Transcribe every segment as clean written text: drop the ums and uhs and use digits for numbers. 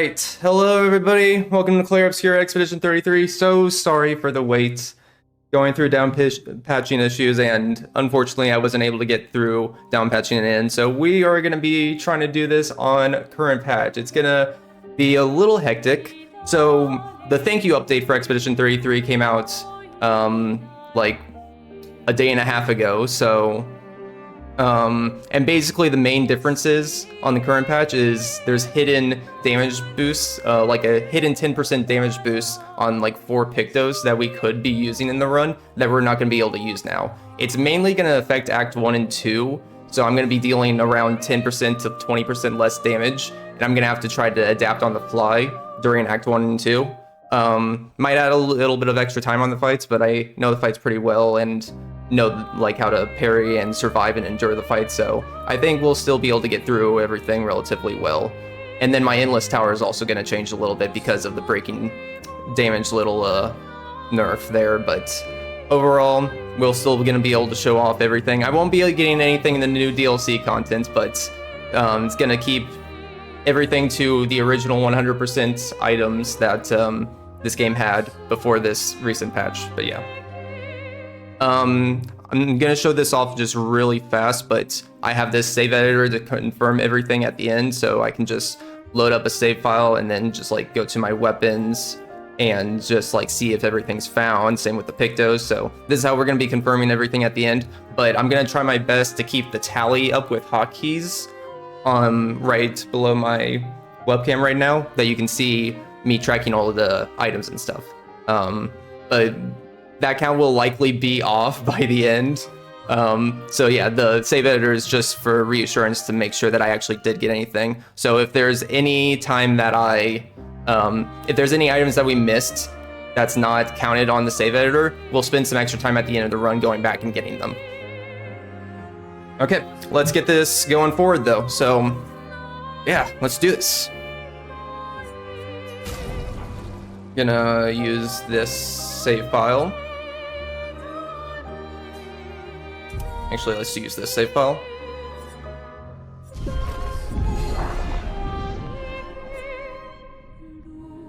Alright, hello everybody, welcome to Clair, Obscur Expedition 33. So sorry for the wait, going through down patching issues, and unfortunately I wasn't able to get through down patching it in, so we are going to be trying to do this on current patch. It's going to be a little hectic. So the thank you update for Expedition 33 came out like a day and a half ago, so and basically the main differences on the current patch is there's hidden damage boosts, like a hidden 10% damage boost on like 4 Pictos that we could be using in the run that we're not going to be able to use now. It's mainly going to affect Act 1 and 2, so I'm going to be dealing around 10% to 20% less damage, and I'm going to have to try to adapt on the fly during Act 1 and 2. Might add a little bit of extra time on the fights, but I know the fights pretty well and know like how to parry and survive and endure the fight, so I think we'll still be able to get through everything relatively well. And then my endless tower is also going to change a little bit because of the breaking damage little nerf there, but overall we'll still going to be able to show off everything. I won't be getting anything in the new DLC content, but it's going to keep everything to the original 100% items that this game had before this recent patch. But yeah, I'm gonna show this off just really fast, but I have this save editor to confirm everything at the end, so I can just load up a save file and then just like go to my weapons and just like see if everything's found. Same with the Pictos. So this is how we're gonna be confirming everything at the end, but I'm gonna try my best to keep the tally up with hotkeys right below my webcam right now, that you can see me tracking all of the items and stuff. But that count will likely be off by the end. So yeah, the save editor is just for reassurance to make sure that I actually did get anything. So if there's any time that if there's any items that we missed that's not counted on the save editor, we'll spend some extra time at the end of the run going back and getting them. Okay, let's get this going forward though. So yeah, let's do this. Gonna use this save file. Actually, let's use this save file.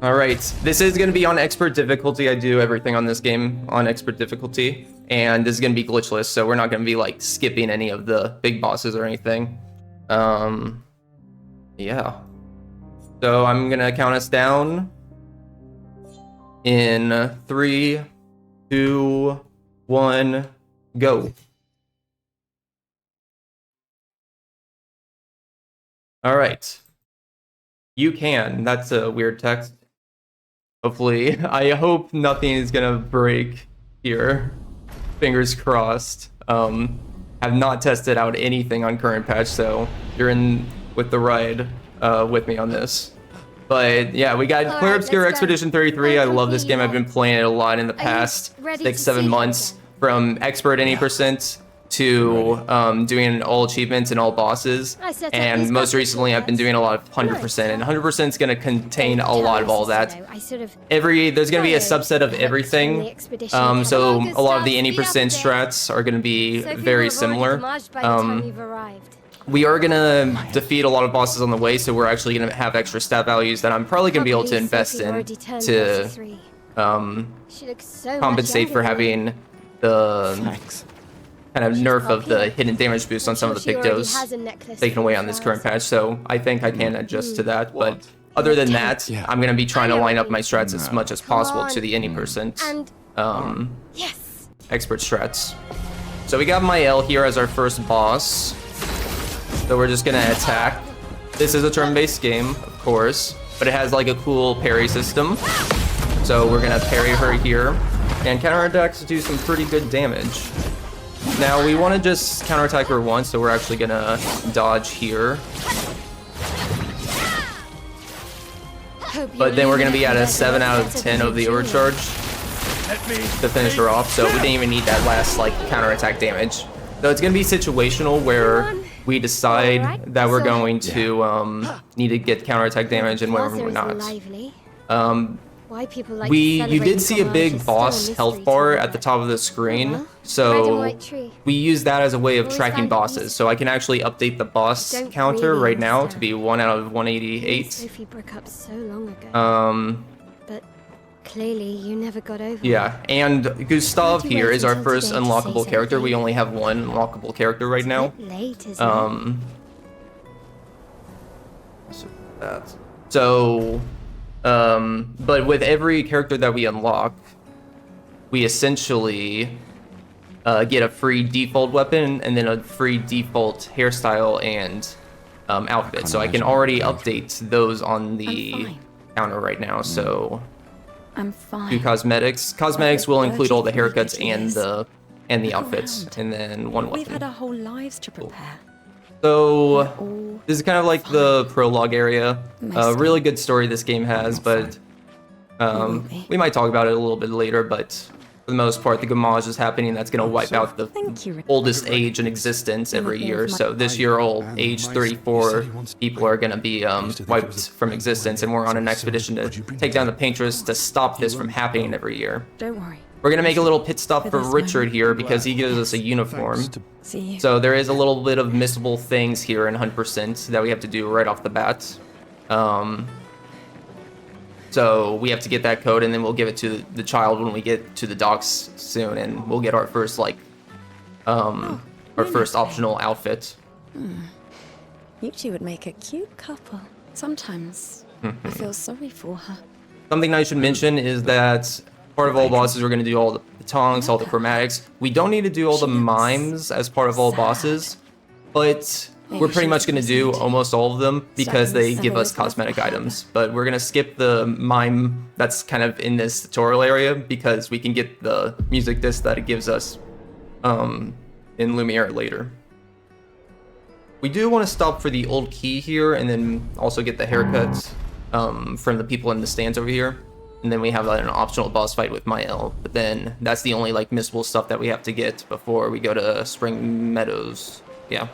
Alright, this is going to be on expert difficulty. I do everything on this game on expert difficulty, and this is going to be glitchless, so we're not going to be like skipping any of the big bosses or anything. Yeah. So I'm going to count us down in 3, 2, 1, go. All right. You can. That's a weird text. Hopefully, I hope nothing is gonna break here. Fingers crossed. Have not tested out anything on current patch, so you're in with the ride with me on this. But yeah, we got Clair Obscur Expedition 33. I love this game. I've been playing it a lot in the past 6-7 months, from expert any percent to doing all achievements and all bosses, and most recently I've been doing a lot of 100%, and 100% is going to contain a lot of all that. There's going to be a subset of everything, so a lot of the any percent strats are going to be very similar. We are going to defeat a lot of bosses on the way, so we're actually going to have extra stat values that I'm probably going to be able to invest in to compensate for having the kind of nerf of the hidden damage boost on some of the Pictos taken away on this current patch, so I think I can adjust to that. But other than that, I'm going to be trying to line up my strats as much as possible to the any percent expert strats. So we got my L here as our first boss, so we're just going to attack. This is a turn-based game, of course, but it has like a cool parry system, so we're going to parry her here, and counterattacks do some pretty good damage. Now, we want to just counterattack her once, so we're actually going to dodge here. But then we're going to be at a 7 out of 10 of the overcharge to finish her off, so we didn't even need that last like counterattack damage. So it's going to be situational where we decide that we're going to need to get counterattack damage and when we're not. Why people like you did see a big boss health bar at the top of the screen, so we use that as a way of tracking bosses. So I can actually update the boss counter right now to be 1 out of 188. Sophie broke up so long ago. But clearly you never got over it. Yeah, and Gustav here is our first unlockable character. We only have one unlockable character right now. Late, isn't it? But with every character that we unlock, we essentially get a free default weapon and then a free default hairstyle and outfit. So I can already update those on the counter right now. So I'm fine. do cosmetics. Cosmetics will include all the haircuts and the outfits, and then one weapon. We've had our whole lives to prepare. So this is kind of like the prologue area. A really good story this game has, but we might talk about it a little bit later. But for the most part, the Gamage is happening. That's going to wipe out the oldest age in existence every year. So this year, age 34 people are going to be wiped from existence, and we're on an expedition to take down the Paintress to stop this from happening every year. Don't worry. We're going to make a little pit stop for Richard here because he gives us a uniform. So there is a little bit of missable things here in 100% that we have to do right off the bat. So we have to get that code, and then we'll give it to the child when we get to the docks soon, and we'll get our first our first optional outfit. You two would make a cute couple. Sometimes I feel sorry for her. Something I should mention is that part of all bosses, we're going to do all the tonks, all the chromatics. We don't need to do all the mimes as part of all bosses, but we're pretty much going to do almost all of them because they give us cosmetic items. But we're going to skip the mime that's kind of in this tutorial area because we can get the music disc that it gives us in Lumiere later. We do want to stop for the old key here and then also get the haircuts from the people in the stands over here. And then we have an optional boss fight with Mael, but then that's the only missable stuff that we have to get before we go to Spring Meadows. Yeah.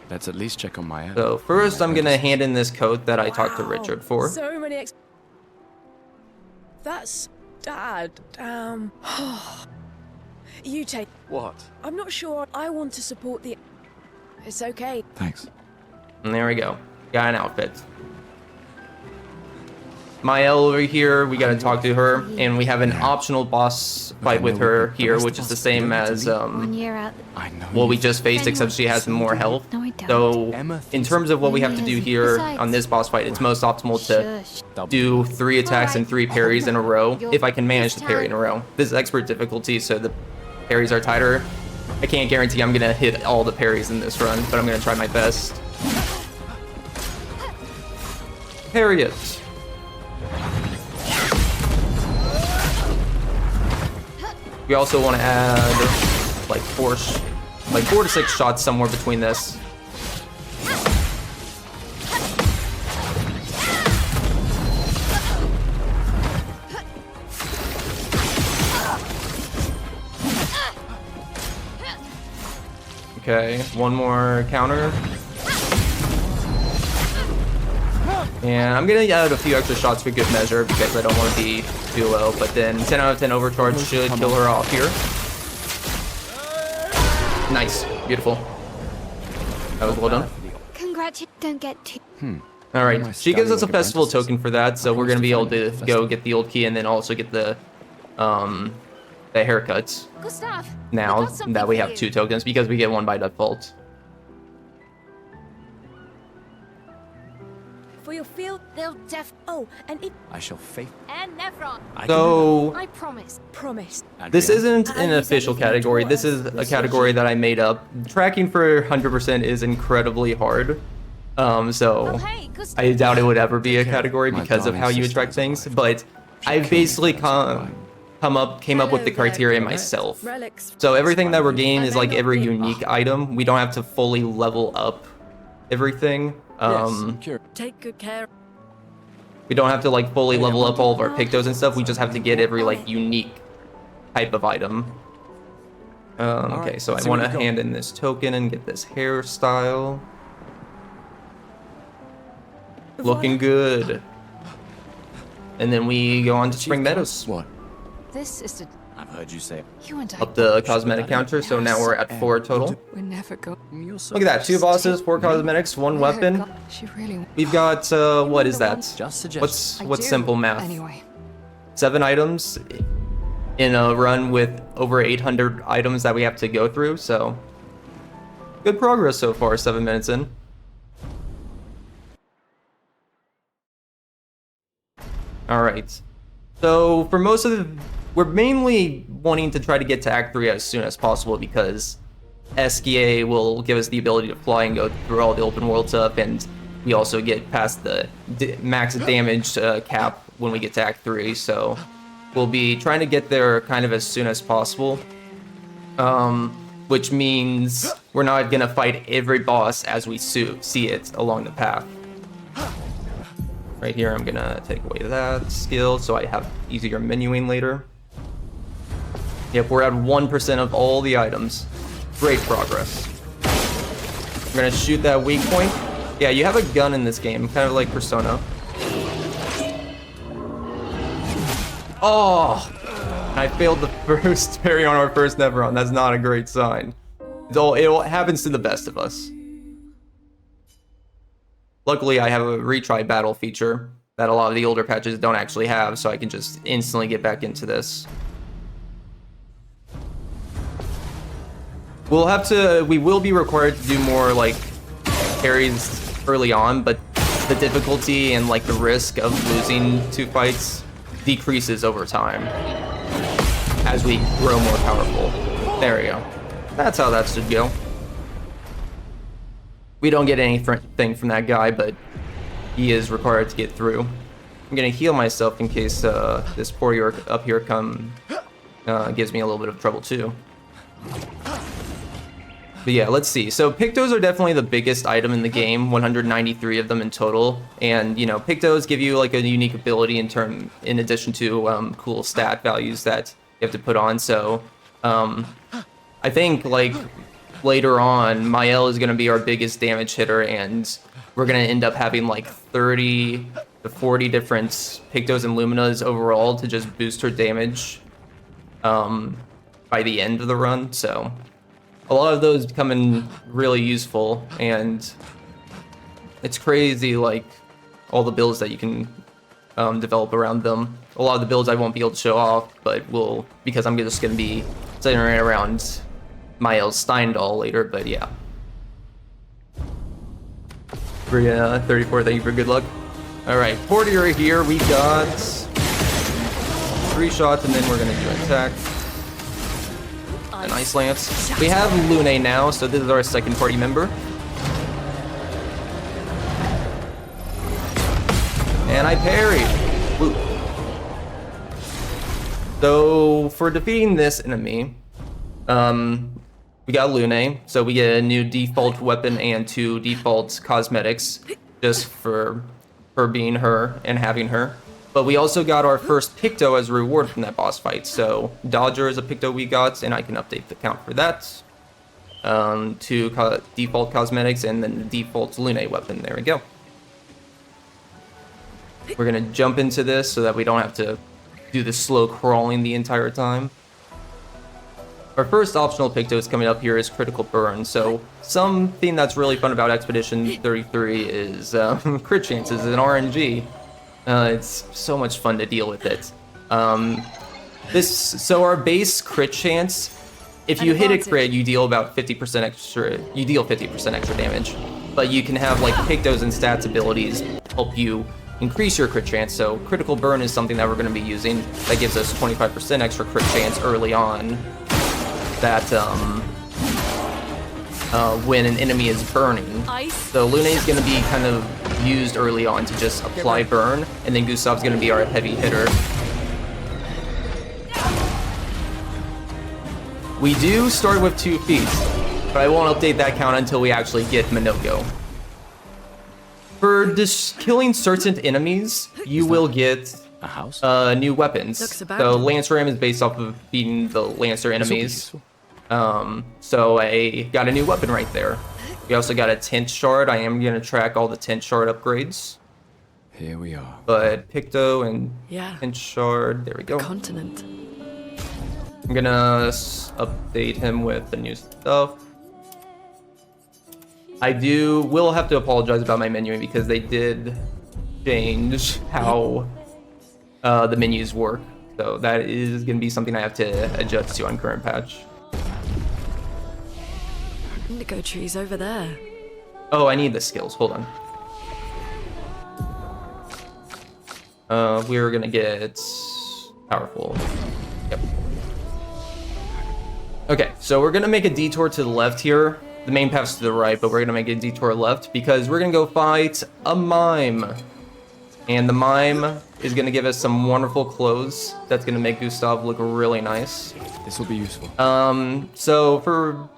Let's at least check on Mael. So first, I'm gonna hand in this coat that I talked to Richard for. So many. That's Dad. You take. What? I'm not sure. I want to support the. It's okay. Thanks. And there we go. Got an outfit. Mael over here, we gotta talk to her, and we have an optional boss fight with her here, which is the same as what we just faced, except she has more health. So in terms of what we have to do here on this boss fight, it's most optimal to do 3 attacks and 3 parries in a row, if I can manage to parry in a row. This is expert difficulty, so the parries are tighter. I can't guarantee I'm gonna hit all the parries in this run, but I'm gonna try my best. Parry it. We also want to add 4 to 6 shots somewhere between this. Okay, one more counter. And I'm gonna add a few extra shots for good measure because I don't want to be too low, but then 10 out of 10 overcharge should kill her off here. Nice, beautiful. That was well done. Congratulations, don't get too... Alright, she gives us a festival token for that, so we're gonna be able to go get the old key and then also get the haircuts. Gustav, now that we have 2 tokens because we get 1 by default. For your field, they'll Oh, and if I shall faith. and Nephron. So I promise. Promise. this isn't an official category. This is a category that I made up. Tracking for 100% is incredibly hard. So I doubt it would ever be a category because of how you would track things. But I've basically came up with the criteria myself. So everything that we're gaining is every unique item. We don't have to fully level up everything. Take good care. We don't have to fully level up all of our pictos and stuff. We just have to get every unique type of item. Okay, so I want to hand in this token and get this hairstyle. Looking good. and then we go on to Spring Meadows. What? This is the. I've heard you say. You and I. Up the cosmetic counter, so now we're at 4 total. We're never going. You're so Look at that, 2 bosses, 4 cosmetics, 1 weapon. She really. We've got, what is that? Just suggest. What's simple math? Anyway. 7 items in a run with over 800 items that we have to go through, so good progress so far, 7 minutes in. Alright, so for most of the... We're mainly wanting to try to get to Act 3 as soon as possible because SKA will give us the ability to fly and go through all the open world stuff, and we also get past the max damage cap when we get to Act 3, so we'll be trying to get there kind of as soon as possible. Which means we're not gonna fight every boss as we see it along the path. Right here, I'm gonna take away that skill so I have easier menuing later. Yep, we're at 1% of all the items. Great progress. I'm gonna shoot that weak point. Yeah, you have a gun in this game, kind of like Persona. Oh! I failed the first parry on our first Neveron. That's not a great sign. It happens to the best of us. Luckily, I have a retry battle feature that a lot of the older patches don't actually have, so I can just instantly get back into this. We will be required to do more, like, parries early on, but the difficulty and, like, the risk of losing 2 fights decreases over time as we grow more powerful. There we go. That's how that should go. We don't get anything from that guy, but he is required to get through. I'm gonna heal myself in case this poor York up here gives me a little bit of trouble too. But yeah, let's see. So Pictos are definitely the biggest item in the game, 193 of them in total. And, you know, Pictos give you like a unique ability in addition to cool stat values that you have to put on. So I think like later on, Mael is going to be our biggest damage hitter, and we're going to end up having like 30 to 40 different Pictos and Luminas overall to just boost her damage by the end of the run. So a lot of those become in really useful, and it's crazy like all the builds that you can develop around them. A lot of the builds I won't be able to show off, but because I'm just going to be centering around Mael's Steindal later, but yeah. 34, thank you for good luck. Alright, Portier here, we got 3 shots and then we're going to do an attack. An Ice Lance. We have Lune now, so this is our second party member. And I parried. Woo. So for defeating this enemy, we got Lune, so we get a new default weapon and 2 default cosmetics just for her being her and having her. But we also got our first Picto as a reward from that boss fight. So Dodger is a Picto we got, and I can update the count for that. 2 default cosmetics and then the default Lune weapon. There we go. We're gonna jump into this so that we don't have to do the slow crawling the entire time. Our first optional Picto is coming up here is Critical Burn. So something that's really fun about Expedition 33 is crit chances and RNG. It's so much fun to deal with it. So our base crit chance, if you hit a crit, you deal about 50% extra. You deal 50% extra damage, but you can have like Pictos and stats abilities help you increase your crit chance. So Critical Burn is something that we're going to be using that gives us 25% extra crit chance early on. That when an enemy is burning. So Lune is going to be kind of used early on to just apply burn, and then Gustav's going to be our heavy hitter. We do start with 2 feats, but I won't update that count until we actually get Minogo. For killing certain enemies, you will get A house? new weapons. So Lancer Ram is based off of beating the Lancer enemies. So I got a new weapon right there. We also got a Tent Shard. I am going to track all the Tent Shard upgrades. Here we are. But Picto and Yeah. Shard, there we go. Continent. I'm gonna update him with the new stuff. Will have to apologize about my menuing because they did change how the menus work. So that is gonna be something I have to adjust to on current patch. Indigo trees over there. Oh, I need the skills. Hold on. We're gonna get powerful. Yep. Okay, so we're gonna make a detour to the left here. The main path's to the right, but we're gonna make a detour left because we're gonna go fight a mime. And the mime is gonna give us some wonderful clothes that's gonna make Gustav look really nice. This will be useful. So for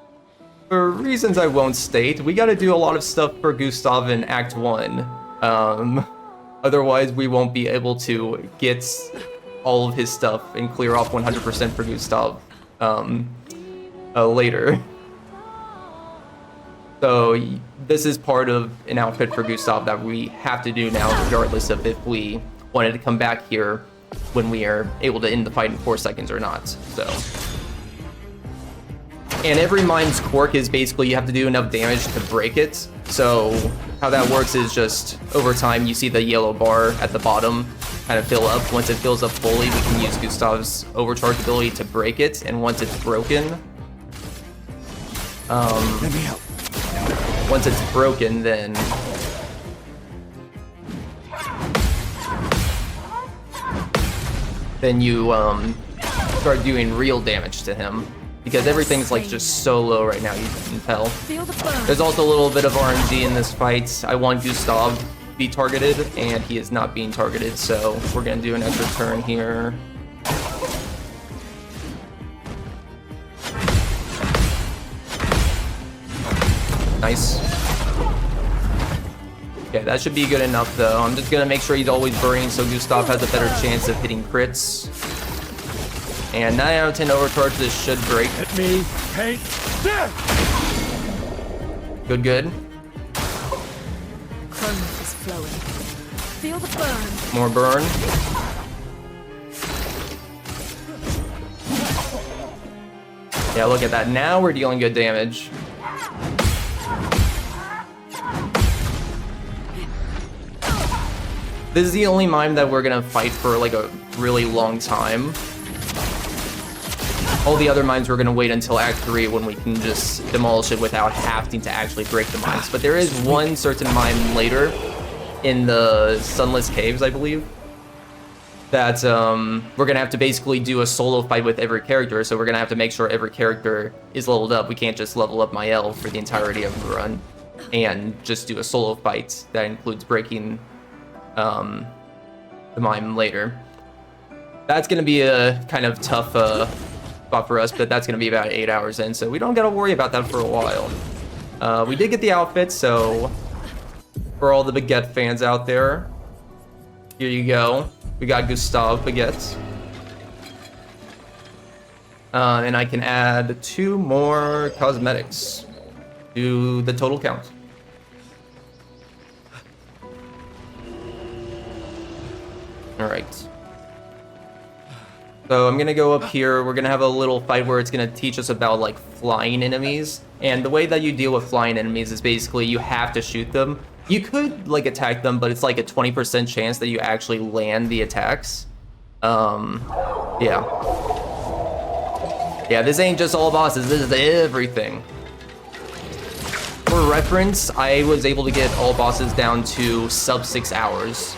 reasons I won't state, we gotta do a lot of stuff for Gustav in Act 1. Otherwise, we won't be able to get all of his stuff and clear off 100% for Gustav later. So this is part of an outfit for Gustav that we have to do now, regardless of if we wanted to come back here when we are able to end the fight in 4 seconds or not. So, and every mine's quirk is basically you have to do enough damage to break it. So how that works is just over time you see the yellow bar at the bottom kind of fill up. Once it fills up fully, we can use Gustav's overcharge ability to break it, and once it's broken, Let me help. once it's broken, then you start doing real damage to him, because everything's like just so low right now, you can tell. Feel the burn. There's also a little bit of RNG in this fight. I want Gustav to be targeted, and he is not being targeted, so we're gonna do an extra turn here. Nice. Okay, that should be good enough though. I'm just gonna make sure he's always burning so Gustav has a better chance of hitting crits. And 9 out of 10 overcharge, this should break. Let me paint death! Good, good. Chronos is flowing. Feel the burn. More burn. Yeah, look at that. Now we're dealing good damage. This is the only mime that we're gonna fight for like a really long time. All the other mines we're gonna wait until Act 3 when we can just demolish it without having to actually break the mines. But there is one certain mine later in the Sunless Caves, I believe, that we're gonna have to basically do a solo fight with every character. So we're gonna have to make sure every character is leveled up. We can't just level up Mael for the entirety of the run and just do a solo fight that includes breaking the mime later. That's gonna be a kind of tough spot for us, but that's gonna be about 8 hours in, so we don't gotta worry about that for a while. We did get the outfit, so for all the Baguette fans out there, here you go. We got Gustav Baguette. And I can add 2 more cosmetics to the total count. All right. So I'm gonna go up here. We're gonna have a little fight where it's gonna teach us about like flying enemies. And the way that you deal with flying enemies is basically you have to shoot them. You could like attack them, but it's like a 20% chance that you actually land the attacks. Yeah. Yeah, this ain't just all bosses, this is everything. For reference, I was able to get all bosses down to sub 6 hours.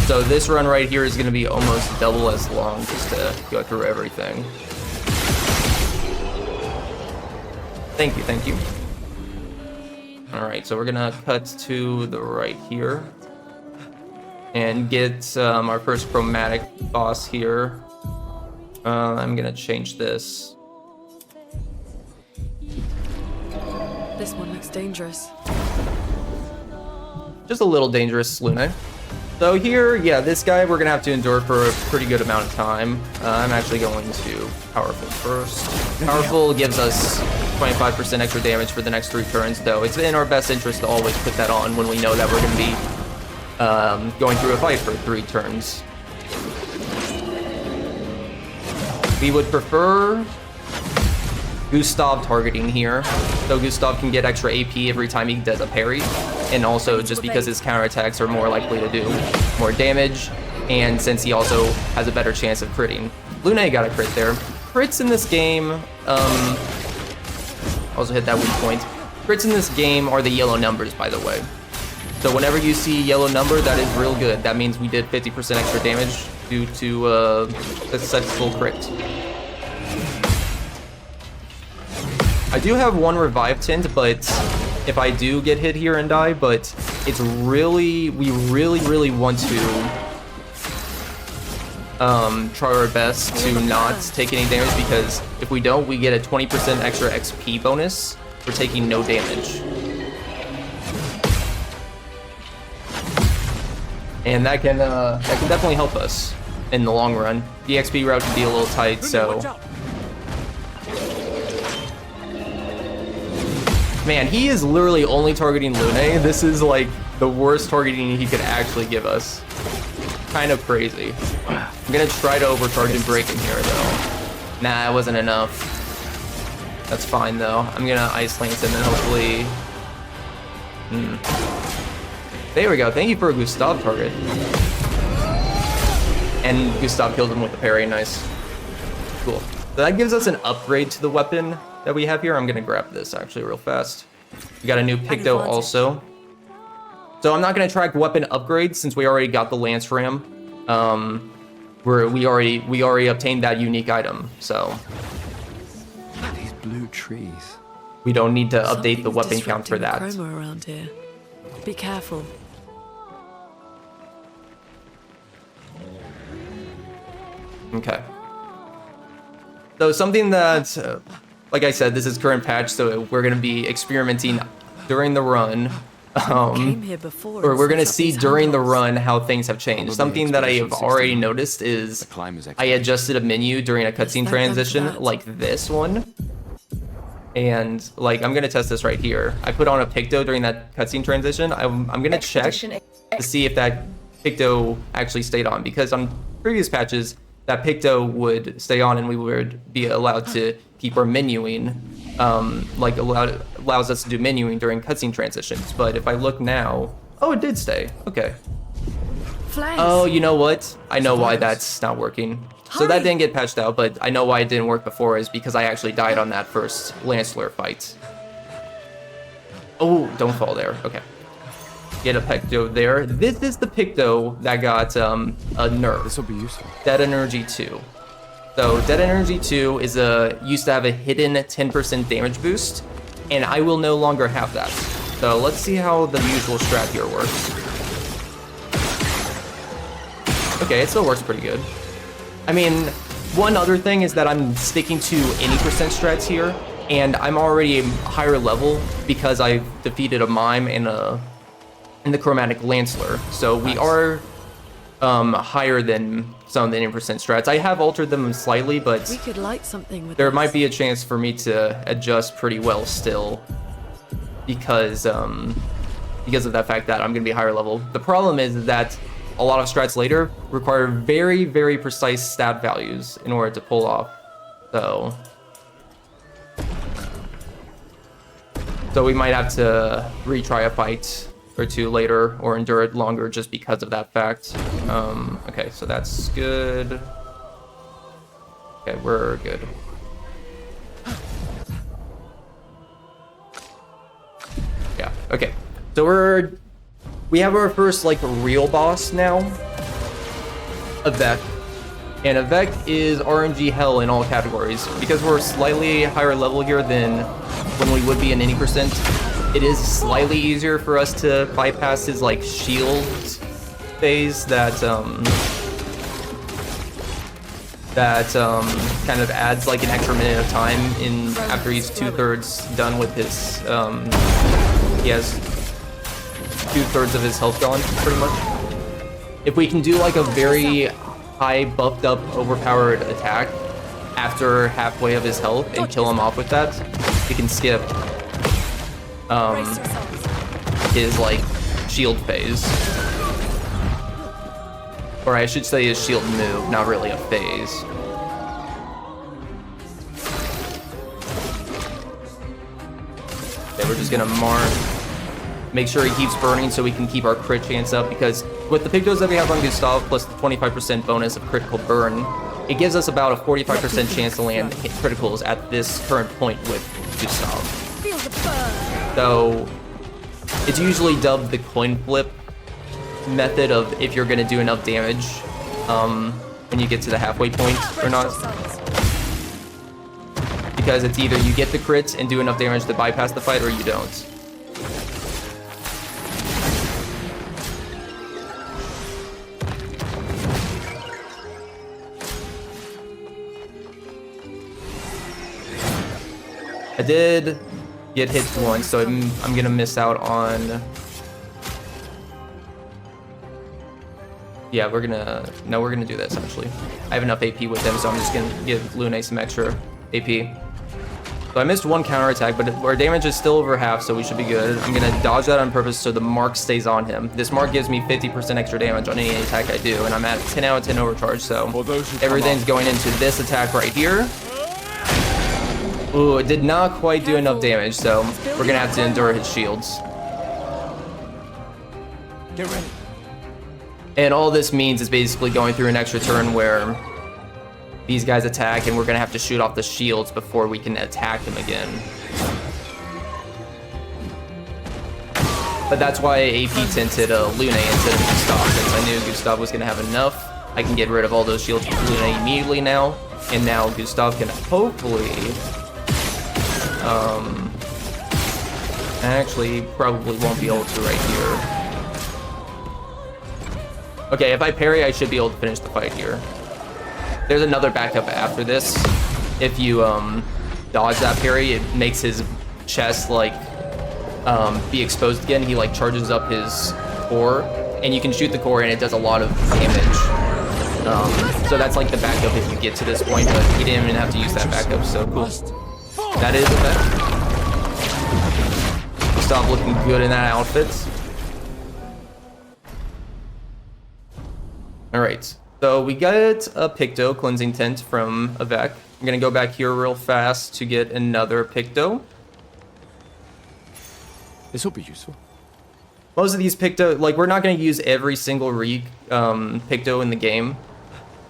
So this run right here is going to be almost double as long just to go through everything. Thank you, thank you. All right, so we're going to cut to the right here and get our first chromatic boss here. I'm going to change this. This one looks dangerous. Just a little dangerous, Luna. So here, yeah, this guy we're gonna have to endure for a pretty good amount of time. I'm actually going to Powerful first. Powerful gives us 25% extra damage for the next 3 turns, though it's in our best interest to always put that on when we know that we're gonna be going through a fight for 3 turns. We would prefer Gustav targeting here, so Gustav can get extra AP every time he does a parry, and also just because his counterattacks are more likely to do more damage, and since he also has a better chance of critting. Lune got a crit there. Crits in this game, also hit that weak point. Crits in this game are the yellow numbers, by the way. So whenever you see a yellow number, that is real good. That means we did 50% extra damage due to a successful crit. I do have 1 revive tint, but if I do get hit here and die, but it's really, we really want to try our best to not take any damage, because if we don't, we get a 20% extra XP bonus for taking no damage. And that can definitely help us in the long run. The XP route can be a little tight, so. Man, he is literally only targeting Lune. This is like the worst targeting he could actually give us. Kind of crazy. I'm gonna try to overcharge and break him here though. Nah, it wasn't enough. That's fine though. I'm gonna Ice Lance him and hopefully... There we go. Thank you for a Gustav target. And Gustav killed him with a parry. Nice. Cool. So that gives us an upgrade to the weapon that we have here. I'm gonna grab this actually real fast. We got a new Picto also. So I'm not gonna track weapon upgrades since we already got the Lance Ram. We already obtained that unique item, so These blue trees. we don't need to update the weapon count for that. Chroma around here. Be careful. Okay. So something that, like I said, this is current patch, so we're gonna be experimenting during the run. Came here before. Or we're gonna and set up see these during the handles. run how things have changed. Something that I have already noticed is The climbers I adjusted a menu during a cutscene thank them for transition that. like this one. And like, I'm gonna test this right here. I put on a Picto during that cutscene transition. I'm gonna check to see if that Picto actually stayed on, because on previous patches, that Picto would stay on and we would be allowed to keep our menuing, like allows us to do menuing during cutscene transitions. But if I look now, oh, it did stay. Okay. Flames. Oh, you know what? I know why that's not working. So that didn't get patched out, but I know why it didn't work before is because I actually died on that first Lancelot fight. Oh, don't fall there. Okay. Get a Picto there. This is the Picto that got a nerf. This will be useful. Dead Energy 2. So Dead Energy 2 is used to have a hidden 10% damage boost, and I will no longer have that. So let's see how the usual strat here works. Okay, it still works pretty good. I mean, one other thing is that I'm sticking to any percent strats here, and I'm already a higher level because I've defeated a Mime and the Chromatic Lancelot. So we are higher than some of the 80% strats. I have altered them slightly, but We could light something with there this. might be a chance for me to adjust pretty well still, because of that fact that I'm gonna be higher level. The problem is that a lot of strats later require very, very precise stat values in order to pull off. So we might have to retry a fight or two later or endure it longer just because of that fact. Okay, so that's good. Okay, we're good. Yeah, okay. So we have our first like real boss now. Avec. And Avec is RNG hell in all categories. Because we're slightly higher level here than when we would be in any percent, it is slightly easier for us to bypass his like shield phase that kind of adds like an extra minute of time in after he's 2/3 done with his he has 2/3 of his health gone pretty much. If we can do like a very high buffed up overpowered attack after halfway of his health and kill him off with that, we can skip his like shield phase. Or I should say his shield move, not really a phase. Okay, we're just gonna mark. Make sure he keeps burning so we can keep our crit chance up, because with the Pictos that we have on Gustav, plus the 25% bonus of critical burn, it gives us about a 45% chance to land criticals at this current point with Gustav. So it's usually dubbed the coin flip method of if you're gonna do enough damage when you get to the halfway point or not. Because it's either you get the crits and do enough damage to bypass the fight, or you don't. I did get hit once, so I'm gonna miss out on. Yeah, we're gonna do this actually. I have enough AP with them, so I'm just gonna give Lune some extra AP. So I missed one counterattack, but our damage is still over half, so we should be good. I'm gonna dodge that on purpose so the mark stays on him. This mark gives me 50% extra damage on any attack I do, and I'm at 10 out of 10 overcharge, so everything's going into this attack right here. Ooh, it did not quite do enough damage, so we're gonna have to endure his shields. Get ready. And all this means is basically going through an extra turn where these guys attack, and we're gonna have to shoot off the shields before we can attack him again. But that's why AP tinted Lune instead of Gustav, since I knew Gustav was gonna have enough. I can get rid of all those shields with Lune immediately now, and now Gustav can hopefully actually probably won't be able to right here. Okay, if I parry, I should be able to finish the fight here. There's another backup after this. If you dodge that parry, it makes his chest like be exposed again. He like charges up his core, and you can shoot the core, and it does a lot of damage. So that's like the backup if you get to this point, but he didn't even have to use that backup, so cool. That is effective. Stop looking good in that outfit. Alright, so we got a Picto cleansing tint from Avec. I'm gonna go back here real fast to get another Picto. This will be useful. Most of these Picto, like, we're not gonna use every single Picto in the game.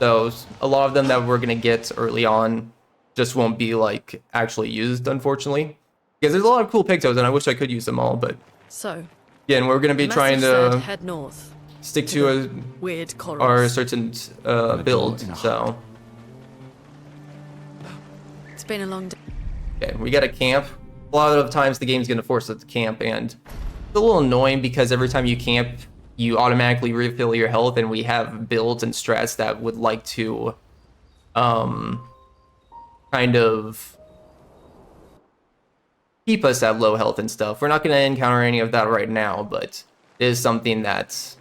So a lot of them that we're gonna get early on just won't be like actually used, unfortunately. Because there's a lot of cool Pictos, and I wish I could use them all, but So, again, we're gonna be trying to head north. stick to a Weird corals. our certain build. So It's been a long day. okay, we got a camp. A lot of times the game's gonna force us to camp, and it's a little annoying because every time you camp, you automatically refill your health, and we have builds and strats that would like to kind of keep us at low health and stuff. We're not going to encounter any of that right now, but it is something that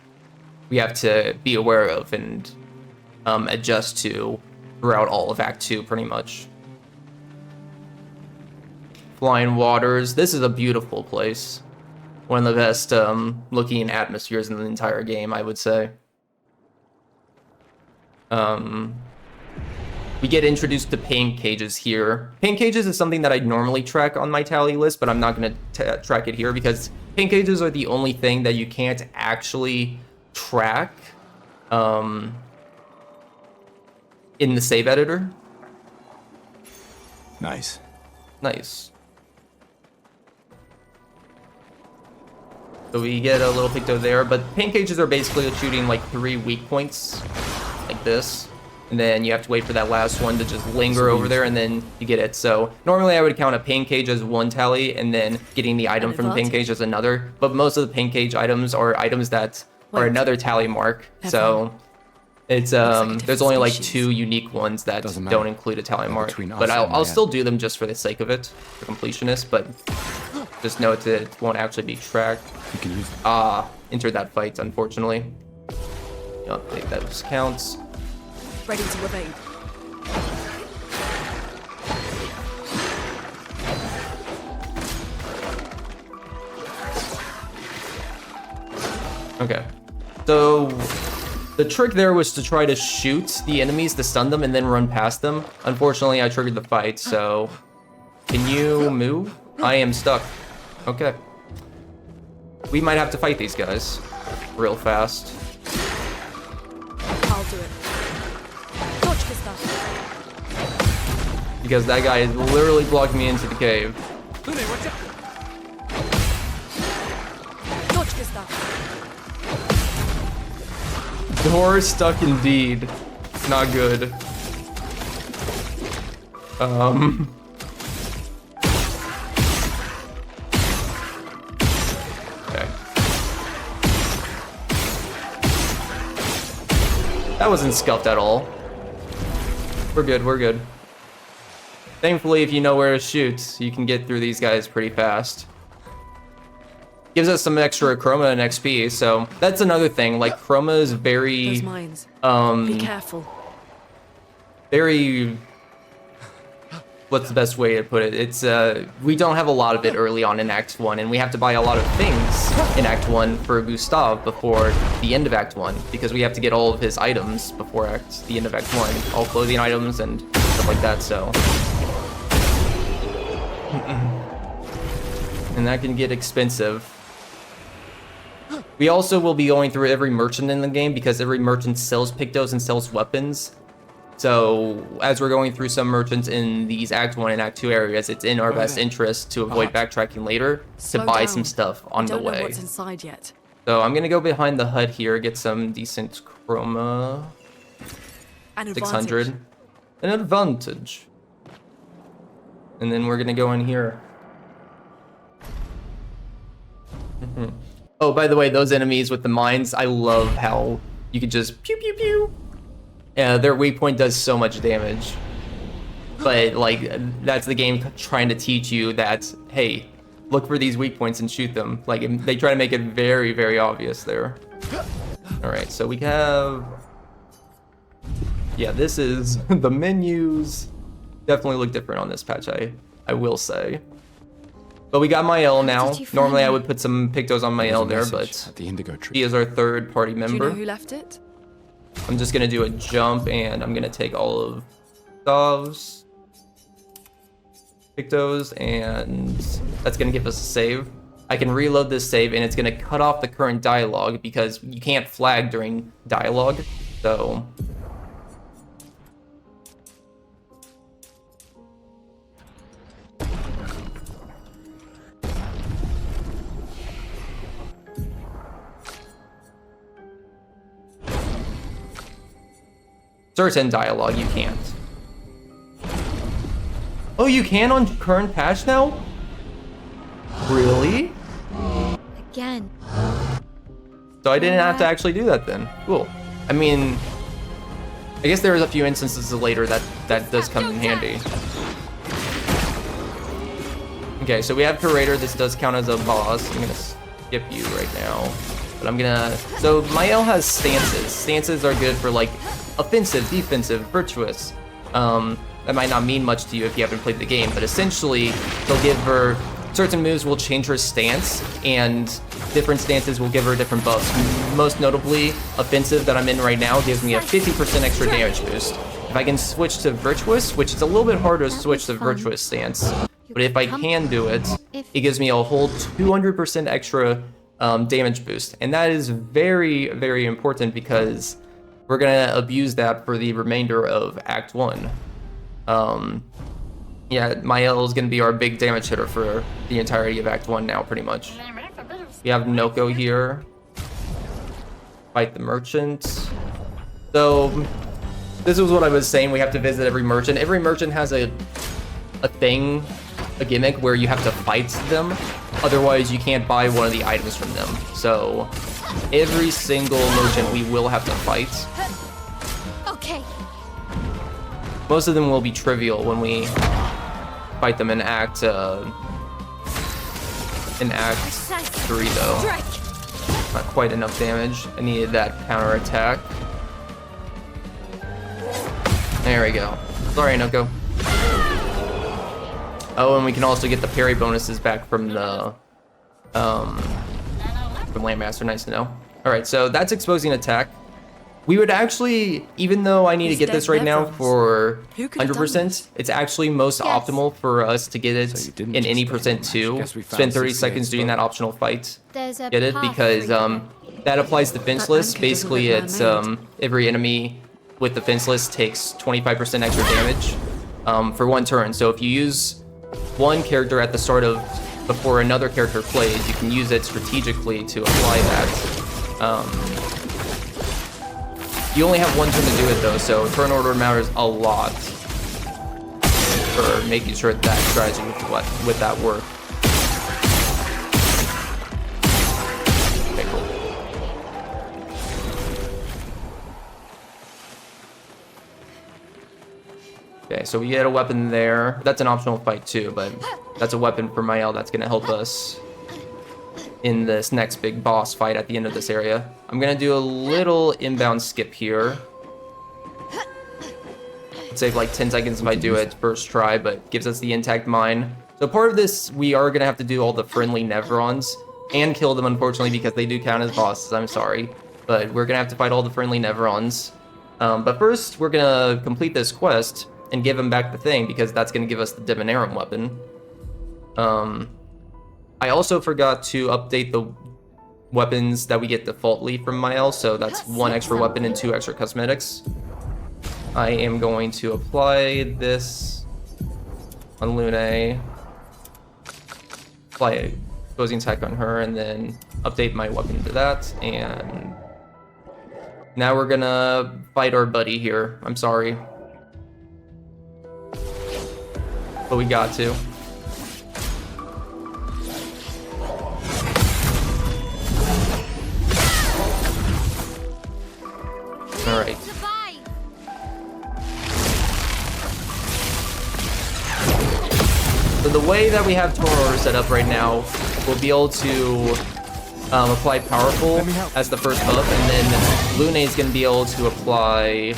we have to be aware of and adjust to throughout all of Act 2, pretty much. Flying Waters. This is a beautiful place. One of the best looking atmospheres in the entire game, I would say. We get introduced to pain cages here. Pain cages is something that I normally track on my tally list, but I'm not going to track it here because pain cages are the only thing that you can't actually track in the save editor. Nice. Nice. So we get a little Picto there, but pain cages are basically shooting like 3 weak points, like this. And then you have to wait for that last one to just linger over there, and then you get it. So normally I would count a pain cage as one tally, and then getting the item from the pain cage as another. But most of the pain cage items are items that are another tally mark. So it's there's only like 2 unique ones that don't include a tally mark. But I'll still do them just for the sake of it, for completionist. But just note that it won't actually be tracked. Entered that fight, unfortunately. Update those counts. Ready to evade. Okay. So The trick there was to try to shoot the enemies to stun them and then run past them. Unfortunately, I triggered the fight, so... Can you move? I am stuck. Okay. We might have to fight these guys real fast. I'll do it. Dodge the stuff. Because that guy is literally blocking me into the cave. Dodge the stuff. Door stuck indeed. Not good. Okay. That wasn't scuffed at all. We're good, we're good. Thankfully, if you know where to shoot, you can get through these guys pretty fast. Gives us some extra chroma and XP, so that's another thing. Like, chroma is very, Those mines. Be careful. very, what's the best way to put it? It's, we don't have a lot of it early on in Act 1, and we have to buy a lot of things in Act 1 for Gustav before the end of Act 1, because we have to get all of his items before the end of Act 1, all clothing items and stuff like that, so. And that can get expensive. We also will be going through every merchant in the game because every merchant sells pictos and sells weapons. So as we're going through some merchants in these Act 1 and Act 2 areas, it's in our best interest to avoid backtracking later to buy some stuff on the Don't know way. what's inside yet. So I'm gonna go behind the hut here, get some decent chroma. An 600. advantage. An advantage. And then we're gonna go in here. Oh, by the way, those enemies with the mines, I love how you could just pew pew pew. Yeah, their weak point does so much damage. But like, that's the game trying to teach you that, hey, look for these weak points and shoot them. Like, they try to make it very, very obvious there. All right, so we have, yeah, this is the menus. Definitely look different on this patch, I will say. But we got Mael now. Normally I would put some pictos on Mael there, but at the Indigo tree. he is our third party Do you member. know who left it? I'm just gonna do a jump and I'm gonna take all of Gustav's pictos, and that's gonna give us a save. I can reload this save and it's gonna cut off the current dialogue because you can't flag during dialogue, so. Certain dialogue you can't. Oh, you can on current patch now? Really? Again. So I didn't have to actually do that then. Cool. I mean, I guess there was a few instances later that does come in handy. Okay, so we have Curator. This does count as a boss. I'm gonna skip you right now. But I'm gonna, so Mael has stances. Stances are good for like offensive, defensive, virtuous. That might not mean much to you if you haven't played the game, but essentially they'll give her, certain moves will change her stance, and different stances will give her different buffs. Most notably, offensive that I'm in right now gives me a 50% extra damage boost. If I can switch to virtuous, which is a little bit harder to switch to virtuous stance, but if I can do it, it gives me a whole 200% extra damage boost. And that is very, very important because we're gonna abuse that for the remainder of Act 1. Yeah, Mael is gonna be our big damage hitter for the entirety of Act 1 now, pretty much. We have Noko here. Fight the merchant. So, this is what I was saying, we have to visit every merchant. Every merchant has a thing, a gimmick where you have to fight them. Otherwise, you can't buy one of the items from them. So, every single merchant we will have to fight. Okay. Most of them will be trivial when we fight them in Act 3, though. Strike. Not quite enough damage. I needed that counter attack. There we go. Sorry, Noko. Oh, and we can also get the parry bonuses back from the from Landmaster. Nice to know. All right, so that's exposing attack. We would actually, even though I need to He's get this dead right now nevrons. for Who could have done 100%, this? it's actually most Yes. optimal for us to get So it you didn't in just any go percent for it. too. Guess we found Spend 30 CCA's seconds doing that book. optional fight. There's a Get it? path Because through there. that applies to That fenceless. anchor doesn't Basically, look it's man-made. every enemy with the fenceless takes 25% extra damage for one turn. So if you use one character at the start of before another character plays, you can use it strategically to apply that. You only have one turn to do it though, so turn order matters a lot for making sure that strategy with that work. Okay, cool. Okay, so we get a weapon there. That's an optional fight too, but that's a weapon for Mael that's gonna help us in this next big boss fight at the end of this area. I'm gonna do a little inbound skip here. It'd save like 10 seconds if I do it first try, but gives us the intact mine. So part of this, we are gonna have to do all the friendly Nevrons and kill them, unfortunately, because they do count as bosses. I'm sorry, but we're gonna have to fight all the friendly Nevrons. But first, we're gonna complete this quest and give him back the thing, because that's gonna give us the Debonarum weapon. I also forgot to update the weapons that we get defaultly from Mael, so that's 1 extra weapon and 2 extra cosmetics. I am going to apply this on Lune, apply a opposing attack on her, and then update my weapon to that, and now we're gonna fight our buddy here. I'm sorry, but we got to. All right. So the way that we have Toror set up right now, we'll be able to apply Powerful as the first buff, and then Lune is going to be able to apply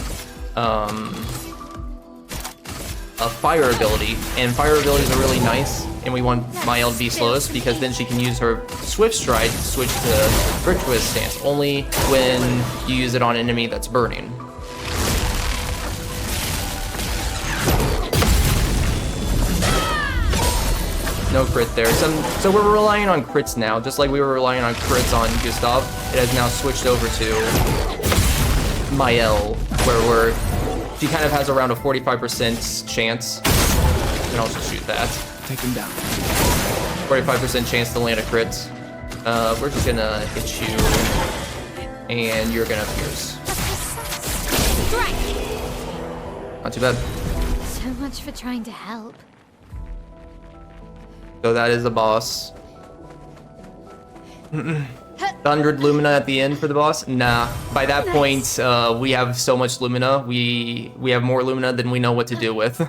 a Fire ability. And Fire abilities are really nice, and we want Mael to be slowest, because then she can use her Swift Stride to switch to Virtuous Stance, only when you use it on an enemy that's burning. No crit there. So we're relying on crits now, just like we were relying on crits on Gustav. It has now switched over to Mael, where she kind of has around a 45% chance. You can also shoot that. Take him down. 45% chance to land a crit. We're just gonna hit you, and you're gonna pierce. Not too bad. So much for trying to help. So that is a boss. 100 Lumina at the end for the boss? Nah. By that point, we have so much Lumina. We have more Lumina than we know what to do with.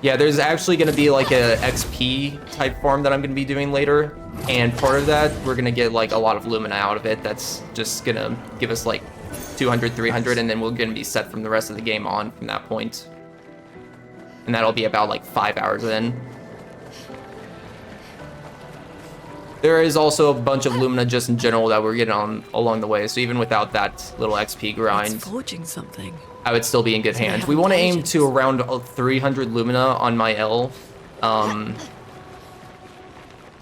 Yeah, there's actually going to be like a XP type farm that I'm going to be doing later. And part of that, we're going to get like a lot of Lumina out of it. That's just going to give us like 200, 300, and then we're going to be set from the rest of the game on from that point. And that'll be about like 5 hours in. There is also a bunch of Lumina just in general that we're getting on along the way. So even without that little XP grind, It's forging something. I would still be in good So they hands. have We want to aim intelligence. to around 300 Lumina on Mael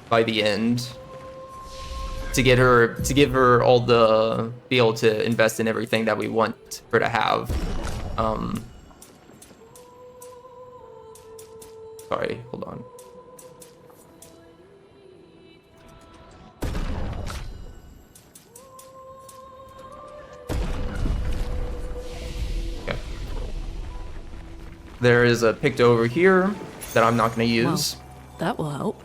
by the end to give her all the be able to invest in everything that we want her to have. Sorry, hold on. Okay. There is a Picto over here that I'm not going to use. That will help.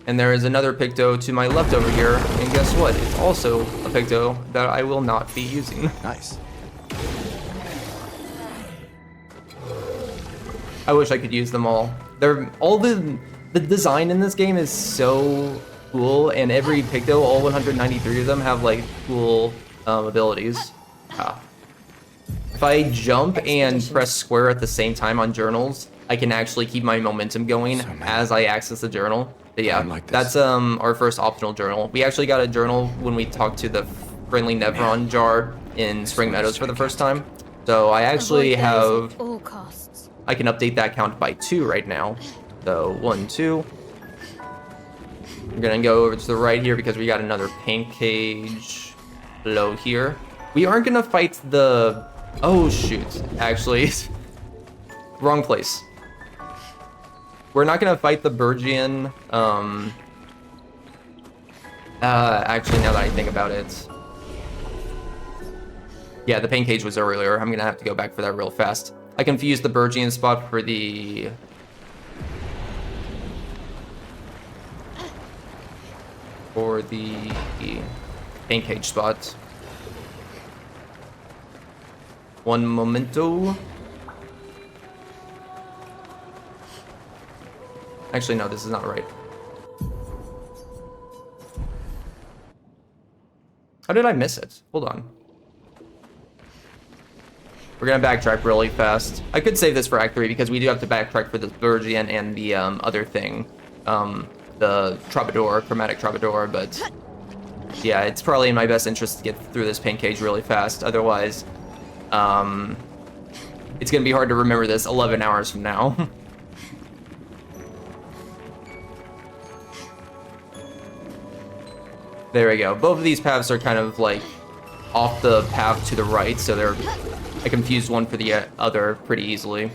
And there is another Picto to my left over here, and guess what? It's also a Picto that I will not be using. Nice. I wish I could use them all. They're all the design in this game is so cool, and every Picto, all 193 of them, have like cool abilities. If I jump and press square at the same time on journals, I can actually keep my momentum going as I access the journal. But yeah, I'm like this. that's our first optional journal. We actually got a journal when we talked to the friendly Nevron jar in Spring Meadows for the first time. So I actually Avoid those have, at all costs. I can update that count by 2 right now. So 1, 2. We're gonna go over to the right here because we got another paint cage below here. We aren't gonna fight the, oh shoot, actually, wrong place. We're not gonna fight the Burgian, actually now that I think about it. Yeah, the paint cage was earlier. I'm gonna have to go back for that real fast. I confused the Burgian spot for the... paint cage spot. One momento. Actually, no, this is not right. How did I miss it? Hold on. We're gonna backtrack really fast. I could save this for Act 3 because we do have to backtrack for the Burgian and the other thing. The Troubadour, Chromatic Troubadour, but yeah, it's probably in my best interest to get through this paint cage really fast. Otherwise, it's gonna be hard to remember this 11 hours from now. There we go. Both of these paths are kind of like off the path to the right, so they're, I confused one for the other pretty easily.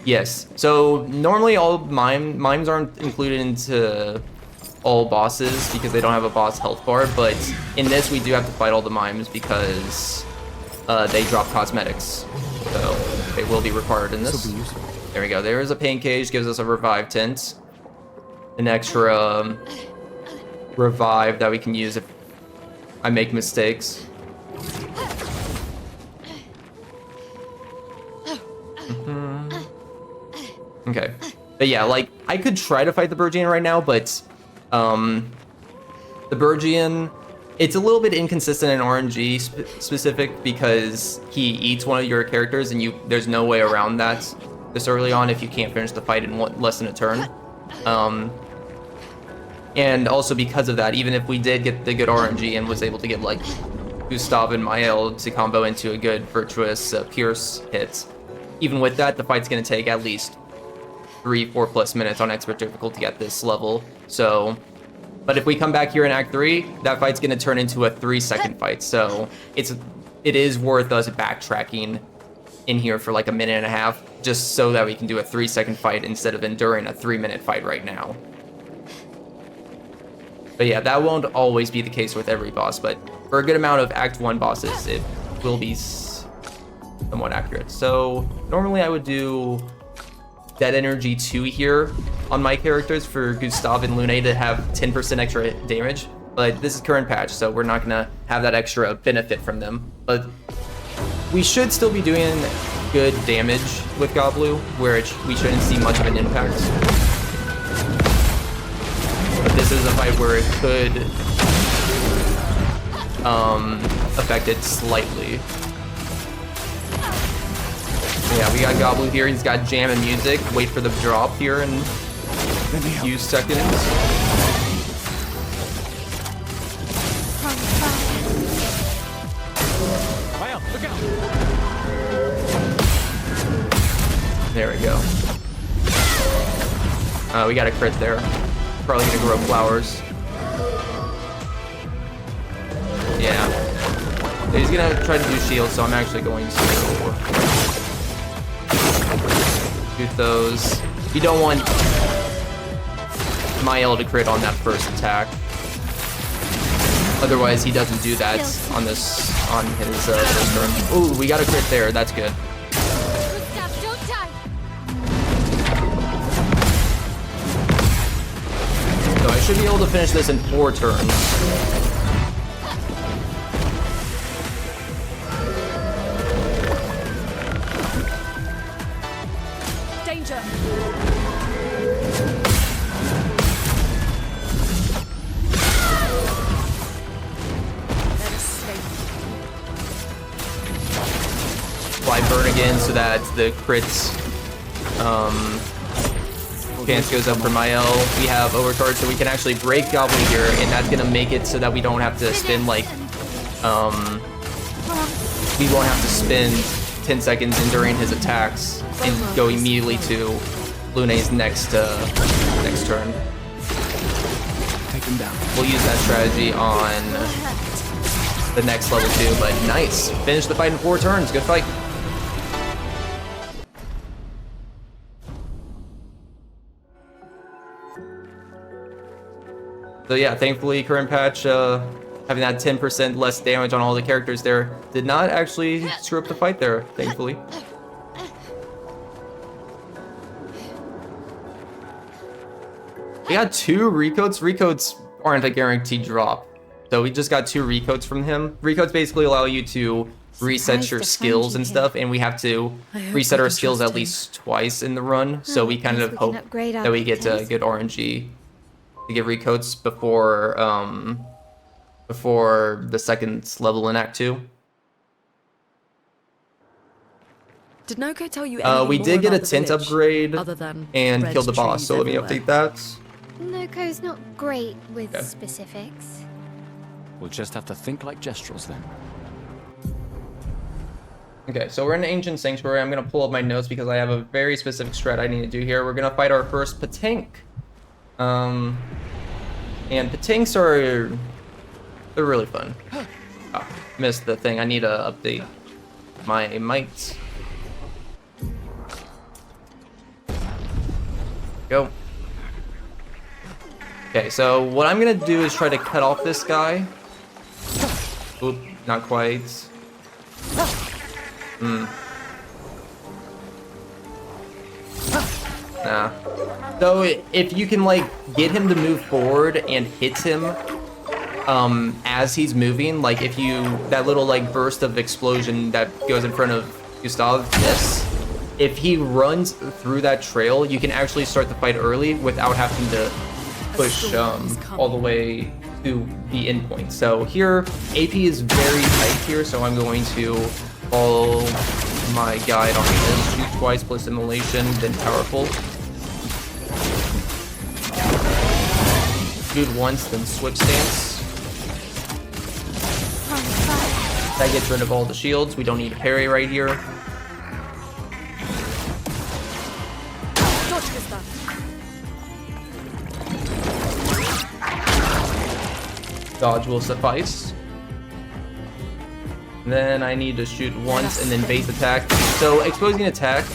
Yes, so normally all mimes aren't included into all bosses because they don't have a boss health bar, but in this we do have to fight all the mimes because they drop cosmetics, so they will be required in this. There we go, there is a paint cage, gives us a revive tint, an extra revive that we can use if I make mistakes. Okay, but yeah, like, I could try to fight the Burgian right now, but the Burgian, it's a little bit inconsistent in RNG specific because he eats one of your characters and there's no way around that this early on if you can't finish the fight in less than a turn. And also because of that, even if we did get the good RNG and was able to get like Gustav and Mael to combo into a good virtuous Pierce hit, even with that, the fight's gonna take at least 3-4 plus minutes on expert difficulty at this level. So, but if we come back here in Act 3, that fight's gonna turn into a 3-second fight. So it is worth us backtracking in here for like a minute and a half, just so that we can do a 3-second fight instead of enduring a 3-minute fight right now. But yeah, that won't always be the case with every boss, but for a good amount of Act 1 bosses, it will be somewhat accurate. So normally I would do Dead Energy 2 here on my characters for Gustav and Lune to have 10% extra damage, but this is current patch, so we're not gonna have that extra benefit from them. But we should still be doing good damage with Goblu, where we shouldn't see much of an impact. But this is a fight where it could affect it slightly. Yeah, we got Goblu here. He's got jam and music. Wait for the drop here in a few seconds. Look out. There we go. We got a crit there. Probably gonna grow flowers. Yeah. So he's gonna try to do shield, so I'm actually going to shoot those. You don't want Mael to crit on that first attack. Otherwise, he doesn't do that on his first turn. Ooh, we got a crit there. That's good. Gustav, don't die. So I should be able to finish this in 4 turns. Danger. Fly burn again so that the crits Chance goes up for Mael. We have overcharge, so we can actually break Goblin here, and that's gonna make it so that we don't have to spend like, we won't have to spend 10 seconds enduring his attacks and go immediately to Lune's next turn. Take him down. We'll use that strategy on the next level too, but nice. Finish the fight in 4 turns. Good fight. So yeah, thankfully current patch, having that 10% less damage on all the characters there did not actually screw up the fight there, thankfully. We got 2 recoats. Recoats aren't a guaranteed drop. So we just got 2 recoats from him. Recoats basically allow you to reset your skills and stuff, and we have to reset our skills at least twice in the run. So we kind of hope that we get good RNG to get recoats before the second level in Act 2. Did Noko tell you anything We more did get a about the tent village, upgrade other than and red killed the boss, trees so let me everywhere? update that. Noko's not great with Okay. specifics. We'll just have to think like Gestrels then. Okay, so we're in Ancient Sanctuary. I'm gonna pull up my notes because I have a very specific strat I need to do here. We're gonna fight our first Patank. And Patanks they're really fun. Oh, missed the thing. I need to update my might. Go. Okay, so what I'm gonna do is try to cut off this guy. Oop, not quite. Nah. So if you can like get him to move forward and hit him as he's moving, like if you that little like burst of explosion that goes in front of Gustav, if he runs through that trail, you can actually start the fight early without having to push all the way to the end point. So here AP is very tight here, so I'm going to follow my guide on this. Shoot twice plus immolation, then powerful. Shoot once, then swift stance. That gets rid of all the shields. We don't need a parry right here. Dodge will suffice. Then I need to shoot once and then base attack. So exposing attack,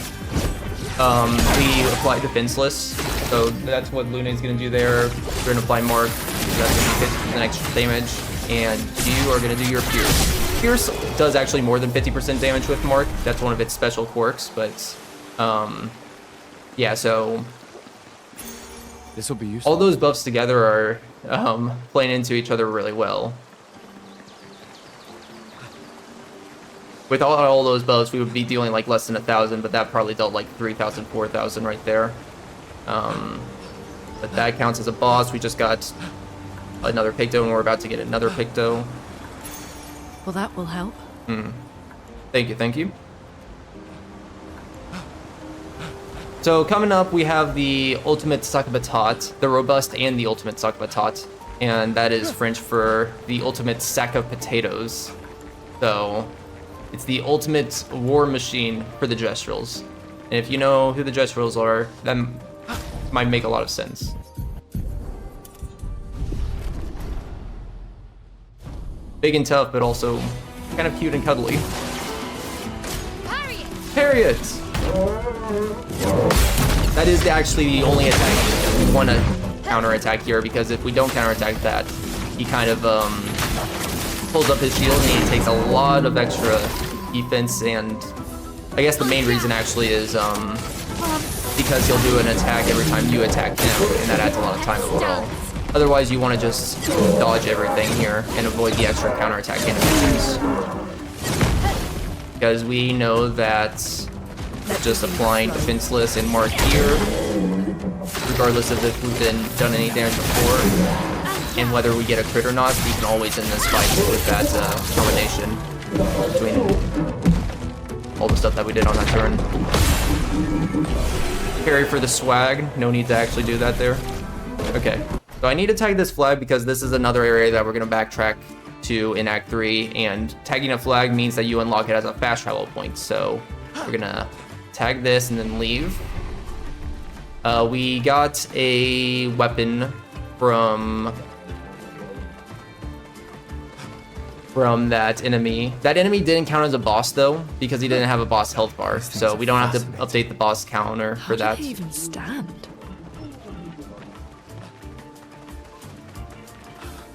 we apply defenseless. So that's what Luna is going to do there. We're going to apply Mark. That's going to hit the extra damage. And you are going to do your Pierce. Pierce does actually more than 50% damage with Mark. That's one of its special quirks. But yeah, so This will be useful. all those buffs together are playing into each other really well. With all those buffs, we would be dealing like less than 1,000, but that probably dealt like 3,000, 4,000 right there. But that counts as a boss. We just got another Picto, and we're about to get another Picto. Well, that will help. Thank you, thank you. So coming up, we have the Ultimate Sac-a-Patat, the Robust and the Ultimate Sac-a-Patat, and that is French for the Ultimate Sack of Potatoes. So it's the ultimate war machine for the Gestrels. And if you know who the Gestrels are, that might make a lot of sense. Big and tough, but also kind of cute and cuddly. Harriet! That is actually the only attack we want to counterattack here, because if we don't counterattack that, he kind of pulls up his shield and he takes a lot of extra defense. And I guess the main reason actually is because he'll do an attack every time you attack him, and that adds a lot of time as well. Otherwise, you want to just dodge everything here and avoid the extra counterattack animations, because we know that just applying defenseless and Mark here, regardless of if we've done any damage before, and whether we get a crit or not, we can always end this fight with that combination between all the stuff that we did on that turn. Carry for the swag. No need to actually do that there. Okay. So I need to tag this flag because this is another area that we're going to backtrack to in Act 3. And tagging a flag means that you unlock it as a fast travel point. So we're going to tag this and then leave. We got a weapon from that enemy. That enemy didn't count as a boss though, because he didn't have a boss health bar. So we don't have to update the boss counter for that. How did he even stand?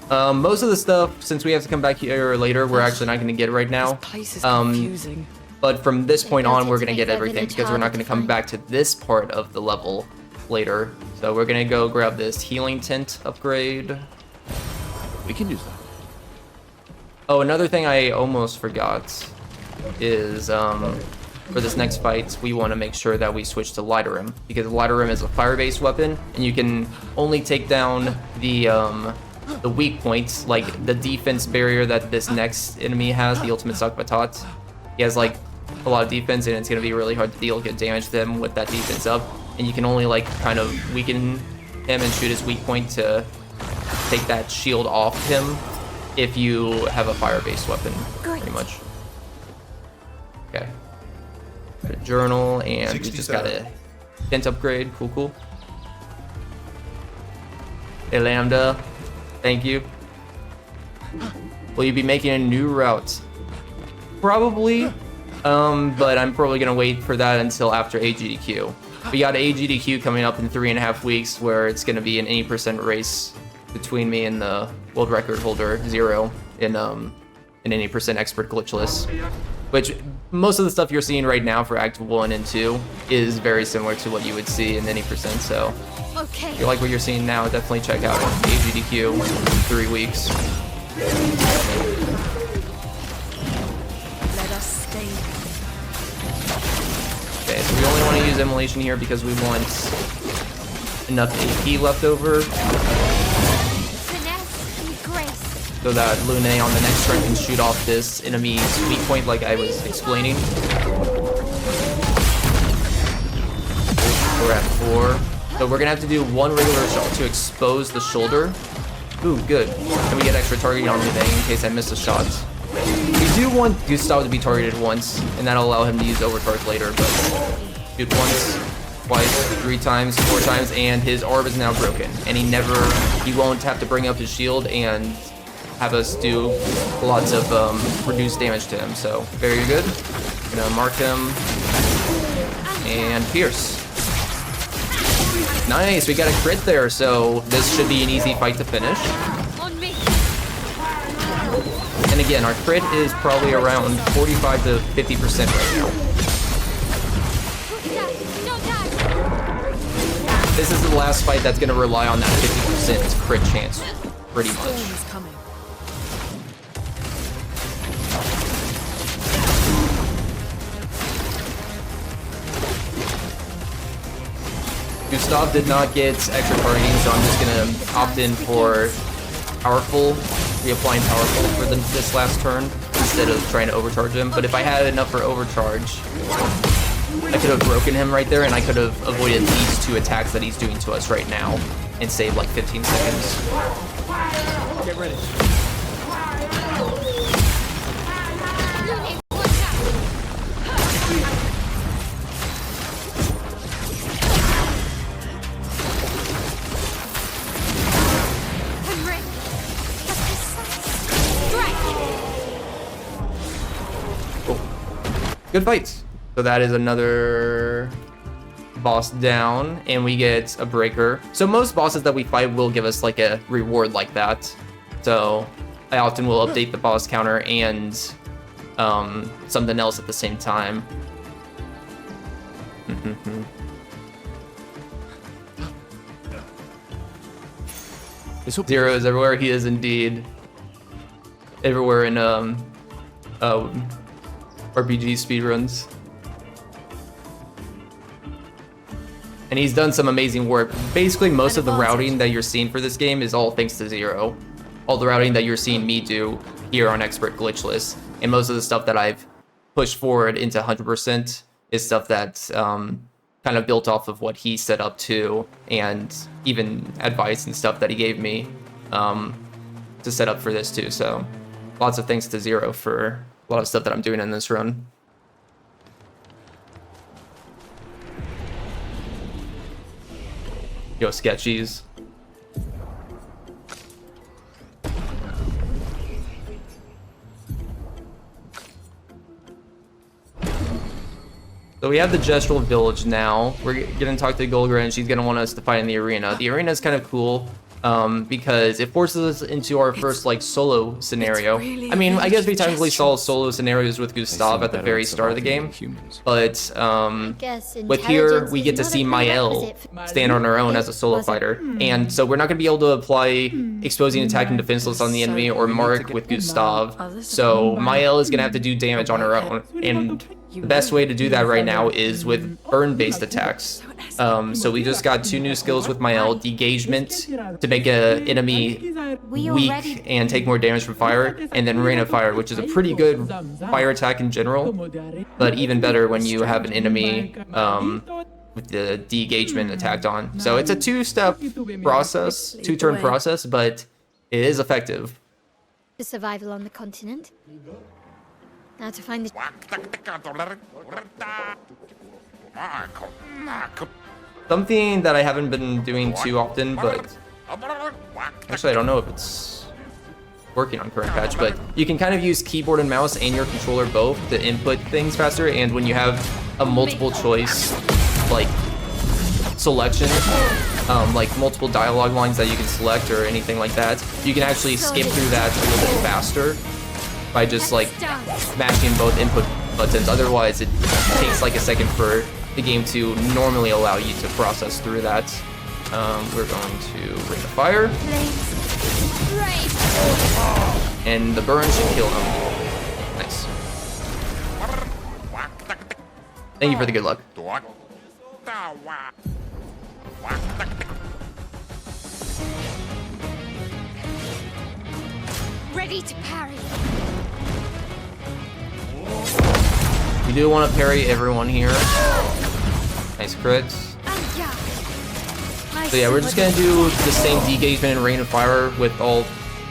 Most of the stuff, since we have to come back here later, we're actually not going to get right now. This place is confusing. But from this point on, we're going to Make get their everything village because we're not going to come harder to back to this part of the level later. So we're going to go grab this healing tent upgrade. We can use that. Oh, another thing I almost forgot is for this next fight, we want to make sure that we switch to Lighter Rim, because Lighter Rim is a fire-based weapon, and you can only take down the weak points, like the defense barrier that this next enemy has, the Ultimate Suck Batot. He has like a lot of defense, and it's going to be really hard to deal good damage to him with that defense up, and you can only like kind of weaken him and shoot his weak point to take that shield off him if you have a fire-based weapon, pretty much. Okay. Got a journal, and we just got a tent upgrade. Cool, cool. Hey, Lambda. Thank you. Will you be making a new route? Probably. But I'm probably going to wait for that until after AGDQ. We got AGDQ coming up in 3.5 weeks, where it's going to be an 80% race between me and the world record holder, Zero, in an 80% expert glitchless. Which, most of the stuff you're seeing right now for Act 1 and 2 is very similar to what you would see in 80%, so Okay. if you like what you're seeing now, definitely check out AGDQ in 3 weeks. Let us stay. Okay, so we only want to use Immolation here because we want enough AP left over Finesse and grace. so that Lune on the next turn can shoot off this enemy's weak point like I was explaining. We're at 4. So we're gonna have to do 1 regular shot to expose the shoulder. Ooh, good. And we get extra targeting on Lune in case I miss a shot. We do want Gustav to be targeted once, and that'll allow him to use overcharge later, but shoot once, twice, 3 times, 4 times, and his orb is now broken. And he won't have to bring up his shield and have us do lots of reduced damage to him. So very good. Gonna mark him and pierce. Nice, we got a crit there, so this should be an easy fight to finish. On me. And again, our crit is probably around 45 to 50% right now. Don't die. This is the last fight that's gonna rely on that 50% crit chance, pretty Storm much. is coming. Gustav did not get extra targeting, so I'm just gonna opt in for powerful, reapplying powerful for this last turn instead of trying to overcharge him. But if I had enough for overcharge, I could have broken him right there, and I could have avoided these 2 attacks that he's doing to us right now and saved like 15 seconds. Get ready. Lune, watch out. I'm ready. That's precise. Strike. Cool. Good fights. So that is another boss down, and we get a breaker. So most bosses that we fight will give us like a reward like that. So I often will update the boss counter and something else at the same time. Zero is everywhere. He is indeed everywhere in RPG speedruns. And he's done some amazing work. Basically, most of the routing that you're seeing for this game is all thanks to Zero. All the routing that you're seeing me do here on Expert Glitchless. And most of the stuff that I've pushed forward into 100% is stuff that kind of built off of what he set up too, and even advice and stuff that he gave me to set up for this too. So lots of thanks to Zero for a lot of stuff that I'm doing in this run. Yo, sketchies. So we have the Gestural Village now. We're gonna talk to Golgra, and she's gonna want us to fight in the arena. The arena is kind of cool because it forces us into our first like solo scenario. Really I mean, I guess we technically saw gestural. solo scenarios with Gustav at the very start of the game, but Guess with here intelligence we is get to not a see Mael prerequisite for- stand on her own as a solo Was it? fighter, and so we're not gonna be able to apply exposing, attacking, defenseless on the enemy or mark with Gustav. So Mael is gonna have to do damage on her own, and the best way to do that right now is with burn-based attacks. So we just got 2 new skills with Mael: Degagement to make an enemy weak and take more damage from fire, and then Rain of Fire, which is a pretty good fire attack in general, but even better when you have an enemy with the de-engagement attacked on. So it's a 2-step process, 2-turn process, but it is effective. The survival on the continent. Now to find the Something that I haven't been doing too often, but actually I don't know if it's working on current patch, but you can kind of use keyboard and mouse and your controller both to input things faster, and when you have a multiple choice like selection, like multiple dialogue lines that you can select or anything like that, you can actually skip through that a little bit faster by just like mashing both input buttons. Otherwise it takes like a second for the game to normally allow you to process through that. We're going to Ring of Fire, and the burn should kill him. Nice. Thank you for the good luck. ready to parry. We do want to parry everyone here. Nice crits. So yeah, we're just gonna do the same de-engagement and Rain of Fire with all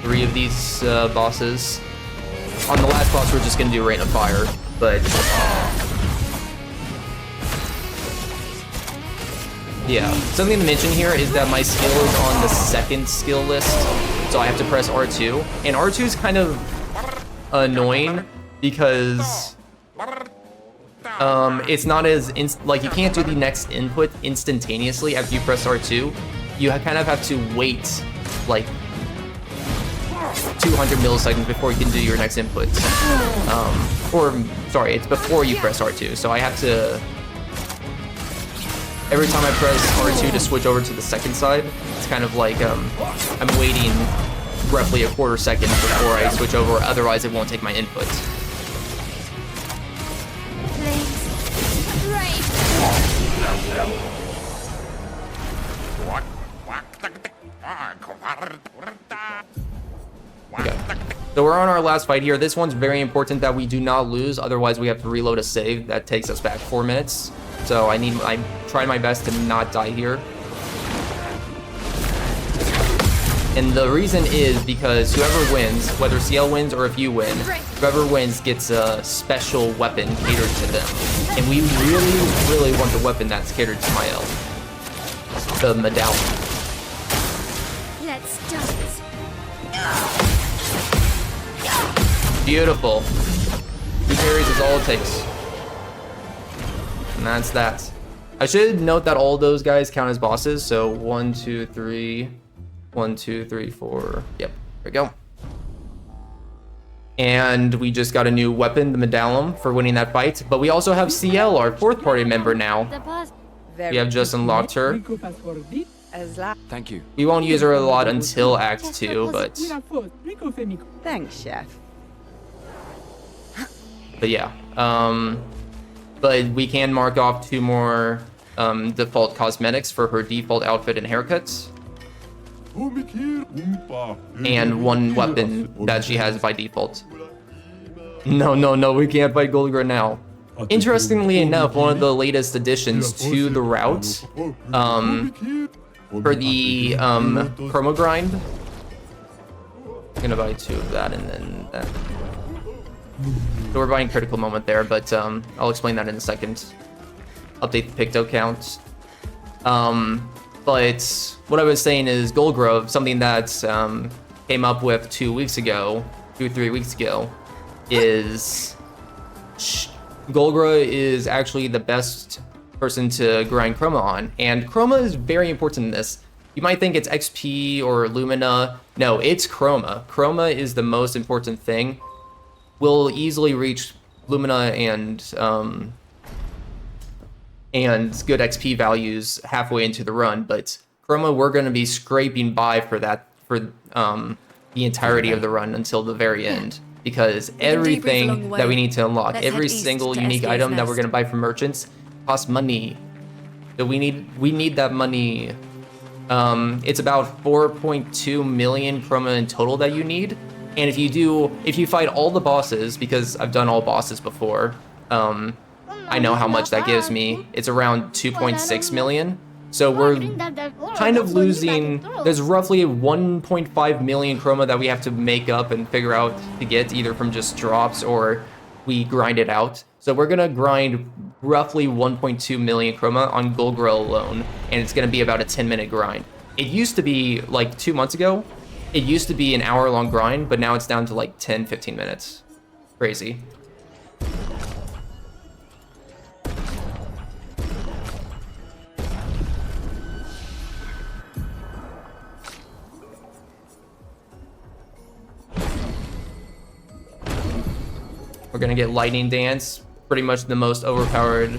3 of these bosses. On the last boss, we're just gonna do Rain of Fire, but yeah. Something to mention here is that my skill is on the 2nd skill list, so I have to press R2, and R2 is kind of annoying because it's not as like you can't do the next input instantaneously after you press R2. You kind of have to wait like 200 milliseconds before you can do your next input. Or sorry, it's before you press R2. So I have to, every time I press R2 to switch over to the 2nd side, it's kind of like I'm waiting roughly a quarter second before I switch over. Otherwise, it won't take my input. Okay. So we're on our last fight here. This one's very important that we do not lose, otherwise we have to reload a save. That takes us back 4 minutes. So I'm trying my best to not die here. And the reason is because whoever wins, whether CL wins or if you win, whoever wins gets a special weapon catered to them. And we really, really want the weapon that's catered to Mael. The medallion. Let's dance. Beautiful. 2 parries is all it takes. And that's that. I should note that all those guys count as bosses. So 1, 2, 3, 1, 2, 3, 4. Yep, there we go. And we just got a new weapon, the medallion, for winning that fight. But we also have CL, our 4th party member now. The boss. We have just unlocked her. Thank you. We won't use her a lot until Act 2, but Thanks, Chef. yeah. But we can mark off 2 more default cosmetics for her default outfit and haircuts. And 1 weapon that she has by default. No, we can't fight Golgra now. Interestingly enough, one of the latest additions to the route, for the chroma grind, I'm gonna buy 2 of that and then that. So we're buying critical moment there, but I'll explain that in a second. Update the Picto count. But what I was saying is Gold Grove, something that came up with 2 weeks ago, 2 or 3 weeks ago, is Gold Grove is actually the best person to grind Chroma on, and Chroma is very important in this. You might think it's XP or Lumina. No, it's Chroma. Chroma is the most important thing. We'll easily reach Lumina and good XP values halfway into the run, but Chroma, we're going to be scraping by for that for the entirety of the run until the very end, because everything that we need to unlock, every single unique item that we're going to buy from merchants costs money. So we need that money. It's about 4.2 million Chroma in total that you need, and if you fight all the bosses, because I've done all bosses before, I know how much that gives me. It's around 2.6 million. So we're kind of losing. There's roughly 1.5 million Chroma that we have to make up and figure out to get, either from just drops or we grind it out. So we're gonna grind roughly 1.2 million Chroma on Gold Grill alone, and it's gonna be about a 10-minute grind. It used to be, like 2 months ago, it used to be an hour-long grind, but now it's down to like 10-15 minutes. Crazy. We're gonna get Lightning Dance, pretty much the most overpowered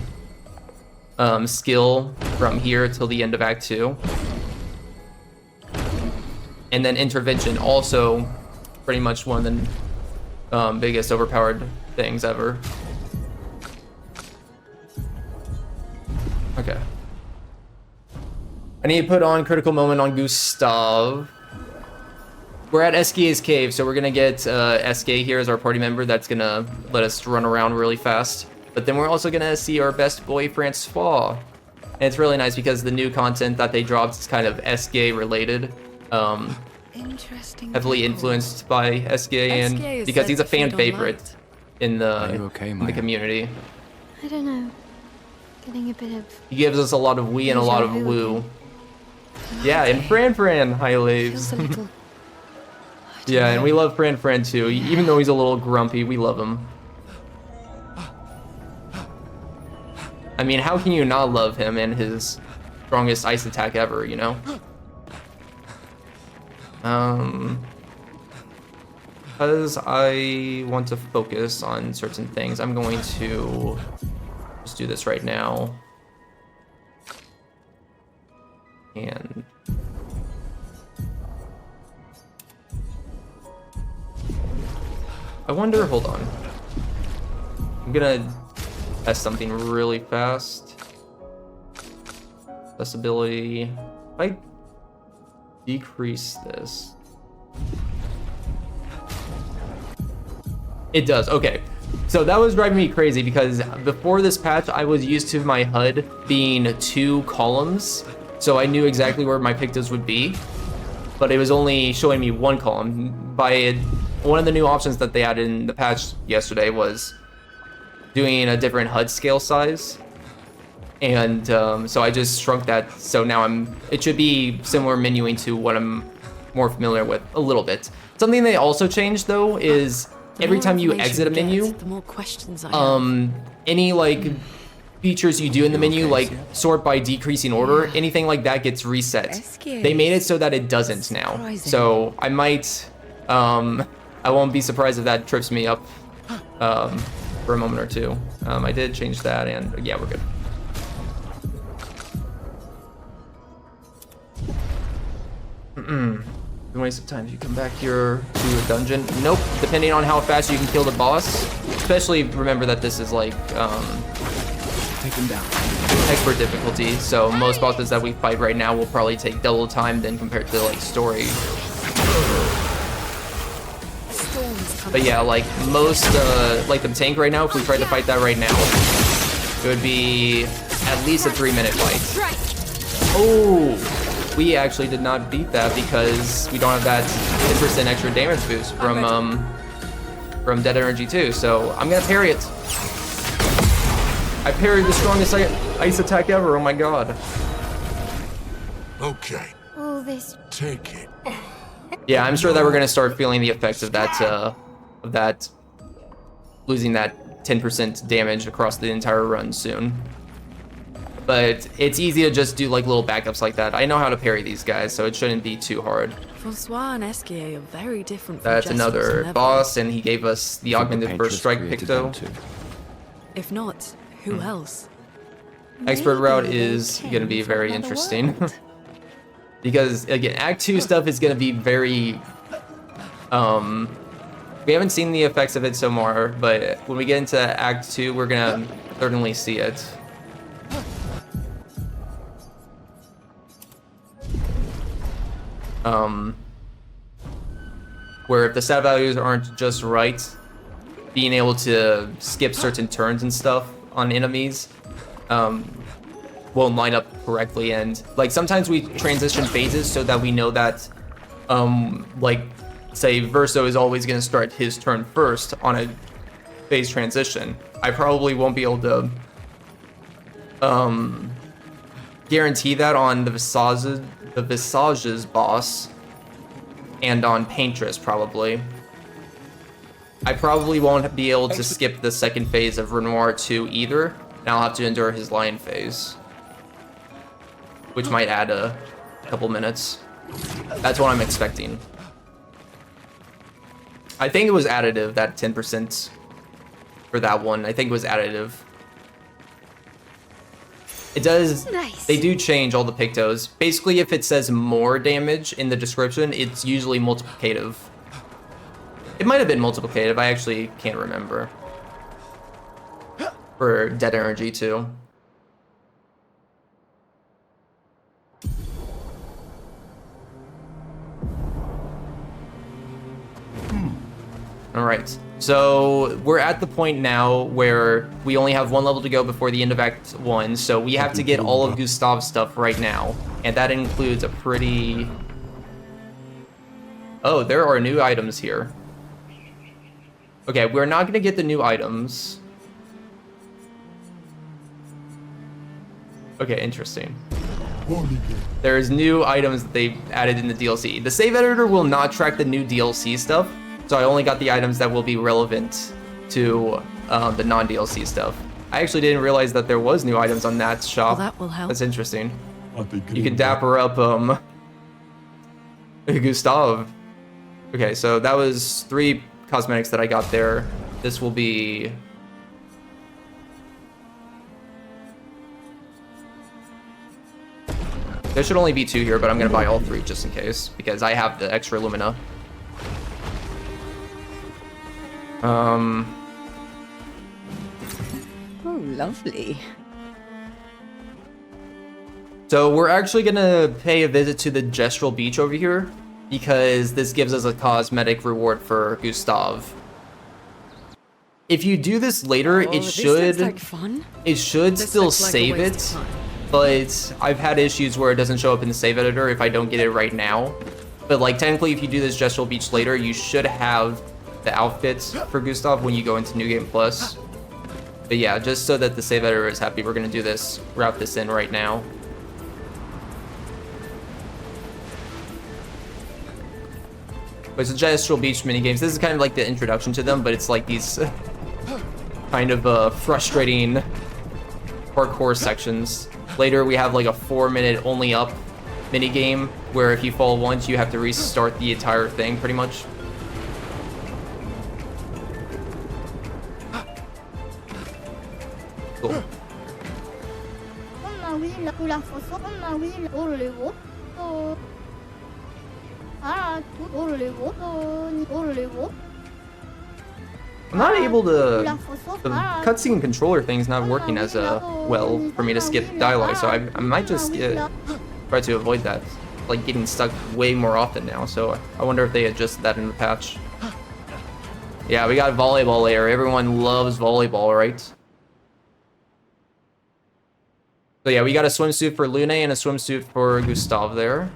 skill from here till the end of Act 2. And then Intervention, also pretty much one of the biggest overpowered things ever. Okay. I need to put on Critical Moment on Gustav. We're at SKA's cave, so we're gonna get SK here as our party member. That's gonna let us run around really fast. But then we're also gonna see our best boy, Francois. And it's really nice because the new content that they dropped is kind of SK related. Heavily influenced by SK, and because he's a fan favorite in the community. I don't know. Getting a bit of... He gives us a lot of wee and a lot of woo. Yeah, and Fran, hi Laves. Yeah, and we love Fran too. Even though he's a little grumpy, we love him. I mean, how can you not love him and his strongest ice attack ever, you know? Because I want to focus on certain things, I'm going to just do this right now. And I wonder, hold on. I'm gonna test something really fast. Accessibility. If I decrease this. It does, okay. So that was driving me crazy because before this patch, I was used to my HUD being 2 columns. So I knew exactly where my Pictos would be, but it was only showing me 1 column. One of the new options that they added in the patch yesterday was doing a different HUD scale size. And so I just shrunk that. So now it should be similar menuing to what I'm more familiar with a little bit. Something they also changed though is every time you exit a menu, any like features you do in the menu, like sort by decreasing order, anything like that gets reset. They made it so that it doesn't now. So I might, I won't be surprised if that trips me up for a moment or two. I did change that, and yeah, we're good. Waste of time. You come back here to a dungeon. Nope. Depending on how fast you can kill the boss, especially remember that this is like Take him down. expert difficulty. So most bosses that we fight right now will probably take double time than compared to like story. But yeah, like most, like the tank right now, if we tried to fight that right now, it would be at least a 3-minute fight. Oh, we actually did not beat that because we don't have that 10% extra damage boost from Dead Energy 2. So I'm gonna parry it. I parried the strongest ice attack ever. Oh my god. Okay, All this. take it. Yeah, I'm sure that we're gonna start feeling the effects of that losing that 10% damage across the entire run soon. But it's easy to just do like little backups like that. I know how to parry these guys, so it shouldn't be too hard. Francois and Esquier are very different from That's Jesters another and boss, and he gave us the augmented burst strike picto. If not, who else? Expert route Maybe is they gonna be came very from another interesting. world. Because again, Act 2 stuff is gonna be very we haven't seen the effects of it so far, but when we get into Act 2, we're gonna certainly see it. Where if the stat values aren't just right, being able to skip certain turns and stuff on enemies won't line up correctly, and like sometimes we transition phases so that we know that like say Verso is always going to start his turn first on a phase transition. I probably won't be able to guarantee that on the Visage's boss and on Paintress probably. I probably won't be able to skip the second phase of Renoir 2 either, and I'll have to endure his Lion phase, which might add a couple minutes. That's what I'm expecting. I think it was additive, that 10% for that one. I think it was additive. It does, Nice. they do change all the pictos. Basically, if it says more damage in the description, it's usually multiplicative. It might have been multiplicative, I actually can't remember. For Dead Energy 2. Alright, so we're at the point now where we only have one level to go before the end of Act 1, so we have to get all of Gustav's stuff right now. And that includes a pretty... Oh, there are new items here. Okay, we're not gonna get the new items. Okay, interesting. There's new items that they added in the DLC. The save editor will not track the new DLC stuff, so I only got the items that will be relevant to the non-DLC stuff. I actually didn't realize that there was new items on that shop. Well, that will help. That's interesting. You can dapper up Gustav. Okay, so that was 3 cosmetics that I got there. This will be... There should only be 2 here, but I'm gonna buy all 3 just in case, because I have the extra Lumina. Oh, lovely. So we're actually gonna pay a visit to the Gestural Beach over here, because this gives us a cosmetic reward for Gustav. If you do this later, it This should looks like fun. still looks like a save waste it, of time. but I've had issues where it doesn't show up in the save editor if I don't get it right now. But like technically, if you do this Gestural Beach later, you should have the outfits for Gustav when you go into New Game Plus. But yeah, just so that the save editor is happy, we're gonna do this, route this in right now. But it's a Gestural Beach minigames. This is kind of like the introduction to them, but it's like these kind of frustrating parkour sections. Later, we have like a 4-minute only up minigame where if you fall once, you have to restart the entire thing pretty much. Cool. I'm not able to... The cutscene controller thing's not working as well for me to skip dialogue, so I might just try to avoid that. Like getting stuck way more often now, so I wonder if they adjusted that in the patch. Yeah, we got volleyball layer. Everyone loves volleyball, right? So yeah, we got a swimsuit for Lune and a swimsuit for Gustav there.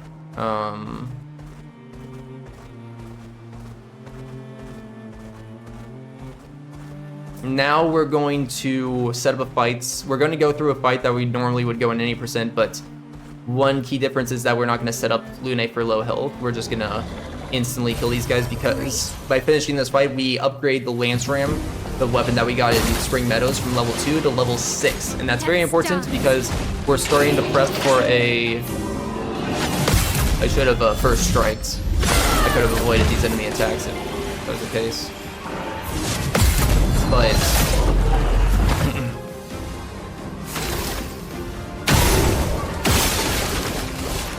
Now we're going to set up a fight. We're going to go through a fight that we normally would go in any percent, but one key difference is that we're not going to set up Lune for low health. We're just going to instantly kill these guys because by finishing this fight, we upgrade the Lance Ram, the weapon that we got in Spring Meadows, from level 2 to level 6. And that's very important because we're starting to prep for a... I should have first strikes. I could have avoided these enemy attacks if that was the case. But...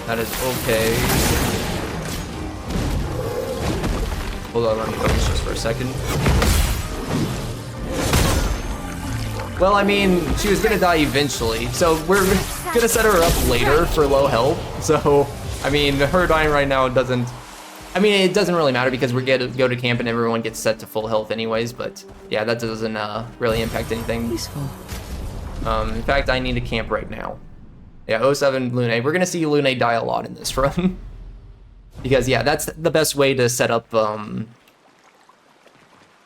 that is okay. Hold on, let me focus just for a second. Well, I mean, she was gonna die eventually, so we're gonna set her up later for low health. So, I mean, her dying right now doesn't... I mean, it doesn't really matter because we're gonna go to camp and everyone gets set to full health anyways, but yeah, that doesn't really impact anything. Useful. In fact, I need to camp right now. Yeah, 07 Lune. We're gonna see Lune die a lot in this run. Because yeah, that's the best way to set up, to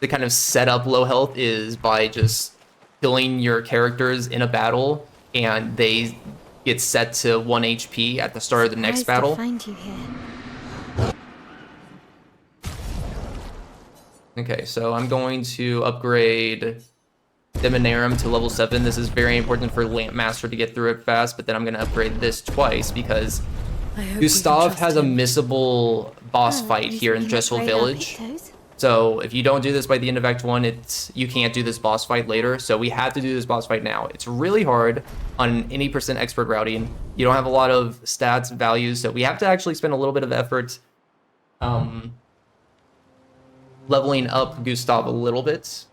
kind of set up low health is by just killing your characters in a battle and they get set to 1 HP at the start of the next battle. Find you here. Okay, so I'm going to upgrade Demonarum to level 7. This is very important for Lamp Master to get through it fast, but then I'm going to upgrade this twice because Gustav has a missable boss fight here in Dressel Village. So if you don't do this by the end of Act 1, you can't do this boss fight later. So we have to do this boss fight now. It's really hard on any percent expert routing. You don't have a lot of stats values, so we have to actually spend a little bit of effort leveling up Gustav a little bit.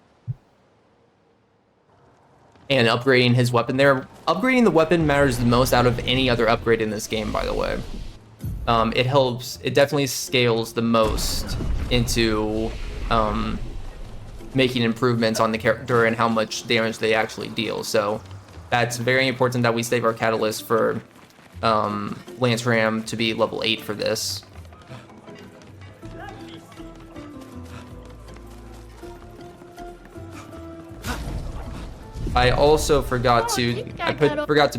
And upgrading his weapon there. Upgrading the weapon matters the most out of any other upgrade in this game, by the way. It helps, it definitely scales the most into making improvements on the character and how much damage they actually deal. So that's very important that we save our catalyst for Lance Ram to be level 8 for this. I also forgot to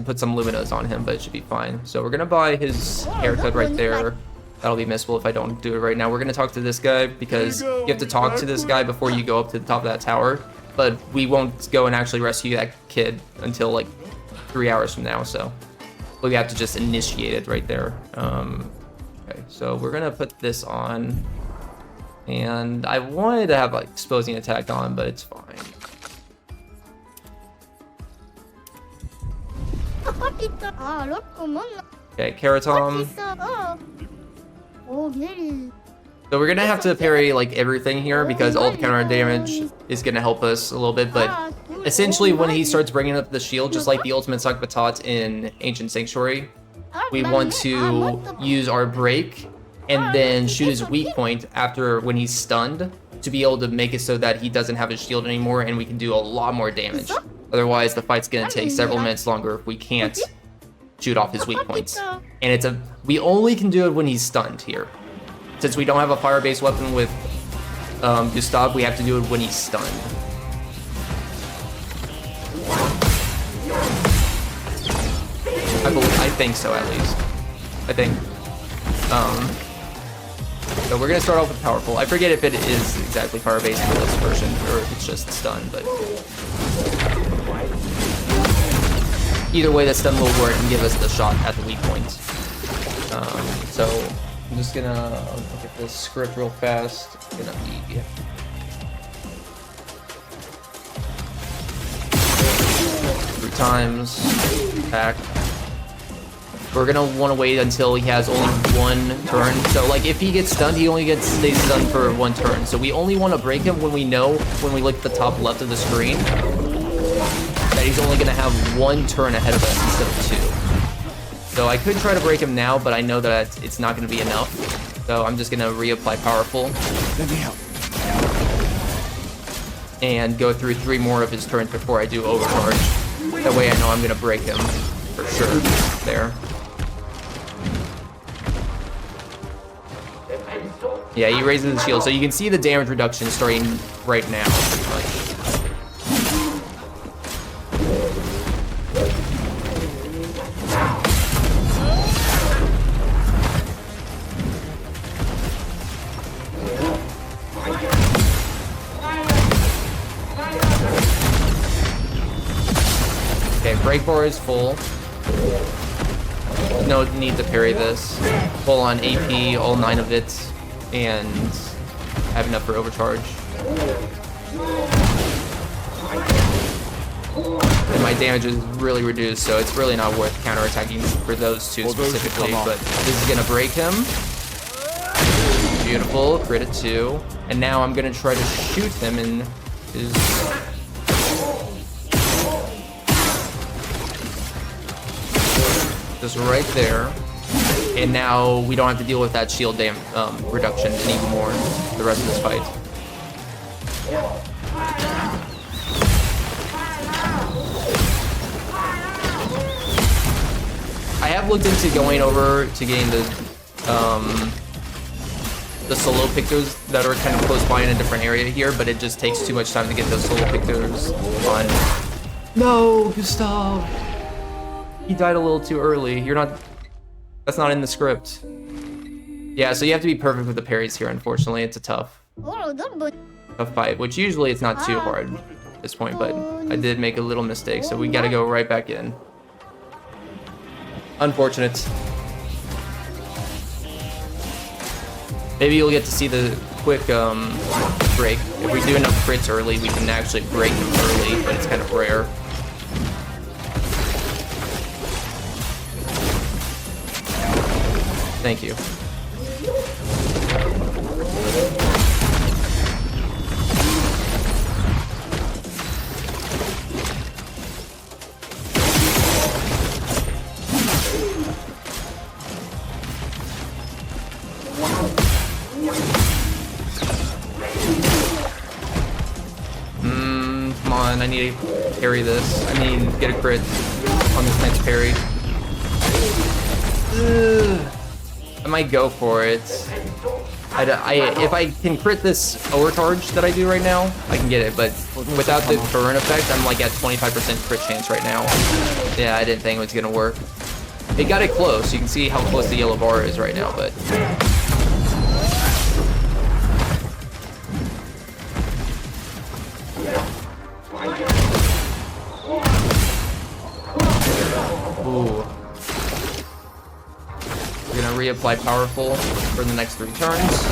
put some Luminos on him, but it should be fine. So we're gonna buy his haircut right there. That'll be missable if I don't do it right now. We're gonna talk to this guy because you have to talk to this guy before you go up to the top of that tower. But we won't go and actually rescue that kid until like 3 hours from now. So we have to just initiate it right there. Okay, so we're gonna put this on, and I wanted to have like exposing attack on, but it's fine. Okay, Keratom. So we're gonna have to parry like everything here because all the counter damage is gonna help us a little bit, but essentially when he starts bringing up the shield, just like the ultimate Sakbatat in Ancient Sanctuary, we want to use our break and then shoot his weak point after when he's stunned to be able to make it so that he doesn't have his shield anymore and we can do a lot more damage. Otherwise, the fight's gonna take several minutes longer if we can't shoot off his weak points. And we only can do it when he's stunned here. Since we don't have a fire-based weapon with Gustav, we have to do it when he's stunned. I think so, at least. I think. So we're gonna start off with powerful. I forget if it is exactly fire-based for this version or if it's just stun, but either way, the stun will work and give us the shot at the weak point. So I'm just gonna look at this script real fast. It's gonna be 3 times attack. We're gonna want to wait until he has only 1 turn. So like if he gets stunned, he only stays stunned for 1 turn. So we only want to break him when we know, when we look at the top left of the screen, that he's only gonna have 1 turn ahead of us instead of 2. So I could try to break him now, but I know that it's not gonna be enough. So I'm just gonna reapply powerful. Let me help. and go through 3 more of his turns before I do overcharge. That way I know I'm gonna break him for sure there. Yeah, he raises the shield, so you can see the damage reduction starting right now, pretty much. Okay, break bar is full. No need to parry this. Full on AP, all 9 of it, and have enough for overcharge. And my damage is really reduced, so it's really not worth counterattacking for those 2 specifically, but this is gonna break him. Beautiful, crit at 2. And now I'm gonna try to shoot him in his... just right there. And now we don't have to deal with that shield reduction anymore the rest of this fight. I have looked into going over to getting the solo pictures that are kind of close by in a different area here, but it just takes too much time to get those solo pictures on. No, Gustav! He died a little too early. You're not... That's not in the script. Yeah, so you have to be perfect with the parries here, unfortunately. It's a tough fight, which usually it's not too hard at this point, but I did make a little mistake, so we gotta go right back in. Unfortunate. Maybe you'll get to see the quick break. If we do enough crits early, we can actually break him early, but it's kind of rare. Thank you. Come on, I need to parry this. I mean, get a crit on this next parry. I might go for it. If I can crit this overcharge that I do right now, I can get it, but without the burn effect, I'm like at 25% crit chance right now. Yeah, I didn't think it was gonna work. It got it close. You can see how close the yellow bar is right now, but... Ooh. We're gonna reapply powerful for the next 3 turns.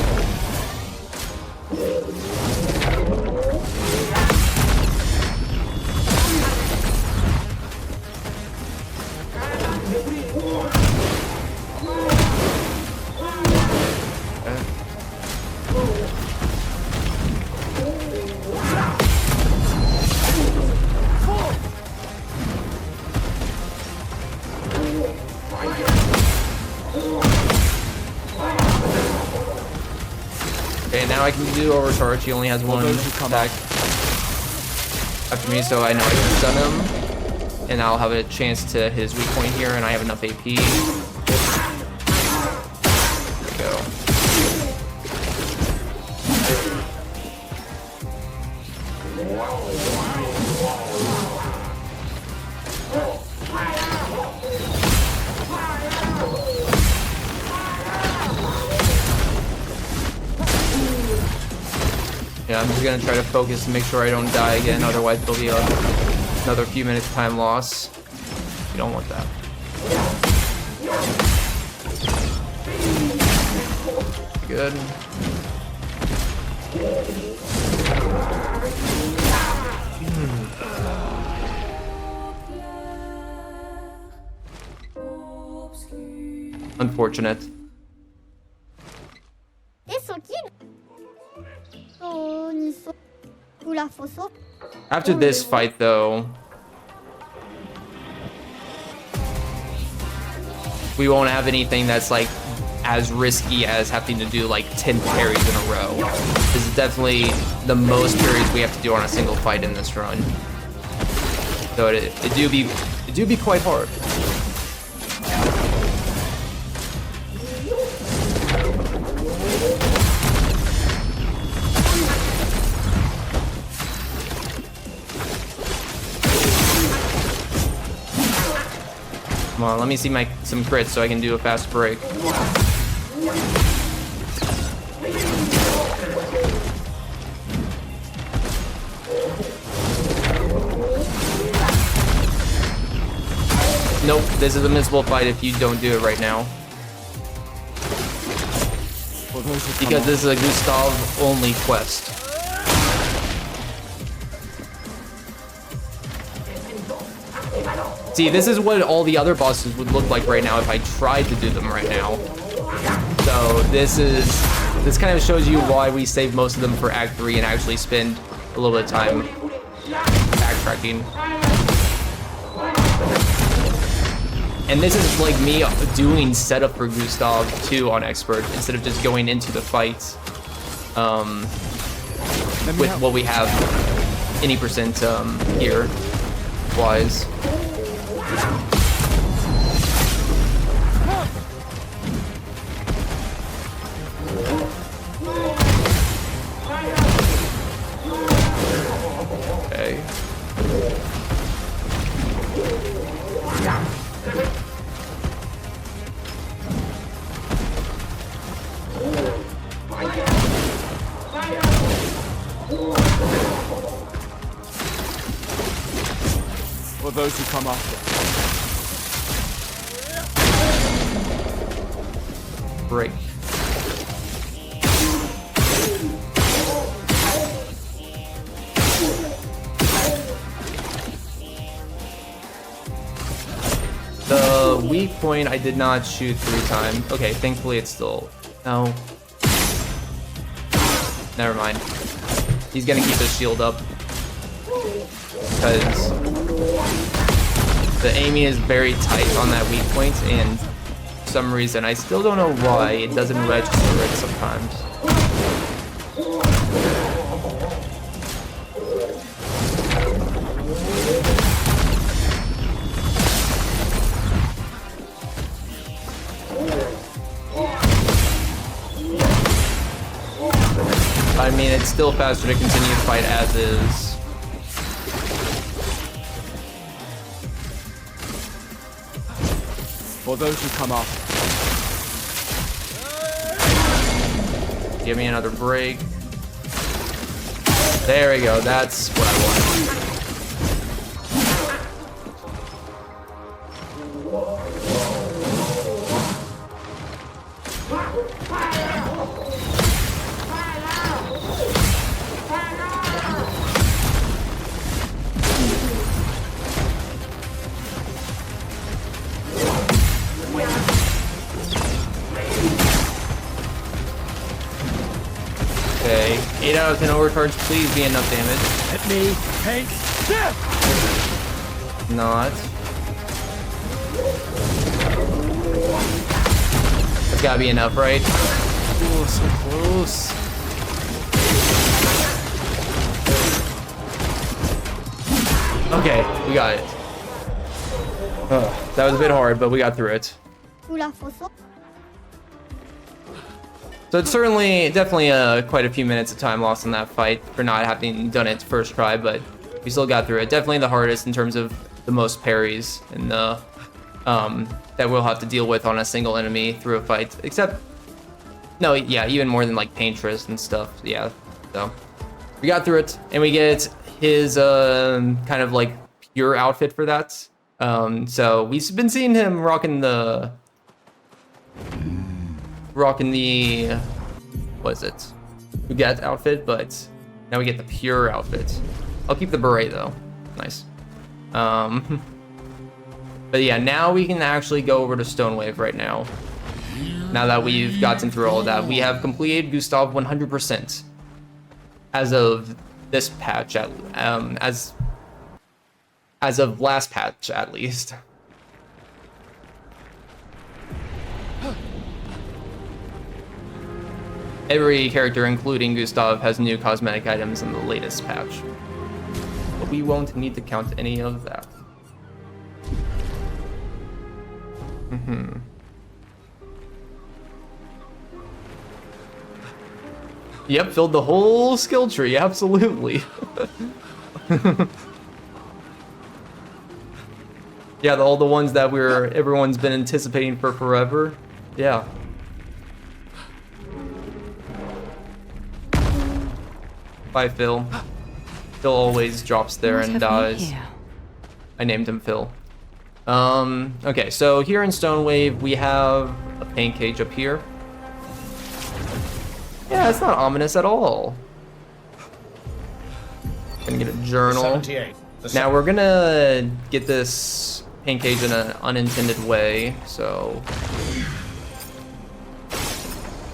Okay, now I can do overcharge. He only has 1 attack after me, so I know I can stun him. And I'll have a chance to his weak point here, and I have enough AP. There we go. Yeah, I'm just gonna try to focus and make sure I don't die again, otherwise there'll be another few minutes time loss. You don't want that. Good. Unfortunate. After this fight, though, we won't have anything that's like as risky as having to do like 10 parries in a row. This is definitely the most parries we have to do on a single fight in this run. So it do be quite hard. Come on, let me see some crits so I can do a fast break. Nope, this is a missable fight if you don't do it right now. Because this is a Gustav only quest. See, this is what all the other bosses would look like right now if I tried to do them right now. So this kind of shows you why we save most of them for Act 3 and actually spend a little bit of time backtracking. And this is like me doing setup for Gustav 2 on Expert instead of just going into the fights with what we have any percent here wise. Okay. For those who come after. Break. The weak point I did not shoot 3 times. Okay, thankfully it's still... No. Never mind. He's gonna keep his shield up. Because the aiming is very tight on that weak point, and for some reason, I still don't know why, it doesn't register it sometimes. I mean, it's still faster to continue to fight as is. For those who come after. Give me another break. There we go. That's what I want. Okay, 8 out of 10 overcharge, please be enough damage. Let me take this! Not. That's gotta be enough, right? Oh, so close. Okay, we got it. That was a bit hard, but we got through it. So it's definitely quite a few minutes of time lost in that fight for not having done it first try, but we still got through it. Definitely the hardest in terms of the most parries and the that we'll have to deal with on a single enemy through a fight. Except, no, yeah, even more than like Paintress and stuff. Yeah, so we got through it, and we get his kind of like pure outfit for that. So we've been seeing him rocking the what is it, Huguette outfit, but now we get the pure outfit. I'll keep the beret though. Nice. But yeah, now we can actually go over to Stonewave right now. Now that we've gotten through all of that, we have completed Gustav 100% as of this patch, as of last patch at least. Every character, including Gustav, has new cosmetic items in the latest patch. But we won't need to count any of that. Yep, filled the whole skill tree, absolutely. Yeah, all the ones that everyone's been anticipating for forever. Yeah. Bye, Phil. Phil always drops there and dies. I named him Phil. Okay, so here in Stonewave, we have a paint cage up here. Yeah, it's not ominous at all. Gonna get a journal. Now we're gonna get this paint cage in an unintended way, so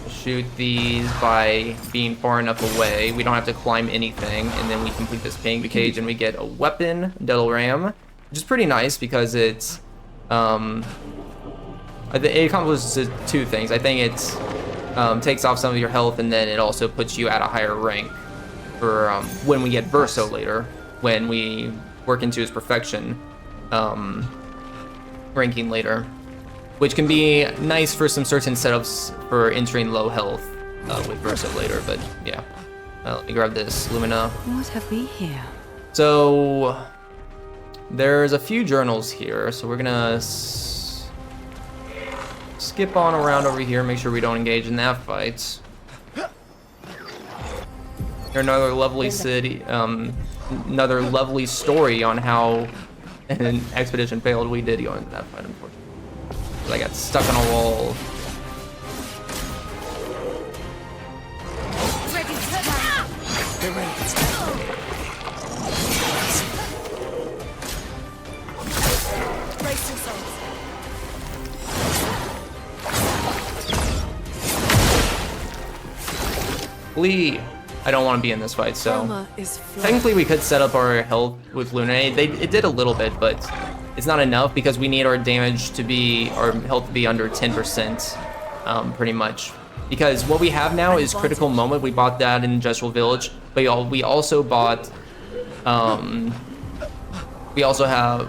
shoot these by being far enough away. We don't have to climb anything, and then we complete this paint cage and we get a weapon, Devil Ram, which is pretty nice because it's it accomplishes two things. I think it's takes off some of your health, and then it also puts you at a higher rank for when we get Verso later, when we work into his perfection ranking later, which can be nice for some certain setups for entering low health with Verso later. But yeah, let me grab this Lumina. What have we here? So there's a few journals here, so we're gonna skip on around over here, make sure we don't engage in that fight. Another lovely city, another lovely story on how an expedition failed. We did go into that fight, unfortunately. But I got stuck on a wall. Flee. I don't want to be in this fight, so technically we could set up our health with Lune. It did a little bit, but it's not enough because we need our damage to be, our health to be under 10%, pretty much. Because what we have now is Critical Moment. We bought that in Gestural Village, but we also bought,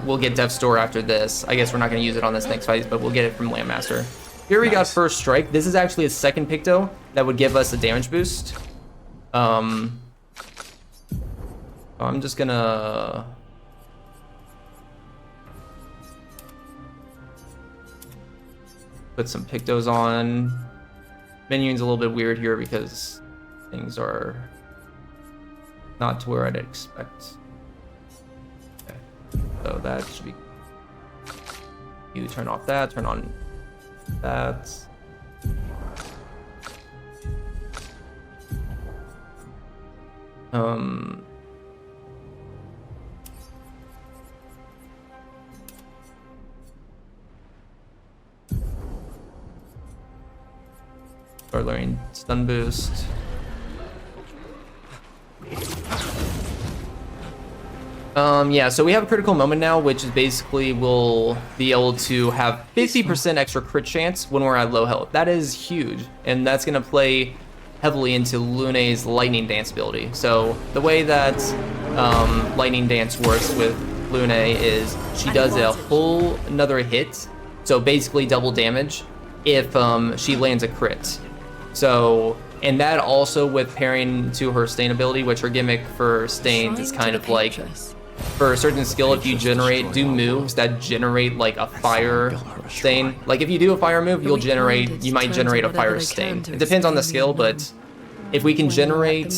we'll get Death Store after this. I guess we're not going to use it on this next fight, but we'll get it from Landmaster. Here we got First Strike. This is actually a second Picto that would give us a damage boost. I'm just gonna put some Pictos on. Menu's a little bit weird here because things are not to where I'd expect. Okay. So that should be. You turn off that, turn on that. Start learning stun boost. Yeah, so we have a Critical Moment now, which is basically we'll be able to have 50% extra crit chance when we're at low health. That is huge, and that's gonna play heavily into Lune's Lightning Dance ability. So the way that Lightning Dance works with Lune is she does a whole another hit, so basically double damage if she lands a crit. So, and that also with pairing to her Stain ability, which her gimmick for Stains is kind of like, for a certain skill, if you do moves that generate like a fire stain. Like if you do a fire move, you might generate a fire stain. It depends on the skill, but if we can generate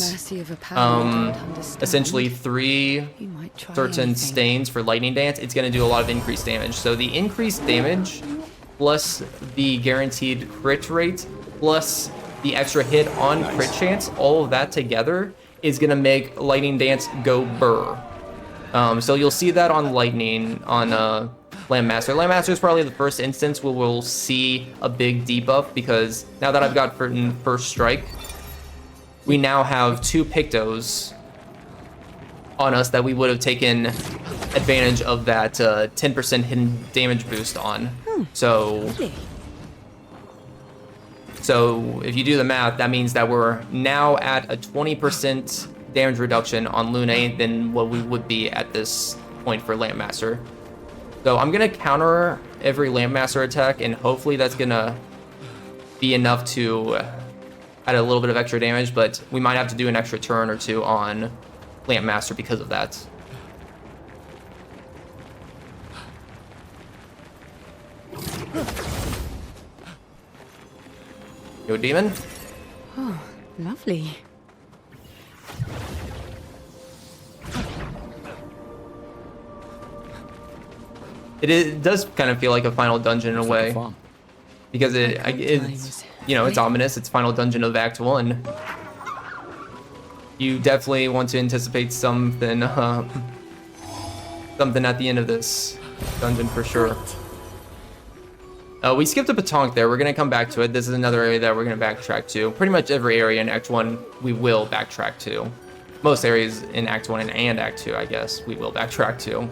essentially 3 certain stains for Lightning Dance, it's going to do a lot of increased damage. So the increased damage plus the guaranteed crit rate plus the extra hit on crit chance, all of that together is going to make Lightning Dance go burr. So you'll see that on Lightning, on Landmaster. Landmaster is probably the first instance where we'll see a big debuff, because now that I've got First Strike, we now have 2 Pictos on us that we would have taken advantage of that 10% hidden damage boost on. So So if you do the math, that means that we're now at a 20% damage reduction on Lune than what we would be at this point for Lampmaster. So I'm gonna counter every Lampmaster attack, and hopefully that's gonna be enough to add a little bit of extra damage, but we might have to do an extra turn or two on Lampmaster because of that. Yo, demon. Oh, lovely. It does kind of feel like a final dungeon in a way, Fun. because it's, you know, it's ominous. It's final dungeon of Act 1. You definitely want to anticipate something, something at the end of this dungeon for sure. We skipped a Petanque there. We're going to come back to it. This is another area that we're going to backtrack to. Pretty much every area in Act 1 we will backtrack to. Most areas in Act 1 and Act 2, I guess, we will backtrack to.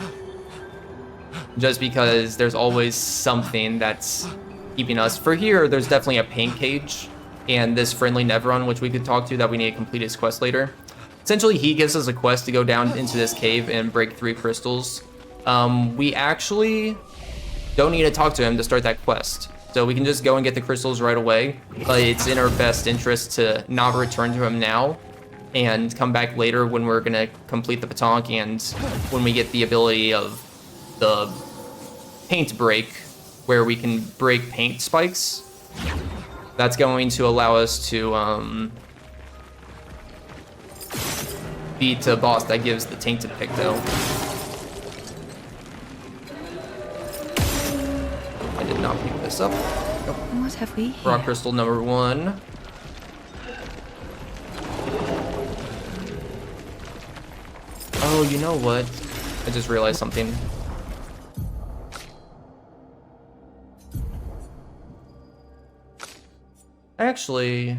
Just because there's always something that's keeping us. For here, there's definitely a paint cage and this friendly Neveron, which we could talk to, that we need to complete his quest later. Essentially, he gives us a quest to go down into this cave and break 3 crystals. We actually don't need to talk to him to start that quest. So we can just go and get the crystals right away. But it's in our best interest to not return to him now and come back later when we're going to complete the Petanque and when we get the ability of the paint break, where we can break paint spikes. That's going to allow us to beat a boss that gives the tainted picto. I did not pick this up. What have we here? Rock crystal number 1. Oh, you know what? I just realized something. Actually,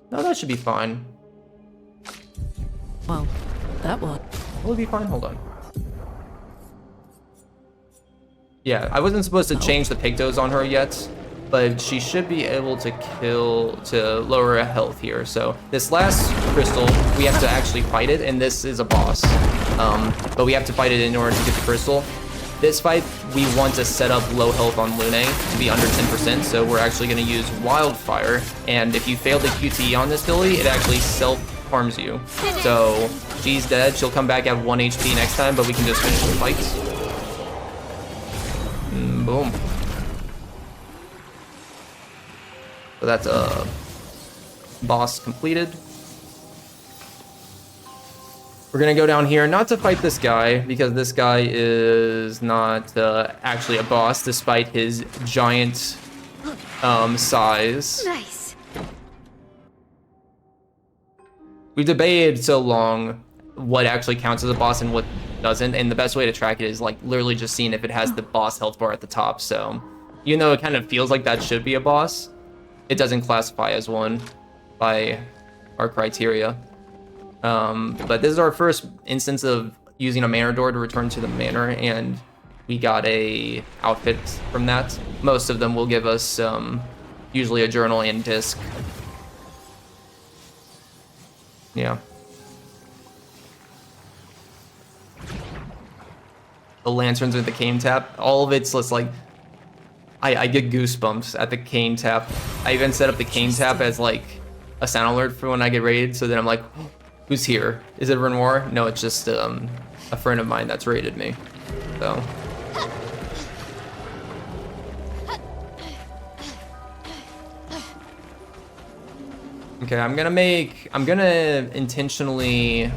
no, that should be fine. Well, that one. Will it be fine? Hold on. Yeah, I wasn't supposed to change the pictos on her yet, but she should be able to lower her health here. So this last crystal, we have to actually fight it, and this is a boss. But we have to fight it in order to get the crystal. This fight, we want to set up low health on Lune to be under 10%, so we're actually going to use Wildfire, and if you fail the QTE on this ability, it actually self-harms you. So she's dead, she'll come back at 1 HP next time, but we can just finish the fight. Boom. So that's a boss completed. We're gonna go down here, not to fight this guy, because this guy is not actually a boss, despite his giant size. Nice. We debated so long what actually counts as a boss and what doesn't, and the best way to track it is like literally just seeing if it has the boss health bar at the top. So even though it kind of feels like that should be a boss, it doesn't classify as one by our criteria. But this is our first instance of using a manor door to return to the manor, and we got a outfit from that. Most of them will give us usually a journal and disc. Yeah. The lanterns with the cane tap, all of it's just like, I get goosebumps at the cane tap. I even set up the cane tap as like a sound alert for when I get raided, so then I'm like, oh, who's here? Is it Renoir? No, it's just a friend of mine that's raided me. So. Okay, I'm gonna intentionally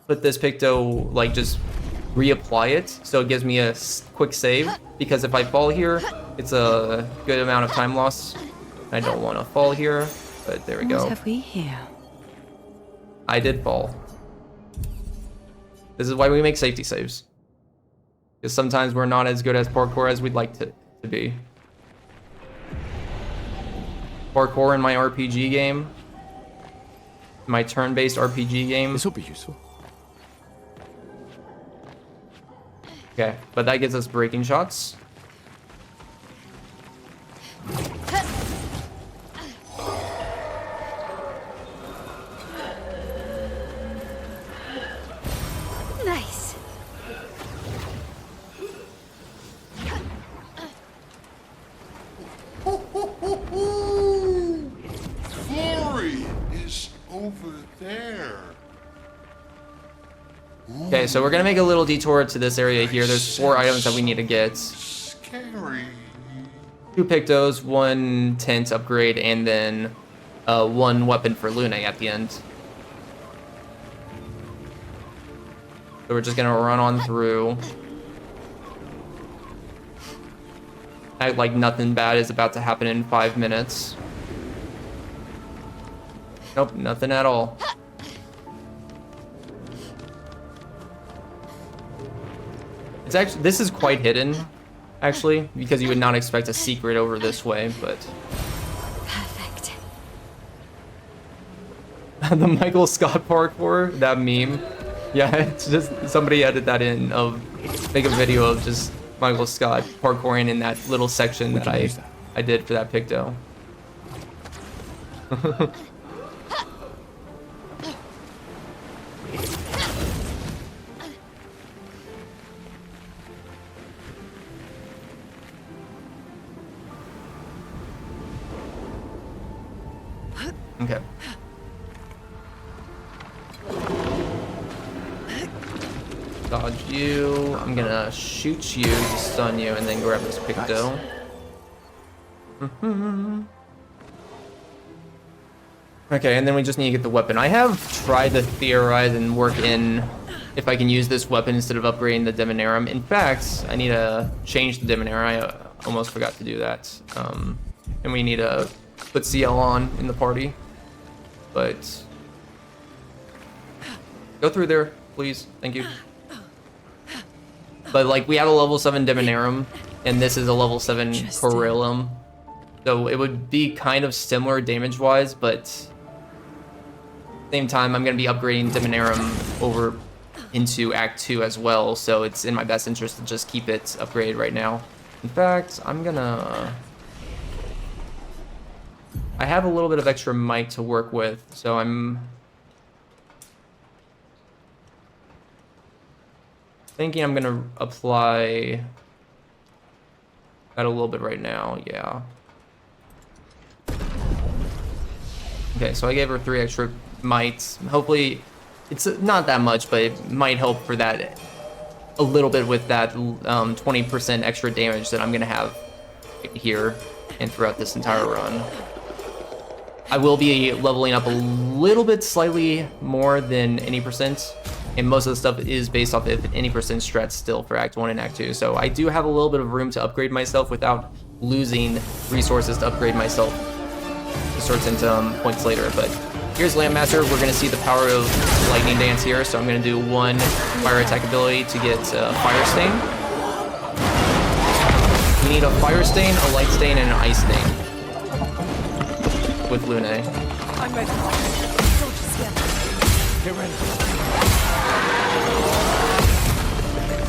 put this picto, like, just reapply it so it gives me a quick save, because if I fall here, it's a good amount of time loss. I don't want to fall here, but there we go. What have we here? I did fall. This is why we make safety saves, because sometimes we're not as good as parkour as we'd like to be. Parkour in my RPG game, my turn-based RPG game. This will be useful. Okay, but that gets us breaking shots. Okay, so we're gonna make a little detour to this area here. There's 4 items that we need to get. 2 Pictos, 1 tent upgrade, and then 1 weapon for Lune at the end. So we're just gonna run on through. Act like nothing bad is about to happen in 5 minutes. Nope, nothing at all. It's actually, this is quite hidden, actually, because you would not expect a secret over this way, but... Perfect. The Michael Scott parkour, that meme. Yeah, it's just, somebody edit that in, make a video of just Michael Scott parkouring in that little section that I did for that Picto. Okay. Dodge you. I'm gonna shoot you to stun you and then grab this Picto. Okay, and then we just need to get the weapon. I have tried to theorize and work in if I can use this weapon instead of upgrading the Demonarum. In fact, I need to change the Demonarum. I almost forgot to do that. And we need to put CL on in the party. But go through there, please. Thank you. But like, we have a level 7 Demonarum, and this is a level 7 Corellum. So it would be kind of similar damage-wise, but same time, I'm going to be upgrading Demonarum over into Act 2 as well, so it's in my best interest to just keep it upgraded right now. In fact, I'm gonna... I have a little bit of extra might to work with, so I'm thinking I'm gonna apply that a little bit right now, yeah. Okay, so I gave her 3 extra mites. Hopefully, it's not that much, but it might help for that a little bit with that 20% extra damage that I'm gonna have here and throughout this entire run. I will be leveling up a little bit slightly more than any percent, and most of the stuff is based off of any percent strats still for Act 1 and Act 2, so I do have a little bit of room to upgrade myself without losing resources to upgrade myself to sorts into points later. But here's Landmaster. We're going to see the power of Lightning Dance here, so I'm going to do 1 fire attack ability to get Fire Stain. We need a Fire Stain, a Light Stain, and an Ice Stain with Lune. I'm ready. Get ready.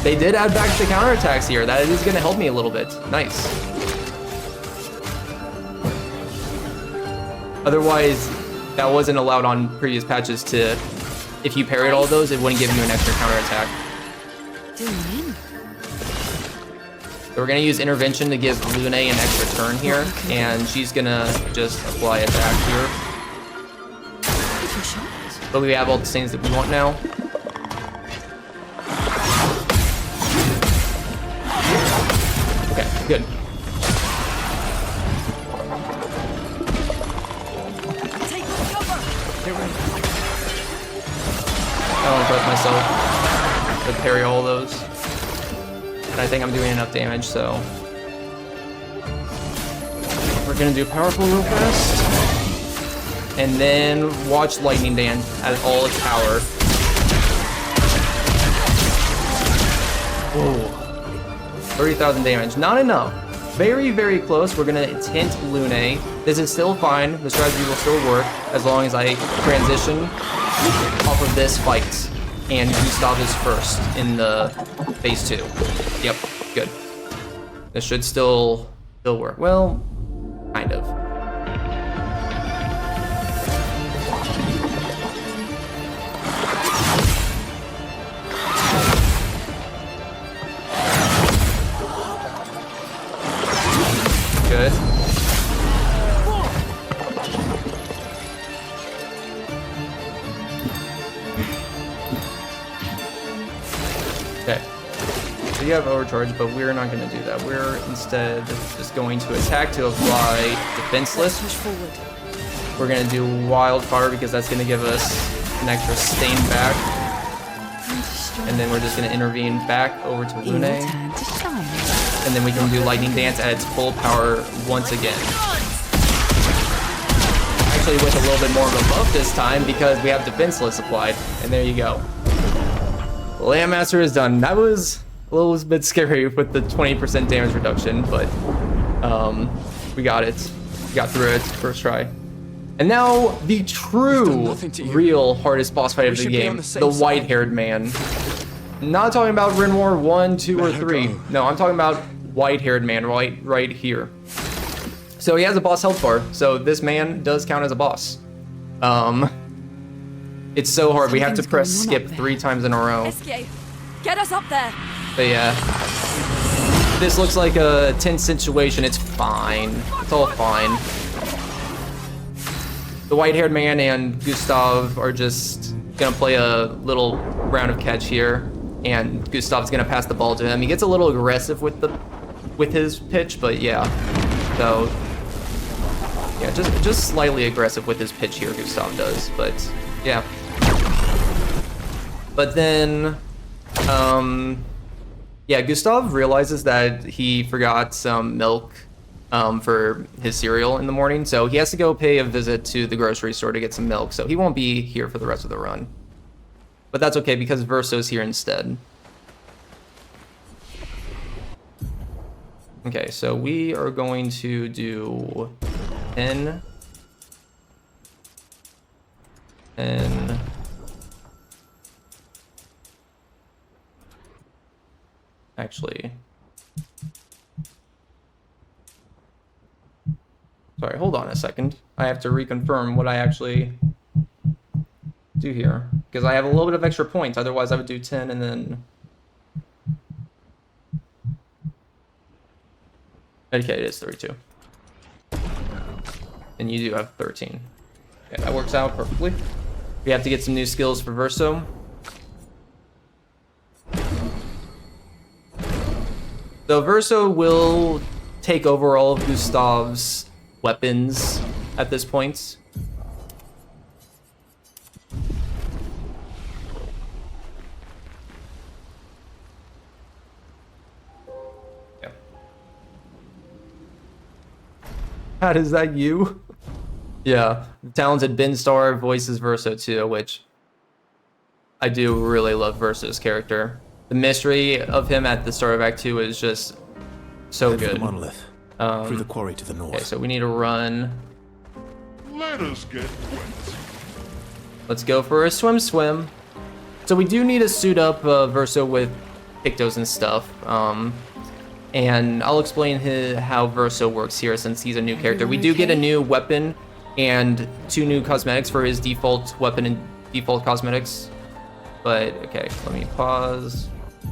They did add back the counterattacks here. That is going to help me a little bit. Nice. Otherwise, that wasn't allowed on previous patches to... If you parried all those, it wouldn't give you an extra counterattack. So we're going to use Intervention to give Lune an extra turn here, and she's going to just apply it back here. But we have all the stains that we want now. Okay, good. I don't trust myself to parry all those. And I think I'm doing enough damage, so... We're gonna do Powerful real fast. And then watch Lightning Dance at all its power. Whoa. 30,000 damage. Not enough. Very, very close. We're gonna tint Lune. This is still fine. The strategy will still work as long as I transition off of this fight and Gustavus first in the phase 2. Yep, good. This should still work. Well, kind of. Good. so you have overcharge, but we're not going to do that. We're instead just going to attack to apply defenseless. Push forward. We're going to do wildfire because that's going to give us an extra stain back. And then we're just going to intervene back over to Lune. Turn to shine. And then we can do lightning dance at its full power once again. Actually with a little bit more of a buff this time because we have defenseless applied. And there you go. Landmaster is done. That was a little bit scary with the 20% damage reduction, but we got it. We got through it first try. And now the true, real hardest boss fight of the game, the white-haired man. Not talking about Renoir 1, 2, or 3. No, I'm talking about white-haired man right here. So he has a boss health bar, so this man does count as a boss. It's so hard. We have to press skip 3 times in a row. Escape. Get us up there. But yeah, this looks like a tense situation. It's fine. It's all fine. The white-haired man and Gustav are just gonna play a little round of catch here, and Gustav's gonna pass the ball to him. He gets a little aggressive with his pitch, but yeah. So yeah, just slightly aggressive with his pitch here, Gustav does. But yeah. But then, yeah, Gustav realizes that he forgot some milk for his cereal in the morning, so he has to go pay a visit to the grocery store to get some milk, so he won't be here for the rest of the run. But that's okay, because Verso's here instead. Okay, so we are going to do 10. And actually, sorry, hold on a second. I have to reconfirm what I actually do here, because I have a little bit of extra points. Otherwise, I would do 10 and then... Okay, it is 32. And you do have 13. Okay, that works out perfectly. We have to get some new skills for Verso. So Verso will take over all of Gustav's weapons at this point. Yeah. How is that you? Yeah, the talented Ben Starr voices Verso too, which I do really love Verso's character. The mystery of him at the start of Act 2 is just so Head for good. the monolith, through the quarry to the north. Okay, so we need to run. Let us get wet. Let's go for a swim. So we do need to suit up Verso with Pictos and stuff. And I'll explain how Verso works here since he's a new character. We do get a new weapon and 2 new cosmetics for his default weapon and default cosmetics. But okay, let me pause.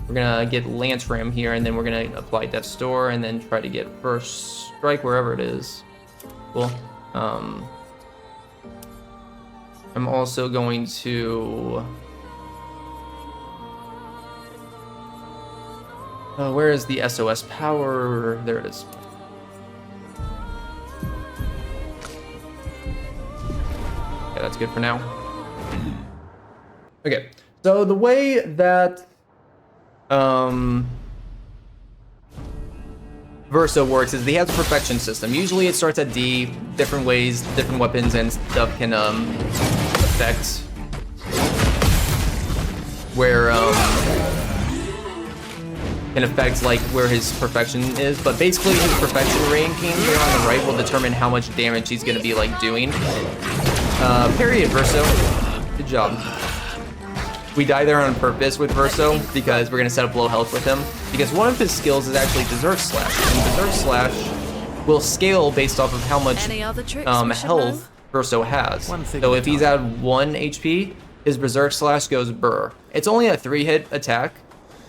We're gonna get Lance Ram here, and then we're gonna apply Death's Door, and then try to get First Strike wherever it is. Cool. I'm also going to... where is the SOS power? There it is. Okay, that's good for now. Okay, so the way that Verso works is he has a perfection system. Usually it starts at D, different ways, different weapons and stuff can affect where like where his perfection is, but basically his perfection ranking here on the right will determine how much damage he's gonna be like doing. Period, Verso. Good job. We die there on purpose with Verso because we're gonna set up low health with him. Because one of his skills is actually Berserk Slash, and Berserk Slash will scale based off of how much health Verso has. So if he's at 1 HP, his Berserk Slash goes burr. It's only a 3-hit attack,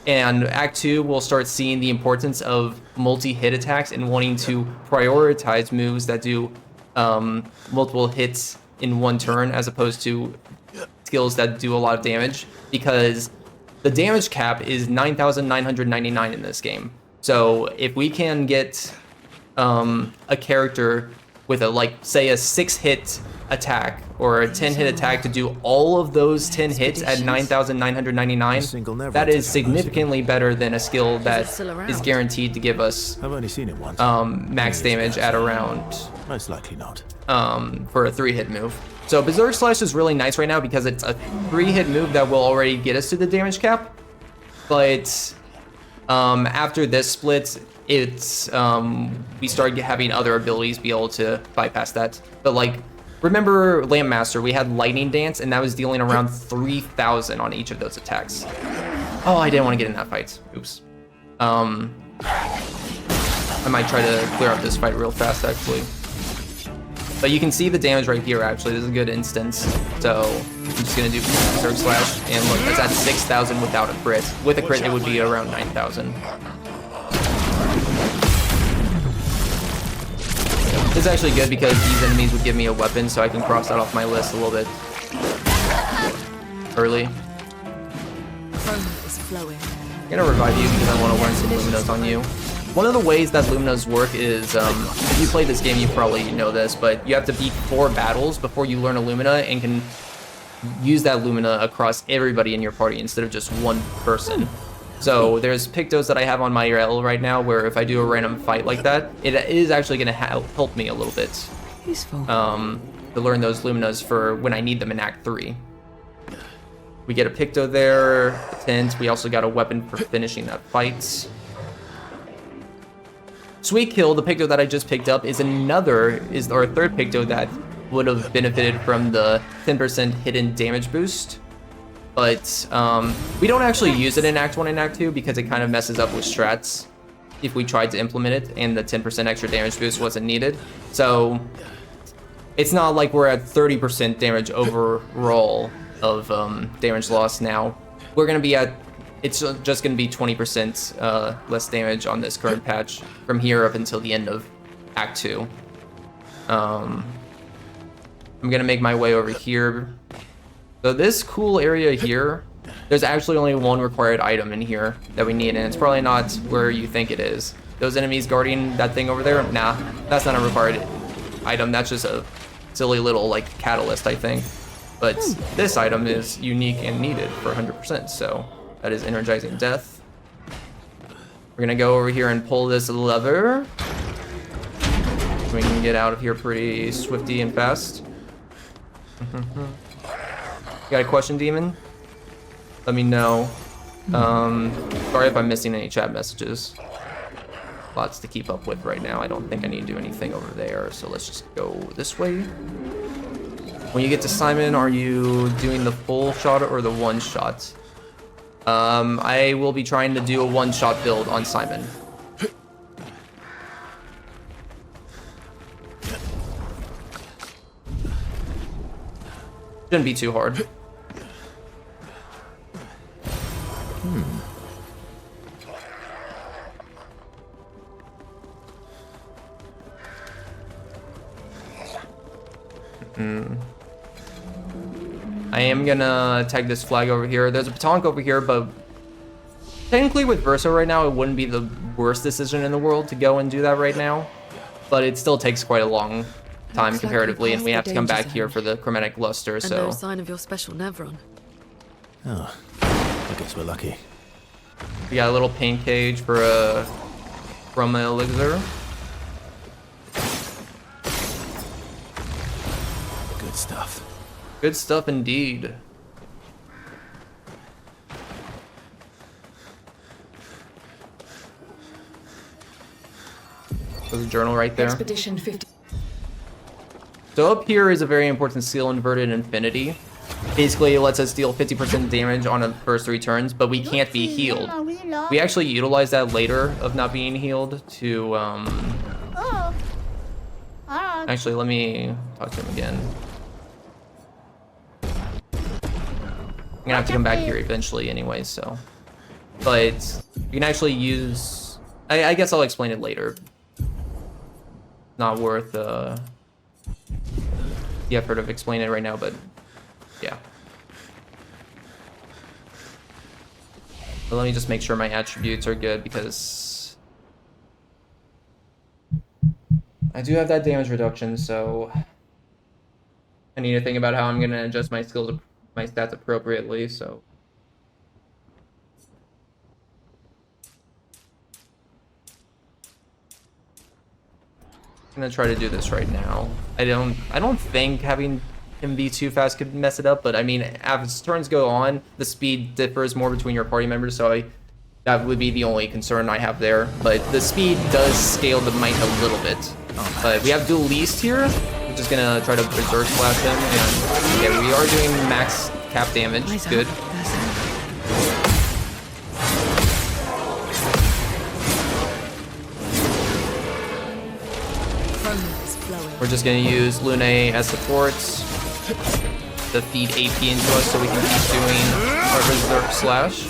and Act 2 will start seeing the importance of multi-hit attacks and wanting to prioritize moves that do multiple hits in one turn as opposed to skills that do a lot of damage, because the damage cap is 9,999 in this game. So if we can get a character with a, like, say a 6-hit attack or a 10-hit attack to do all of those 10 hits at 9,999, that is significantly better than a skill that is guaranteed to give us I've only seen it once. max damage at around Most likely not. for a 3-hit move. So Berserk Slash is really nice right now because it's a 3-hit move that will already get us to the damage cap. But after this split, it's we start having other abilities be able to bypass that. But like, remember Lampmaster, we had Lightning Dance, and that was dealing around 3,000 on each of those attacks. Oh, I didn't want to get in that fight. Oops. I might try to clear up this fight real fast, actually. But you can see the damage right here, actually. This is a good instance. So I'm just going to do Berserk Slash, and look, that's at 6,000 without a crit. With a crit, it would be around 9,000. This is actually good because these enemies would give me a weapon, so I can cross that off my list a little bit early. I'm gonna revive you because I want to learn some Luminas on you. One of the ways that Luminas work is, if you play this game, you probably know this, but you have to beat 4 battles before you learn a Lumina and can use that Lumina across everybody in your party instead of just one person. So there's Pictos that I have on my RL right now where if I do a random fight like that, it is actually going to help me a little bit. Useful. To learn those Luminas for when I need them in Act 3. We get a Picto there, a tent. We also got a weapon for finishing that fight. Sweet Kill, the Picto that I just picked up, is a third Picto that would have benefited from the 10% hidden damage boost. But we don't actually use it in Act 1 and Act 2 because it kind of messes up with strats if we tried to implement it and the 10% extra damage boost wasn't needed. So it's not like we're at 30% damage overall of damage loss now. We're going to be at, it's just going to be 20% less damage on this current patch from here up until the end of Act 2. I'm going to make my way over here. So this cool area here, there's actually only one required item in here that we need, and it's probably not where you think it is. Those enemies guarding that thing over there, nah, that's not a required item. That's just a silly little, like, catalyst, I think. But this item is unique and needed for 100%, so that is Energizing Death. We're gonna go over here and pull this lever. We can get out of here pretty swifty and fast. Got a question, Demon? Let me know. Sorry if I'm missing any chat messages. Lots to keep up with right now. I don't think I need to do anything over there, so let's just go this way. When you get to Simon, are you doing the full shot or the one shot? I will be trying to do a one-shot build on Simon. Shouldn't be too hard. I am gonna tag this flag over here. There's a Patonk over here, but technically with Verso right now, it wouldn't be the worst decision in the world to go and do that right now. But it still takes quite a long time comparatively, and we have to come back here for the Chromatic Luster, so... And no sign of your special Nevron. Oh, I guess we're lucky. We got a little pain cage for a Chroma Elixir. Good stuff. Good stuff indeed. There's a journal right there. Expedition 50. So up here is a very important seal, Inverted Infinity. Basically, it lets us deal 50% damage on the first 3 turns, but we can't be healed. We actually utilize that later of not being healed to, Actually, let me talk to him again. I'm gonna have to come back here eventually anyway, so. But you can actually use... I guess I'll explain it later. Not worth the effort of explaining it right now, but yeah. But let me just make sure my attributes are good because I do have that damage reduction, so I need to think about how I'm gonna adjust my skills, my stats appropriately. So I'm gonna try to do this right now. I don't think having him be too fast could mess it up, but I mean, as turns go on, the speed differs more between your party members, so that would be the only concern I have there. But the speed does scale the might a little bit. But we have Dual Least here. We're just gonna try to Berserk Slash him, and okay, we are doing max cap damage. Good. We're just gonna use Lune as support to feed AP into us so we can keep doing our Berserk Slash.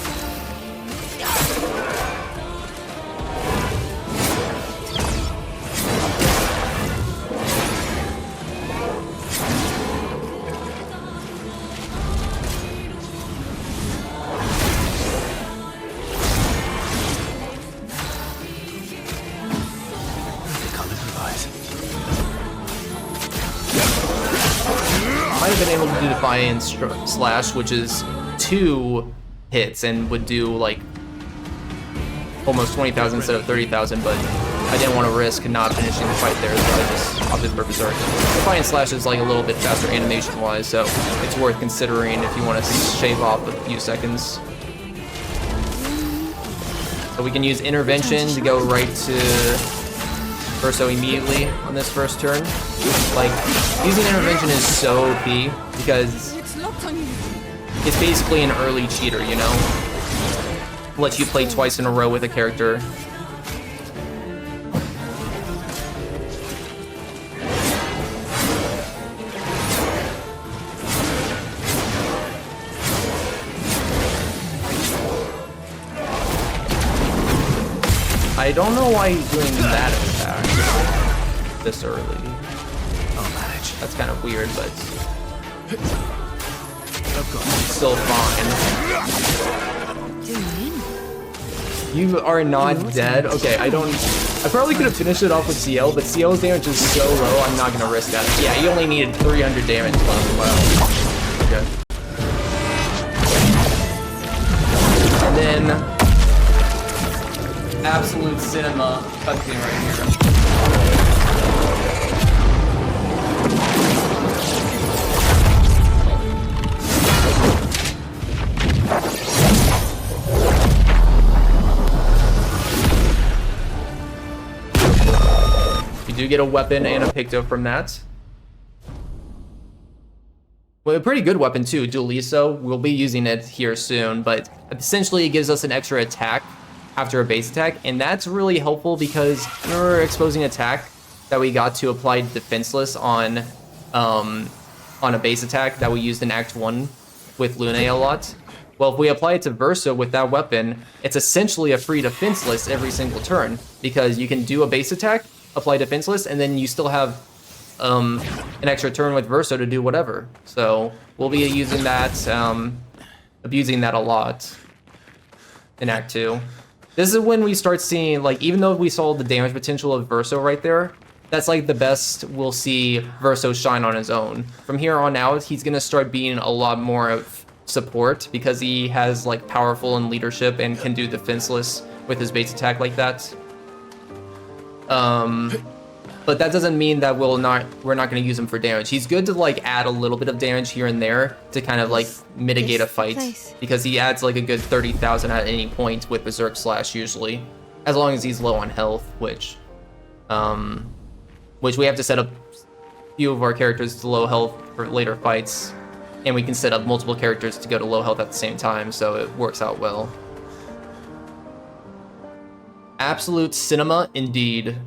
Might have been able to do Defiance Slash, which is 2 hits and would do like almost 20,000 instead of 30,000, but I didn't want to risk not finishing the fight there, so I just opted for Berserk. Defiance Slash is like a little bit faster animation-wise, so it's worth considering if you want to shave off a few seconds. So we can use Intervention to go right to Verso immediately on this first turn. Like, using Intervention is so OP because it's basically an early cheater, you know? Lets you play twice in a row with a character. I don't know why he's doing that attack this early. I'll manage. That's kind of weird, but still fine. You are not dead? Okay, I probably could have finished it off with CL, but CL's damage is so low, I'm not gonna risk that. Yeah, he only needed 300 damage left. Wow. Okay. And then Absolute Cinema cutscene right here. You do get a weapon and a Picto from that. Well, a pretty good weapon too, Dualiso. We'll be using it here soon, but essentially it gives us an extra attack after a base attack, and that's really helpful because remember exposing attack that we got to apply defenseless on a base attack that we used in Act 1 with Lune a lot? Well, if we apply it to Verso with that weapon, it's essentially a free defenseless every single turn because you can do a base attack, apply defenseless, and then you still have an extra turn with Verso to do whatever. So we'll be using that, abusing that a lot in Act 2. This is when we start seeing, like, even though we saw the damage potential of Verso right there, that's like the best we'll see Verso shine on his own. From here on out, he's gonna start being a lot more of support because he has like powerful and leadership and can do defenseless with his base attack like that. But that doesn't mean that we're not going to use him for damage. He's good to like add a little bit of damage here and there to kind of like mitigate a fight because he adds like a good 30,000 at any point with Berserk Slash usually, as long as he's low on health, which we have to set up a few of our characters to low health for later fights, and we can set up multiple characters to go to low health at the same time, so it works out well. Absolute Cinema indeed.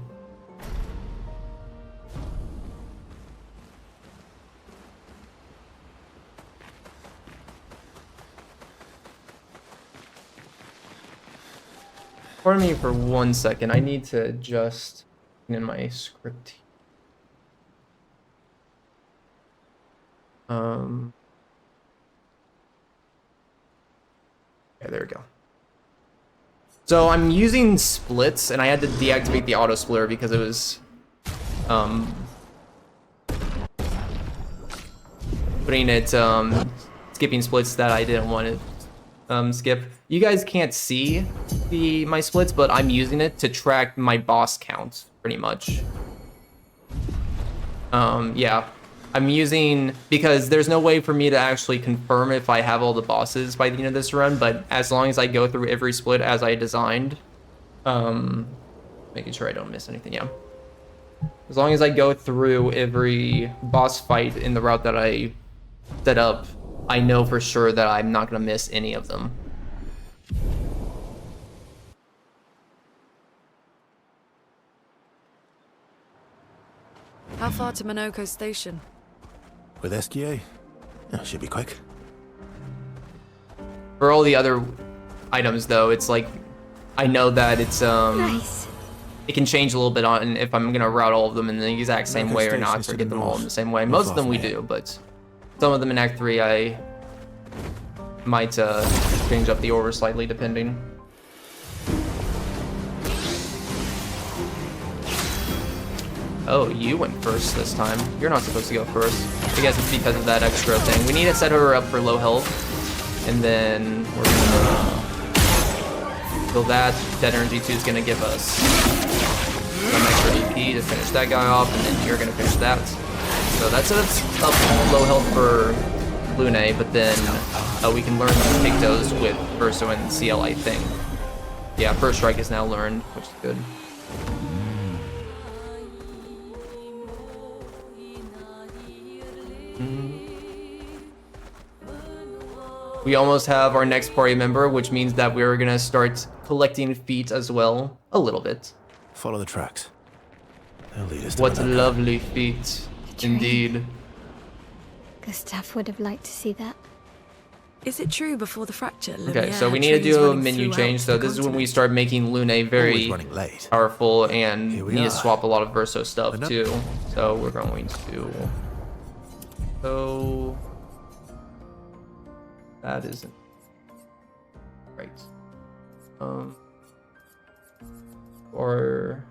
Pardon me for 1 second. I need to adjust in my script. Okay, there we go. So I'm using splits, and I had to deactivate the auto splitter because it was putting it skipping splits that I didn't want to skip. You guys can't see my splits, but I'm using it to track my boss count pretty much. Yeah, I'm using, because there's no way for me to actually confirm if I have all the bosses by the end of this run, but as long as I go through every split as I designed, making sure I don't miss anything, yeah. As long as I go through every boss fight in the route that I set up, I know for sure that I'm not going to miss any of them. How far to Minoko Station? With SGA? Yeah, should be quick. For all the other items, though, it's like, I know that it's Nice. it can change a little bit on if I'm gonna route all of them in the exact same way or not, or get them all in the same way. Most of them we do, but some of them in Act 3 I might change up the order slightly depending. Oh, you went first this time. You're not supposed to go first. I guess it's because of that extra thing. We need to set her up for low health, and then we're gonna kill that. Dead Energy 2 is gonna give us some extra EP to finish that guy off, and then you're gonna finish that. So that sets up low health for Lune, but then we can learn Pictos with Verso and CL, I think. Yeah, First Strike is now learned, which is good. We almost have our next party member, which means that we're gonna start collecting feet as well, a little bit. Follow the tracks. They'll lead us to What Minoko. lovely feet, indeed. Gustav would have liked to see that. Is it true before the fracture? Okay, so Lumiere we need to trees do a running menu throughout change. So the this is when we continent? start making Lune Always very running late. powerful, and Here we need to are. swap a lot of Verso stuff Enough. too. So we're going to. So that isn't right. Or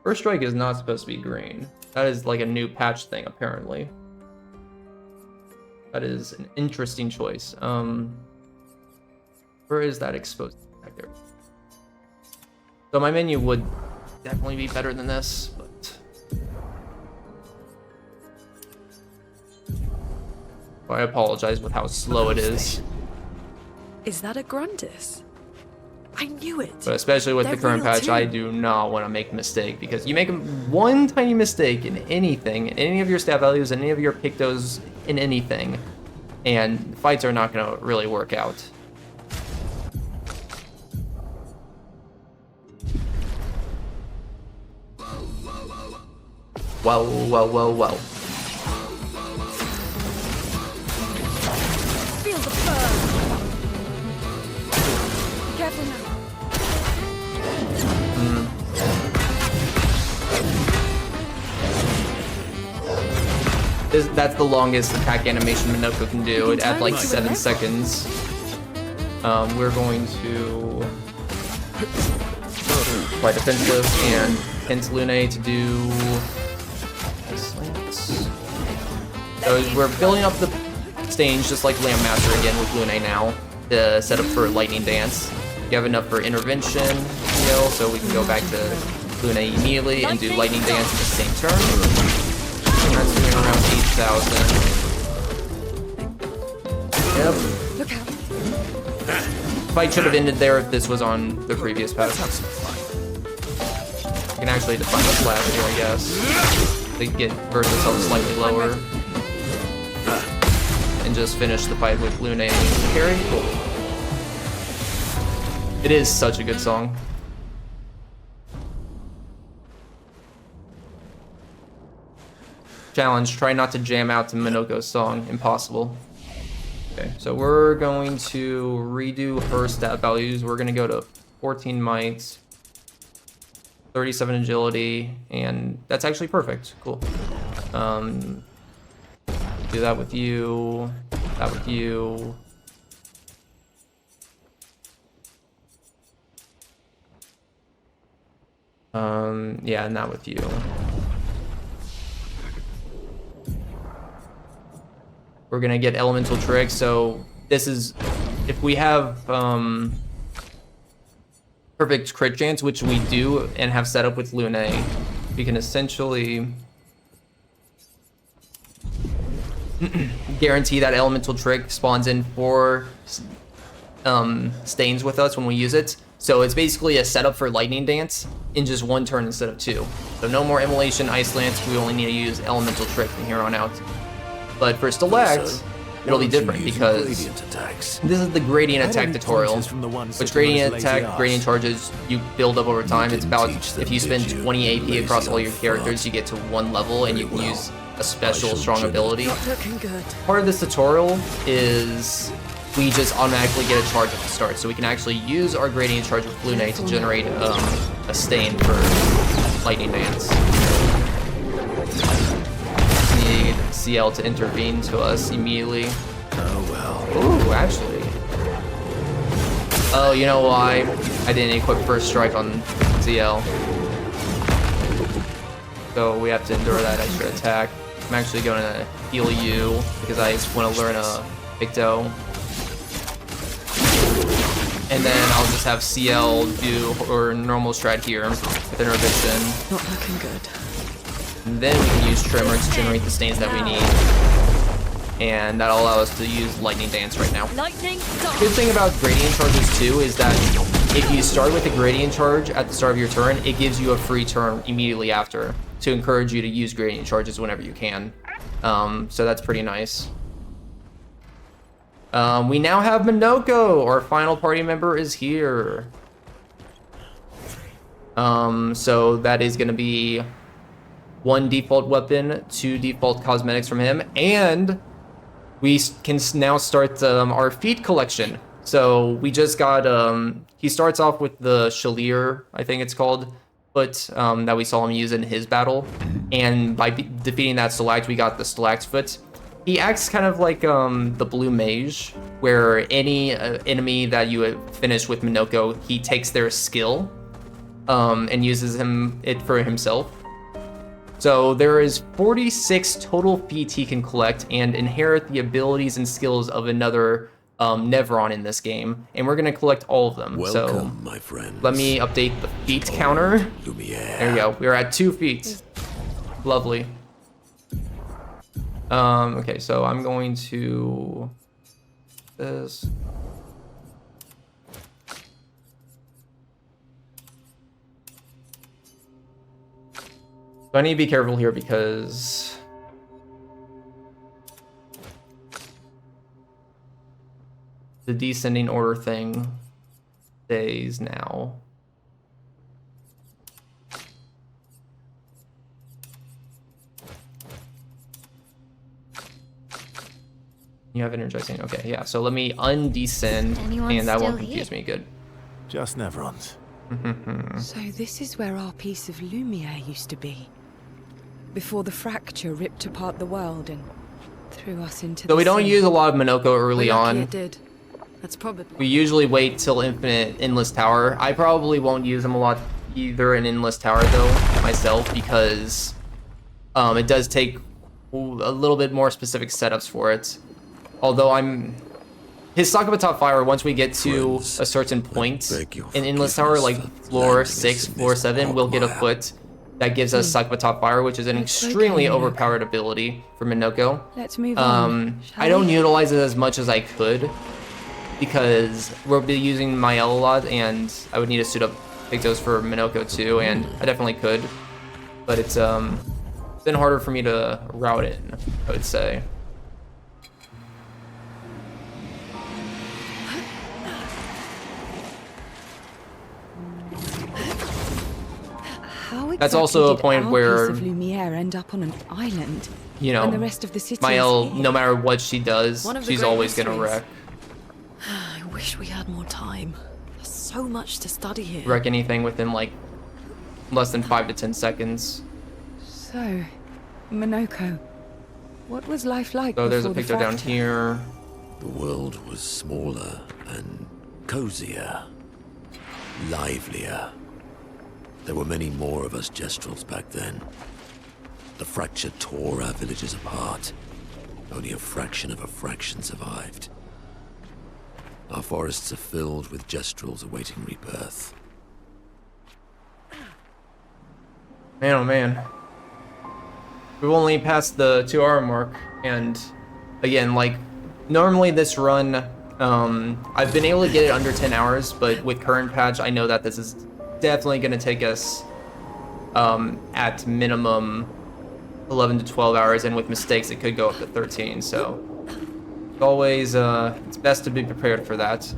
First Strike is not supposed to be green. That is like a new patch thing, apparently. That is an interesting choice. Where is that exposed? Back there. So my menu would definitely be better than this, but I apologize with how slow it is. Is that a Grundis? I knew it. But especially with the They're current real patch, too. I do not want to make a mistake, because you make one tiny mistake in anything, in any of your stat values, in any of your Pictos, in anything, and fights are not going to really work out. Well, well, well, well. Feel the burn. Careful now. That's the longest attack animation Minoko can do. It at like 7 seconds. We're going to apply defensive and hint Lune to do. So we're building up the stage just like Lamb Master again with Lune now to set up for Lightning Dance. You have enough for intervention, so we can go back to Lune immediately and do Lightning Dance at the same turn. That's doing around 8,000. Yep. Look out. Fight should have ended there if this was on the previous patch. You can actually define the slash here, I guess. They get versus health slightly lower. And just finish the fight with Lune and carry. Cool. It is such a good song. Challenge, try not to jam out to Minoko's song. Impossible. Okay, so we're going to redo her stat values. We're gonna go to 14 might, 37 agility, and that's actually perfect. Cool. Do that with you, that with you, Yeah, not with you. We're gonna get elemental trick, so this is if we have perfect crit chance, which we do and have set up with Lune, we can essentially guarantee that elemental trick spawns in 4 stains with us when we use it. So it's basically a setup for lightning dance in just 1 turn instead of 2. So no more immolation, ice lance, we only need to use elemental trick from here on out. But for Stalacts, it'll be different because this is the gradient attack tutorial, which gradient attack, gradient charges, you build up over time. It's about, if you spend 20 AP across all your characters, you get to 1 level and you can use a special strong ability. Part of this tutorial is we just automatically get a charge at the start, so we can actually use our gradient charge with Lune to generate a stain for lightning dance. Need CL to intervene to us immediately. Oh well. Ooh, actually. Oh, you know why? I didn't equip first strike on CL. So we have to endure that extra attack. I'm actually going to heal you because I want to learn a Picto. And then I'll just have CL do her normal strat here with intervention. Not looking good. And then we can use Tremor to generate the stains that we need. And that'll allow us to use Lightning Dance right now. Good thing about Gradient Charges too is that if you start with a Gradient Charge at the start of your turn, it gives you a free turn immediately after to encourage you to use Gradient Charges whenever you can. So that's pretty nice. We now have Minoko, our final party member is here. So that is gonna be 1 default weapon, 2 default cosmetics from him, and we can now start our feat collection. So we just got, he starts off with the Chalier, I think it's called, foot that we saw him use in his battle, and by defeating that Stalact, we got the Stalact's foot. He acts kind of like the Blue Mage, where any enemy that you finish with Minoko, he takes their skill and uses it for himself. So there is 46 total feats he can collect and inherit the abilities and skills of another Nevron in this game, and we're gonna collect all of them. Welcome, my friend. Let me update the feat counter. There you go. We're at 2 feats. Lovely. Okay, so I'm going to this. So I need to be careful here because the descending order thing stays now. You have energizing. Okay, yeah. So let me undescend, and that won't confuse me. Good. Just Nevrons. So this is where our piece of Lumiere used to be. Before the fracture ripped apart the world and threw us into So we don't use a lot of Minoko early on. It did. That's probably. We usually wait till Infinite Endless Tower. I probably won't use him a lot either in Endless Tower though, myself, because it does take a little bit more specific setups for it. Although his Sakaba Top Fire, once we get to a certain point in Endless Tower, like floor 6, floor 7, we'll get a foot that gives us Sakaba Top Fire, which is an extremely overpowered ability for Minoko. Let's move on. I don't utilize it as much as I could because we'll be using Mael a lot, and I would need to suit up Pictos for Minoko too, and I definitely could. But it's been harder for me to route it, I would say. How That's also a point where piece of Lumiere end up on an island, you know, when the rest of the city Mael, is here? no matter what she does, One of the she's great always gonna mysteries. wreck. I wish we had more time. There's so much to study here. Wreck anything within like less than 5 to 10 seconds. So, Minoko, what was life like So there's a before Picto the down fracture? here. The world was smaller and cozier, livelier. There were many more of us Gestrels back then. The fracture tore our villages apart. Only a fraction of a fraction survived. Our forests are filled with Gestrels awaiting rebirth. Man, oh man. We've only passed the 2-hour mark, and again, like, normally this run, I've been able to get it under 10 hours, but with current patch, I know that this is definitely going to take us, at minimum, 11 to 12 hours, and with mistakes, it could go up to 13, so always, it's best to be prepared for that.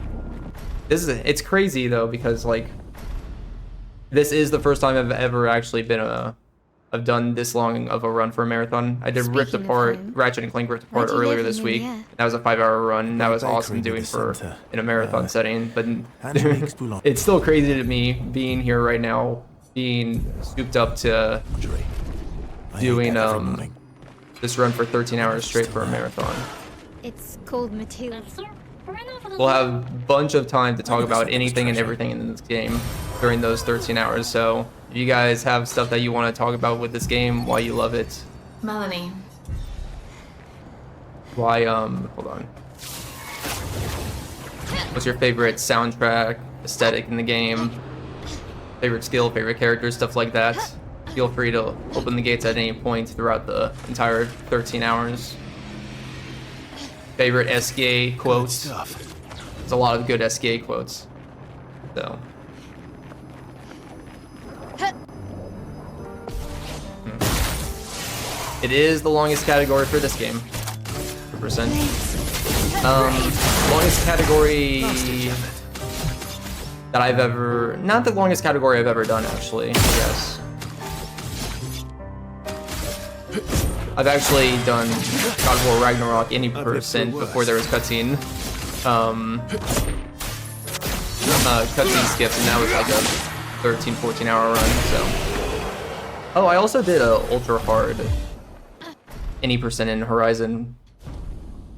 It's crazy, though, because, like, this is the first time I've ever actually been I've done this long of a run for a marathon. I did Rift Apart, Ratchet and Clank Rift Apart earlier this week. That was a 5-hour run. That was awesome doing for in a marathon setting. But it's still crazy to me being here right now, being souped up to doing this run for 13 hours straight for a marathon. It's called Matilda. We'll have a bunch of time to talk about anything and everything in this game during those 13 hours. So if you guys have stuff that you want to talk about with this game, why you love it. Melanie. Why, hold on. What's your favorite soundtrack, aesthetic in the game? Favorite skill, favorite character, stuff like that. Feel free to open the gates at any point throughout the entire 13 hours. Favorite SKA quotes. There's a lot of good SKA quotes. So. It is the longest category for this game. 100%. Longest category that I've ever... Not the longest category I've ever done, actually. Yes. I've actually done God of War Ragnarok any percent before there was cutscene. Cutscene skips, and that was like a 13, 14 hour run, so. Oh, I also did a ultra hard any percent in Horizon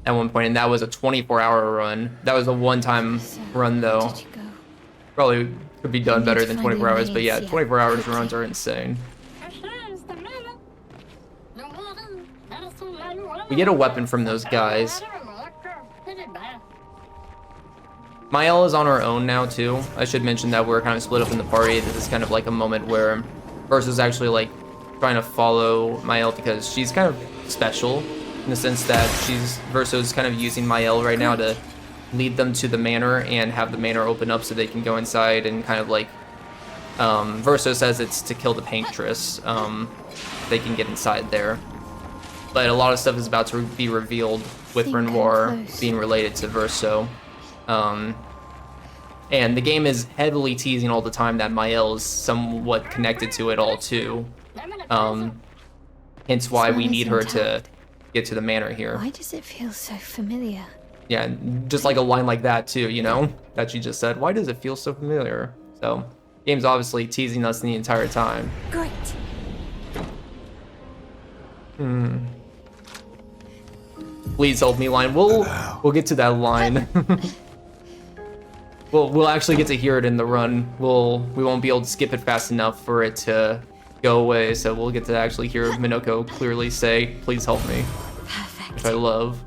at one point, and that was a 24-hour run. That was a one-time run, though. Probably could be done better than 24 hours, but yeah, 24 hours runs are insane. We get a weapon from those guys. Mael is on her own now, too. I should mention that we're kind of split up in the party. This is kind of like a moment where Versa's actually, like, trying to follow Mael because she's kind of special in the sense that Verso's kind of using Mael right now to lead them to the manor and have the manor open up so they can go inside and kind of like, Verso says it's to kill the paintress. They can get inside there. But a lot of stuff is about to be revealed with Renoir being related to Verso. And the game is heavily teasing all the time that Mael is somewhat connected to it all too. Hence why we need her to get to the manor here. Why does it feel so familiar? Yeah, just like a line like that too, you know? That she just said, why does it feel so familiar? So, game's obviously teasing us the entire time. Great. Please help me line. We'll get to that line. We'll actually get to hear it in the run. We won't be able to skip it fast enough for it to go away, so we'll get to actually hear Minoko clearly say, please help me. Perfect. Which I love.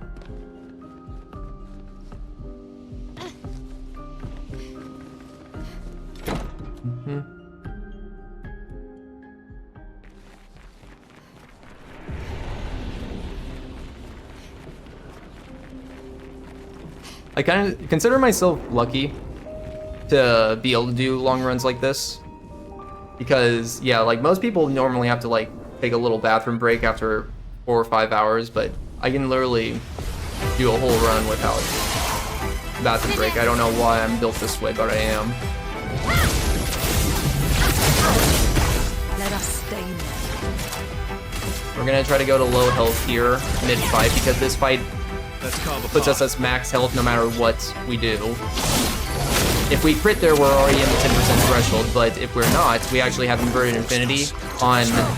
I kind of consider myself lucky to be able to do long runs like this. Because, yeah, like most people normally have to like take a little bathroom break after 4 or 5 hours, but I can literally do a whole run without bathroom break. I don't know why I'm built this way, but I am. Let us stay there. We're gonna try to go to low health here mid-fight because this fight puts us as max health no matter what we do. If we crit there, we're already in the 10% threshold, but if we're not, we actually have Inverted Infinity on Lune.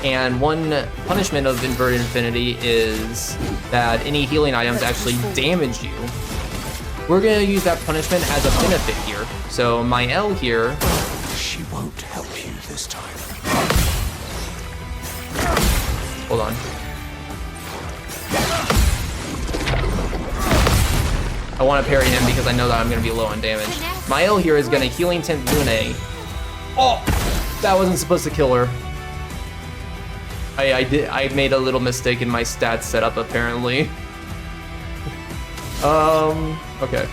And one punishment of Inverted Infinity is that any healing items actually damage you we're gonna use that punishment as a benefit here. So my L here. She won't help you this time. Hold on. I want to parry him because I know that I'm gonna be low on damage. My L here is gonna healing tint Lune. Oh, that wasn't supposed to kill her. I made a little mistake in my stats setup apparently. Okay.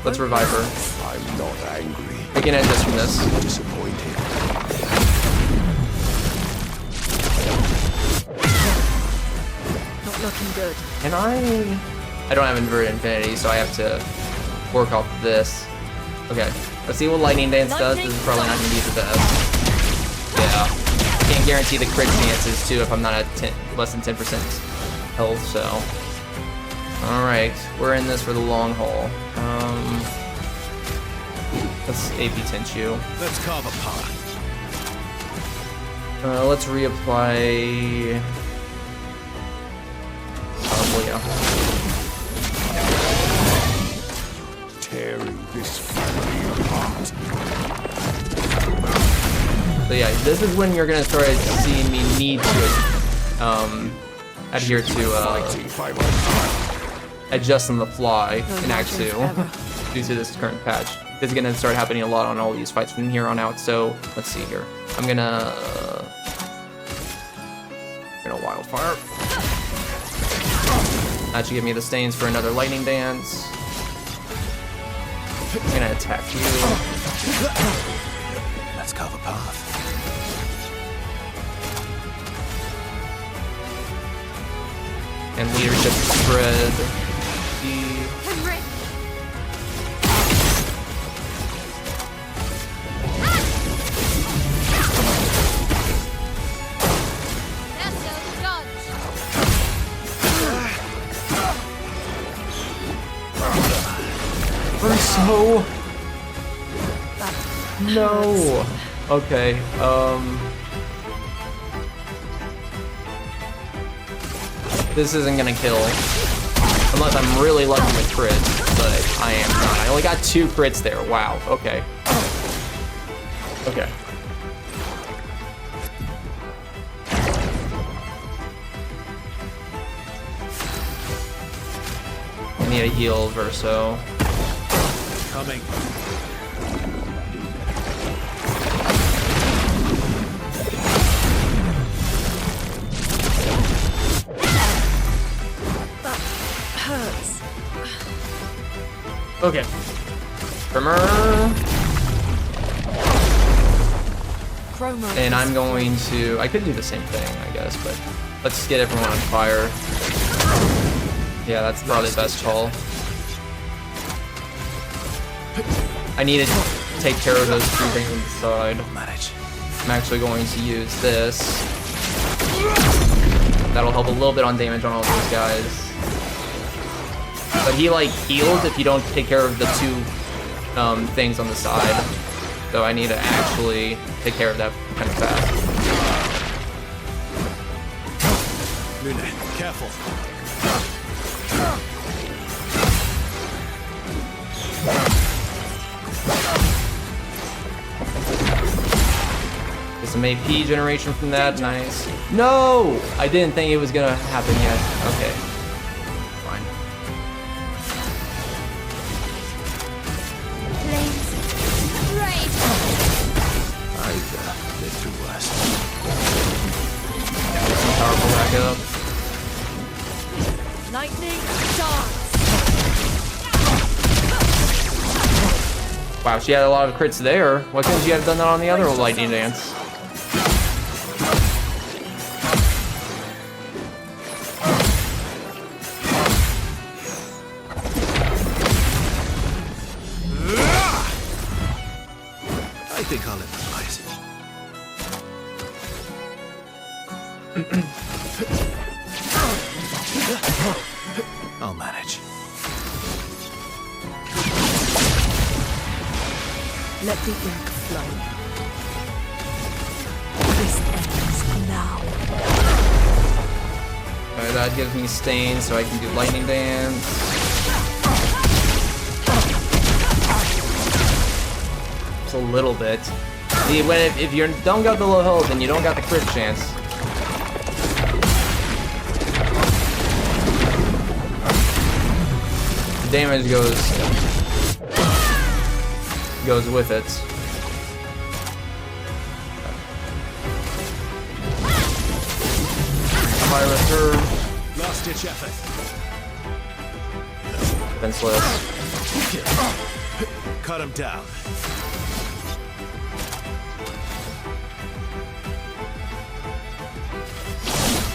Let's revive her. I'm not angry. We can end this from this. Disappointed. Not looking good. Can I don't have inverted infinity, so I have to work off this. Okay, let's see what Lightning Dance does. This is probably not gonna be the best. Yeah, can't guarantee the crit chances too if I'm not at less than 10% health, so. All right, we're in this for the long haul. Let's AP Tenchu. Let's carve a path. Let's reapply. Probably, yeah. Tearing this family apart. So yeah, this is when you're gonna start seeing me need to adhere to adjust on the fly in Act 2 due to this current patch. This is gonna start happening a lot on all these fights from here on out. So let's see here. I'm gonna Wildfire. That should give me the stains for another Lightning Dance. I'm gonna attack you. Let's carve a path. And leadership spread. Verso. No. Okay. This isn't gonna kill. Unless I'm really lucky with crits, but I am not. I only got 2 crits there. Wow. Okay. Okay. I need a heal, Verso. Coming. Okay. Primer. And I'm going to... I could do the same thing, I guess, but let's get everyone on fire. Yeah, that's probably the best call. I need to take care of those 3 things on the side. I'm actually going to use this. That'll help a little bit on damage on all those guys. But he like heals if you don't take care of the 2 things on the side. So I need to actually take care of that kind of fast. Lune, careful. Get some AP generation from that, nice. No! I didn't think it was gonna happen yet. Okay. Fine. I've been through worse. Some powerful backup. Lightning dance. Wow, she had a lot of crits there. Why couldn't you have done that on the other Lightning Dance? I think I'll improvise it. I'll manage. Let the ink flow. This ends now. Alright, that gives me stain, so I can do lightning dance. Just a little bit. See, if you don't got the low health, then you don't got the crit chance. Damage goes with it. Fire Surge. Last ditch effort. Defenseless. Cut him down.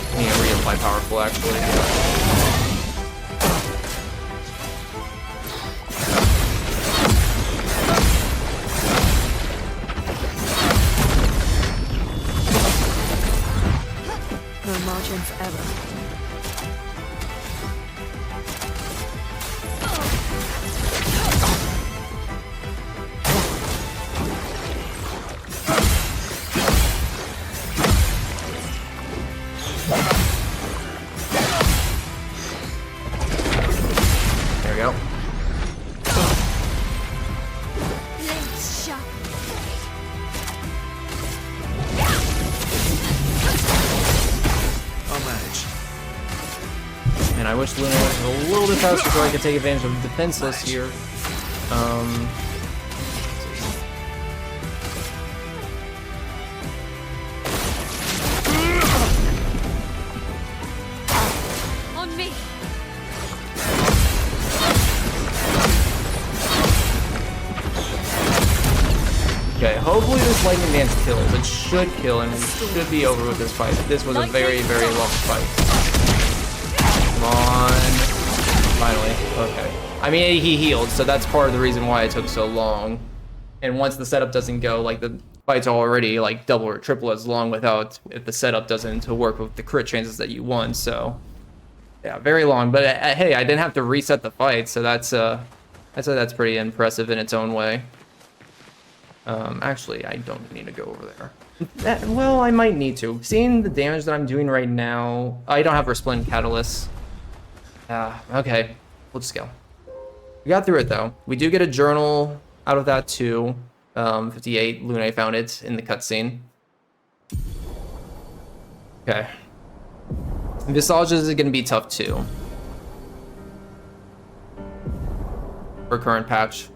I need to reapply powerful actually. No margin for error. There we go. Blades sharp. I'll manage. And I wish Luna was a little bit faster so I could take advantage of defenseless here. On me. Okay, hopefully this lightning dance kills. It should kill and we should be over with this fight. This was a very, very long fight. Come on. Finally. Okay. I mean, he healed, so that's part of the reason why it took so long. And once the setup doesn't go, like the fight's already like double or triple as long without if the setup doesn't work with the crit chances that you want. So yeah, very long. But hey, I didn't have to reset the fight, so that's pretty impressive in its own way. Actually, I don't need to go over there. Well, I might need to. Seeing the damage that I'm doing right now, I don't have Resplendent Catalyst. Okay, we'll just go. We got through it though. We do get a journal out of that too. 58, Luna found it in the cutscene. Okay. Visages is gonna be tough too. For current patch.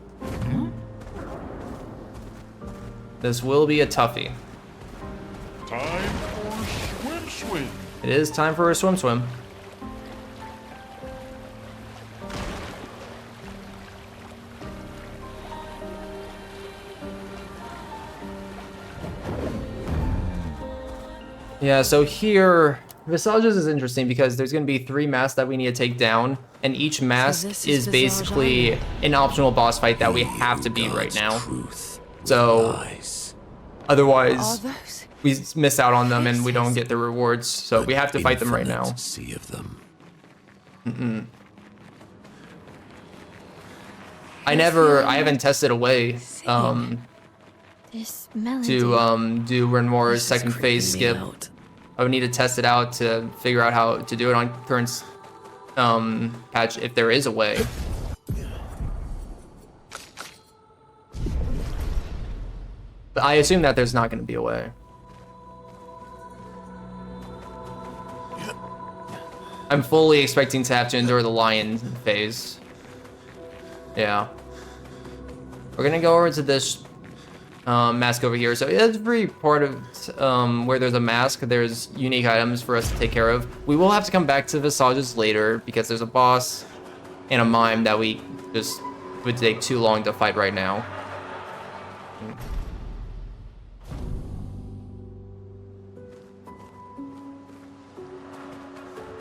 This will be a toughie. Time for swim. It is time for a swim. Yeah, so here, Visages is interesting because there's going to be 3 masks that we need to take down, and each mask this is is basically an optional boss fight that we have to beat right now. So, otherwise, we miss out on them and we don't get the rewards, so we have to fight them right now. Sea of them. I haven't tested a way This melody. to do Renmore's second phase Creeping me skip. out. I would need to test it out to figure out how to do it on current patch if there is a way. But I assume that there's not going to be a way. I'm fully expecting to have to endure the lion phase. Yeah. We're going to go over to this mask over here. So every part of where there's a mask, there's unique items for us to take care of. We will have to come back to Visages later because there's a boss and a mime that we just would take too long to fight right now.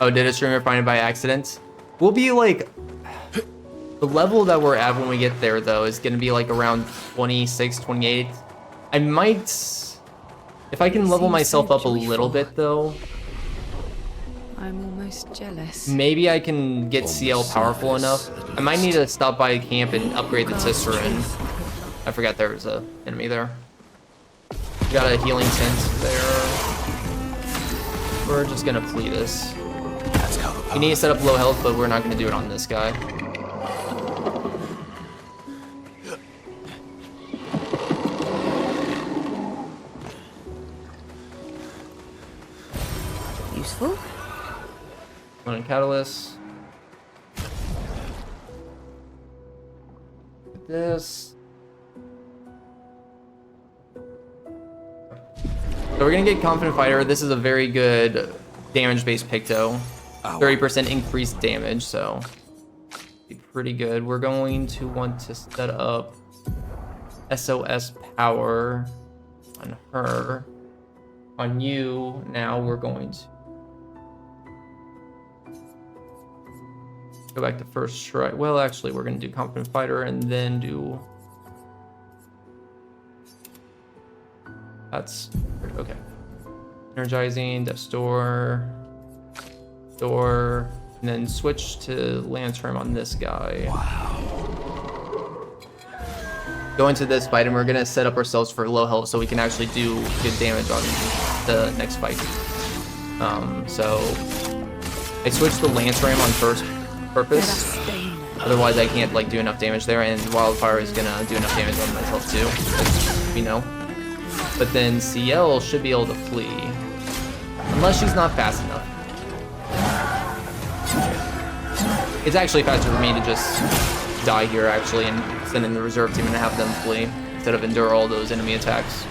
Oh, did a streamer find it by accident? We'll be like... The level that we're at when we get there, though, is going to be like around 26, 28. I might... If I can level myself up a little bit, though... I'm almost jealous. Maybe I can get CL powerful enough. I might need to stop by a camp and upgrade the Tisserine. I forgot there was a enemy there. We got a healing tent there. We're just gonna flee this. We need to set up low health, but we're not going to do it on this guy. Useful. Running catalyst. This. So we're gonna get Confident Fighter. This is a very good damage-based Picto. 30% increased damage, so be pretty good. We're going to want to set up SOS power on her. On you, now we're going to go back to first strike. Well, actually, we're going to do Confident Fighter and then do... That's... Okay. Energizing, Death Door, and then switch to Lantern on this guy. Wow. Go into this fight, and we're going to set up ourselves for low health so we can actually do good damage on the next fight. So I switched the Lance Ram on first purpose. Otherwise, I can't like do enough damage there, and Wildfire is gonna do enough damage on myself too, as we know. But then CL should be able to flee, unless she's not fast enough. It's actually faster for me to just die here actually and send in the reserve team and have them flee instead of endure all those enemy attacks.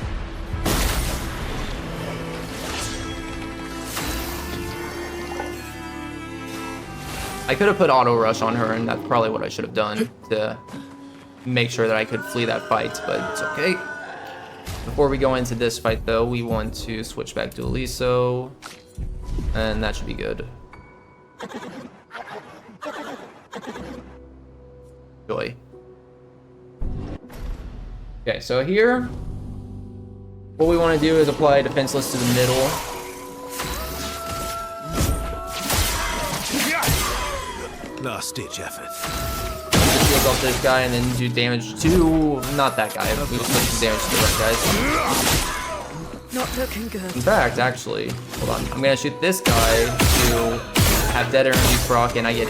I could have put auto rush on her, and that's probably what I should have done to make sure that I could flee that fight, but it's okay. Before we go into this fight though, we want to switch back to Aliso, and that should be good. Joy. Okay, so here, what we want to do is apply Defenseless to the middle. Last ditch effort. Shield off this guy and then do damage to not that guy. We will switch the damage to the right guys. Not looking good. In fact, actually, hold on. I'm gonna shoot this guy to have dead energy proc, and I get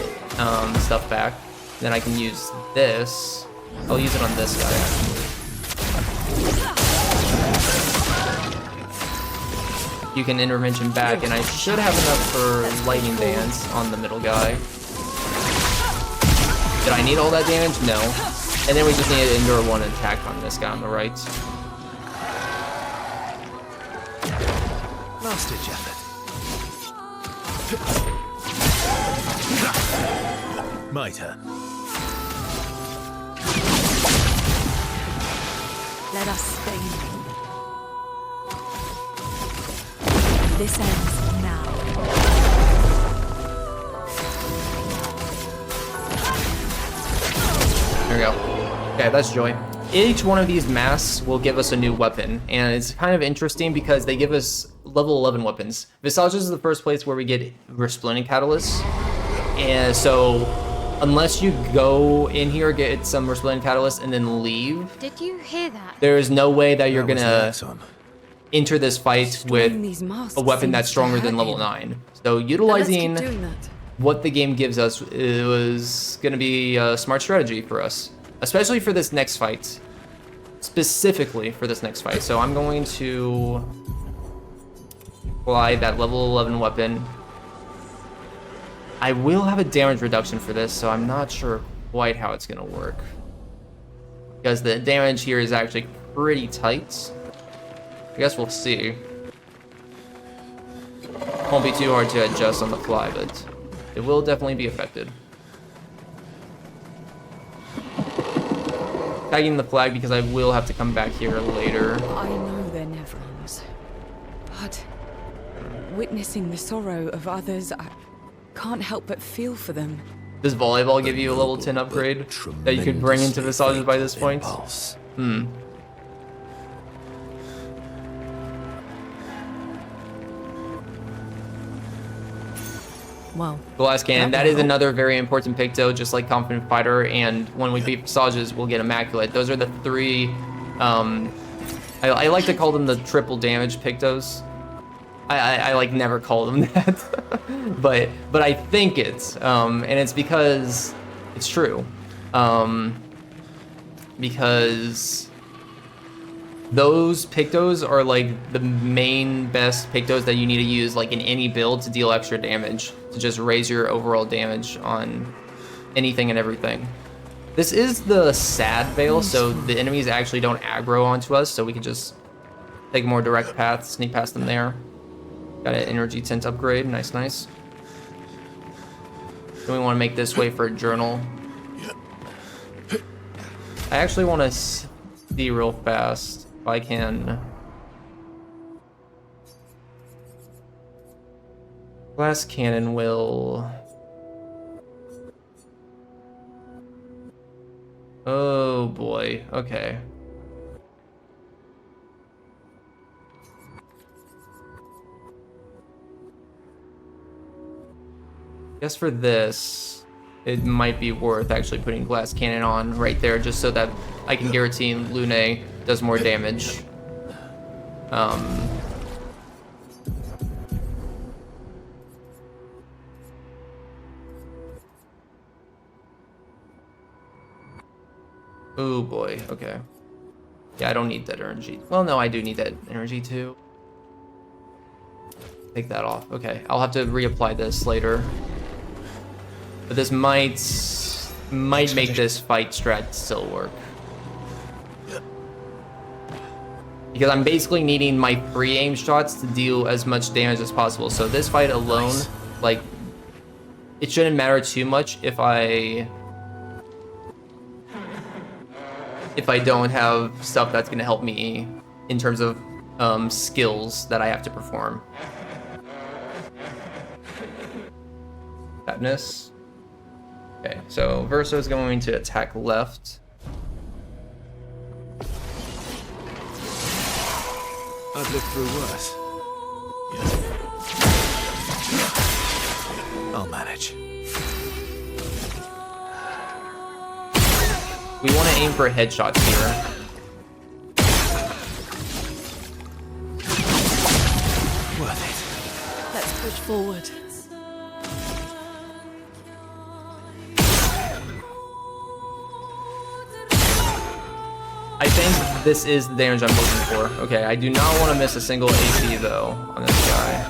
stuff back. Then I can use this. I'll use it on this guy actually. You can intervention back, and I should have enough for lightning dance on the middle guy. Did I need all that damage? No. And then we just need to endure one attack on this guy on the right. Last ditch effort. My turn. Let us stay. This ends now. There we go. Okay, that's Joy. Each one of these masks will give us a new weapon, and it's kind of interesting because they give us level 11 weapons. Visages is the first place where we get Resplendent Catalyst, and so unless you go in here, get some Resplendent Catalyst, and then leave, Did you hear that? there is no way that you're gonna enter this fight with a weapon that's stronger than level 9. So utilizing what the game gives us was going to be a smart strategy for us, especially for this next fight, specifically for this next fight. So I'm going to apply that level 11 weapon. I will have a damage reduction for this, so I'm not sure quite how it's going to work, because the damage here is actually pretty tight. I guess we'll see. Won't be too hard to adjust on the fly, but it will definitely be affected. Tagging the flag because I will have to come back here later. I know they're Nevrons, but witnessing the sorrow of others, I can't help but feel for them. Does volleyball give you a level 10 upgrade that you could bring into Visages by this point? Well, Glass Cannon, that is another very important Picto, just like Confident Fighter, and when we beat Visages, we'll get Immaculate. Those are the three, I like to call them the triple damage Pictos. I like never call them that, but I think it's and it's because it's true, because those Pictos are like the main best Pictos that you need to use like in any build to deal extra damage, to just raise your overall damage on anything and everything. This is the sad veil, so the enemies actually don't aggro onto us, so we can just take a more direct path, sneak past them there. Got an energy tint upgrade, nice, nice. Then we want to make this way for a journal. I actually want to see real fast if I can. Glass cannon will. Oh boy, okay. Guess for this, it might be worth actually putting glass cannon on right there, just so that I can guarantee Lune does more damage. Oh boy, okay. Yeah, I don't need that energy. Well, no, I do need that energy too. Take that off. Okay, I'll have to reapply this later. But this might make this fight strat still work. Because I'm basically needing my free aim shots to deal as much damage as possible. So this fight alone, like, it shouldn't matter too much if I don't have stuff that's gonna help me in terms of skills that I have to perform. Fatness. Okay, so Verso is going to attack left. I've lived through worse. I'll manage. We want to aim for headshots here. Worth it. Let's push forward. I think this is the damage I'm looking for. Okay, I do not want to miss a single AP though on this guy.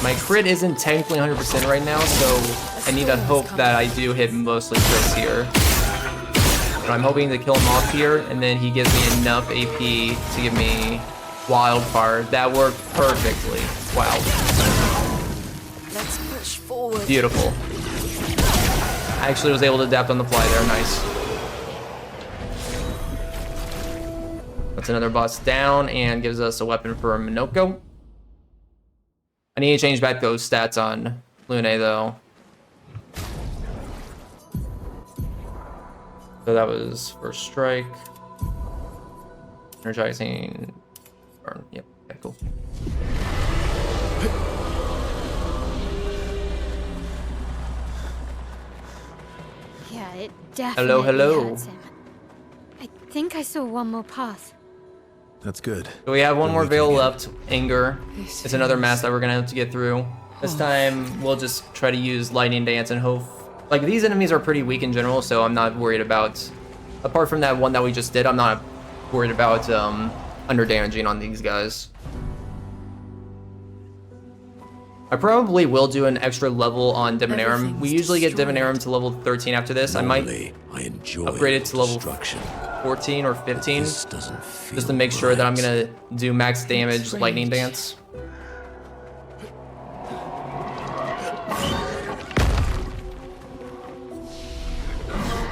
My crit isn't technically 100% right now, so I need to hope that I do hit mostly crits here. But I'm hoping to kill him off here, and then he gives me enough AP to give me wildfire. That worked perfectly. Wow. Let's push forward. Beautiful. I actually was able to adapt on the fly there. Nice. That's another boss down and gives us a weapon for Minoko. I need to change back those stats on Lune though. So that was first strike. Energizing burn. Yep, okay, cool. Yeah, it definitely hello. hurts him. I think I saw one more path. That's good. So we have one Then more we can veil get- left, Anger. It's another mask that we're gonna have to get through. This time we'll just try to use Lightning Dance and hope. Like, these enemies are pretty weak in general, so I'm not worried about, apart from that one that we just did, I'm not worried about under damaging on these guys. I probably will do an extra level on Divinarum. We usually get Divinarum to level 13 after this. I might I enjoy upgrade it to level destruction. 14 or 15 This doesn't feel just to make sure that I'm right. gonna do max damage Lightning Dance.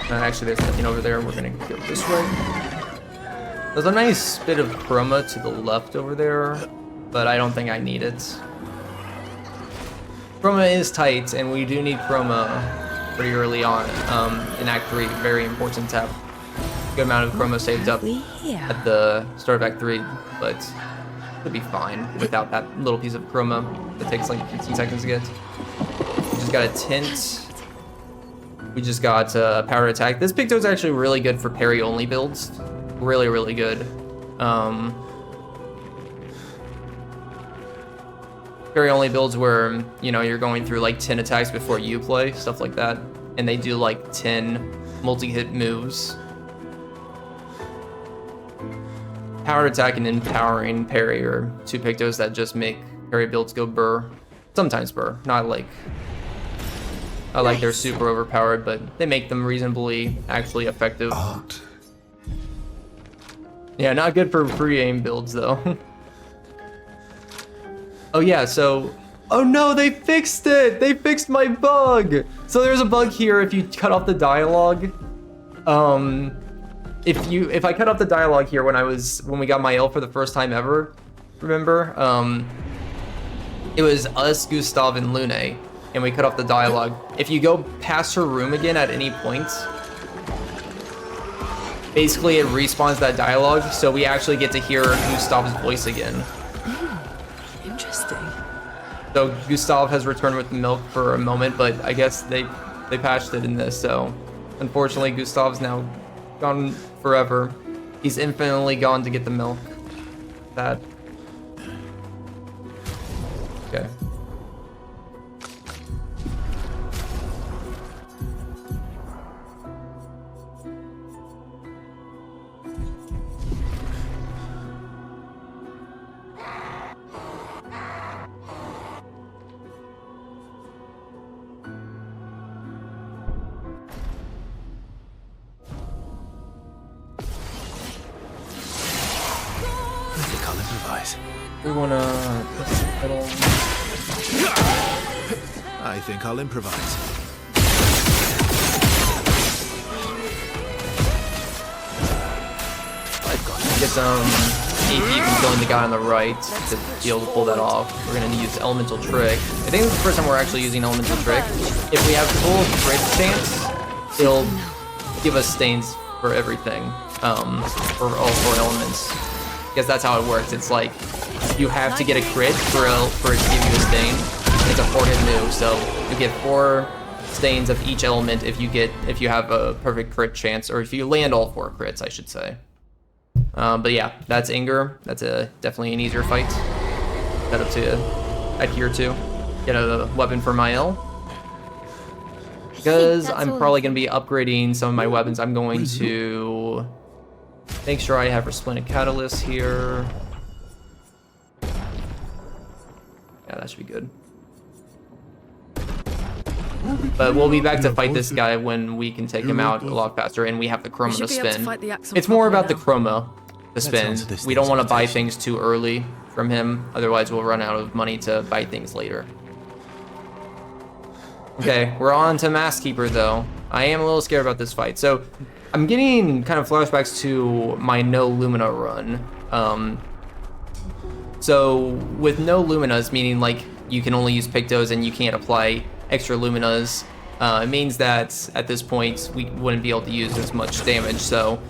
Actually, there's nothing over there. We're gonna go this way. There's a nice bit of chroma to the left over there, but I don't think I need it. Chroma is tight, and we do need chroma pretty early on in Act 3. Very important to have a good amount of chroma saved up at the start of Act 3, but it'll be fine without that little piece of chroma that takes like 15 seconds to get. We just got a tint. We just got Power Attack. This Picto is actually really good for parry-only builds. Really, really good. Parry-only builds where, you know, you're going through like 10 attacks before you play, stuff like that. And they do like 10 multi-hit moves. Power Attack and Empowering Parry are two Pictos that just make parry builds go burr. Sometimes burr, not like they're super overpowered, but they make them reasonably actually effective. Art. Yeah, not good for pre-aim builds though. Oh yeah, so... Oh no, they fixed it! They fixed my bug! So there's a bug here if you cut off the dialogue. If I cut off the dialogue here when we got my L for the first time ever, remember? It was us, Gustav, and Lune, and we cut off the dialogue. If you go past her room again at any point, basically it respawns that dialogue, so we actually get to hear Gustav's voice again. Interesting. So Gustav has returned with the milk for a moment, but I guess they patched it in this, so unfortunately Gustav's now gone forever. He's infinitely gone to get the milk. Sad. Okay. We wanna put some pedal. I think I'll improvise. Get some AP from killing the guy on the right to be able to pull that off. We're gonna use Elemental Trick. I think this is the first time we're actually using Elemental Trick. If we have full crit chance, it'll give us stains for everything, for all 4 elements. Because that's how it works. It's like you have to get a crit for it to give you a stain. It's a 4-hit move, so you get 4 stains of each element if you have a perfect crit chance, or if you land all 4 crits, I should say. But yeah, that's Inger. That's definitely an easier fight. Got up to adhere to. Get a weapon for my L. Because I'm probably going to be upgrading some of my weapons, I'm going to make sure I have Resplendent Catalyst here. Yeah, that should be good. But we'll be back to fight this guy when we can take him out a lot faster and we have the chroma to spin. It's more about the chroma to spin. We don't want to buy things too early from him, otherwise we'll run out of money to buy things later. Okay, we're on to Mask Keeper though. I am a little scared about this fight. So I'm getting kind of flashbacks to my no Lumina run. So with no Luminas, meaning like you can only use Pictos and you can't apply extra Luminas, it means that at this point we wouldn't be able to use as much damage. So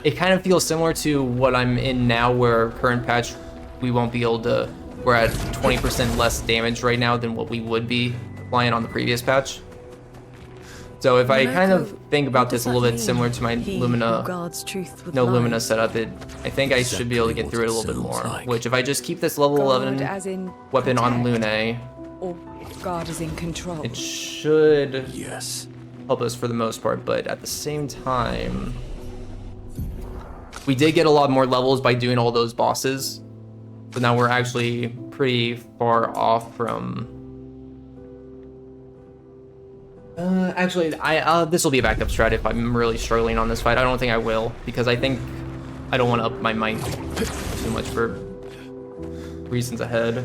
it kind of feels similar to what I'm in now, where current patch we won't be able to, we're at 20% less damage right now than what we would be applying on the previous patch. So if I kind of think about this a little bit similar to my Lumina, no Lumina setup, I think I should be able to get through it a little bit more. Which if I just keep this level 11 weapon on Lune, or God is in control. it should help us for the most part, but at the same time, we did get a lot more levels by doing all those bosses. So now we're actually pretty far off from... actually, this will be a backup strat if I'm really struggling on this fight. I don't think I will, because I think I don't want to up my mic too much for reasons ahead.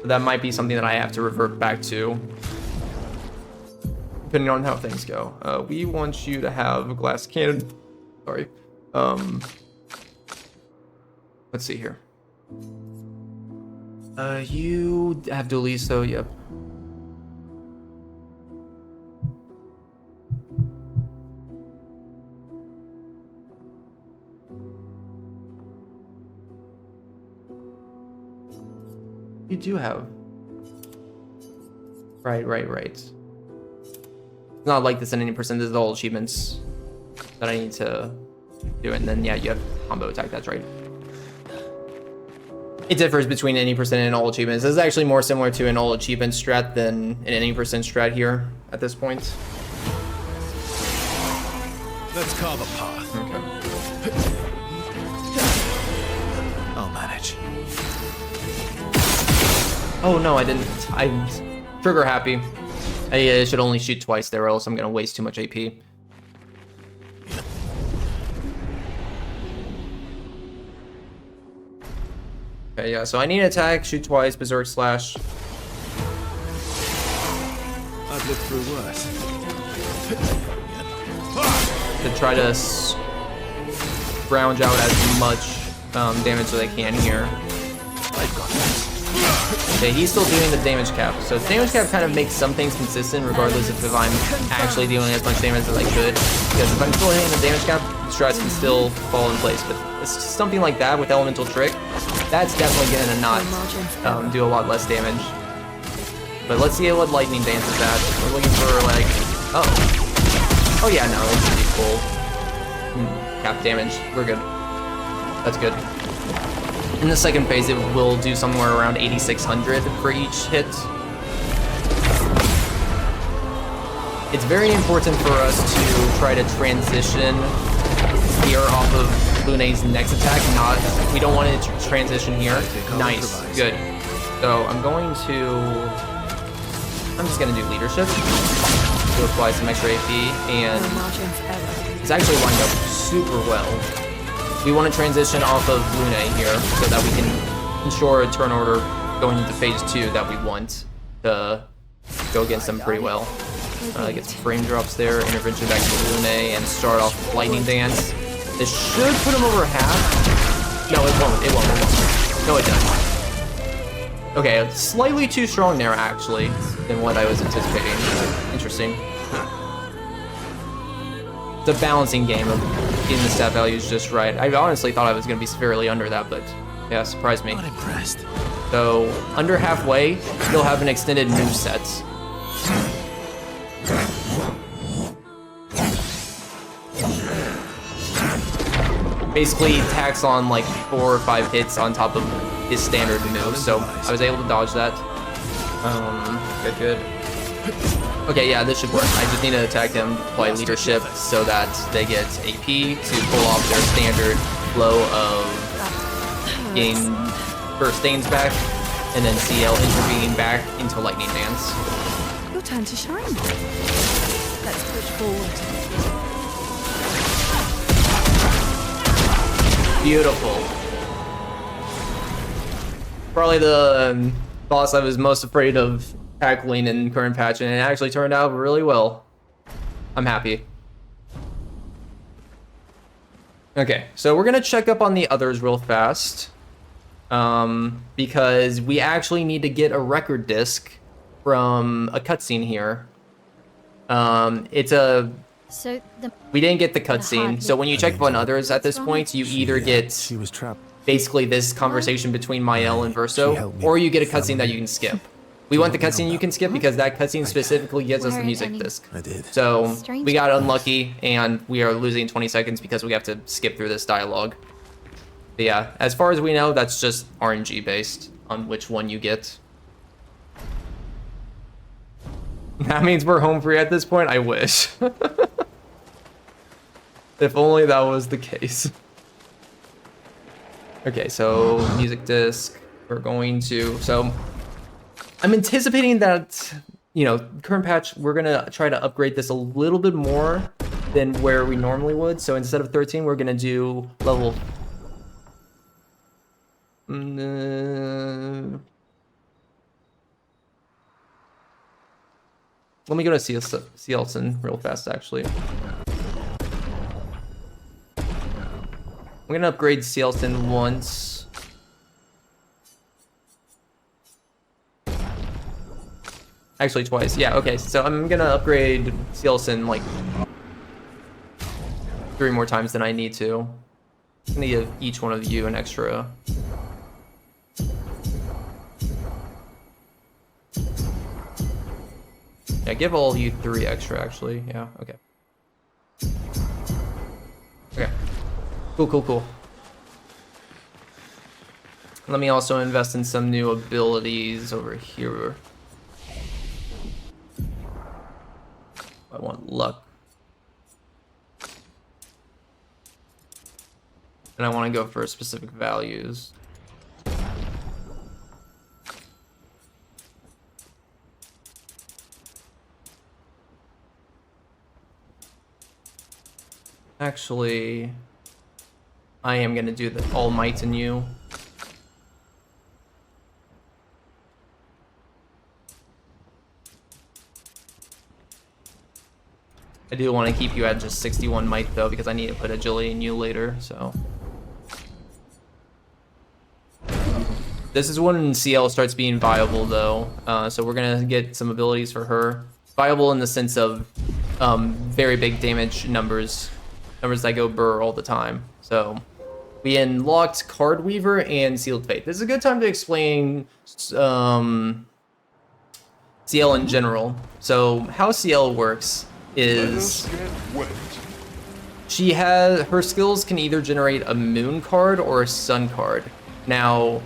That might be something that I have to revert back to, depending on how things go. We want you to have a glass cannon. Sorry. Let's see here. You have Dualiso, yep. You do have. Right. It's not like this in any percent. This is all achievements that I need to do. And then, yeah, you have combo attack. That's right. It differs between any percent and all achievements. This is actually more similar to an all achievement strat than an any percent strat here at this point. Let's carve a path. Okay. I'll manage. Oh no, I didn't. I'm trigger happy. I should only shoot twice there, or else I'm gonna waste too much AP. Okay, yeah, so I need attack, shoot twice, berserk slash. I've lived through worse. To try to round out as much damage as I can here. I've got this. Okay, he's still doing the damage cap. So damage cap kind of makes some things consistent regardless of if I'm actually dealing as much damage as I could. Because if I'm still hitting the damage cap, strats can still fall in place. But it's something like that with Elemental Trick, that's definitely gonna not do a lot less damage. But let's see what Lightning Dance is at. We're looking for like, oh yeah, no, it's pretty cool. Cap damage, we're good. That's good. In the second phase, it will do somewhere around 8,600 for each hit. It's very important for us to try to transition here off of Lune's next attack. We don't want it to transition here. Nice, good. So I'm just gonna do leadership to apply some extra AP, and it's actually lined up super well. We want to transition off of Lune here so that we can ensure a turn order going into phase 2 that we want to go against them pretty well. Get some frame drops there, intervention back to Lune, and start off with Lightning Dance. This should put him over half. No, it won't. No, it doesn't. Okay, slightly too strong there, actually, than what I was anticipating. Interesting. It's a balancing game of getting the stat values just right. I honestly thought I was going to be severely under that, but yeah, surprised me. Not impressed. So, under halfway, you'll have an extended moveset. Basically, tacks on like 4 or 5 hits on top of his standard move, so I was able to dodge that. Good. Okay, yeah, this should work. I just need to attack him, apply leadership, so that they get AP to pull off their standard flow of gain first stains back, and then CL intervening back into Lightning Dance. Your turn to shine. Let's push forward. Beautiful. Probably the boss I was most afraid of tackling in current patch, and it actually turned out really well. I'm happy. Okay, so we're gonna check up on the others real fast, because we actually need to get a record disc from a cutscene here. We didn't get the cutscene, so when you check up on others at this point, you either get She was trapped. basically this conversation between Mael and Verso, or you get a cutscene that you can skip. We want the cutscene you can skip because that cutscene specifically gives us the music disc. I did. So we got unlucky and we are losing 20 seconds because we have to skip through this dialogue. But yeah, as far as we know, that's just RNG based on which one you get. That means we're home free at this point? I wish. If only that was the case. Okay, so music disc, we're going to, so I'm anticipating that, you know, current patch, we're gonna try to upgrade this a little bit more than where we normally would. So instead of 13, we're gonna do level, let me go to Cielson real fast, actually. I'm gonna upgrade Cielson once. Actually, twice. Yeah, okay. So I'm gonna upgrade Cielson like 3 more times than I need to. I'm gonna give each one of you an extra. Yeah, Yeah, give all you 3 extra, actually. Yeah, okay. Okay. Cool. Let me also invest in some new abilities over here. I want luck. And I want to go for specific values. Actually, I am going to do the All Might in you. I do want to keep you at just 61 might though, because I need to put agility in you later, so. This is when CL starts being viable though, so we're gonna get some abilities for her. Viable in the sense of very big damage numbers that go burr all the time. So we unlocked Card Weaver and Sealed Fate. This is a good time to explain CL in general. So how CL works is her skills can either generate a moon card or a sun card. Now,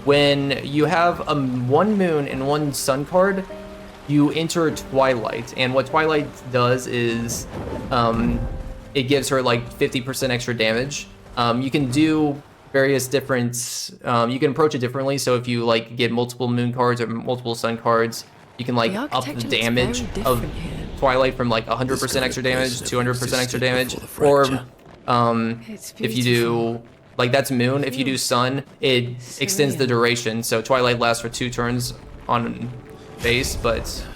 when you have one moon and one sun card, you enter Twilight, and what Twilight does is it gives her like 50% extra damage. You can do various different, you can approach it differently. So if you like get multiple moon cards or multiple sun cards, you can like up the damage of Twilight from like 100% extra damage, 200% extra damage, or if you do, like that's moon, if you do sun, it extends the duration. So Twilight lasts for 2 turns on base, but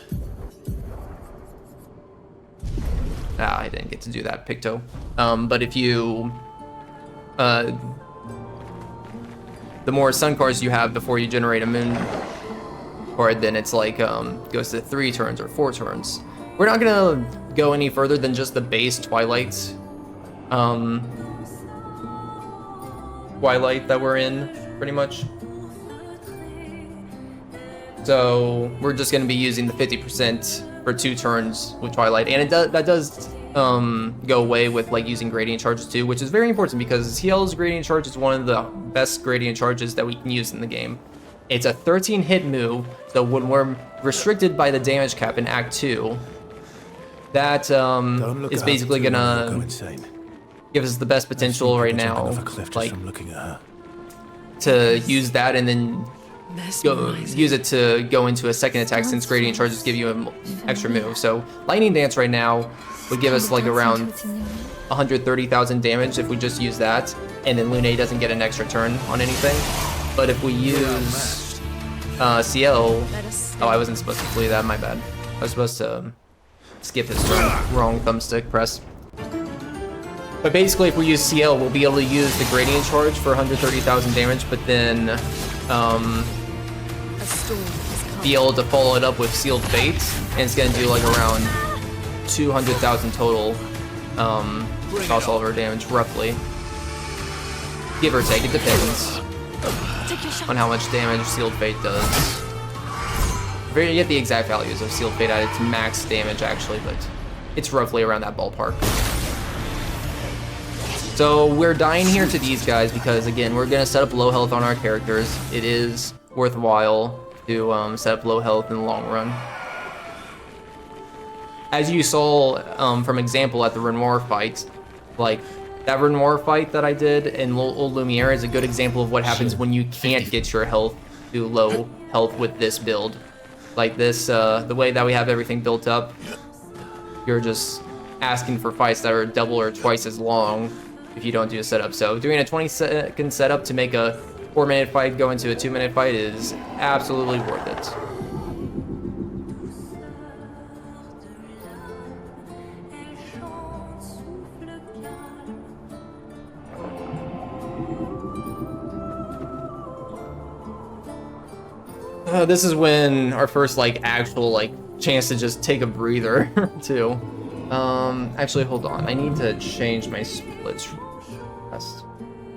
I didn't get to do that, Picto. But if you, the more sun cards you have before you generate a moon card, then it's like goes to 3 turns or 4 turns. We're not gonna go any further than just the base Twilight that we're in, pretty much. So we're just gonna be using the 50% for 2 turns with Twilight, and that does go away with like using gradient charges too, which is very important because CL's gradient charge is one of the best gradient charges that we can use in the game. It's a 13 hit move, so when we're restricted by the damage cap in Act 2, that is basically gonna give us the best potential right now, like to use that and then use it to go into a second attack, since gradient charges give you an extra move. So Lightning Dance right now would give us like around 130,000 damage if we just use that, and then Lune doesn't get an extra turn on anything. But if we use CL, oh, I wasn't supposed to flee that, my bad. I was supposed to skip his wrong thumbstick press. But basically, if we use CL, we'll be able to use the gradient charge for 130,000 damage, but then be able to follow it up with Sealed Fate, and it's gonna do like around 200,000 total across all of our damage, roughly. Give or take, it depends on how much damage Sealed Fate does. You get the exact values of Sealed Fate at its max damage, actually, but it's roughly around that ballpark. So we're dying here to these guys because, again, we're going to set up low health on our characters. It is worthwhile to set up low health in the long run. As you saw from example at the Renoir fight, like that Renoir fight that I did in Old Lumiere is a good example of what happens when you can't get your health to low health with this build. Like this, the way that we have everything built up, you're just asking for fights that are double or twice as long if you don't do a setup. So doing a 20-second setup to make a 4-minute fight go into a 2-minute fight is absolutely worth it. This is when our first like actual like chance to just take a breather too. Actually, hold on. I need to change my splits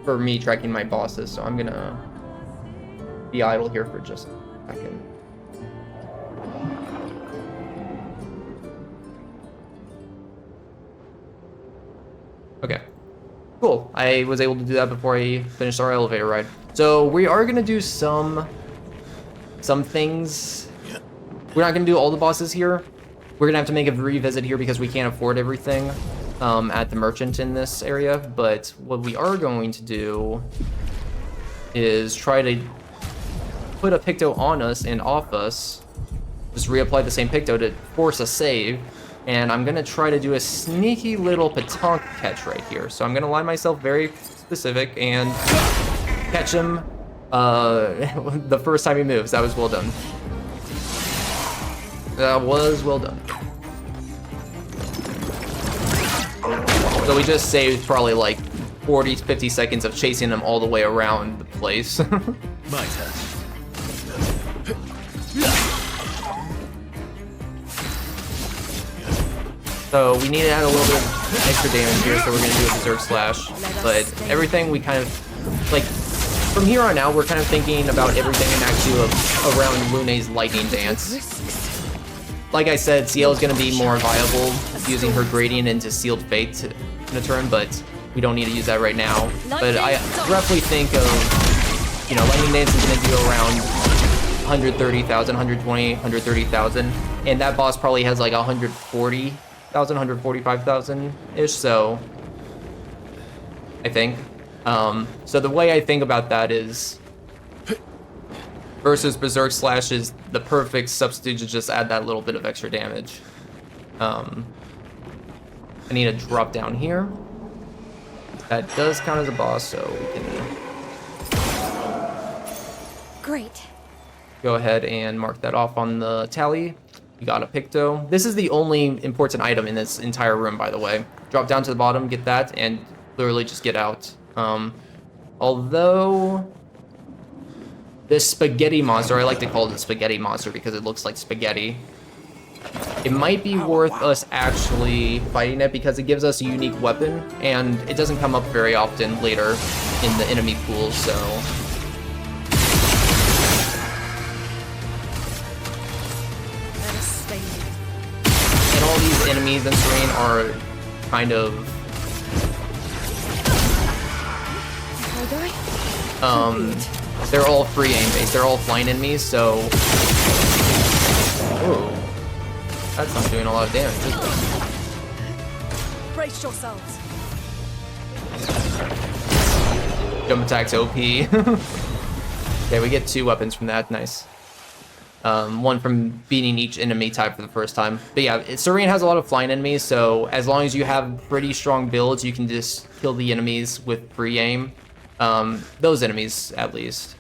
for me tracking my bosses, so I'm gonna be idle here for just a second. Okay. Cool. I was able to do that before I finished our elevator ride. So we are gonna do some things. We're not gonna do all the bosses here. We're gonna have to make a revisit here because we can't afford everything at the merchant in this area. But what we are going to do is try to put a Picto on us and off us. Just reapply the same Picto to force a save. And I'm gonna try to do a sneaky little petanque catch right here. So I'm gonna line myself very specific and catch him the first time he moves. That was well done. That was well done. So we just saved probably like 40 to 50 seconds of chasing him all the way around the place. My turn. So we need to add a little bit of extra damage here, so we're gonna do a Berserk Slash. But everything we kind of, like, from here on out, we're kind of thinking about everything in Act 2 around Lune's Lightning Dance. Like I said, CL is gonna be more viable using her Gradient into Sealed Fate in a turn, but we don't need to use that right now. But I roughly think of, you know, Lightning Dance is gonna do around 130,000, 120, 130,000, and that boss probably has like 140,000, 145,000-ish, so I think. So the way I think about that is versus Berserk Slash is the perfect substitute to just add that little bit of extra damage. I need to drop down here. That does count as a boss, so we can Great. go ahead and mark that off on the tally. You got a Picto. This is the only important item in this entire room, by the way. Drop down to the bottom, get that, and literally just get out. Although this spaghetti monster, I like to call it the spaghetti monster because it looks like spaghetti. It might be worth us actually fighting it because it gives us a unique weapon, and it doesn't come up very often later in the enemy pool, so... And all these enemies in Serene are kind of... they're all free aim based. They're all flying enemies, so... Ooh. That's not doing a lot of damage, is it? Brace yourselves. Jump attack's OP. Okay, we get 2 weapons from that. Nice. One from beating each enemy type for the first time. But yeah, Serene has a lot of flying enemies, so as long as you have pretty strong builds, you can just kill the enemies with free aim. Those enemies, at least.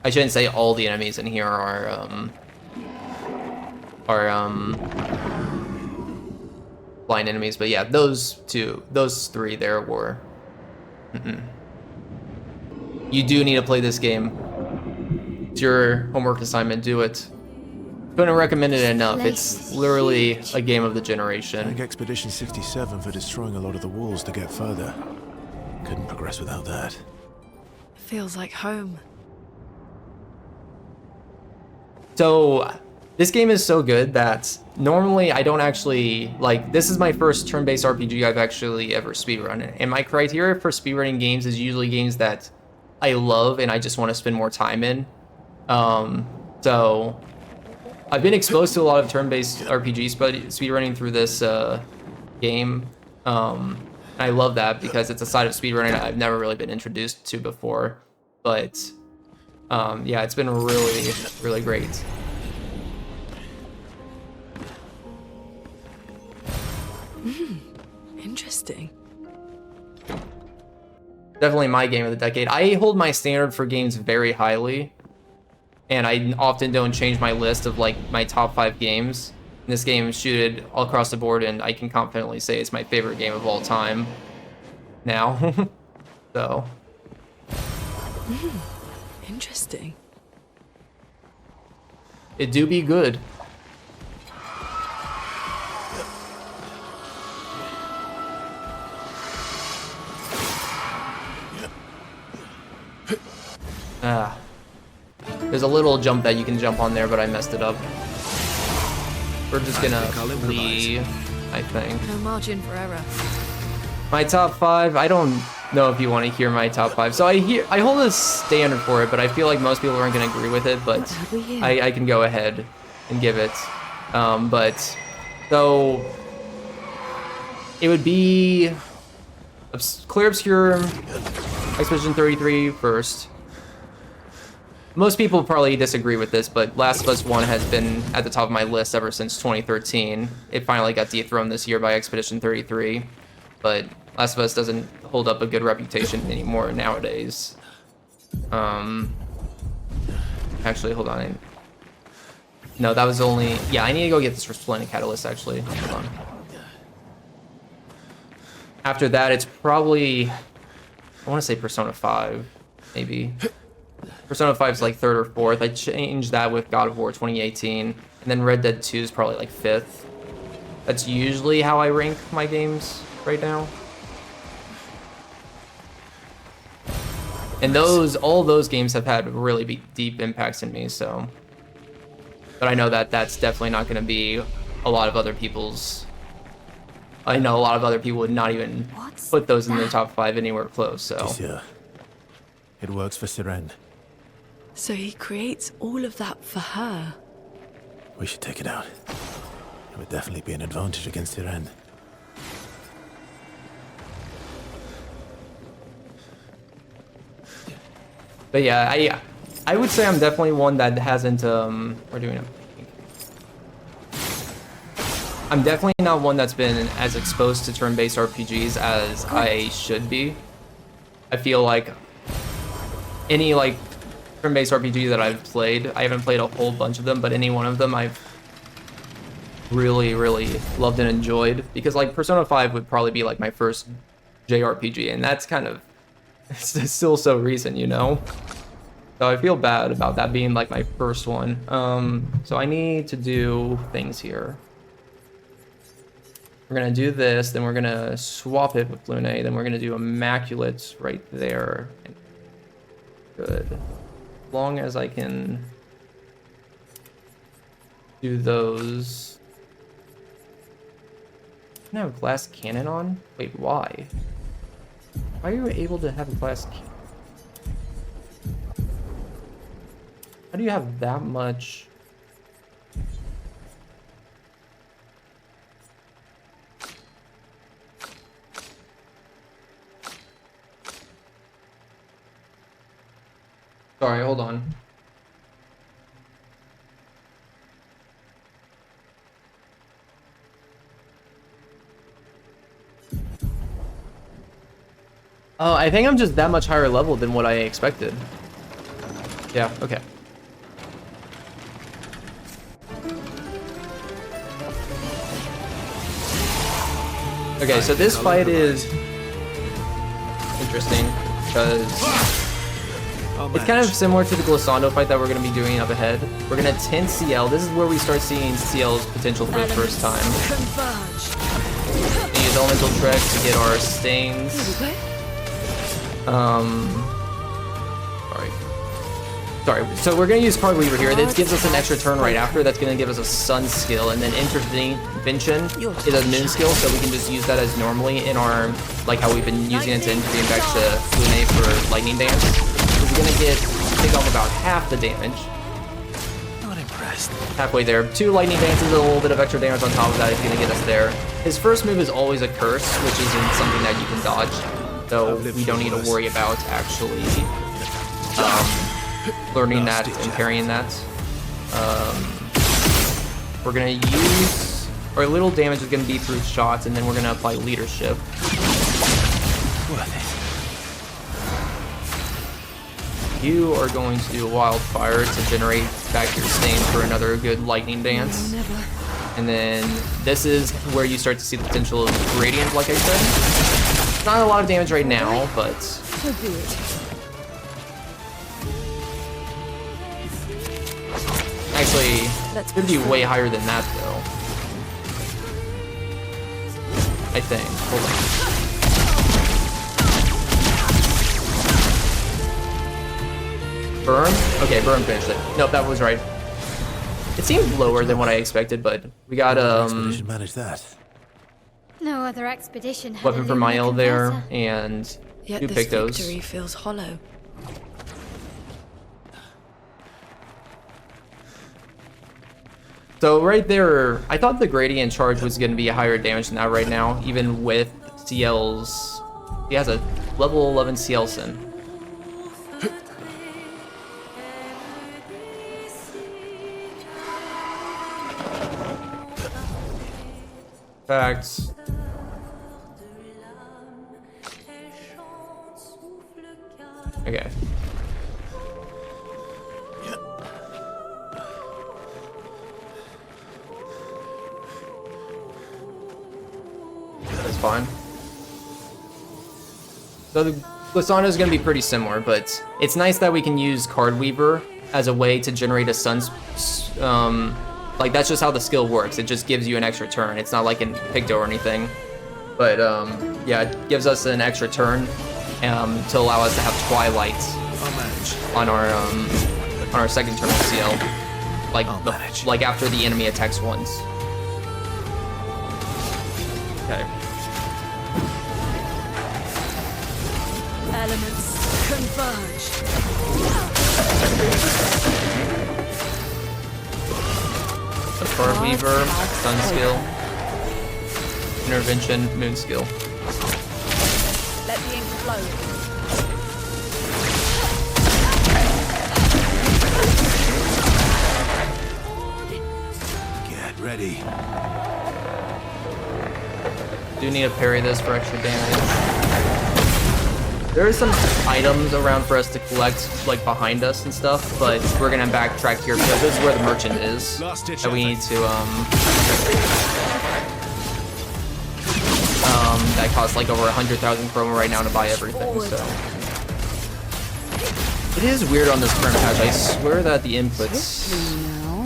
I shouldn't say all the enemies in here are flying enemies, but yeah, those 3 there were. You do need to play this game. It's your homework assignment, do it. Couldn't recommend it enough. It's literally a game of the generation. Thank Expedition 67 for destroying a lot of the walls to get further. Couldn't progress without that. Feels like home. So, this game is so good that normally I don't actually, like, this is my first turn-based RPG I've actually ever speedrun. And my criteria for speedrunning games is usually games that I love and I just want to spend more time in. So, I've been exposed to a lot of turn-based RPGs speedrunning through this game. I love that because it's a side of speedrunning I've never really been introduced to before. But, yeah, it's been really, really great. Interesting. Definitely my game of the decade. I hold my standard for games very highly, and I often don't change my list of like my top 5 games. This game is shooted all across the board, and I can confidently say it's my favorite game of all time now. So. Interesting. It do be good. There's a little jump that you can jump on there, but I messed it up. We're just gonna flee, I think. No margin for error. My top 5, I don't know if you want to hear my top 5. So I hold a standard for it, but I feel like most people aren't going to agree with it, but I can go ahead and give it. So it would be Clair, Obscur, Expedition 33 first. Most people probably disagree with this, but Last of Us 1 has been at the top of my list ever since 2013. It finally got dethroned this year by Expedition 33, but Last of Us doesn't hold up a good reputation anymore nowadays. Actually, hold on. No, that was only... Yeah, I need to go get this Resplendent Catalyst, actually. Hold on. After that, it's probably... I want to say Persona 5, maybe. Persona 5 is like 3rd or 4th. I changed that with God of War 2018. And then Red Dead 2 is probably like 5th. That's usually how I rank my games right now. And all those games have had really deep impacts in me, so... But I know that that's definitely not going to be a lot of other people's... I know a lot of other people would not even put those in their top 5 anywhere close, so... Yeah. It works for Siren. So he creates all of that for her. We should take it out. It would definitely be an advantage against Siren. But yeah, I would say I'm definitely one that hasn't, we're doing it. I'm definitely not one that's been as exposed to turn-based RPGs as I should be. I feel like any, like, turn-based RPG that I've played, I haven't played a whole bunch of them, but any one of them I've really, really loved and enjoyed. Because, like, Persona 5 would probably be, like, my first JRPG, and that's kind of... It's still so recent, you know? So I feel bad about that being like my first one. So I need to do things here. We're gonna do this, then we're gonna swap it with Lune, then we're gonna do Immaculate right there. Good. As long as I can do those. Can I have a glass cannon on? Wait, why? Why are you able to have a glass cannon? How do you have that much? Sorry, hold on. Oh, I think I'm just that much higher level than what I expected. Yeah, okay. Okay, so this fight is interesting because it's kind of similar to the Glissando fight that we're going to be doing up ahead. We're going to tint CL. This is where we start seeing CL's potential for the first time. We use Elemental Trek to get our stains. Sorry. So we're going to use Card Weaver here. This gives us an extra turn right after. That's going to give us a Sun skill. And then Intervention is a Moon skill, so we can just use that as normally in our, like how we've been using it to intervene back to Lune for Lightning Dance. We're going to take off about half the damage. Not impressed. Halfway there. 2 Lightning Dances, a little bit of extra damage on top of that is going to get us there. His first move is always a Curse, which isn't something that you can dodge. So we don't need to worry about actually learning that and parrying that. We're gonna use our little damage is gonna be through shots, and then we're gonna apply leadership. You are going to do a wildfire to generate back your stain for another good lightning dance. And then this is where you start to see the potential of gradient, like I said. Not a lot of damage right now, but actually, it's gonna be way higher than that, though. I think. Hold on. Burn? Okay, burn finished it. Nope, that was right. It seemed lower than what I expected, but we got Manage that. No other expedition had weapon a for Mael Lumia there, converter. and Yet you this pick those. victory feels hollow. So right there, I thought the gradient charge was going to be a higher damage than that right now, even with CL's. He has a level 11 CL Sin. Facts. Okay. That's fine. So the Glissando is going to be pretty similar, but it's nice that we can use Card Weaver as a way to generate a like that's just how the skill works. It just gives you an extra turn. It's not like in Picto or anything, but yeah, it gives us an extra turn to allow us to have Twilight on our second turn of CL, like after the enemy attacks once. Okay. Elements converge. The Card Weaver, Sun skill, Intervention, Moon skill. Let the ink flow. Get ready. Do need to parry this for extra damage. There are some items around for us to collect, like behind us and stuff, but we're gonna backtrack here because this is where the merchant is that we need to that costs like over 100,000 chroma right now to buy everything. So it is weird on this current patch. I swear that the inputs,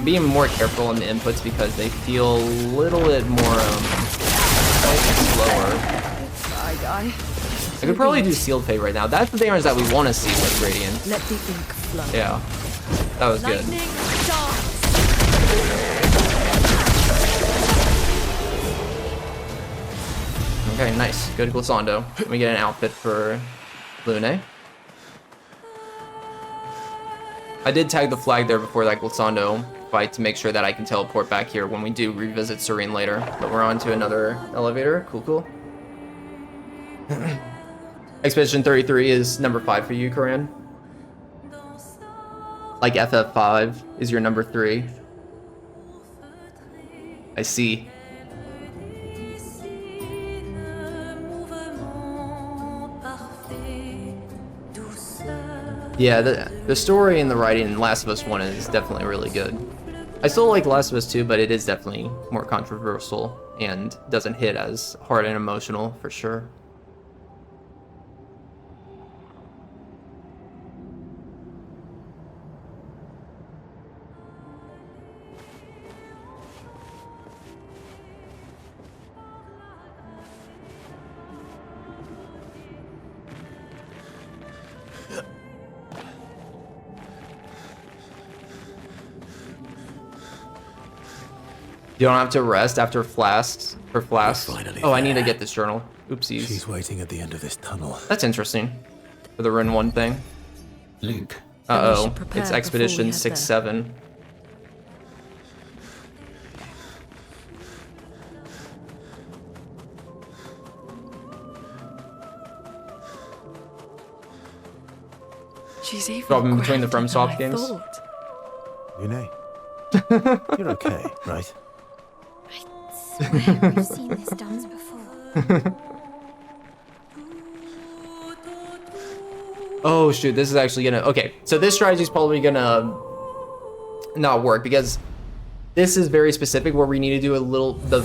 being more careful on the inputs because they feel a little bit more slower. I could probably do Sealed Fate right now. That's the damage that we want to see with Radiant. Let the ink flow. Yeah, that was good. Okay, nice. Good Glissando. Let me get an outfit for Lune. I did tag the flag there before that Glissando fight to make sure that I can teleport back here when we do revisit Serene later. But we're on to another elevator. Cool, cool. Expedition 33 is number 5 for you, Corinne. Like FF5 is your number 3. I see. Yeah, the story and the writing in Last of Us 1 is definitely really good. I still like Last of Us 2, but it is definitely more controversial and doesn't hit as hard and emotional for sure. You don't have to rest after flasks for flasks. Oh, I need to get this journal. Oopsies. She's waiting at the end of this tunnel. That's interesting. For the Rune 1 thing. Luke. Uh-oh. It's Expedition 6-7. She's even Problem between the FromSoft games. Yune. You're okay, right? I swear we've seen this dance before. Oh shoot, this is actually gonna... Okay, so this strategy is probably gonna not work because this is very specific where we need to do the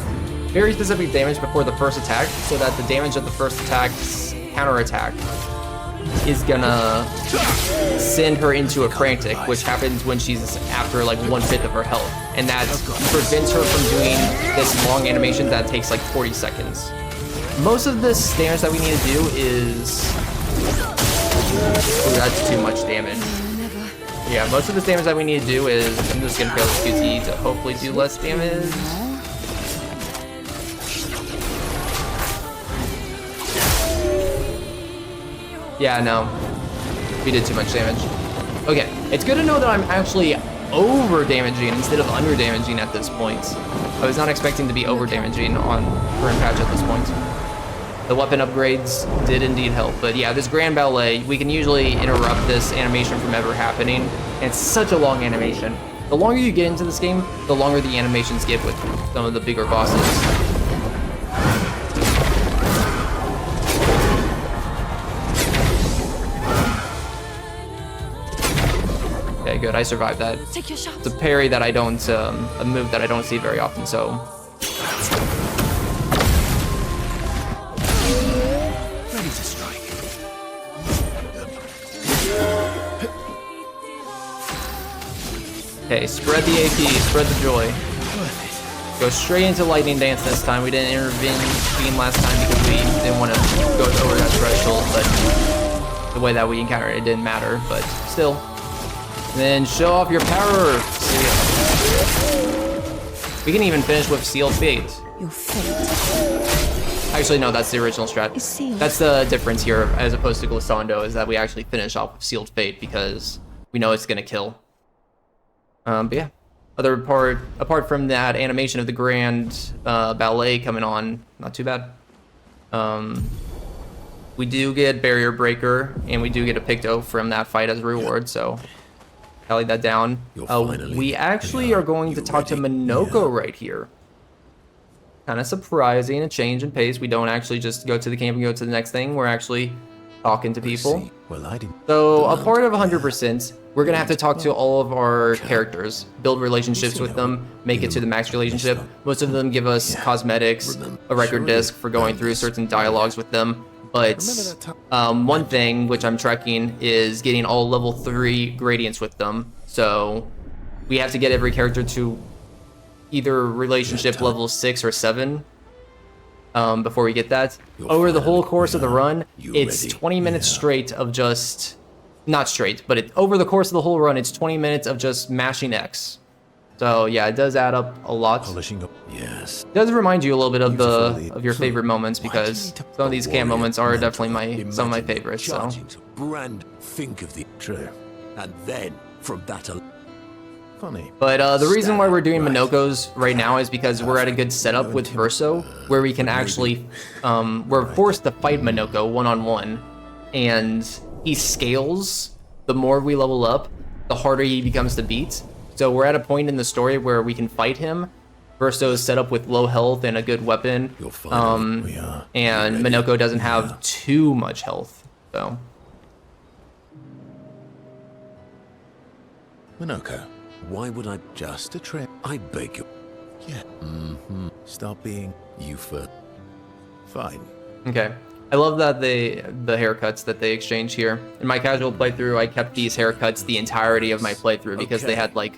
very specific damage before the first attack so that the damage of the first attack's counterattack is gonna send her into a frantic, which happens when she's after like 1/5 of her health, and that prevents her from doing this long animation that takes like 40 seconds. Most of this damage that we need to do is... Ooh, that's too much damage. Yeah, most of the damage that we need to do is... I'm just gonna fail this QT to hopefully do less damage. Yeah, no. We did too much damage. Okay, it's good to know that I'm actually over damaging instead of under damaging at this point. I was not expecting to be over damaging on current patch at this point. The weapon upgrades did indeed help, but yeah, this Grand Ballet, we can usually interrupt this animation from ever happening, and it's such a long animation. The longer you get into this game, the longer the animations get with some of the bigger bosses. Okay, good. I survived that. Take your shot. It's a parry that I don't, a move that I don't see very often, so. Ready to strike. Okay, spread the AP, spread the joy. Go straight into Lightning Dance this time. We didn't intervene last time because we didn't want to go over that threshold, but the way that we encountered it didn't matter, but still. And then show off your power. We can even finish with Sealed Fate. Your fate. Actually, no, that's the original strat. Is sealed. That's the difference here as opposed to Glissando, is that we actually finish off with Sealed Fate because we know it's going to kill. But yeah, apart from that animation of the Grand Ballet coming on, not too bad. We do get Barrier Breaker, and we do get a Picto from that fight as a reward, so tally that down. We actually are going to talk to Minoko right here. Kind of surprising, a change in pace. We don't actually just go to the camp and go to the next thing. We're actually talking to people. Well, I didn't. So a part of 100%, we're gonna have to talk to all of our characters, build relationships with them, make it to the max relationship. Most of them give us cosmetics, a record disc for going through certain dialogues with them. But one thing which I'm tracking is getting all level 3 gradients with them. So we have to get every character to either relationship level 6 or 7 before we get that. Over the whole course of the run, it's 20 minutes straight of just, not straight, but over the course of the whole run, it's 20 minutes of just mashing X. So yeah, it does add up a lot. Polishing up. Yes. It does remind you a little bit of your favorite moments, because some of these camp moments are definitely some of my favorites. So. Brand, think of the True. and then from that. Funny. But the reason why we're doing Minoko's right now is because we're at a good setup with Verso, where we can actually, we're forced to fight Minoko one-on-one, and he scales. The more we level up, the harder he becomes to beat. So we're at a point in the story where we can fight him. Verso is set up with low health and a good weapon, and Minoko doesn't have too much health, so. Minoko, Why would I just a trip. I beg you. Yeah. Stop being You first. fine. Okay. I love that the haircuts that they exchange here. In my casual playthrough, I kept these haircuts the entirety of my playthrough because they had like,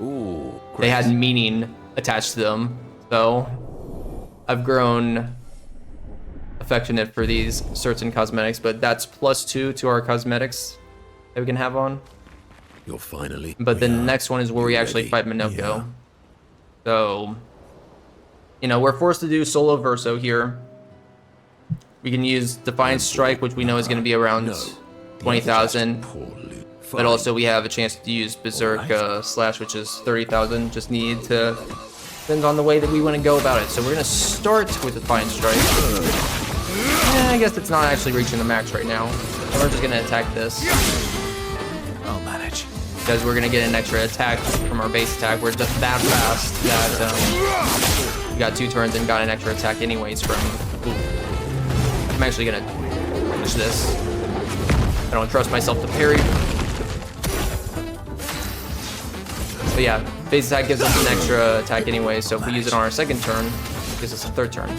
they had meaning attached to them. So I've grown affectionate for these certain cosmetics, but that's +2 to our cosmetics that we can have on. You're finally. But the next one is where we actually fight Minoko. Yeah. So, you know, we're forced to do solo Verso here. We can use Defiant Strike, which we know is going to be around 20,000. But also we have a chance to use Berserk Slash, which is 30,000. Just need to, depends on the way that we want to go about it. So we're going to start with Defiant Strike. I guess it's not actually reaching the max right now. So we're just going to attack this. I'll manage. Because we're going to get an extra attack from our base attack. We're just that fast that we got 2 turns and got an extra attack anyways from... Ooh. I'm actually gonna finish this. I don't trust myself to parry. But yeah, base attack gives us an extra attack anyway, so if we use it on our second turn, it gives us a 3rd turn.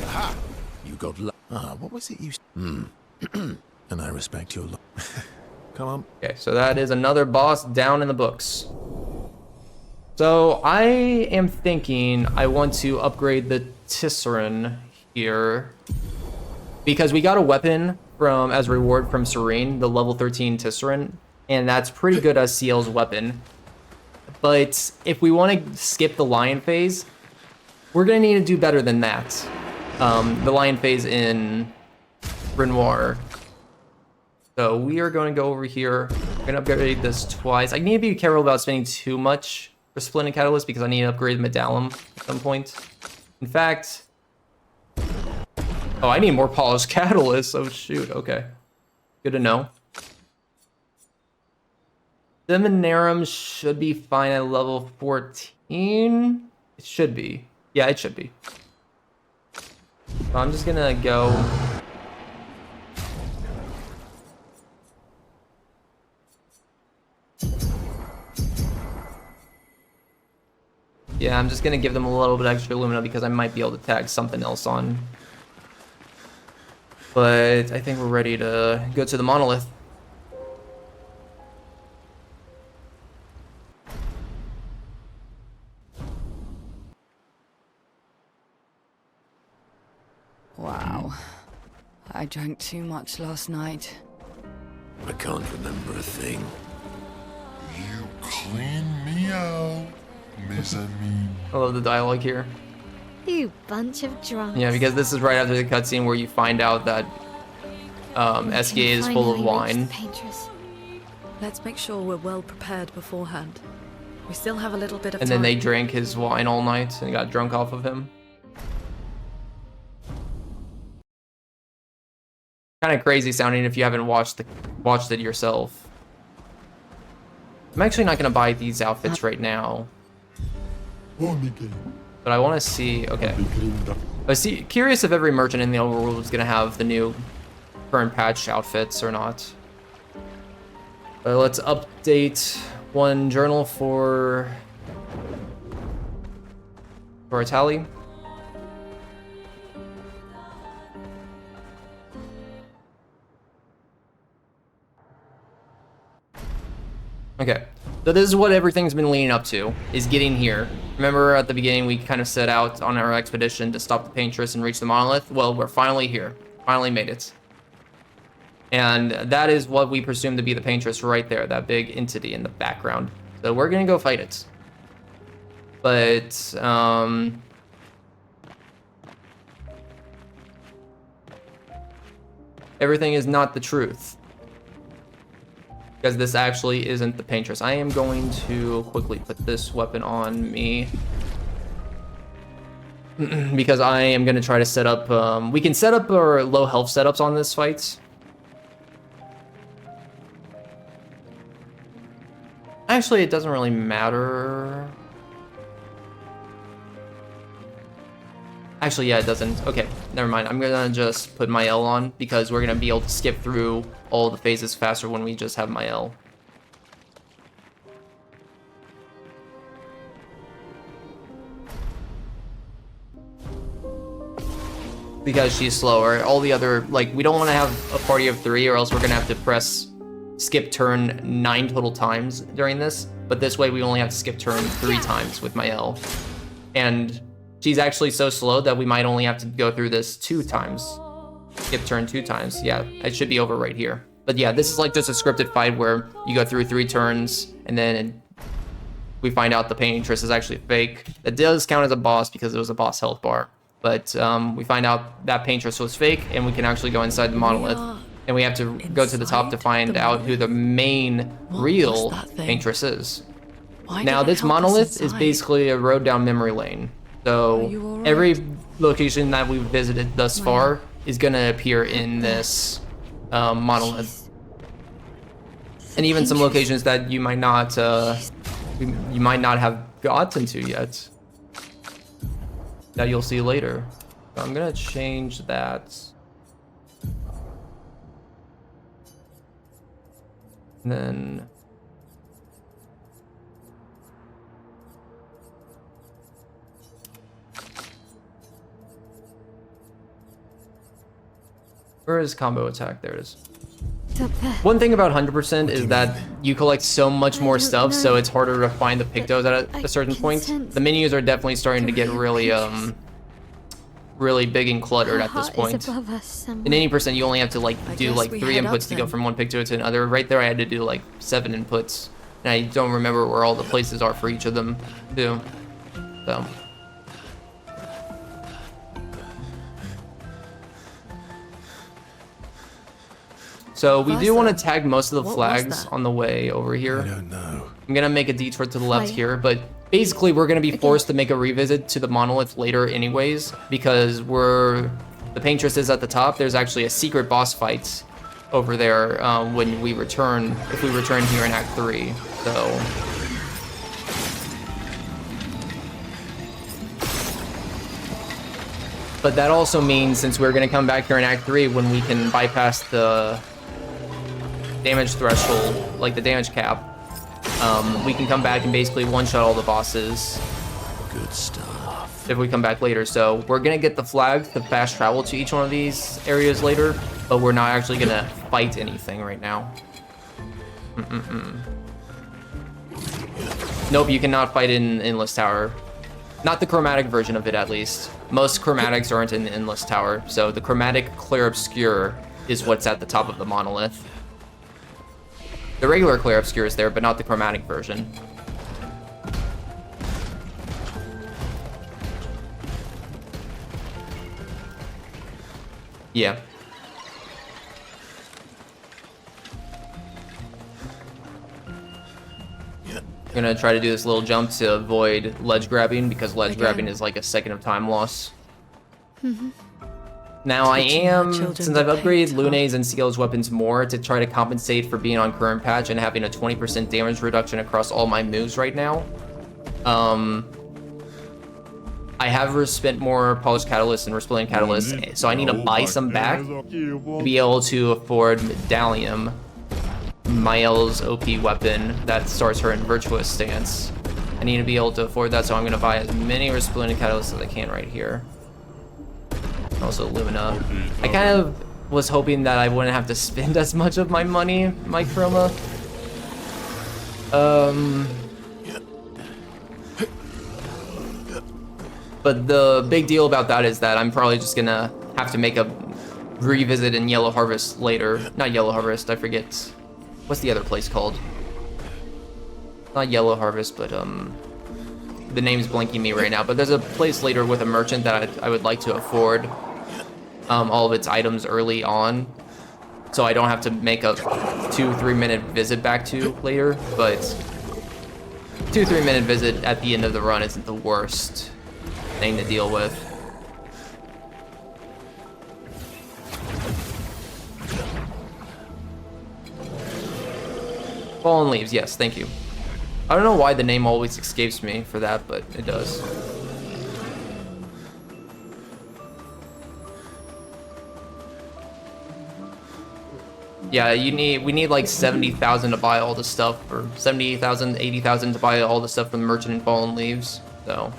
Aha! You got luck. What was it you... And I respect your luck. Come on. Okay, so that is another boss down in the books. So I am thinking I want to upgrade the Tisserine here, because we got a weapon from as a reward from Serene, the level 13 Tisserine, and that's pretty good as CL's weapon. But if we want to skip the lion phase, we're going to need to do better than that. The lion phase in Renoir. So we are going to go over here. We're going to upgrade this twice. I need to be careful about spending too much for Splendid Catalyst because I need to upgrade the Medallum at some point. In fact... Oh, I need more Polished Catalyst. Oh, shoot. Okay. Good to know. Seminarum should be fine at level 14. It should be. Yeah, it should be. So I'm just gonna go. Yeah, I'm just gonna give them a little bit extra Lumina because I might be able to tag something else on. But I think we're ready to go to the monolith. Wow. I drank too much last night. I can't remember a thing. You clean me out, mes amis. I love the dialogue here. You bunch of drunks. Yeah, because this is right after the cutscene where you find out that SKA is full of wine. Let's make sure we're well prepared beforehand. We still have a little bit of time. And then they drank his wine all night and got drunk off of him. Kind of crazy sounding if you haven't watched it yourself. I'm actually not gonna buy these outfits right now, but I want to see. Okay, I see. Curious if every merchant in the overworld is gonna have the new current patch outfits or not. Let's update one journal for a tally. Okay, so this is what everything's been leading up to, is getting here. Remember at the beginning we kind of set out on our expedition to stop the Paintress and reach the monolith? Well, we're finally here. Finally made it. And that is what we presume to be the Paintress right there, that big entity in the background. So we're gonna go fight it. But, everything is not the truth. Because this actually isn't the Paintress. I am going to quickly put this weapon on me. Because I am going to try to set up... we can set up our low health setups on this fight. Actually, it doesn't really matter. Actually, yeah, it doesn't. Okay, never mind. I'm gonna just put my L on because we're gonna be able to skip through all the phases faster when we just have my L. Because she's slower. All the other, like, we don't want to have a party of 3 or else we're gonna have to press skip turn 9 total times during this. But this way we only have to skip turn 3 times with my L. And she's actually so slow that we might only have to go through this 2 times. Skip turn 2 times. Yeah, it should be over right here. But yeah, this is like just a scripted fight where you go through 3 turns and then we find out the Paintress is actually fake. That does count as a boss because it was a boss health bar. But we find out that Paintress was fake and we can actually go inside the monolith. And we have to go to the top to find out who the main real Paintress is. Now this monolith is basically a road down memory lane. So every location that we've visited thus far is gonna appear in this monolith, and even some locations that you might not have gotten to yet that you'll see later. So I'm gonna change that, and then. Where is combo attack? There it is. One thing about 100% is that you collect so much more stuff, so it's harder to find the Pictos at a certain point. The menus are definitely starting to get really, really big and cluttered at this point. In any percent, you only have to like do like 3 inputs to go from one Picto to another. Right there, I had to do like 7 inputs And I don't remember where all the places are for each of them, too. So we do want to tag most of the flags on the way over here. I don't know. I'm gonna make a detour to the left here, but basically we're gonna be forced to make a revisit to the monolith later anyways, because the paintress is at the top. There's actually a secret boss fight over there when we return, if we return here in Act 3, so. But that also means, since we're gonna come back here in Act 3 when we can bypass the damage threshold, like the damage cap, we can come back and basically one-shot all the bosses. Good stuff. If we come back later. So we're gonna get the flag to fast travel to each one of these areas later, but we're not actually gonna fight anything right now. Nope, you cannot fight in Endless Tower. Not the chromatic version of it, at least. Most chromatics aren't in the Endless Tower, so the chromatic Clair Obscur is what's at the top of the monolith. The regular Clair Obscur is there, but not the chromatic version. Yeah. I'm gonna try to do this little jump to avoid ledge grabbing, because ledge grabbing is like a second of time loss. Now I am, since I've upgraded Lune's and Ciel's weapons more to try to compensate for being on current patch and having a 20% damage reduction across all my moves right now. I have spent more Polished Catalyst and Resplendent Catalyst, so I need to buy some back to be able to afford Medallium, Mael's OP weapon that starts her in Virtuous stance. I need to be able to afford that, so I'm going to buy as many Resplendent Catalysts as I can right here. Also Lumina. I kind of was hoping that I wouldn't have to spend as much of my money, my chroma. But the big deal about that is that I'm probably just gonna have to make a revisit in Yellow Harvest later. Not Yellow Harvest, I forget. What's the other place called? Not Yellow Harvest, but the name's blanking me right now. But there's a place later with a merchant that I would like to afford all of its items early on, so I don't have to make a 2-3 minute visit back to later. But 2-3 minute visit at the end of the run isn't the worst thing to deal with. Fallen Leaves, yes, thank you. I don't know why the name always escapes me for that, but it does. Yeah, we need like 70,000 to buy all the stuff, or 70,000, 80,000 to buy all the stuff from the merchant in Fallen Leaves, so.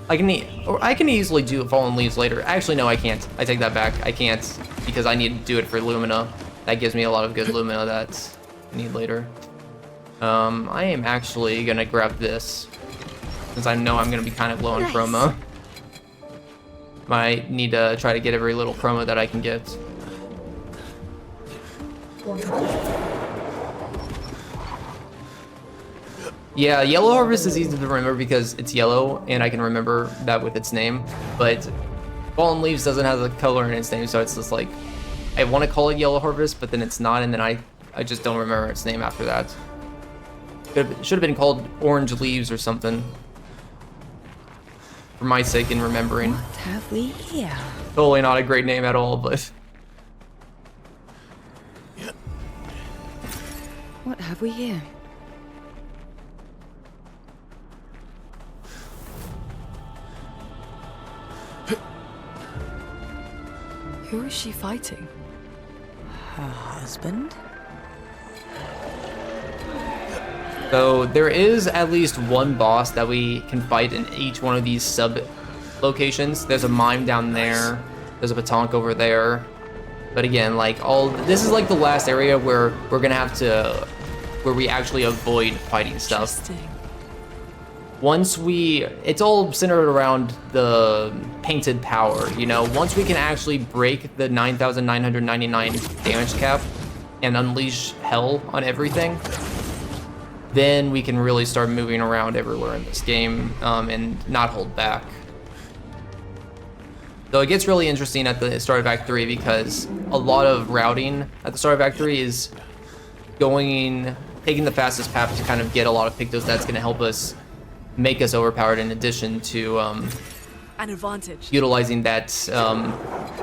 I can easily do Fallen Leaves later. Actually, no, I can't. I take that back. I can't, because I need to do it for Lumina. That gives me a lot of good Lumina that I need later. I am actually gonna grab this, since I know I'm gonna be kind of low on chroma. Might need to try to get every little chroma that I can get. Yeah, Yellow Harvest is easy to remember because it's yellow, and I can remember that with its name. But Fallen Leaves doesn't have the color in its name, so it's just like, I want to call it Yellow Harvest, but then it's not, and then I just don't remember its name after that. Should have been called Orange Leaves or something. For my sake in remembering. What have we here? Totally not a great name at all, but... What have we here? Who is she fighting? Her husband? So there is at least one boss that we can fight in each one of these sub locations. There's a mime down there. There's a Patonk over there. But again, like this is like the last area where we're gonna have to, where we actually avoid fighting stuff. It's all centered around the painted power, you know? Once we can actually break the 9,999 damage cap, and unleash hell on everything, then we can really start moving around everywhere in this game and not hold back. Though it gets really interesting at the start of Act 3 because a lot of routing at the start of Act 3 is taking the fastest path to kind of get a lot of pictos that's going to help us make us overpowered in addition to An advantage. utilizing that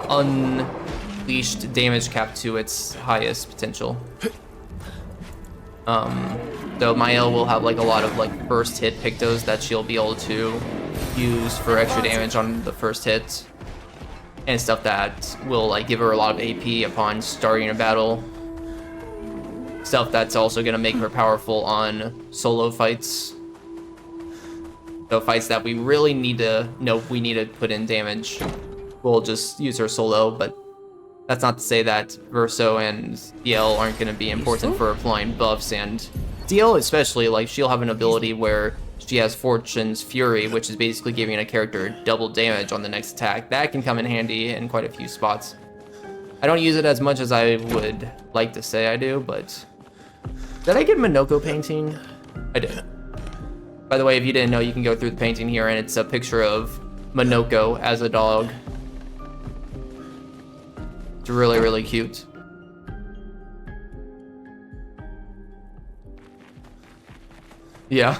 unleashed damage cap to its highest potential. So Mael will have like a lot of like first hit pictos that she'll be able to use for extra damage on the first hit, and stuff that will like give her a lot of AP upon starting a battle. Stuff that's also gonna make her powerful on solo fights. So fights that we really need to put in damage, we'll just use her solo, but that's not to say that Verso and DL aren't gonna be important for applying buffs, and DL especially, like she'll have an ability where she has Fortune's Fury, which is basically giving a character double damage on the next attack. That can come in handy in quite a few spots. I don't use it as much as I would like to say I do, but... Did I get Minoko painting? I did. By the way, if you didn't know, you can go through the painting here, and it's a picture of Minoko as a dog. It's really, really cute. Yeah.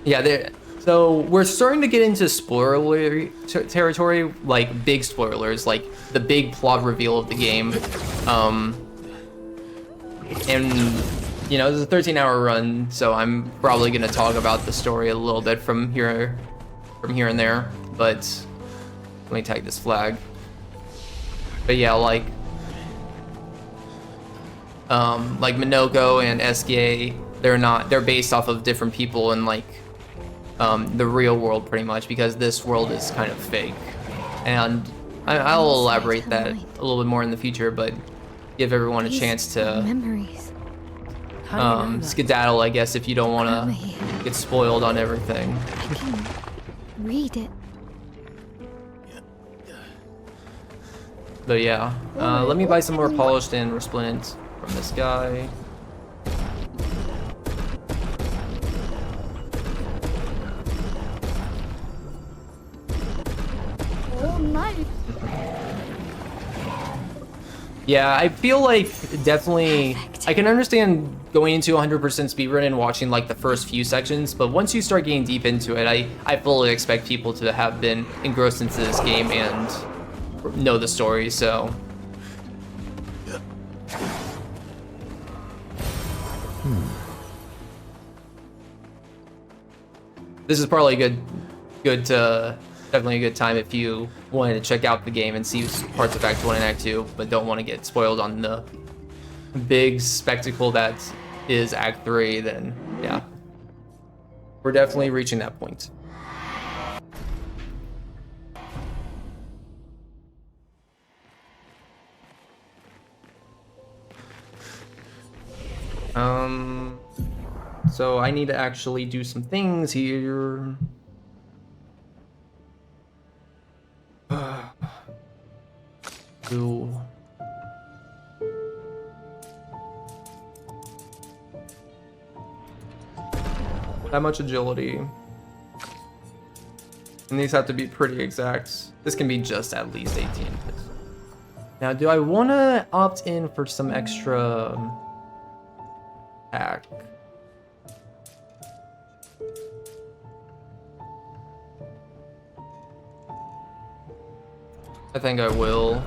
Yeah, so we're starting to get into spoiler territory, like big spoilers, like the big plot reveal of the game. And you know, this is a 13-hour run, so I'm probably gonna talk about the story a little bit from here and there. But let me tag this flag. But yeah, like Minoko and SK, they're based off of different people in like the real world pretty much, because this world is kind of fake. And I'll elaborate that a little bit more in the future, but give everyone a chance to skedaddle, I guess, if you don't want to get spoiled on everything. I can read it. But yeah, let me buy some more polished and resplendent from this guy. Oh, nice. Yeah, I feel like definitely I can understand going into 100% speedrun and watching like the first few sections, but once you start getting deep into it, I fully expect people to have been engrossed into this game and know the story, so. This is probably definitely a good time if you wanted to check out the game and see parts of Act 1 and Act 2, but don't want to get spoiled on the big spectacle that is Act 3, then yeah. We're definitely reaching that point. So I need to actually do some things here. Ooh. That much agility. And these have to be pretty exact. This can be just at least 18 inches. Now, do I want to opt in for some extra hack? I think I will.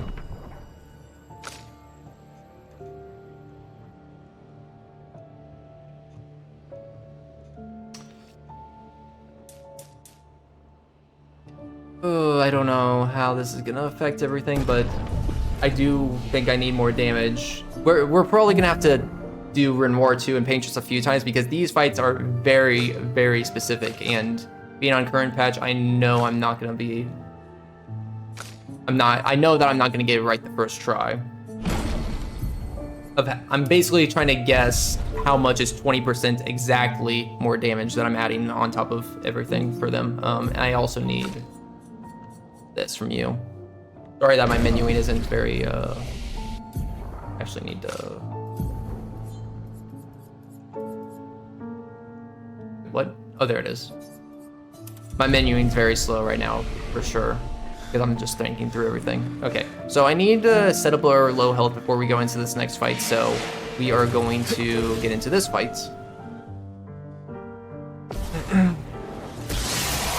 I don't know how this is gonna affect everything, but I do think I need more damage. We're probably gonna have to do Renoir 2 and Paintress a few times because these fights are very, very specific, and being on current patch, I know I'm not gonna be... I know that I'm not gonna get it right the first try. I'm basically trying to guess how much is 20% exactly more damage that I'm adding on top of everything for them. And I also need this from you. Sorry that my menuing isn't very Actually need to... What? Oh, there it is. My menuing's very slow right now, for sure. Because I'm just thinking through everything. Okay, so I need to set up our low health before we go into this next fight, so we are going to get into this fight.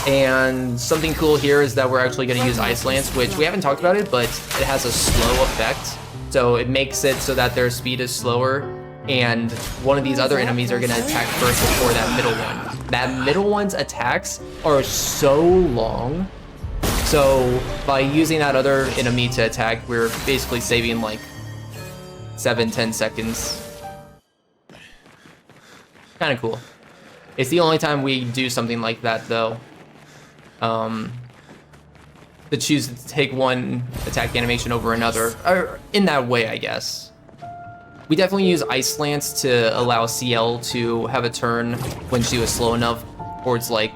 And something cool here is that we're actually going to use Ice Lance, which we haven't talked about it, but it has a slow effect. So it makes it so that their speed is slower, and one of these other enemies are going to attack first before that middle one. That middle one's attacks are so long. So by using that other enemy to attack, we're basically saving like 7-10 seconds. Kind of cool. It's the only time we do something like that, though. To choose to take one attack animation over another, or in that way, I guess. We definitely use Ice Lance to allow CL to have a turn when she was slow enough, towards like,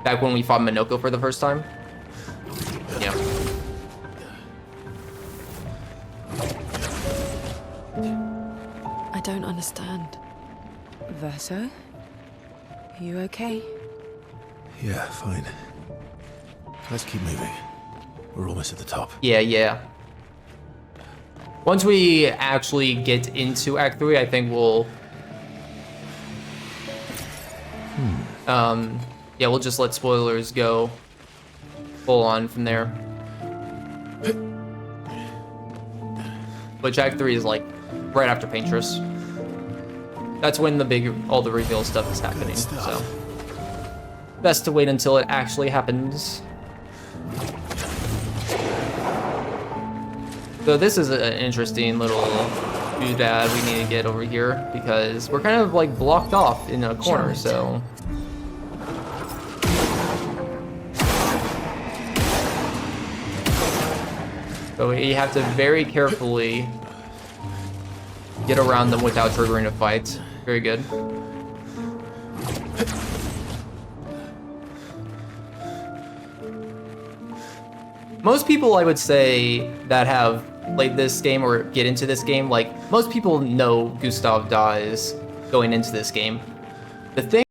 back when we fought Minoko for the first time. Yeah. I don't understand. Verso? Are you okay? Yeah, fine. Let's keep moving. We're almost at the top. Yeah. Once we actually get into Act 3, I think we'll... Yeah, we'll just let spoilers go full on from there. Which Act 3 is like right after Paintress. That's when all the reveal stuff is happening, so... Best to wait until it actually happens. So this is an interesting little doodad we need to get over here, because we're kind of like blocked off in a corner, so... So you have to very carefully get around them without triggering a fight. Very good. Most people, I would say, that have played this game or get into this game, like, most people know Gustav dies going into this game. The thing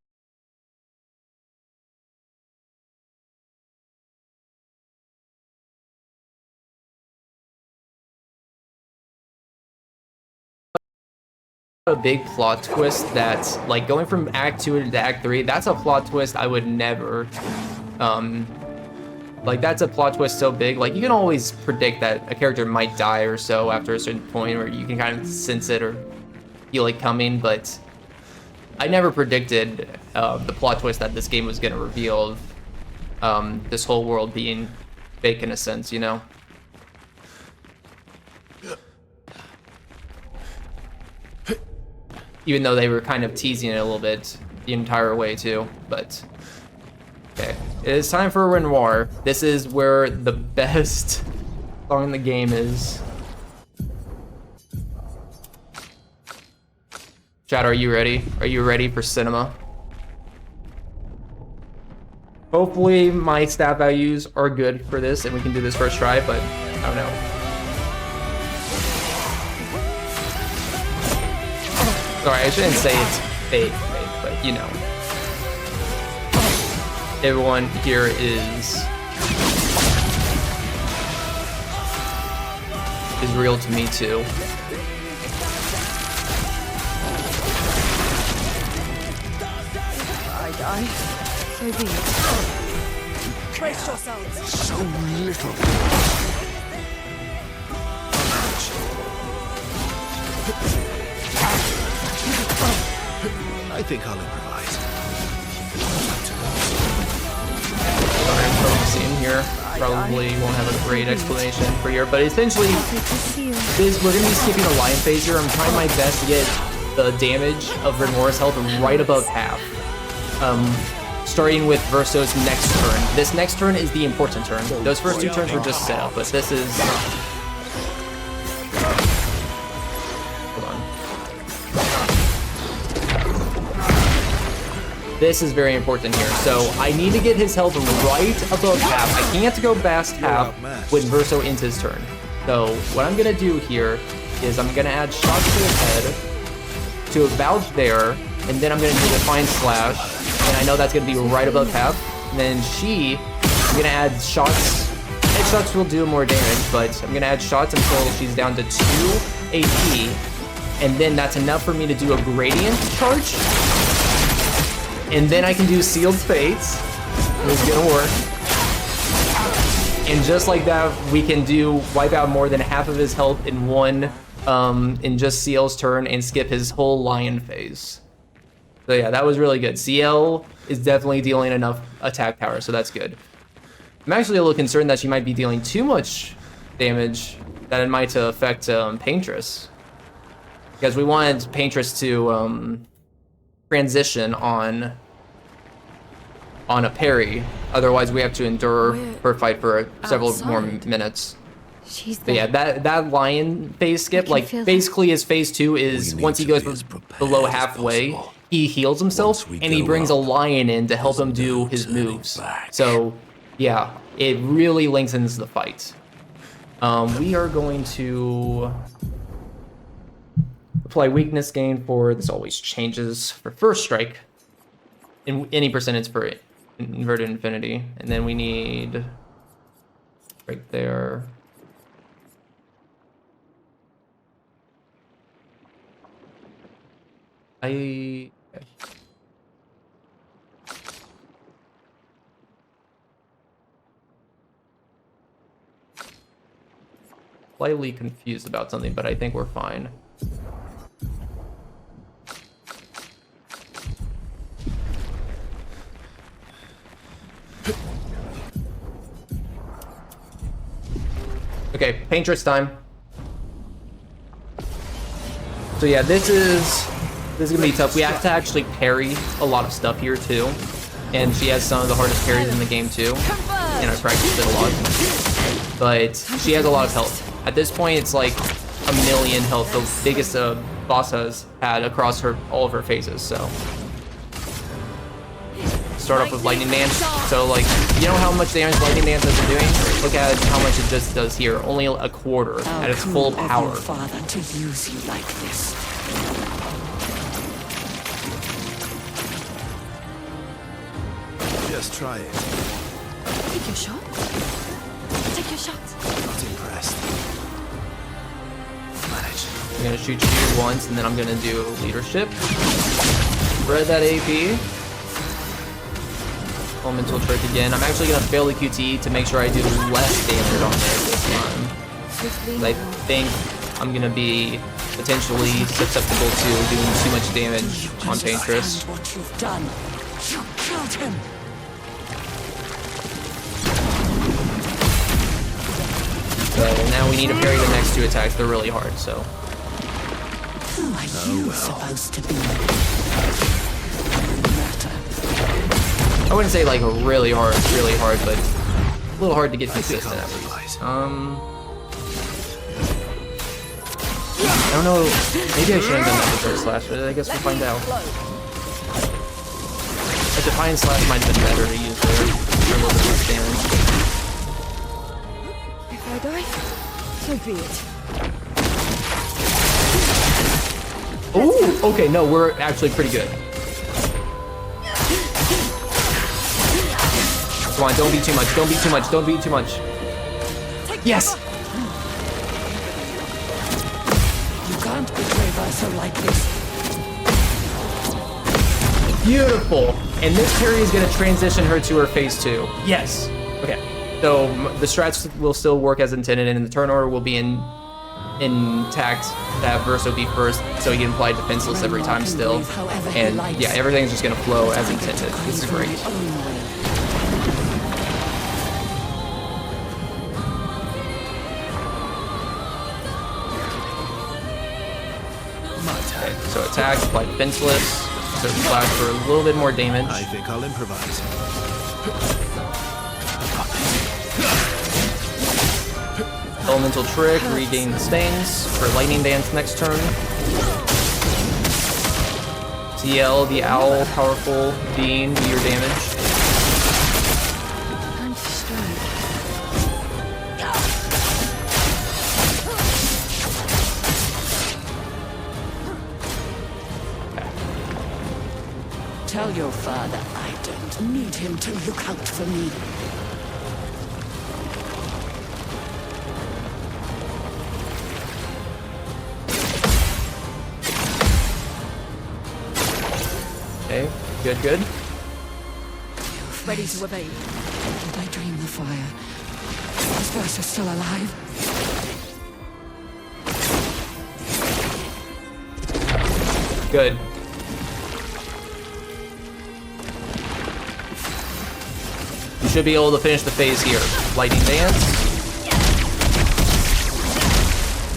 a big plot twist that's like going from Act 2 to Act 3, that's a plot twist I would never like, that's a plot twist so big. Like, you can always predict that a character might die or so after a certain point, or you can kind of sense it or feel it coming, but I never predicted the plot twist that this game was going to reveal of this whole world being fake in a sense, you know? Even though they were kind of teasing it a little bit the entire way too, but... Okay, it is time for Renoir. This is where the best song in the game is. Chat, are you ready? Are you ready for cinema? Hopefully my stat values are good for this and we can do this first try, but I don't know. Sorry, I shouldn't say it's fake, but you know. Everyone here is real to me too. I die. So be it. Brace yourselves. So little. I think I'll improvise. Sorry, I'm focusing here. Probably won't have a great explanation for here, but essentially, we're going to be skipping a lion phase here. I'm trying my best to get the damage of Renoir's health right above half. Starting with Verso's next turn. This next turn is the important turn. Those first two turns were just set up, but this is... Hold on. This is very important here. So I need to get his health right above half. I can't go past half when Verso ends his turn. So what I'm gonna do here is I'm gonna add shots to his head, to about there, and then I'm gonna do Defiant Slash, and I know that's gonna be right above half. And then I'm gonna add shots. And shots will do more damage, but I'm gonna add shots until she's down to 2 AP, and then that's enough for me to do a gradient charge. And then I can do Sealed Fates. It's gonna work. And just like that, we can wipe out more than half of his health in just CL's turn and skip his whole lion phase. So yeah, that was really good. CL is definitely dealing enough attack power, so that's good. I'm actually a little concerned that she might be dealing too much damage, that it might affect Paintress. Because we wanted Paintress to transition on a parry. Otherwise, we have to endure her fight for several more minutes. But yeah, that lion phase skip, like basically his phase 2 is once he goes below halfway, he heals himself and he brings a lion in to help him do his moves. So yeah, it really lengthens the fight. We are going to apply weakness gain for this always changes for first strike in any percentage for inverted infinity, and then we need right there. Okay. Slightly confused about something, but I think we're fine. Okay, Paintress time. So yeah, this is gonna be tough. We have to actually parry a lot of stuff here too, and she has some of the hardest parries in the game too, and I practiced it a lot. But she has a lot of health. At this point, it's like 1,000,000 health, the biggest boss has had across all of her phases. So start off with Lightning Dance. So like, you know how much damage Lightning Dance has been doing? Look at how much it just does here. Only a quarter at its full power. Father, to use you like this. Just try it. Take your shot. Take your shot. Not impressed. Manage. I'm gonna shoot you once, and then I'm gonna do leadership. Spread that AP. Elemental trick again. I'm actually gonna fail the QTE to make sure I do less damage on there this time. I think I'm gonna be potentially susceptible to doing too much damage on Paintress. What you've done. You killed him. So now we need to parry the next 2 attacks. They're really hard, so. Who are you supposed to be? I wouldn't say like really hard, but a little hard to get consistent at least. I don't know, maybe I should have done that with Defiant Slash, but I guess we'll find out. A Defiant Slash might have been better to use there for a little bit less damage. If I die, so be it. Ooh, okay, no, we're actually pretty good. Come on, don't be too much, don't be too much, don't be too much. Yes! You can't betray Versa like this. Beautiful! And this parry is going to transition her to her phase 2. Yes! Okay, so the strats will still work as intended, and the turn order will be intact to have Verso be first, so he can apply defenseless every time still. And yeah, everything's just going to flow as intended. This is great. Okay, so attack, apply defenseless, so flash for a little bit more damage. I think I'll improvise. Elemental Trick, regain the stains for Lightning Dance next turn. TL, the owl, powerful being, do your damage. your father. I don't need him to look out for me. Okay, good, good. Ready to obey. Did I dream the fire? Is Versa still alive? Good. You should be able to finish the phase here. Lightning Dance.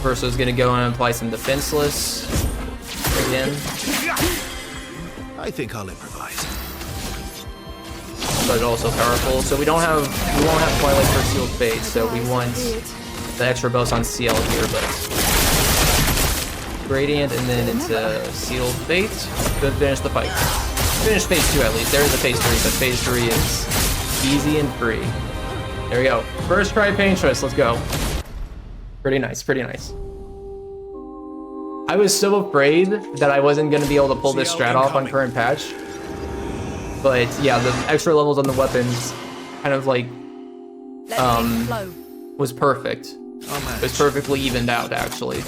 Versa's gonna go and apply some Defenseless. Again. I think I'll improvise. But also powerful. So we won't have Twilight for Sealed Fate, so we want the extra bonus on CL here, but Gradient and then into Sealed Fate to finish the fight. Finish phase 2 at least. There is a phase 3, but phase 3 is easy and free. There we go. First try Paintress, let's go. Pretty nice, pretty nice. I was so afraid that I wasn't gonna be able to pull this strat off on current patch. But yeah, the extra levels on the weapons kind of like was perfect. It was perfectly evened out actually.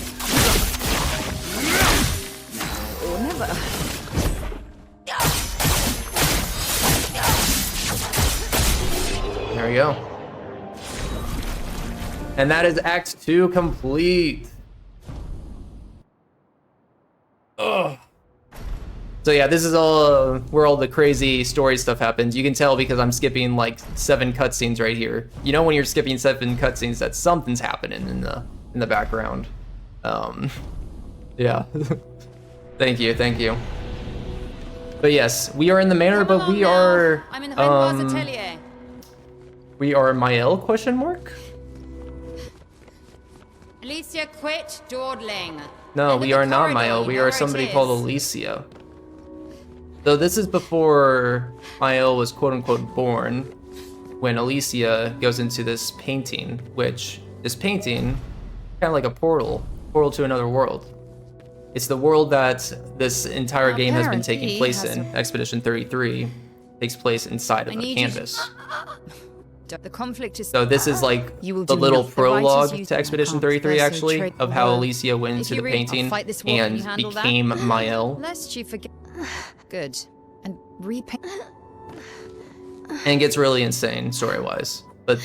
Or never. There we go. And that is Act 2 complete. Ugh. So yeah, this is all where all the crazy story stuff happens. You can tell because I'm skipping like 7 cutscenes right here. You know when you're skipping 7 cutscenes that something's happening in the background. Yeah. Thank you, thank you. But yes, we are in the manor, but we are I'm in Renoir's atelier. we are Mael question mark? Alicia quit dawdling. No, End we of are the not corridor, Mael. you We know are where it somebody is. called Alicia. So this is before Mael was quote unquote born, when Alicia goes into this painting, which this painting, kind of like a portal to another world. It's the world that this entire game has been taking Apparently place has in. Expedition 33 takes place inside of I a need you to- canvas. The conflict is. So this is like You will the do little enough. The writers prologue use to them. Expedition I can't 33 bear so actually, tread of how the word. Alicia went If into you the really- I'll painting fight this war, can you and handle that? became Mael. Lest you forget. Good. And repaint. And it gets really insane story-wise. But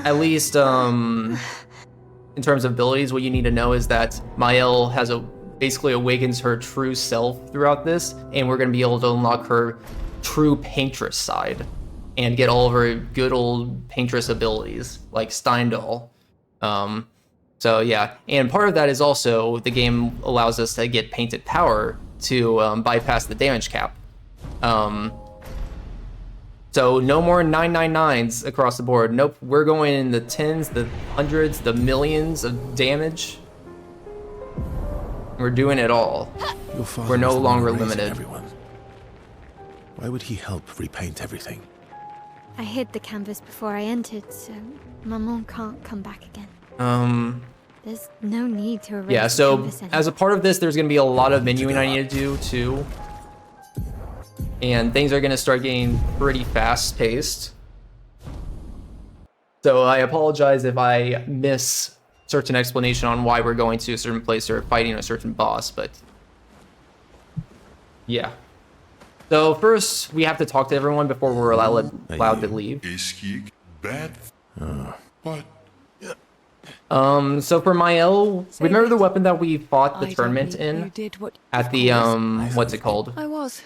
at least in terms of abilities, what you need to know is that Mael has basically awakens her true self throughout this, and we're gonna be able to unlock her true paintress side and get all of her good old paintress abilities, like Steindal. So yeah, and part of that is also the game allows us to get painted power to bypass the damage cap. So no more 999s across the board. Nope, we're going in the tens, the hundreds, the millions of damage. We're doing it all. Your father We're no was the one longer raising limited. Everyone. Why would he help repaint everything? I hid the canvas before I entered, so Maman can't come back again. There's no need to erase Yeah, the so canvas as a part of this, there's gonna be a lot of menuing I need to do too. And things are gonna start getting pretty fast paced. So I apologize if I miss certain explanation on why we're going to a certain place or fighting a certain boss, but yeah. So first, we have to talk to everyone before we're allowed to leave. Bad. What? So for Mael, remember the weapon that we fought the I don't tournament think you in did what at the what's it called? I was.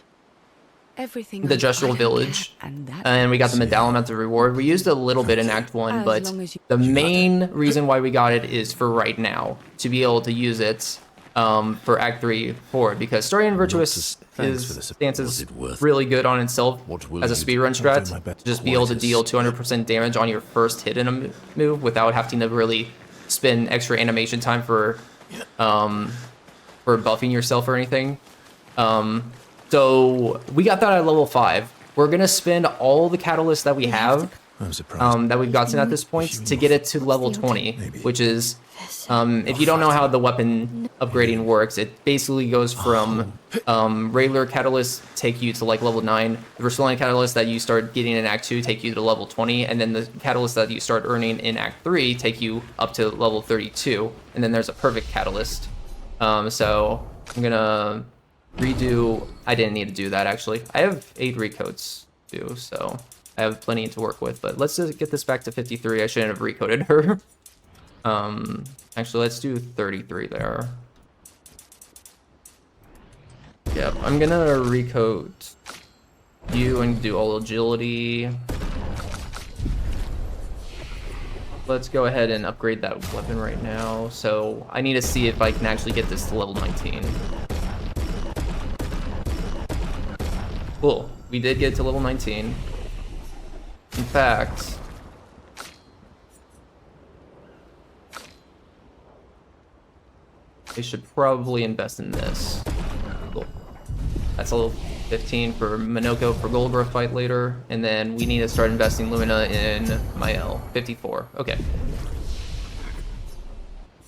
Everything. The I Gestural don't Village, care, and that and we got the medallion as a reward. We used a little bit in Act 1, As but long as you- the main reason why we got it is for right now, to be able to use it for Act 3 forward, because Story and Virtuous Thanks for the stance Was is it worth really good on itself What will as a you speedrun do? I'll do strat, my best. to just be able to What is- deal 200% damage on your first hit in a move without having to really spend extra animation time for buffing yourself or anything. So we got that at level 5. We're gonna spend all the catalysts that we have I'm surprised. that we've gotten at this point to get it to level 20, which is, if you don't know how the weapon upgrading works, it basically goes from regular catalysts take you to like level 9, the restoring catalyst that you start getting in Act 2 take you to level 20, and then the catalyst that you start earning in Act 3 take you up to level 32, and then there's a perfect catalyst. So I'm gonna redo, I didn't need to do that actually. I have 8 recoats too, so I have plenty to work with, but let's just get this back to 53. I shouldn't have recoded her. Actually, let's do 33 there. Yep, I'm gonna recode you and do all agility. Let's go ahead and upgrade that weapon right now. So I need to see if I can actually get this to level 19. Cool, we did get to level 19. In fact, they should probably invest in this. Cool. That's level 15 for Minoko for Golgoroth fight later, and then we need to start investing Lumina in Mael. 54. Okay.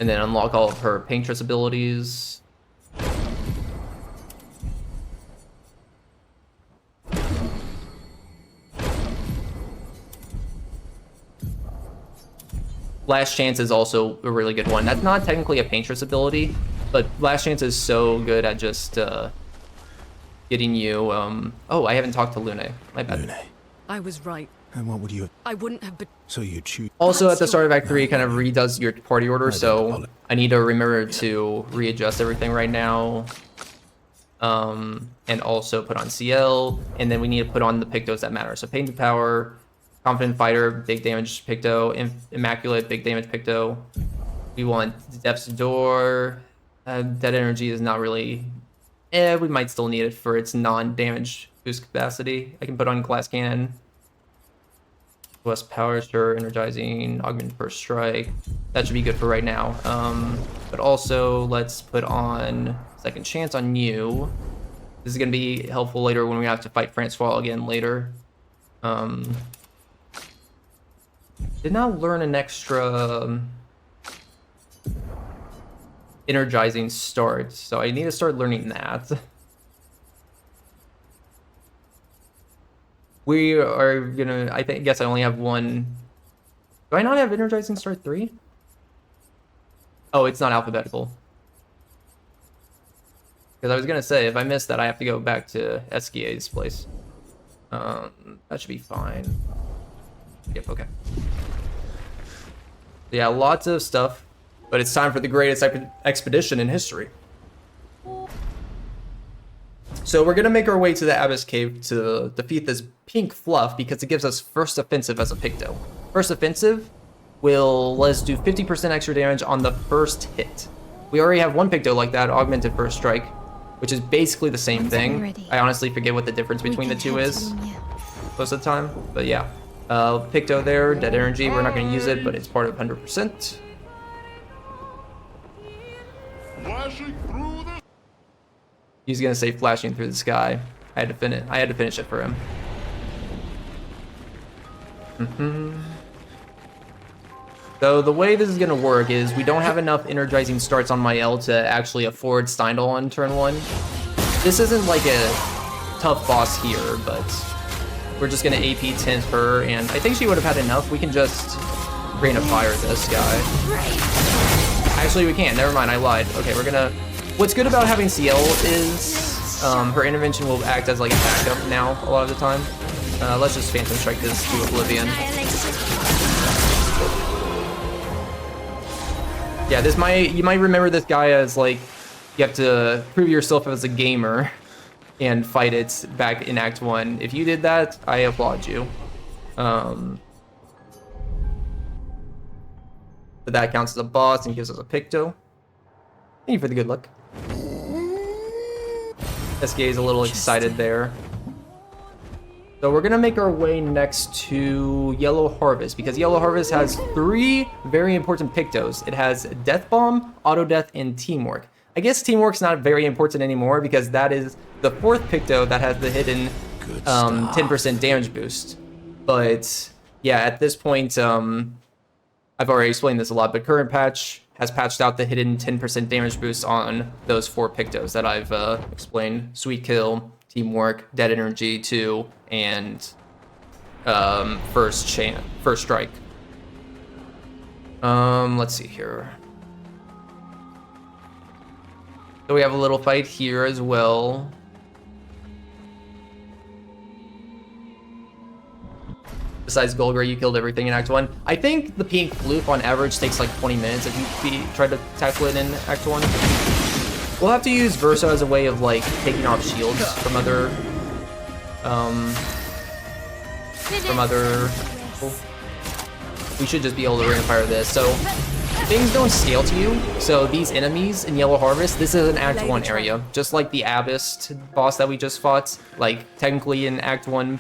And then unlock all of her Paintress abilities. Last Chance is also a really good one. That's not technically a Paintress ability, but Last Chance is so good at just getting you... Oh, I haven't talked to Lune. My bad. Lune. I was right. And what would you... I wouldn't have... So you choose... Also, at the start of Act 3, it kind of redoes your party order, so I need to remember to readjust everything right now. And also put on CL, and then we need to put on the Pictos that matter. So Painted Power... Confident Fighter, big damage Picto. Immaculate, big damage Picto. We want Depth's Door. Dead Energy is not really... we might still need it for its non-damage boost capacity. I can put on Glass Cannon. West Power, sure. Energizing, Augment First Strike. That should be good for right now. But also, let's put on Second Chance on you. This is going to be helpful later when we have to fight Francois again later. Did not learn an extra energizing start, so I need to start learning that. We are gonna, guess I only have one. Do I not have energizing start 3? Oh, it's not alphabetical. Because I was gonna say, if I miss that, I have to go back to SKA's place. That should be fine. Yep, okay. Yeah, lots of stuff, but it's time for the greatest expedition in history. So we're gonna make our way to the Abyss Cave to defeat this pink fluff because it gives us first offensive as a Picto. First offensive will let us do 50% extra damage on the first hit. We already have one Picto like that, augmented first strike, which is basically the same thing. I honestly forget what the difference between the two is most of the time, but yeah. Picto there, dead energy, we're not going to use it, but it's part of 100%. He's going to say flashing through the sky. I had to finish it for him. So the way this is going to work is we don't have enough energizing starts on Mael to actually afford Steindl on turn 1. This isn't like a tough boss here, but we're just gonna AP tint her, and I think she would have had enough. We can just Rain of Fire this guy. Actually, we can't. Never mind, I lied. Okay, we're gonna... What's good about having CL is her intervention will act as like a backup now a lot of the time. Let's just Phantom Strike this to Oblivion. Yeah, you might remember this guy as like, you have to prove yourself as a gamer and fight it back in Act 1. If you did that, I applaud you. But that counts as a boss and gives us a Picto. Thank you for the good luck. SK is a little excited there. So we're gonna make our way next to Yellow Harvest, because Yellow Harvest has 3 very important Pictos. It has Death Bomb, Auto Death, and Teamwork. I guess Teamwork's not very important anymore because that is the 4th Picto that has the hidden 10% damage boost. But yeah, at this point, I've already explained this a lot, but current patch has patched out the hidden 10% damage boost on those 4 Pictos that I've explained. Sweet Kill, Teamwork, Dead Energy 2, and First Strike. Let's see here. So we have a little fight here as well. Besides Golgari, you killed everything in Act 1. I think the pink floof on average takes like 20 minutes if you try to tackle it in Act 1. We'll have to use Verso as a way of like taking off shields from other people. We should just be able to ring fire this. So things don't scale to you. So these enemies in Yellow Harvest, this is an Act 1 area. Just like the Abyss boss that we just fought, like technically an Act 1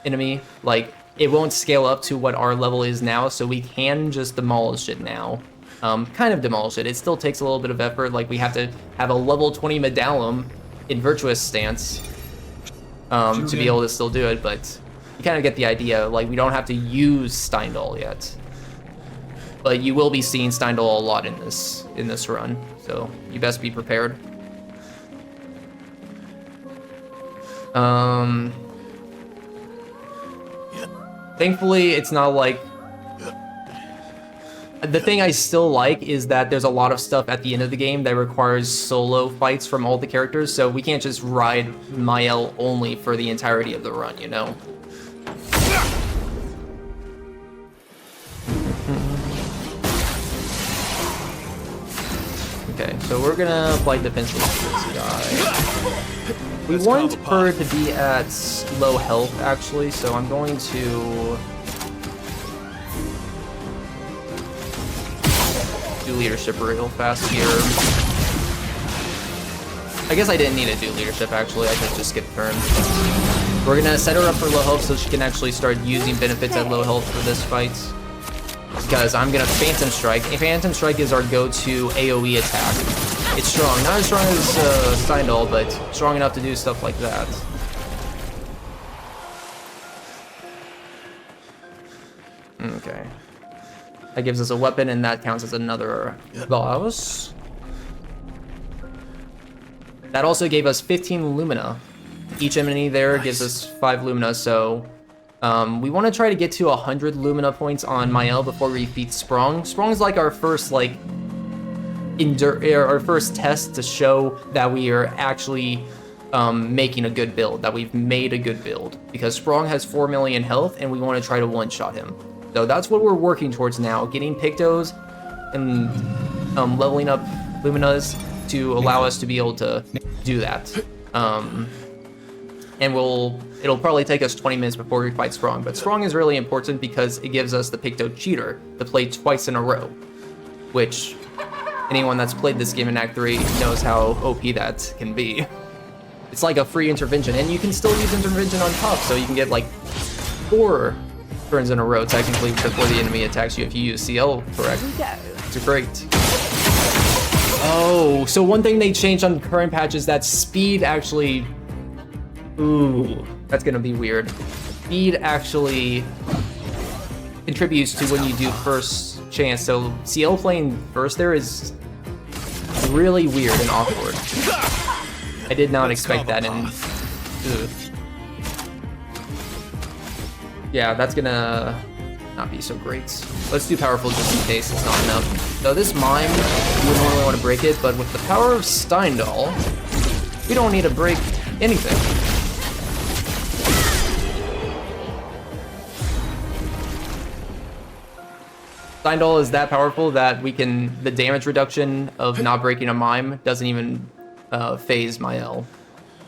enemy, like it won't scale up to what our level is now, so we can just demolish it now. Kind of demolish it. It still takes a little bit of effort, like we have to have a level 20 Medallum in Virtuous stance to be able to still do it, but you kind of get the idea. Like, we don't have to use Steindal yet. But you will be seeing Steindal a lot in this run, so you best be prepared. Thankfully, it's not like... The thing I still like is that there's a lot of stuff at the end of the game that requires solo fights from all the characters, so we can't just ride Mael only for the entirety of the run, you know? Okay, so we're gonna apply defense to this guy. We want her to be at low health, actually, so I'm going to do leadership real fast here. I guess I didn't need to do leadership, actually. I could just skip turn. We're gonna set her up for low health so she can actually start using benefits at low health for this fight. Because I'm gonna Phantom Strike. Phantom Strike is our go-to AoE attack. It's strong. Not as strong as Steindal, but strong enough to do stuff like that. Okay. That gives us a weapon, and that counts as another boss. That also gave us 15 Lumina. Each enemy there gives us 5 Lumina, so we want to try to get to 100 Lumina points on Mael before we defeat Sprong. Sprong's like our first, like, our first test to show that we are actually making a good build, that we've made a good build. Because Sprong has 4 million health, and we want to try to one-shot him. So that's what we're working towards now, getting Pictos and leveling up Luminas to allow us to be able to do that. And it'll probably take us 20 minutes before we fight Sprong, but Sprong is really important because it gives us the Picto Cheater to play twice in a row, which anyone that's played this game in Act 3 knows how OP that can be. It's like a free intervention, and you can still use intervention on top, so you can get like 4 turns in a row technically before the enemy attacks you if you use CL correct. It's great. Oh, so one thing they changed on current patch is that speed actually... Ooh, that's gonna be weird. Speed actually contributes to when you do first chance, so CL playing first there is really weird and awkward. I did not expect that, and yeah, that's gonna not be so great. Let's do Powerful just in case it's not enough. So this Mime, you wouldn't really want to break it, but with the power of Steindal, we don't need to break anything. Steindal is that powerful that we can, the damage reduction of not breaking a Mime doesn't even phase Mael.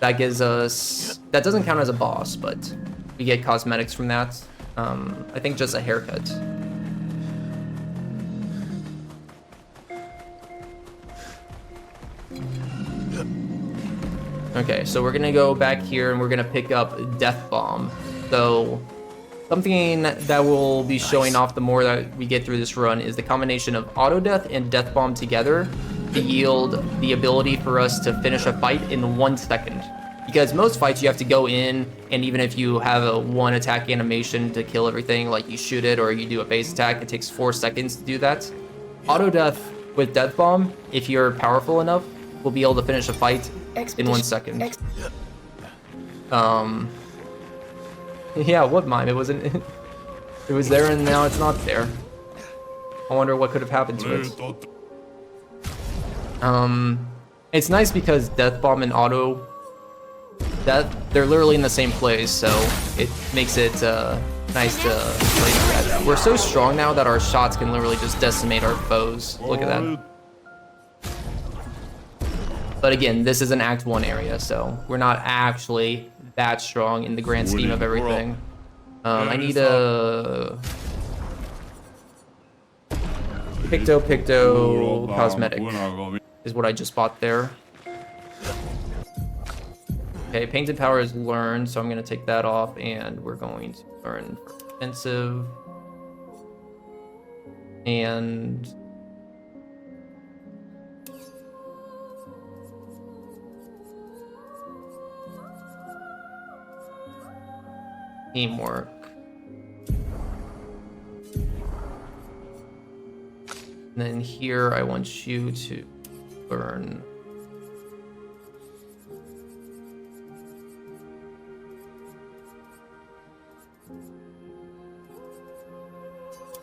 That gives us, that doesn't count as a boss, but we get cosmetics from that. I think just a haircut. Okay, so we're gonna go back here and we're gonna pick up Death Bomb. So something that will be showing off the more that we get through this run is the combination of Auto Death and Death Bomb together to yield the ability for us to finish a fight in 1 second. Because most fights you have to go in, and even if you have a 1 attack animation to kill everything, like you shoot it or you do a base attack, it takes 4 seconds to do that. Auto death with Death Bomb, if you're powerful enough, will be able to finish a fight in 1 second. Yeah, what mime? It wasn't. It was there and now it's not there. I wonder what could have happened to it. It's nice because Death Bomb and Auto Death, they're literally in the same place, so it makes it nice to play that. We're so strong now that our shots can literally just decimate our foes. Look at that. But again, this is an Act 1 area, so we're not actually that strong in the grand scheme of everything. I need a Picto cosmetic is what I just bought there. Okay, Painted Power is learned, so I'm gonna take that off, and we're going to learn Offensive and Teamwork. And then here I want you to learn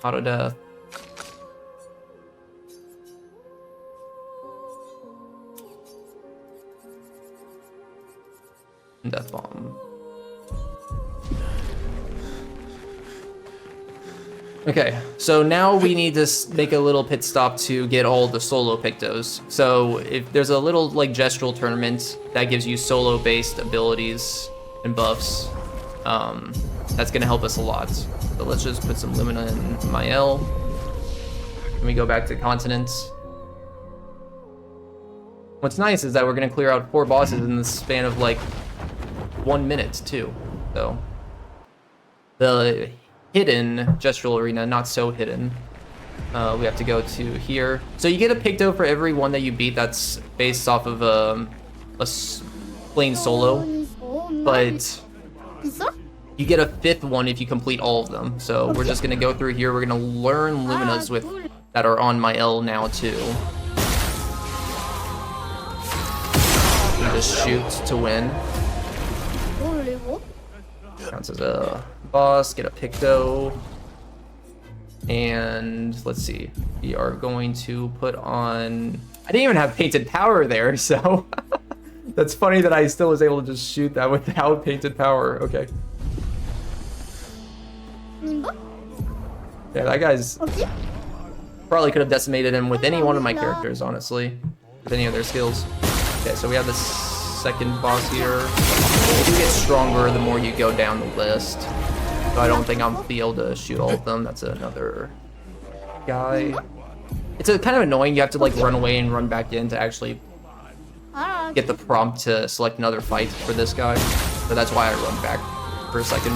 Auto Death. And Death Bomb. Okay, so now we need to make a little pit stop to get all the solo Pictos. So if there's a little like gestural tournament that gives you solo based abilities and buffs, that's gonna help us a lot. So let's just put some Lumina in my L. Let me go back to continents. What's nice is that we're gonna clear out 4 bosses in the span of like 1 minute too. So the hidden gestural arena, not so hidden. We have to go to here. So you get a Picto for every one that you beat that's based off of a plain solo, but you get a 5th one if you complete all of them. So we're just gonna go through here. We're gonna learn Luminas that are on my L now too. You just shoot to win. Counts as a boss, get a Picto. And let's see, we are going to put on, I didn't even have Painted Power there, so that's funny that I still was able to just shoot that without Painted Power. Okay. Yeah, that guy's probably could have decimated him with any one of my characters, honestly, with any of their skills. Okay, so we have the second boss here. You do get stronger the more you go down the list. So I don't think I'll be able to shoot all of them. That's another guy. It's kind of annoying. You have to like run away and run back in to actually get the prompt to select another fight for this guy. So that's why I run back for a second.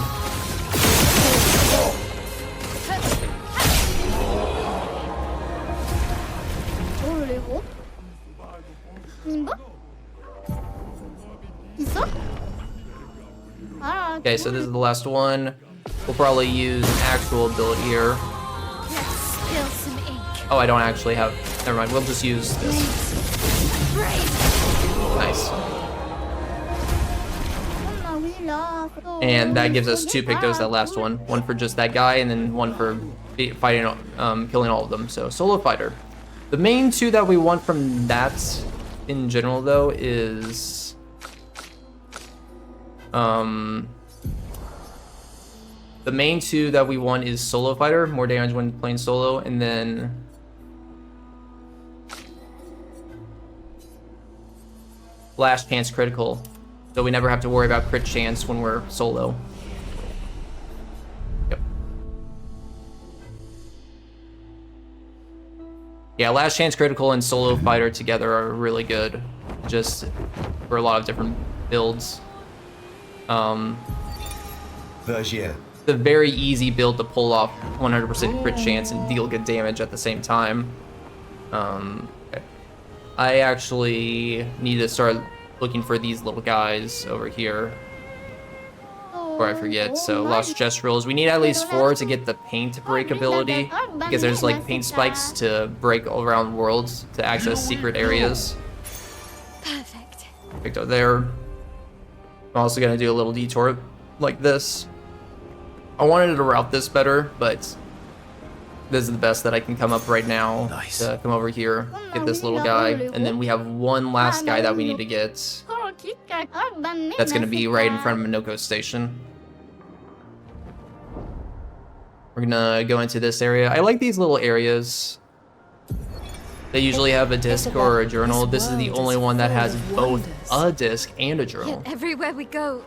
Okay, so this is the last one. We'll probably use an actual ability here. Oh, I don't actually have. Never mind. We'll just use this. Nice. And that gives us 2 Pictos. That last one. One for just that guy, and then one for fighting, killing all of them. So solo fighter. The main 2 that we want from that, in general, though, is the main 2 that we want is solo fighter, more damage when playing solo, and then last chance critical, so we never have to worry about crit chance when we're solo. Yep. Yeah, last chance critical and solo fighter together are really good, just for a lot of different builds. It's a very easy build to pull off 100% crit chance and deal good damage at the same time. Okay. I actually need to start looking for these little guys over here. Before I forget, so lost gestural. We need at least 4 to get the paint break ability, because there's like paint spikes to break all around worlds to access secret areas. Perfect. Picked up there. I'm also gonna do a little detour like this. I wanted to route this better, but this is the best that I can come up right now. Nice. To come over here, get this little guy, and then we have one last guy that we need to get. That's gonna be right in front of Minoko Station. We're gonna go into this area. I like these little areas. They usually have a disc or a journal. This is the only one that has both a disc and a journal. Yet everywhere we go.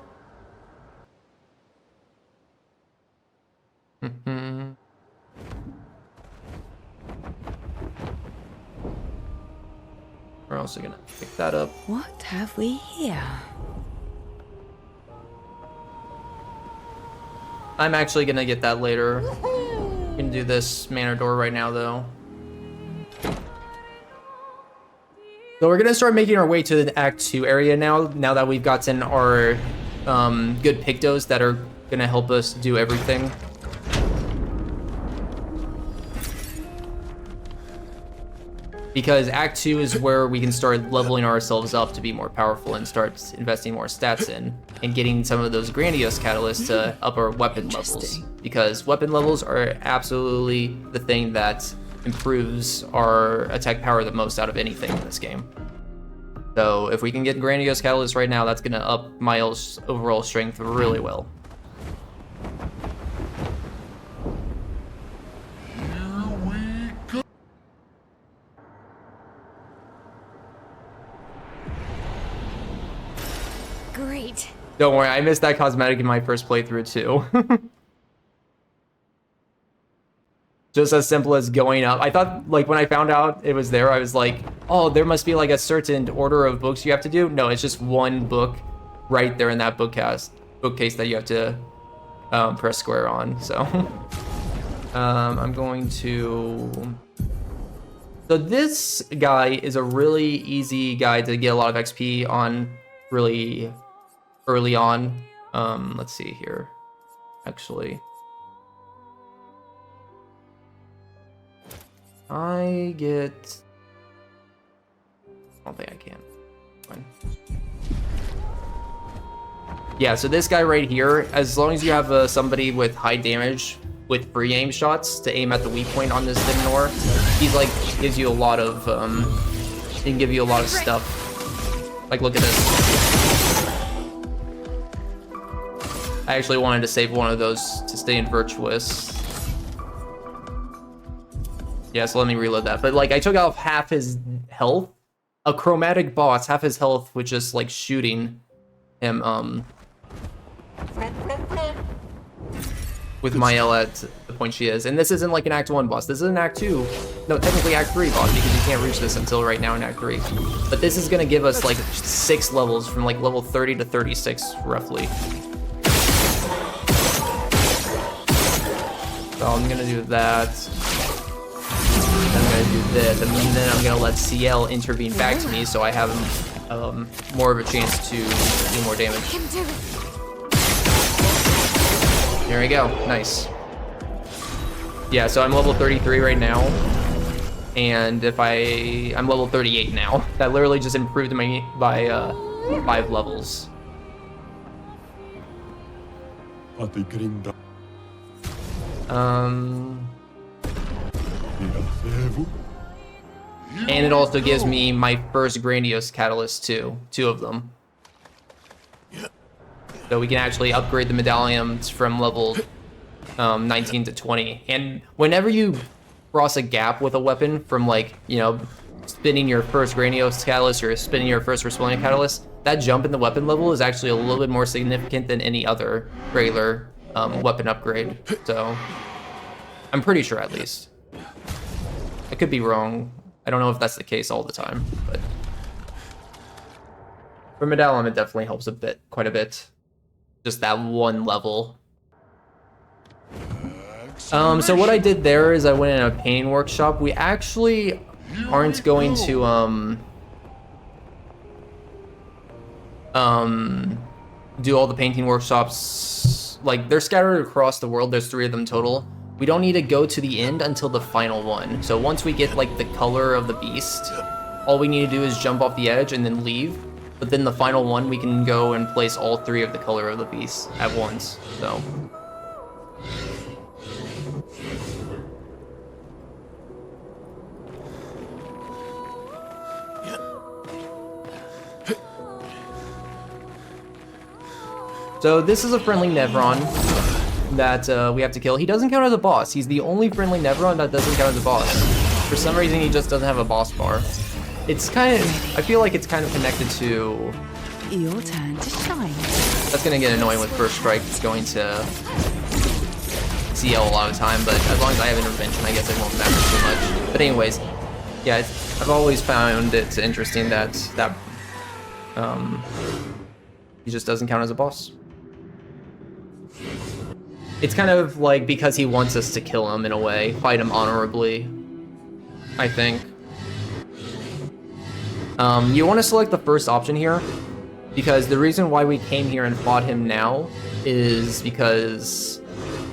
We're also gonna pick that up. What have we here? I'm actually gonna get that later. I'm gonna do this manor door right now though. So we're gonna start making our way to the Act 2 area now that we've gotten our good pictos that are gonna help us do everything. Because Act 2 is where we can start leveling ourselves up to be more powerful and start investing more stats in and getting some of those grandiose catalysts to up our weapon levels. Because weapon levels are absolutely the thing that improves our attack power the most out of anything in this game. So if we can get grandiose catalysts right now, that's gonna up my overall strength really well. Great. Don't worry, I missed that cosmetic in my first playthrough too. Just as simple as going up. I thought, like, when I found out it was there, I was like, oh, there must be like a certain order of books you have to do. No, it's just one book right there in that bookcase that you have to press square on. So I'm going to... So this guy is a really easy guy to get a lot of XP on really early on. Let's see here, actually. I don't think I can. Fine. Yeah, so this guy right here, as long as you have somebody with high damage with free aim shots to aim at the weak point on this Dimnor, he's like, gives you a lot of, he can give you a lot of stuff. Like, look at this. I actually wanted to save one of those to stay in Virtuous. Yeah, so let me reload that. But like, I took off half his health. A chromatic boss, half his health with just like shooting him with Mael at the point she is. And this isn't like an Act 1 boss. This is an Act 2. No, technically Act 3 boss, because you can't reach this until right now in Act 3. But this is gonna give us like 6 levels from like level 30 to 36 roughly. So I'm gonna do that. I'm gonna do this, and then I'm gonna let CL intervene back to me, so I have more of a chance to do more damage. There we go, nice. Yeah, so I'm level 33 right now, and if I'm level 38 now. That literally just improved me by 5 levels. And it also gives me my first grandiose catalyst too, 2 of them. So we can actually upgrade the medallions from level 19 to 20. And whenever you cross a gap with a weapon from, like, you know, spinning your first grandiose catalyst or spinning your first Resplenient catalyst, that jump in the weapon level is actually a little bit more significant than any other regular weapon upgrade. So I'm pretty sure, at least. I could be wrong. I don't know if that's the case all the time, but for medallion it definitely helps quite a bit. Just that one level. So what I did there is I went in a painting workshop. We actually aren't going to do all the painting workshops. Like, they're scattered across the world. There's 3 of them total. We don't need to go to the end until the final one. So once we get like the color of the beast, all we need to do is jump off the edge and then leave. But then the final one, we can go and place all 3 of the color of the beast at once. So. So this is a friendly Nevron that we have to kill. He doesn't count as a boss. He's the only friendly Nevron that doesn't count as a boss. For some reason, he just doesn't have a boss bar. It's kind of, I feel like it's kind of connected to... Your turn to shine. That's gonna get annoying with First Strike. It's going to CL a lot of the time, but as long as I have intervention, I guess it won't matter too much. But anyways, yeah, I've always found it interesting that he just doesn't count as a boss. It's kind of like because he wants us to kill him in a way, fight him honorably, I think. You want to select the first option here, because the reason why we came here and fought him now is because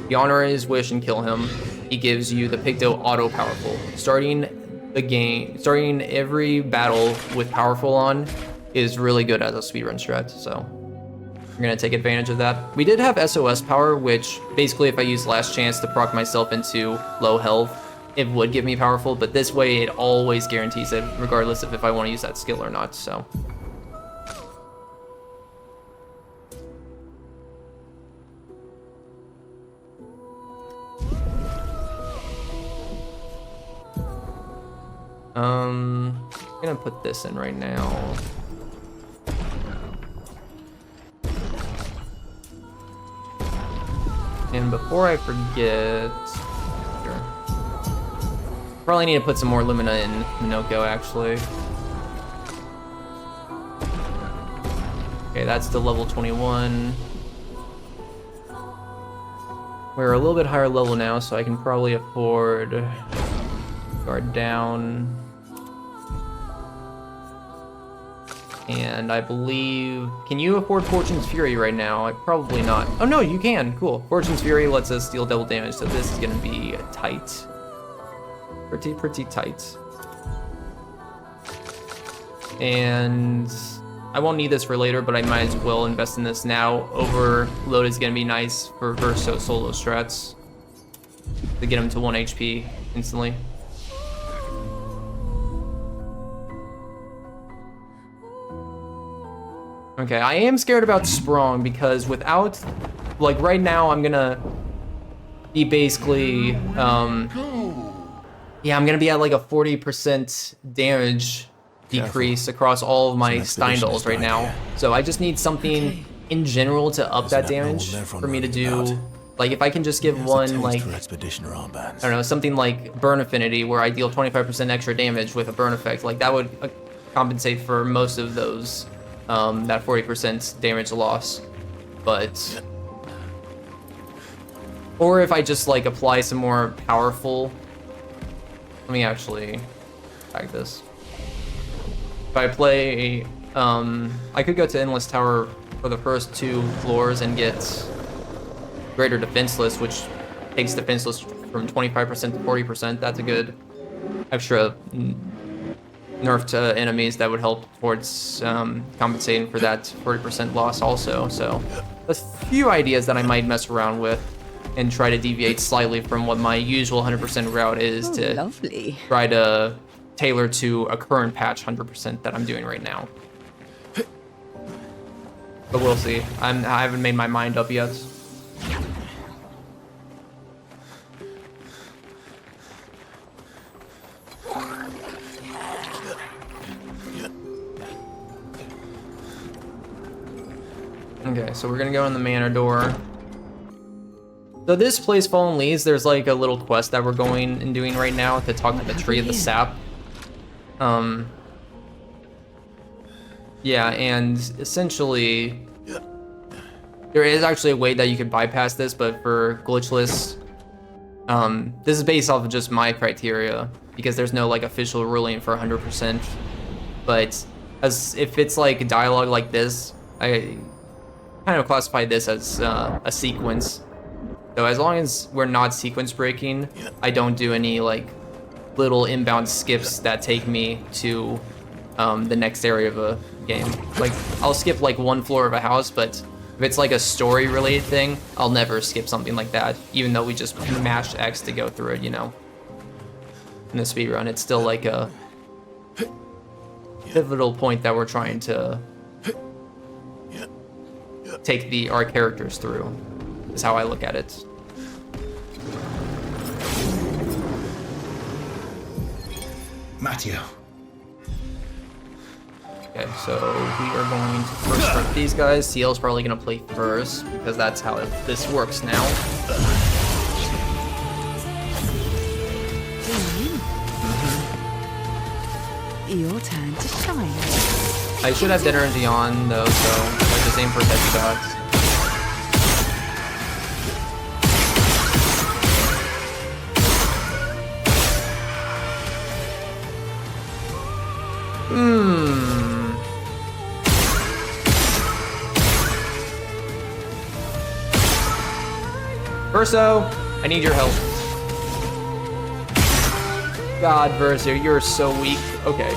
you honor his wish and kill him. He gives you the Picto auto powerful. Starting the game, starting every battle with powerful on is really good as a speedrun strat, so we're gonna take advantage of that. We did have SOS power, which basically if I use last chance to proc myself into low health, it would give me powerful, but this way it always guarantees it, regardless of if I want to use that skill or not, so. I'm gonna put this in right now. And before I forget, sure. Probably need to put some more Lumina in Minoko, actually. Okay, that's the level 21. We're a little bit higher level now, so I can probably afford guard down. And I believe, can you afford Fortune's Fury right now? Probably not. Oh no, you can, cool. Fortune's Fury lets us deal double damage, so this is gonna be tight. Pretty tight. And I won't need this for later, but I might as well invest in this now. Overload is gonna be nice for Verso solo strats to get him to 1 HP instantly. Okay, I am scared about Sprung because without, like right now, I'm gonna be basically, yeah, I'm gonna be at like a 40% damage decrease across all of my Steindals right now. So I just need something in general to up that damage for me to do. Like if I can just give one like, I don't know, something like Burn Affinity where I deal 25% extra damage with a burn effect, like that would compensate for most of those. That 40% damage loss, but, or if I just like apply some more powerful, let me actually tag this. If I play, I could go to Endless Tower for the first 2 floors and get Greater Defenseless, which takes Defenseless from 25% to 40%. That's a good extra nerf to enemies that would help towards compensating for that 40% loss also. So a few ideas that I might mess around with and try to deviate slightly from what my usual 100% route is to try to tailor to a current patch 100% that I'm doing right now. But we'll see. I haven't made my mind up yet. Okay, so we're gonna go in the manor door. So this place, Fallen Leaves, there's like a little quest that we're going and doing right now to talk to the Tree of the Sap. Yeah, and essentially, there is actually a way that you could bypass this, but for Glitchless, this is based off of just my criteria, because there's no like official ruling for 100%. But as if it's like dialogue like this, I kind of classify this as a sequence. So as long as we're not sequence breaking, I don't do any like little inbound skips that take me to the next area of a game. Like I'll skip like one floor of a house, but if it's like a story related thing, I'll never skip something like that, even though we just mashed X to go through it, you know. In the speedrun, it's still like a pivotal point that we're trying to take our characters through, is how I look at it. Matteo. Okay, so we are going to first start these guys. CL's probably gonna play first because that's how this works now. Your turn to shine. I should have dead energy on though, so I just aim for headshots. Verso, I need your help. God, Verso, you're so weak. Okay.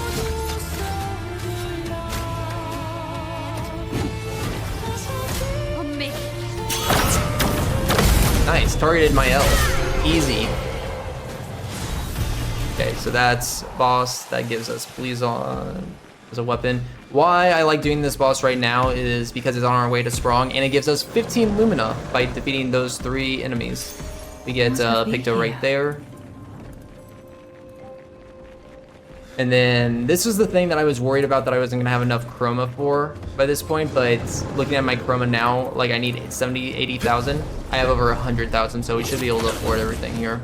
Nice, targeted my L. Easy. Okay, so that's boss. That gives us Please on as a weapon. Why I like doing this boss right now is because it's on our way to Sprong, and it gives us 15 Lumina by defeating those 3 enemies. We get Picto right there. And then this was the thing that I was worried about that I wasn't gonna have enough chroma for by this point, but looking at my chroma now, like I need 70, 80,000. I have over 100,000, so we should be able to afford everything here.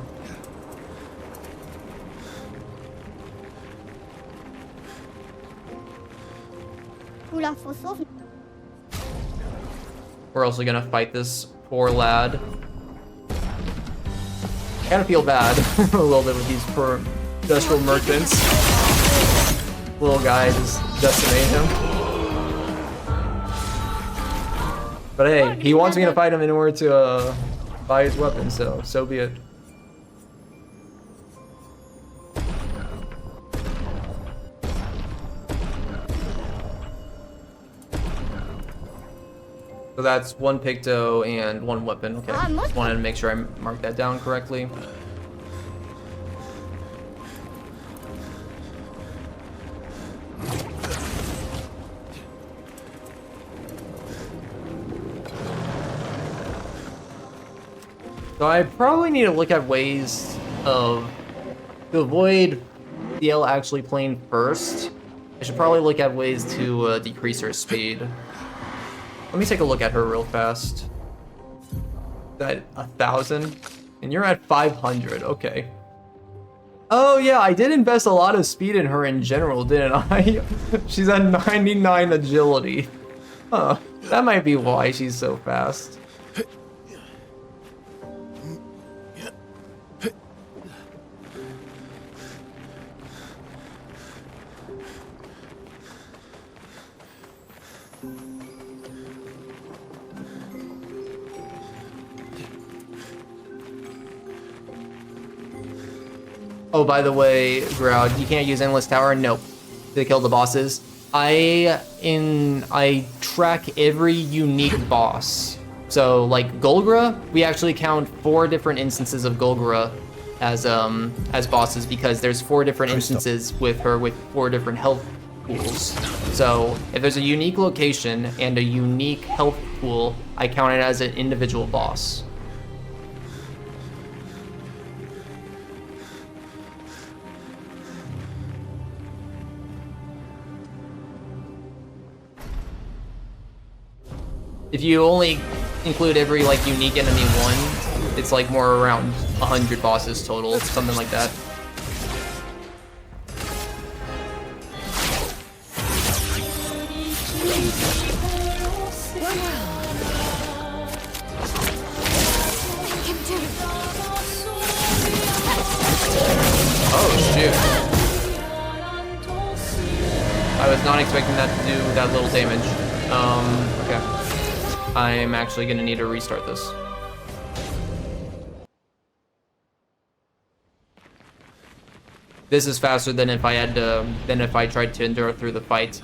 We're also gonna fight this poor lad. I kind of feel bad a little bit with these poor industrial merchants. Little guy just decimate him. But hey, he wants me to fight him in order to buy his weapon, so be it. So that's 1 Picto and 1 weapon. Okay, just wanted to make sure I marked that down correctly. So I probably need to look at ways to avoid CL actually playing first. I should probably look at ways to decrease her speed. Let me take a look at her real fast. That 1,000, and you're at 500. Okay. Oh yeah, I did invest a lot of speed in her in general, didn't I? She's at 99 agility. Huh. That might be why she's so fast. Oh, by the way, Groud, you can't use Endless Tower. Nope. To kill the bosses. I track every unique boss. So like Golgra, we actually count 4 different instances of Golgra as bosses because there's 4 different instances with her with 4 different health pools. So if there's a unique location and a unique health pool, I count it as an individual boss. If you only include every like unique enemy one, it's like more around 100 bosses total, something like that. Oh shoot. I was not expecting that to do that little damage. Okay. I'm actually gonna need to restart this. This is faster than if I tried to endure through the fight,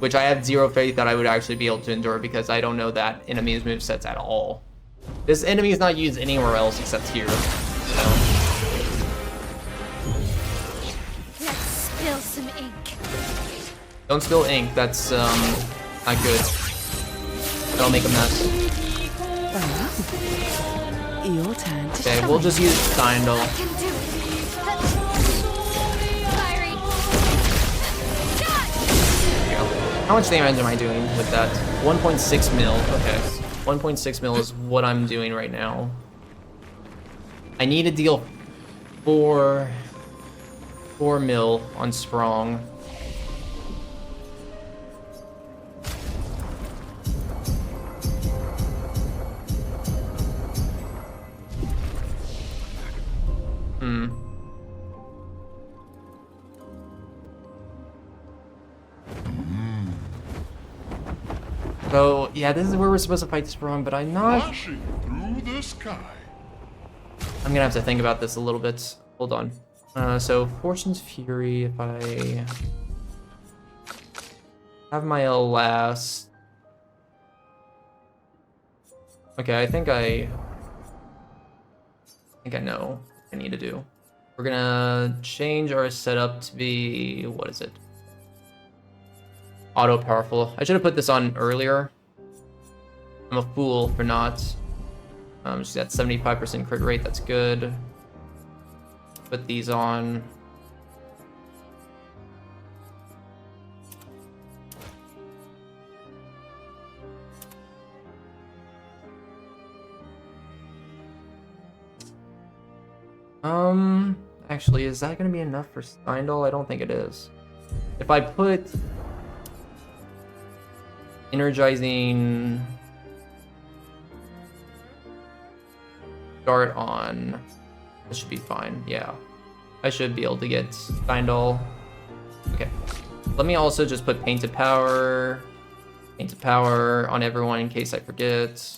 which I have zero faith that I would actually be able to endure because I don't know that enemy's movesets at all. This enemy is not used anywhere else except here. So. Let's spill some ink. Don't spill ink. That's not good. That'll make a mess. Your turn to Okay, we'll just use Steindl. I can do it. Fiery. How much damage am I doing with that? 1.6 mil. Okay. 1.6 mil is what I'm doing right now. I need to deal 4 mil on Sprong. So, yeah, this is where we're supposed to fight Sprung, but I'm not... Flashing through the sky. I'm gonna have to think about this a little bit. Hold on. So, Fortune's Fury, if I... have my last... Okay, I think I know what I need to do. We're gonna change our setup to be... what is it? Auto powerful. I should have put this on earlier. I'm a fool for not. She's at 75% crit rate. That's good. Put these on. Actually, is that gonna be enough for Steindl? I don't think it is. If I put energizing dart on, this should be fine. Yeah, I should be able to get Steindl. Okay, let me also just put painted power on everyone in case I forget.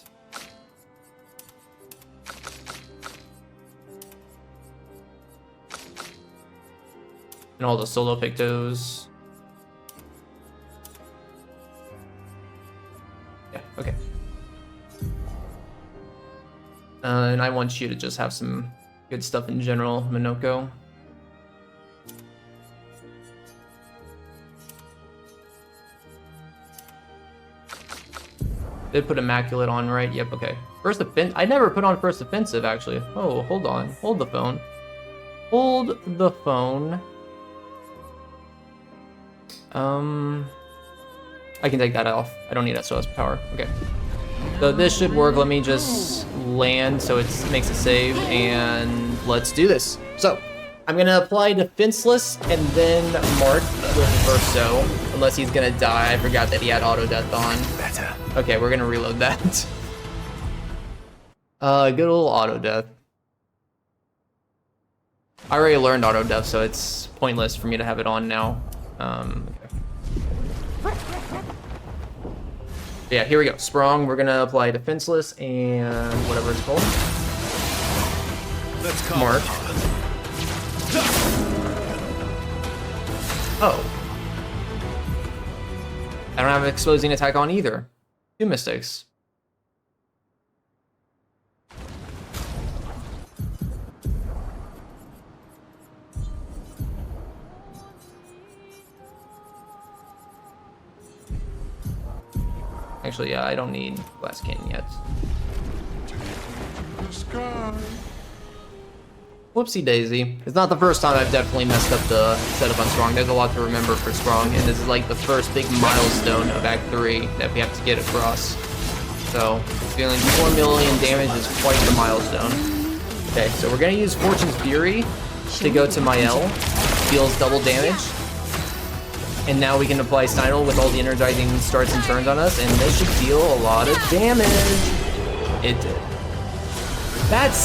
And all the solo pictos. Yeah, okay. And I want you to just have some good stuff in general, Minoko. Did put Immaculate on, right? Yep, okay. First offensive. I never put on first offensive, actually. Oh, hold on. Hold the phone. Hold the phone. I can take that off. I don't need SOS power. Okay. So this should work. Let me just land so it makes a save, and let's do this. So I'm gonna apply Defenseless and then Mark with Verso, unless he's gonna die. I forgot that he had auto death on. Better. Okay, we're gonna reload that. Good old auto death. I already learned auto death, so it's pointless for me to have it on now. Okay. Yeah, here we go. Sprung, we're gonna apply Defenseless and whatever it's called. Let's call Mark. Oh. I don't have an exposing attack on either. 2 mistakes. Actually, yeah, I don't need Glass Cannon yet. The sky. Whoopsie daisy. It's not the first time I've definitely messed up the setup on Sprung. There's a lot to remember for Sprung, and this is like the first big milestone of Act 3 that we have to get across. So, feeling 4 million damage is quite the milestone. Okay, so we're gonna use Fortune's Fury to go to Mael. Deals double damage. And now we can apply Steindl with all the energizing starts and turns on us, and this should deal a lot of damage. It did. That's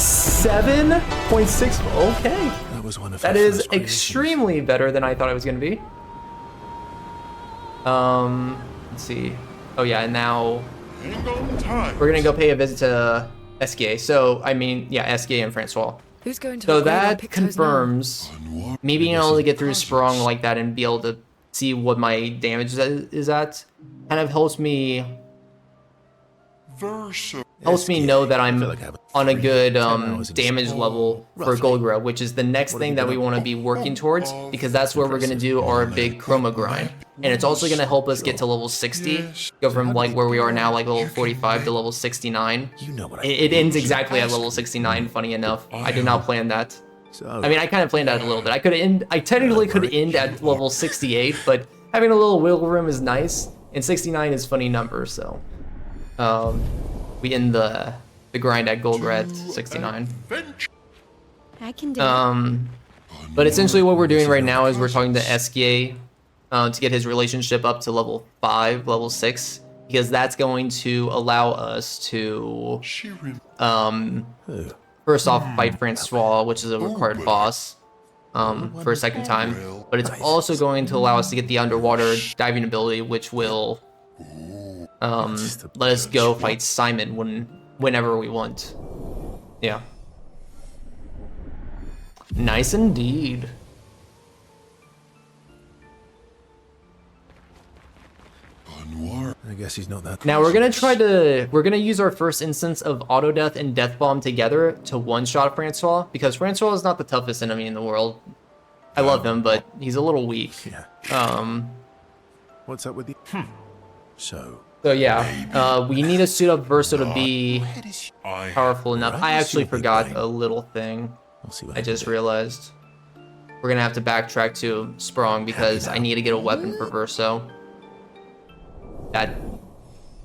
7.6. Okay. That was one of that is extremely better than I thought it was going to be. Let's see. Oh yeah, and now Hang on tight. we're gonna go pay a visit to SK. So I mean, yeah, SK and Francois. Who's going to So upgrade our that Pictos now? confirms me being able to get through Sprung like that and be able to see what my damage is at. Kind of helps me Verso. know that I'm like having on a 3 good 10 hours in damage level for Golgra, which is the next thing that we want to be working towards, because that's where we're going to do our big chroma grind. And it's also going to help us get to level 60, go from like where we are now, like level 45 to level 69. You know what It ends exactly at level 69, funny enough. I did not plan that. So, I mean, I kind of planned that a little bit. I technically could end at level 68, but having a little wiggle room is nice, and 69 is a funny number, so we end the grind at Golgra at 69. I can do it. But essentially what we're doing right now is we're talking to SK to get his relationship up to level 5, level 6, because that's going to allow us to first off fight Francois, which is a required boss, for a second time, but it's also going to allow us to get the underwater diving ability, which will let us go fight Simon whenever we want. Yeah. Nice indeed. I guess he's not that. Now we're gonna use our first instance of auto death and death bomb together to one-shot Francois, because Francois is not the toughest enemy in the world. I love him, but he's a little weak. Yeah. What's up with you? So yeah, we need to suit up Verso to be powerful enough. I actually forgot a little thing. I just realized. We're gonna have to backtrack to Sprung because I need to get a weapon for Verso. That,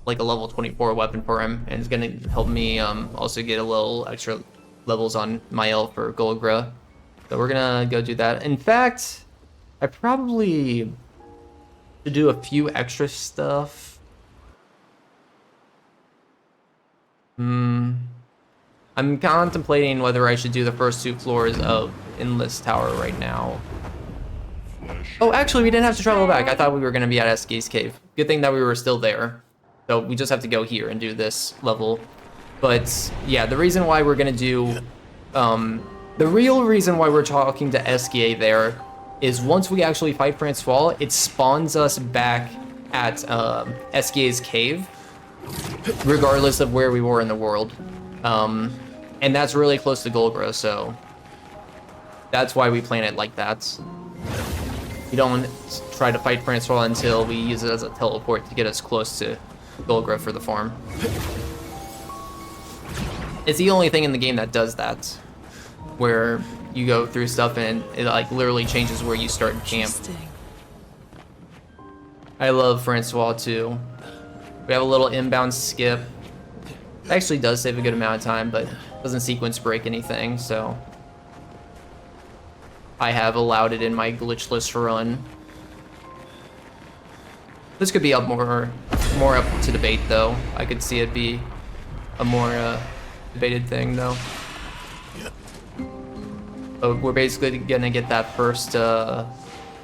like a level 24 weapon for him, and it's gonna help me also get a little extra levels on my elf for Golgra. So we're gonna go do that. In fact, I probably should do a few extra stuff. I'm contemplating whether I should do the first 2 floors of Endless Tower right now. Oh, actually, we didn't have to travel back. I thought we were going to be at SK's cave. Good thing that we were still there. So we just have to go here and do this level. But yeah, the reason why we're going to do... the real reason why we're talking to SK there is once we actually fight Francois, it spawns us back at SK's cave, regardless of where we were in the world. And that's really close to Golgra, so that's why we plan it like that. We don't try to fight Francois until we use it as a teleport to get us close to Golgra for the farm. It's the only thing in the game that does that, where you go through stuff and it like literally changes where you start camp. I love Francois too. We have a little inbound skip. It actually does save a good amount of time, but doesn't sequence break anything, so I have allowed it in my glitchless run. This could be up more up to debate though. I could see it be a more debated thing though. But we're basically gonna get that first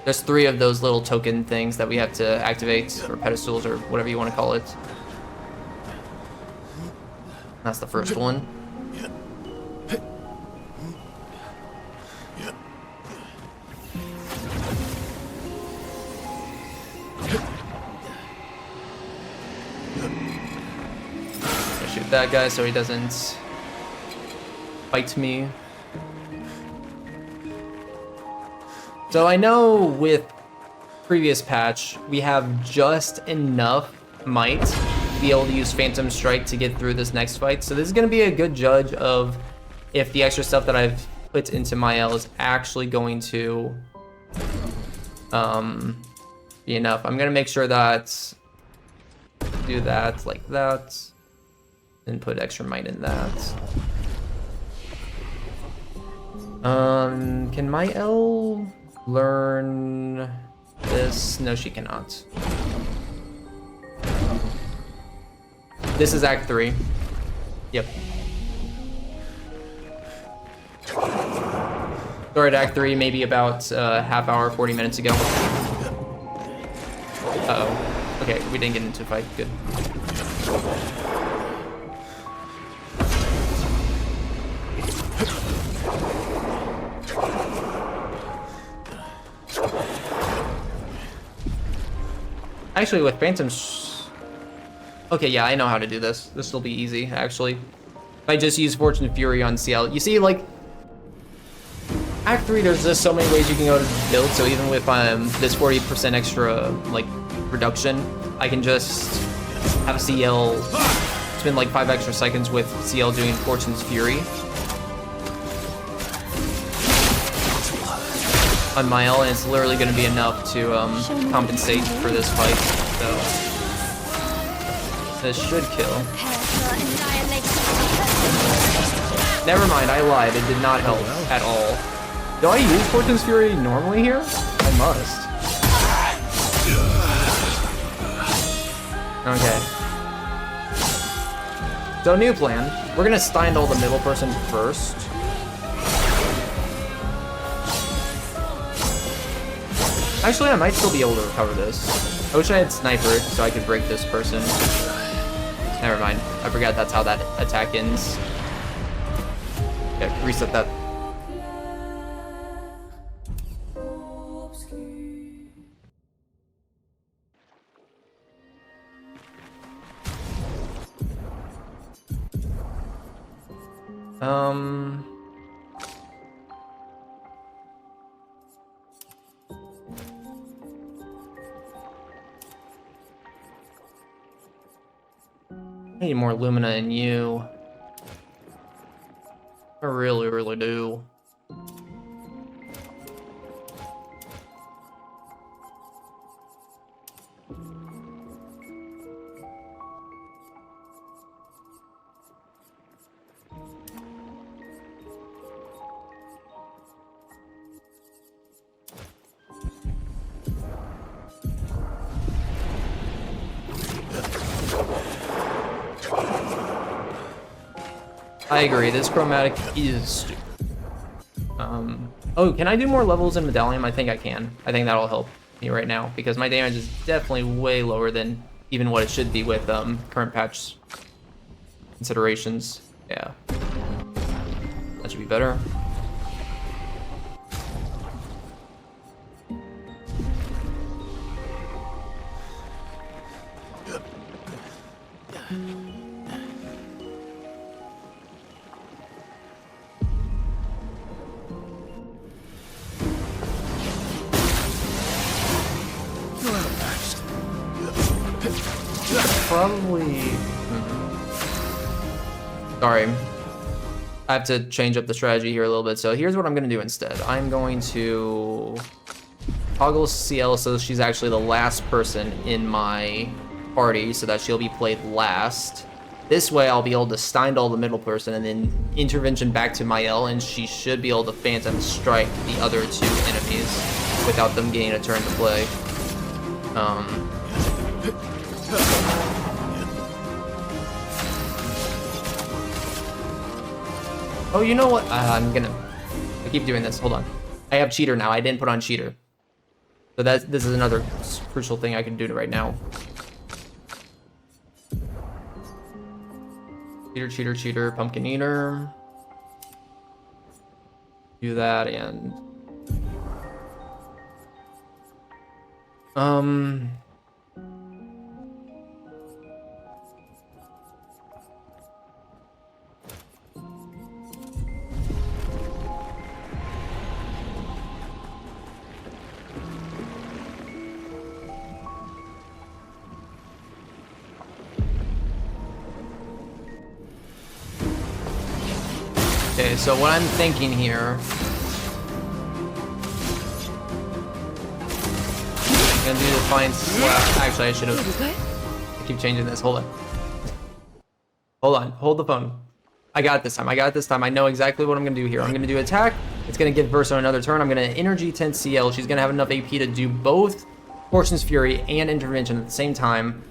there's 3 of those little token things that we have to activate, or pedestals, or whatever you want to call it. That's the first one. Shoot that guy so he doesn't fight me. So I know with previous patch, we have just enough might to be able to use Phantom Strike to get through this next fight. So this is going to be a good judge of if the extra stuff that I've put into my L is actually going to be enough. I'm going to make sure that do that like that and put extra might in that. Can my L learn this? No, she cannot. This is Act 3. Yep. Started Act 3 maybe about half hour, 40 minutes ago. Uh-oh. Okay, we didn't get into a fight. Good. Actually, with Phantoms... Okay, yeah, I know how to do this. This will be easy, actually. If I just use Fortune Fury on CL. You see, like... Act 3, there's just so many ways you can go to build, so even with this 40% extra, like, reduction, I can just have CL spend, like, 5 extra seconds with CL doing Fortune's Fury. On my L, and it's literally going to be enough to compensate for this fight, so this should kill. Never mind, I lied, it did not help at all. Do I use Fortune's Fury normally here? I must. Okay. So new plan, we're going to Steindal the middle person first. Actually, I might still be able to recover this. I wish I had Sniper so I could break this person. Never mind. I forgot that's how that attack ends. Okay, reset that. I need more Lumina in you. I really, really do. I agree, this chromatic is stupid. Oh, can I do more levels in Medallion? I think I can. I think that'll help me right now, because my damage is definitely way lower than even what it should be with current patch considerations. Yeah. That should be better. Probably... Sorry. I have to change up the strategy here a little bit. So here's what I'm going to do instead. I'm going to toggle CL so she's actually the last person in my party so that she'll be played last. This way I'll be able to Steindal the middle person and then intervention back to my L, and she should be able to Phantom strike the other two enemies without them getting a turn to play. Oh, you know what? I keep doing this. Hold on. I have Cheater now. I didn't put on Cheater. So this is another crucial thing I can do right now. Cheater, Cheater, Cheater, Pumpkin Eater. Do that and... Okay, so what I'm thinking here... I'm gonna do the fine slap. Actually, I should have... I keep changing this. Hold on. Hold on. Hold the phone. I got it this time. I got it this time. I know exactly what I'm gonna do here. I'm gonna do attack. It's gonna give Verso another turn. I'm gonna energy 10 CL. She's gonna have enough AP to do both Fortune's Fury and Intervention at the same time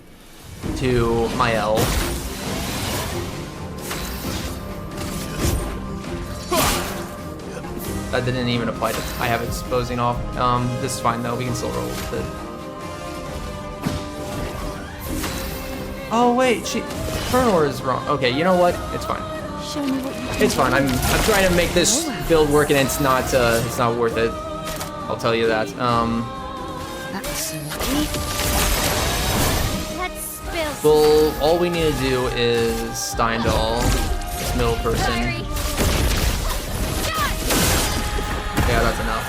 to my L. That didn't even apply to... I have exposing off. This is fine though. We can still roll with it. Oh wait, Fernor is wrong. Okay, you know what? It's fine. Show me what you It's fine. I'm trying to make this build work, and it's not worth it. I'll tell you that. That's lucky. Let's spill. Well, all we need to do is Steindal, this middle person. Yeah, that's enough.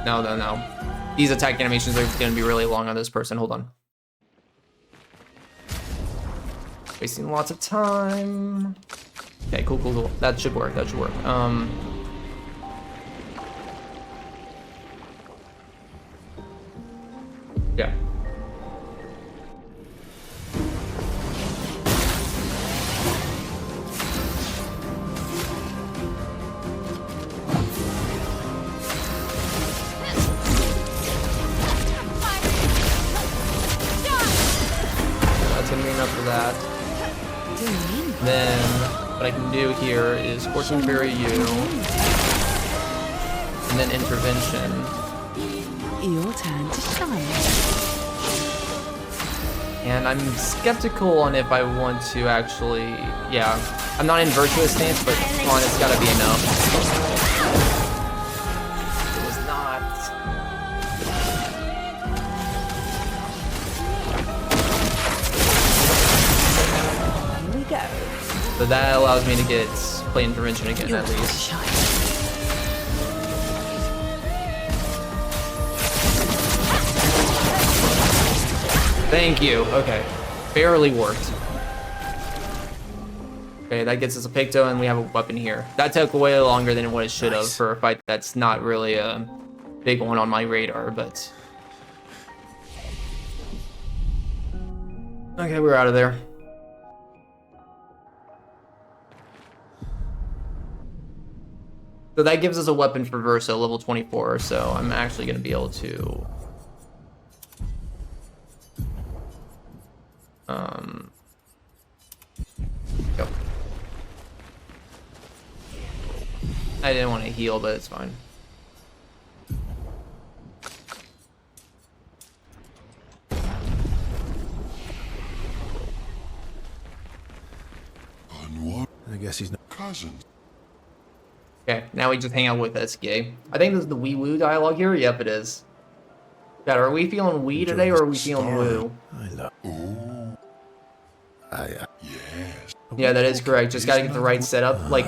No. These attack animations are going to be really long on this person. Hold on. Wasting lots of time. Okay, cool. That should work. Yeah. That's gonna be enough for that. Then what I can do here is Scorching Berry you, and then Intervention. Your turn to shine. And I'm skeptical on if I want to actually, yeah, I'm not in Virtuous Stance, but come on, it's gotta be enough. It was not. Here we go. But that allows me to play Intervention again at least. Thank you. Okay. Barely worked. Okay, that gets us a Picto, and we have a weapon here. That took way longer than what it should have for a fight that's not really a big one on my radar, but... Okay, we're out of there. So that gives us a weapon for Versa, level 24, so I'm actually going to be able to... Go. I didn't want to heal, but it's fine. I guess he's not. Cousins. Okay, now we just hang out with SK. I think this is the wee woo dialogue here. Yep, it is. God, are we feeling wee today, or are we feeling woo? I love. Ooh. Yes. Yeah, that is correct. Just gotta get the right setup. Like,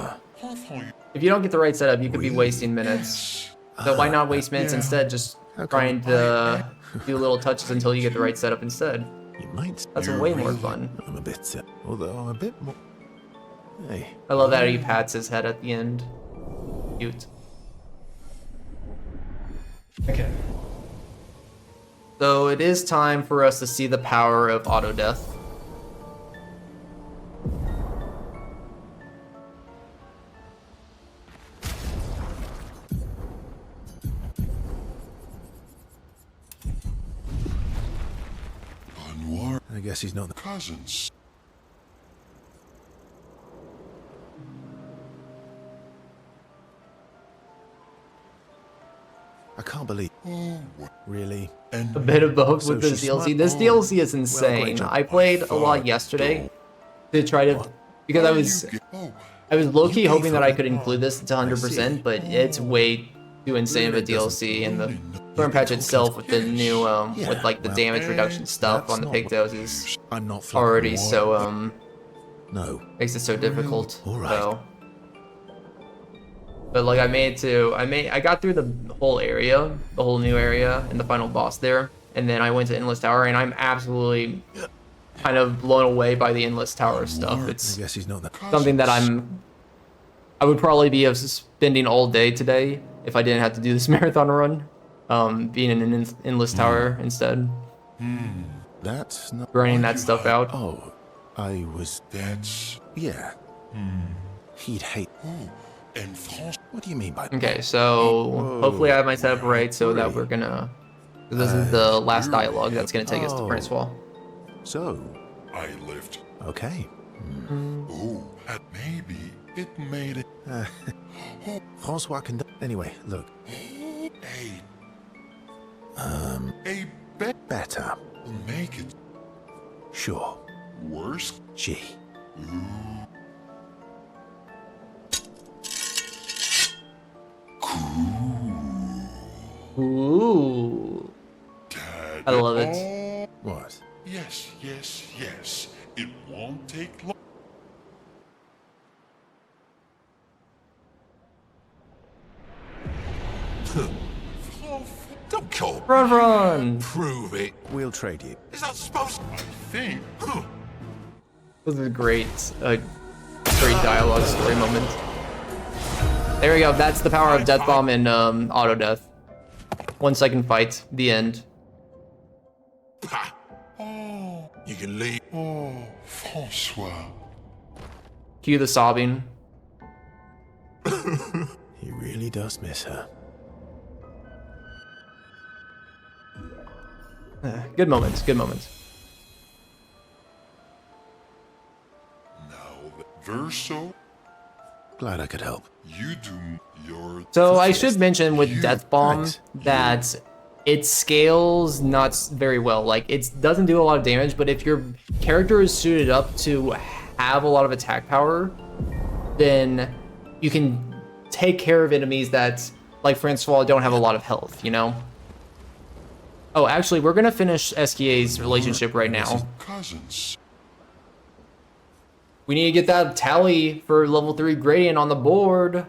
if you don't get the right setup, you could be wasting minutes. So why not waste minutes instead? Just trying to do little touches until you get the right setup instead. You might. That's way more fun. I'm a bit, although I'm a bit more. Hey. I love that he pats his head at the end. Cute. Okay. So it is time for us to see the power of auto death. I guess he's not the Cousins. I can't believe. Oh, Really? A bit of both So with this she's DLC. smart. This DLC is Well, insane. great job. I played a lot yesterday to try to, because I was low-key hoping that I could include this to 100%, but it's way too insane of a DLC, and the Storm Patch itself with the new, with like the damage reduction stuff on the Pictos is I'm not already so, No. makes it so difficult. All right. So. But like I got through the whole area, the whole new area, and the final boss there, and then I went to Endless Tower, and I'm absolutely kind of blown away by the Endless Tower stuff. It's I guess he's not the. something that I would probably be spending all day today if I didn't have to do this marathon run, being in an Endless Tower instead. That's not. Grinding that stuff out. Oh, I was. That's. Yeah. He'd hate. Oh, and France. What do you mean by that? Okay, so hopefully I have my setup right so that we're gonna. This is the last dialogue that's gonna take us to Prince Wall. So. I lived. Okay. Oh, and maybe it made it. Francois can. Anyway, look. A bet Better. will make it. Sure. Worst? Gee. Ooh. I love it. What? Yes, yes, yes. It won't take long. Don't call. Run! Prove it. We'll trade you. Is that supposed to Think. This is a great dialogue story moment. There we go. That's the power of Death Bomb and auto death. 1 second fight. The end. Oh, You can leave. oh, Francois. Cue the sobbing. He really does miss her. Good moments. Good moments. Now, Verso, Glad I could help. you do your. So I should mention with You- Death Bomb Thanks. that it scales not very well. Like, it doesn't do a lot of damage, but if your character is suited up to have a lot of attack power, then you can take care of enemies that, like Francois, don't have a lot of health, you know? Oh, actually, we're gonna finish SKA's relationship right now. Cousins. We need to get that tally for level 3 gradient on the board.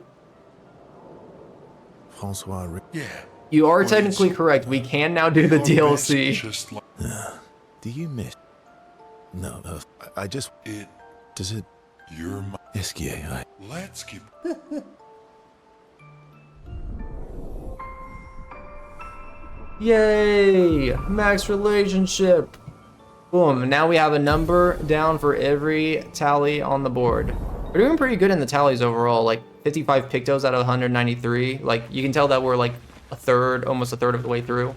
Francois. Yeah. You are technically correct. We can now do the your best, DLC. Just like Do you miss? No, I just. it. Does it? You're my. SKA. Let's keep. Yay! Max relationship. Boom. Now we have a number down for every tally on the board. We're doing pretty good in the tallies overall. Like 55 pictos out of 193. Like, you can tell that we're like almost a third of the way through.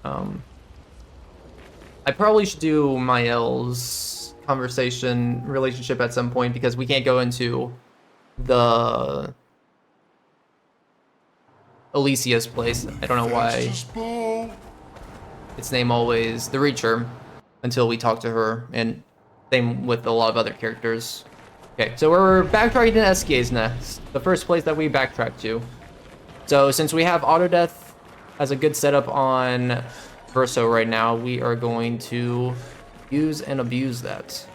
I probably should do Mael's conversation relationship at some point because we can't go into the Alicia's place. I don't know why Fastest ball. its name always the Reacher until we talk to her, and same with a lot of other characters. Okay, so we're backtracking to SKA's next, the first place that we backtracked to. So since we have auto death as a good setup on Verso right now, we are going to use and abuse that.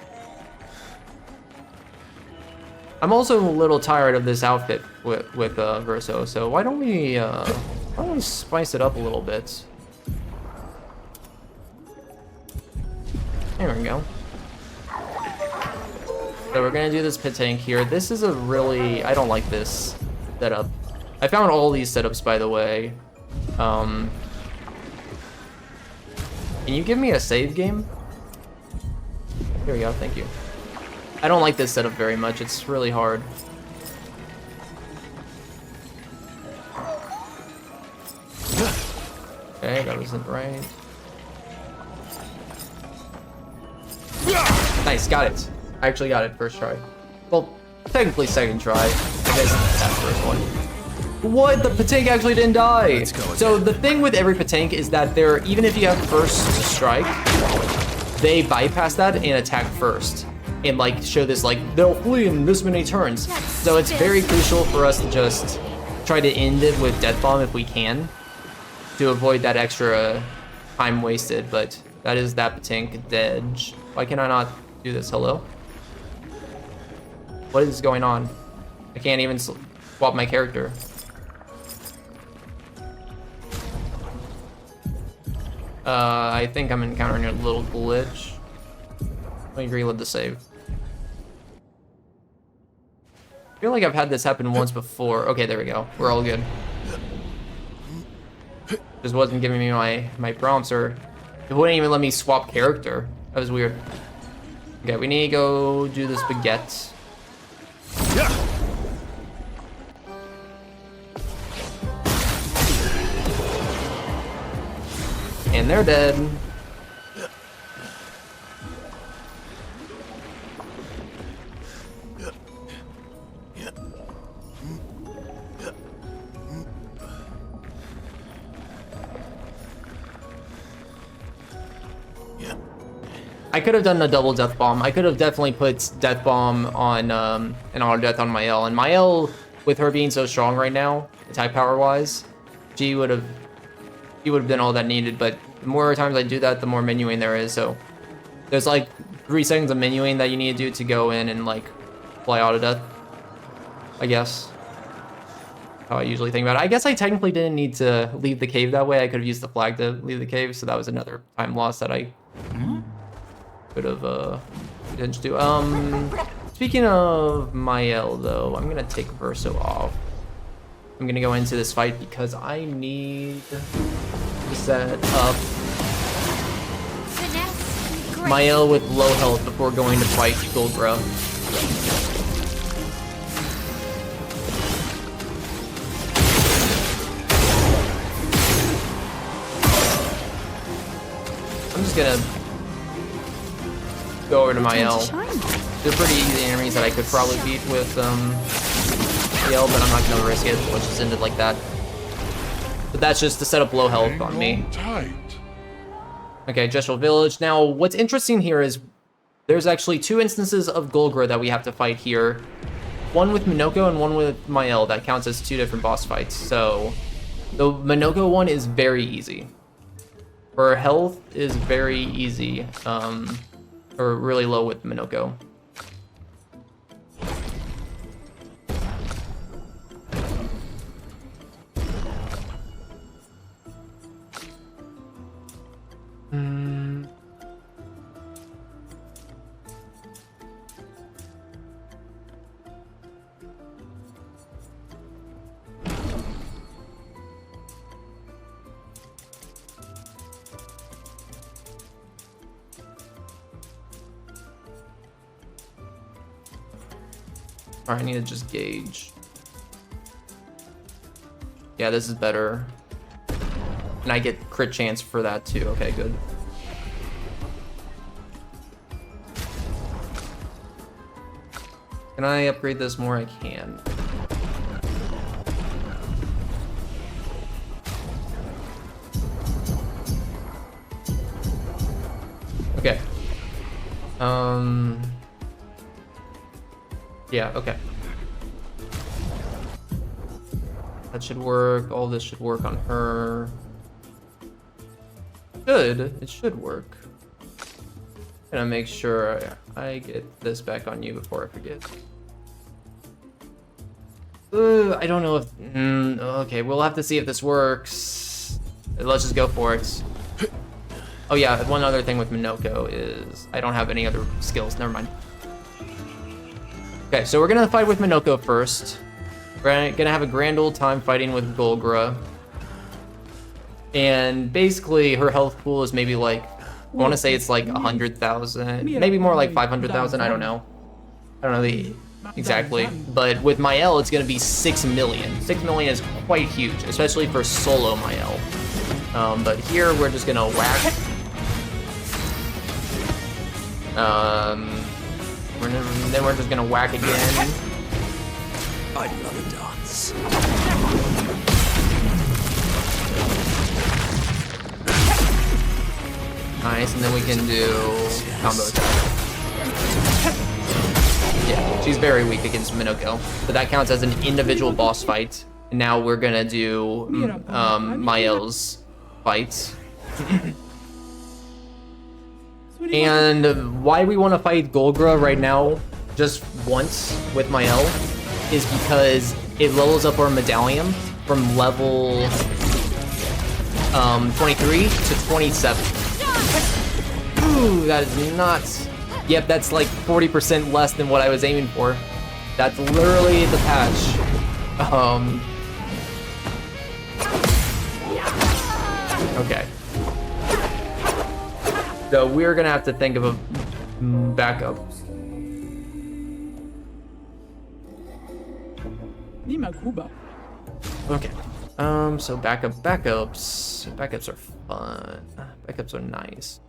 I'm also a little tired of this outfit with Verso, so why don't we spice it up a little bit? There we go. So we're gonna do this pit tank here. This is a really, I don't like this setup. I found all these setups, by the way. Can you give me a save game? Here we go, thank you. I don't like this setup very much, it's really hard. Okay, that wasn't right. Nice, got it. I actually got it first try. Well, technically second try. I guess that's first one. What? The Patank actually didn't die. So the thing with every Patank is that they're, even if you have first strike, they bypass that and attack first. And like show this like, they'll flee in this many turns. So it's very crucial for us to just try to end it with Death Bomb if we can, to avoid that extra time wasted. But that is that Patank dead. Why can I not do this? Hello? What is going on? I can't even swap my character. I think I'm encountering a little glitch. Let me reload the save. I feel like I've had this happen once before. Okay, there we go. We're all good. Just wasn't giving me my prompts, or it wouldn't even let me swap character. That was weird. Okay, we need to go do this baguette. And they're dead. I could have done a double death bomb. I could have definitely put death bomb on an auto death on Mael, and Mael, with her being so strong right now, attack power wise, she would have been all that needed. But the more times I do that, the more menuing there is. So there's like 3 seconds of menuing that you need to do to go in and like fly auto death, I guess. How I usually think about it. I guess I technically didn't need to leave the cave that way. I could have used the flag to leave the cave, so that was another time loss that I could have didn't do. Speaking of Mael though, I'm gonna take Verso off. I'm gonna go into this fight because I need to set up Mael with low health before going to fight Golgra. I'm just gonna go over to Mael. They're pretty easy enemies that I could probably beat with CL, but I'm not gonna risk it. Let's just end it like that. But that's just to set up low health on me. Okay, Gestural Village. Now, what's interesting here is there's actually 2 instances of Golgra that we have to fight here. One with Minoko and one with Mael. That counts as 2 different boss fights. So the Minoko one is very easy. Her health is very easy, or really low with Minoko. Alright, I need to just gauge. Yeah, this is better. And I get crit chance for that too. Okay, good. Can I upgrade this more? I can. Okay. Yeah, okay. That should work. All this should work on her. It should work. Gonna make sure I get this back on you before I forget. I don't know if... okay, we'll have to see if this works. Let's just go for it. Oh yeah, one other thing with Minoko is I don't have any other skills. Never mind. Okay, so we're gonna fight with Minoko first. We're gonna have a grand old time fighting with Golgra. And basically her health pool is maybe like, I wanna say it's like 100,000, maybe more like 500,000, I don't know. I don't know the exactly. But with Mael, it's gonna be 6 million. 6 million is quite huge, especially for solo Mael. But here we're just gonna whack. Then we're just gonna whack again. I love a dance. Nice, and then we can do combo attack. Yeah, she's very weak against Minoko, but that counts as an individual boss fight. And now we're gonna do Mael's fight. And why we want to fight Golgra right now, just once with Mael, is because it levels up our medallion from level 23 to 27. Ooh, that is nuts. Yep, that's like 40% less than what I was aiming for. That's literally the patch. Okay. So we're gonna have to think of a backup. Okay. So backups are fun. Backups are nice.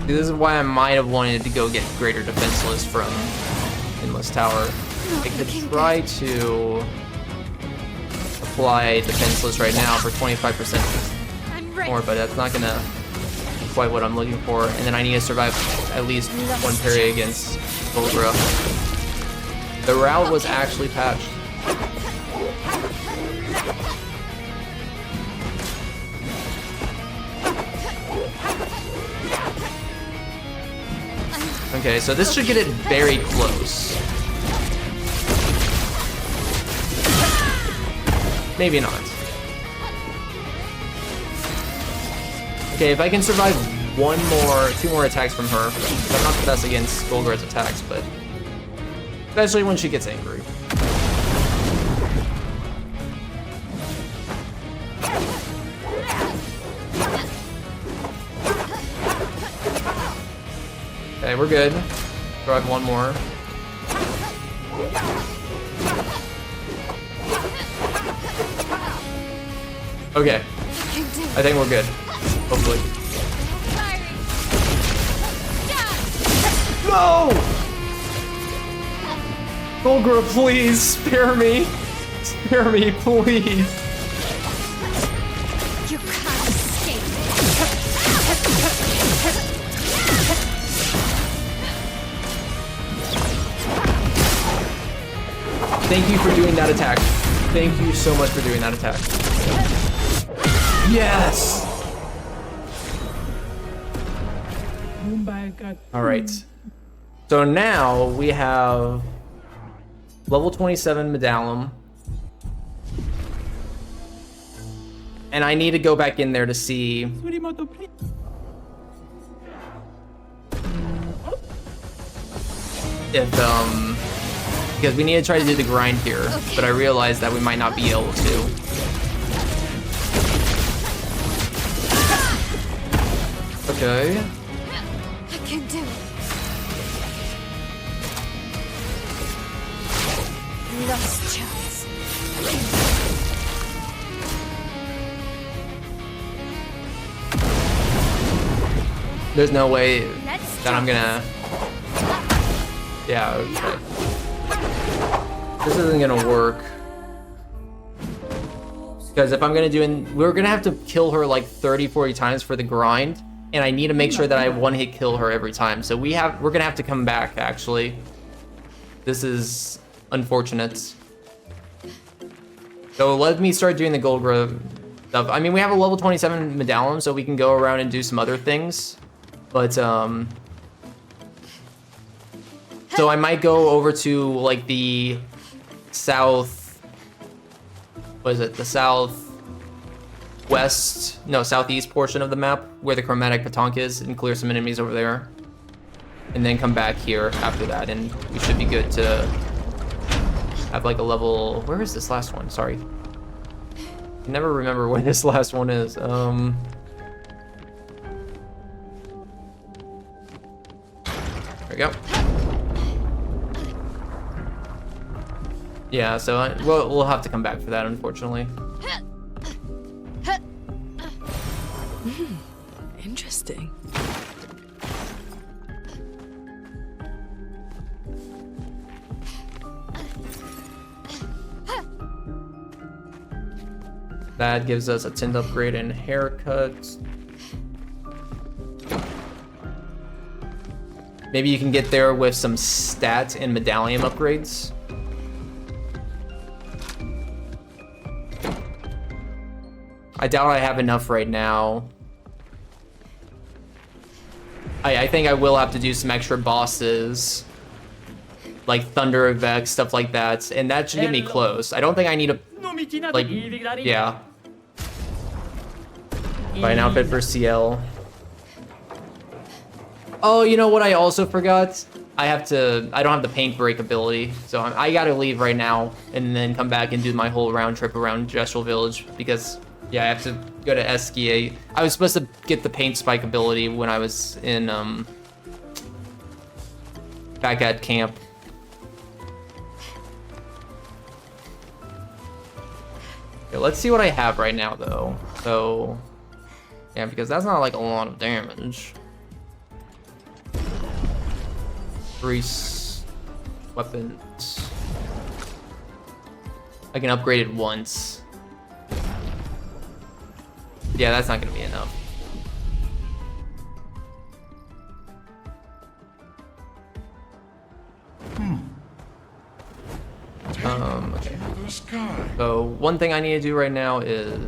This is why I might have wanted to go get Greater Defenseless from Endless Tower. I could try to apply Defenseless right now for 25% more, but that's not gonna be quite what I'm looking for. And then I need to survive at least one parry against Volgra. The route was actually patched. Okay, so this should get it very close. Maybe not. Okay, if I can survive two more attacks from her, I'm not the best against Golgra's attacks, but especially when she gets angry. Okay, we're good. Drive one more. Okay. I think we're good. Hopefully. No! Golgra, please, spare me. Spare me, please. You can't escape. Thank you for doing that attack. Thank you so much for doing that attack. Yes! Alright. So now we have level 27 Medallum. And I need to go back in there to see if, because we need to try to do the grind here, but I realized that we might not be able to. Okay. I can do it. Last chance. There's no way that I'm gonna... Yeah, okay. This isn't gonna work. Because if I'm gonna we're gonna have to kill her like 30-40 times for the grind, and I need to make sure that I one-hit kill her every time. So we're gonna have to come back, actually. This is unfortunate. So let me start doing the Golgra stuff. I mean, we have a level 27 Medallum, so we can go around and do some other things. But, so I might go over to, like, the southeast portion of the map, where the Chromatic Petanque is, and clear some enemies over there. And then come back here after that, and we should be good to have, like, a level... Where is this last one? Sorry. I never remember where this last one is. There we go. Yeah, so we'll have to come back for that, unfortunately. Interesting. That gives us a tint upgrade and haircut. Maybe you can get there with some stat and medallion upgrades. I doubt I have enough right now. I think I will have to do some extra bosses, like Thunder Vex, stuff like that, and that should get me close. I don't think I need a, like, yeah. Buy an outfit for CL. Oh, you know what I also forgot? I don't have the paint break ability, so I gotta leave right now and then come back and do my whole round trip around Gestural Village because, yeah, I have to go to Eskia. I was supposed to get the paint spike ability when I was in, back at camp. Okay, let's see what I have right now, though. So, Yeah, because that's not like a lot of damage. Grease weapons. I can upgrade it once. Yeah, that's not gonna be enough. Okay. So one thing I need to do right now is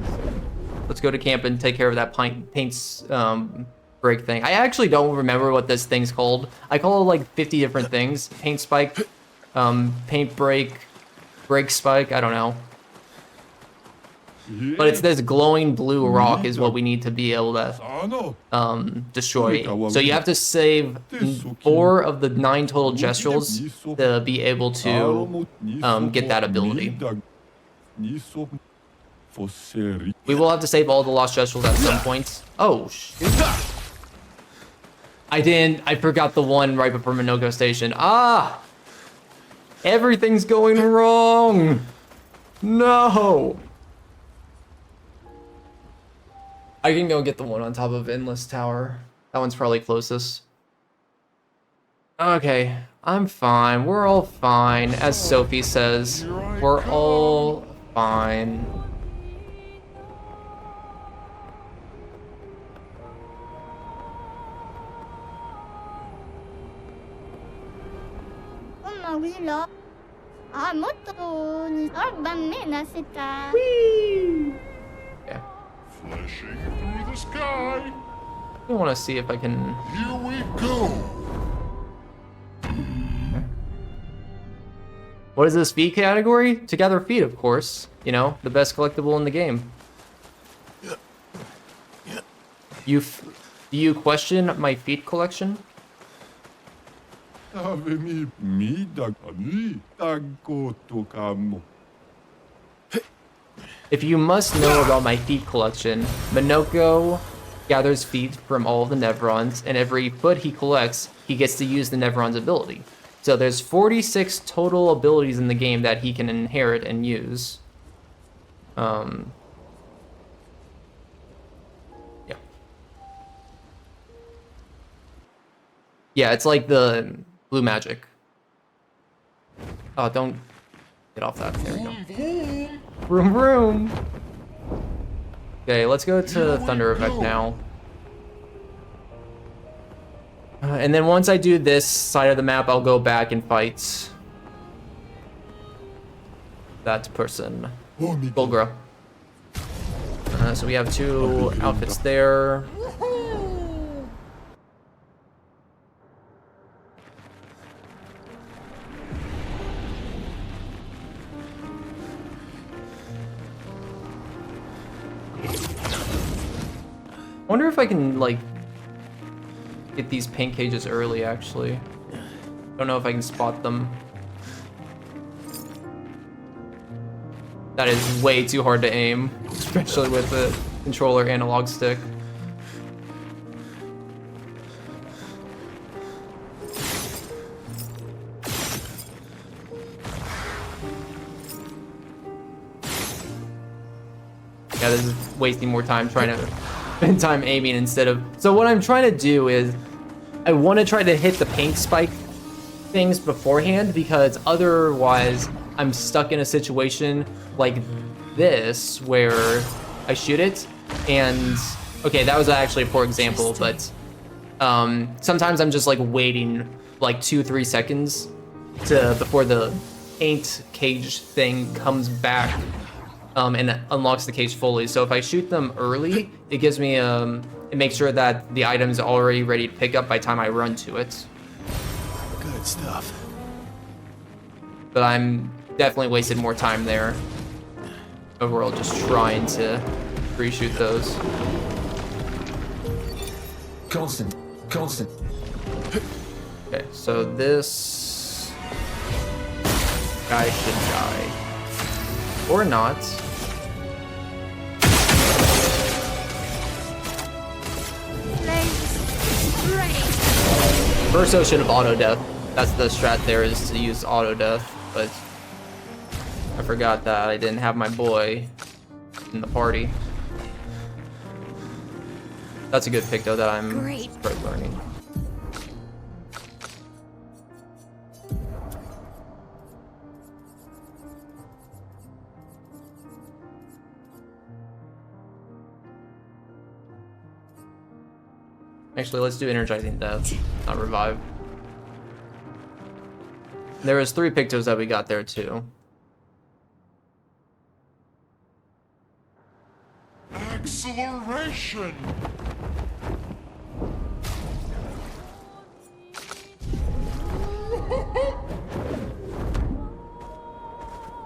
let's go to camp and take care of that paint's break thing. I actually don't remember what this thing's called. I call it like 50 different things. Paint spike, paint break, break spike, I don't know. But it's this glowing blue rock is what we need to be able to destroy. So you have to save 4 of the 9 total gestrels to be able to get that ability. We will have to save all the lost gestrels at some point. Oh, shoot. I forgot the one right before Minoko Station. Ah! Everything's going wrong! No! I can go get the one on top of Endless Tower. That one's probably closest. Okay, I'm fine. We're all fine. As Sophie says, we're all fine. Yeah. Flashing through the sky. I want to see if I can... Here we go. What is this feat category? To gather feat, of course. You know, the best collectible in the game. Do you question my feat collection? If you must know about my feat collection, Minoko gathers feat from all of the Nevrons, and every foot he collects, he gets to use the Nevron's ability. So there's 46 total abilities in the game that he can inherit and use. Yeah. Yeah, it's like the blue magic. Oh, don't get off that. There we go. Vroom vroom. Okay, let's go to Thunder Effect now. And then once I do this side of the map, I'll go back and fight that person, Bulgra. So we have 2 outfits there. I wonder if I can, like, get these paint cages early, actually. Don't know if I can spot them. That is way too hard to aim, especially with the controller analog stick. Yeah, this is wasting more time trying to spend time aiming instead of... So what I'm trying to do is I want to try to hit the paint spike things beforehand, because otherwise I'm stuck in a situation like this where I shoot it and... Okay, that was actually a poor example, but sometimes I'm just like waiting like 2-3 seconds before the paint cage thing comes back and unlocks the cage fully. So if I shoot them early, it gives me it makes sure that the item's already ready to pick up by the time I run to it. Good stuff. But I'm definitely wasted more time there overall just trying to reshoot those. Constant. Okay, so this guy should die. Or not. First ocean of auto death. That's the strat there, is to use auto death, but I forgot that I didn't have my boy in the party. That's a good pick though that I'm Great. start learning. Actually, let's do Energizing Death, not Revive. There was 3 Pictos that we got there too. Acceleration!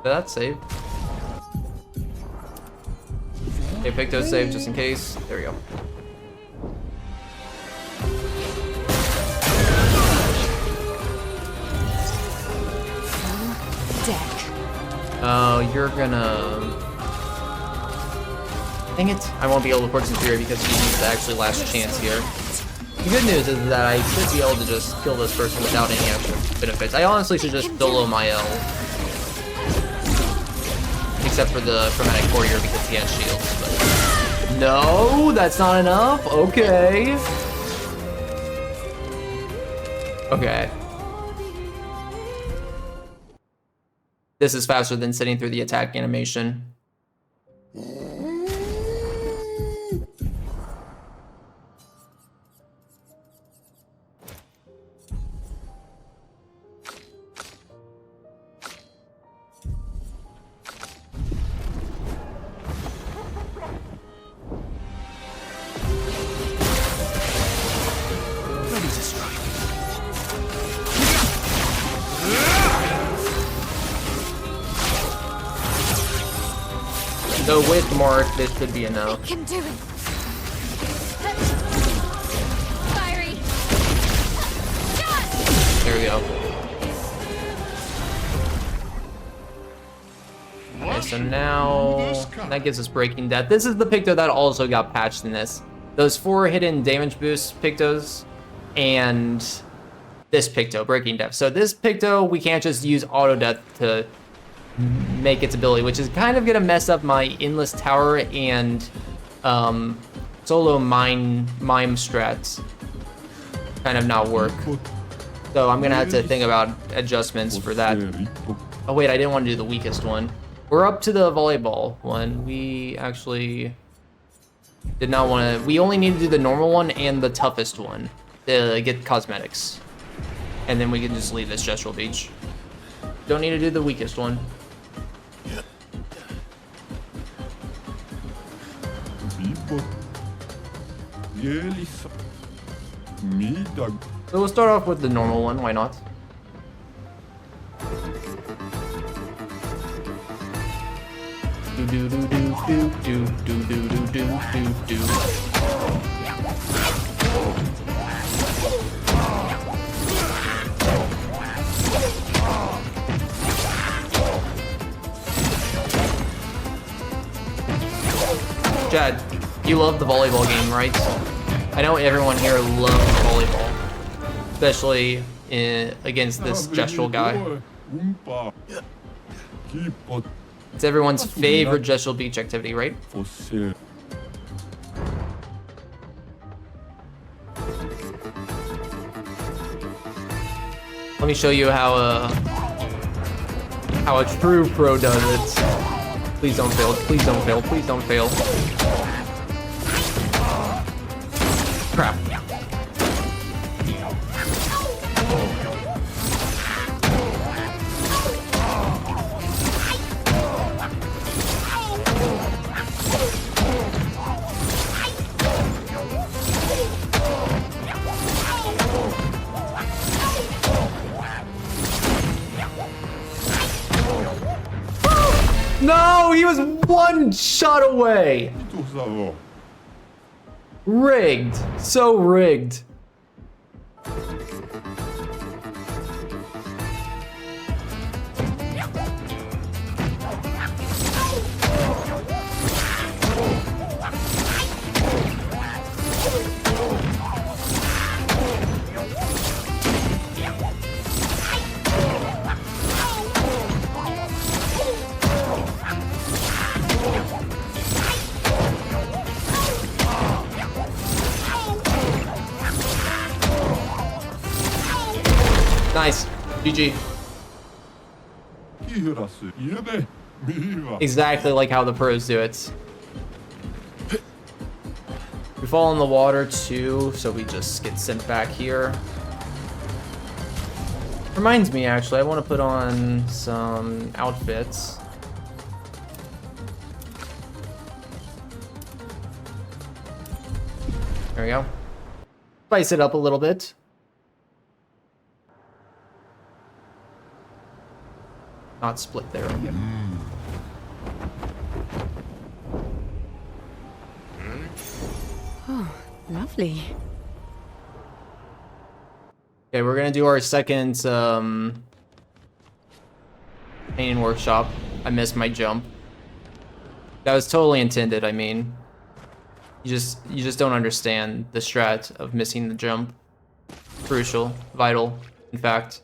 Did that save? Okay, Picto save just in case. There we go. Oh, you're gonna... Dang it. I won't be able to Poison Fury because he needs the actually last chance here. The good news is that I should be able to just kill this person without any extra benefits. I honestly should just solo my L. Except for the Chromatic Courier because he has shields. But... No, that's not enough. Okay. Okay. This is faster than sitting through the attack animation. So with Mark, this could be enough. I can do it. Fiery. There we go. Okay, so now that gives us Breaking Death. This is the Picto that also got patched in this. Those 4 hidden damage boost Pictos and this Picto, Breaking Death. So this Picto, we can't just use Auto Death to make its ability, which is kind of gonna mess up my Endless Tower and solo mime strats. Kind of not work. So I'm gonna have to think about adjustments for that. Oh wait, I didn't want to do the weakest one. We're up to the volleyball one. We actually did not want to. We only need to do the normal one and the toughest one to get cosmetics, and then we can just leave this Gestural Beach. Don't need to do the weakest one. So we'll start off with the normal one, why not? Do do do do do do do do do do do. Chad, you love the volleyball game, right? I know everyone here loves volleyball, especially against this gestural guy. It's everyone's favorite gestural beach activity, right? Let me show you how a true pro does it. Please don't fail, please don't fail, please don't fail. Crap. No, he was 1 shot away. Rigged. So rigged. GG. Exactly like how the pros do it. We fall in the water too, so we just get sent back here. Reminds me, actually, I want to put on some outfits. There we go. Spice it up a little bit. Not split there. Okay. Oh, lovely. Okay, we're gonna do our second painting workshop. I missed my jump. That was totally intended, I mean. You just don't understand the strat of missing the jump. Crucial, vital, in fact.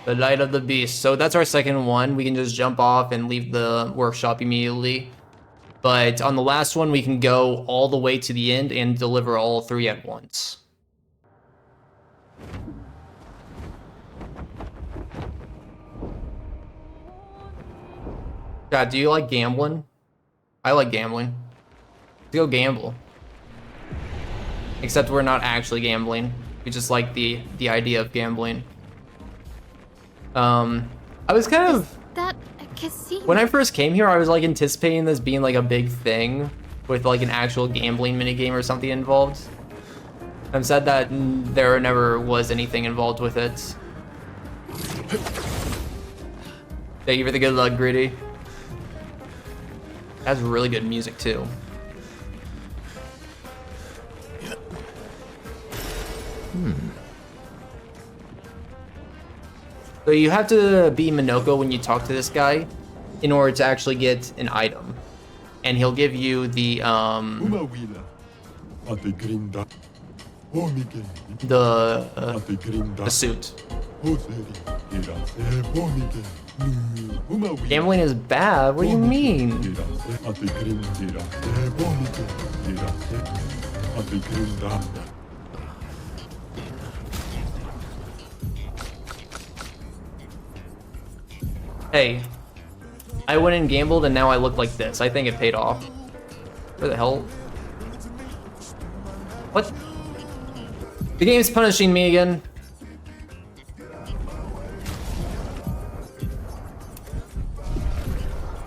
The Light of the Beast. So that's our second one. We can just jump off and leave the workshop immediately. But on the last one, we can go all the way to the end and deliver all three at once. God, do you like gambling? I like gambling. Let's go gamble. Except we're not actually gambling. We just like the idea of gambling. I was kind of... That a casino? When I first came here, I was like anticipating this being like a big thing with like an actual gambling minigame or something involved. I'm sad that there never was anything involved with it. Thank you for the good luck, Gritty. That's really good music too. So you have to be Minoko when you talk to this guy in order to actually get an item. And he'll give you the suit. Gambling is bad? What do you mean? Hey, I went and gambled and now I look like this. I think it paid off. Where the hell? What? The game's punishing me again.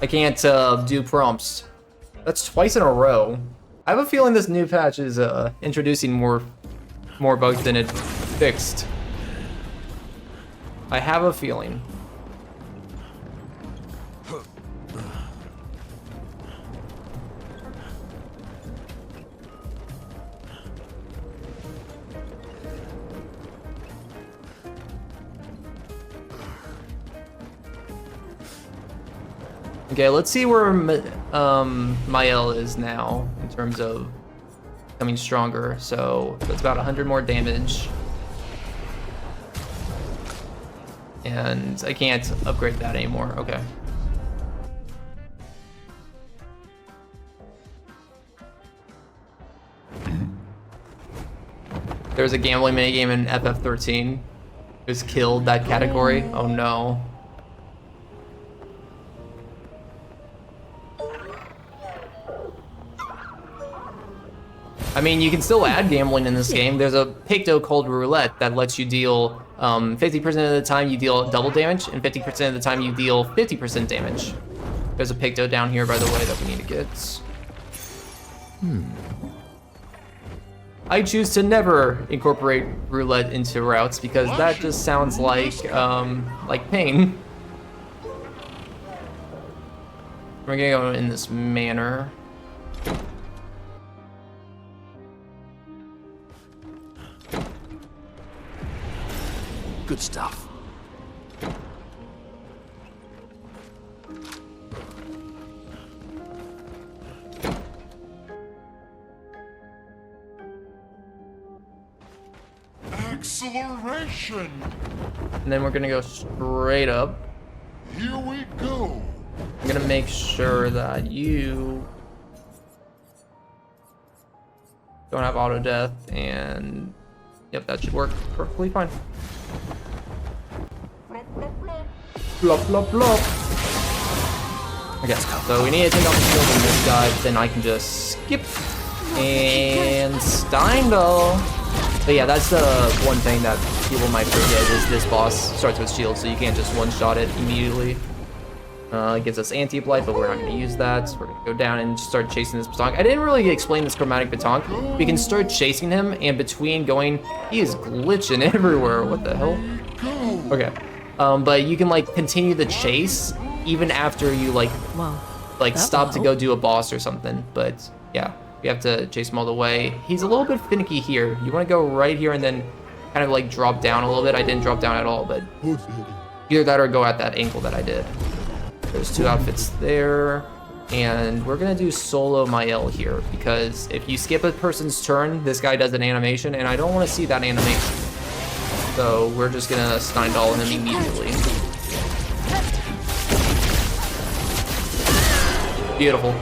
I can't do prompts. That's twice in a row. I have a feeling this new patch is introducing more bugs than it fixed. I have a feeling. Okay, let's see where Mael is now in terms of becoming stronger. So that's about 100 more damage. And I can't upgrade that anymore. Okay. There's a gambling minigame in FF13. It was killed that category. Oh no. I mean, you can still add gambling in this game. There's a Picto called Roulette that lets you deal 50% of the time you deal double damage, and 50% of the time you deal 50% damage. There's a Picto down here, by the way, that we need to get. I choose to never incorporate Roulette into routes because that just sounds like pain. We're gonna go in this manner. Good stuff. Acceleration! And then we're gonna go straight up. Here we go! I'm gonna make sure that you don't have auto death, and yep, that should work perfectly fine. Blop, blop, blop. Okay, so we need to take off the shield on this guy, then I can just skip and Steindl. But yeah, that's the one thing that people might forget is this boss starts with shield, so you can't just one-shot it immediately. It gives us anti-blight, but we're not going to use that. So we're going to go down and start chasing this Batonk. I didn't really explain this chromatic Batonk. We can start chasing him, and between going, he is glitching everywhere. What the hell? Okay. But you can like continue the chase even after you like stop to go do a boss or something. But yeah, we have to chase him all the way. He's a little bit finicky here. You want to go right here and then kind of like drop down a little bit. I didn't drop down at all, but either that or go at that ankle that I did. There's two outfits there, and we're gonna do solo Mael here because if you skip a person's turn, this guy does an animation, and I don't want to see that animation. So we're just gonna Steindl him immediately. Beautiful.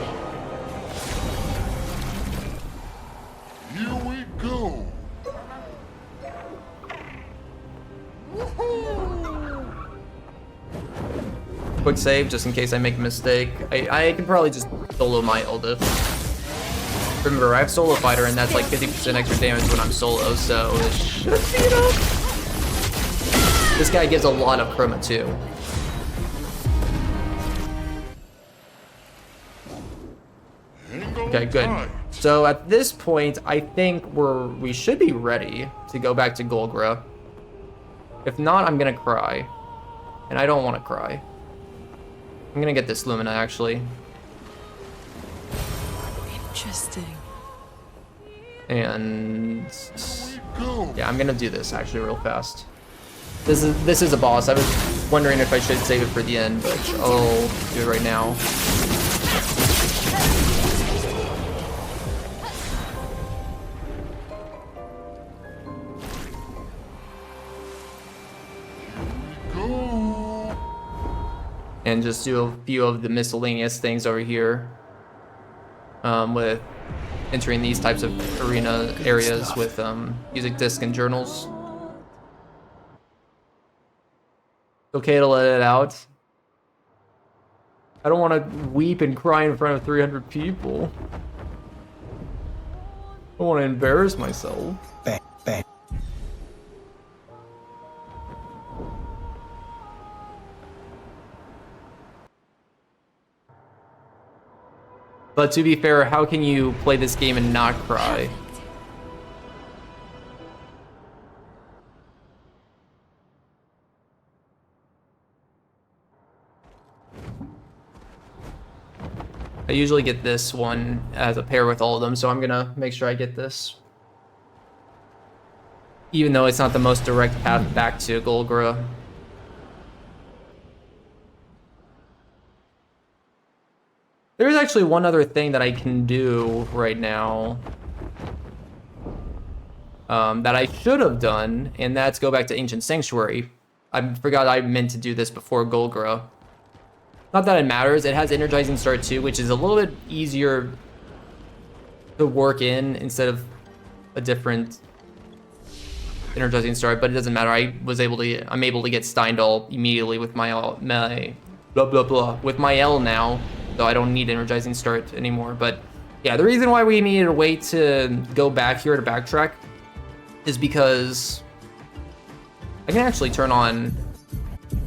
Here we go! Quick save just in case I make a mistake. I can probably just solo my Elda. Remember, I have solo fighter and that's like 50% extra damage when I'm solo, so it should be enough. This guy gives a lot of chroma too. Okay, good. So at this point, I think we should be ready to go back to Golgra. If not, I'm gonna cry. And I don't want to cry. I'm gonna get this Lumina actually. Interesting. And yeah, I'm gonna do this actually real fast. This is a boss. I was wondering if I should save it for the end, but I'll do it right now. And just do a few of the miscellaneous things over here with entering these types of arena areas with music disc and journals. It's okay to let it out. I don't want to weep and cry in front of 300 people. I don't want to embarrass myself. Bang, bang. But to be fair, how can you play this game and not cry? I usually get this one as a pair with all of them, so I'm gonna make sure I get this. Even though it's not the most direct path back to Golgra. There's actually one other thing that I can do right now that I should have done, and that's go back to Ancient Sanctuary. I forgot I meant to do this before Golgra. Not that it matters, it has Energizing Start too, which is a little bit easier to work in instead of a different Energizing Start, but it doesn't matter. I'm able to get Steindl immediately with my blah blah blah with my L now. So I don't need Energizing Start anymore. But yeah, the reason why we needed a way to go back here to backtrack is because I can actually turn on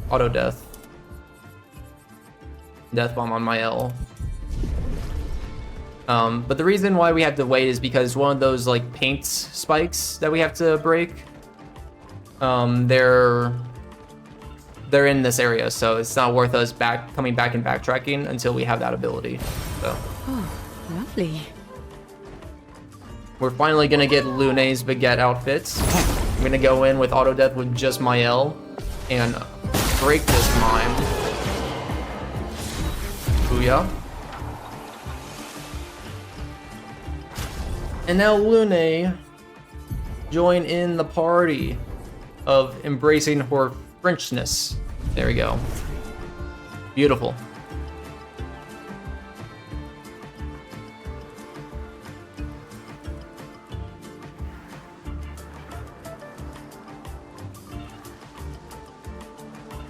auto death. Death bomb on my L. But the reason why we have to wait is because one of those like paint spikes that we have to break, they're in this area, so it's not worth us coming back and backtracking until we have that ability. So. Oh, lovely. We're finally gonna get Lune's baguette outfits. I'm gonna go in with auto death with just my L and break this mime. Booyah. And now Lune, join in the party. of embracing her Frenchness. There we go. Beautiful.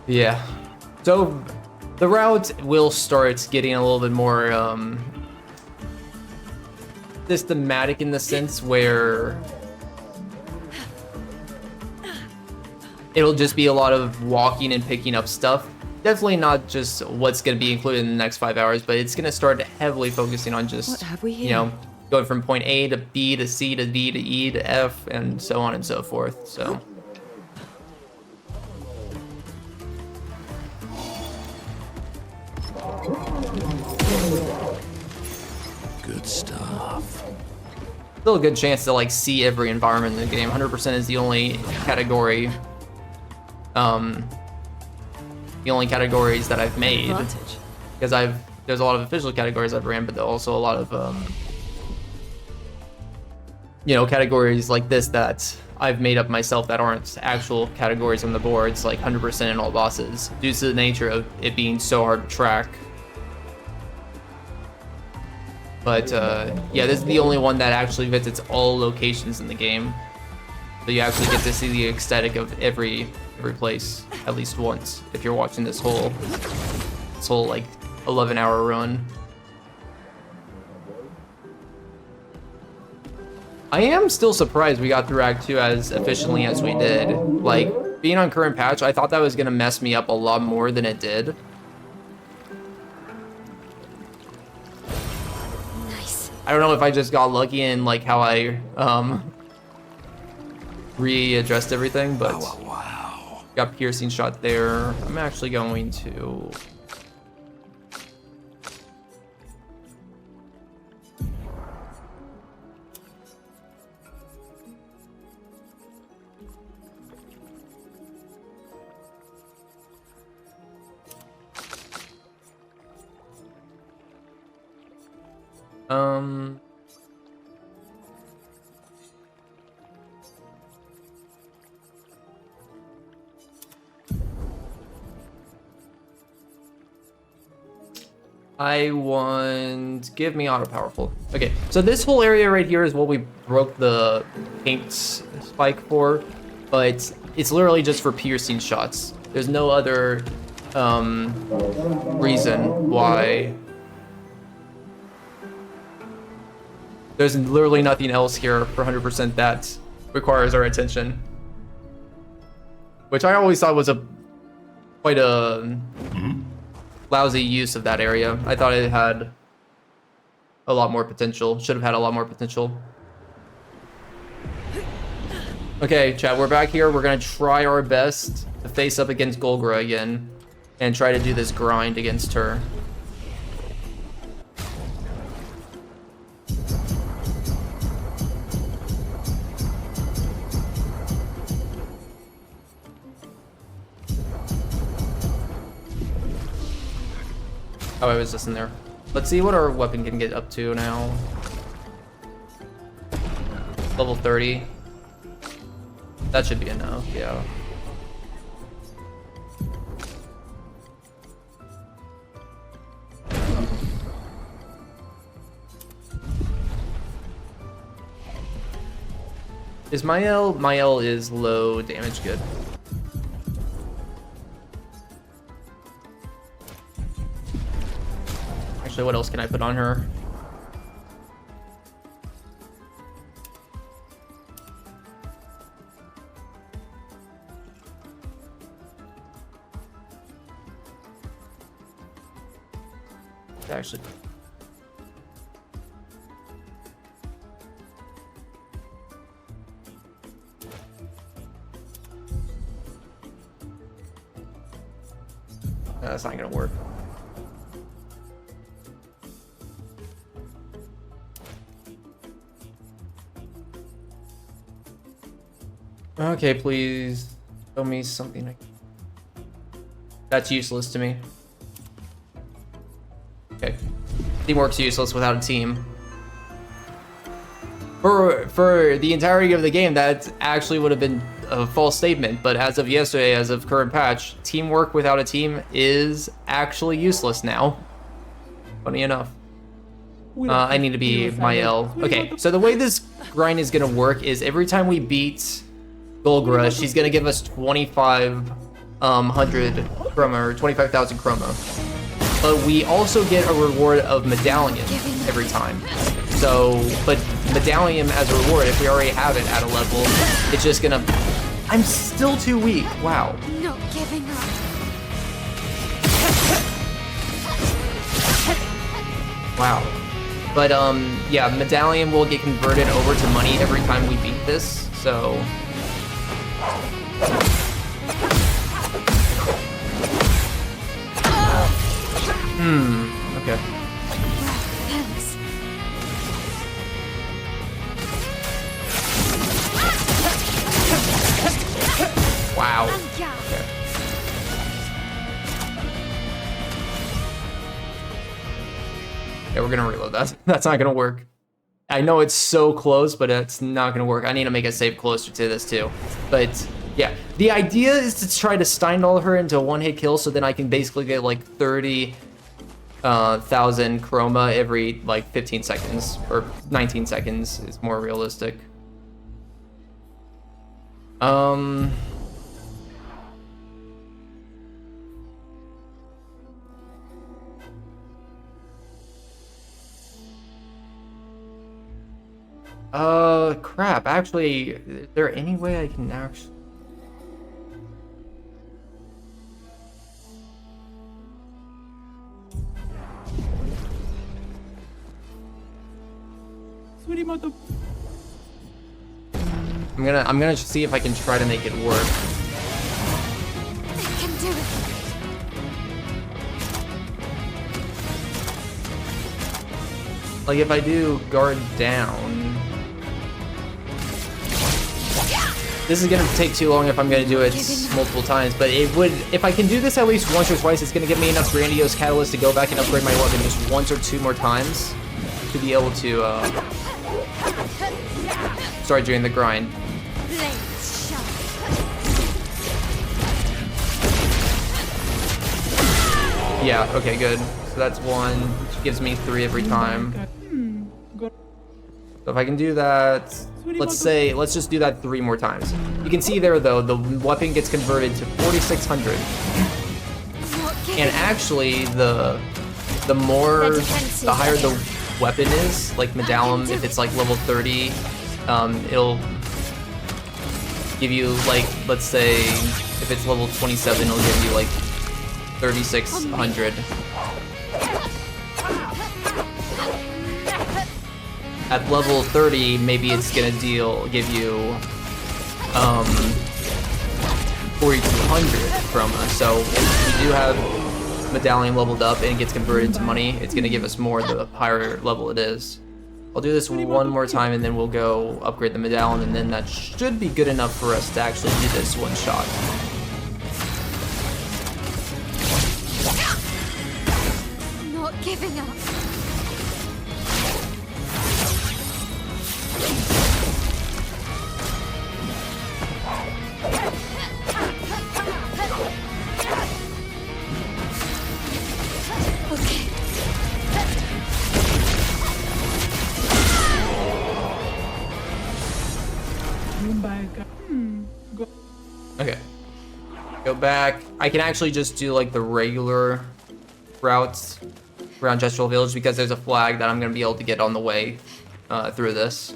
Yeah. So the route will start getting a little bit more systematic in the sense where it'll just be a lot of walking and picking up stuff. Definitely not just what's going to be included in the next 5 hours, but it's going to start heavily focusing on just, What have we here? you know, going from point A to B to C to D to E to F and so on and so forth. So. Good stuff. Still a good chance to like see every environment in the game. 100% is the only category, the only categories that I've made, because there's a lot of official categories I've ran, but also a lot of you know, categories like this that I've made up myself that aren't actual categories on the boards, like 100% in all bosses, due to the nature of it being so hard to track. But yeah, this is the only one that actually visits all locations in the game. So you actually get to see the aesthetic of every place at least once if you're watching this whole like 11-hour run. I am still surprised we got through Act 2 as efficiently as we did. Like, being on current patch, I thought that was gonna mess me up a lot more than it did. I don't know if I just got lucky in like how I readdressed everything, but got piercing shot there. I'm actually going to I want, give me auto powerful. Okay, so this whole area right here is what we broke the paint spike for, but it's literally just for piercing shots. There's no other reason why. There's literally nothing else here for 100% that requires our attention, which I always thought was quite a lousy use of that area. I thought it had a lot more potential. Should have had a lot more potential. Okay, chat, we're back here. We're gonna try our best to face up against Golgra again and try to do this grind against her. Oh, I was just in there. Let's see what our weapon can get up to now. Level 30. That should be enough, yeah. Is my L is low damage good? Actually, what else can I put on her? Actually, that's not gonna work. Okay, please show me something. That's useless to me. Okay, teamwork's useless without a team. For the entirety of the game, that actually would have been a false statement, but as of yesterday, as of current patch, teamwork without a team is actually useless now. Funny enough. I need to be my L. Okay, so the way this grind is gonna work is every time we beat Golgra, she's gonna give us 2,500 chroma, or 25,000 chroma. But we also get a reward of medallion every time. So, but medallion as a reward, if we already have it at a level, it's just gonna... I'm still too weak. Wow. Not giving up. Wow. But, yeah, medallion will get converted over to money every time we beat this, so... Okay. Wow. Okay. Yeah, we're gonna reload that. That's not gonna work. I know it's so close, but it's not gonna work. I need to make a save closer to this too. But yeah, the idea is to try to Steindall her into a one-hit kill, so then I can basically get like 30,000 chroma every like 15 seconds, or 19 seconds is more realistic. Crap. Actually, is there any way I can actually... I'm gonna see if I can try to make it work. I can do it. Like if I do guard down, this is gonna take too long if I'm gonna do it multiple times, but it would, if I can do this at least once or twice, it's gonna give me enough grandiose catalyst to go back and upgrade my weapon just once or two more times to be able to start doing the grind. Yeah, okay, good. So that's one, which gives me 3 every time. So if I can do that, let's just do that 3 more times. You can see there though, the weapon gets converted to 4,600. And actually, the higher the weapon is, like medallion, if it's like level 30, it'll give you like, let's say, if it's level 27, it'll give you like 3,600. At level 30, maybe it's gonna give you 4,200 chroma. So if we do have medallion leveled up and it gets converted to money, it's gonna give us more the higher level it is. I'll do this one more time and then we'll go upgrade the medallion, and then that should be good enough for us to actually do this one shot. Not giving up. Okay. Go back. I can actually just do like the regular routes around Gestural Village because there's a flag that I'm gonna be able to get on the way through this.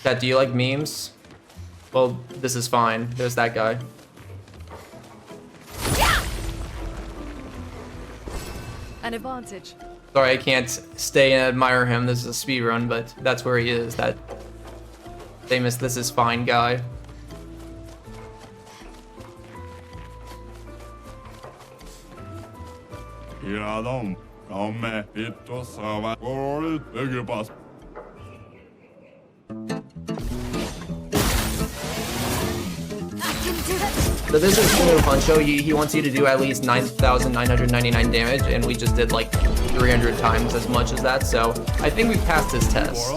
Chat, do you like memes? Well, this is fine. There's that guy. An advantage. Sorry, I can't stay and admire him. This is a speed run, but that's where he is. That famous "this is fine" guy. So this is Kuno Puncho. He wants you to do at least 9,999 damage, and we just did like 300 times as much as that. So I think we passed his test.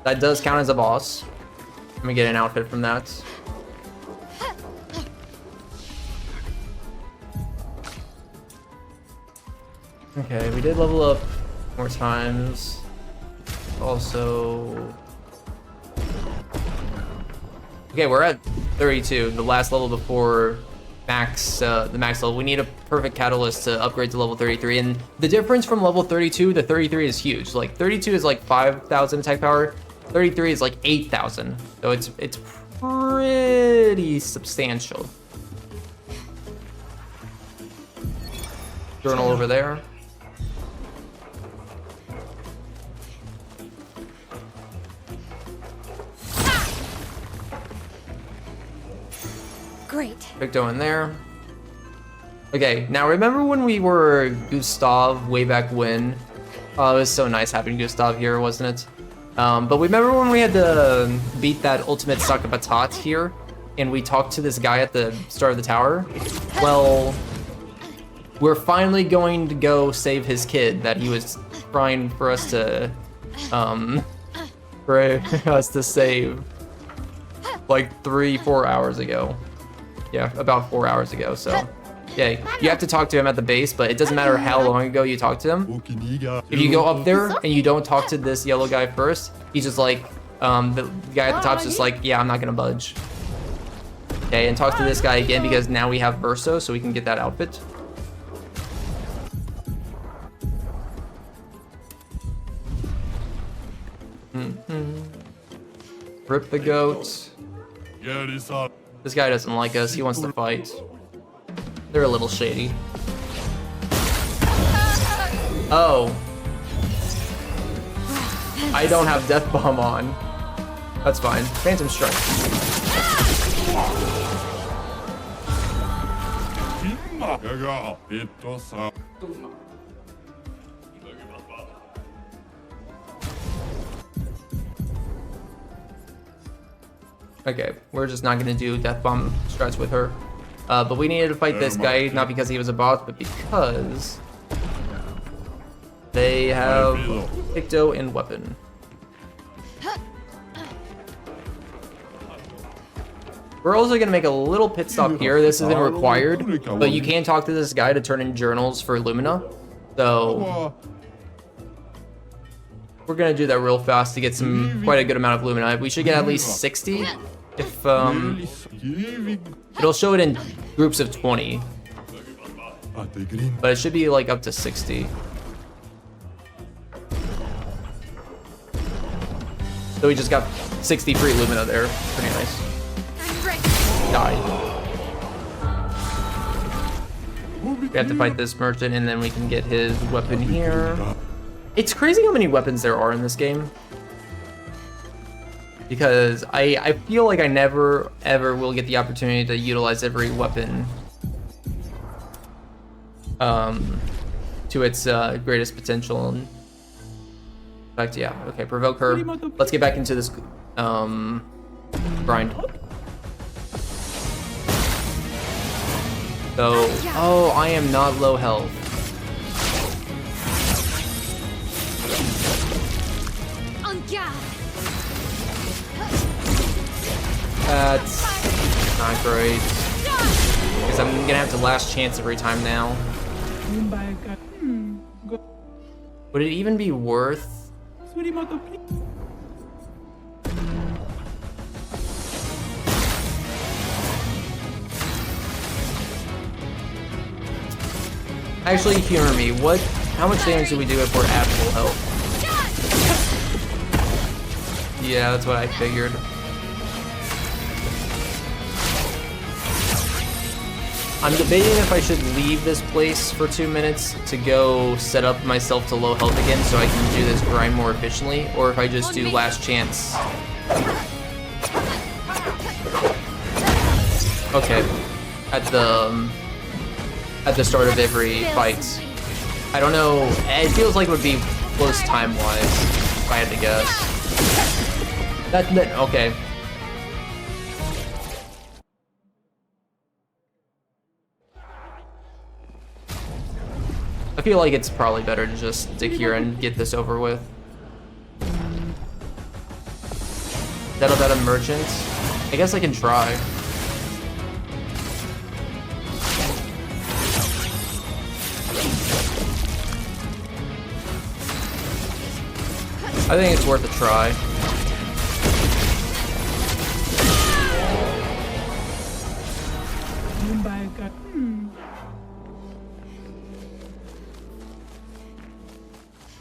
That does count as a boss. Let me get an outfit from that. Okay, we did level up more times. Also... Okay, we're at 32, the last level before max, the max level. We need a perfect catalyst to upgrade to level 33, and the difference from level 32 to 33 is huge. Like 32 is like 5,000 attack power, 33 is like 8,000. So it's pretty substantial. Journal over there. Great. Victo in there. Okay, now remember when we were Gustav way back when? Oh, it was so nice having Gustav here, wasn't it? But remember when we had to beat that ultimate Sakabatat here? And we talked to this guy at the start of the tower? Well, we're finally going to go save his kid that he was trying for us to, save like 3-4 hours ago. Yeah, about 4 hours ago, so yeah, you have to talk to him at the base, but it doesn't matter how long ago you talk to him. If you go up there and you don't talk to this yellow guy first, he's just like, the guy at the top's just like, yeah, I'm not gonna budge. Okay, and talk to this guy again because now we have Verso, so we can get that outfit. Rip the goat. This guy doesn't like us. He wants to fight. They're a little shady. Oh. I don't have Death Bomb on. That's fine. Phantom Strike. Okay, we're just not gonna do Death Bomb strats with her. But we needed to fight this guy, not because he was a boss, but because they have Picto and Weapon. We're also gonna make a little pit stop here. This isn't required, but you can talk to this guy to turn in journals for Lumina. So we're gonna do that real fast to get quite a good amount of Lumina. We should get at least 60. If it'll show it in groups of 20, but it should be like up to 60. So we just got 60 free Lumina there. Pretty nice. Die. We have to fight this merchant and then we can get his weapon here. It's crazy how many weapons there are in this game. Because I feel like I never ever will get the opportunity to utilize every weapon to its greatest potential. In fact, yeah. Okay, provoke her. Let's get back into this grind. So, oh, I am not low health. That's not great. Because I'm gonna have to last chance every time now. Would it even be worth? Actually, humor me. How much damage do we do if we're at full health? Yeah, that's what I figured. I'm debating if I should leave this place for 2 minutes to go set up myself to low health again so I can do this grind more efficiently, or if I just do last chance. Okay. At the start of every fight. I don't know. It feels like it would be close time-wise, if I had to guess. Okay. I feel like it's probably better to just stick here and get this over with. Is that about a merchant? I guess I can try. I think it's worth a try.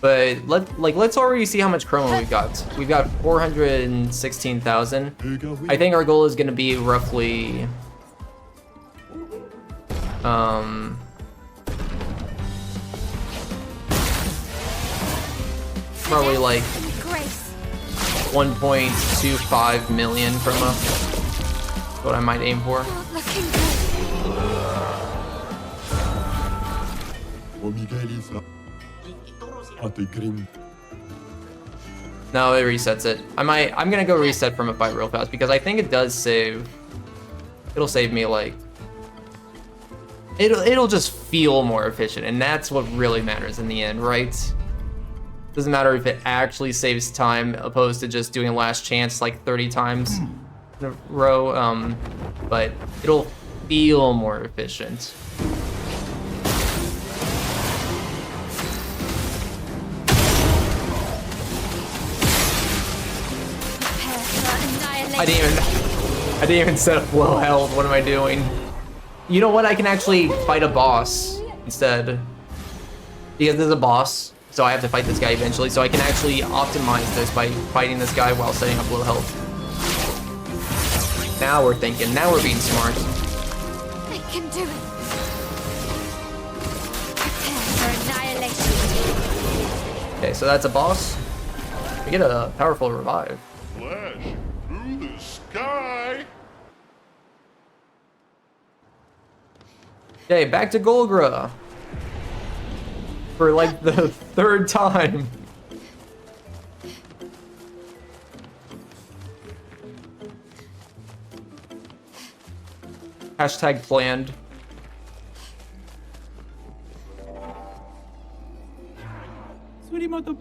But let's already see how much chroma we've got. We've got 416,000. I think our goal is going to be roughly probably like 1.25 million chroma. That's what I might aim for. No, it resets it. I'm gonna go reset from a fight real fast because I think it does save. It'll save me like. It'll just feel more efficient, and that's what really matters in the end, right? Doesn't matter if it actually saves time opposed to just doing last chance like 30 times in a row. But it'll feel more efficient. I didn't even set up low health. What am I doing? You know what? I can actually fight a boss instead. Because there's a boss, so I have to fight this guy eventually. So I can actually optimize this by fighting this guy while setting up low health. Now we're thinking. Now we're being smart. I can do it. Prepare for annihilation. Okay, so that's a boss. We get a powerful revive. Flash through the sky. Okay, back to Golgra. For like the third time. Hashtag planned.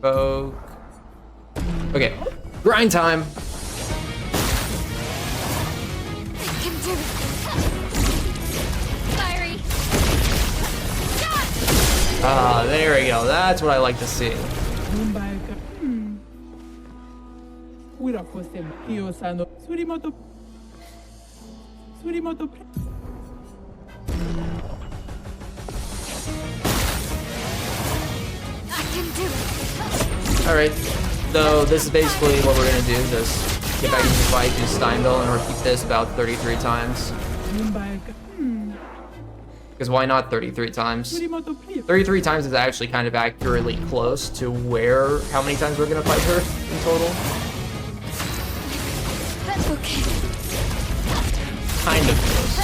Poke. Okay, grind time. I can do it. Fiery. Ah, there we go. That's what I like to see. I can do it. Alright, so this is basically what we're gonna do. Just get back into the fight, do Steinville, and repeat this about 33 times. Because why not 33 times? 33 times is actually kind of accurately close to how many times we're gonna fight her in total. Okay. Kind of close.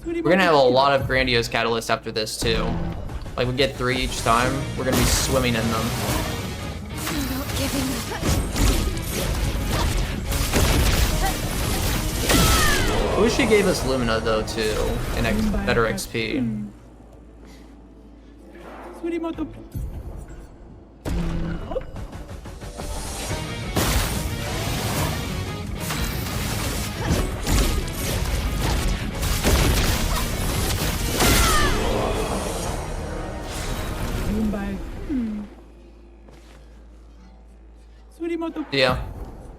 We're gonna have a lot of grandiose catalysts after this too. Like we get 3 each time, we're gonna be swimming in them. I'm not giving up. I wish she gave us Lumina though too, and better XP. Yeah,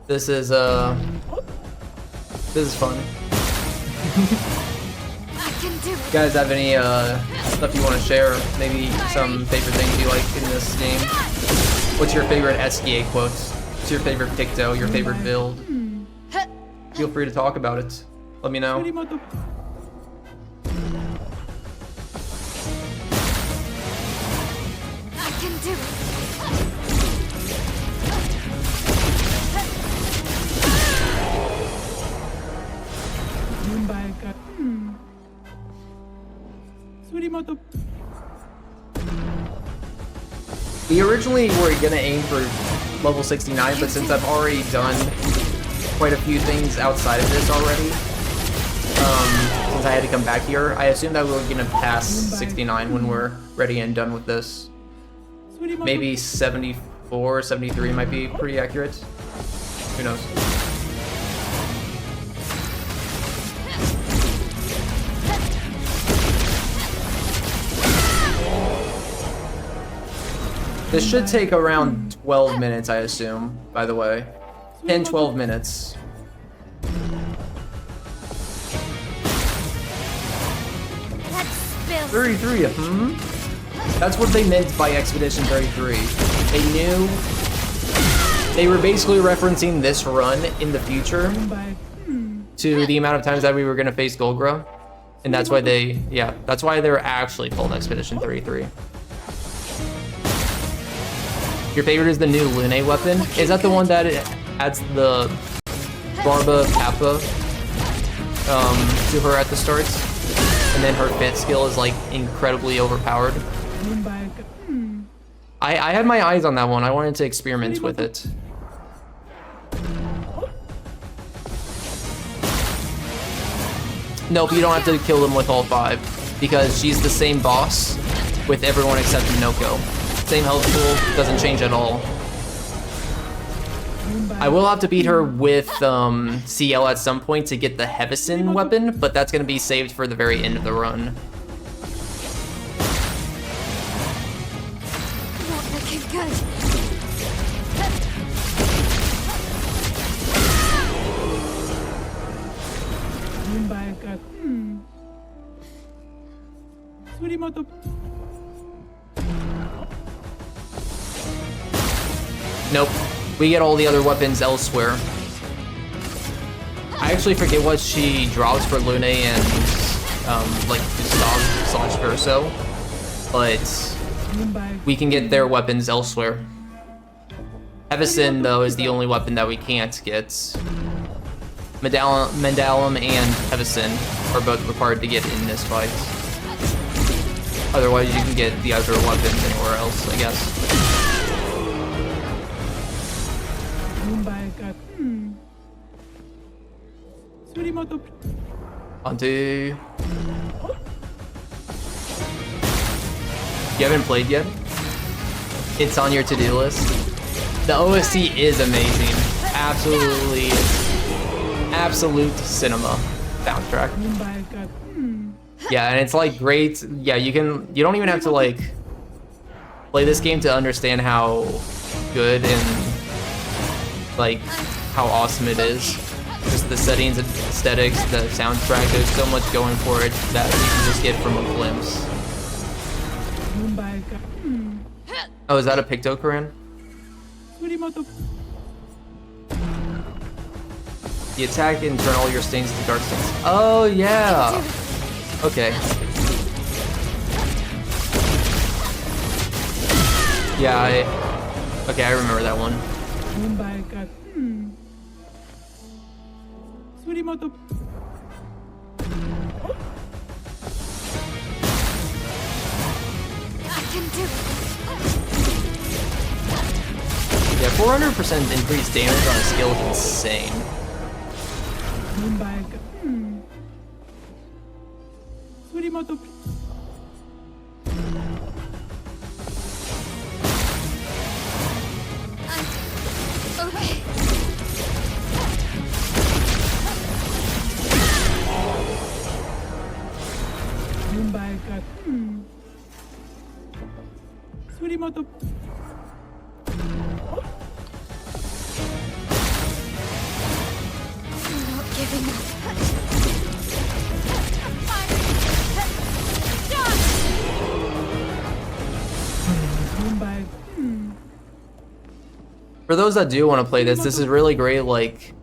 this is fun. I can do it. You guys have any stuff you want to share? Maybe some favorite things you like in this game? What's your favorite SDA quotes? What's your favorite Picto? Your favorite build? Feel free to talk about it. Let me know. I can do it. We originally were gonna aim for level 69, but since I've already done quite a few things outside of this already, since I had to come back here, I assumed that we were gonna pass 69 when we're ready and done with this. Maybe 74, 73 might be pretty accurate. Who knows? This should take around 12 minutes, I assume, by the way. 10, 12 minutes. Let's spill. 33, That's what they meant by Expedition 33. They knew... They were basically referencing this run in the future to the amount of times that we were going to face Golgra. And that's why they... Yeah, that's why they're actually called Expedition 33. Your favorite is the new Lune weapon? Is that the one that adds the Barba Kappa to her at the start? And then her fit skill is like incredibly overpowered? I had my eyes on that one. I wanted to experiment with it. Nope, you don't have to kill them with all 5 because she's the same boss with everyone except Minoko. Same health pool, doesn't change at all. I will have to beat her with CL at some point to get the Hevison weapon, but that's going to be saved for the very end of the run. Not looking good. Nope. We get all the other weapons elsewhere. I actually forget what she drops for Lune and like Gustav / Verso, but we can get their weapons elsewhere. Hevison, though, is the only weapon that we can't get. Mandalum and Hevison are both required to get in this fight. Otherwise, you can get the other weapons anywhere else, I guess. Onto... You haven't played yet? It's on your to-do list. The OST is amazing. Absolutely, absolute cinema soundtrack. Yeah, and it's like great. Yeah, you don't even have to like play this game to understand how good and like how awesome it is. Just the settings, aesthetics, the soundtrack, there's so much going for it that you can just get from a glimpse. Oh, is that a Pictocoran? The attack and turn all your stains to dark stains. Oh, yeah! Okay. Yeah, okay, I remember that one. I can do it. Yeah, 400% increased damage on a skill is insane. Okay. I'm not giving up. For those that do want to play this is really great, like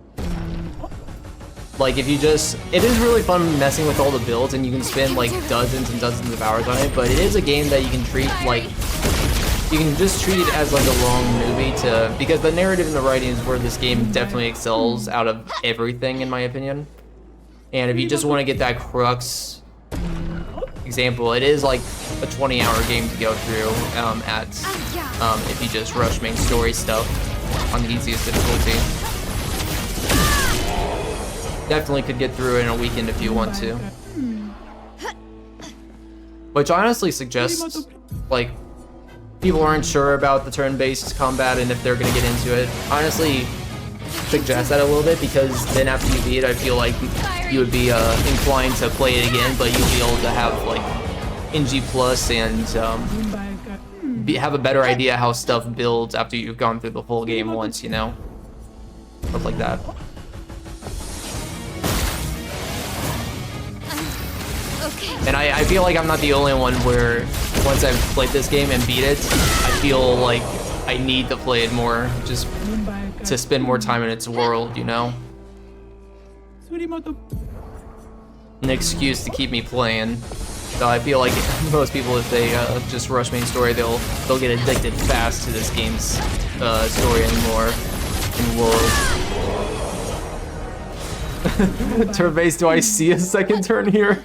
if you just, it is really fun messing with all the builds and you can spend like dozens and dozens of hours on it, but it is a game that you can treat like, you can just treat it as like a long movie because the narrative and the writing is where this game definitely excels out of everything in my opinion. And if you just want to get that crux example, it is like a 20-hour game to go through if you just rush main story stuff on the easiest difficulty. Definitely could get through it in a weekend if you want to. Which I honestly suggest, like, people aren't sure about the turn-based combat and if they're gonna get into it. Honestly, suggest that a little bit, because then after you beat it, I feel like you would be inclined to play it again, but you'll be able to have like NG plus and have a better idea how stuff builds after you've gone through the whole game once, you know? Stuff like that. And I feel like I'm not the only one where once I've played this game and beat it, I feel like I need to play it more, just to spend more time in its world, you know? An excuse to keep me playing. So I feel like most people, if they just rush main story, they'll get addicted fast to this game's story and lore and world. Turn-based, do I see a second turn here?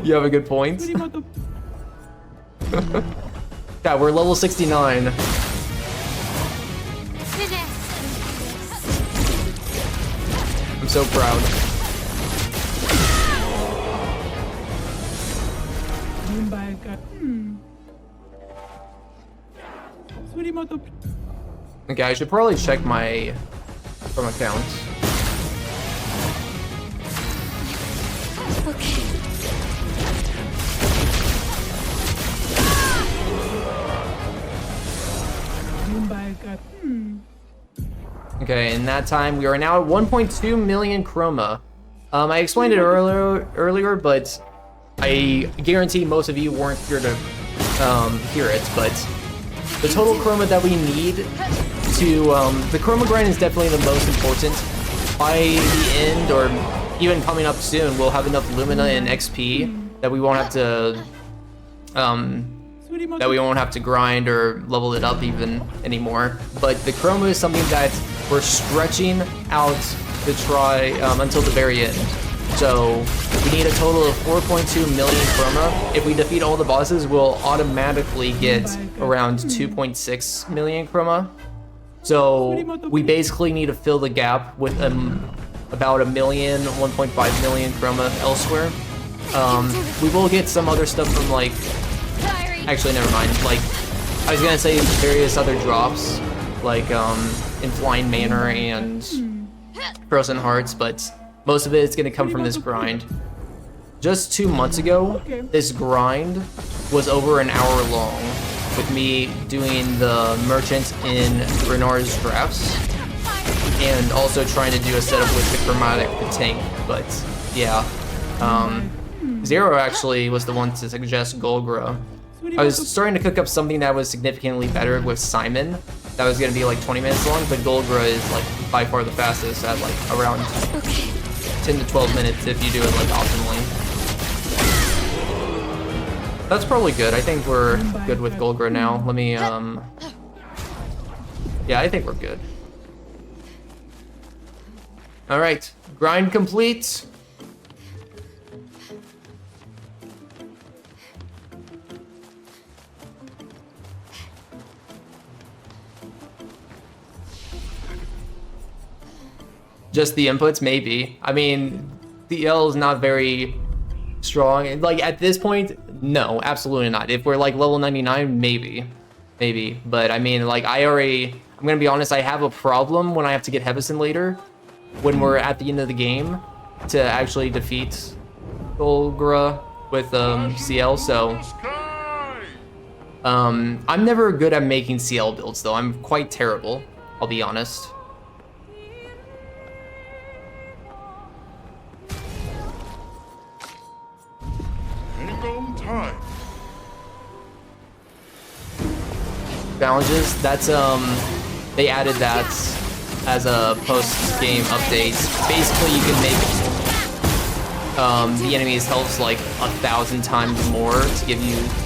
You have a good point. Yeah, we're level 69. I'm so proud. Okay, I should probably check my account. Okay. Okay, in that time, we are now at 1.2 million chroma. I explained it earlier, but I guarantee most of you weren't here to hear it, but the total chroma that we need to, the chroma grind is definitely the most important. By the end, or even coming up soon, we'll have enough Lumina and XP that we won't have to grind or level it up even anymore. But the chroma is something that we're stretching out to try until the very end. So we need a total of 4.2 million chroma. If we defeat all the bosses, we'll automatically get around 2.6 million chroma. So we basically need to fill the gap with about 1 million, 1.5 million chroma elsewhere. We will get some other stuff from like, actually never mind, like I was gonna say various other drops, like in Flying Manor and Frozen Hearts, but most of it is gonna come from this grind. Just 2 months ago, this grind was over an hour long, with me doing the merchant in Renar's drafts, and also trying to do a setup with the chromatic, the tank. But yeah, Zero actually was the one to suggest Golgra. I was starting to cook up something that was significantly better with Simon. That was gonna be like 20 minutes long, but Golgra is like by far the fastest at like around 10 to 12 minutes if you do it like optimally. That's probably good. I think we're good with Golgra now. Let me, yeah, I think we're good. All right, grind complete. Just the inputs, maybe. I mean, the L is not very strong. Like at this point, no, absolutely not. If we're like level 99, maybe. But I mean, like I'm gonna be honest, I have a problem when I have to get Hevison later, when we're at the end of the game, to actually defeat Golgra with CL, so. I'm never good at making CL builds though. I'm quite terrible, I'll be honest. Challenges, that's they added that as a post-game update. Basically you can make the enemy's health like 1,000 times more to give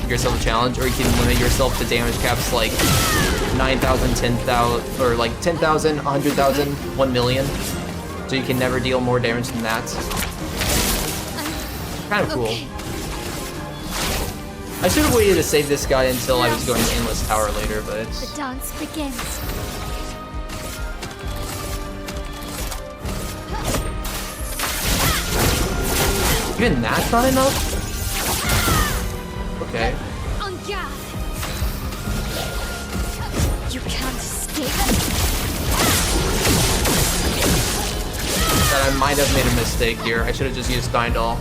yourself a challenge, or you can limit yourself to damage caps like 9,000, 10,000, or like 10,000, 100,000, 1 million. So you can never deal more damage than that. Kind of cool. I should have waited to save this guy until I was going to Endless Tower later, but... The dance begins. Even that's not enough? Okay. On guard. You can't escape. That I might have made a mistake here. I should have just used Steindal.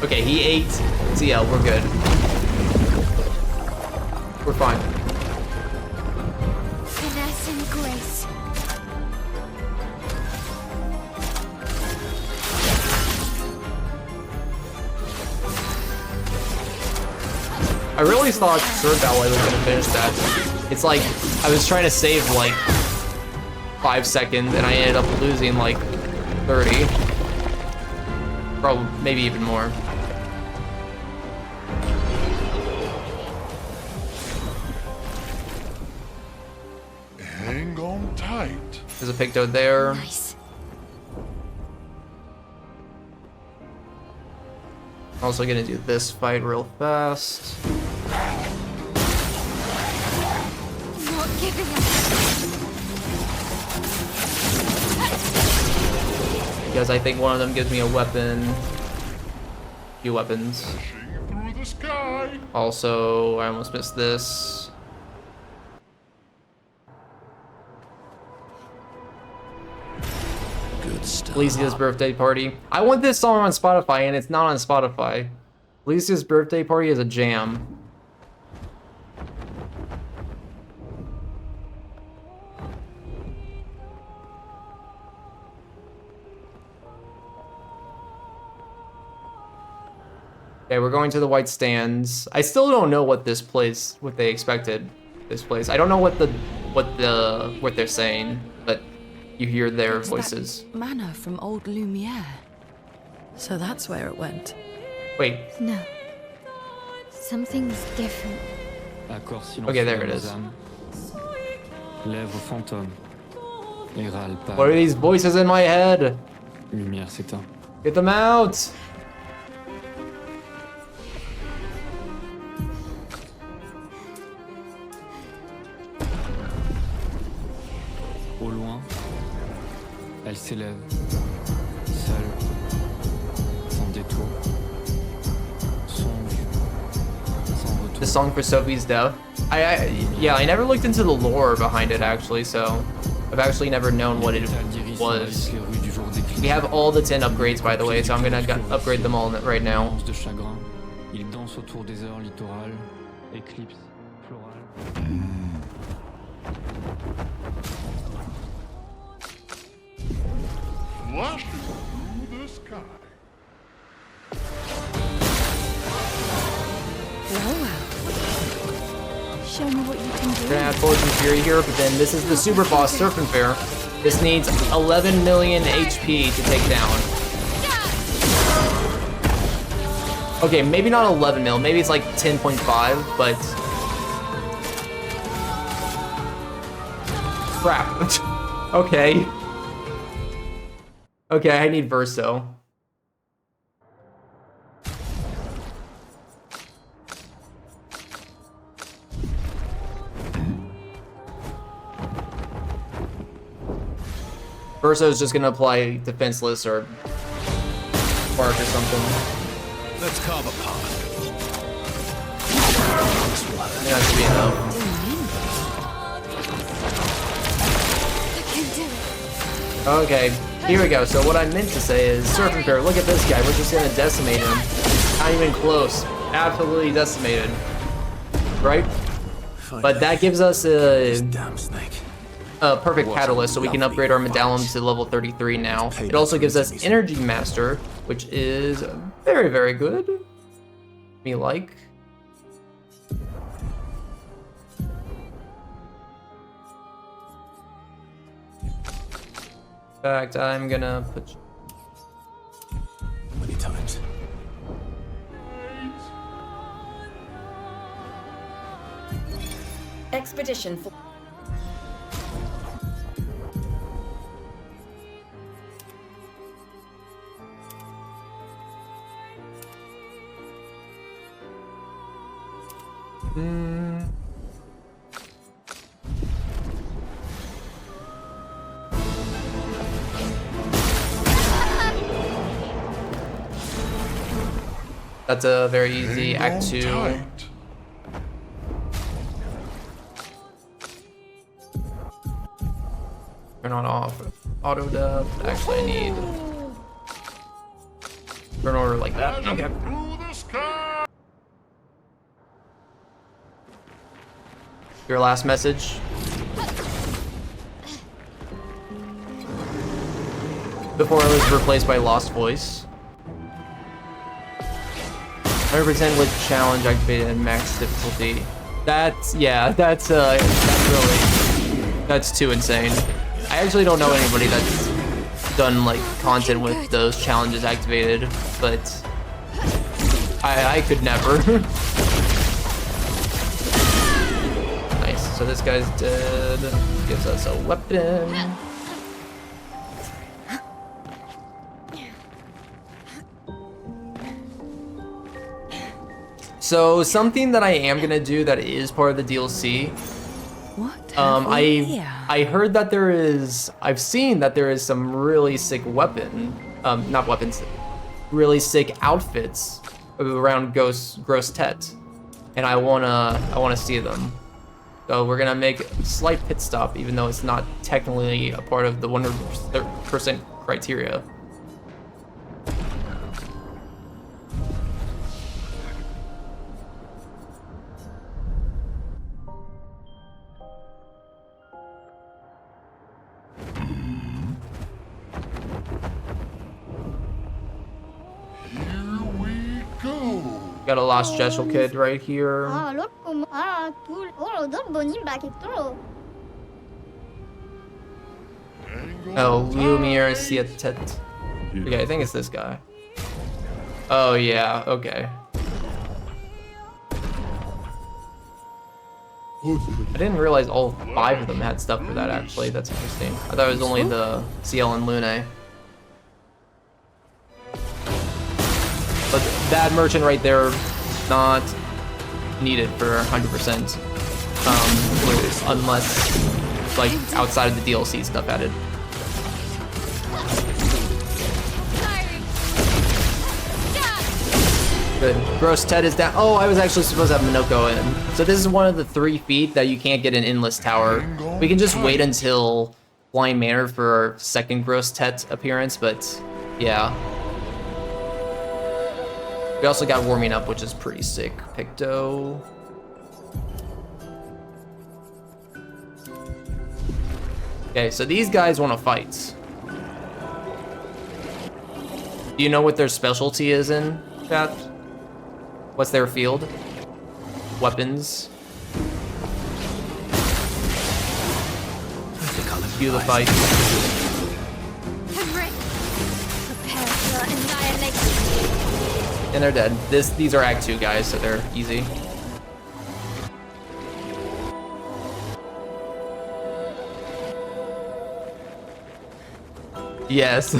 Okay, he ate ZL. We're good. We're fine. Finesse and grace. I really thought Sword Ballet was gonna finish that. It's like, I was trying to save like 5 seconds and I ended up losing like 30. Probably, maybe even more. Hang on tight. There's a Picto there. Nice. Also gonna do this fight real fast. Not giving up. Because I think one of them gives me a weapon. Few weapons. Through the sky. Also, I almost missed this. Good stuff. Alicia's birthday party. I want this song on Spotify and it's not on Spotify. Alicia's birthday party is a jam. Okay, we're going to the white stands. I still don't know what this place, what they expected this place. I don't know what they're saying, but you hear their voices. That manor from old Lumiere. So that's where it went. Wait. No. Something's different. Okay, there it is. Lèvres fantômes. Et râle pas. What are these voices in my head? Lumière s'éteint. Get them out! Au loin, elle s'élève, seule, sans détour, songe, sans retour. The song for Sophie's death. Yeah, I never looked into the lore behind it actually, so I've actually never known what it was. We have all the 10 upgrades by the way, so I'm gonna upgrade them all right now. De chagrin, il danse autour des heures littorales, éclipse florale. Flash through the sky. Well. Show me what you can do. We're gonna have Fortune Fury here, but then this is the super boss Surf and Fair. This needs 11 million HP to take down. Okay, maybe not 11 mil, maybe it's like 10.5, but... Crap. Okay. Okay, I need Verso. Verso is just gonna apply defenseless or bark or something. Let's carve a path. That should be enough. Okay, here we go. So what I meant to say is, Surf and Fair, look at this guy. We're just gonna decimate him. Not even close. Absolutely decimated. Right? But that gives us a perfect catalyst, so we can upgrade our medallion to level 33 now. It also gives us Energy Master, which is very, very good. Me like. In fact, I'm gonna put... Many times. Expedition for... That's a very easy Act 2. Turn on off. Auto dub. Actually, I need turn order like that. Okay. Your last message. Before I was replaced by Lost Voice. 100% with challenge activated and max difficulty. That's too insane. I actually don't know anybody that's done like content with those challenges activated, but I could never. Nice. So this guy's dead. Gives us a weapon. So something that I am gonna do that is part of the DLC. What? I heard that I've seen that there is some really sick not weapons, really sick outfits around Gross Tet, and I wanna see them. So we're gonna make a slight pit stop, even though it's not technically a part of the 100% criteria. Got a Lost Gestural Kid right here. Oh, Lumiere Sietet. Okay, I think it's this guy. Oh yeah, okay. I didn't realize all 5 of them had stuff for that actually. That's interesting. I thought it was only the CL and Lune. But that merchant right there, not needed for 100%, unless like outside of the DLC stuff added. Good. Gross Ted is down. Oh, I was actually supposed to have Minoko in. So this is one of the 3 feat that you can't get in Endless Tower. We can just wait until Blind Manor for our second Gross Tet appearance, but yeah. We also got Warming Up, which is pretty sick. Picto. Okay, so these guys want to fight. Do you know what their specialty is in, chat? What's their field? Weapons. Cue the fight. Prepare for annihilation. And they're dead. These are Act 2 guys, so they're easy. Yes.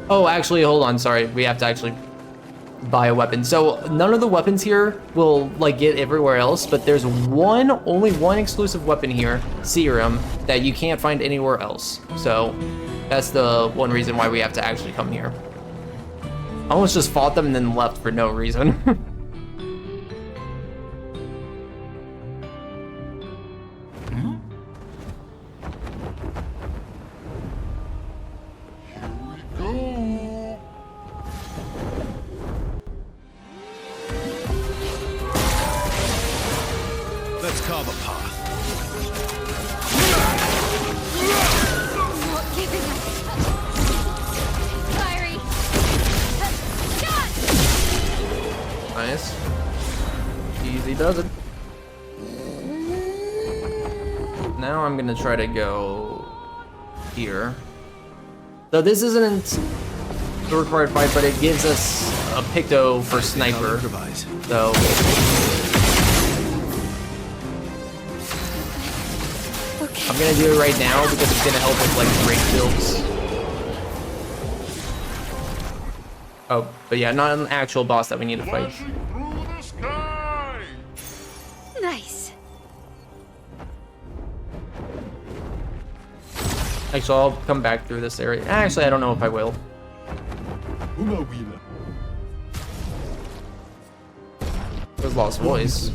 Oh, actually, hold on. Sorry, we have to actually buy a weapon. So none of the weapons here will like get everywhere else, but there's only one exclusive weapon here, Serum, that you can't find anywhere else. So that's the one reason why we have to actually come here. I almost just fought them and then left for no reason. Let's carve a path. Not giving up. Fiery. Shot. Nice. Easy does it. Now I'm gonna try to go here. So this isn't the required fight, but it gives us a Picto for Sniper. So I'm gonna do it right now because it's gonna help with like break builds. Oh, but yeah, not an actual boss that we need to fight. Nice. Actually, I'll come back through this area. Actually, I don't know if I will. There's Lost Voice.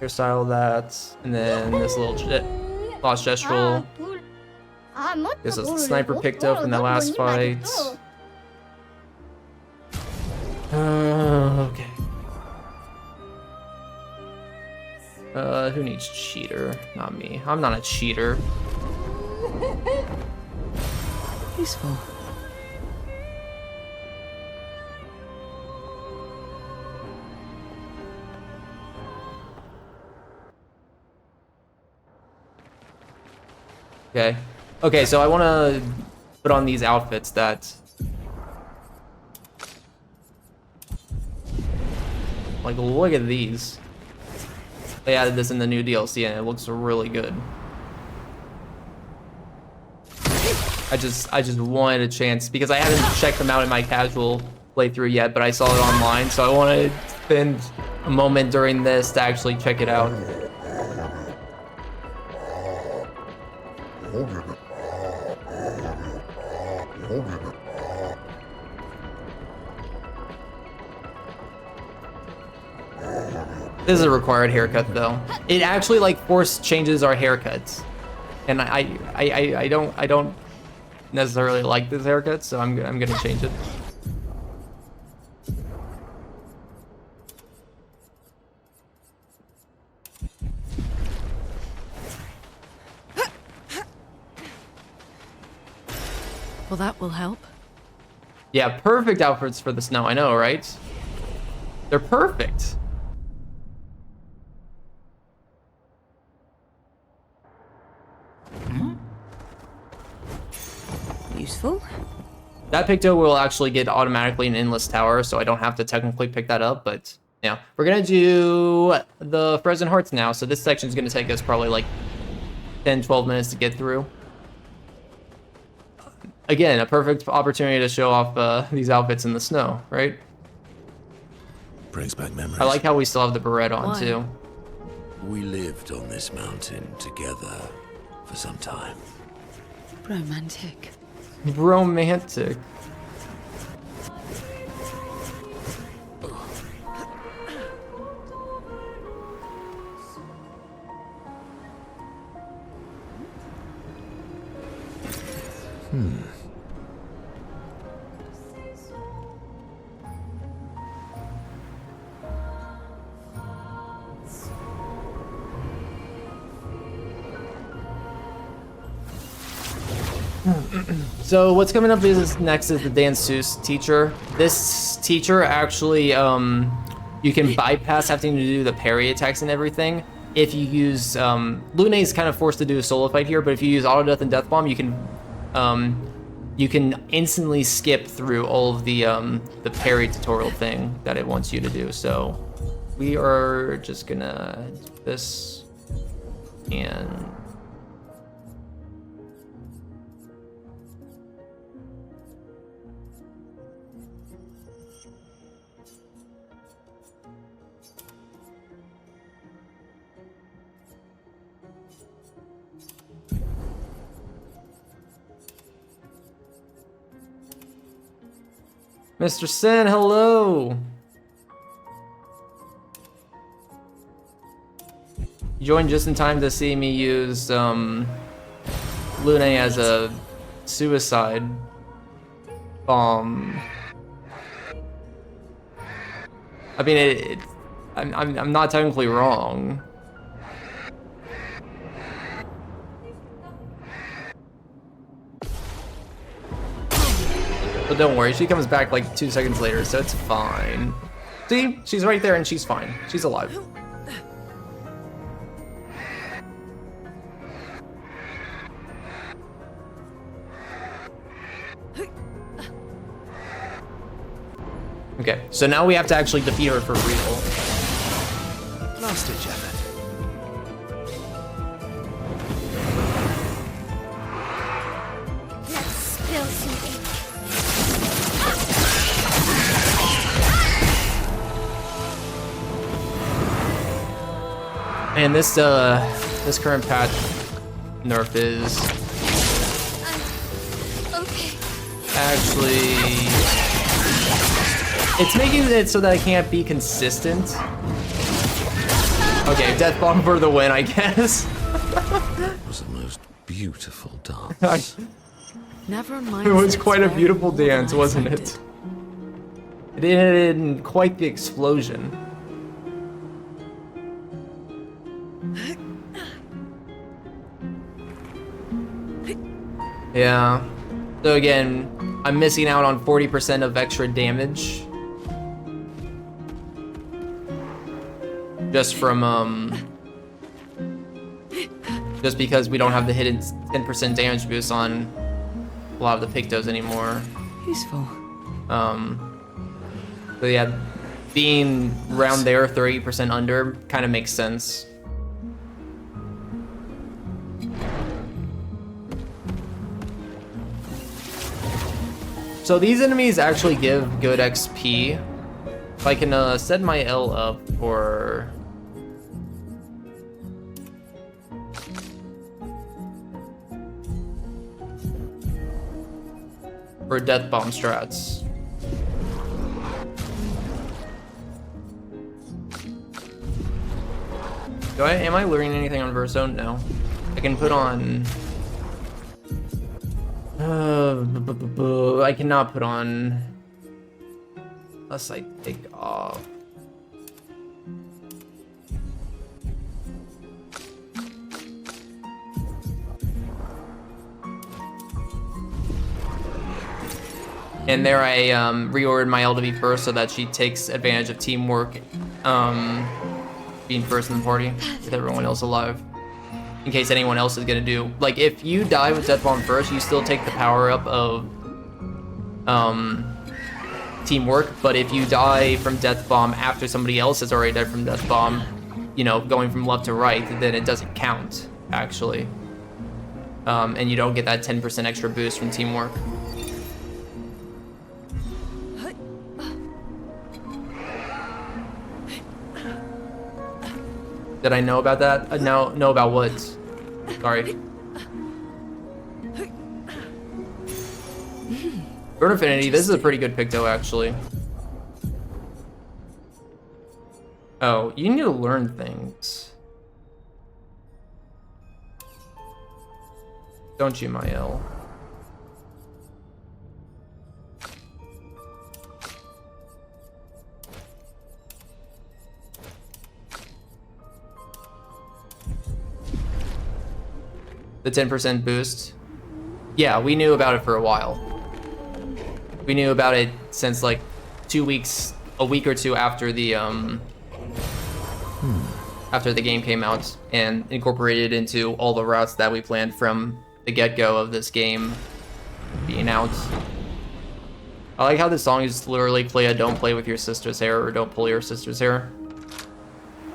Hairstyle that, and then this little Lost Gestural. There's a sniper picked up in that last fight. Okay. Who needs cheater? Not me. I'm not a cheater. Useful. Okay. Okay, so I want to put on these outfits that... Like, look at these. They added this in the new DLC and it looks really good. I just wanted a chance because I haven't checked them out in my casual playthrough yet, but I saw it online, so I want to spend a moment during this to actually check it out. This is a required haircut though. It actually like force changes our haircuts. And I don't necessarily like this haircut, so I'm gonna change it. Well, that will help. Yeah, perfect outfits for the snow, I know, right? They're perfect. Useful. That picto will actually get automatically an endless tower, so I don't have to technically pick that up, but yeah. We're gonna do the Frozen Hearts now, so this section is gonna take us probably like 10-12 minutes to get through. Again, a perfect opportunity to show off these outfits in the snow, right? Brings back memories. I like how we still have the beret on. Why? Too. We lived on this mountain together for some time. Romantic. Romantic. So what's coming up is next is the danseuse teacher. This teacher actually, you can bypass having to do the parry attacks and everything. If you use, Lune is kind of forced to do a solo fight here, but if you use auto death and death bomb, you can instantly skip through all of the parry tutorial thing that it wants you to do. So we are just gonna do this and. Mr. Sin, hello! You joined just in time to see me use Lune as a suicide bomb. I mean, I'm not technically wrong. But don't worry, she comes back like 2 seconds later, so it's fine. See? She's right there and she's fine. She's alive. Okay, so now we have to actually defeat her for real. Last ditch effort. Let's spill some ink. And this current patch nerf is Okay. actually It's making it so that I can't be consistent. Okay, Death Bomb for the win, I guess. It was the most beautiful dance. Never mind. It was quite a beautiful dance, wasn't it? It ended in quite the explosion. Yeah. So again, I'm missing out on 40% of extra damage. Just from, just because we don't have the hidden 10% damage boost on a lot of the Pictos anymore. Useful. So yeah, being around there, 30% under, kind of makes sense. So these enemies actually give good XP. If I can set my L up for... Death Bomb strats. Am I learning anything on Verzone? No. I can put on... I cannot put on... Unless I take off. And there I reordered my L to be first so that she takes advantage of teamwork, being first in the party with everyone else alive. In case anyone else is gonna do, like, if you die with Death Bomb first, you still take the power up of teamwork. But if you die from Death Bomb after somebody else has already died from Death Bomb, you know, going from left to right, then it doesn't count actually, and you don't get that 10% extra boost from teamwork. Did I know about that? No, know about what? Sorry. Burn Affinity, this is a pretty good Picto, actually. Oh, you need to learn things. Don't you, Mael? The 10% boost. Yeah, we knew about it for a while. We knew about it since like 2 weeks, a week or two after the game came out, and incorporated into all the routes that we planned from the get-go of this game being out. I like how this song is literally Clair, don't play with your sister's hair, or don't pull your sister's hair.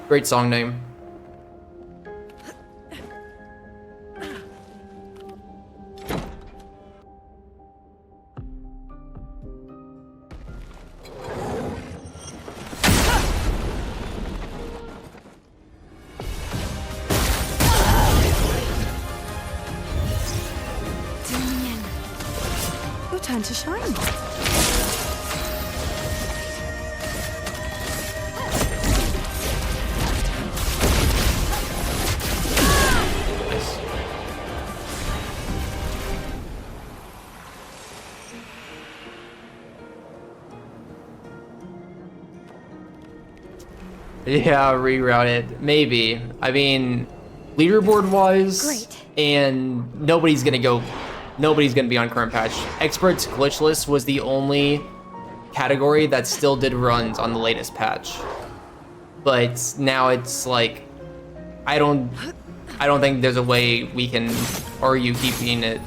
Great song name. Time to shine. Yeah, reroute it. Maybe. I mean, leaderboard wise, great. And nobody's gonna be on current patch. Experts Glitchless was the only category that still did runs on the latest patch. But now it's like, I don't think there's a way we can argue keeping it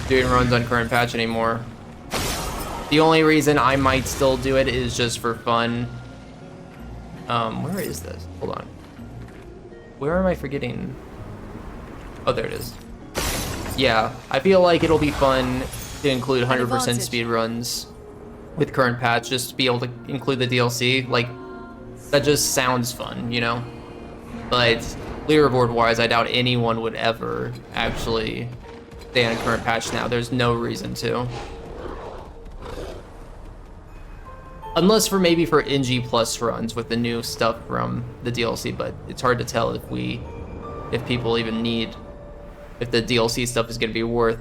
doing runs on current patch anymore. The only reason I might still do it is just for fun. Where is this? Hold on. Where am I forgetting? Oh, there it is. Yeah, I feel like it'll be fun to include 100% speed runs with current patch, just to be able to include the DLC. Like, that just sounds fun, you know? But leaderboard-wise, I doubt anyone would ever actually stay on current patch now. There's no reason to. Unless for maybe for NG plus runs with the new stuff from the DLC, but it's hard to tell if people even need, if the DLC stuff is going to be worth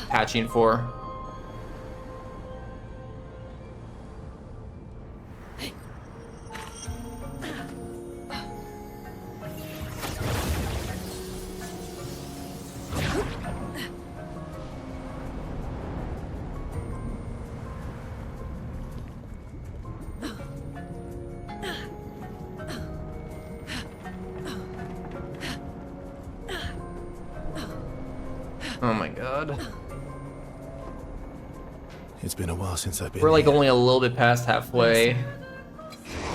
patching for. Oh my god. It's been a while since I've been We're like here. only a little bit past halfway.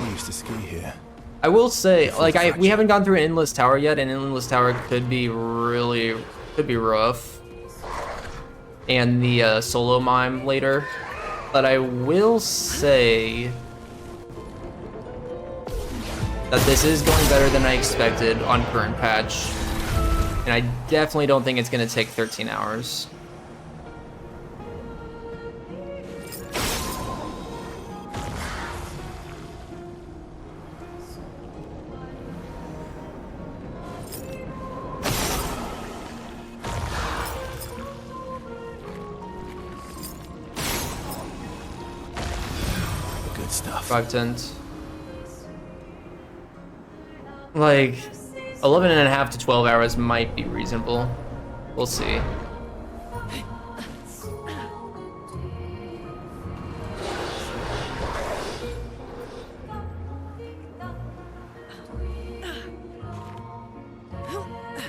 We used to ski here. I will say, like, we haven't gone through an Endless Tower yet, and Endless Tower could be rough. And the solo mime later. But I will say that this is going better than I expected on current patch. And I definitely don't think it's going to take 13 hours. Good stuff. 5 tens. Like, 11 and a half to 12 hours might be reasonable. We'll see.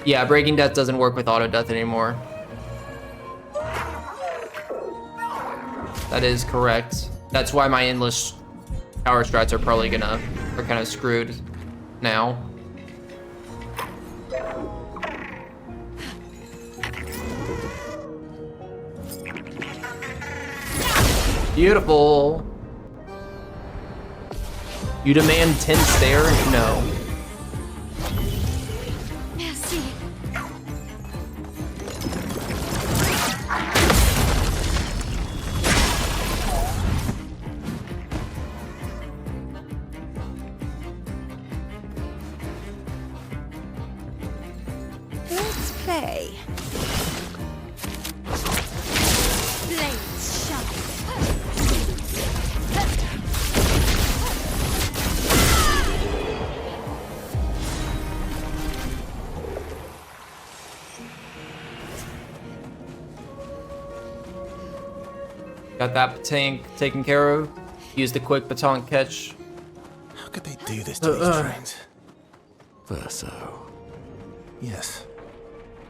Yeah, Breaking Death doesn't work with auto death anymore. That is correct. That's why my endless power strats are probably are kind of screwed now. Beautiful. You demand 10 stare? No. Merci. Let's play. Blades sharp. Got that tank taken care of. Used the quick baton catch. How could they do this to these trains? Verso. Yes.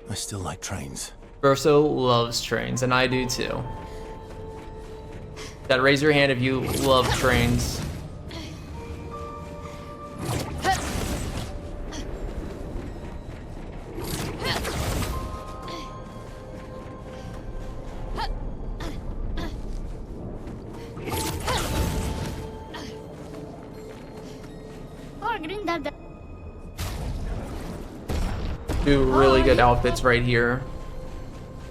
I still like trains. Verso loves trains, and I do too. That raise your hand if you love trains. Two really good outfits right here.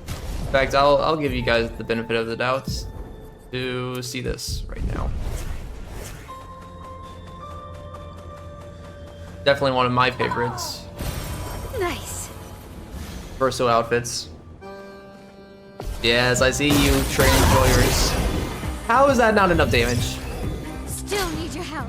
In fact, I'll give you guys the benefit of the doubt to see this right now. Definitely one of my favorites. Nice. Verso outfits. Yes, I see you, train enjoyers. How is that not enough damage? Still need your help.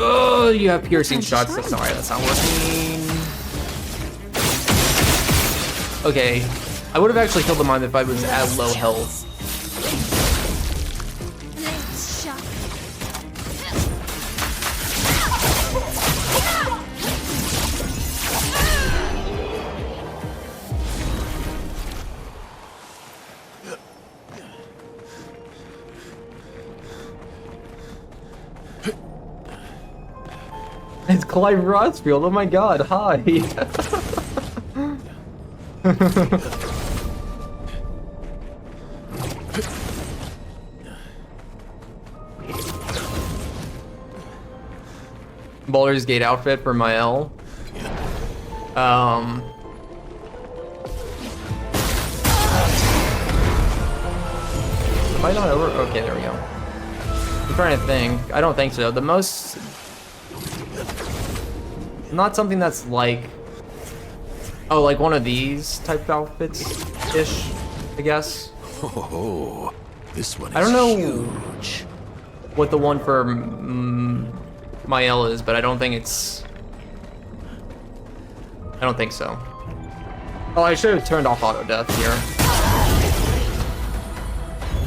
Oh, you have piercing shots. That's not right. That's not working. Okay, I would have actually killed the mime if I was at low health. Blades sharp. It's Clive Rotsfield. Oh my god, hi. Baldur's Gate outfit for Mael. the fight not over? Okay, there we go. I'm trying to think. I don't think so. The most... Not something that's like... Oh, like one of these type of outfits-ish, I guess. Oh, this one is I don't know huge. what the one for Mael is, but I don't think it's... I don't think so. Oh, I should have turned off auto death here.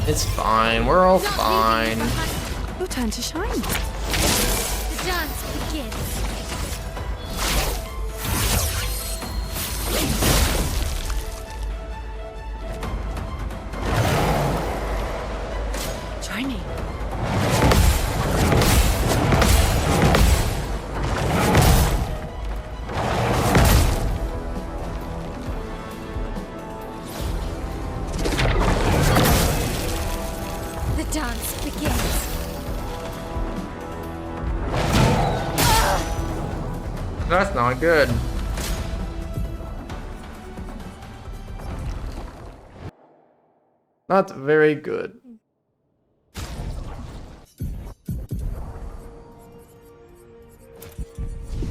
It's fine. We're all fine. Your turn to shine. The dance begins. Join me. The dance begins. That's not good. Not very good.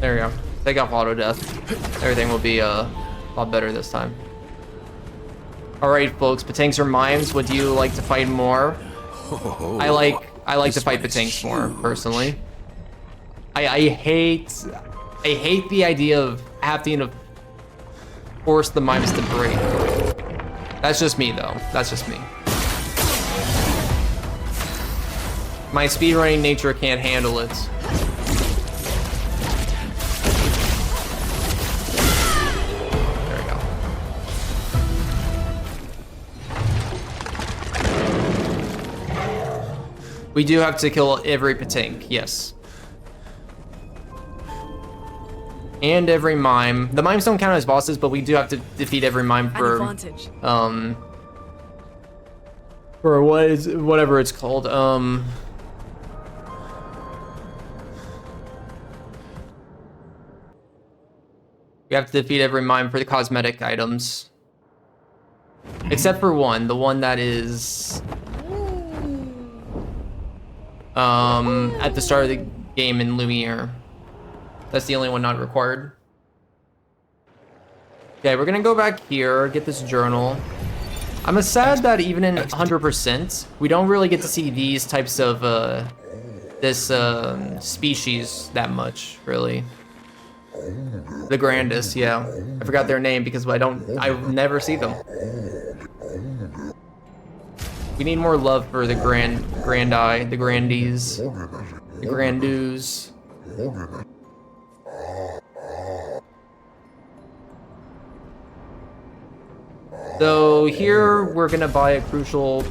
There we go. Take off auto death. Everything will be a lot better this time. Alright folks, Patanks or Mimes, would you like to fight more? I like to fight Patanks more, personally. I hate the idea of having to force the Mimes to break. That's just me though. That's just me. My speedrunning nature can't handle it. There we go. We do have to kill every Patank, yes. And every Mime. The Mimes don't count as bosses, but we do have to defeat every Mime for for whatever it's called. We have to defeat every Mime for the cosmetic items. Except for one, the one that is at the start of the game in Lumiere. That's the only one not required. Okay, we're gonna go back here, get this journal. I'm sad that even in 100%, we don't really get to see these types of, this, species that much, really. The Grandis, yeah. I forgot their name because I never see them. We need more love for the Grandi, the Grandies, the Grandus. So here we're gonna buy a crucial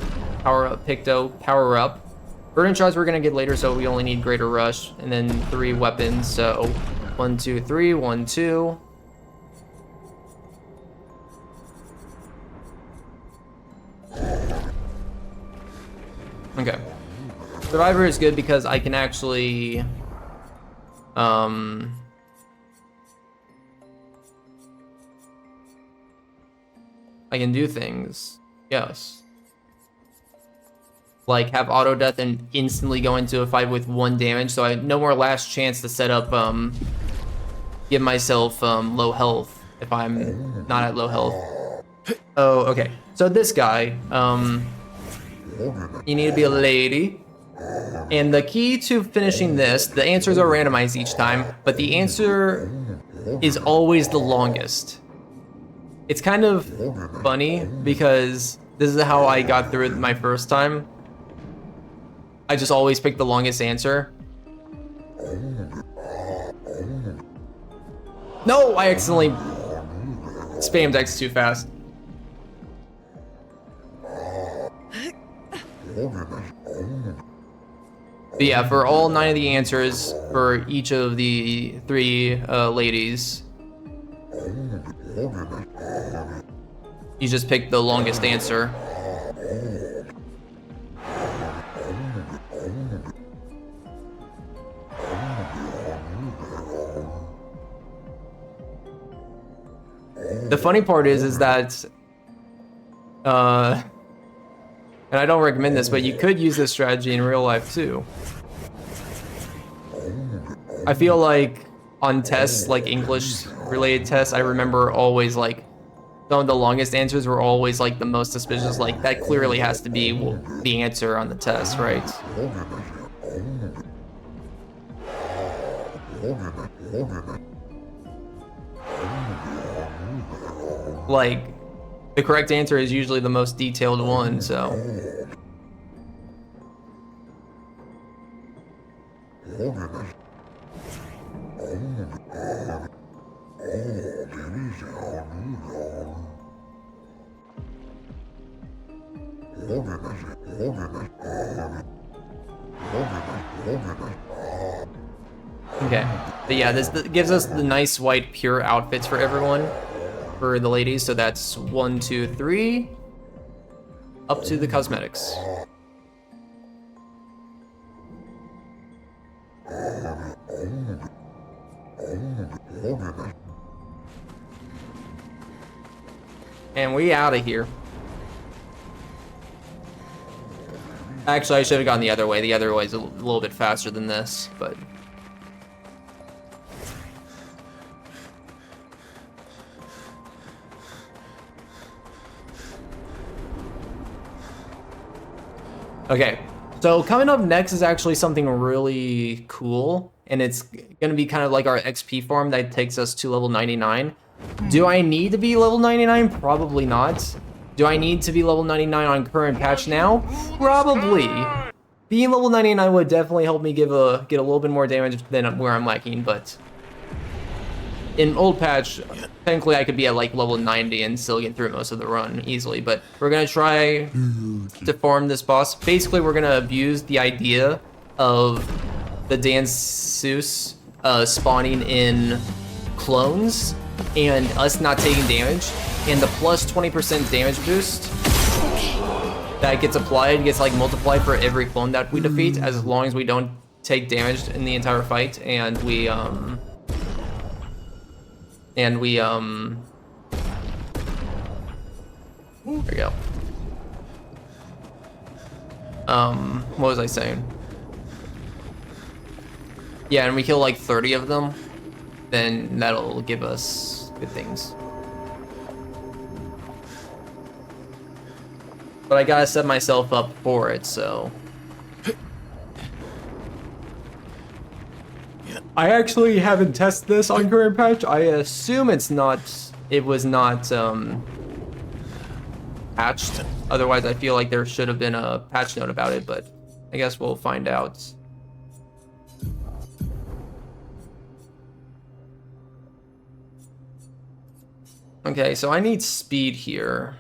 power-up, Picto power-up. Burden shots we're gonna get later, so we only need Greater Rush, and then 3 weapons. So 1, 2, 3, 1, 2. Okay. Survivor is good because I can actually I can do things, yes. Like have auto death and instantly go into a fight with 1 damage, so I have no more last chance to set up, give myself low health if I'm not at low health. Oh, okay. So this guy, you need to be a lady. And the key to finishing this, the answers are randomized each time, but the answer is always the longest. It's kind of funny because this is how I got through it my first time. I just always pick the longest answer. No, I accidentally spammed X too fast. But yeah, for all 9 of the answers for each of the 3 ladies, you just pick the longest answer. The funny part is that And I don't recommend this, but you could use this strategy in real life too. I feel like on tests, like English related tests, I remember always like some of the longest answers were always like the most suspicious. Like that clearly has to be the answer on the test, right? Like the correct answer is usually the most detailed one, so. Okay, but yeah, this gives us the nice white pure outfits for everyone, for the ladies. So that's 1, 2, 3, up to the cosmetics. And we out of here. Actually, I should have gone the other way. The other way is a little bit faster than this, but. Okay, so coming up next is actually something really cool, and it's gonna be kind of like our XP farm that takes us to level 99. Do I need to be level 99? Probably not. Do I need to be level 99 on current patch now? Probably. Being level 99 would definitely help me get a little bit more damage than where I'm lacking, but in old patch, technically I could be at like level 90 and still get through most of the run easily, but we're gonna try to farm this boss. Basically, we're gonna abuse the idea of the Danseuse spawning in clones and us not taking damage, and the plus 20% damage boost that gets applied gets like multiplied for every clone that we defeat, as long as we don't take damage in the entire fight, and we there we go. What was I saying? Yeah, and we kill like 30 of them, then that'll give us good things. But I gotta set myself up for it, so. I actually haven't tested this on current patch. I assume it was not patched. Otherwise, I feel like there should have been a patch note about it, but I guess we'll find out. Okay, so I need speed here.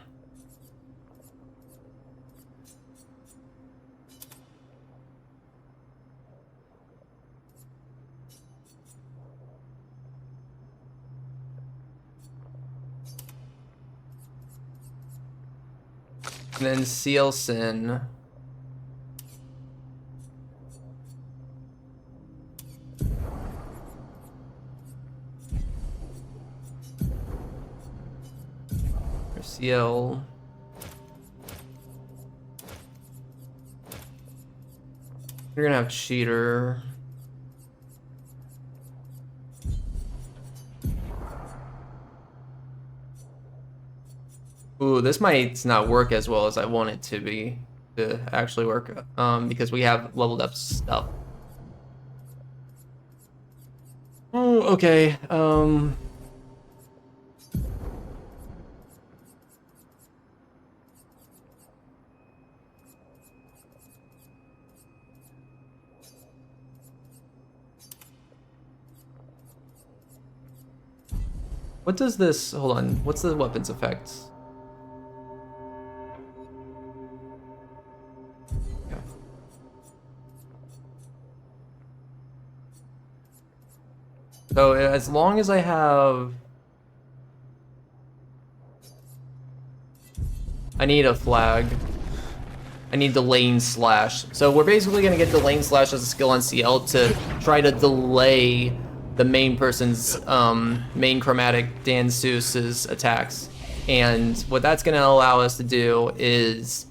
And then Sealson. Or CL. You're gonna have Cheater. Ooh, this might not work as well as I want it to actually work, because we have leveled up stuff. Oh, okay. What does this, hold on, what's the weapons effect? So as long as I have... I need a flag. I need the lane slash. So we're basically gonna get the lane slash as a skill on CL to try to delay the main person's main chromatic Danseuse's attacks. And what that's gonna allow us to do is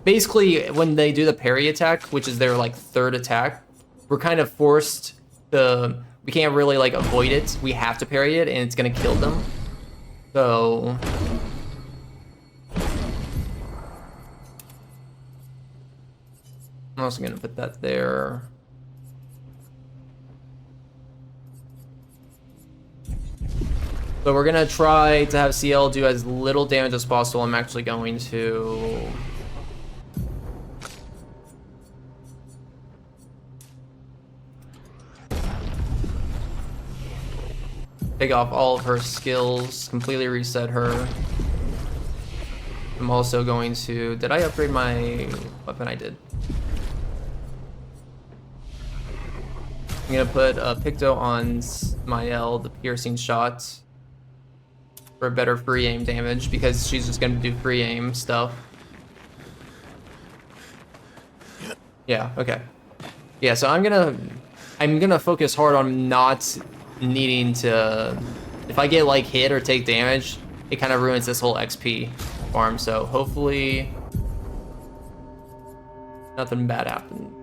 Basically, when they do the parry attack, which is their like third attack, we're kind of forced to, we can't really like avoid it. We have to parry it and it's gonna kill them. So I'm also gonna put that there. So we're gonna try to have CL do as little damage as possible. I'm actually going to take off all of her skills, completely reset her. I'm also going to, did I upgrade my weapon? I did. I'm gonna put a Picto on Smael, the piercing shot, for better free aim damage, because she's just gonna do free aim stuff. Yeah, okay. Yeah, so I'm gonna focus hard on not needing to, if I get like hit or take damage, it kind of ruins this whole XP farm, so hopefully nothing bad happened.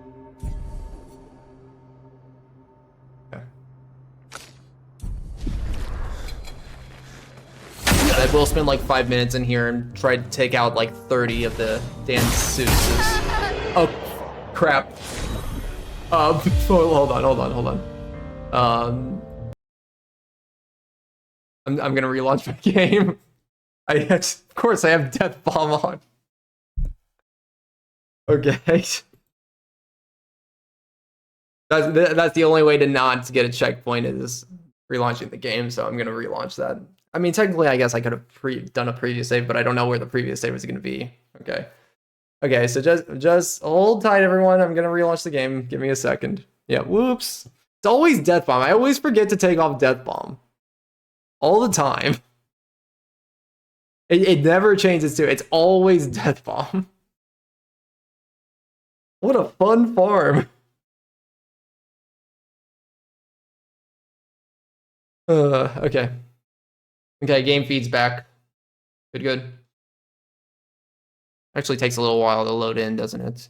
Okay. I will spend like 5 minutes in here and try to take out like 30 of the danceuses. Oh, crap. Hold on. I'm gonna relaunch my game. Of course I have Death Bomb on. Okay. That's the only way to not get a checkpoint is relaunching the game, so I'm gonna relaunch that. I mean, technically, I guess I could have done a previous save, but I don't know where the previous save is gonna be. Okay. Okay, so just hold tight, everyone. I'm gonna relaunch the game. Give me a second. Yeah, whoops. It's always Death Bomb. I always forget to take off Death Bomb. All the time. It never changes to, it's always Death Bomb. What a fun farm. Okay. Okay, game feed's back. Good. Actually takes a little while to load in, doesn't it?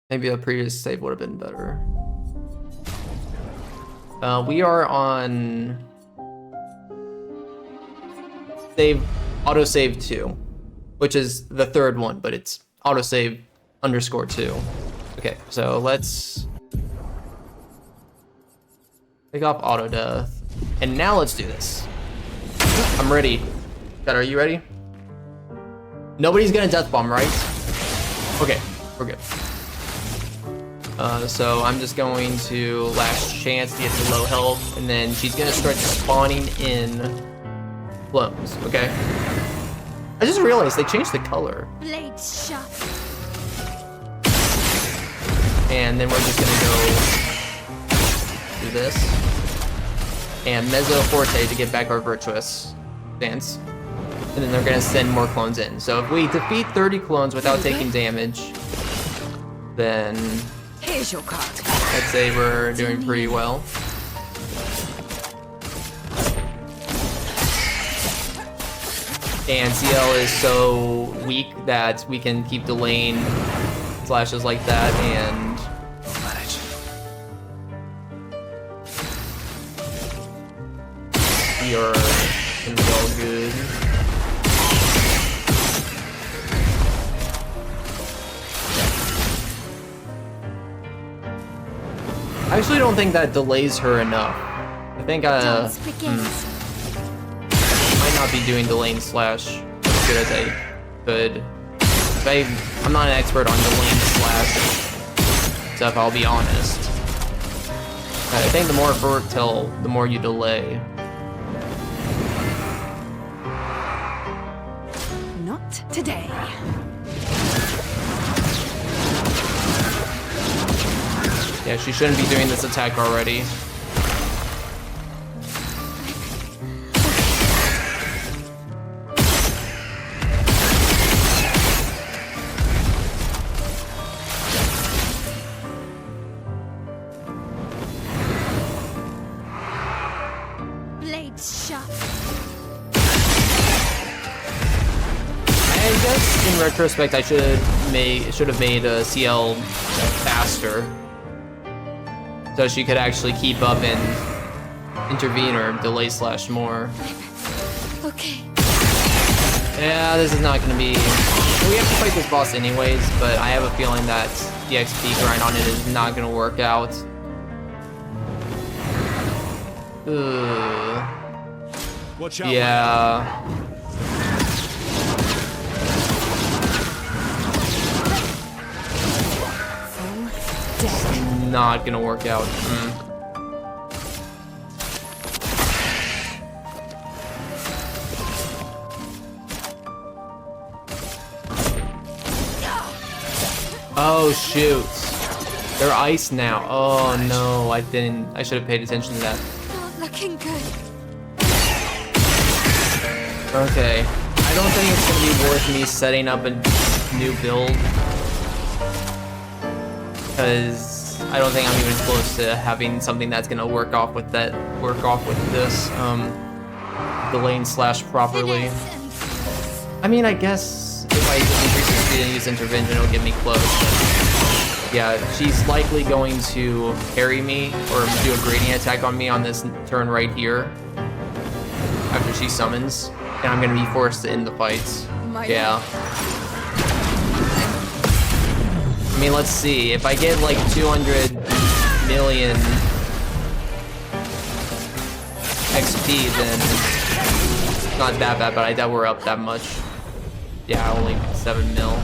Maybe a previous save would have been better. We are on autosave 2, which is the third one, but it's autosave _2. Okay, so let's take off auto death, and now let's do this. I'm ready. God, are you ready? Nobody's gonna death bomb, right? Okay, we're good. So I'm just going to last chance to get to low health, and then she's gonna start spawning in clones, okay? I just realized they changed the color. Blades sharp. And then we're just gonna go do this. And Mezzo Forte to get back our virtuous stance. And then they're gonna send more clones in. So if we defeat 30 clones without taking damage, then here's your card. I'd say we're doing pretty well. And CL is so weak that we can keep delaying slashes like that, and we are gonna be all good. I actually don't think that delays her enough. I think might not be doing delaying slash as good as I could. I'm not an expert on delaying slash stuff, I'll be honest. I think the more fertile, the more you delay. Not today. Yeah, she shouldn't be doing this attack already. Blades sharp. And guess in retrospect I should have made CL faster, so she could actually keep up and intervene or delay slash more. Okay. Yeah, this is not gonna be. We have to fight this boss anyways, but I have a feeling that the XP grind on it is not gonna work out. Ugh. Watch out. Yeah. Not gonna work out. Oh shoot. They're ice now. Oh no, I should have paid attention to that. Not looking good. Okay. I don't think it's gonna be worth me setting up a new build, because I don't think I'm even close to having something that's gonna work off with this delaying slash properly. I mean, I guess if I just increase the speed and use intervention, it'll get me close. Yeah, she's likely going to parry me or do a gradient attack on me on this turn right here after she summons, and I'm gonna be forced to end the fights. Yeah. I mean, let's see. If I get like 200 million XP, then it's not that bad, but I doubt we're up that much. Yeah, only 7 mil.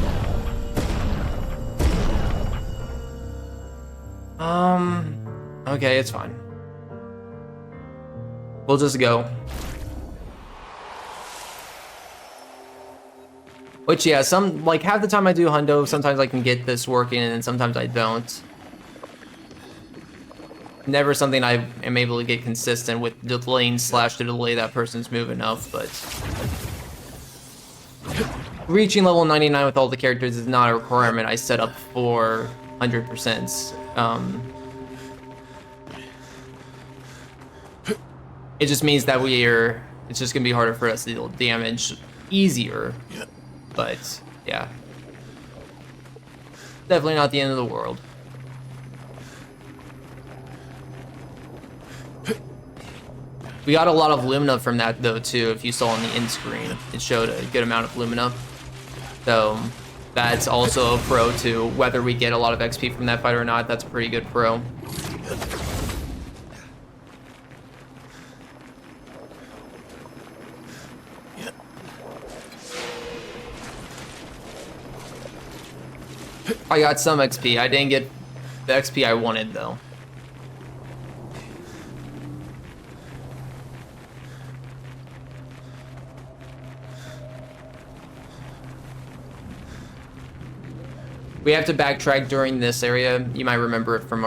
Okay, it's fine. We'll just go. Which, yeah, like half the time I do hundo, sometimes I can get this working and then sometimes I don't. Never something I am able to get consistent with delaying slash to delay that person's move enough, but reaching level 99 with all the characters is not a requirement I set up for 100%. It just means that it's just gonna be harder for us to deal damage easier. But yeah, definitely not the end of the world. We got a lot of Lumina from that though too. If you saw on the end screen, it showed a good amount of Lumina. So that's also a pro too. Whether we get a lot of XP from that fight or not, that's a pretty good pro. I got some XP. I didn't get the XP I wanted though. We have to backtrack during this area. You might remember it from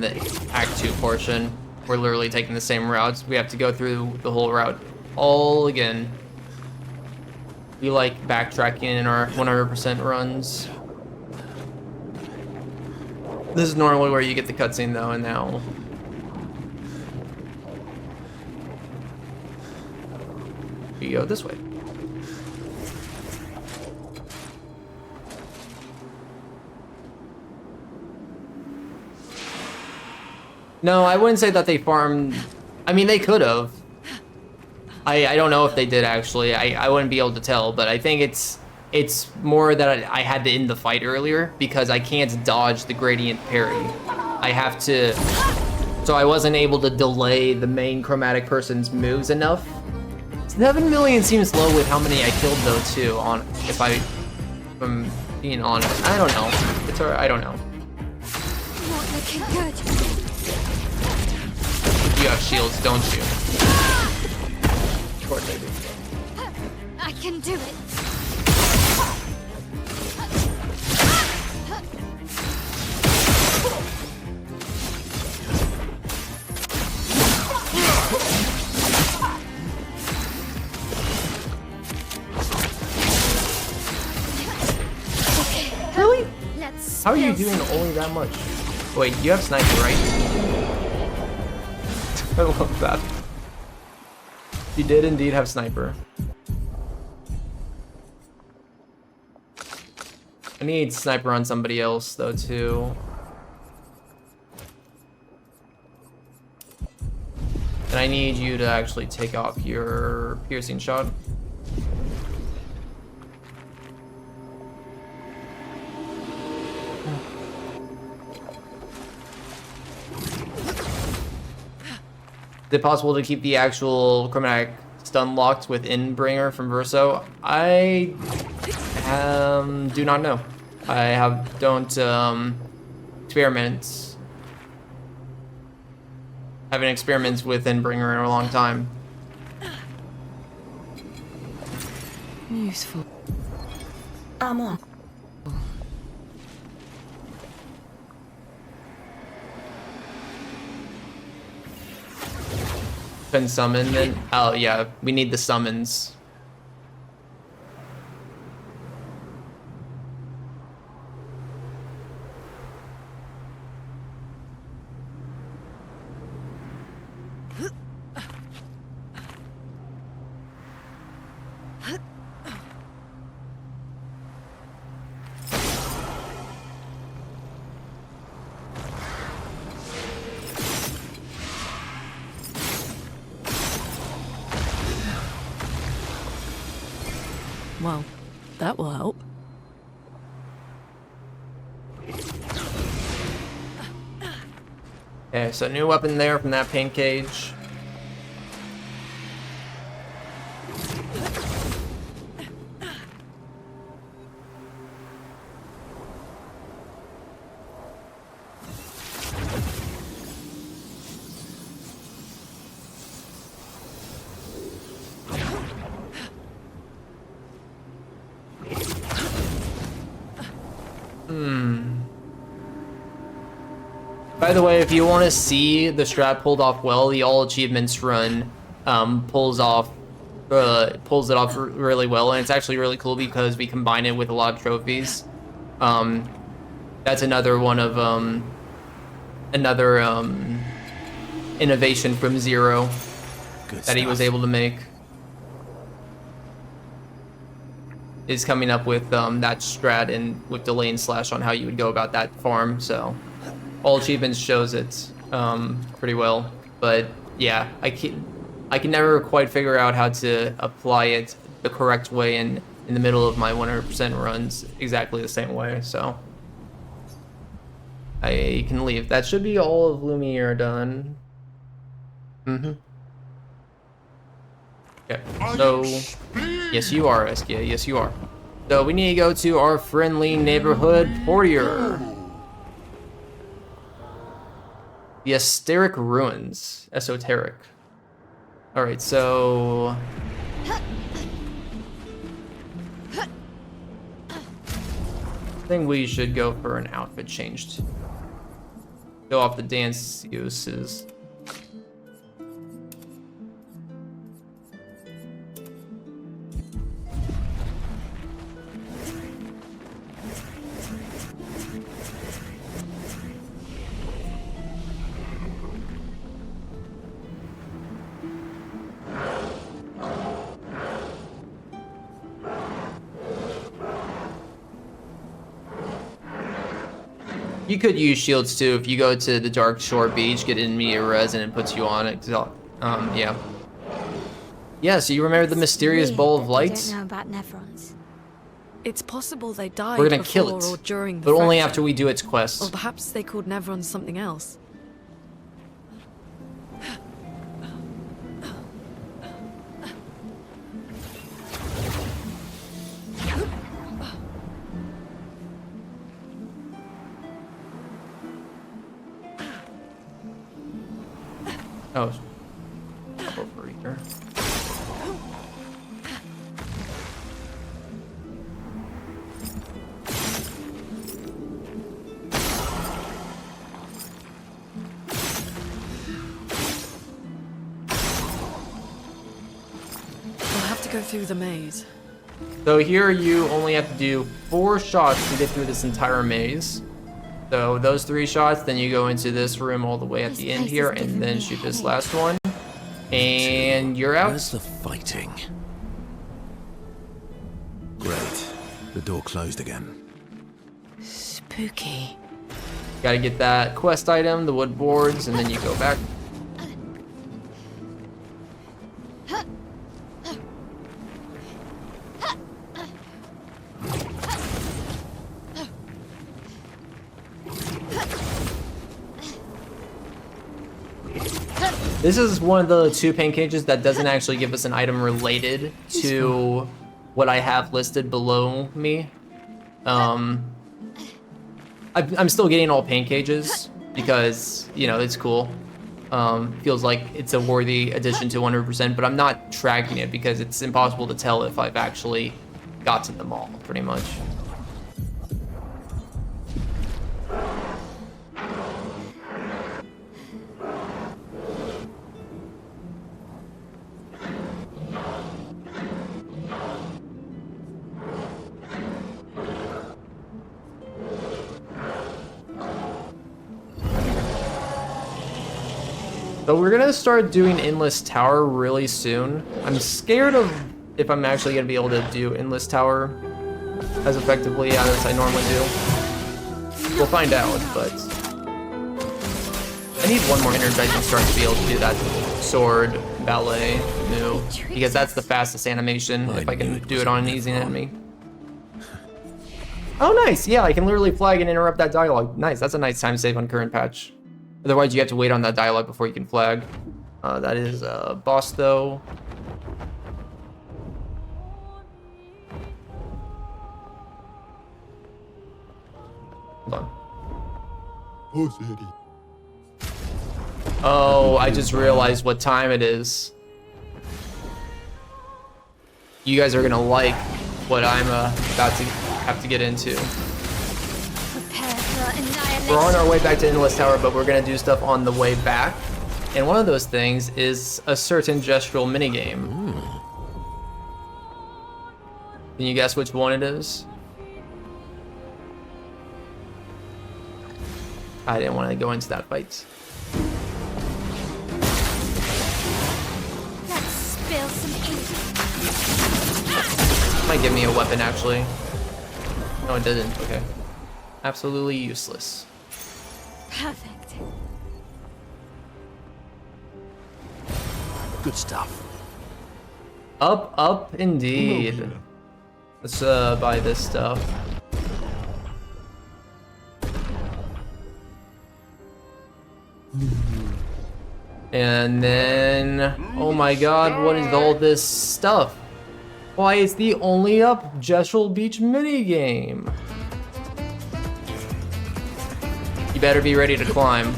the Act 2 portion. We're literally taking the same routes. We have to go through the whole route all again. We like backtracking in our 100% runs. This is normally where you get the cutscene though, and now we go this way. No, I wouldn't say that they farmed. I mean, they could have. I don't know if they did actually. I wouldn't be able to tell, but I think it's more that I had to end the fight earlier because I can't dodge the gradient parry. I have to, so I wasn't able to delay the main chromatic person's moves enough. 7 million seems low with how many I killed though too. If I'm being honest, I don't know. It's alright. I don't know. Not looking good. You have shields, don't you? Of course I do. I can do it. Really? Let's How are you spill doing some only that much? Wait, you have sniper, right? I love that. You did indeed have sniper. need sniper on somebody else though too. And I need you to actually take off your piercing shot. Is it possible to keep the actual chromatic stun locked within Bringer from Verso? I do not know. I don't experiment. Haven't experimented with Bringer in a long time. Useful. I'm on. Can summon then? Oh yeah, we need the summons. Well, that will help. Okay, so new weapon there from that paint cage. By the way, if you want to see the strat pulled off well, the all achievements run pulls it off really well, and it's actually really cool because we combine it with a lot of trophies. That's another one of innovation from Zero that he was able to make. Is coming up with that strat and with delay and slash on how you would go about that farm. So all achievements shows it pretty well, but yeah, I can never quite figure out how to apply it the correct way in the middle of my 100% runs exactly the same way. So I can leave. That should be all of Lumiere done. Okay, so yes you are, Eskia, yes you are. So we need to go to our friendly neighborhood Portier. The Esoteric Ruins. Esoteric. Alright, so I think we should go for an outfit change. Go off the dance uses. You could use shields too if you go to the Dark Shore Beach, get immediate res, and it puts you on it. Yeah. Yeah, so you remember the mysterious ball of lights? I don't know about Nevrons. It's possible they died We're gonna before kill it, or during the but only fracture. after we do its quest. Or perhaps they called Nevrons something else. Oh, over here. We'll have to go through the maze. So here you only have to do 4 shots to get through this entire maze. So those 3 shots, then you go into this room all the way at the end here, and then shoot this last one, and you're out. Where's the fighting? Great. The door closed again. spooky. Gotta get that quest item, the wood boards, and then you go back. This is one of the 2 pain cages that doesn't actually give us an item related to what I have listed below me. I'm still getting all pain cages because, you know, it's cool. Feels like it's a worthy addition to 100%, but I'm not tracking it because it's impossible to tell if I've actually gotten them all, pretty much. So we're gonna start doing Endless Tower really soon. I'm scared of if I'm actually gonna be able to do Endless Tower as effectively as I normally do. We'll find out, but I need one more energizing start to be able to do that sword ballet move, because that's the fastest animation if I can do it on an easy enemy. Oh nice, yeah, I can literally flag and interrupt that dialogue. Nice, that's a nice time save on current patch. Otherwise, you have to wait on that dialogue before you can flag. That is boss, though. Hold on. Oh, I just realized what time it is. You guys are gonna like what I'm about to have to get into. We're on our way back to Endless Tower, but we're gonna do stuff on the way back. And one of those things is a certain gestural minigame. Can you guess which one it is? I didn't want to go into that fight. Let's spill some ink. Might give me a weapon, actually. No, it didn't. Okay. Absolutely useless. Perfect. Good stuff. Up, indeed. Let's buy this stuff. And then, oh my god, what is all this stuff? Why, it's the only up Gestural Beach minigame. You better be ready to climb.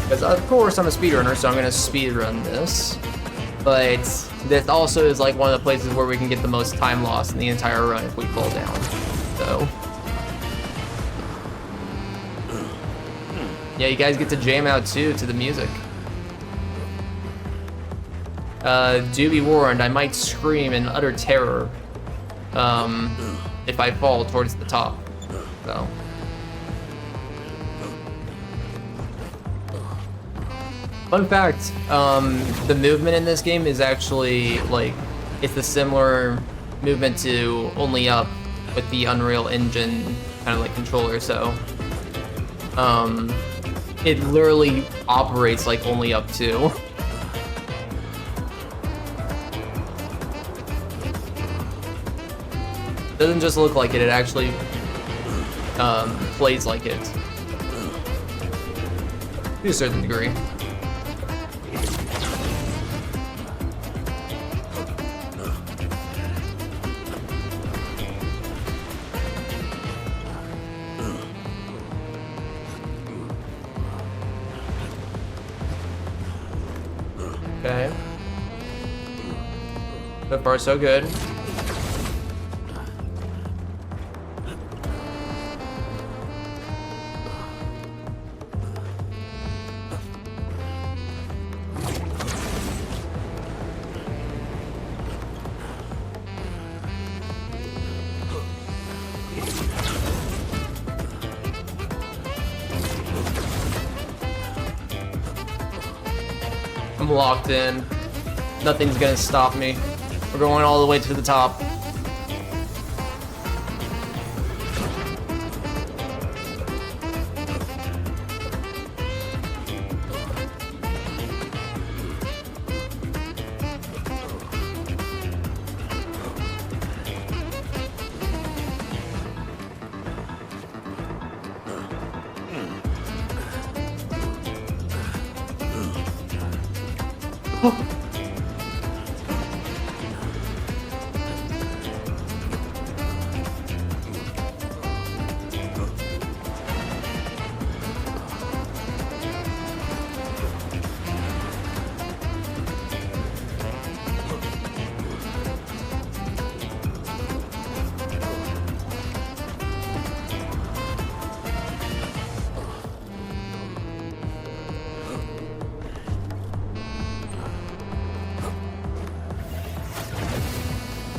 Because of course I'm a speedrunner, so I'm gonna speedrun this. But this also is like one of the places where we can get the most time lost in the entire run if we fall down. So yeah, you guys get to jam out too to the music. Do be warned, I might scream in utter terror if I fall towards the top. So. Fun fact, the movement in this game is actually like, it's the similar movement to Only Up with the Unreal Engine kind of like controller, so it literally operates like Only Up 2. Doesn't just look like it, it actually plays like it. To a certain degree. Okay. So far, so good. I'm locked in. Nothing's gonna stop me. We're going all the way to the top.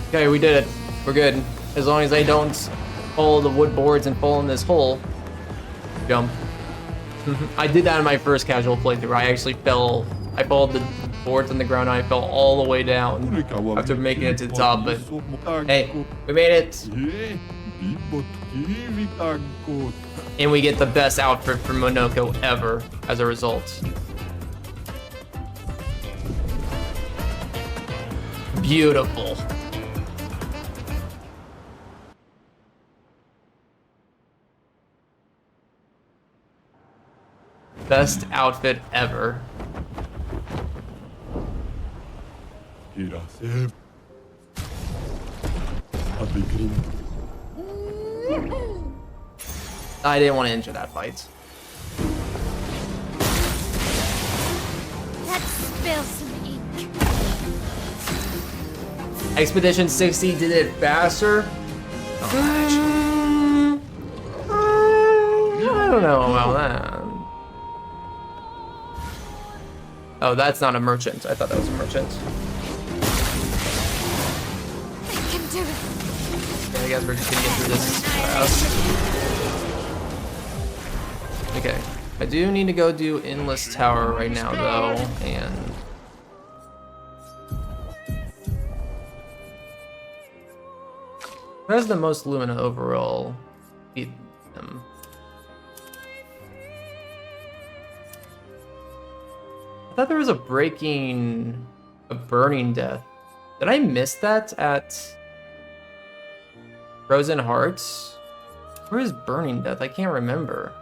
Okay, we did it. We're good. As long as I don't follow the wood boards and fall in this hole. Jump. I did that in my first casual playthrough. I actually fell. I followed the boards on the ground and I fell all the way down after making it to the top, but hey, we made it. And we get the best outfit for Monoko ever as a result. Beautiful. Best outfit ever. I didn't want to enter that fight. Let's spill some ink. Expedition 60 did it faster. I don't know about that. Oh, that's not a merchant. I thought that was a merchant. I can do it. Okay, I guess we're just gonna get through this fast. Okay, I do need to go do Endless Tower right now, though, and who has the most Lumina overall? Beat them. I thought there was a burning death. Did I miss that at Frozen Hearts? Where is burning death? I can't remember.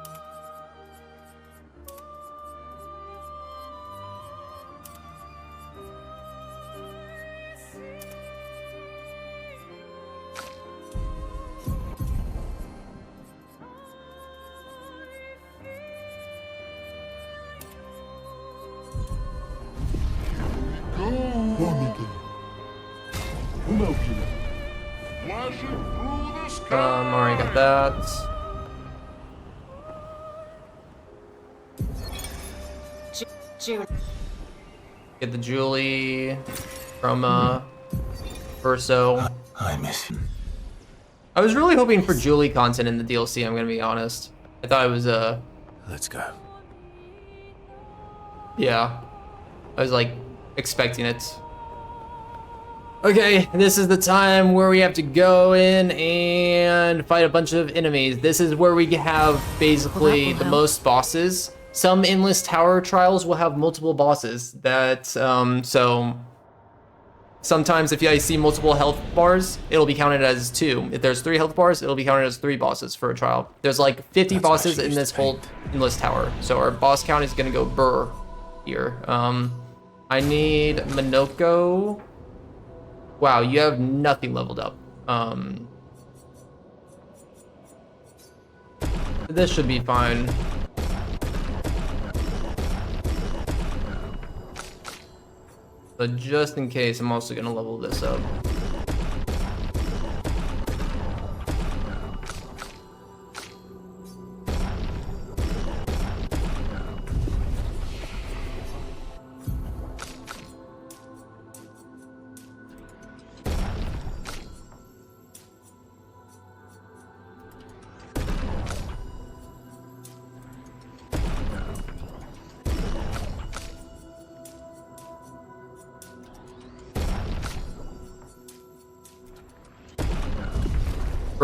Already got that. Get the Julie from Verso. I miss him. I was really hoping for Julie content in the DLC, I'm gonna be honest. I thought it was Let's go. yeah. I was like expecting it. Okay, this is the time where we have to go in and fight a bunch of enemies. This is where we have basically the most bosses. Some Endless Tower trials will have multiple bosses. That so sometimes if I see multiple health bars, it'll be counted as 2. If there's 3 health bars, it'll be counted as 3 bosses for a trial. There's like 50 bosses in this whole Endless Tower, so our boss count is gonna go burr here. I need Monoko. Wow, you have nothing leveled up. This should be fine. But just in case, I'm also gonna level this up.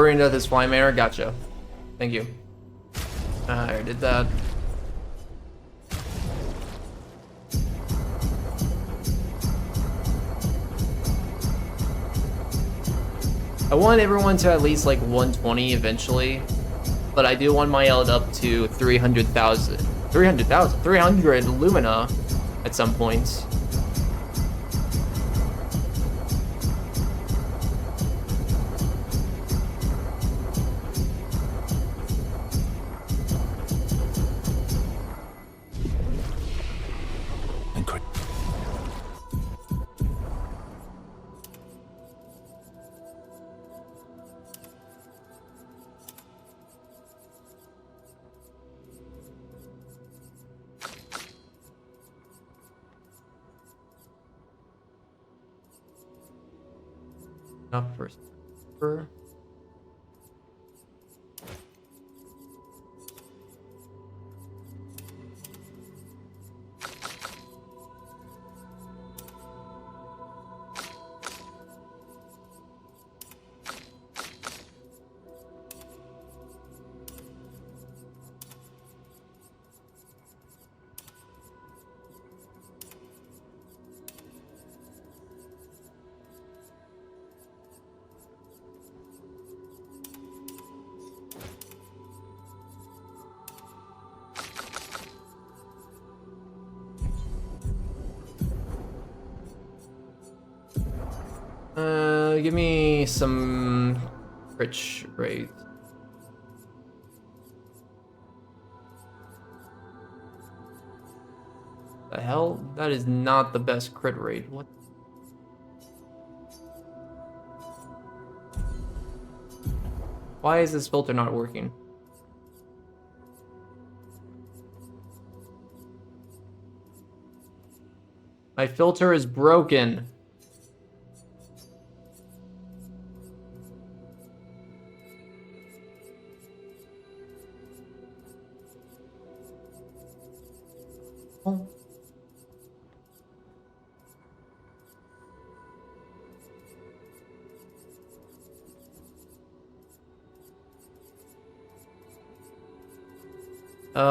Burning Death is Fly Manor. Gotcha. Thank you. I already did that. I want everyone to at least like 120 eventually, but I do want my eld up to 300 Lumina at some point. Enough for super. Give me some crit rate. The hell? That is not the best crit rate. What? Why is this filter not working? My filter is broken.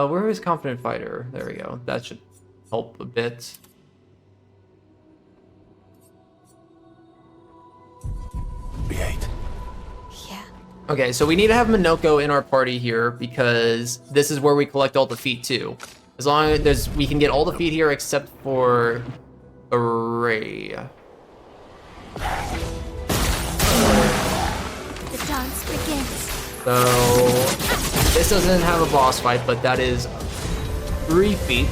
Where is Confident Fighter? There we go. That should help a bit. B8. Yeah. Okay, so we need to have Minoko in our party here because this is where we collect all the feet too. As long as we can get all the feet here except for Array. The dance begins. So this doesn't have a boss fight, but that is 3 feet.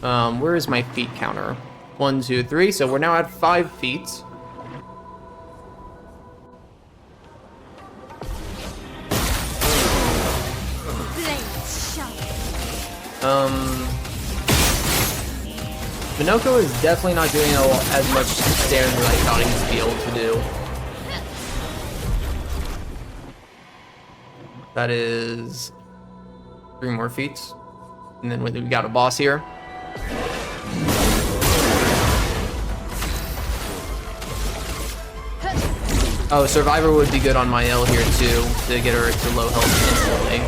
Where is my feet counter? 1, 2, 3. So we're now at 5 feet. Minoko is definitely not doing as much damage as I thought he would be able to do. That is 3 more feet. And then we got a boss here. Oh, Survivor would be good on my L here too, to get her to low health instantly.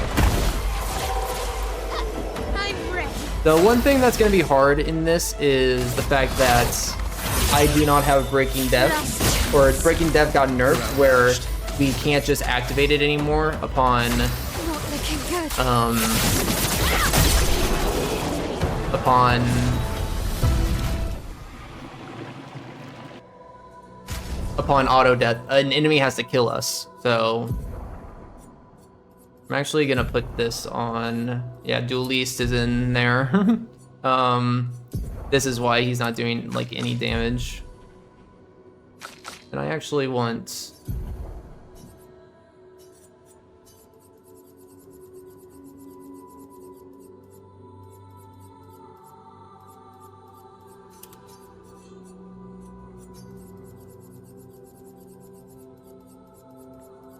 The one thing that's going to be hard in this is the fact that I do not have Breaking Death, or Breaking Death got nerfed where we can't just activate it anymore upon auto death. An enemy has to kill us. So I'm actually gonna put this on. Yeah, Duelist is in there. This is why he's not doing like any damage. And I actually want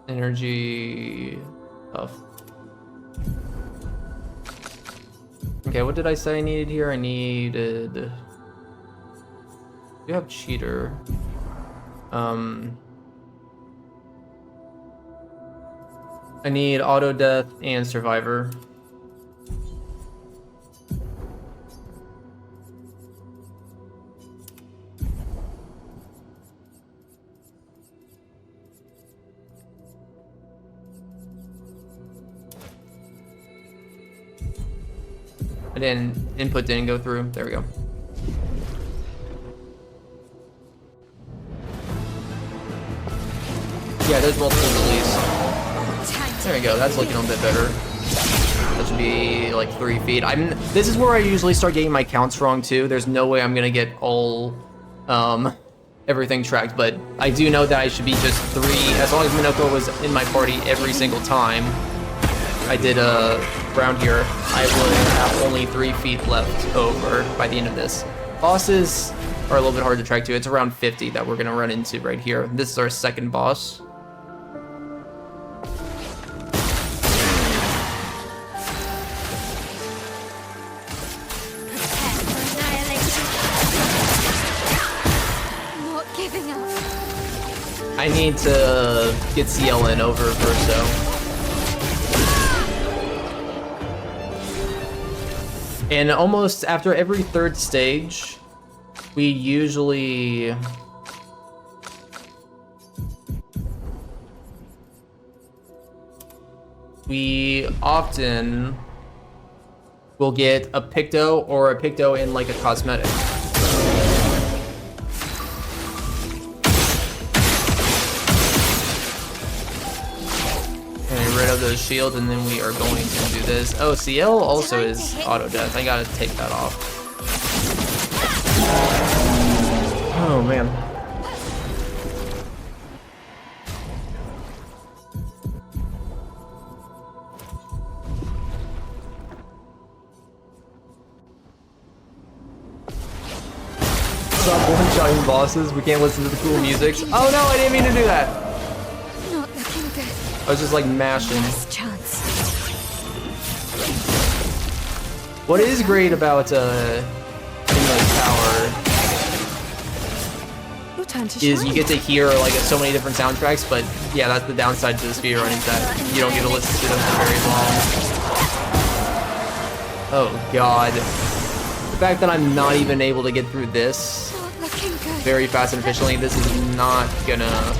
energy buff. Okay, what did I say I needed here? I needed... You have cheater. I need auto death and survivor. Input didn't go through. There we go. Yeah, there's multiple release. There we go. That's looking a bit better. That should be like 3 feet. This is where I usually start getting my counts wrong too. There's no way I'm gonna get all everything tracked, but I do know that I should be just 3 as long as Minoko was in my party every single time I did a round here. I would have only 3 feet left over by the end of this. Bosses are a little bit hard to track too. It's around 50 that we're gonna run into right here. This is our second boss. I need to get CL in over Verso. And almost after every 3rd stage, we usually... We often will get a Picto or a Picto in like a cosmetic. Rid of those shields, and then we are going to do this. Oh, CL also is auto death. I gotta take that off. Oh man. Stop one-shotting bosses. We can't listen to the cool music. Oh no, I didn't mean to do that. I was just like mashing. What is great about Inla's Tower is you get to hear like so many different soundtracks, but yeah, that's the downside to the speedrun is that you don't get to listen to them for very long. Oh god. The fact that I'm not even able to get through this very fast and efficiently, this is not gonna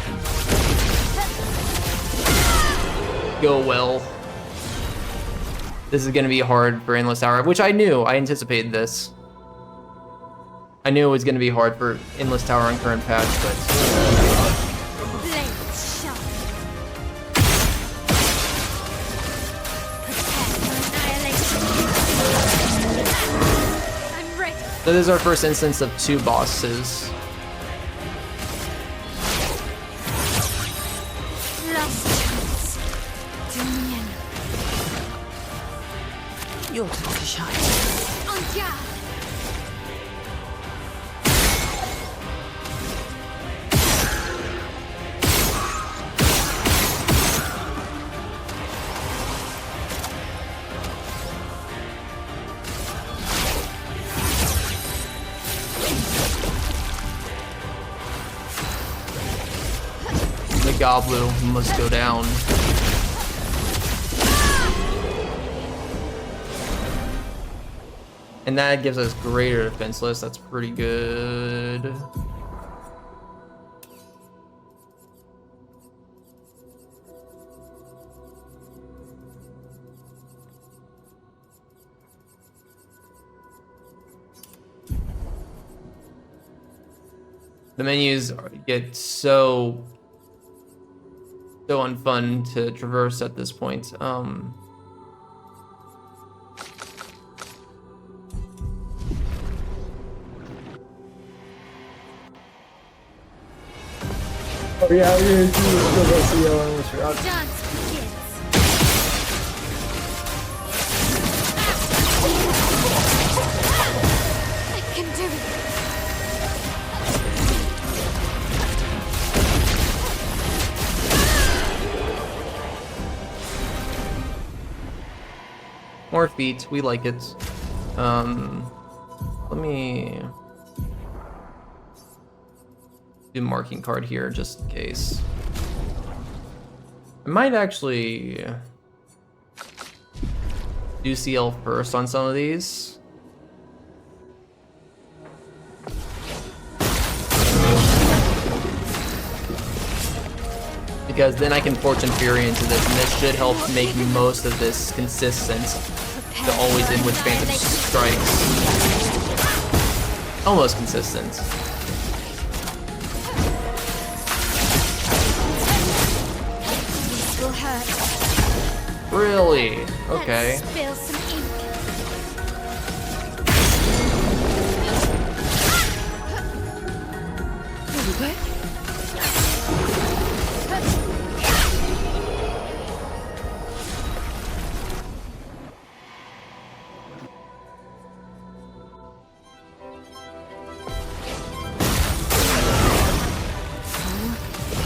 go well. This is gonna be hard for Endless Tower, which I knew. I anticipated this. I knew it was gonna be hard for Endless Tower on current patch, but so this is our first instance of 2 bosses. Your time to shine. The Goblu must go down. And that gives us greater defenseless. That's pretty good. The menus get so unfun to traverse at this point. Oh yeah, we're gonna do CL and what's your option? I can do it. More feet, we like it. Let me do marking card here just in case. I might actually do CL first on some of these. Because then I can Fortune Fury into this, and this should help make most of this consistent to always end with Phantom Strikes. Almost consistent. This will hurt. Really? Okay. Let's spill some ink.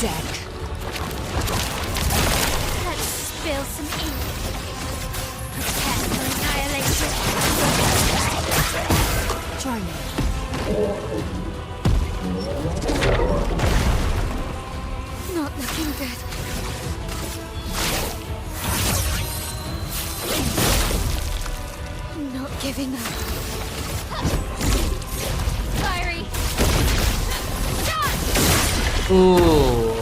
Deck. Let's spill some ink. Prepare for annihilation. Join me. Not looking good. Not giving up. Fiery. Ooh.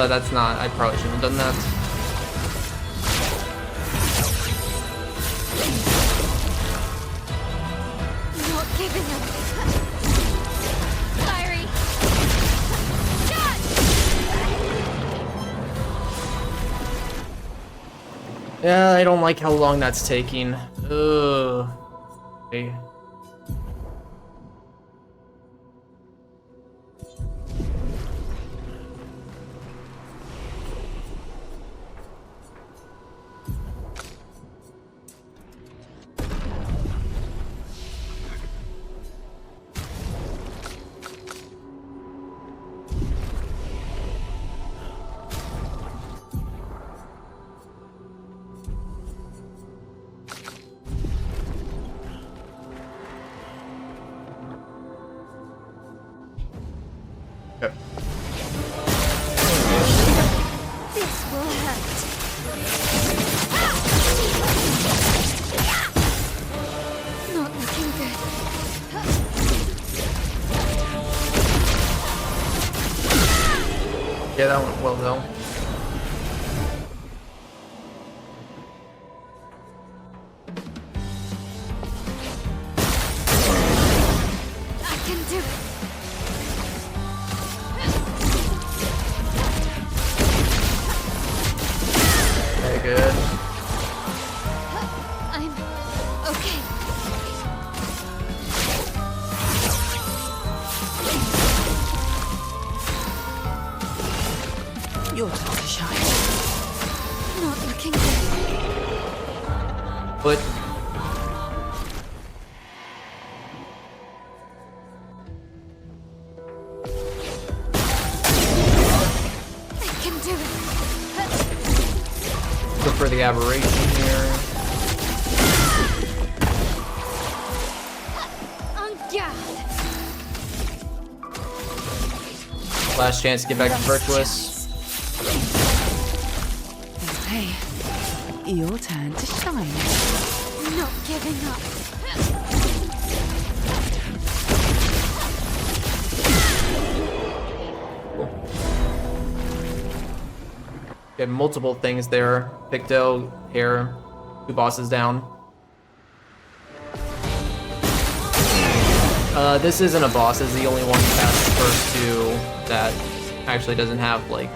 That's not, I probably shouldn't have done that. Not giving up. Fiery. Yeah, I don't like how long that's taking. Ugh. Okay. This will hurt. Not looking good. Yeah, that went well though. I can do it. Very good. I'm okay. Your time to shine. Not looking good. But I can do it. look for the aberration here. On guard. Last chance to get back to Virtuous. Hey, your turn to shine. Not giving up. Get multiple things there. Picto, here, 2 bosses down. This isn't a boss, it's the only one past the first 2 that actually doesn't have, like,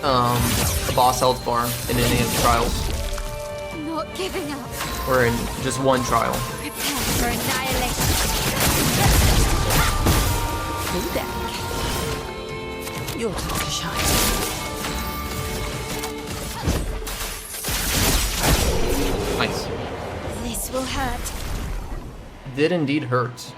a boss health bar in any of the trials. Not giving up. Or in just one trial. Prepare for annihilation. Full deck. Your time to shine. Nice. This will hurt. Did indeed hurt.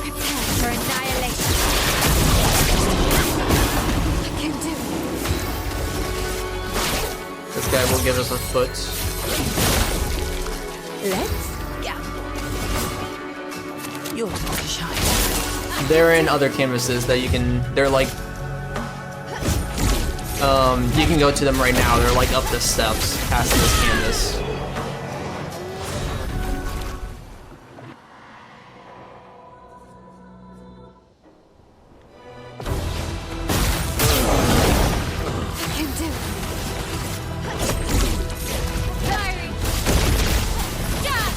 Prepare for annihilation. I can do it. This guy will give us a foot. Let's go. Your time to shine. They're in other canvases that you can, they're like, you can go to them right now. They're like up the steps past this canvas. I can do it. Fiery. Done.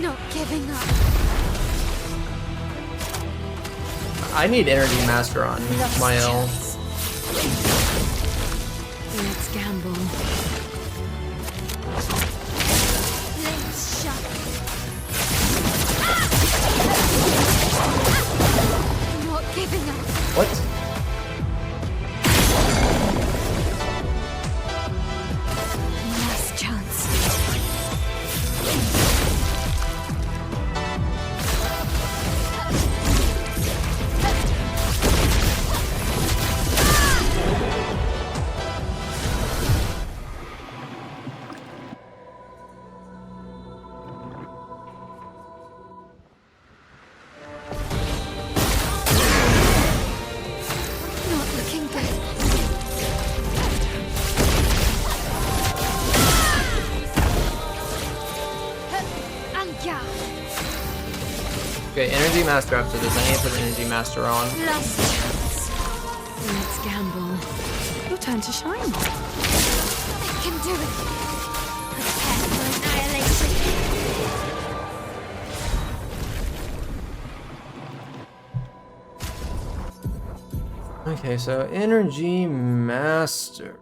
Not giving up. I need Energy Master on my L. Let's gamble. Let's shut. Not giving up. What? Last chance. Not looking good. Anga. Okay, Energy Master after this. I need to put Energy Master on. Last chance. Let's gamble. Your time to shine. I can do it. Prepare for annihilation. Okay, so Energy Master.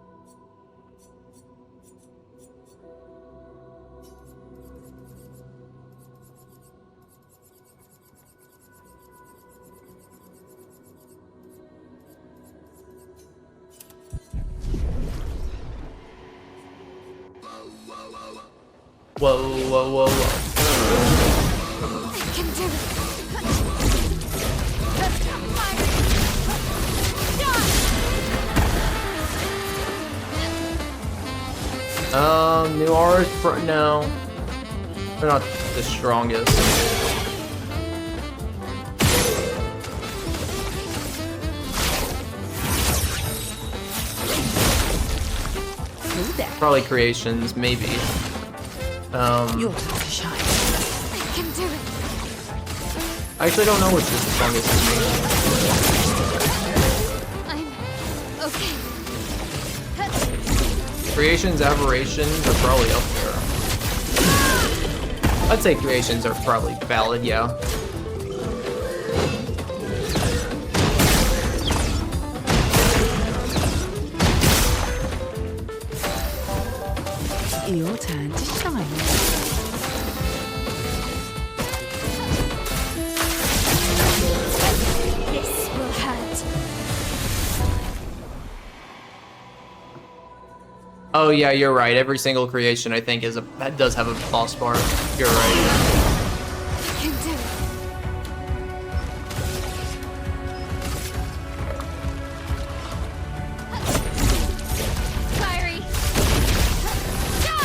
Whoa, whoa, whoa, whoa. I can do it. New Aura's no. They're not the strongest. Probably Creations, maybe. Your time to shine. I can do it. I actually don't know which is the strongest to me. I'm okay. Creations, Aberrations are probably up there. I'd say Creations are probably valid, yeah. Your turn to shine. This will hurt. Oh yeah, you're right. Every single creation I think is that does have a boss bar. You're right. I can do it. Fiery. Done.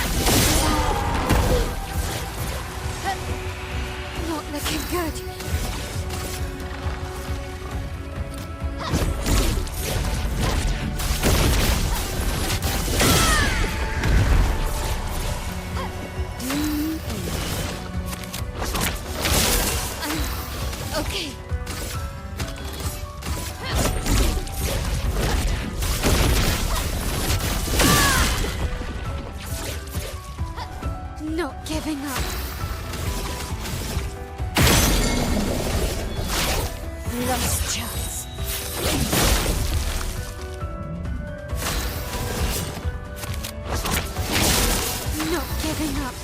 Not looking good. Okay. Not giving up. Last chance. Not giving up.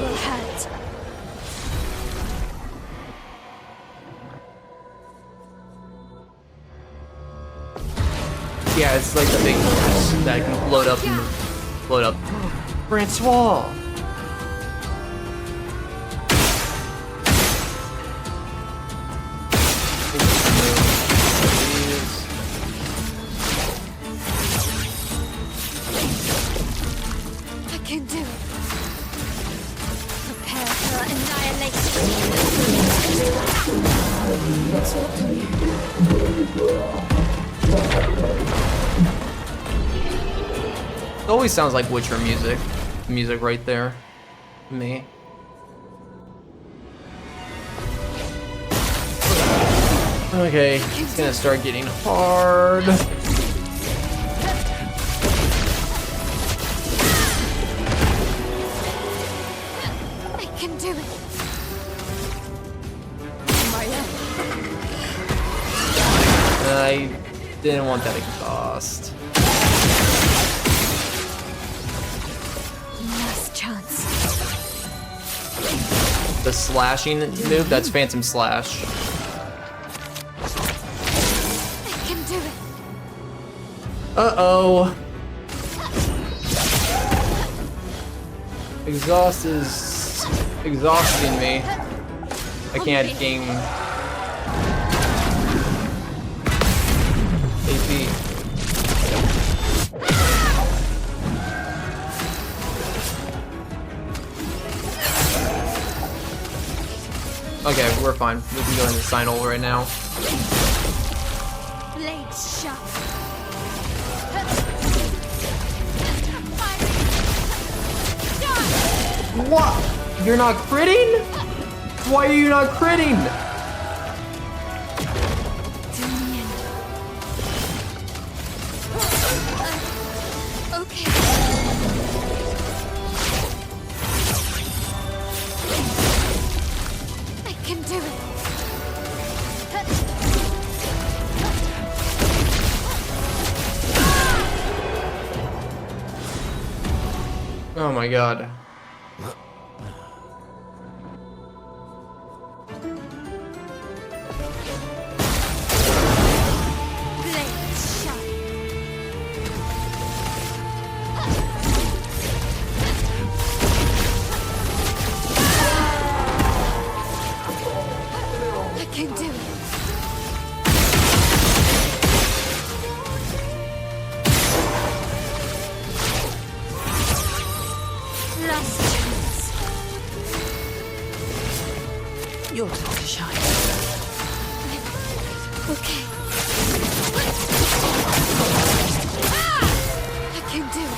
will hurt. Yeah, it's like the big ones that can float up and float up. Francois! I can do it. Prepare for It always sounds like Witcher music right there, to me. Okay, it's gonna start getting hard. I can do it. I didn't want that exhaust. Last chance. The slashing move, that's Phantom Slash. I can do it. Uh-oh. Exhaust is exhausting me. I can't gain AP. Okay, we're fine. We can go into Sinal right now. Blades sharp. What? You're not critting? Why are you not critting? Okay. I can do it. Oh my god. Blades sharp. I can do it. Last chance. Your time to shine. Okay. I can do it.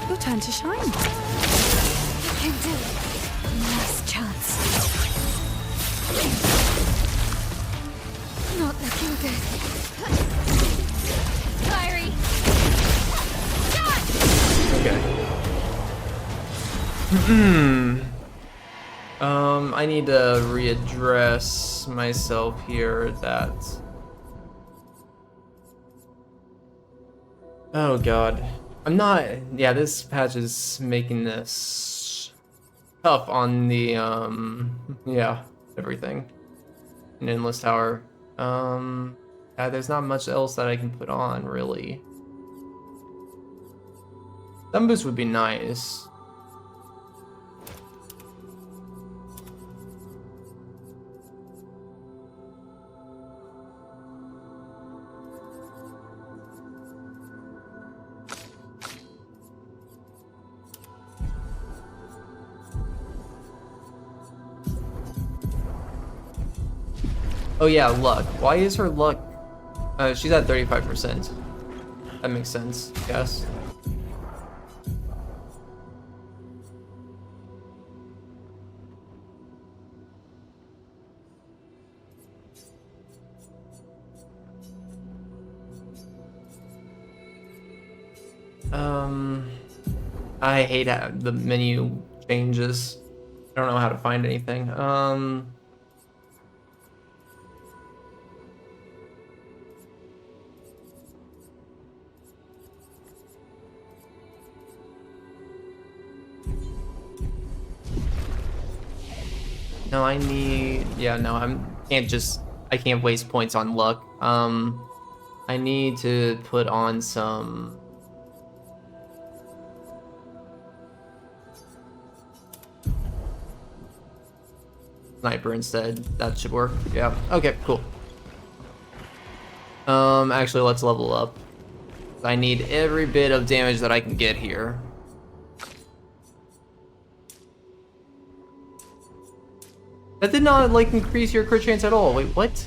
Your turn to shine. I can do it. Last chance. Not looking good. Fiery. Okay. I need to readdress myself here that... Oh god. I'm not... Yeah, this patch is making this tough on the, yeah, everything. An Endless Tower. Yeah, there's not much else that I can put on, really. Thumb boost would be nice. Oh yeah, luck. Why is her luck? She's at 35%. That makes sense, yes. I hate the menu changes. I don't know how to find anything. No, I need, yeah, no, I can't waste points on luck. I need to put on some sniper instead. That should work. Yeah. Okay, cool. Actually, let's level up. I need every bit of damage that I can get here. That did not, like, increase your crit chance at all. Wait, what?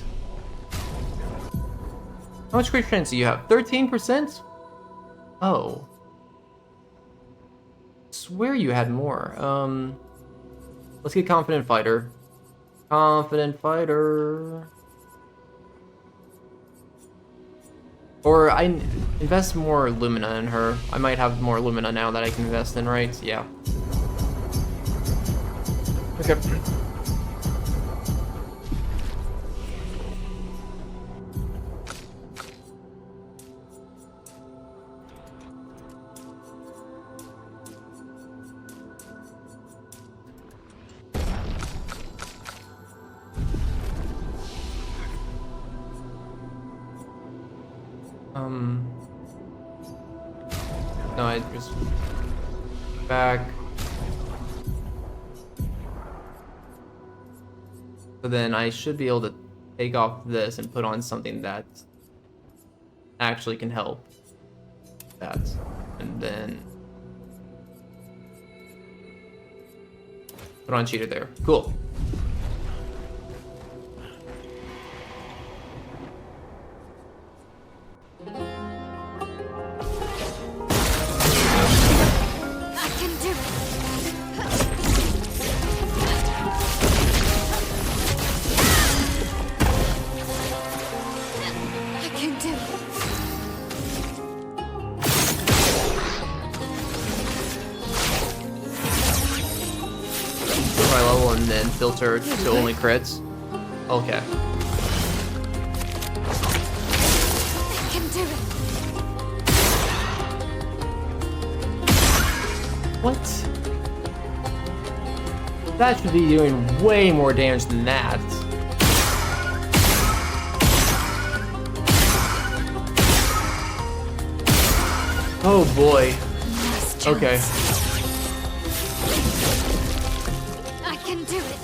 How much crit chance do you have? 13%? Oh. Swear you had more. Let's get Confident Fighter. Confident Fighter. Or I invest more Lumina in her. I might have more Lumina now that I can invest in, right? Yeah. Okay. No, I just back. So then I should be able to take off this and put on something that actually can help that. And then put on cheater there. Cool. Filter to only crits. Okay. I can do it. What? That should be doing way more damage than that. Oh boy. Okay. I can do it.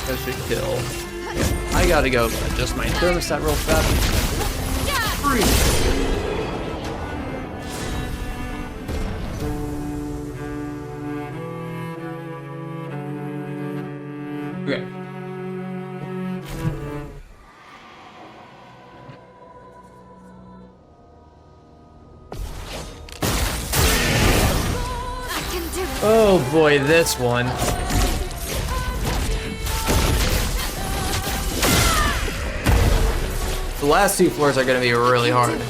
That should kill. I gotta go adjust my thermostat real fast. Okay. Oh boy, this one. The last two floors are gonna be really hard.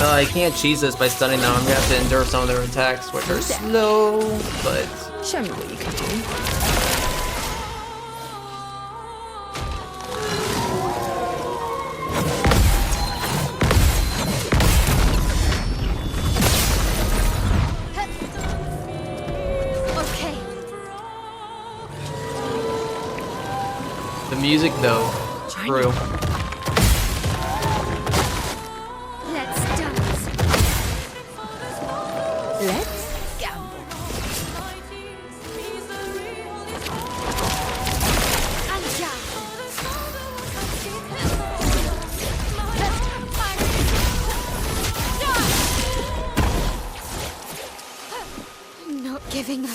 I can't cheese this by stunning them. I'm gonna have to endure some of their attacks, which are slow, but... Show me what you can do. music though. True. Let's dance. Let's gamble. Anja. Not giving up.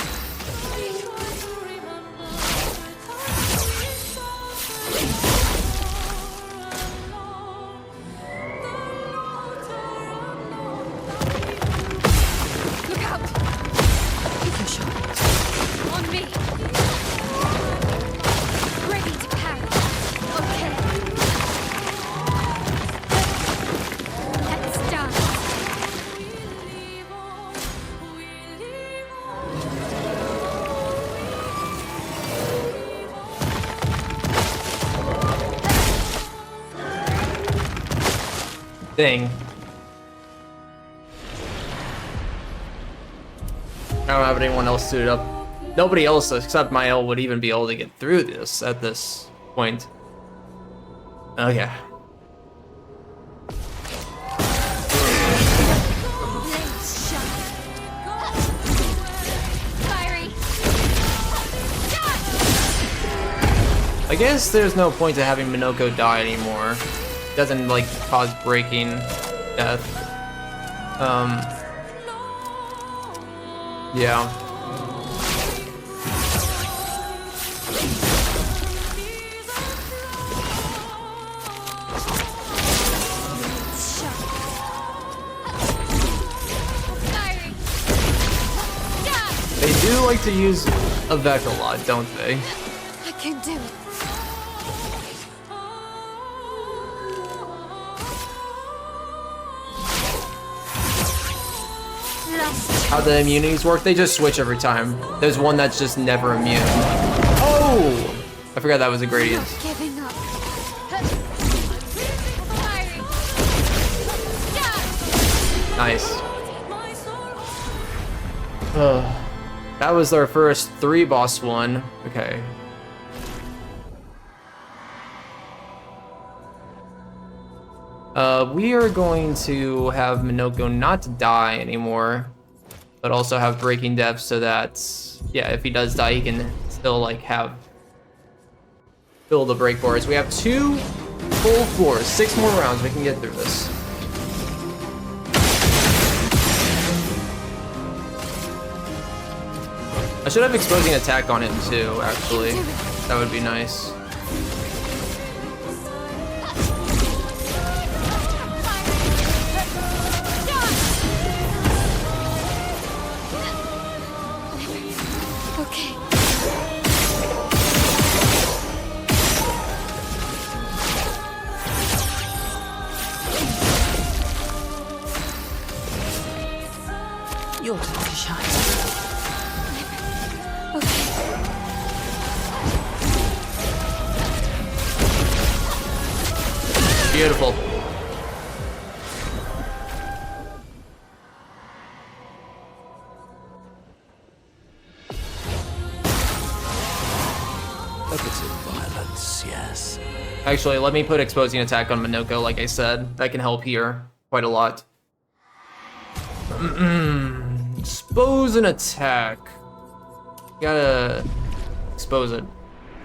Look out! Give a shot. On me. Ready to parry. Okay. Let's dance. Dang. I don't have anyone else suited up. Nobody else except my L would even be able to get through this at this point. Okay. Let's shine. Fiery. I guess there's no point to having Minoko die anymore. Doesn't like cause breaking death. Yeah. Fiery. They do like to use Avec a lot, don't they? I can do it. How the immunities work, they just switch every time. There's one that's just never immune. Oh! I forgot that was a gradient. Not giving up. Nice. That was our first 3 boss one. Okay. We are going to have Minoko not die anymore, but also have breaking depth so that, yeah, if he does die, he can still like fill the break bars. We have 2 full floors, 6 more rounds. We can get through this. I should have exposing attack on him too, actually. That would be nice. Okay. Your turn to shine. Beautiful. A bit of violence, yes. Actually, let me put exposing attack on Minoko, like I said. That can help here quite a lot. Expose an attack. Gotta expose it.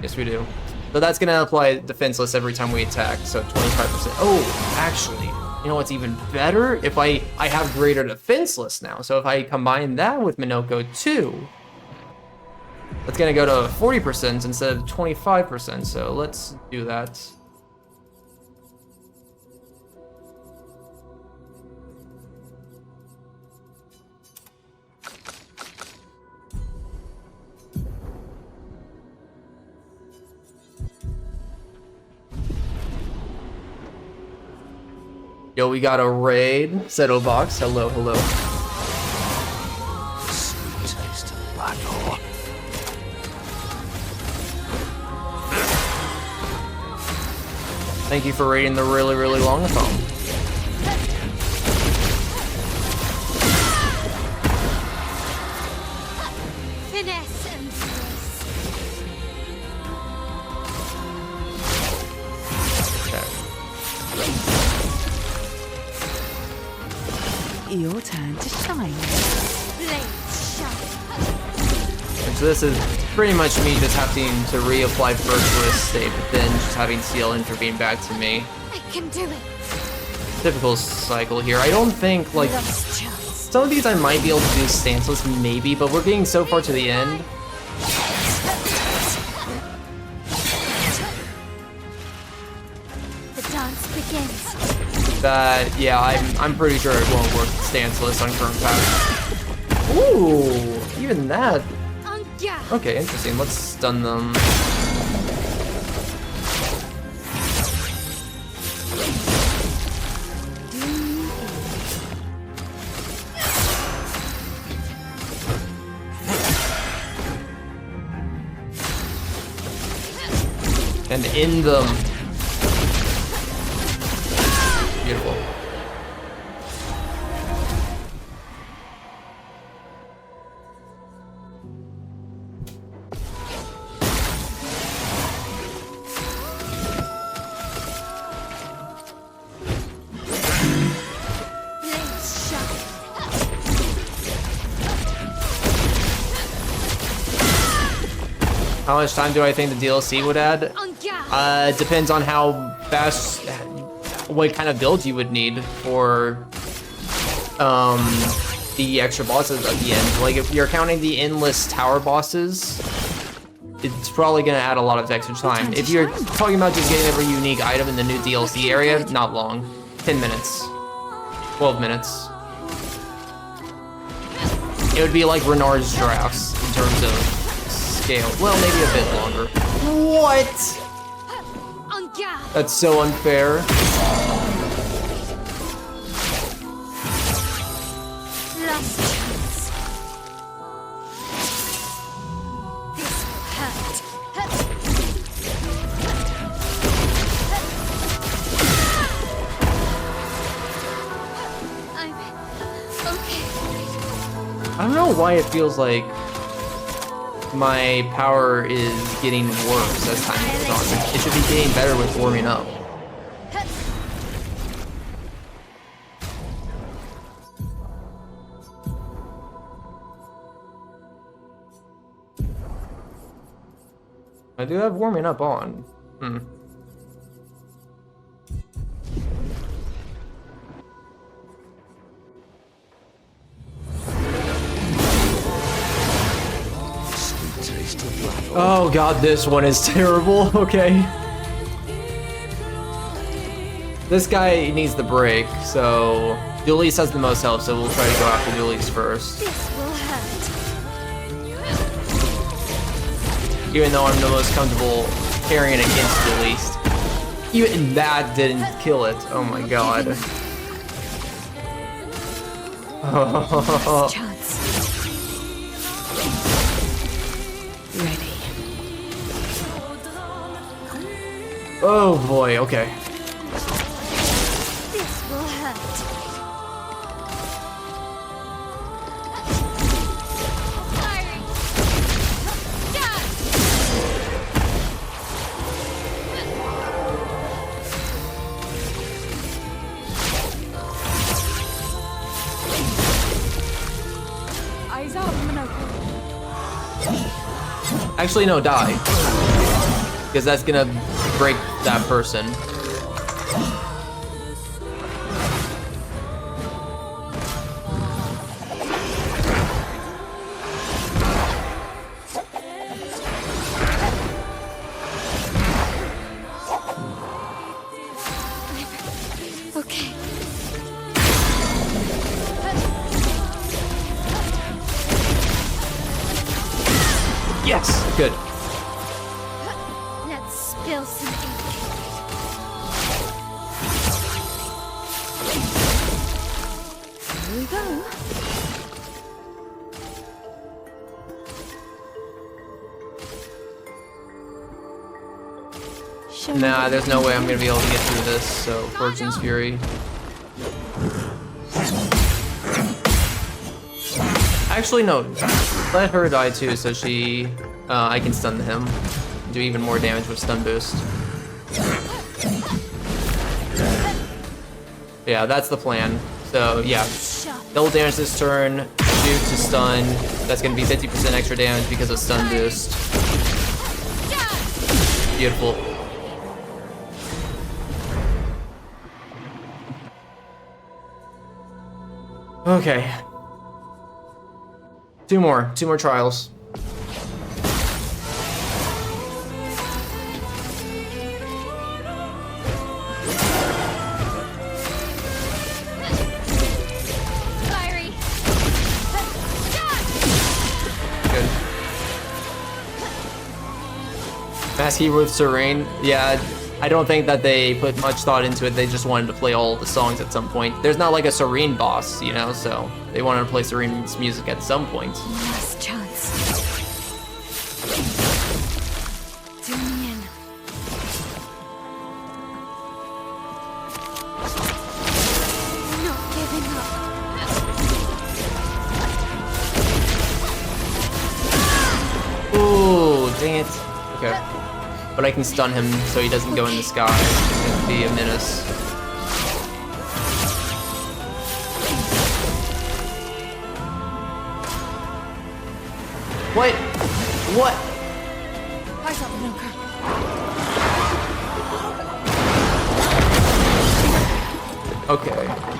Yes, we do. So that's gonna apply defenseless every time we attack, so 25%. Oh, actually, you know what's even better? If I have greater defenseless now, so if I combine that with Minoko too, that's gonna go to 40% instead of 25%, so let's do that. Yo, we got a raid. Seto box. Hello, hello. Sweet taste of the black ore. Thank you for raiding the really, really long phone. Finesse and turn to shine. So this is pretty much me just having to reapply first to a state, but then just having CL intervene back to me. I can do it. Typical cycle here. I don't think, like, some of these I might be able to do stanceless, maybe, but we're getting so far to the end. The dance begins. That, yeah, I'm pretty sure it won't work stanceless on current patch. Ooh, even that. Okay, interesting. Let's stun them. And in them. Beautiful. How much time do I think the DLC would add? Depends on how fast, what kind of build you would need for the extra bosses at the end. Like if you're counting the endless tower bosses, it's probably gonna add a lot of extra time. If you're talking about just getting every unique item in the new DLC area, not long. 10 minutes, 12 minutes. It would be like Renard's drafts in terms of scale. Well, maybe a bit longer. What? That's so unfair. Last chance. This will hurt. I'm okay. I don't know why it feels like my power is getting worse as time goes on. It should be getting better with warming up. I do have warming up on. Oh god, this one is terrible. Okay. This guy needs the break, so Julius has the most health, so we'll try to go after Julius first. This will hurt. Even though I'm the most comfortable carrying against Julius. Even that didn't kill it. Oh my god. Last chance. Ready. Oh boy, okay. This will hurt. Eyes up, Monocle. Actually, no, die. Because that's gonna break that person. Okay. Yes, good. Let's spill some ink. Here we go. Nah, there's no way I'm gonna be able to get through this, so Fortune's Fury. Actually, no. Let her die too, so she, I can stun him. Do even more damage with stun boost. Yeah, that's the plan. So, yeah. Sharp Double damage this turn, shoot to stun. That's gonna be 50% extra damage because of stun boost. Beautiful. Okay. Two more trials. Maskey with Serene, yeah, I don't think that they put much thought into it. They just wanted to play all the songs at some point. There's not like a Serene boss, you know, so they wanted to play Serene's music at some point. Last chance. Do me in. Not giving up. Ooh, dang it. Okay. But I can stun him so he doesn't go in the sky and be a menace. What? What? Okay. Okay.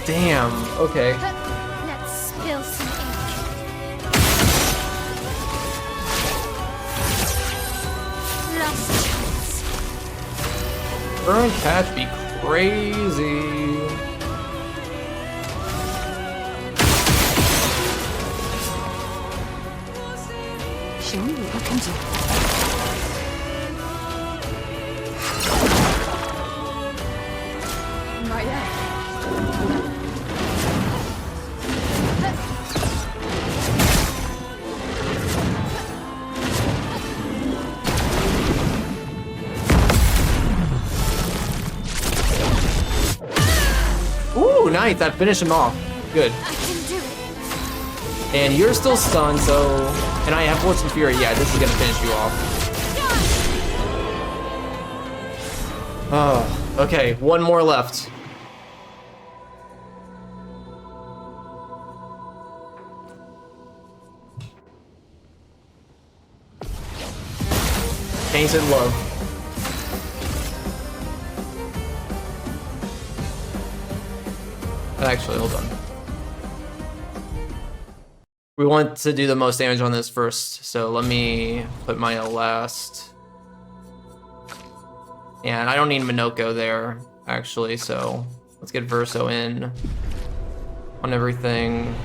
Damn, okay. Let's spill some ink. Last chance. Burn patch be crazy. Show me what you can do. Ooh, nice. That finished him off. Good. I can do it. And you're still stunned, so... And I have Force and Fury. Yeah, this is gonna finish you off. Oh, okay. One more left. Tainted Love. Actually, hold on. We want to do the most damage on this first, so let me put Maya last. And I don't need Minoko there, actually, so let's get Verso in on everything.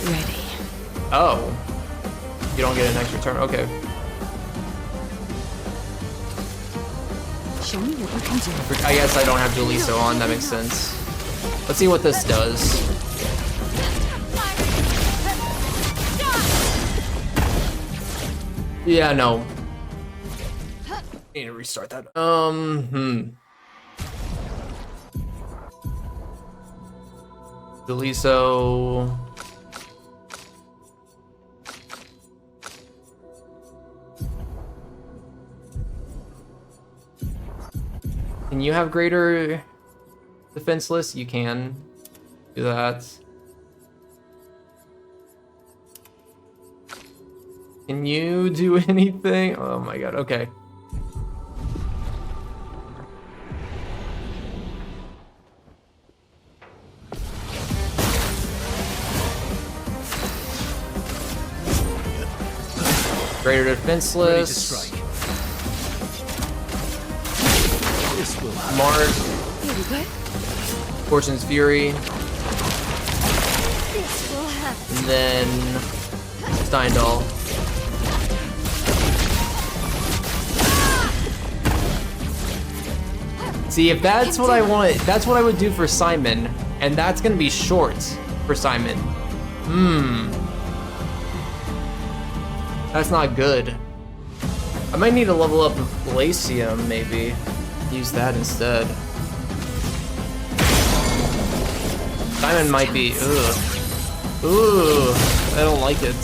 Ready. Oh. You don't get an extra turn, okay. Show me what you can do. I guess I don't have Dualiso on, that makes sense. Let's see what this does. Yeah, no. Need to restart that. Dualiso. Can you have greater defenseless? You can do that. Can you do anything? Oh my god, okay. Greater defenseless. Mark. Here we go. Fortune's Fury. This will hurt. And then Steindal. See, if that's what I want, that's what I would do for Simon, and that's gonna be short for Simon. That's not good. I might need to level up Glacium, maybe. Use that instead. Diamond might be, ugh. Ooh, I don't like it.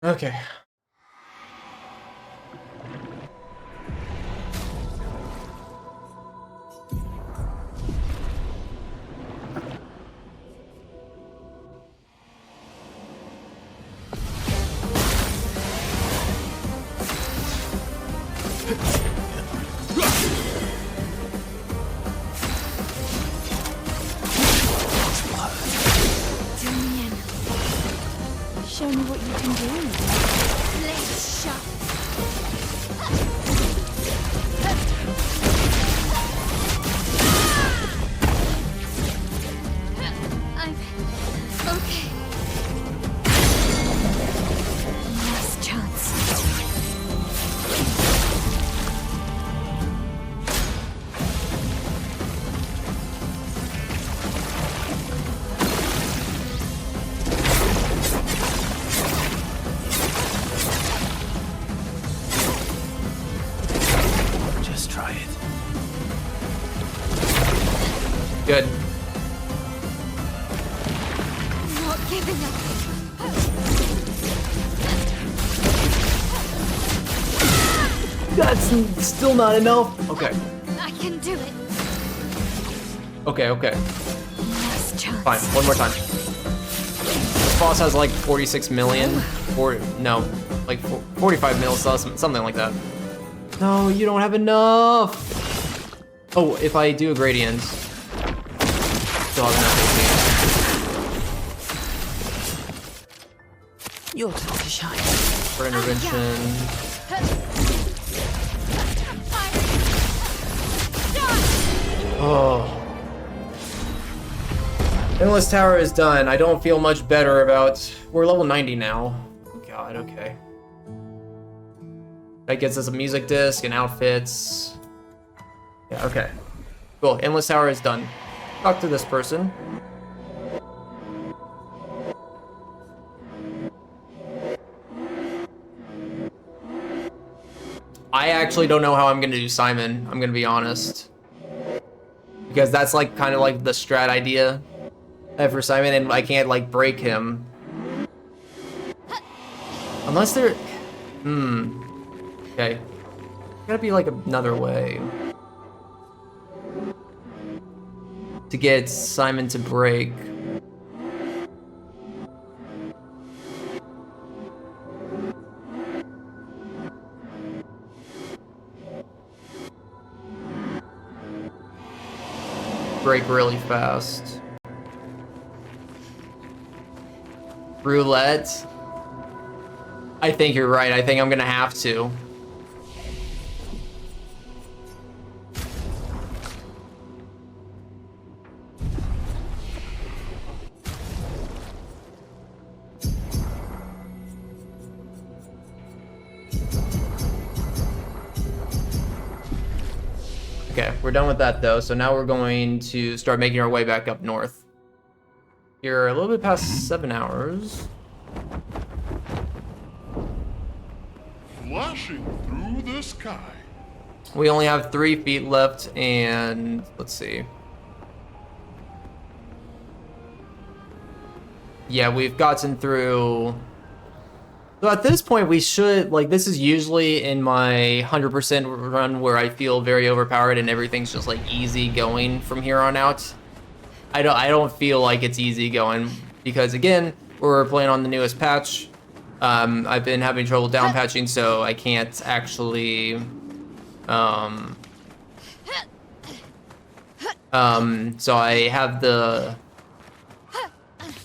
Okay. Show me what you can do. Let's shut. I'm okay. Last chance. Good. Not giving up. That's still not enough. Okay. I can do it. Okay, okay. Last chance. Fine, one more time. This boss has like 46 million. Or, no, like 45 mil, something like that. No, you don't have enough. Oh, if I do a gradient. Still have enough Your time to shine. for intervention. Oh. Endless Tower is done. I don't feel much better about... We're level 90 now. Oh god, okay. That gets us a music disc and outfits. Yeah, okay. Cool, Endless Tower is done. Talk to this person. I actually don't know how I'm gonna do Simon, I'm gonna be honest. Because that's like kind of like the strat idea for Simon, and I can't like break him. Unless there... Okay. Gotta be like another way to get Simon to break. Break really fast. Roulette. I think you're right. I think I'm gonna have to. Okay, we're done with that though, so now we're going to start making our way back up north. You're a little bit past 7 hours. Flashing through the sky. We only have 3 feet left, and let's see. Yeah, we've gotten through... So at this point, we should, like, this is usually in my 100% run where I feel very overpowered and everything's just, like, easy going from here on out. I don't feel like it's easy going because, again, we're playing on the newest patch. I've been having trouble down patching, so I can't actually, so I have the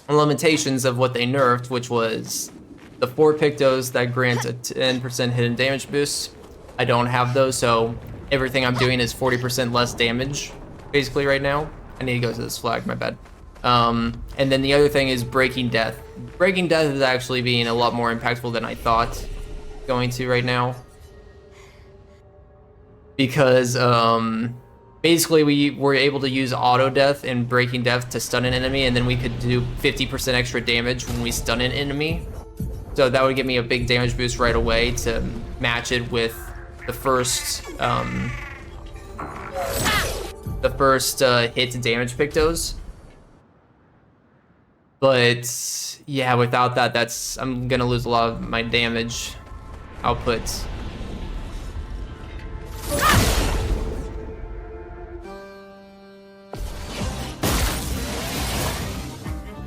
limitations of what they nerfed, which was the 4 Pictos that grant a 10% hidden damage boost. I don't have those, so everything I'm doing is 40% less damage, basically, right now. I need to go to this flag, my bad. And then the other thing is Breaking Death. Breaking Death is actually being a lot more impactful than I thought going to right now. Because basically we were able to use auto death and Breaking Death to stun an enemy, and then we could do 50% extra damage when we stun an enemy. So that would give me a big damage boost right away to match it with the first hit damage pictos. But yeah, without that, I'm gonna lose a lot of my damage output.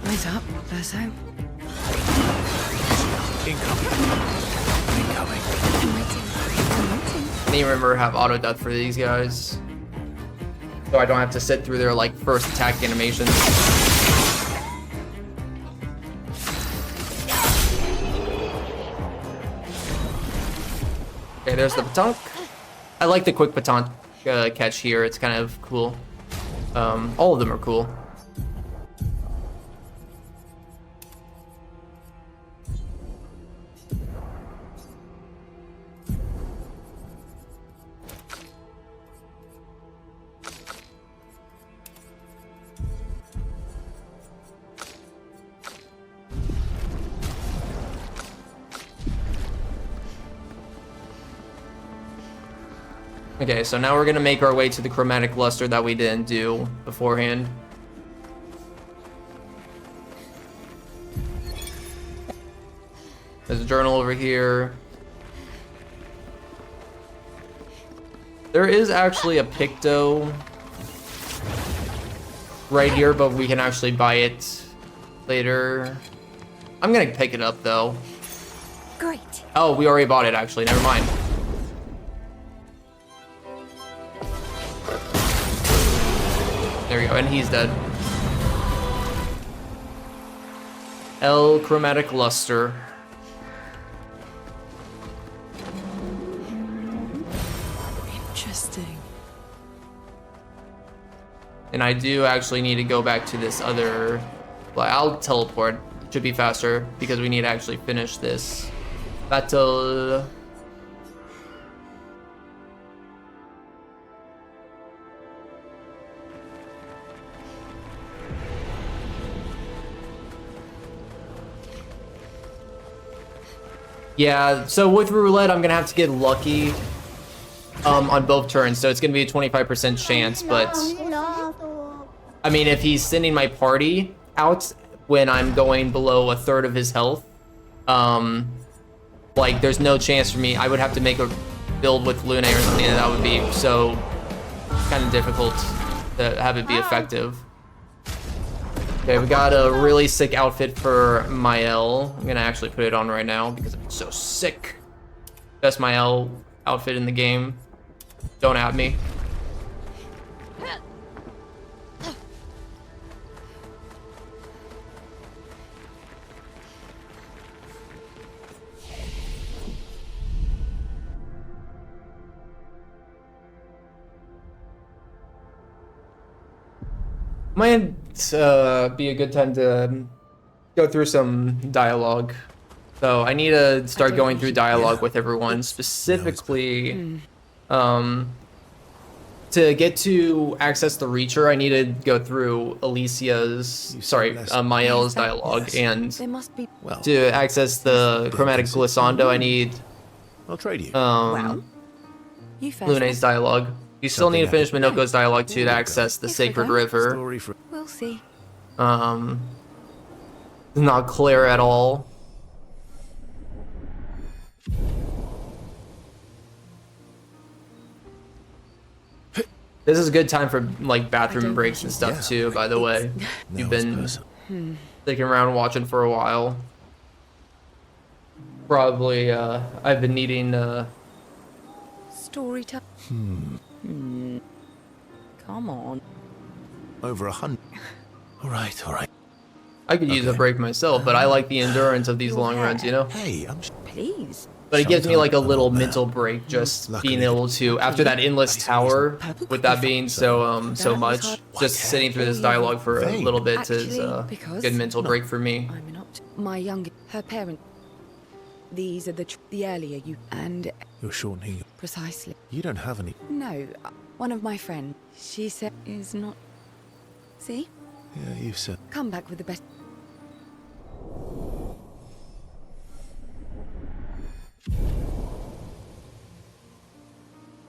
Eyes up, Verso. Incoming. I'm waiting. I need to remember to have auto death for these guys, so I don't have to sit through their like first attack animations. Okay, there's the Patonk. I like the quick Patonk catch here. It's kind of cool. All of them are cool. Okay, so now we're gonna make our way to the chromatic luster that we didn't do beforehand. There's a journal over here. There is actually a picto right here, but we can actually buy it later. I'm gonna pick it up though. Great. Oh, we already bought it actually, never mind. There we go, and he's dead. L chromatic luster. Interesting. And I do actually need to go back to this other... Well, I'll teleport. It should be faster because we need to actually finish this battle. Yeah, so with roulette, I'm gonna have to get lucky on both turns, so it's gonna be a 25% chance, but I mean, if he's sending my party out when I'm going below a third of his health, like there's no chance for me. I would have to make a build with Lune or something, and that would be so kind of difficult to have it be effective. Okay, we got a really sick outfit for Mael. I'm gonna actually put it on right now because it's so sick. Best Mael outfit in the game. Don't at me. Might be a good time to go through some dialogue. So I need to start going through dialogue with everyone, specifically to get to access the Reacher. I need to go through Mael's dialogue, and to access the chromatic glissando, I need I'll trade you. Lune's dialogue. You still need to finish Minoko's dialogue too to access the Sacred River. We'll see. Not Clair at all. This is a good time for like bathroom breaks and stuff too, by the way. You've been sticking around watching for a while. Probably I've been needing Story time. Come on. Over 100. All right. I could use a break myself, but I like the endurance of these long runs, you know? Hey, Please. But it gives me like a little mental break just being able to, after that endless tower, with that being so so much, just sitting through this dialogue for a little bit is a good mental break for me. I'm not. My young, her parent. These are the earlier you and you're shortening. precisely. You don't have any. No, one of my friends. She said is not. See, Yeah, you said. come back with the best.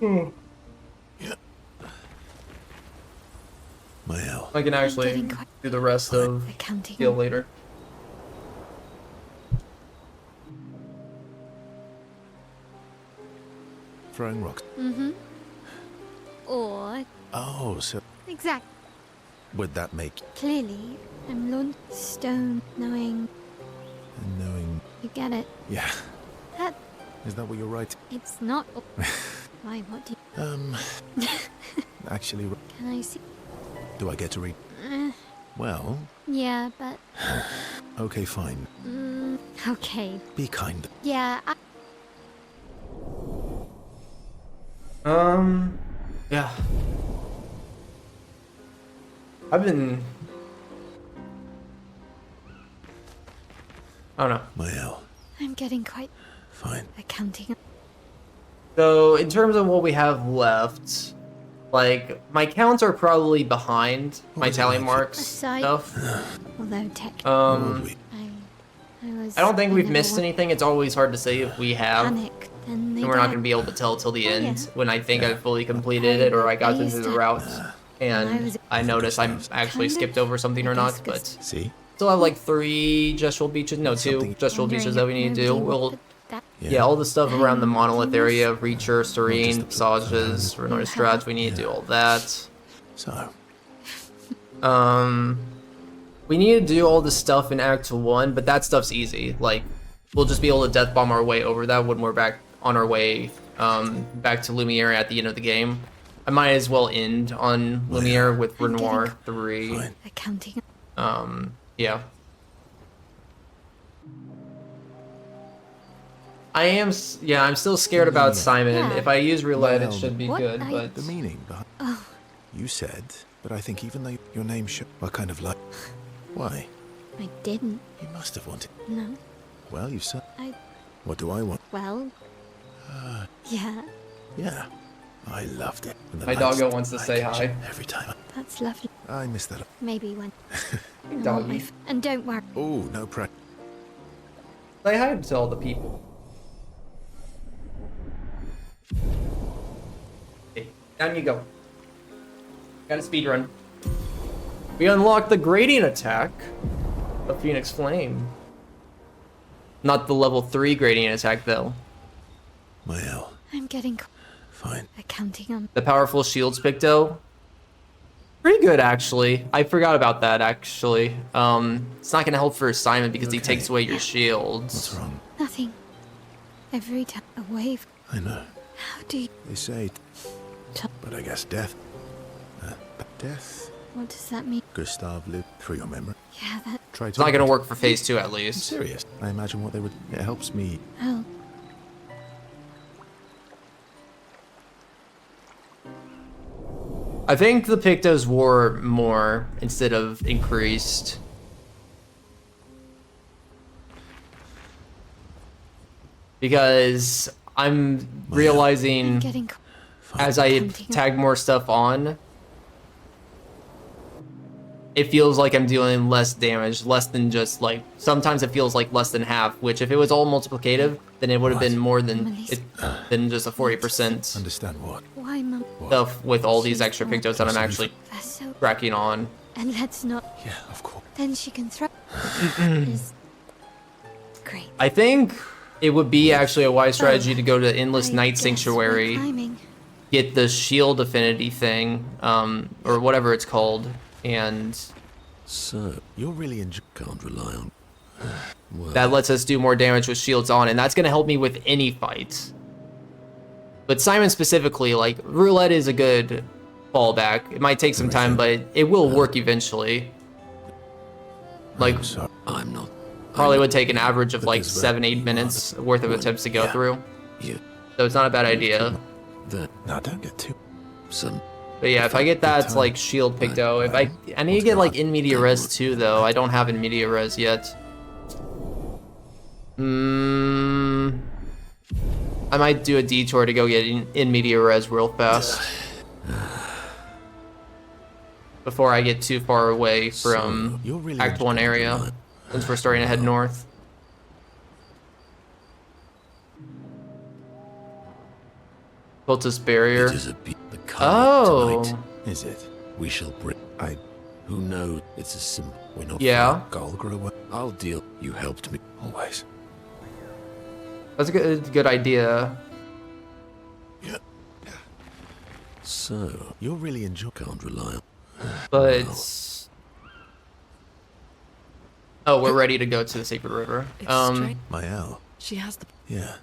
Yeah. Well. I can actually do the rest of heal later. Throwing rocks. Mm-hmm. Or Oh, so exact. would that make Clearly, I'm Lord Stone, knowing knowing? you get it. Yeah. That Is that what you're right? it's not. Why? What do you? Actually, Can I see? do I get to read? Well, Yeah, but okay, fine. okay. Be kind. Yeah. Yeah. I've been... I don't know. Well, I'm getting quite. fine. Accounting. So, in terms of what we have left, like, my counts are probably behind my tally marks Aside, stuff. although tech. I don't think we've missed anything. It's always hard to say if we have. Panic, then And we're not going to be able to tell till the end when I think I've fully completed it or I got through the routes. And I notice I'm actually skipped over something or not, but see, still have like 3 gestural beaches, no 2 gestural beaches that we need to do. We'll, yeah, all the stuff around the monolith area, Reacher, Serene, Passages, Renor Strats, we need to do all that. So, we need to do all the stuff in Act 1, but that stuff's easy. Like, we'll just be able to death bomb our way over that when we're back on our way back to Lumiere at the end of the game. I might as well end on Lumiere with Renoir 3. Accounting. Yeah. I'm still scared about Simon. Yeah. If I use roulette, it Well, should be good, but... the meaning behind. Oh. You said, but I think even though your name should, what kind of like? Why? I didn't. You must have wanted. No. Well, you said. I. What do I want? Well. Yeah. Yeah. I loved it. And the My lights- doggo wants to I say catch hi. it Every time. That's lovely. I missed that. Maybe when. Doggy. And don't worry. Oh, no pre. Say hi to all the people. Okay, down you go. Got a speed run. We unlocked the gradient attack of Phoenix Flame. Not the level 3 gradient attack though. Well, I'm getting. fine. Accounting on. The powerful shields picto. Pretty good actually. I forgot about that actually. It's not gonna help for Simon because he takes away your shields. What's wrong? Nothing. Every time a wave. I know. How do you? They say, but I guess death. Death. What does that mean? Gustav lived through your memory. Yeah, that. Try It's not gonna work for phase 2 at least. I'm serious. I imagine what they would. It helps me. Oh. I think the Pictos wore more instead of increased. Because I'm realizing Getting. as I tag more stuff on, it feels like I'm dealing less damage, less than just like, sometimes it feels like less than half, which if it was all multiplicative, then it would have been more than than just a 40% Understand what? Why, Mum? stuff with all these extra Pictos that I'm actually That's so. cracking on. And let's not. Yeah, of course. Then she can throw. Is great. I think it would be actually a wise strategy to go to Endless I Night guess Sanctuary, we're climbing. get the shield affinity thing, or whatever it's called, and So, You're really enjoying. can't rely on. Well, that lets us do more damage with shields on, and that's going to help me with any fight. But Simon specifically, like, roulette is a good fallback. It might take some time, but it will work eventually. Like, I'm not. probably would take an average of like 7-8 minutes worth of attempts to go through. Yeah. So it's not a bad idea. No, don't get too. But yeah, if I get that like shield Picto, if I need to get like in media res too though. I don't have in media res yet. I might do a detour to go get in media res real fast before I get too far away from Act 1 area, since we're starting to head north. Cultist barrier. It is the Oh. tonight. Is it? We shall bring. Who knows? It's a simple. We're not. Yeah. Golgrower. I'll deal. You helped me always. That's a good idea. Yeah. So you're really enjoying. Can't rely on. But oh, we're ready to go to the Sacred River. Mael. She has the. Yeah.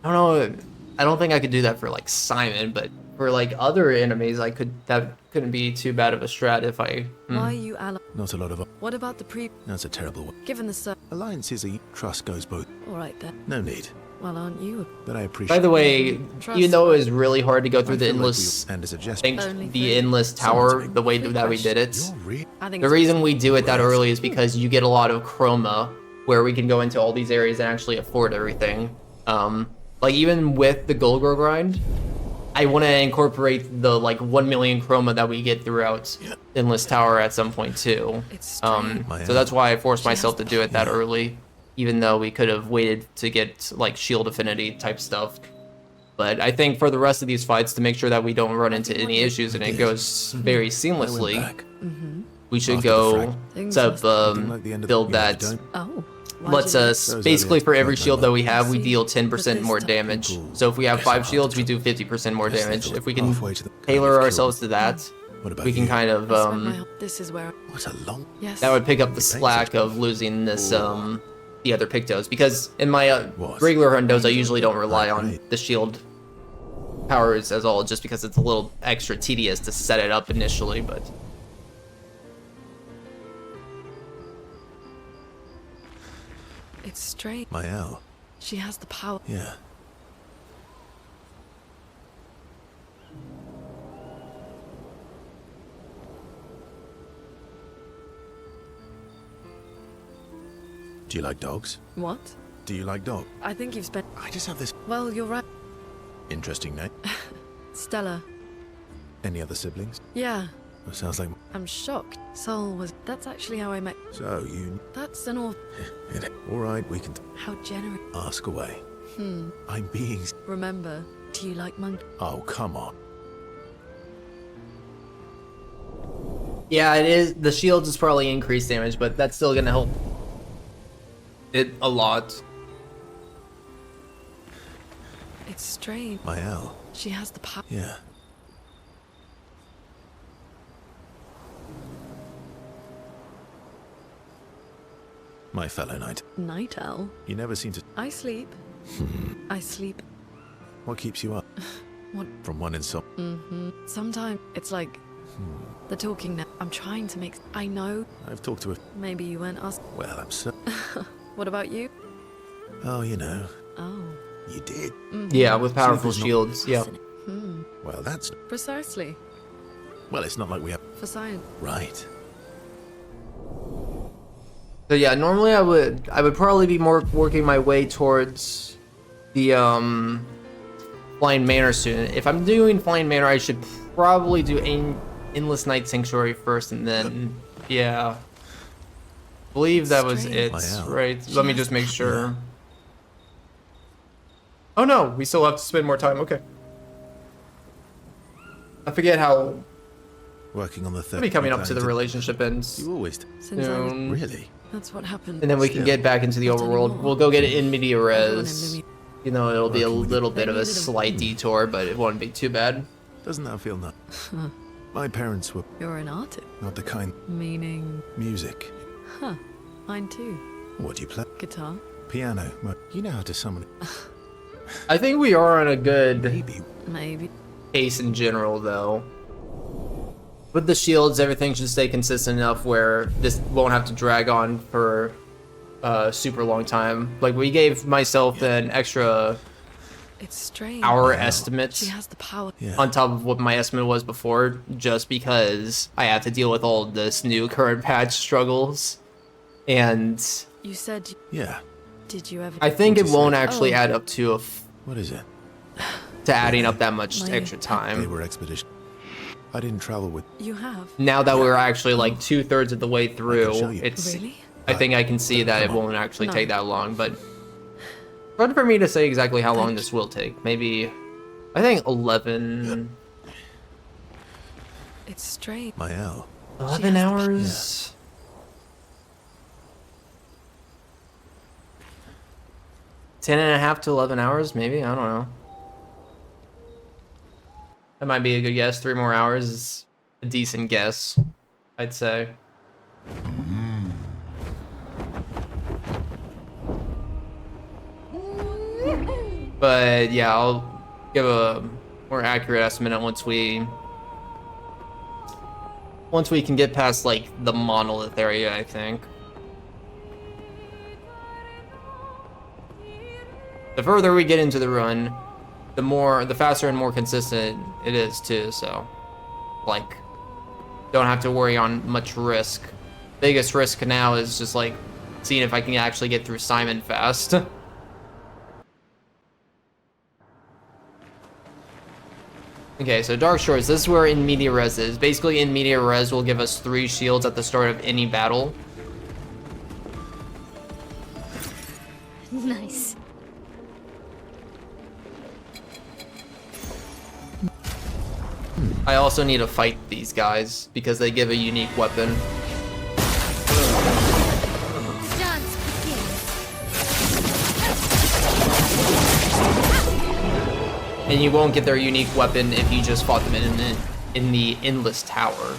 I don't know. I don't think I could do that for like Simon, but for like other enemies, I could. That couldn't be too bad of a strat if I. Why are you ally? Not a lot of. What about the pre? That's a terrible one. Given the alliances, trust goes both. All right then. No need. Well, aren't you? But I appreciate. By the way, even though it was really hard to go through the endless, and as a gesture, the endless tower, the way that we did it, the reason we do it that early is because you get a lot of chroma, where we can go into all these areas and actually afford everything. Like even with the Golgro grind, I want to incorporate the like 1 million chroma that we get throughout endless tower at some point too. So that's why I forced myself to do it that early. Even though we could have waited to get like shield affinity type stuff. But I think for the rest of these fights, to make sure that we don't run into any issues and it goes very seamlessly, we should go to build that. Lets us, basically for every shield that we have, we deal 10% more damage. So if we have 5 shields, we do 50% more damage. If we can tailor ourselves to that, we can kind of, This is where. What a long. Yes. that would pick up the slack of losing this, the other Pictos, because in my regular hundos I usually don't rely on the shield powers as all, just because it's a little extra tedious to set it up initially. But It's straight. Mael. She has the power. Yeah. Do you like dogs? What? Do you like dog? I think you've spent. I just have this Well, you're right. interesting name. Stella. Any other siblings? Yeah. It sounds like. I'm shocked. Sol was. That's actually how I met. So you. That's an all. All right, we can. How generous. Ask away. I'm being. Remember, do you like monkey? Oh, come on. yeah, it is. The shields is probably increased damage, but that's still gonna help it a lot. It's strange. Mael. She has the power. Yeah. My fellow knight. Night owl. You never seem to. I sleep. I sleep. What keeps you up? What? From one insult. Sometimes it's like the talking now. I'm trying to make. I know. I've talked to a. Maybe you weren't asked. Well, I'm so. What about you? Oh, you know. Oh. You did. Yeah, with powerful Sleep is not- shields. Yeah. Well, that's. Precisely. Well, it's not like we have. For science. Right. So yeah, normally I would probably be more working my way towards the Flying Manor soon. If I'm doing Flying Manor, I should probably do Endless Night Sanctuary first, and then yeah, I believe that was it, right? Let me just make sure. Oh no, we still have to spend more time. Okay, I forget how. Working on the third. We'll be coming up to the relationship ends. You always. Since I was. soon. Really. That's what happened. And then we can get back into the overworld. We'll go get it in media res. You know, it'll be a little bit of a slight detour, but it won't be too bad. Doesn't that feel nuts? My parents were You're an artist. not the kind. Meaning. Music. Huh. Mine too. What do you play? Guitar. Piano. You know how to summon. I think we are on a good Maybe. pace in general, though. With the shields, everything should stay consistent enough where this won't have to drag on for a super long time. Like, we gave myself an extra hour estimate She has the power. on top of what my estimate was before, just because I have to deal with all this new current patch struggles. And You said. Yeah. Did you ever? I think it won't actually add up to What is it? to adding up that much extra They time. were expedition. I didn't travel with. You have. Now that we're actually like 2/3 of the way through, it's. Really? I think I can see that it won't actually take that long, but hard for me to say exactly how long this will take. Maybe, I think 11. It's strange. Mael. 11 hours. Yeah. 10.5 to 11 hours, maybe. I don't know. That might be a good guess. 3 more hours is a decent guess, I'd say. But yeah, I'll give a more accurate estimate on once we can get past like the monolith area, I think. The further we get into the run, the faster and more consistent it is too, so like don't have to worry on much risk. Biggest risk now is just like seeing if I can actually get through Simon fast. Okay, so Dark Shores, this is where In Media Res is. Basically, In Media Res will give us 3 shields at the start of any battle. Nice. I also need to fight these guys because they give a unique weapon. Dance begins. And you won't get their unique weapon if you just fought them in the Endless Tower.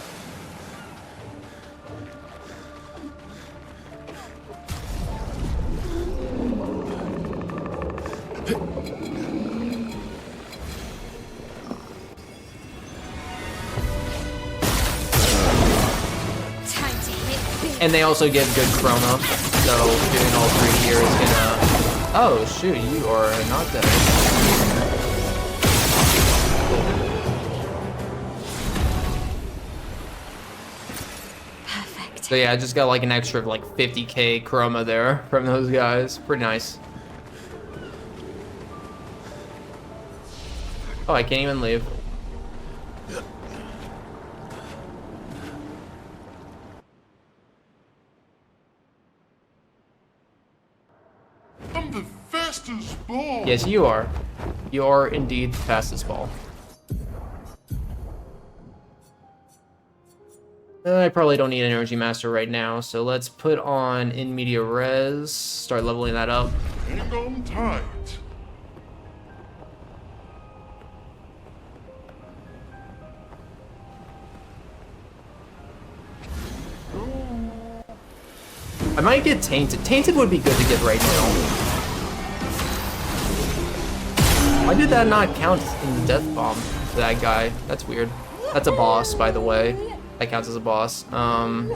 And they also give good chroma, so doing all 3 here is gonna... Oh shoot, you are not dead. Perfect. So yeah, I just got like an extra of like 50k chroma there from those guys. Pretty nice. Oh, I can't even leave. I'm the fastest ball. Yes, you are. You are indeed the fastest ball. I probably don't need an Energy Master right now, so let's put on In Media Res, start leveling that up. Hang on tight. I might get Tainted. Tainted would be good to get right now. Why did that not count in the Death Bomb for that guy? That's weird. That's a boss, by the way. That counts as a boss. And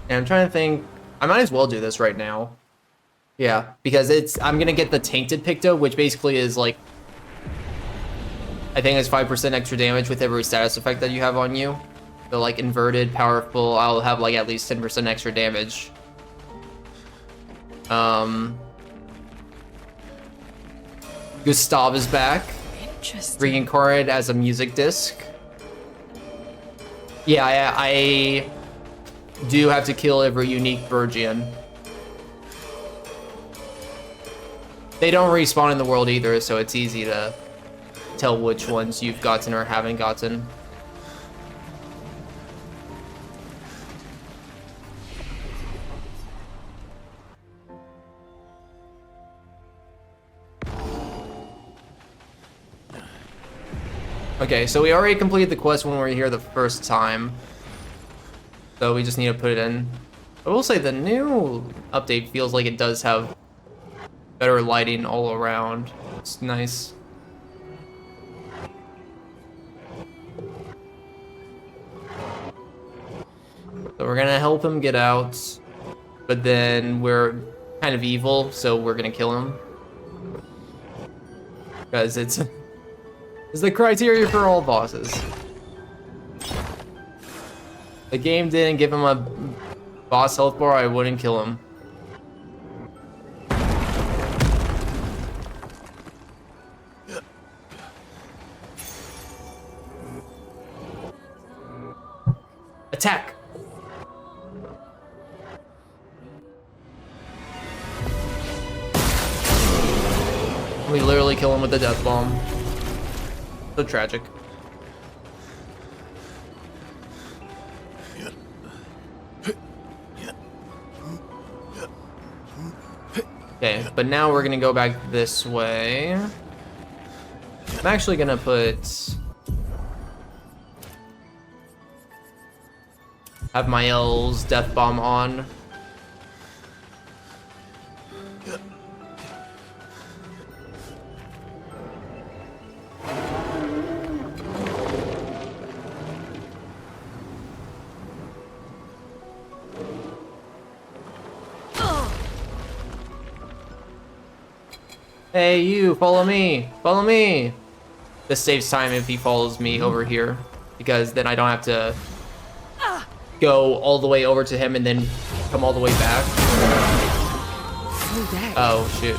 I'm trying to think. I might as well do this right now. Yeah, because I'm gonna get the Tainted Picto, which basically is like, I think it's 5% extra damage with every status effect that you have on you. So like inverted, powerful, I'll have like at least 10% extra damage. Gustav is back. Interesting. Reincarnated as a music disc. Yeah, I do have to kill every unique Virgin. They don't respawn in the world either, so it's easy to tell which ones you've gotten or haven't gotten. Okay, so we already completed the quest when we were here the first time. So we just need to put it in. I will say the new update feels like it does have better lighting all around. It's nice. So we're gonna help him get out, but then we're kind of evil, so we're gonna kill him. Because it's the criteria for all bosses. The game didn't give him a boss health bar, I wouldn't kill him. Attack! We literally kill him with the death bomb. So tragic. Okay, but now we're gonna go back this way. I'm actually gonna have my L's death bomb on. Hey, you, follow me, follow me. This saves time if he follows me over here, because then I don't have to go all the way over to him and then come all the way back. Oh, shoot.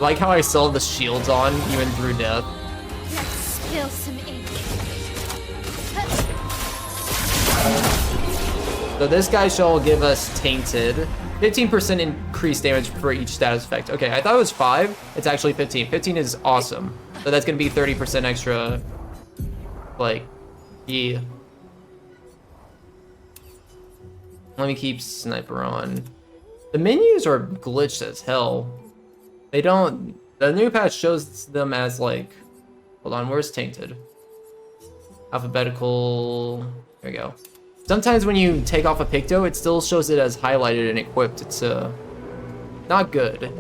Like how I still have the shields on, even through death. Let's spill some ink. So this guy shall give us Tainted. 15% increased damage for each status effect. Okay, I thought it was 5. It's actually 15. 15 is awesome. So that's gonna be 30% extra. Like, yeah. Let me keep Sniper on. The menus are glitched as hell. They don't, the new patch shows them as like, hold on, where's Tainted? Alphabetical, there we go. Sometimes when you take off a Picto, it still shows it as highlighted and equipped. It's not good.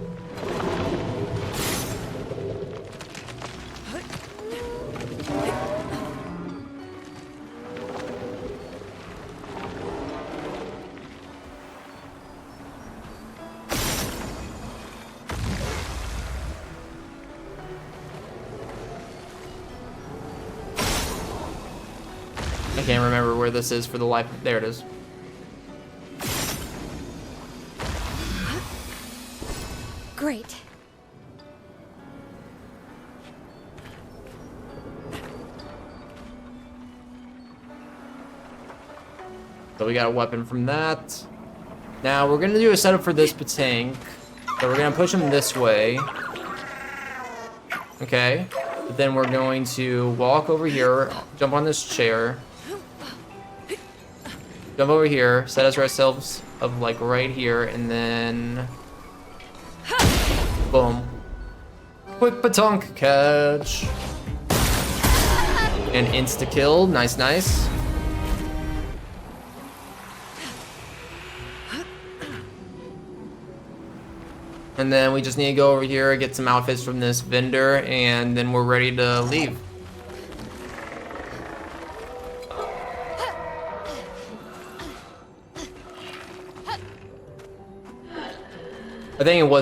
I can't remember where this is for the life. There it is. Great. So we got a weapon from that. Now we're gonna do a setup for this tank. So we're gonna push him this way. Okay. But then we're going to walk over here, jump on this chair. Jump over here, set us ourselves up like right here, and then boom. Quick batonk catch. And insta kill, nice, nice. And then we just need to go over here, get some outfits from this vendor, and then we're ready to leave. I think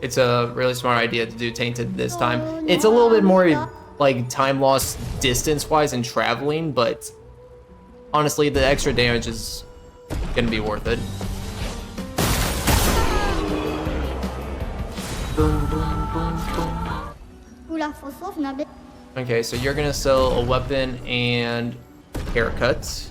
it's a really smart idea to do Tainted this time. It's a little bit more like time loss distance wise and traveling, but honestly the extra damage is gonna be worth it. Okay, so you're gonna sell a weapon and haircuts.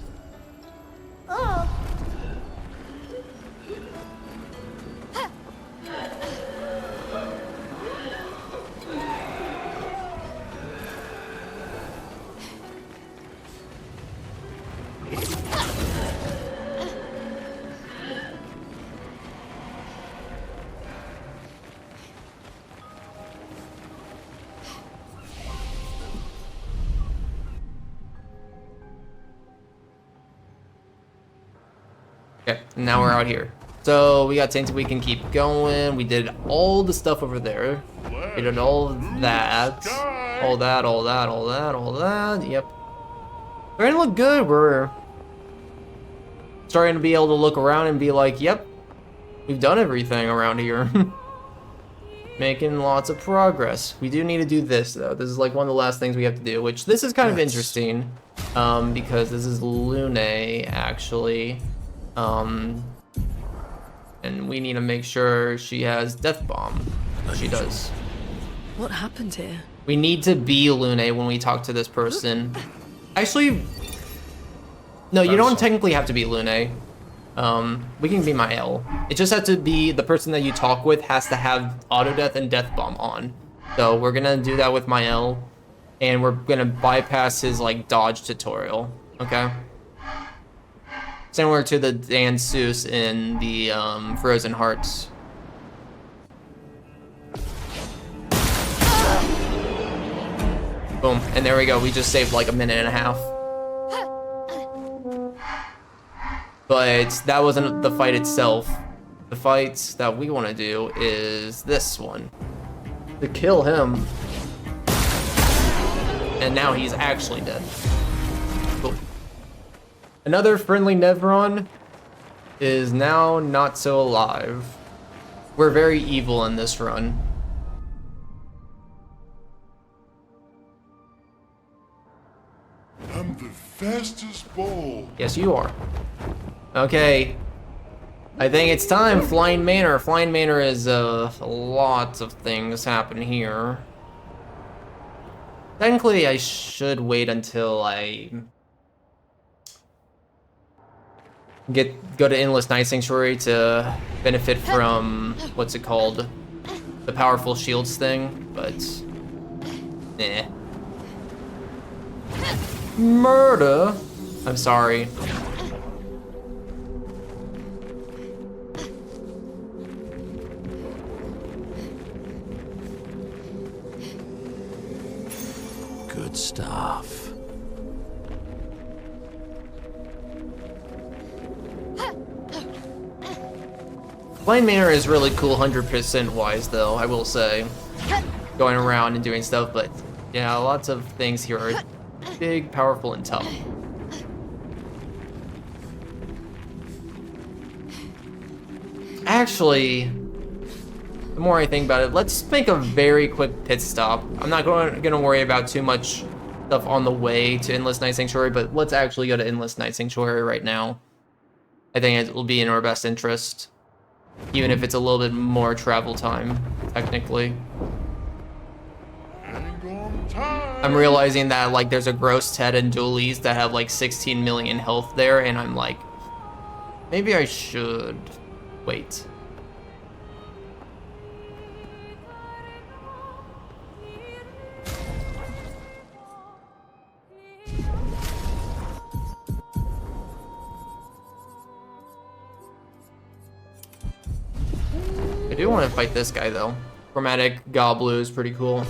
Okay, now we're out here. So we got Tainted, we can keep going. We did all the stuff over there. We did all that. All that, all that, all that, all that. Yep. Starting to look good. We're starting to be able to look around and be like, yep, we've done everything around here. Making lots of progress. We do need to do this though. This is like one of the last things we have to do, which this is kind of interesting. Because this is Lune actually. And we need to make sure she has Death Bomb. She does. What happened here? We need to be Lune when we talk to this person. Actually, no, you don't technically have to be Lune. We can be Mael. It just has to be the person that you talk with has to have Auto Death and Death Bomb on. So we're gonna do that with Mael, and we're gonna bypass his like dodge tutorial. Okay. Similar to the Danseus in the Frozen Hearts. Boom, and there we go. We just saved like a minute and a half. But that wasn't the fight itself. The fight that we want to do is this one. To kill him. And now he's actually dead. Cool. Another friendly Nevron is now not so alive. We're very evil in this run. I'm the fastest ball. Yes, you are. Okay. I think it's time. Flying Manor. Flying Manor is lots of things happen here. Technically, I should wait until I go to Endless Night Sanctuary to benefit from what's it called, the powerful shields thing, but nah. Murder. I'm sorry. Good stuff. Flying Manor is really cool 100% wise though, I will say. Going around and doing stuff, but yeah, lots of things here are big, powerful, and tough. Actually, the more I think about it, let's make a very quick pit stop. I'm not going to worry about too much stuff on the way to Endless Night Sanctuary, but let's actually go to Endless Night Sanctuary right now. I think it will be in our best interest, even if it's a little bit more travel time, technically. I'm realizing that like there's a Gross Ted and Dualies that have like 16 million health there, and I'm like, maybe I should wait. I do want to fight this guy though. Chromatic Goblu is pretty cool.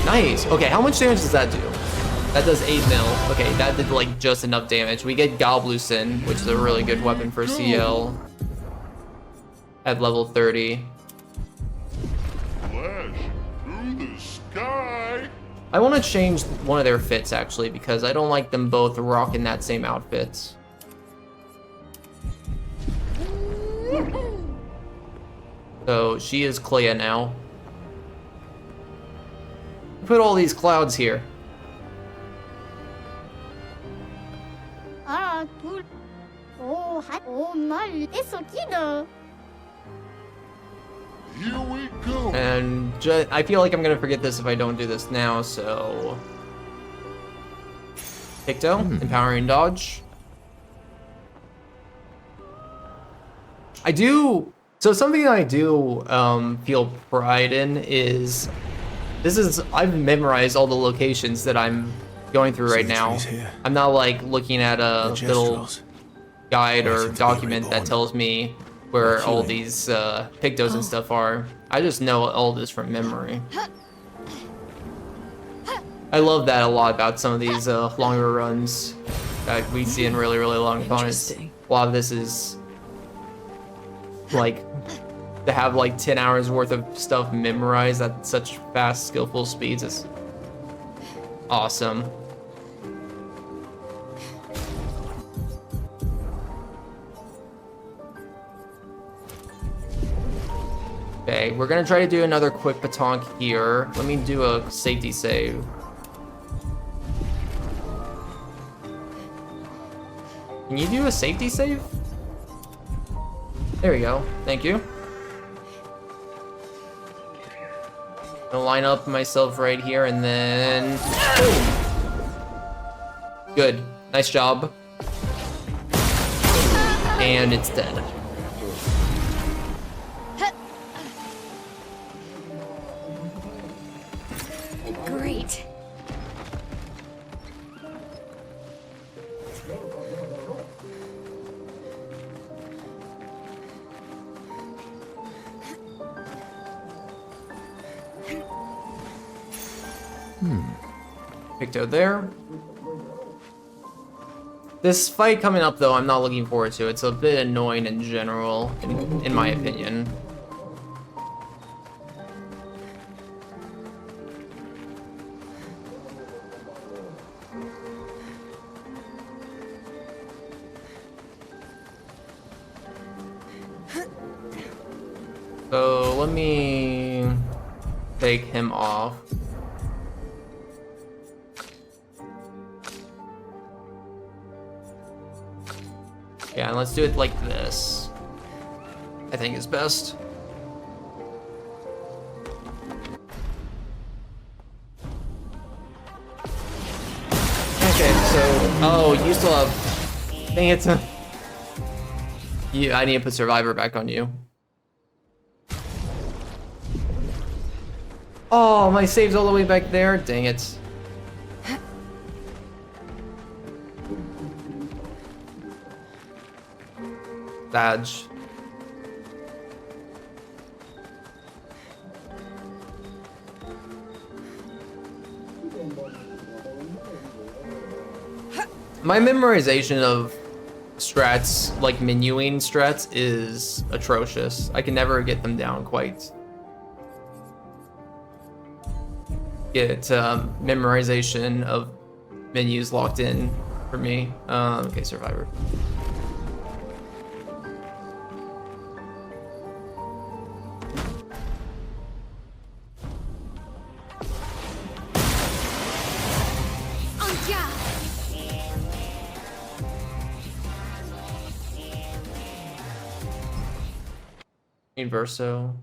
Nice. Okay, how much damage does that do? That does 8 mil. Okay, that did like just enough damage. We get Goblusin, which is a really good weapon for CL at level 30. Flash through the sky. I want to change one of their fits actually because I don't like them both rocking that same outfit. So she is Clair now. Put all these clouds here. Here we go. And I feel like I'm gonna forget this if I don't do this now, so Picto, empowering dodge. So something I do feel pride in is I've memorized all the locations that I'm going through right now. I'm not like looking at a little guide or document that tells me where all these Pictos and stuff are. I just know all this from memory. I love that a lot about some of these longer runs that we see in really, really long opponents. A lot of this is like to have like 10 hours worth of stuff memorized at such fast, skillful speeds is awesome. Okay, we're gonna try to do another quick batonk here. Let me do a safety save. Can you do a safety save? There we go. Thank you. I'll line up myself right here and then boom. Good. Nice job. And it's dead. Great. Picto there. This fight coming up though, I'm not looking forward to. It's a bit annoying in general, in my opinion. So let me take him off. Yeah, and let's do it like this. I think is best. Okay, so you still have. Dang it! I need to put Survivor back on you. Oh, my save's all the way back there. Dang it. Badge. My memorization of strats, like menuing strats, is atrocious. I can never get them down quite. Get memorization of menus locked in for me. Okay, Survivor. Verso.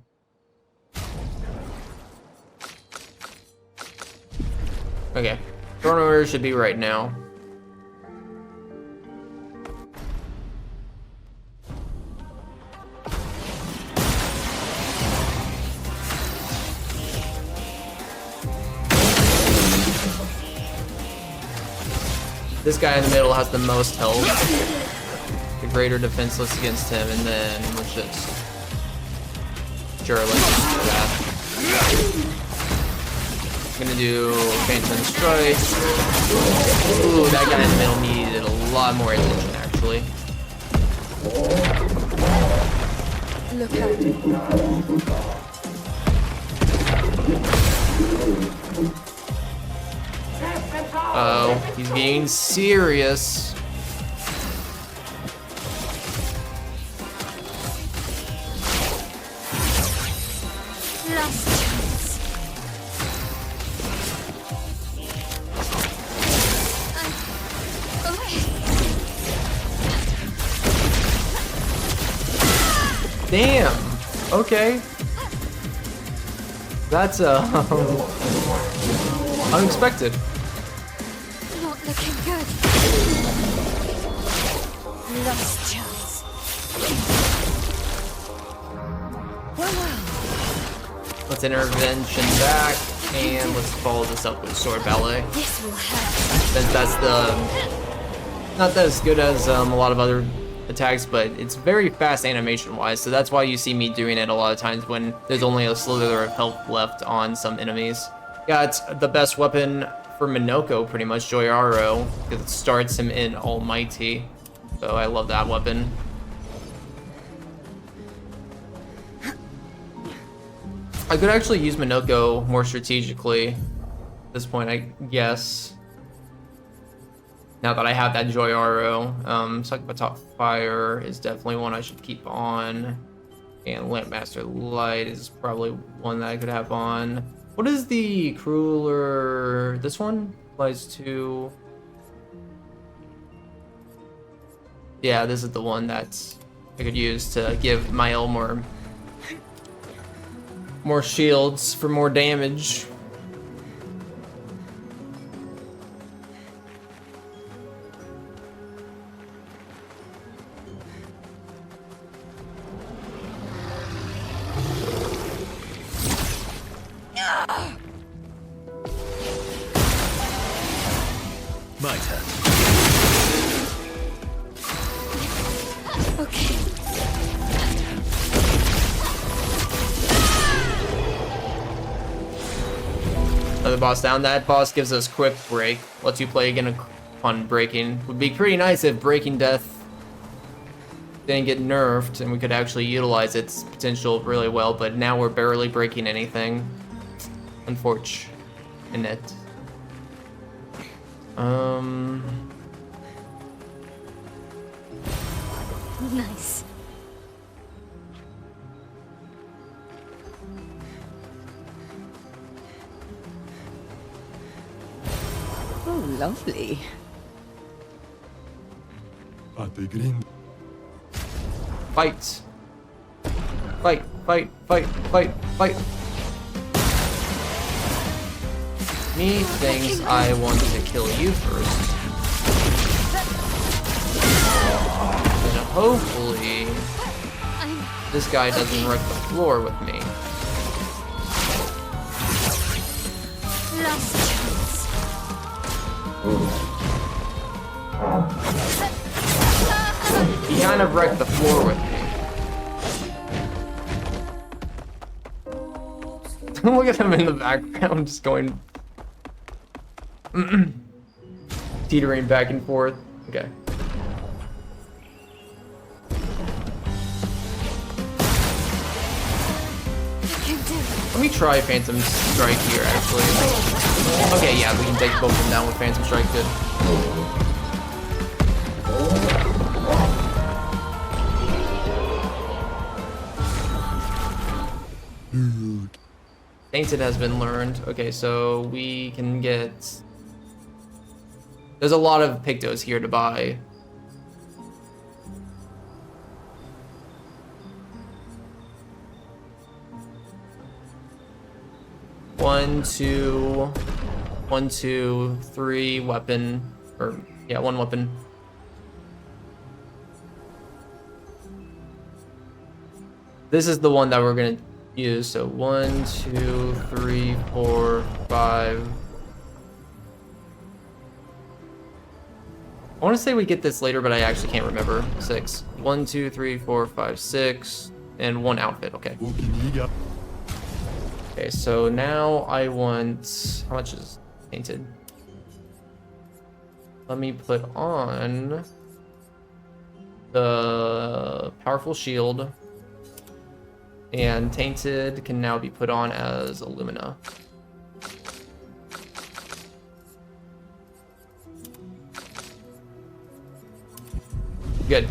Okay, throne order should be right now. This guy in the middle has the most health. The greater defenseless against him, and then let's just. Sure, let's just do that. I'm gonna do Phantom Strike. Ooh, that guy in the middle needed a lot more attention, actually. Look out. Oh, he's getting serious. Damn. Okay. That's unexpected. Not looking good. Last chance. Let's intervention back, and let's follow this up with sword ballet. This will hurt. That's not as good as a lot of other attacks, but it's very fast animation wise, so that's why you see me doing it a lot of times when there's only a slither of health left on some enemies. Got the best weapon for Minoko, pretty much, Joy Arrow, because it starts him in Almighty. So I love that weapon. I could actually use Minoko more strategically at this point, I guess. Now that I have that Joy Arrow. Top Fire is definitely one I should keep on. And Lampmaster Light is probably one that I could have on. What is the Crueler? This one applies to... Yeah, this is the one that I could use to give Mael more shields for more damage. My turn. Okay. Another boss down. That boss gives us quick break. Lets you play again upon breaking. Would be pretty nice if Breaking Death didn't get nerfed and we could actually utilize its potential really well, but now we're barely breaking anything. Unfortunate. Nice. Oh, lovely. Fight. Fight, fight, fight, fight, fight. Me thinks I want to kill you first. And hopefully this guy doesn't wreck the floor with me. Last chance. He kind of wrecked the floor with me. Look at him in the background, just going... teetering back and forth. Okay. Let me try Phantom Strike here, actually. Okay, yeah, we can take both of them down with Phantom Strike, good. Tainted has been learned. Okay, so we can get... There's a lot of Pictos here to buy. One, two, 3 weapon, or yeah, 1 weapon. This is the one that we're gonna use. So 1, 2, 3, 4, 5. I want to say we get this later, but I actually can't remember. 6. 1, 2, 3, 4, 5, 6, and 1 outfit. Okay. Okay, so now I want... How much is Tainted? Let me put on the Powerful Shield. And Tainted can now be put on as Illumina. Good.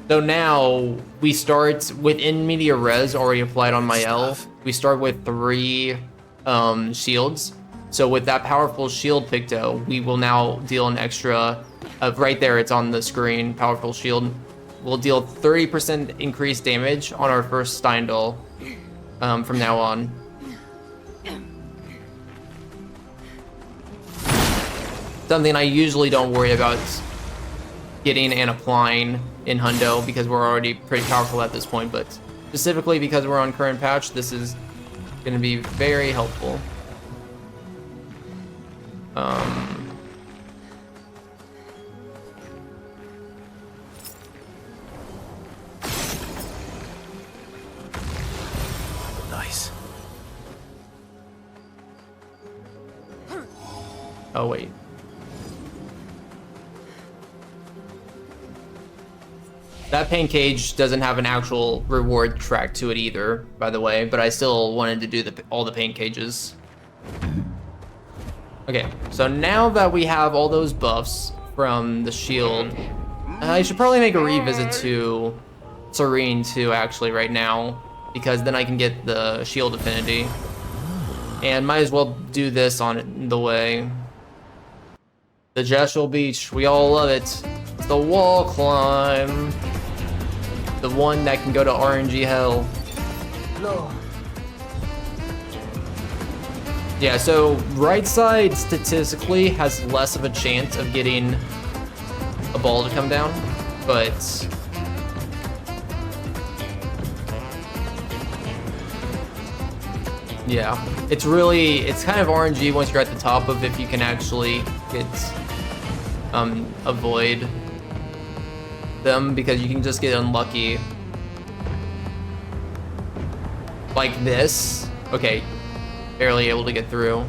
So now we start within Meteor Res already applied on my L. We start with 3 shields. So with that Powerful Shield Picto, we will now deal an extra, right there, it's on the screen, Powerful Shield. We'll deal 30% increased damage on our first Steindal from now on. Something I usually don't worry about getting and applying in Hundo because we're already pretty powerful at this point, but specifically because we're on current patch, this is going to be very helpful. Oh, wait. That pain cage doesn't have an actual reward track to it either, by the way, but I still wanted to do all the pain cages. Okay, so now that we have all those buffs from the shield, I should probably make a revisit to Serene too, actually, right now, because then I can get the shield affinity. And might as well do this on the way. The Gestural Beach, we all love it. It's the wall climb. The one that can go to RNG hell. Yeah, so right side statistically has less of a chance of getting a ball to come down, but yeah, it's kind of RNG once you're at the top of if you can actually get avoid them, because you can just get unlucky like this. Okay, barely able to get through.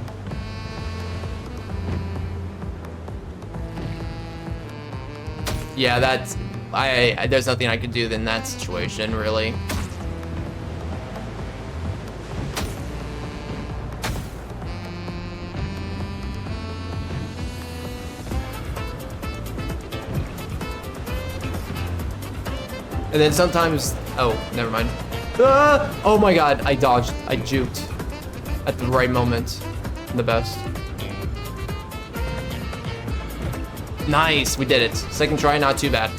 Yeah, that's there's nothing I could do in that situation, really. And then sometimes, oh, never mind. Ah! Oh my god, I dodged. I juked at the right moment. The best. Nice, we did it. Second try, not too bad.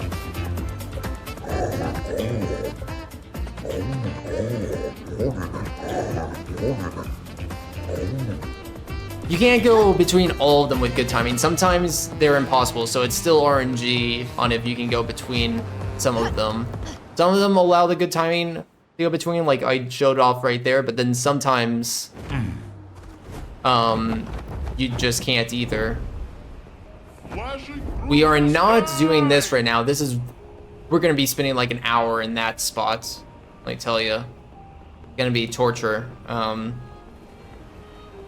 You can't go between all of them with good timing. Sometimes they're impossible, so it's still RNG on if you can go between some of them. Some of them allow the good timing to go between, like I showed off right there, but then sometimes you just can't either. We are not doing this right now. We're gonna be spending like an hour in that spot. Let me tell you, gonna be torture.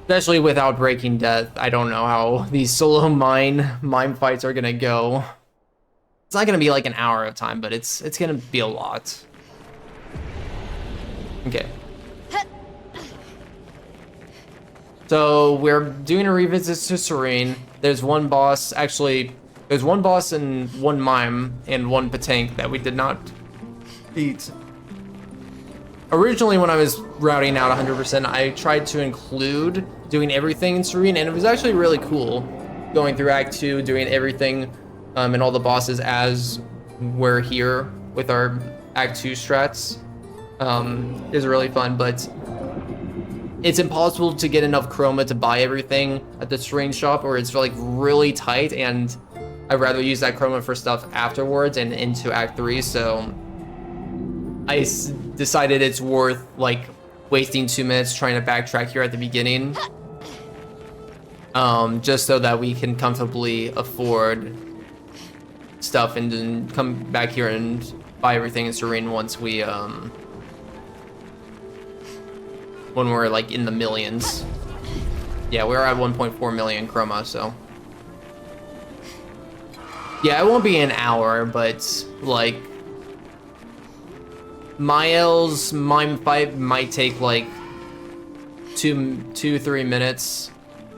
Especially without breaking death. I don't know how these solo mime fights are gonna go. It's not gonna be like an hour of time, but it's gonna be a lot. Okay. So we're doing a revisit to Serene. There's one boss, actually, there's one boss and one mime and one Patank that we did not beat. Originally, when I was routing out 100%, I tried to include doing everything in Serene, and it was actually really cool going through Act 2, doing everything and all the bosses as we're here with our Act 2 strats. Is really fun, but it's impossible to get enough chroma to buy everything at the Serene shop, or it's like really tight, and I'd rather use that chroma for stuff afterwards and into Act 3, so I decided it's worth like wasting 2 minutes trying to backtrack here at the beginning, just so that we can comfortably afford stuff and then come back here and buy everything in Serene once we when we're like in the millions. Yeah, we're at 1.4 million chroma, so yeah, it won't be an hour, but like Mael's mime fight might take like 2-3 minutes,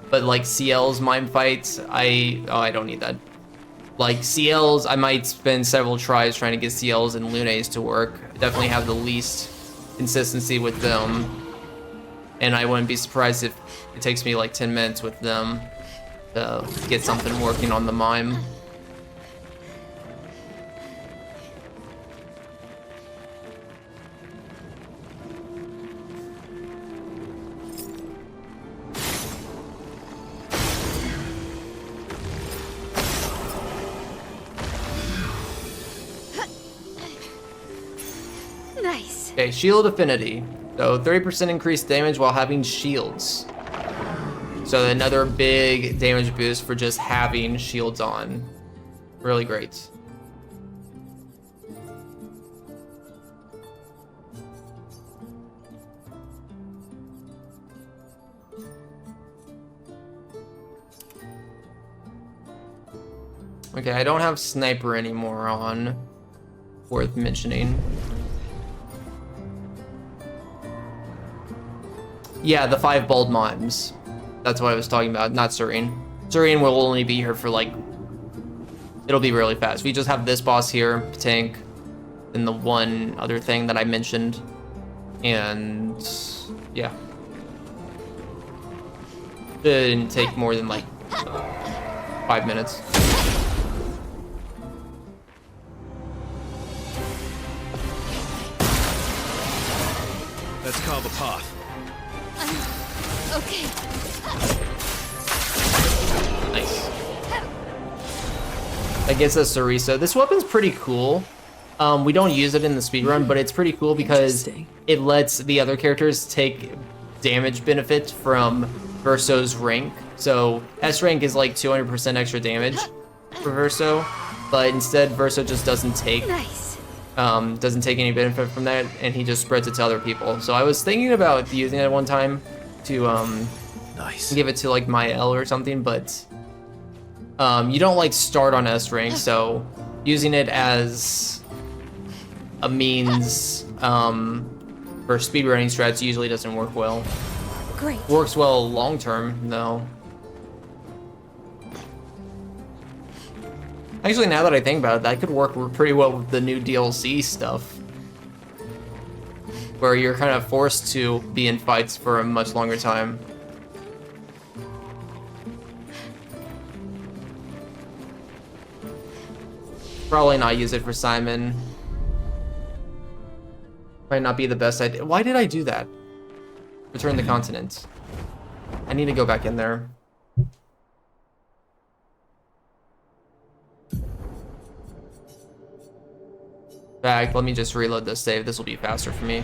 but like CL's mime fights, I don't need that. Like CL's, I might spend several tries trying to get CL's and Lunes to work. I definitely have the least consistency with them, and I wouldn't be surprised if it takes me like 10 minutes with them to get something working on the mime. Nice. Okay, shield affinity. So 30% increased damage while having shields. So another big damage boost for just having shields on. Really great. Okay, I don't have sniper anymore on. Worth mentioning. Yeah, the 5 bald mimes. That's what I was talking about, not Serene. Serene will only be here for like... It'll be really fast. We just have this boss here, tank, and the one other thing that I mentioned. And... yeah. Didn't take more than like 5 minutes. Let's carve a path. Okay. Nice. That gets us Sarisa. This weapon's pretty cool. We don't use it in the speedrun, but it's pretty cool because it lets the other characters take damage benefits from Verso's rank. So S rank is like 200% extra damage for Verso, but instead Verso just doesn't take any benefit from that, and he just spreads it to other people. So I was thinking about using it one time to give it to like Mael or something, but you don't like start on S rank, so using it as a means for speedrunning strats usually doesn't work well. Great. Works well long term, though. Actually, now that I think about it, that could work pretty well with the new DLC stuff, where you're kind of forced to be in fights for a much longer time. Probably not use it for Simon. Might not be the best idea. Why did I do that? Return the continent. I need to go back in there. In fact, let me just reload this save. This will be faster for me.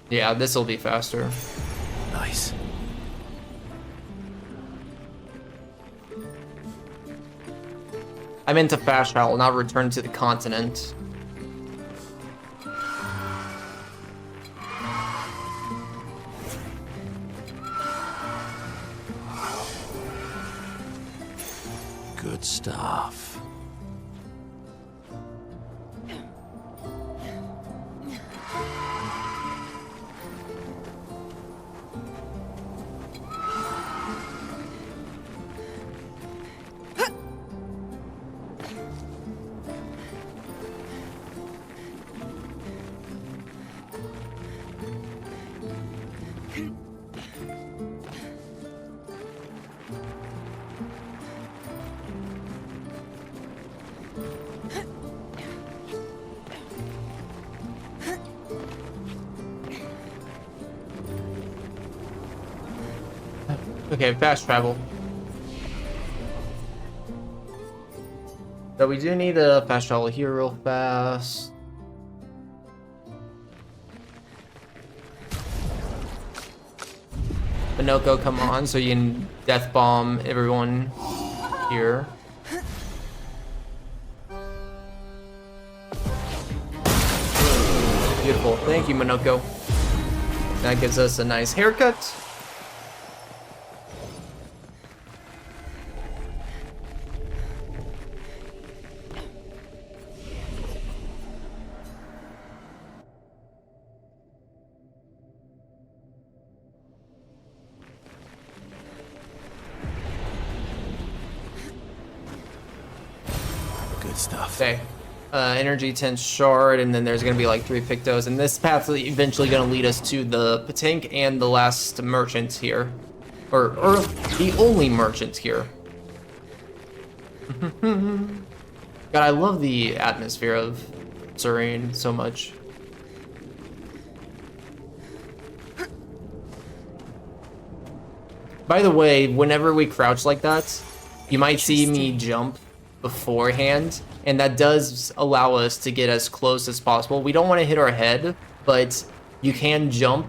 Yeah, this will be faster. Nice. I meant to fast travel, not return to the continent. Good stuff. Okay, fast travel. So we do need a fast travel here real fast. Minoko, come on, so you can death bomb everyone here. Beautiful. Thank you, Minoko. That gives us a nice haircut. Good stuff. Okay. Energy 10 shard, and then there's gonna be like 3 Pictos, and this path's eventually gonna lead us to the Patank and the last merchant here. Or the only merchant here. God, I love the atmosphere of Serene so much. By the way, whenever we crouch like that, you might see me jump beforehand, and that does allow us to get as close as possible. We don't want to hit our head, but you can jump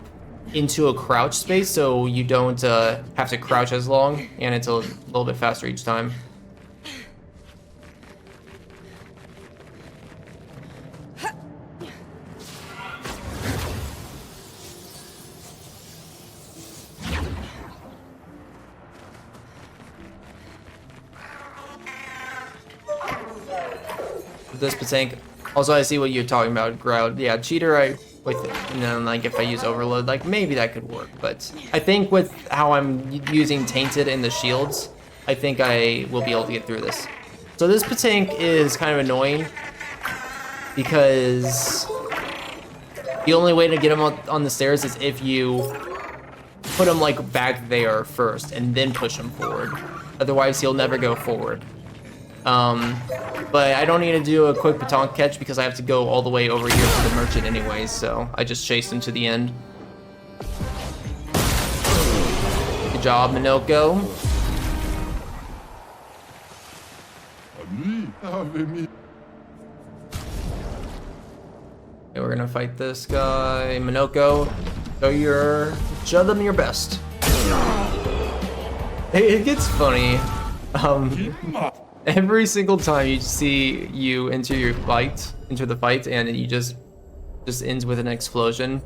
into a crouch space, so you don't have to crouch as long, and it's a little bit faster each time. this tank. Also, I see what you're talking about, Grout. Yeah, cheater, and then like if I use overload, like maybe that could work. But I think with how I'm using tainted in the shields, I think I will be able to get through this. So this tank is kind of annoying because the only way to get him on the stairs is if you put him like back there first and then push him forward. Otherwise, he'll never go forward. But I don't need to do a quick baton catch because I have to go all the way over here to the merchant anyways, so I just chased him to the end. Good job, Minoko. Okay, we're gonna fight this guy. Minoko, show them your best. It gets funny. Every single time you see you enter the fight, and it just ends with an explosion.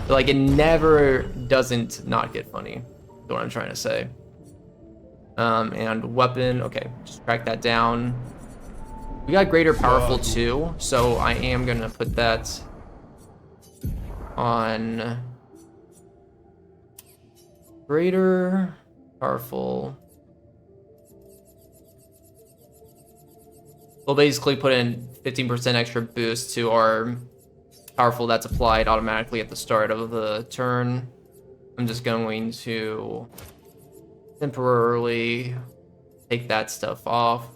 Like, it never doesn't not get funny. That's what I'm trying to say. And weapon, okay, just track that down. We got greater powerful too, so I am gonna put that on greater powerful. We'll basically put in 15% extra boost to our powerful that's applied automatically at the start of the turn. I'm just going to temporarily take that stuff off.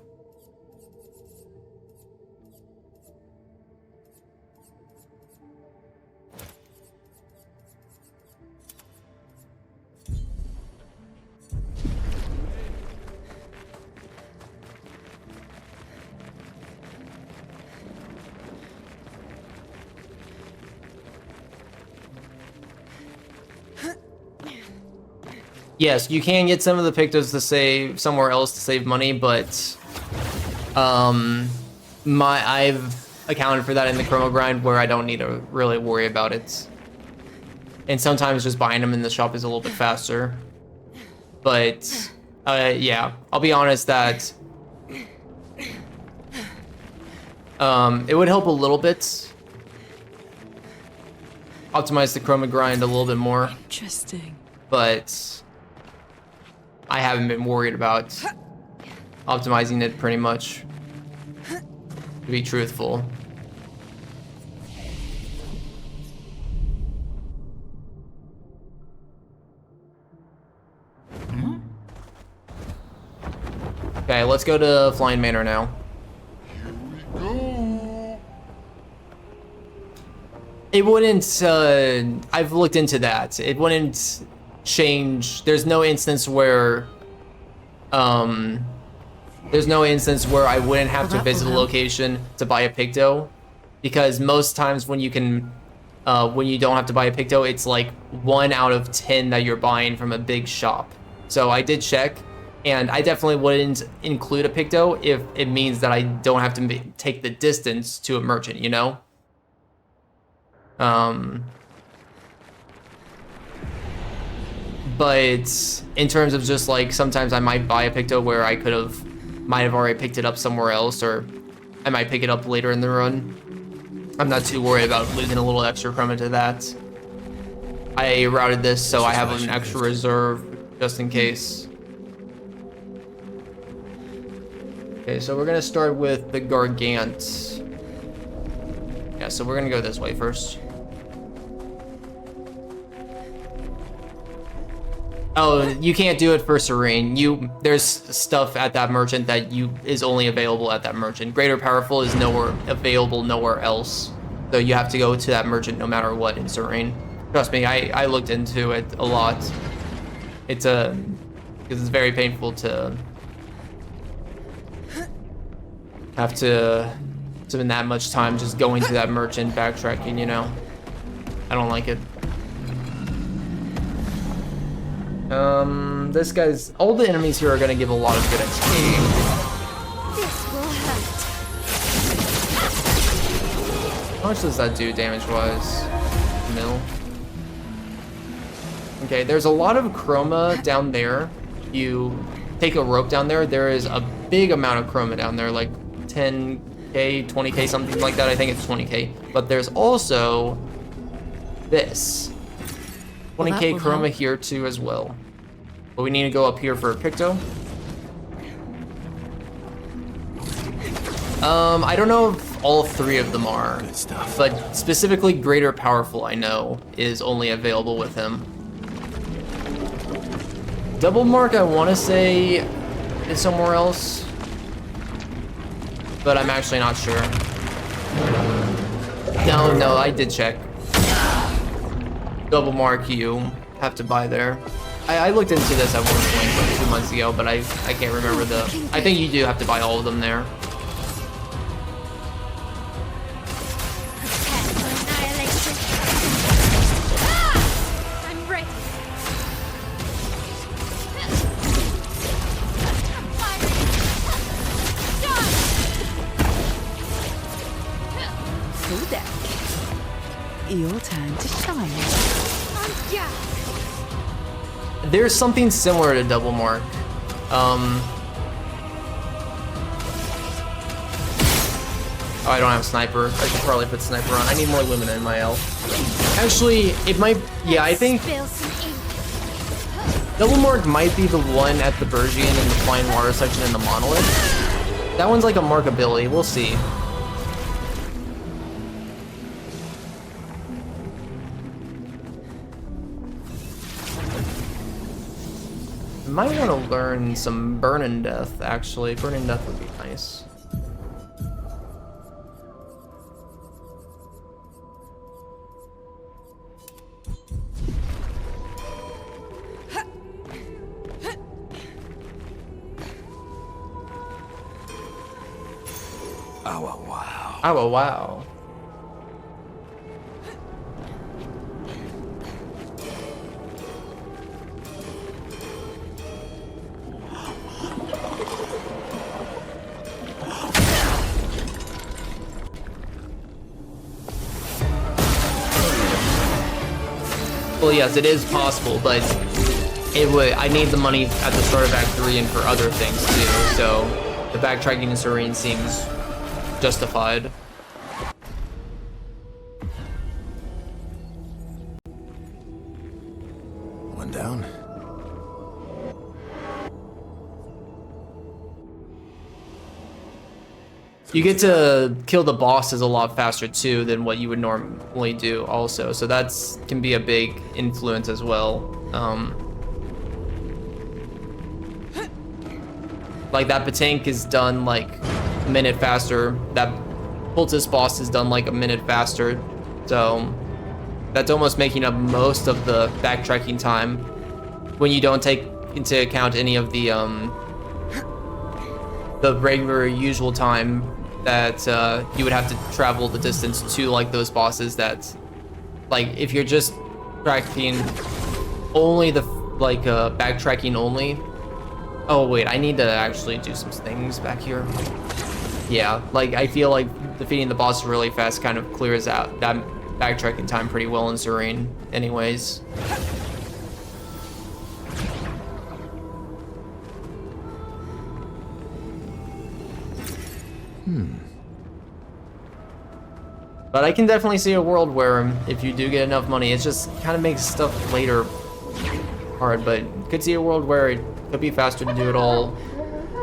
Yes, you can get some of the pictos to save somewhere else to save money, but I've accounted for that in the chroma grind where I don't need to really worry about it. And sometimes just buying them in the shop is a little bit faster. But yeah, I'll be honest that it would help a little bit. Optimize the chroma grind a little bit more. Interesting. But I haven't been worried about optimizing it pretty much, to be truthful. Okay, let's go to Flying Manor now. It wouldn't, I've looked into that. It wouldn't change. There's no instance where I wouldn't have to visit a location to buy a picto, because most times when you don't have to buy a picto, it's like 1 out of 10 that you're buying from a big shop. So I did check, and I definitely wouldn't include a picto if it means that I don't have to take the distance to a merchant, you know? But in terms of just like, sometimes I might buy a picto where I might have already picked it up somewhere else, or I might pick it up later in the run. I'm not too worried about losing a little extra chroma to that. I routed this so I have an extra reserve just in case. Okay, so we're gonna start with the Gargant. Yeah, so we're gonna go this way first. Oh, you can't do it for Serene. There's stuff at that merchant that is only available at that merchant. Greater Powerful is available nowhere else. So you have to go to that merchant no matter what in Serene. Trust me, I looked into it a lot. Because it's very painful to have to spend that much time just going to that merchant, backtracking, you know? I don't like it. All the enemies here are gonna give a lot of good XP. This will hurt. How much does that do damage-wise? Mil. Okay, there's a lot of chroma down there. You take a rope down there, there is a big amount of chroma down there, like 10k, 20k, something like that. I think it's 20k. But there's also this 20k chroma here too as well. But we need to go up here for a Picto. I don't know if all 3 of them are, good stuff. But specifically Greater Powerful I know is only available with him. Double Mark I want to say is somewhere else, but I'm actually not sure. No, I did check. Double Mark you have to buy there. I looked into this at one point like 2 months ago, but I can't remember the... I think you do have to buy all of them there. Your turn to shine. There's something similar to Double Mark. Oh, I don't have a sniper. I should probably put sniper on. I need more Lumina in my L. Actually, it might... Yeah, I think... Double Mark might be the one at the Bergian in the Flying Water section in the Monolith. That one's like a Mark ability. We'll see. Might want to learn some Burning Death, actually. Burning Death would be nice. Oh, wow. Oh, wow. Well, yes, it is possible, but it would. I need the money at the start of Act 3 and for other things too. So the backtracking in Serene seems justified. One down. You get to kill the bosses a lot faster too than what you would normally do also. So that's can be a big influence as well. Like that Patank is done like a minute faster. That Poultice boss is done like a minute faster. So that's almost making up most of the backtracking time when you don't take into account any of the regular usual time that you would have to travel the distance to like those bosses that like if you're just tracking only the backtracking only. Oh wait, I need to actually do some things back here. Yeah, like I feel like defeating the boss really fast kind of clears out that backtracking time pretty well in Serene anyways. But I can definitely see a world where if you do get enough money, it just kind of makes stuff later hard, but could see a world where it could be faster to do it all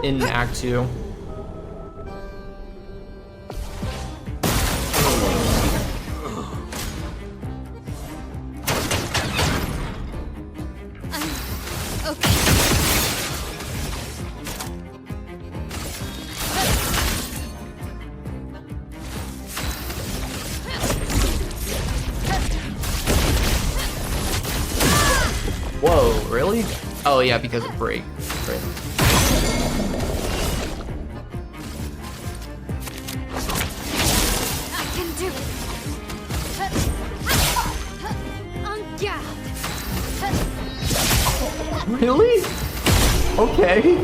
in Act 2. Whoa, really? Oh yeah, because of break. Right. I can do it. On guard. Really? Okay.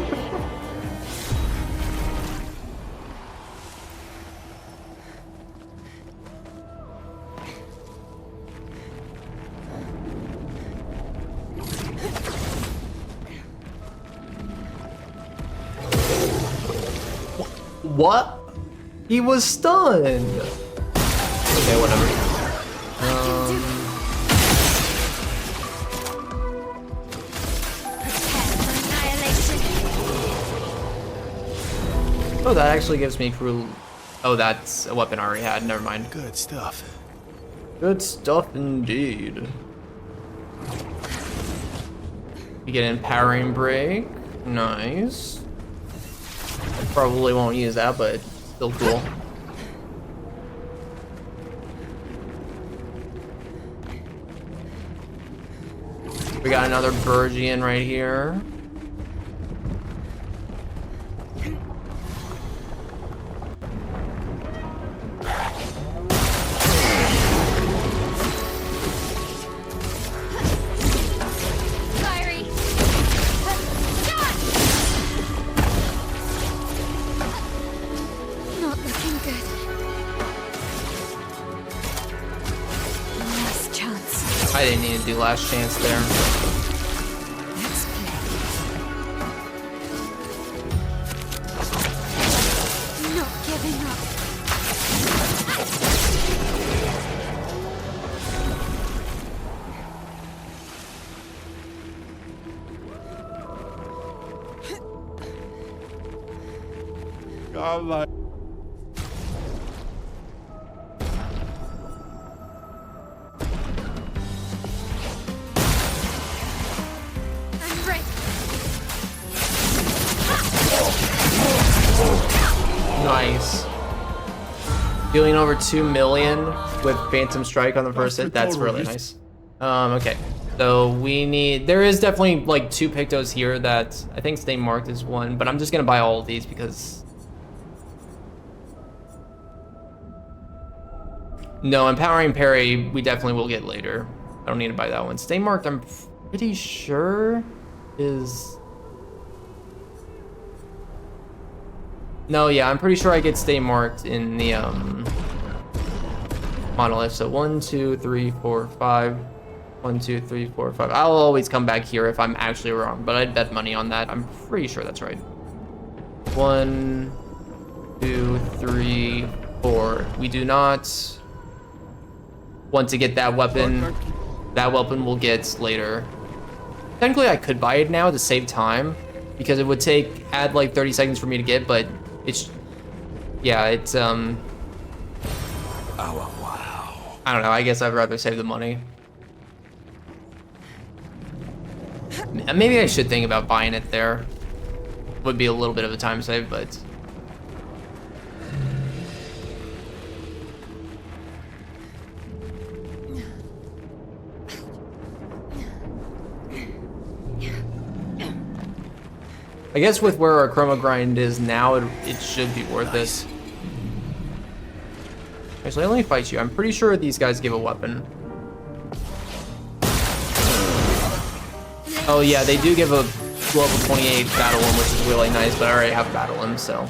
What? He was stunned. Okay, whatever. Oh, that actually gives me crew. Oh, that's a weapon I already had. Never mind. Good stuff. Good stuff indeed. You get empowering break. Nice. Probably won't use that, but still cool. We got another Burgian right here. I didn't need to do last chance there. Let's play. Not giving up. Godlike. Nice. Dealing over 2 million with Phantom Strike on the first hit. That's really nice. Okay. So we need, there is definitely like 2 Pictos here that I think stay marked as one, but I'm just gonna buy all of these because no, empowering parry we definitely will get later. I don't need to buy that one. Stay marked, I'm pretty sure is, no, yeah, I'm pretty sure I get stay marked in the monolith. So 1, 2, 3, 4, 5. 1, 2, 3, 4, 5. I'll always come back here if I'm actually wrong, but I'd bet money on that. I'm pretty sure that's right. 1, 2, 3, 4. We do not want to get that weapon. That weapon we'll get later. Technically, I could buy it now to save time because it would add like 30 seconds for me to get, but it's, yeah, it's, I don't know, I guess I'd rather save the money. Maybe I should think about buying it there. Would be a little bit of a time save, but I guess with where our chroma grind is now, it should be worth it. Actually, let me fight you. I'm pretty sure these guys give a weapon. Oh yeah, they do give a level 28 battle limb, which is really nice, but I already have battle limb, so.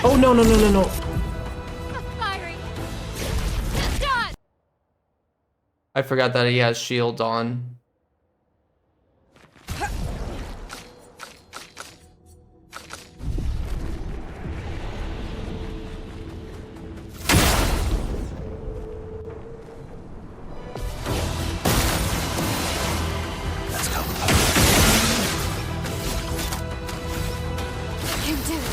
Oh no no no no no! I forgot that he has shield on. Let's go. Can do it.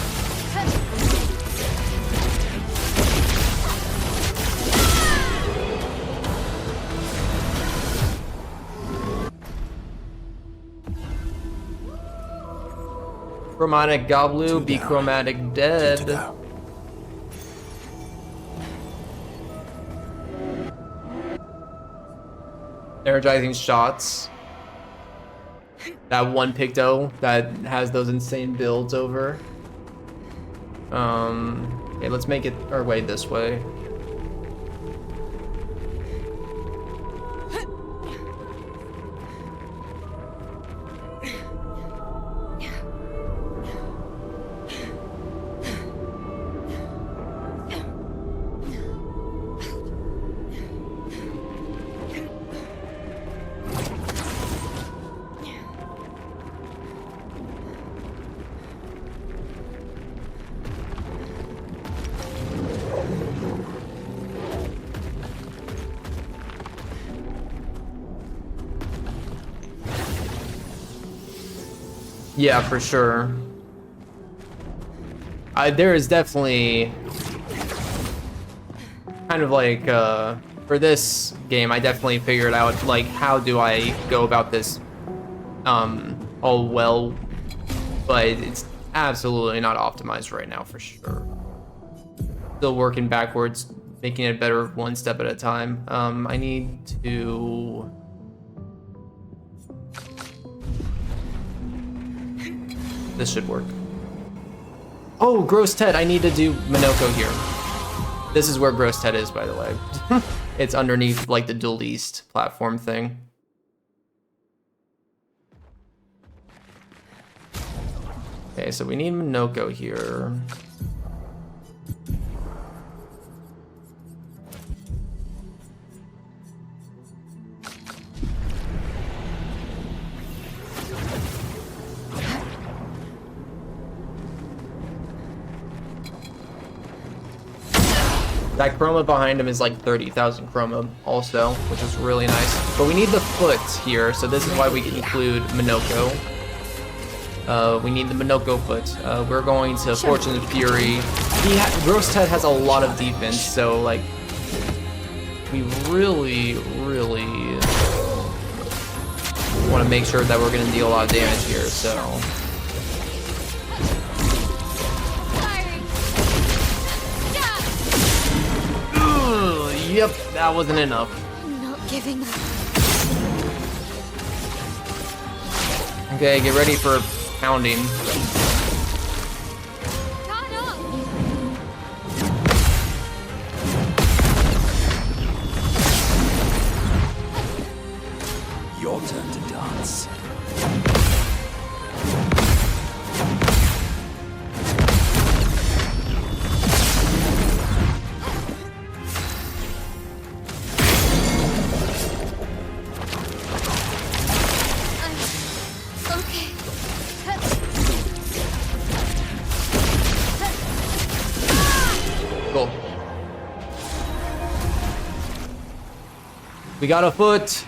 Chromatic Goblu, be chromatic dead. Energizing shots. That one Picto that has those insane builds over. Okay, let's make it our way this way. Yeah, for sure. There is definitely kind of like for this game, I definitely figured out like how do I go about this all well, but it's absolutely not optimized right now for sure. Still working backwards, making it better one step at a time. I need to. This should work. Oh, Gross Ted, I need to do Minoko here. This is where Gross Ted is, by the way. It's underneath like the Dual East platform thing. Okay, so we need Minoko here. That chroma behind him is like 30,000 chroma also, which is really nice. But we need the foot here, so this is why we can include Minoko. We need the Minoko foot. We're going to Fortune and Fury. Gross Ted has a lot of defense, so like we really want to make sure that we're gonna deal a lot of damage here, so. Yep, that wasn't enough. I'm not giving up. Okay, get ready for pounding. Your turn to dance. Cool. We got a foot.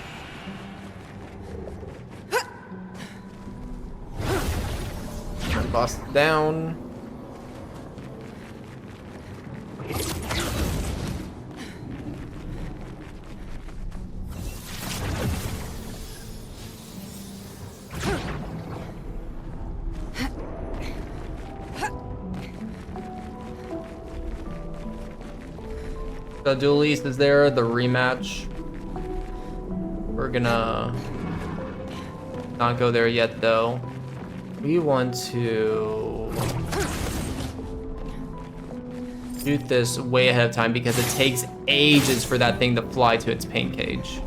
Boss down. The Dual East is there, the rematch. We're gonna not go there yet though. We want to shoot this way ahead of time because it takes ages for that thing to fly to its pain cage.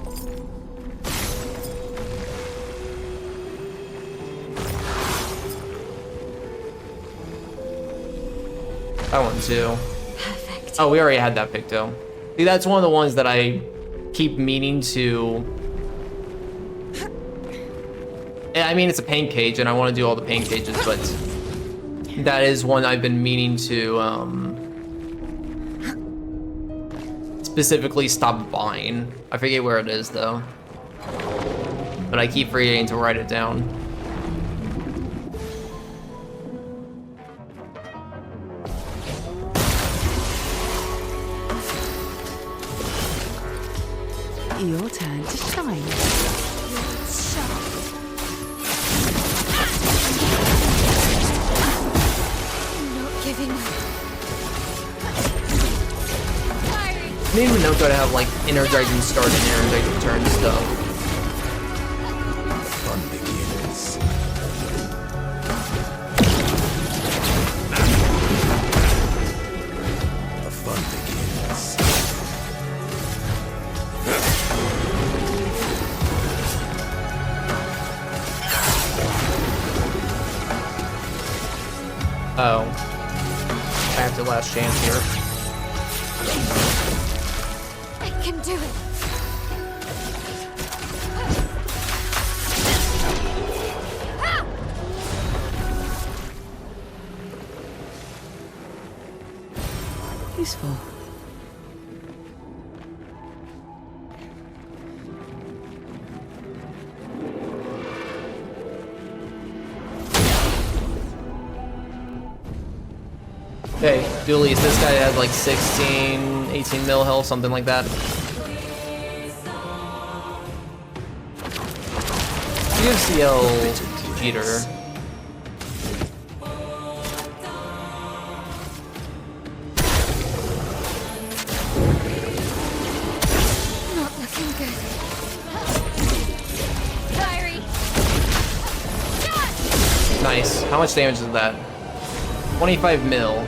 That one too. Perfect. Oh, we already had that pick though. See, that's one of the ones that I keep meaning to. I mean, it's a pain cage, and I want to do all the pain cages, but that is one I've been meaning to specifically stop buying. I forget where it is though, but I keep forgetting to write it down. Your turn to shine. Giving up. Maybe Minoko to have like energizing start and energizing turn stuff. Fun begins. Oh. I have to last chance here. I can do it. Useful. Okay, Dooley's, this guy has like 16, 18 mil health, something like that. UCL cheater. Not looking good. Diary. Nice. How much damage is that? 25 mil.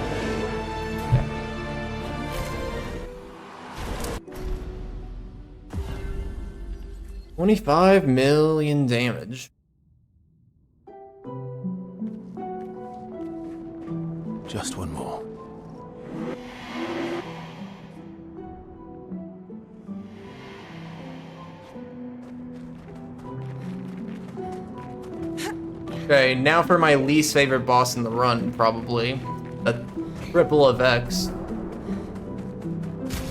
25 million damage. Just one more. Okay, now for my least favorite boss in the run, probably. The Triple of X.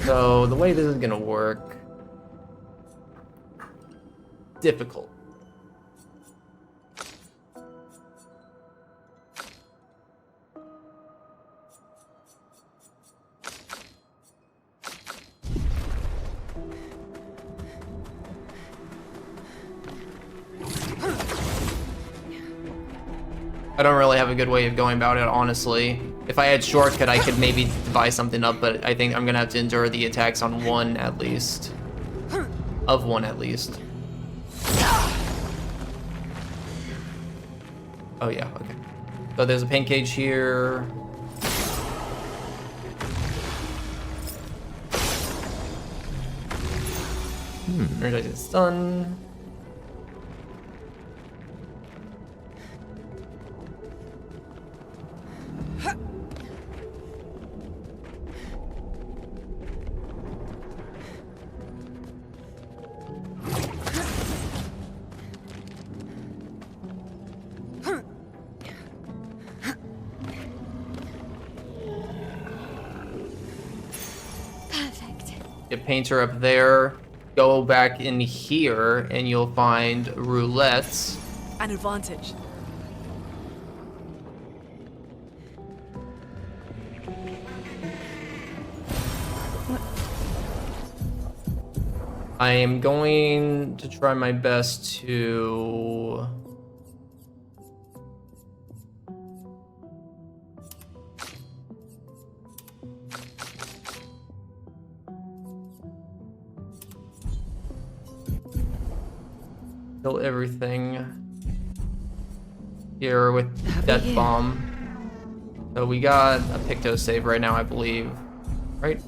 So, the way this is gonna work... difficult. I don't really have a good way of going about it, honestly. If I had shortcut, I could maybe devise something up, but I think I'm gonna have to endure the attacks on one at least. Of one at least. Oh yeah, okay. So there's a pain cage here. Energizing stun. Get Painter up there. Go back in here, and you'll find roulettes. An advantage. I am going to try my best to... kill everything here with Death Bomb. So we got a Picto save right now, I believe. Right?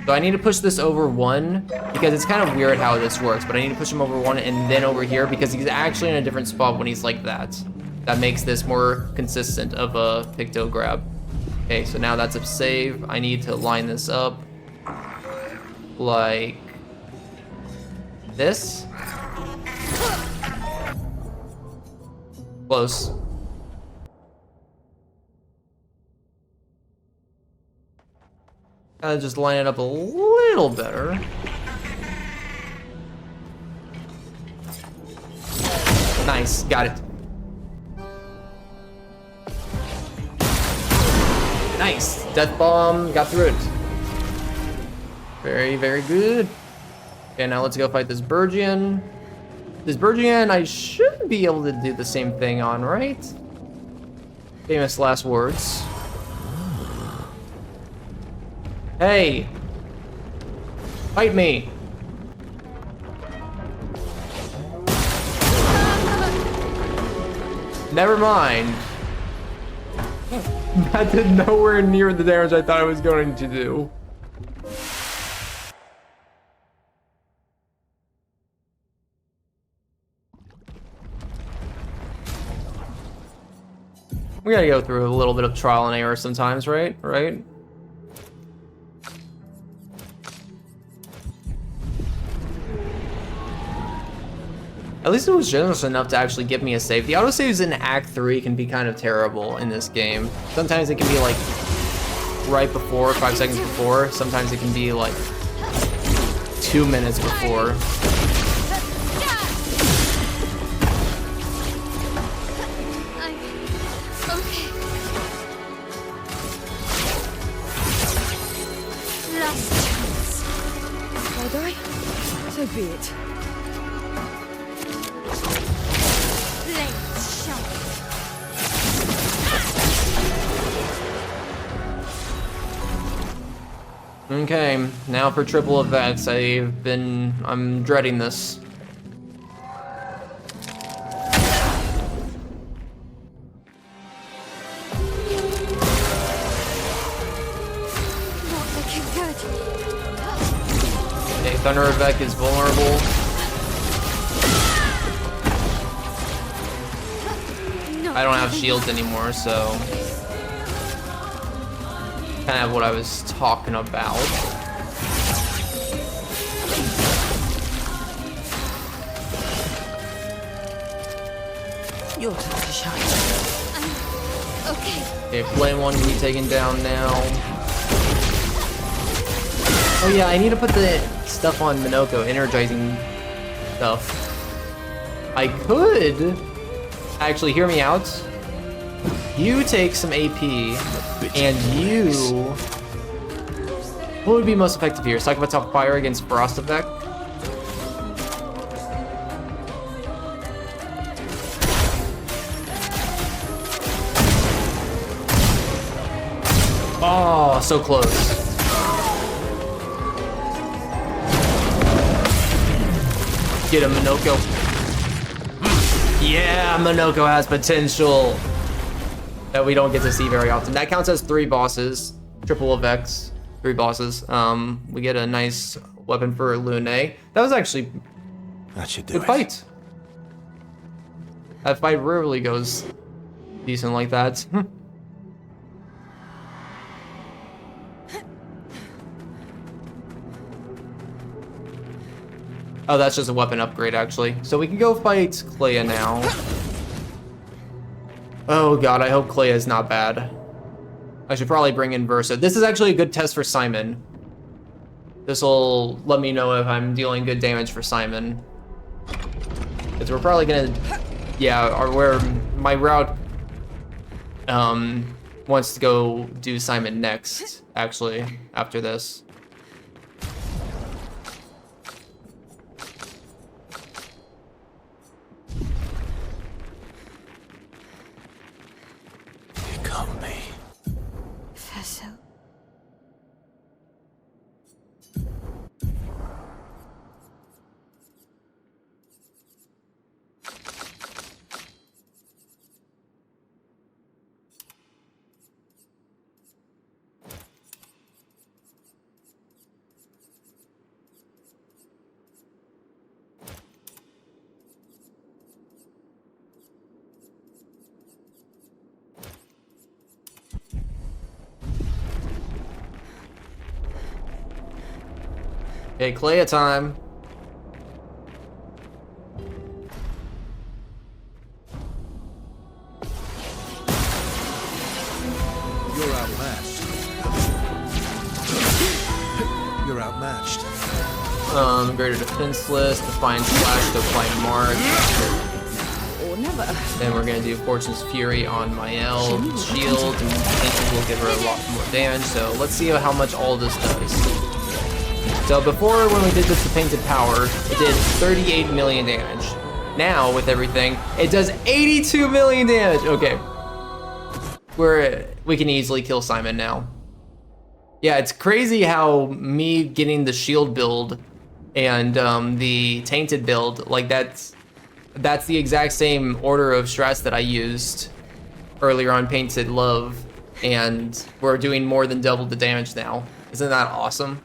So I need to push this over one, because it's kind of weird how this works, but I need to push him over one and then over here, because he's actually in a different spot when he's like that. That makes this more consistent of a Picto grab. Okay, so now that's a save. I need to line this up like this. Close. Gotta just line it up a little better. Nice, got it. Nice, Death Bomb, got through it. Very, very good. Okay, now let's go fight this Burgian. This Burgian, I should be able to do the same thing on, right? Famous last words. Hey! Fight me! Never mind. That did nowhere near the damage I thought it was going to do. We gotta go through a little bit of trial and error sometimes, right? Right? At least it was generous enough to actually give me a save. The autosaves in Act 3 can be kind of terrible in this game. Sometimes it can be like right before, 5 seconds before. Sometimes it can be like 2 minutes before. Okay. Last chance. I'll die? So be it. Blade sharp. Okay, now for triple effects. I'm dreading this. Not looking good. Okay, Thunder Effect is vulnerable. I don't have shields anymore, so kind of what I was talking about. Your turn to shine. Okay. Okay, Flame 1 can be taken down now. Oh yeah, I need to put the stuff on Minoko, energizing stuff. I could actually, hear me out. You take some AP, and you... What would be most effective here? Psychopath Fire against Frost Effect? Oh, so close. Get him, Minoko. Yeah, Minoko has potential that we don't get to see very often. That counts as 3 bosses, triple effects, 3 bosses. We get a nice weapon for Lune. That was actually That should do good it. fight. That fight rarely goes decent like that. Oh, that's just a weapon upgrade, actually. So we can go fight Clair now. Oh god, I hope Clair is not bad. I should probably bring in Versa. This is actually a good test for Simon. This will let me know if I'm dealing good damage for Simon. Because we're probably gonna... Yeah, or where my route wants to go do Simon next, actually, after this. Vessel. Okay, Clair time. You're outmatched. You're outmatched. Greater defenseless, define slash, define mark. Or never. Then we're gonna do Fortune's Fury on Mael, shield, and I think we'll give her a lot more damage. So let's see how much all this does. So before, when we did this to Painted Power, it did 38 million damage. Now, with everything, it does 82 million damage. Okay. We can easily kill Simon now. Yeah, it's crazy how me getting the shield build and the tainted build, like that's the exact same order of strats that I used earlier on Painted Love, and we're doing more than double the damage now. Isn't that awesome?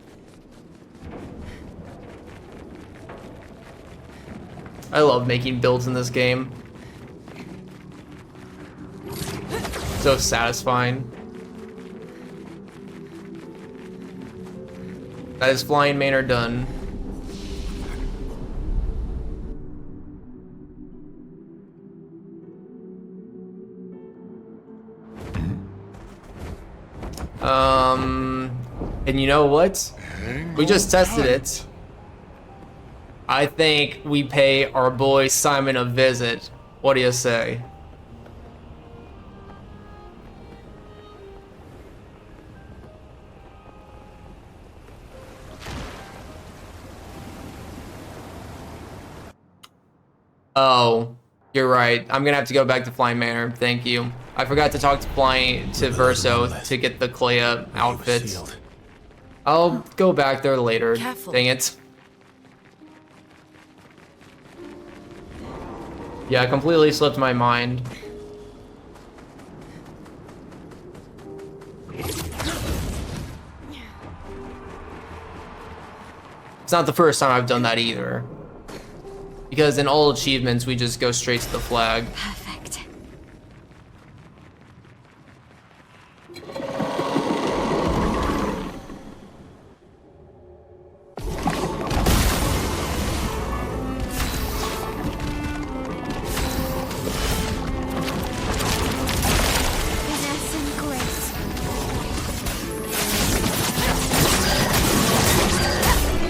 I love making builds in this game. So satisfying. That is flying main are done. And you know what? We just tested it. I think we pay our boy Simon a visit. What do you say? Oh, you're right. I'm gonna have to go back to Flying Manor. Thank you. I forgot to talk to Verso to get the Clair outfit. I'll go back there later. Careful. Dang it. Yeah, I completely slipped my mind. It's not the first time I've done that either. Because in all achievements, we just go straight to the flag. Perfect. Finesse and grace.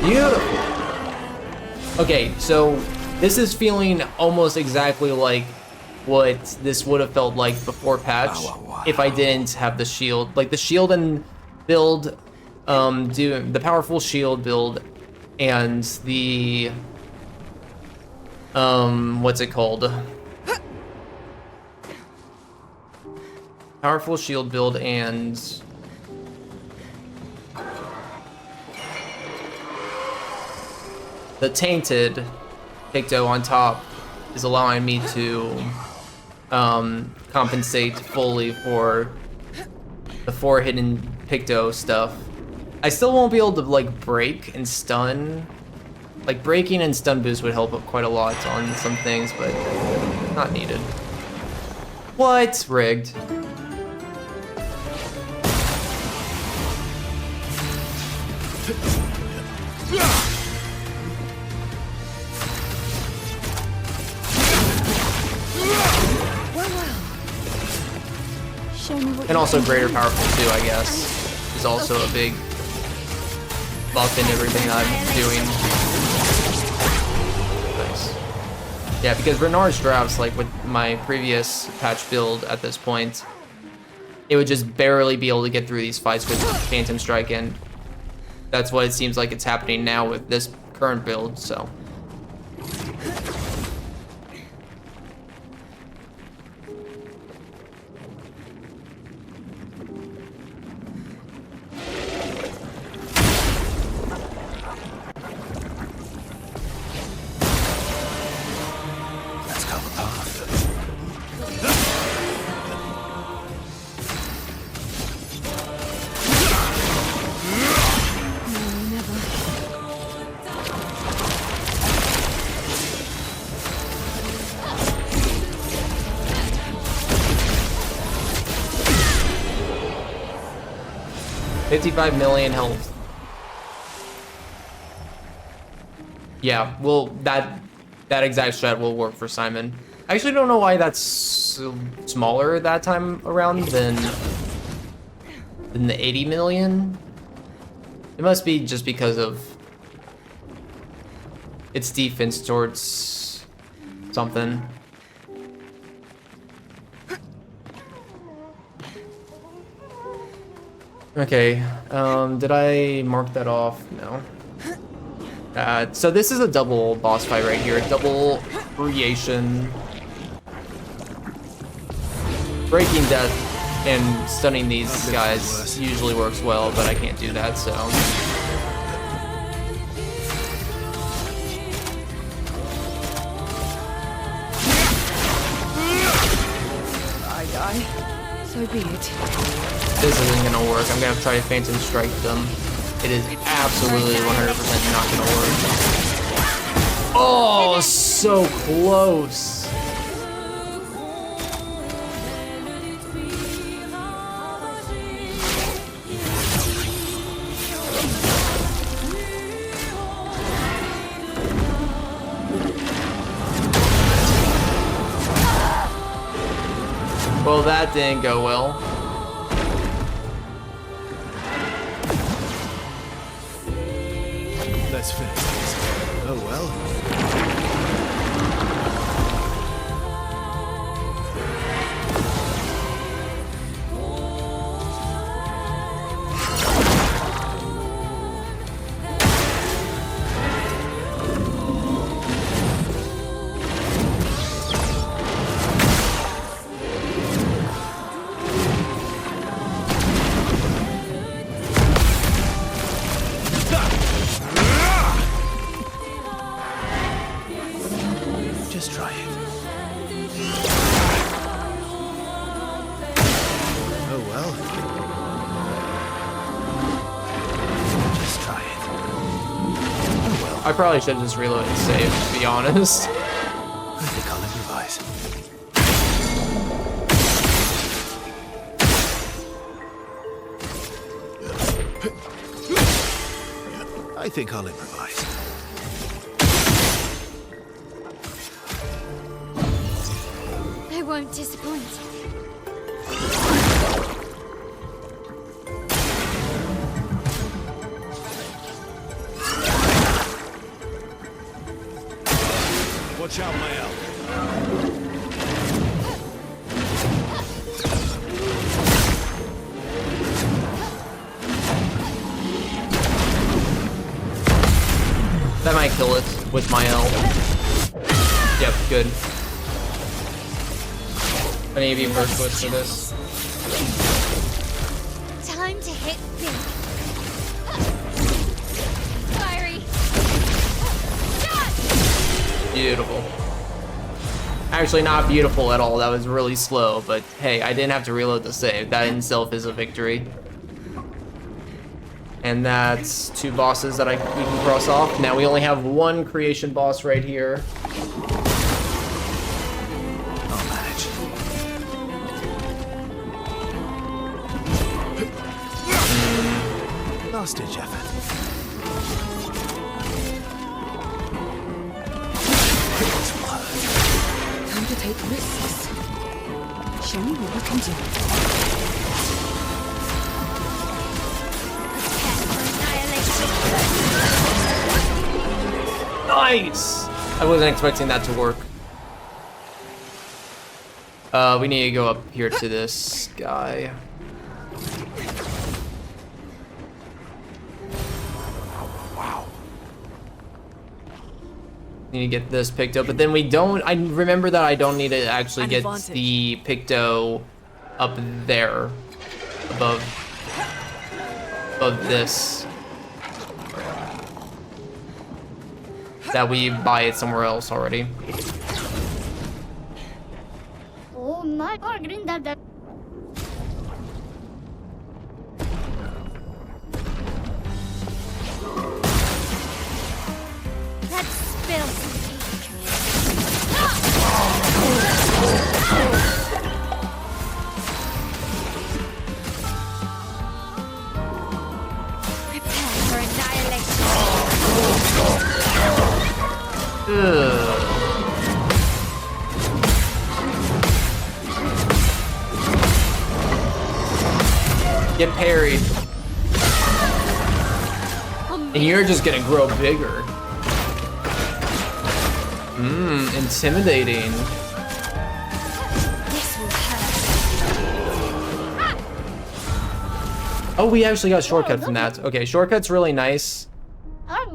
Beautiful. Okay, so this is feeling almost exactly like what this would have felt like before patch if I didn't have the shield. Like the shield and build, do the powerful shield build and the what's it called? Powerful shield build and the tainted Picto on top is allowing me to compensate fully for the 4 hidden Picto stuff. I still won't be able to like break and stun. Like breaking and stun boost would help quite a lot on some things, but not needed. What? Rigged. And also greater powerful too, I guess, is also a big buff in everything that I'm doing. Nice. Yeah, because Renard's drafts, like with my previous patch build at this point, it would just barely be able to get through these fights with Phantom Strike, and that's what it seems like it's happening now with this current build, so. $55 million health. Yeah, well, that exact strat will work for Simon. I actually don't know why that's smaller that time around than the 80 million. It must be just because of its defense towards something. Okay, did I mark that off? No. So this is a double boss fight right here, double creation. Breaking death and stunning these guys usually works well, but I can't do that, so. I die. So be it. This isn't gonna work. I'm gonna have to try to Phantom Strike them. It is absolutely 100% not gonna work. Oh, so close. Well, that didn't go well. Let's finish this. Oh well. Just try it. Oh well. Just try it. Oh well. I probably should have just reloaded and saved, to be honest. I think I'll improvise. I think I'll improvise. I won't disappoint. Watch out, Mael. That might kill it with my L. Yep, good. I need to be first switch for this. Time to hit big. Fiery. Beautiful. Actually, not beautiful at all. That was really slow, but hey, I didn't have to reload the save. That in itself is a victory. And that's 2 bosses that we can cross off. Now we only have 1 creation boss right here. I'll manage. Last ditch effort. Time to take risks. Show me what you can do. Nice! I wasn't expecting that to work. We need to go up here to this guy. Wow. Need to get this Picto, but then we don't. I remember that I don't need to actually get the Picto up there above this. That we buy it somewhere else already. Oh my god, that. Let's spill some ink. Prepare for annihilation. Get parried. And you're just gonna grow bigger. Intimidating. This will hurt. Oh, we actually got a shortcut from that. Okay, shortcut's really nice. I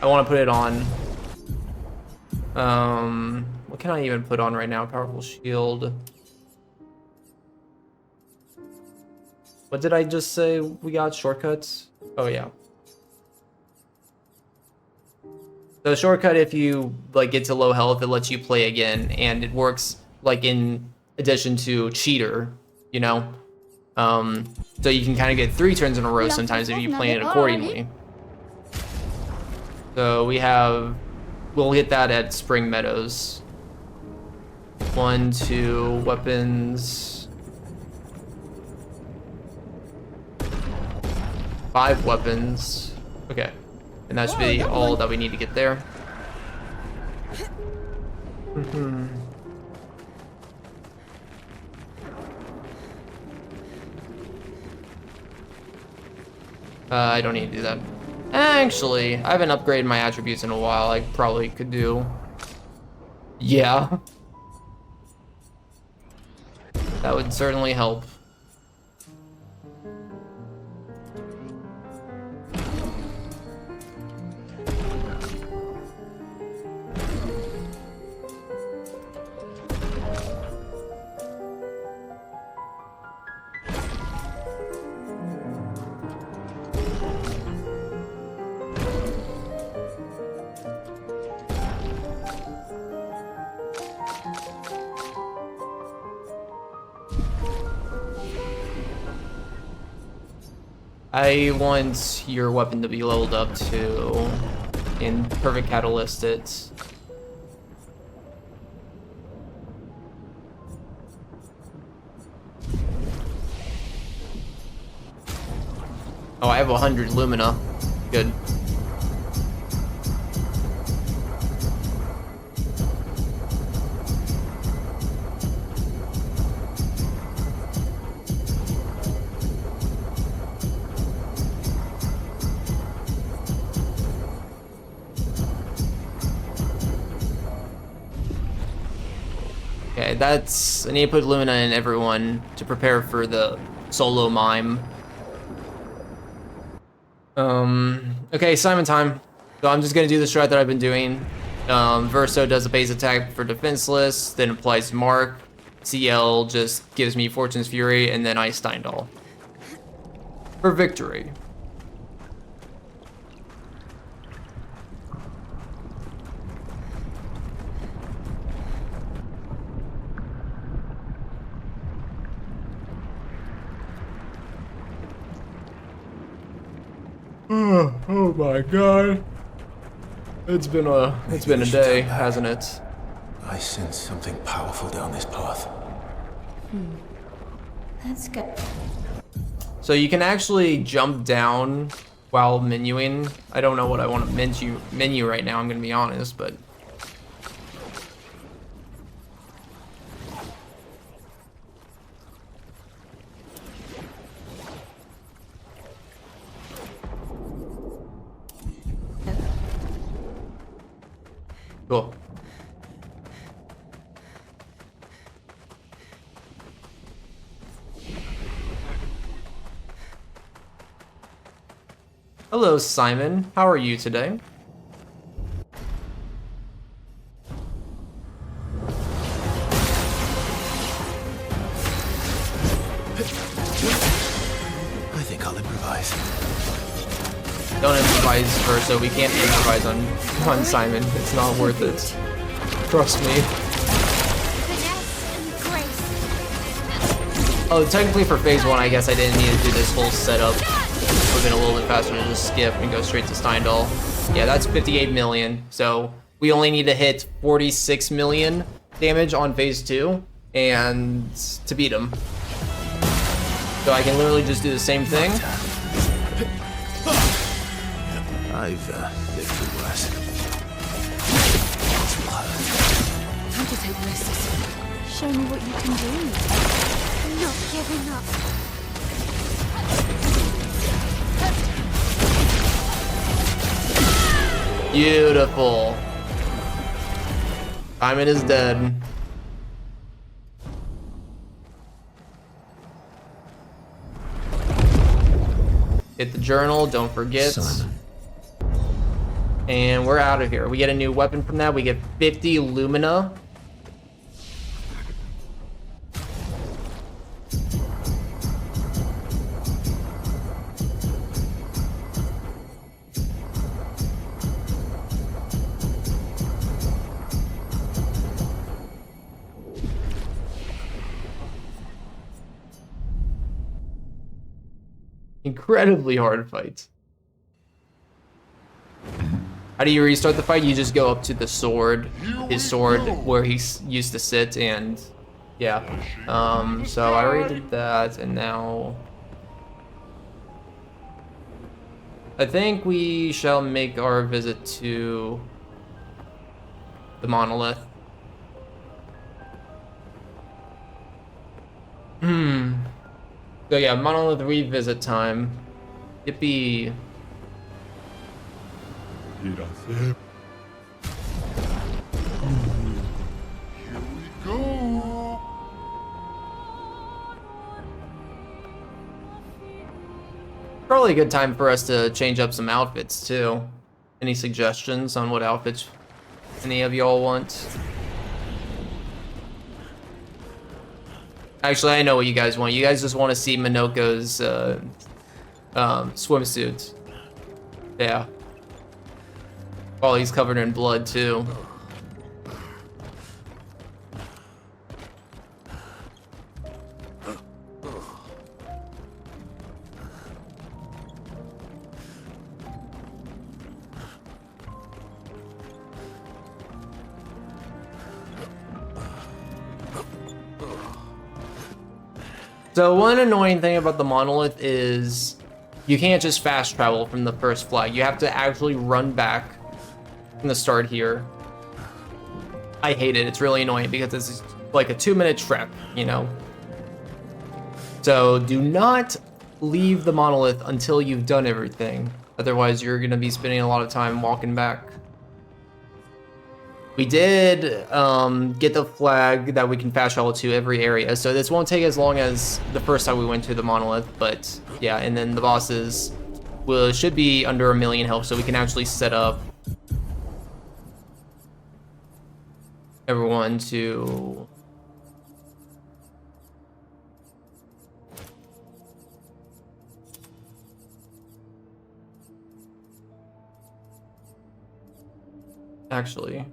want to put it on. What can I even put on right now? Powerful shield. What did I just say? We got shortcuts? Oh yeah. So shortcut, if you like get to low health, it lets you play again, and it works like in addition to cheater, you know. So you can kind of get 3 turns in a row sometimes if you plan it accordingly. So we'll hit that at Spring Meadows. 1, 2 weapons. 5 weapons. Okay. And that should be all that we need to get there. I don't need to do that. Actually, I haven't upgraded my attributes in a while. I probably could do... Yeah. That would certainly help. I want your weapon to be leveled up to in perfect catalyst it. Oh, I have 100 Lumina. Good. Okay, I need to put Lumina in everyone to prepare for the solo mime. Okay, Simon time. So I'm just gonna do the strat that I've been doing. Verso does a base attack for defenseless, then applies Mark. CL just gives me Fortune's Fury, and then I Steindal. For victory. Oh my god. It's been a day, hasn't it? I sense something powerful down this path. That's good. So you can actually jump down while menuing. I don't know what I want to menu right now, I'm gonna be honest, but cool. Hello, Simon. How are you today? I think I'll improvise. Don't improvise Verso. We can't improvise on Simon. It's not worth it. Trust me. Oh, technically for phase 1, I guess I didn't need to do this whole setup. It would have been a little bit faster to just skip and go straight to Steindal. Yeah, that's 58 million. So we only need to hit 46 million damage on phase 2 and to beat him. So I can literally just do the same thing. I've lived through worse. Time to take risks. Show me what you can do. I'm not giving up. Beautiful. Simon is dead. Hit the journal, don't forget. Simon. And we're out of here. We get a new weapon from that. We get 50 Lumina. Incredibly hard fight. How do you restart the fight? You just go up to the sword, his sword, where he used to sit, and yeah. So I already did that, and now I think we shall make our visit to the monolith. So yeah, monolith revisit time. Yippee. Here we go. Probably a good time for us to change up some outfits too. Any suggestions on what outfits any of y'all want? Actually, I know what you guys want. You guys just want to see Minoko's swimsuit. Yeah. Oh, he's covered in blood too. So one annoying thing about the monolith is you can't just fast travel from the first flag. You have to actually run back from the start here. I hate it. It's really annoying because it's like a 2-minute trek, you know? So do not leave the monolith until you've done everything. Otherwise, you're going to be spending a lot of time walking back. We did get the flag that we can fast travel to every area, so this won't take as long as the first time we went to the monolith, but yeah, and then the bosses should be under 1 million health, so we can actually set up everyone to... Actually...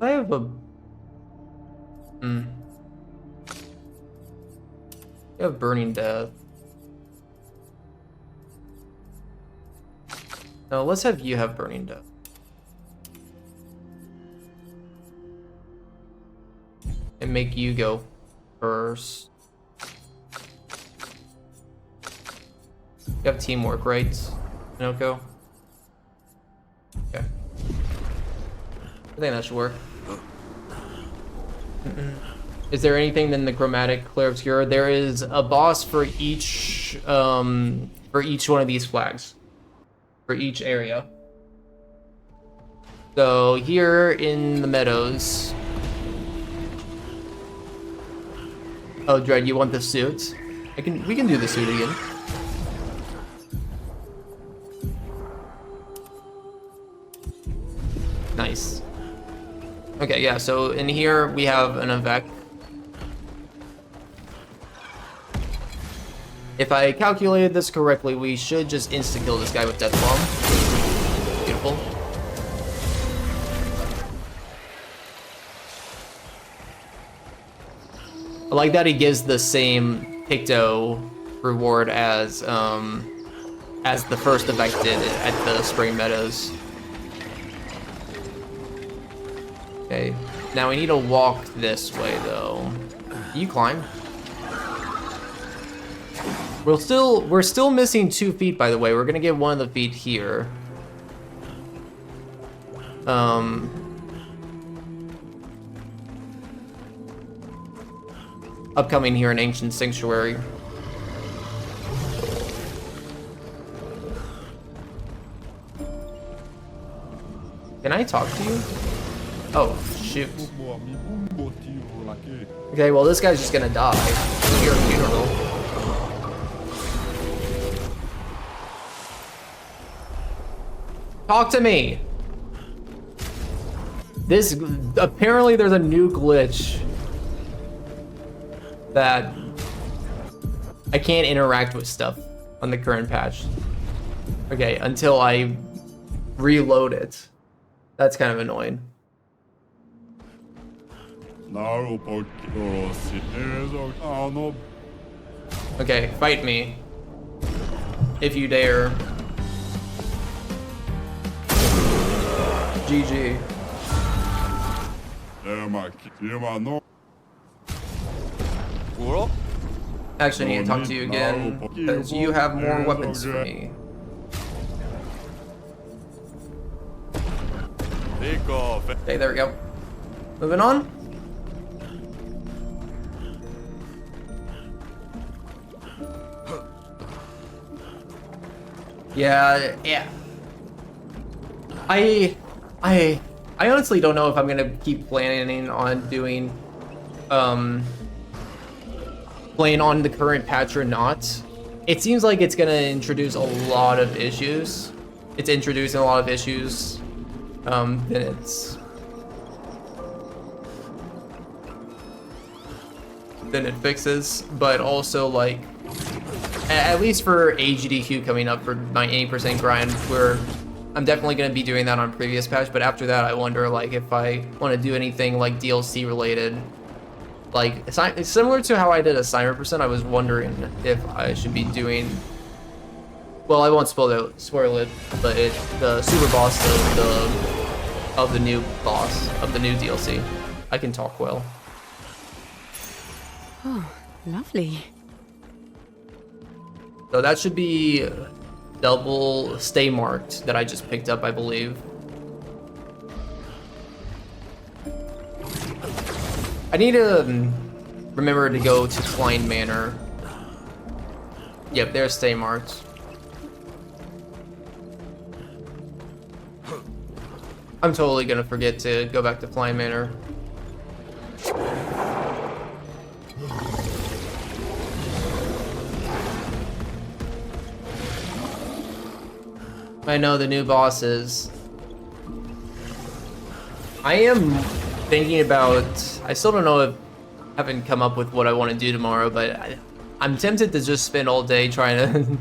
I have a... I have Burning Death. No, let's have you have Burning Death. And make you go first. You have teamwork, right, Minoko? Okay. I think that should work. Is there anything in the chromatic Clair Obscur? There is a boss for each one of these flags, for each area. So here in the meadows. Oh, Dread, you want the suit? We can do the suit again. Nice. Okay, yeah, so in here we have an Avec. If I calculated this correctly, we should just insta-kill this guy with Death Bomb. Beautiful. I like that he gives the same Picto reward as the first Avec did at the Spring Meadows. Okay, now we need to walk this way though. Can you climb? We're still missing 2 feet, by the way. We're gonna get one of the feet here. Upcoming here in Ancient Sanctuary. Can I talk to you? Oh, shoot. Okay, well, this guy's just gonna die. You're a funeral. Talk to me! Apparently there's a new glitch that I can't interact with stuff on the current patch. Okay, until I reload it. That's kind of annoying. Okay, fight me. If you dare. GG. Actually, I need to talk to you again because you have more weapons for me. Okay, there we go. Moving on. Yeah. I honestly don't know if I'm gonna keep planning on doing playing on the current patch or not. It seems like it's gonna introduce a lot of issues. It's introducing a lot of issues then it fixes, but also like at least for AGDQ coming up for my 80% grind, where I'm definitely going to be doing that on previous patch, but after that I wonder like if I want to do anything like DLC related, like similar to how I did Assignment Percent. I was wondering if I should be doing, well, I won't spoil it, but the super boss of the new boss of the new DLC. I can talk well. Oh, lovely. So that should be double stay marked that I just picked up, I believe. I need to remember to go to Klein Manor. Yep, there's stay marked. I'm totally gonna forget to go back to Klein Manor. I know the new bosses. I am thinking about, I still don't know if I haven't come up with what I want to do tomorrow, but I'm tempted to just spend all day trying to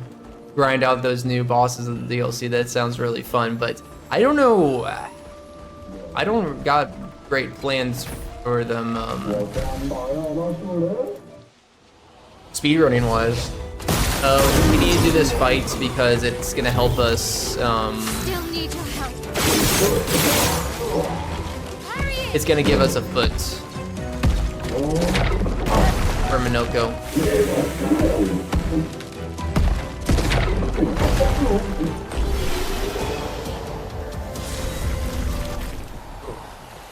grind out those new bosses of the DLC. That sounds really fun, but I don't know. I don't got great plans for them speedrunning wise. We need to do this fight because it's gonna help us. Still need your help. It's gonna give us a foot for Minoko.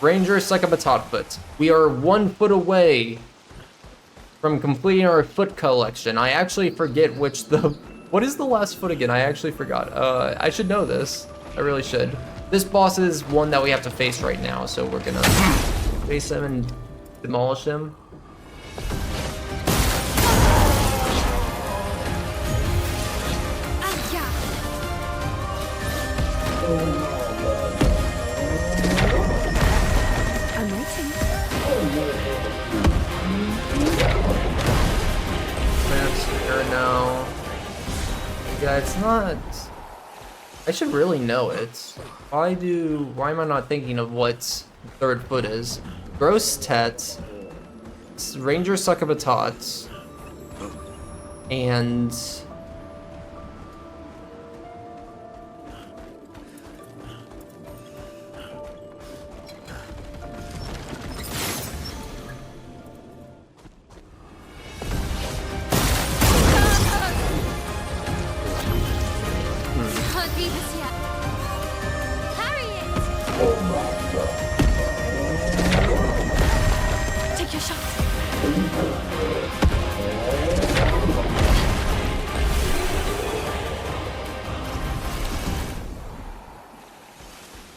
Ranger Succubatot foot. We are 1 foot away from completing our foot collection. I actually forget which what is the last foot again? I actually forgot. I should know this. I really should. This boss is one that we have to face right now, so we're gonna face him and demolish him. I'm waiting. Master now. Yeah, it's not. I should really know it. Why am I not thinking of what third foot is? Gross Tet, Ranger Succubatot, and Can't beat this yet. Carry it. Take your shot.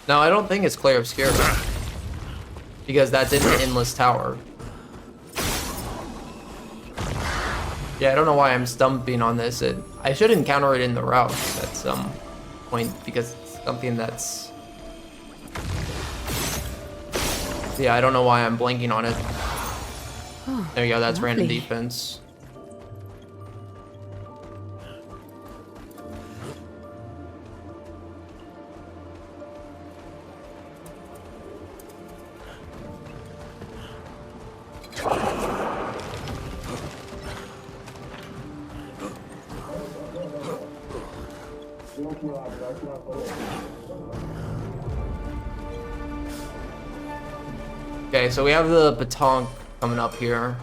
no, I don't think it's Clair Obscur because that's in the Endless Tower. Yeah, I don't know why I'm stumping on this. I should encounter it in the route at some point because it's something that's... Yeah, I don't know why I'm blanking on it. Oh, There you go, that's random lovely. defense. Okay, so we have the Batonk coming up here.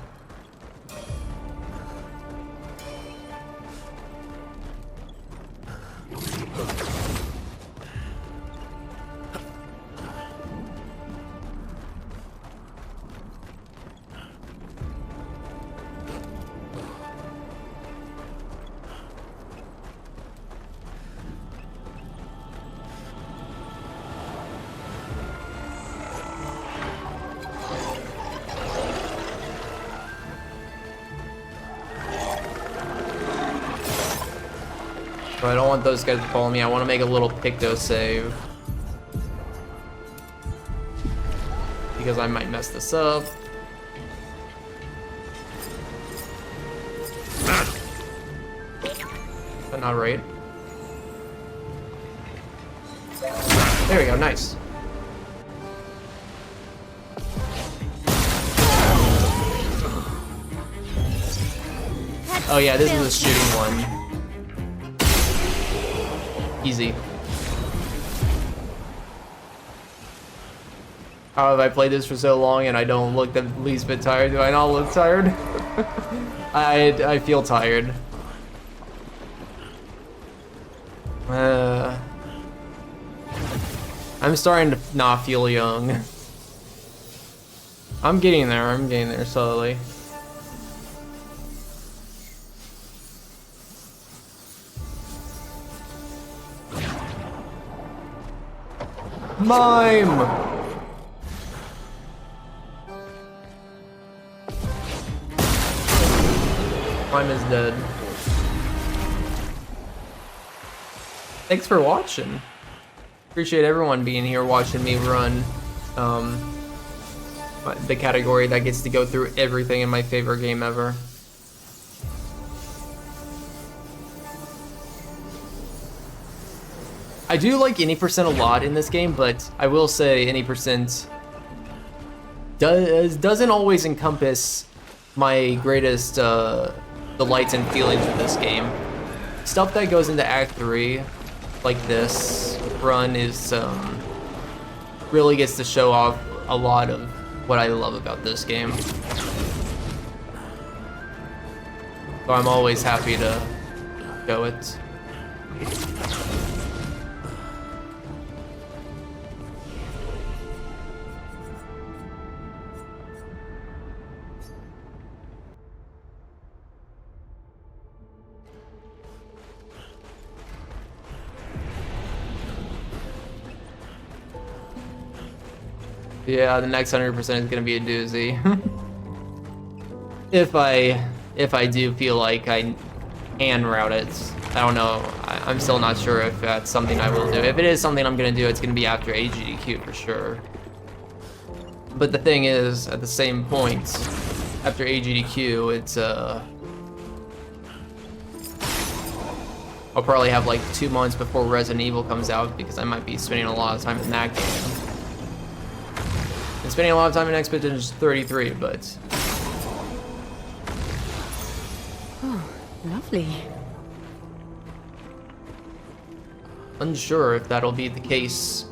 want those guys to follow me. I want to make a little picto save. Because I might mess this up. But not right. There we go, nice. Oh yeah, this is a shooting one. Easy. How have I played this for so long and I don't look the least bit tired? Do I not look tired? I feel tired. I'm starting to not feel young. I'm getting there slowly. Mime! Mime is dead. Thanks for watching. Appreciate everyone being here watching me run the category that gets to go through everything in my favorite game ever. I do like any percent a lot in this game, but I will say any percent doesn't always encompass my greatest delights and feelings with this game. Stuff that goes into Act 3, like this run, is really gets to show off a lot of what I love about this game. So I'm always happy to show it. Yeah, the next 100% is gonna be a doozy. if I do feel like I can route it. I don't know. I'm still not sure if that's something I will do. If it is something I'm gonna do, it's gonna be after AGDQ for sure. But the thing is, at the same point, after AGDQ, it's I'll probably have like 2 months before Resident Evil comes out because I might be spending a lot of time in that game. I'm spending a lot of time in Expedition 33, but... Oh, lovely. Unsure if that'll be the case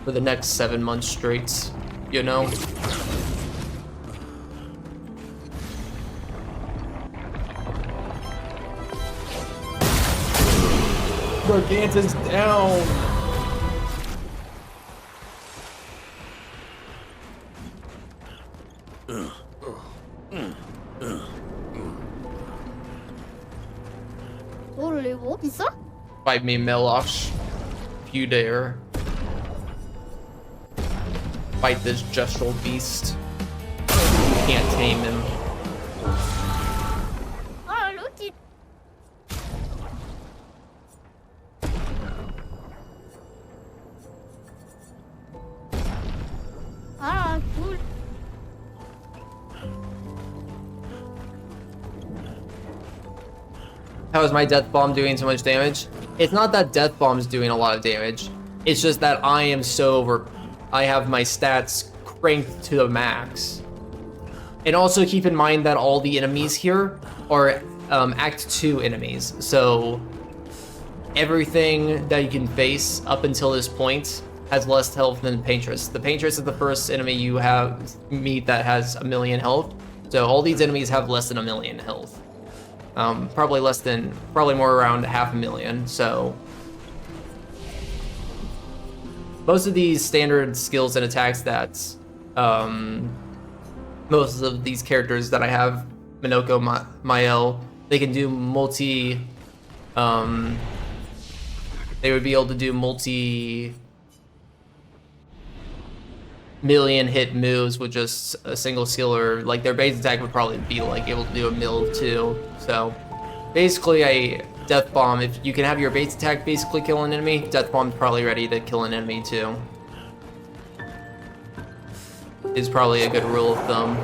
for the next 7 months straight, you know? Gargantus down! Fight me, Melosh, if you dare. Fight this gestural beast. You can't tame him. Oh, look it. Ah, cool. How is my death bomb doing so much damage? It's not that death bomb's doing a lot of damage. It's just that I am so I have my stats cranked to the max. And also keep in mind that all the enemies here are Act 2 enemies. So everything that you can face up until this point has less health than the Paintress. The Paintress is the first enemy you meet that has 1 million health. So all these enemies have less than 1 million health. Probably more around 500,000, so. Most of these standard skills and attacks that most of these characters that I have, Minoko, Mael, they can do multi, they would be able to do multi-million hit moves with just a single skill, or like their base attack would probably be like able to do a mil too. So basically Death Bomb, if you can have your base attack basically kill an enemy, Death Bomb's probably ready to kill an enemy too. Is probably a good rule of thumb.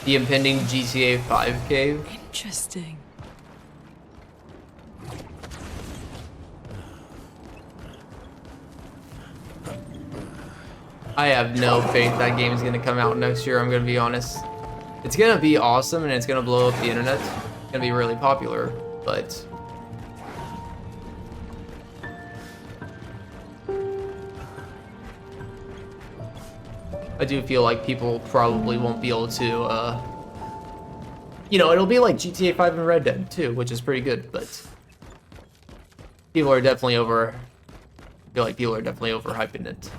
The impending GTA 5 cave. Interesting. I have no faith that game is going to come out next year, I'm going to be honest. It's going to be awesome and it's going to blow up the internet. It's going to be really popular, but... I do feel like people probably won't be able to, you know, it'll be like GTA 5 and Red Dead too, which is pretty good, but people are definitely I feel like people are definitely overhyping it.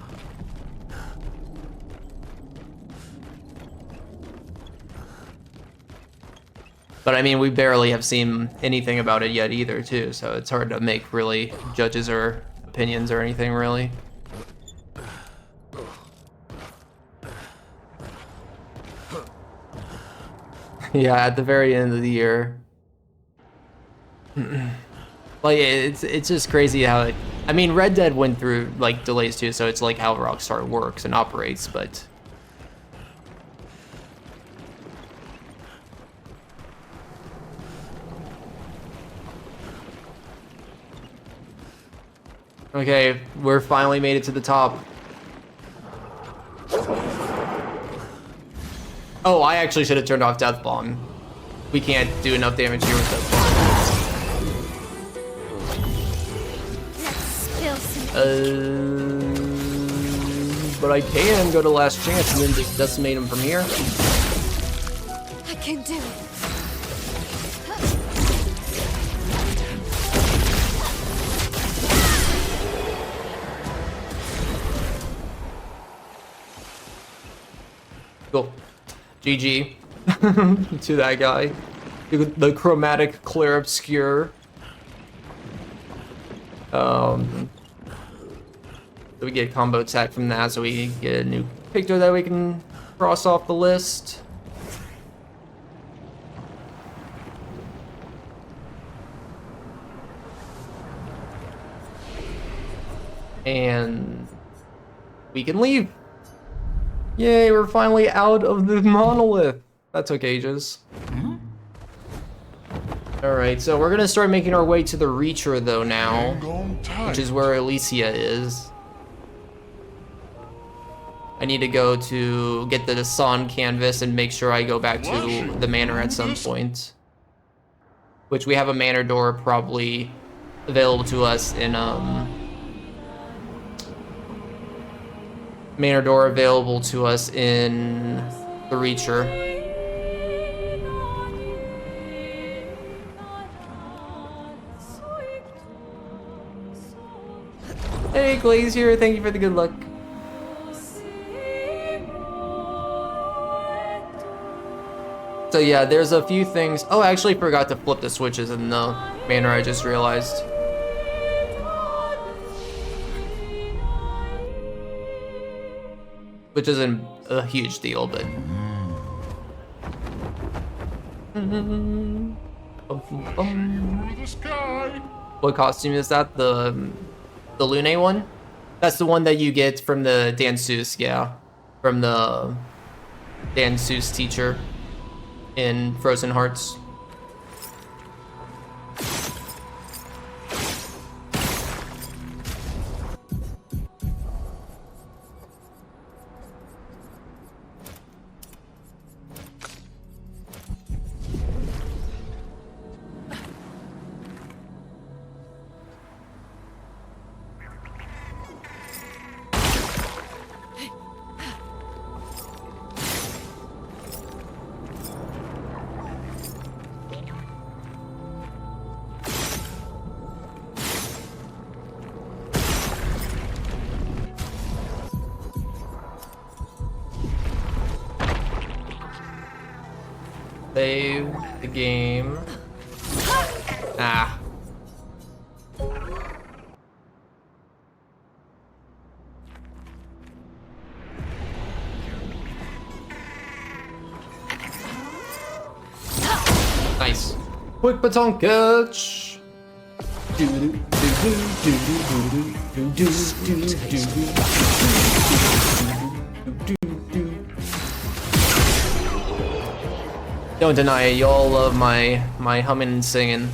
But I mean, we barely have seen anything about it yet either too, so it's hard to make really judges or opinions or anything really. Yeah, at the very end of the year. Like, it's just crazy how it... I mean, Red Dead went through, like, delays too, so it's like how Rockstar works and operates, but... Okay, we're finally made it to the top. Oh, I actually should have turned off Death Bomb. We can't do enough damage here with Death Bomb. But I can go to Last Chance and then just decimate him from here. I can do it. Cool. GG to that guy. The chromatic Clair Obscur. So we get combo attack from that, so we get a new picture that we can cross off the list. And we can leave. Yay, we're finally out of the monolith. That took ages. Alright, so we're gonna start making our way to the Reacher though now, which is where Alicia is. I need to go to get the San canvas and make sure I go back to the manor at some point. Which we have a manor door probably available to us in, manor door available to us in the Reacher. Hey Glazier, thank you for the good luck. So yeah, there's a few things. Oh, I actually forgot to flip the switches in the manor, I just realized. Which isn't a huge deal, but... What costume is that? The Lune one? That's the one that you get from the danseuse, yeah. From the danseuse teacher in Frozen Hearts. Save the game. Ah. Nice. Quick baton catch. Don't deny it, y'all love my humming and singing,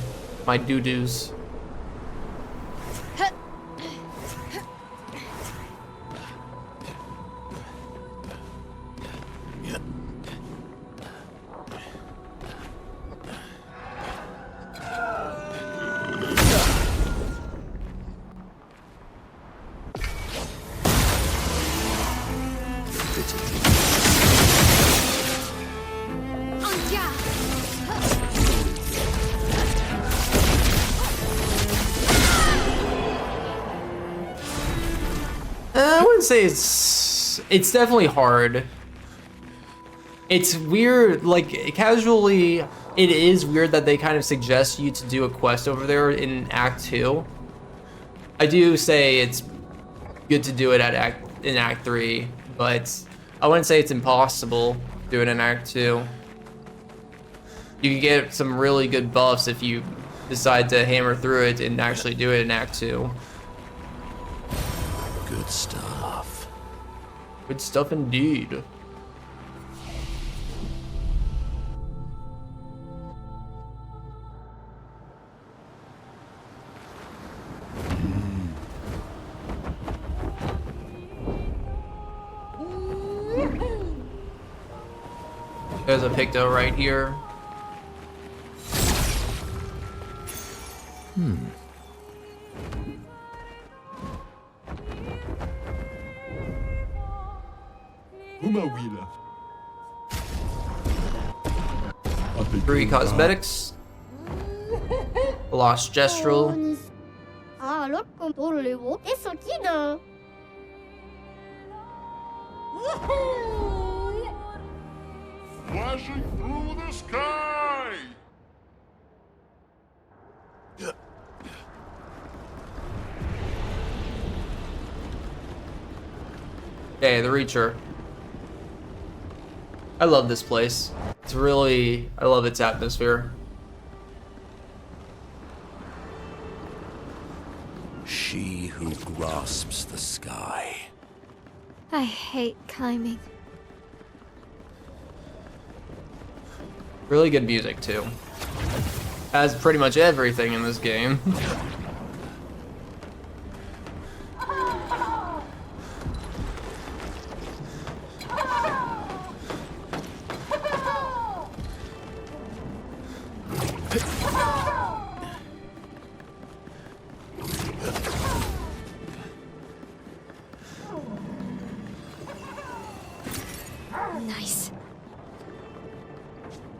my doo-doos. I wouldn't say it's definitely hard. It's weird, like casually, it is weird that they kind of suggest you to do a quest over there in Act 2. I do say it's good to do it in Act 3, but I wouldn't say it's impossible to do it in Act 2. You can get some really good buffs if you decide to hammer through it and actually do it in Act 2. Good stuff. Good stuff indeed. There's a Picto right here. Three cosmetics. Lost Gestural. Flashing through the sky! Okay, the Reacher. I love this place. It's really, I love its atmosphere. She who grasps the sky. I hate climbing. Really good music too. Has pretty much everything in this game. Nice.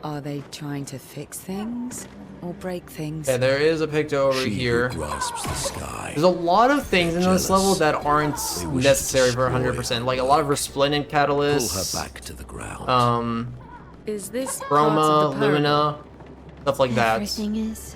Are they trying to fix things or break things? Yeah, there is a Picto over here. Grasps the sky. There's a lot of things in this level that aren't necessary for 100%. Like a lot of resplendent catalysts. Pull her back to the ground. Is this Chroma, Lumina, stuff like that. Everything is.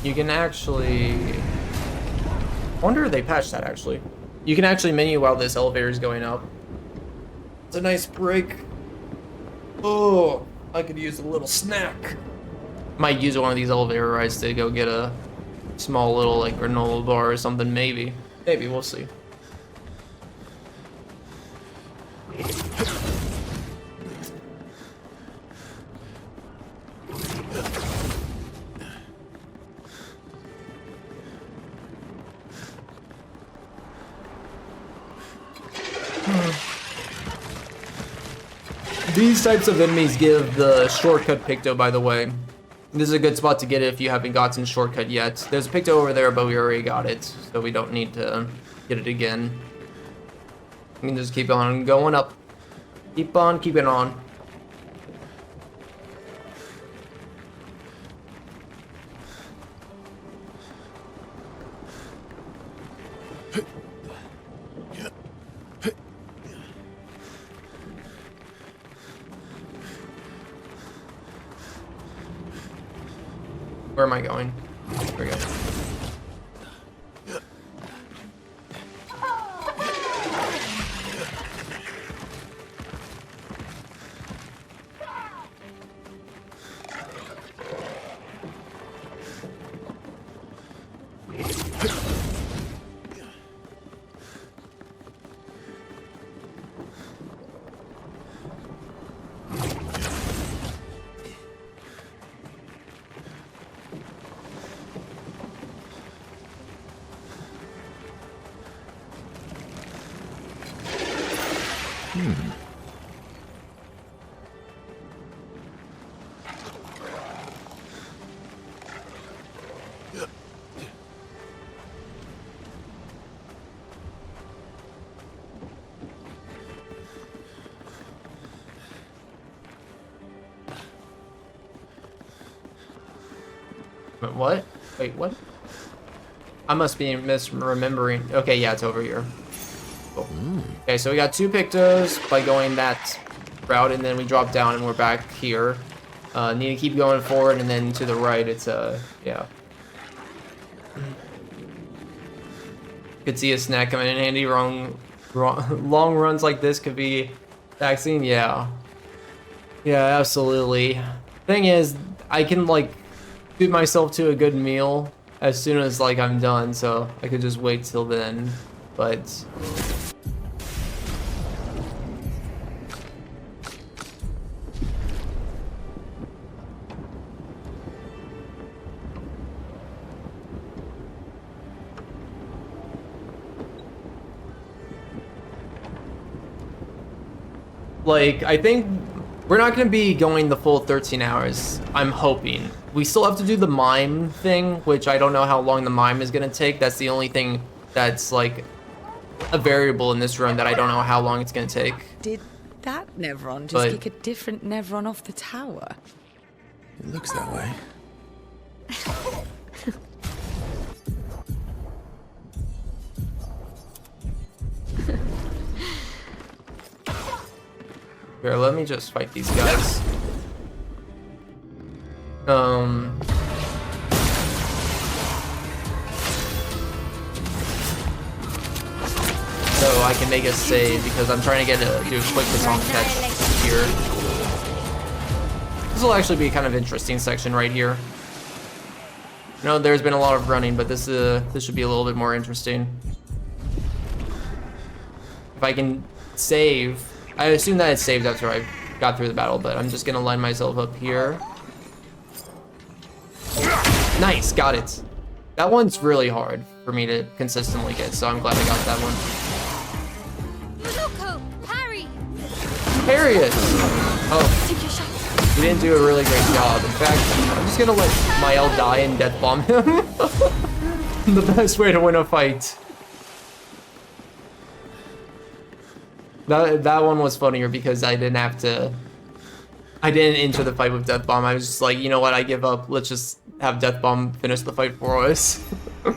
You can actually... I wonder if they patched that actually. You can actually menu while this elevator is going up. It's a nice break. Oh, I could use a little snack. Might use one of these elevator rides to go get a small little like granola bar or something, maybe. Maybe, we'll see. These types of enemies give the shortcut Picto, by the way. This is a good spot to get it if you haven't gotten shortcut yet. There's a Picto over there, but we already got it, so we don't need to get it again. We can just keep on going up. Keep on keeping on. Where am I going? There we go. What? Wait, what? I must be misremembering. Okay, yeah, it's over here. Cool. Okay, so we got 2 Pictos by going that route, and then we drop down and we're back here. Need to keep going forward, and then to the right, it's, yeah. Could see a snack coming in handy. Long runs like this could be taxing. Yeah. Yeah, absolutely. Thing is, I can, like, treat myself to a good meal as soon as, like, I'm done, so I could just wait till then, but... Like, I think we're not going to be going the full 13 hours, I'm hoping. We still have to do the mime thing, which I don't know how long the mime is going to take. That's the only thing that's, like, a variable in this run that I don't know how long it's going to take. Did that Nevron just kick a different Nevron off the tower? It looks that way. Here, let me just fight these guys. So I can make a save because I'm trying to do a quick baton catch here. This will actually be kind of interesting section right here. You know, there's been a lot of running, but this should be a little bit more interesting. If I can save. I assume that it's saved after I got through the battle, but I'm just gonna line myself up here. Nice, got it. That one's really hard for me to consistently get, so I'm glad I got that one. Harry! Parry it! Oh, you didn't do a really great job. In fact, I'm just gonna let Mael die and death bomb him. The best way to win a fight. That one was funnier because I didn't enter the fight with Death Bomb. I was just like, you know what, I give up. Let's just have Death Bomb finish the fight for us.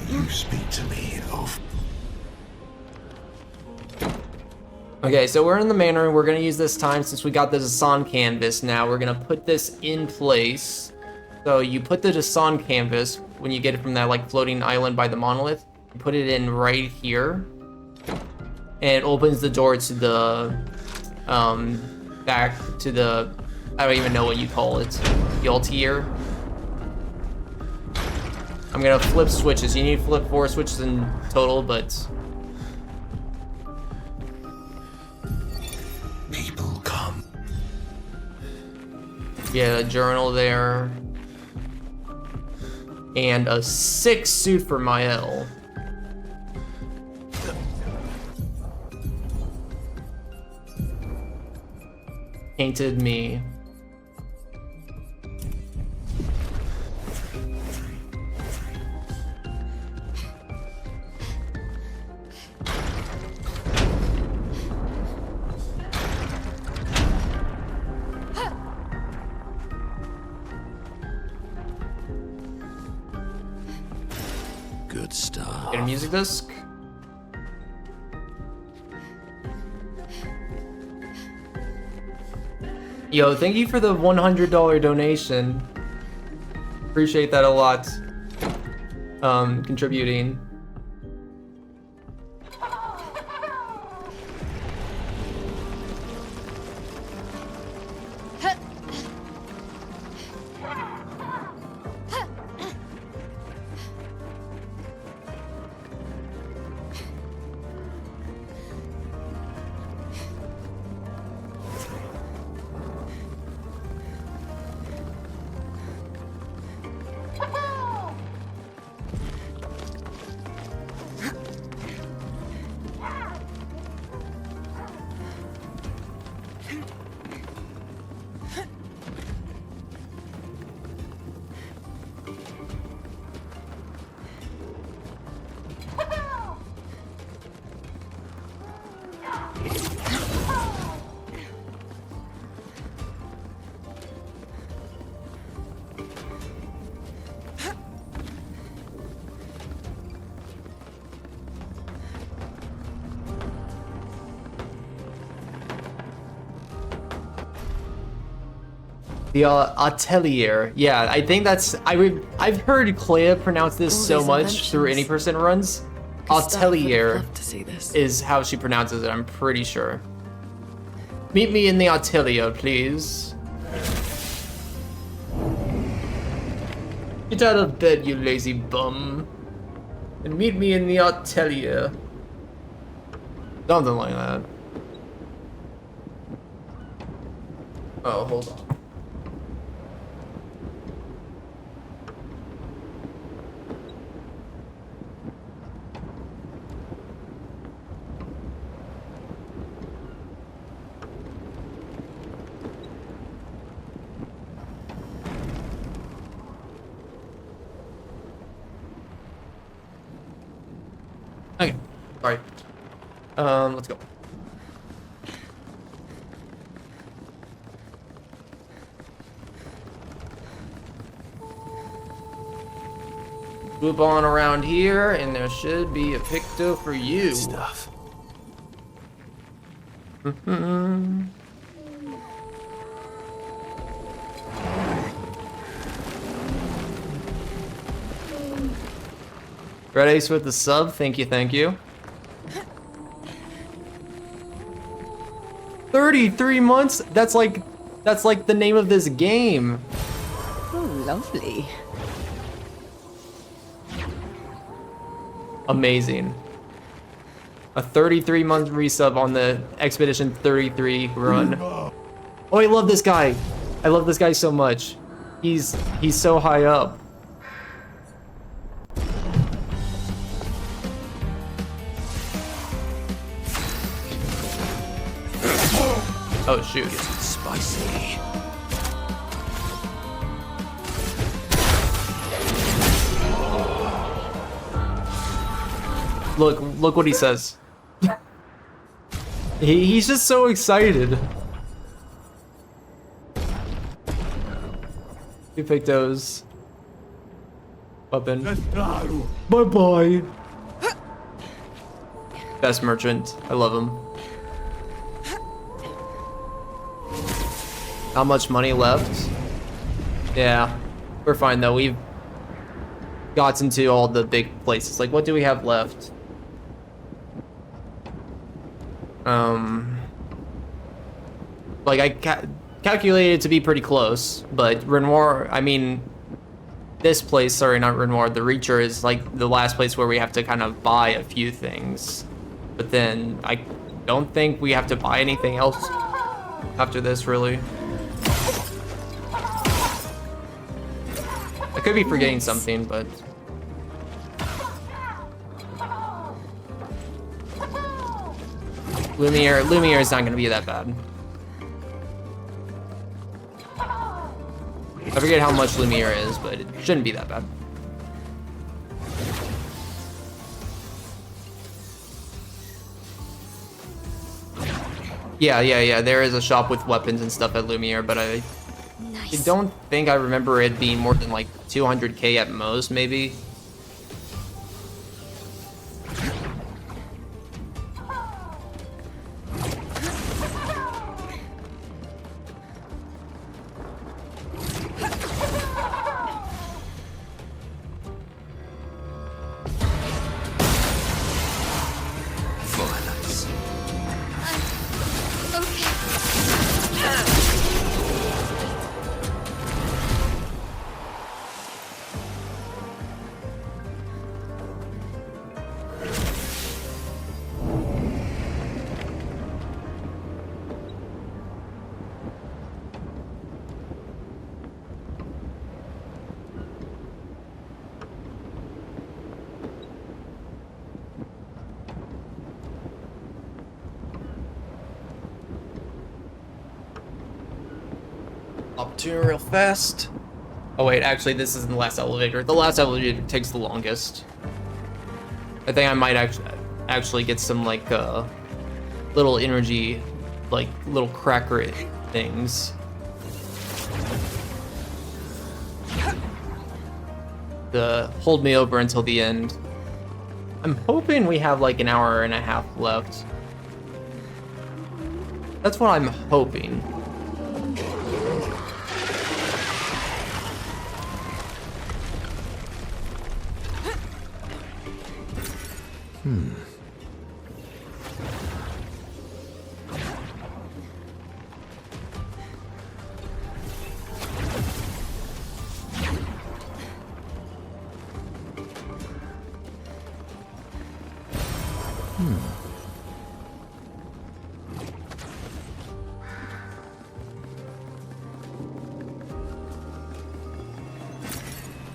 You speak to me of... Okay, so we're in the manor. We're gonna use this time since we got the Dasan canvas now. We're gonna put this in place. So you put the Dasan canvas when you get it from that like floating island by the monolith. You put it in right here. And it opens the door to the, back to the, I don't even know what you call it, the Altier. I'm gonna flip switches. You need to flip 4 switches in total, but... People come. Yeah, a journal there. And a 6 suit for Mael. Painted me. good stuff. Get a music disc. Yo, thank you for the $100 donation. Appreciate that a lot. Contributing. The Atelier. Yeah, I think that's... I've heard Clair pronounce this so much through any person runs. Atelier is how she pronounces it, I'm pretty sure. Meet me in the Atelier, please. Get out of bed, you lazy bum. And meet me in the Atelier. Something like that. Oh, hold on. Okay, sorry. Let's go. Loop on around here, and there should be a picto for you. Good stuff. Red Ace with the sub, thank you, thank you. 33 months? That's like the name of this game. Oh, lovely. Amazing. A 33-month resub on the Expedition 33 run. Oh, I love this guy. I love this guy so much. He's so high up. Oh shoot. Spicy. Look what he says. He's just so excited. Two pictos. Weapon. Bye-bye. Best merchant. I love him. How much money left? Yeah, we're fine though. We've gotten to all the big places. Like, what do we have left? Like I calculated to be pretty close, but Renoir, I mean, this place, sorry, not Renoir, the Reacher is like the last place where we have to kind of buy a few things. But then I don't think we have to buy anything else after this, really. I could be forgetting something, but... Lumiere is not going to be that bad. I forget how much Lumiere is, but it shouldn't be that bad. Yeah, there is a shop with weapons and stuff at Lumiere, but I don't think I remember it being more than like 200k at most, maybe. Opportunity real fast. Oh wait, actually this isn't the last elevator. The last elevator takes the longest. I think I might actually get some like little energy, like little cracker things. To hold me over until the end. I'm hoping we have like an hour and a half left. That's what I'm hoping.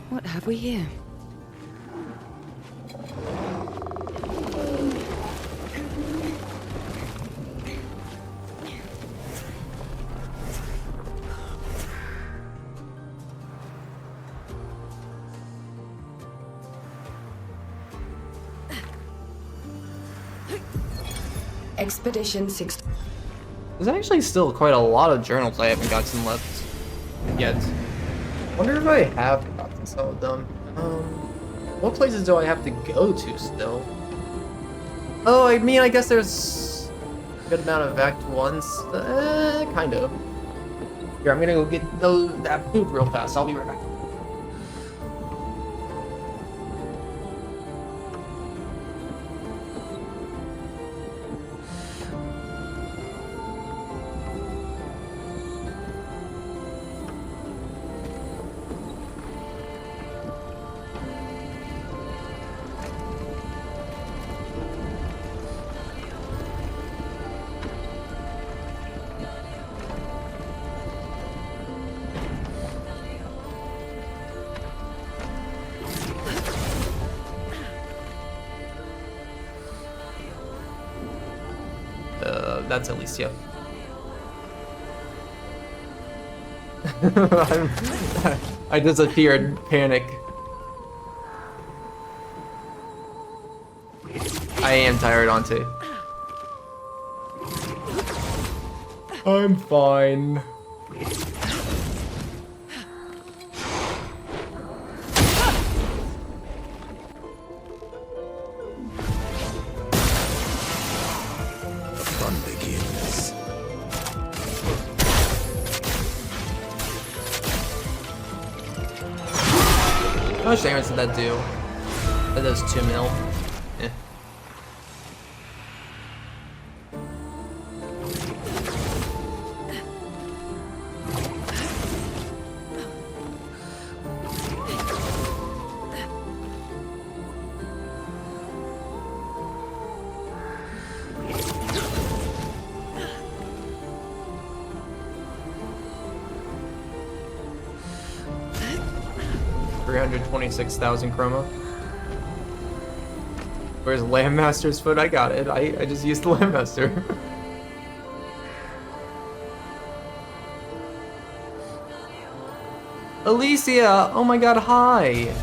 What have we here? Expedition 6. There's actually still quite a lot of journals I haven't gotten left yet. Wonder if I have gotten some of them. What places do I have to go to still? Oh, I mean, I guess there's a good amount of Act 1s. Kind of. Here, I'm gonna go get that poop real fast. I'll be right back. That's Alicia. I disappeared, panic. I am tired, Auntie. I'm fine. How much damage did that do? That does 2 mil. Eh. $326,000 chroma. Where's Landmaster's foot? I got it. I just used the Landmaster. Alicia! Oh my god, hi!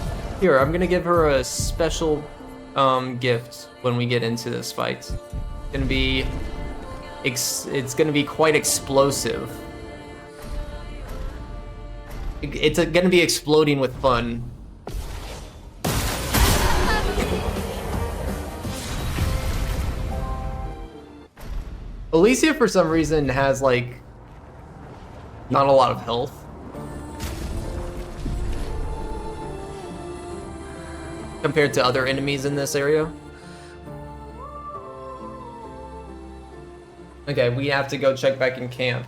Here, I'm gonna give her a special gift when we get into this fight. It's gonna be quite explosive. It's gonna be exploding with fun. Alicia, for some reason, has, like, not a lot of health. Compared to other enemies in this area. Okay, we have to go check back in camp.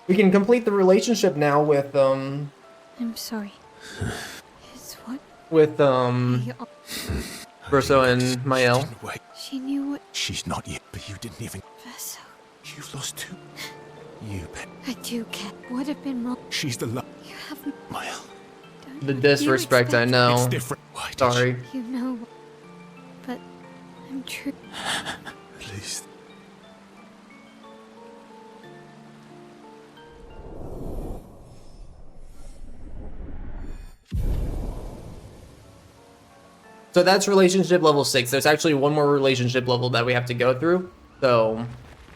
We can complete the relationship now with, I'm sorry. It's what? With, Verso and Mael. She knew what... She's not yet, but you didn't even... Verso. You've lost two. You bet. I do care. What have been wrong? She's the love. You haven't... Mael. The disrespect, I know. It's different. Why did Sorry. You know... But... I'm true. Please. So that's relationship level 6. There's actually one more relationship level that we have to go through. So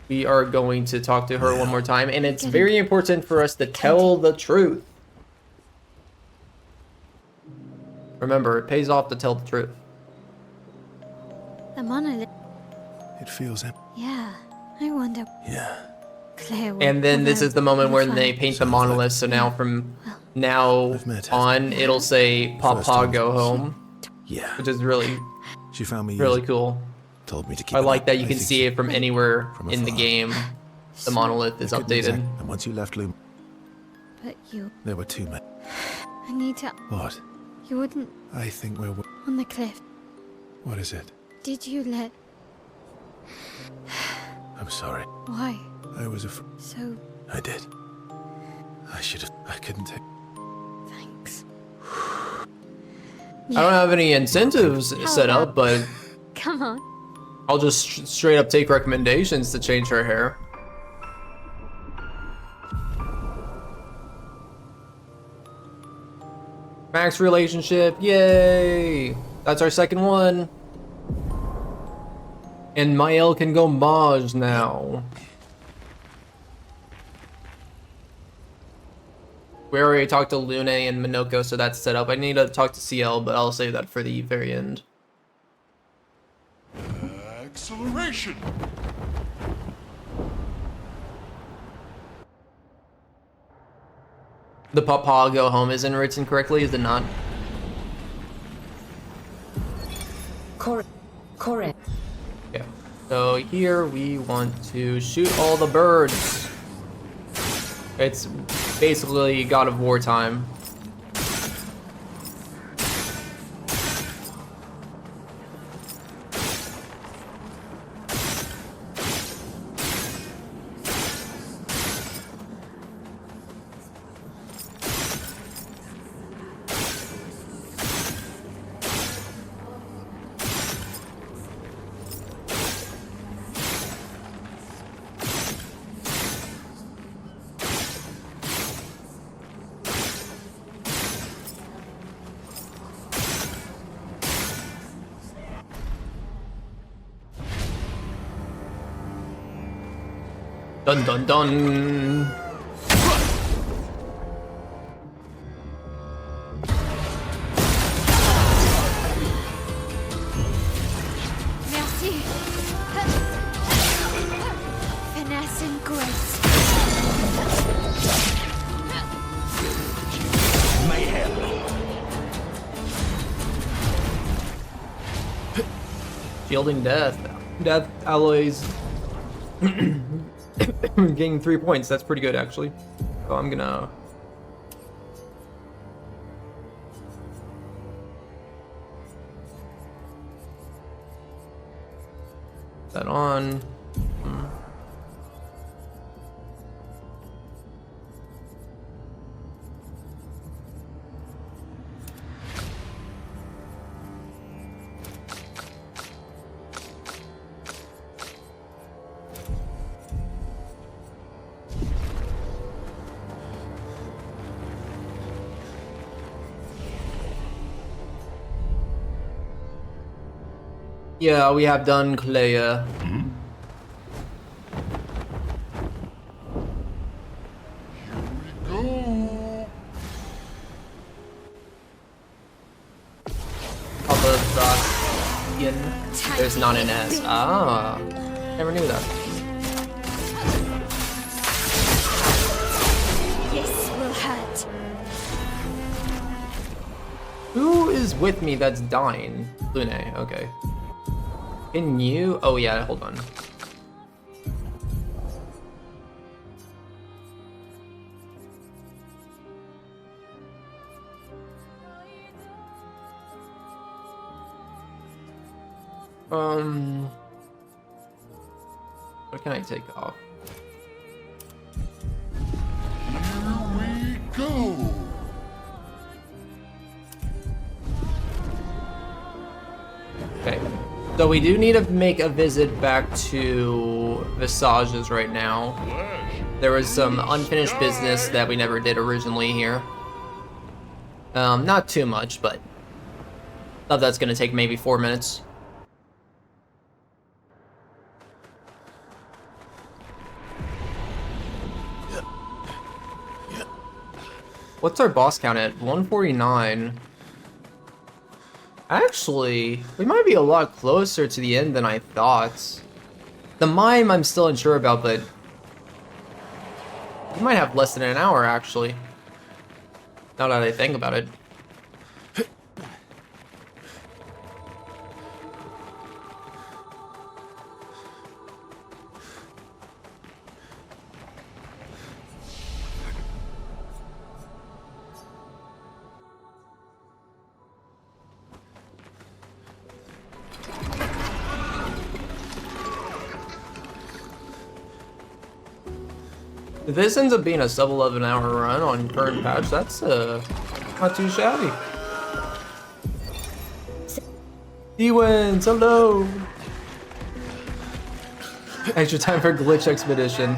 we are going to talk to her one more time. And it's very important for us to tell the truth. Remember, it pays off to tell the truth. The monolith. It feels empty. Yeah, I wonder. Yeah. Claire. And then this is the moment where they paint the monolith. So now from now on, it'll say "Papa, go home." Yeah. Which is really, She found me really cool. Told me to keep I it like up. that you I can think see it from anywhere in the afar. game. The monolith is I couldn't exact- updated. And once you left Loom, But you. there were 2 men. I need to. What? You wouldn't. I think we're... On the cliff. What is it? Did you let. I'm sorry. Why? I was So. I did. I should have... I couldn't take... Thanks. I don't have any incentives set up, but Come on. I'll just straight up take recommendations to change her hair. Max relationship, yay! That's our second one. And Mael can go Maj now. We already talked to Lune and Minoko, so that's set up. I need to talk to CL, but I'll save that for the very end. Acceleration. The Papa go home isn't written correctly, is it not? Correct. Yeah. So here we want to shoot all the birds. It's basically God of War time. Dun dun dun. Merci. Finesse and grace. Shielding death. Death alloys. Gaining 3 points. That's pretty good, actually. So I'm gonna. That on. Yeah, we have done Clair. Go. There's not an S. Ah, never knew that. This will hurt. Who is with me that's dying? Lune, okay. Can you? Oh yeah, hold on. What can I take off? Here we go. Okay. So we do need to make a visit back to Visages right now. There was some unfinished business that we never did originally here. Not too much, but Thought that's gonna take maybe 4 minutes. What's our boss count at? 149. Actually, we might be a lot closer to the end than I thought. The mime I'm still unsure about, but we might have less than an hour actually. Now that I think about it. If this ends up being a sub 11 hour run on current patch, that's not too shabby. He wins, hello! Extra time for glitch expedition.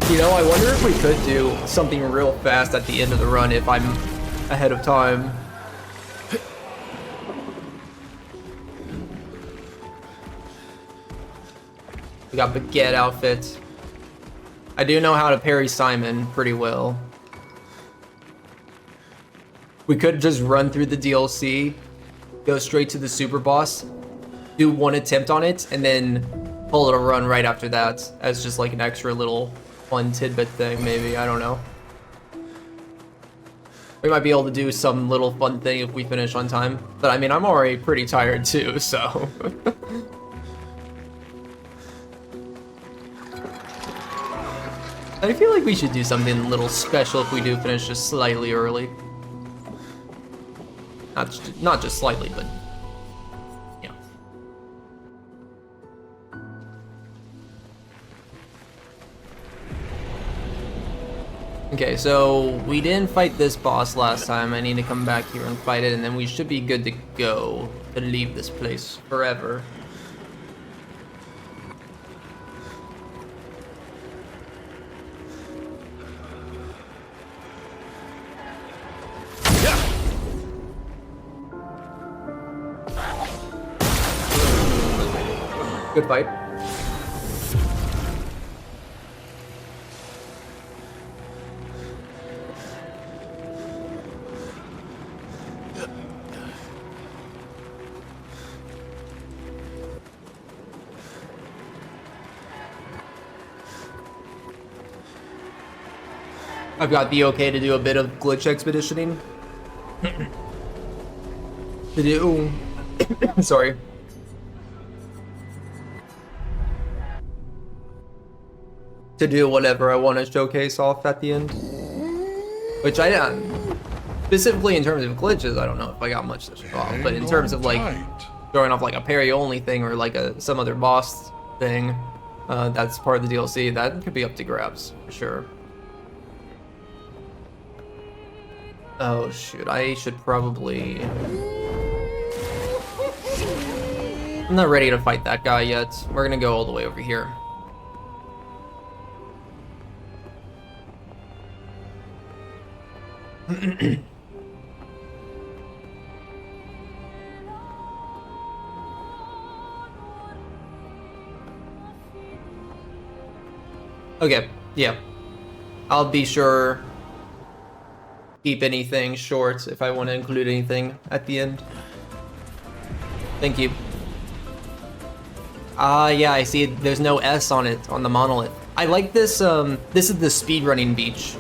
You know, I wonder if we could do something real fast at the end of the run if I'm ahead of time. We got Baguette outfit. I do know how to parry Simon pretty well. We could just run through the DLC, go straight to the super boss, do one attempt on it, and then pull it a run right after that as just like an extra little fun tidbit thing, maybe, I don't know. We might be able to do some little fun thing if we finish on time. But I mean, I'm already pretty tired too, so. I feel like we should do something a little special if we do finish just slightly early. Not just slightly, but yeah. Okay, so we didn't fight this boss last time. I need to come back here and fight it, and then we should be good to go to leave this place forever. Good fight. I've got the okay to do a bit of glitch expeditioning. To do... Sorry. To do whatever I want to showcase off at the end. Which I specifically in terms of glitches, I don't know if I got much to show off, but in terms of like throwing off like a parry only thing or like some other boss thing, that's part of the DLC, that could be up to grabs for sure. Oh shoot, I should probably... I'm not ready to fight that guy yet. We're gonna go all the way over here. Okay, yeah. I'll be sure keep anything short if I want to include anything at the end. Thank you. Yeah, I see there's no S on it, on the monolith. I like this, this is the speedrunning beach.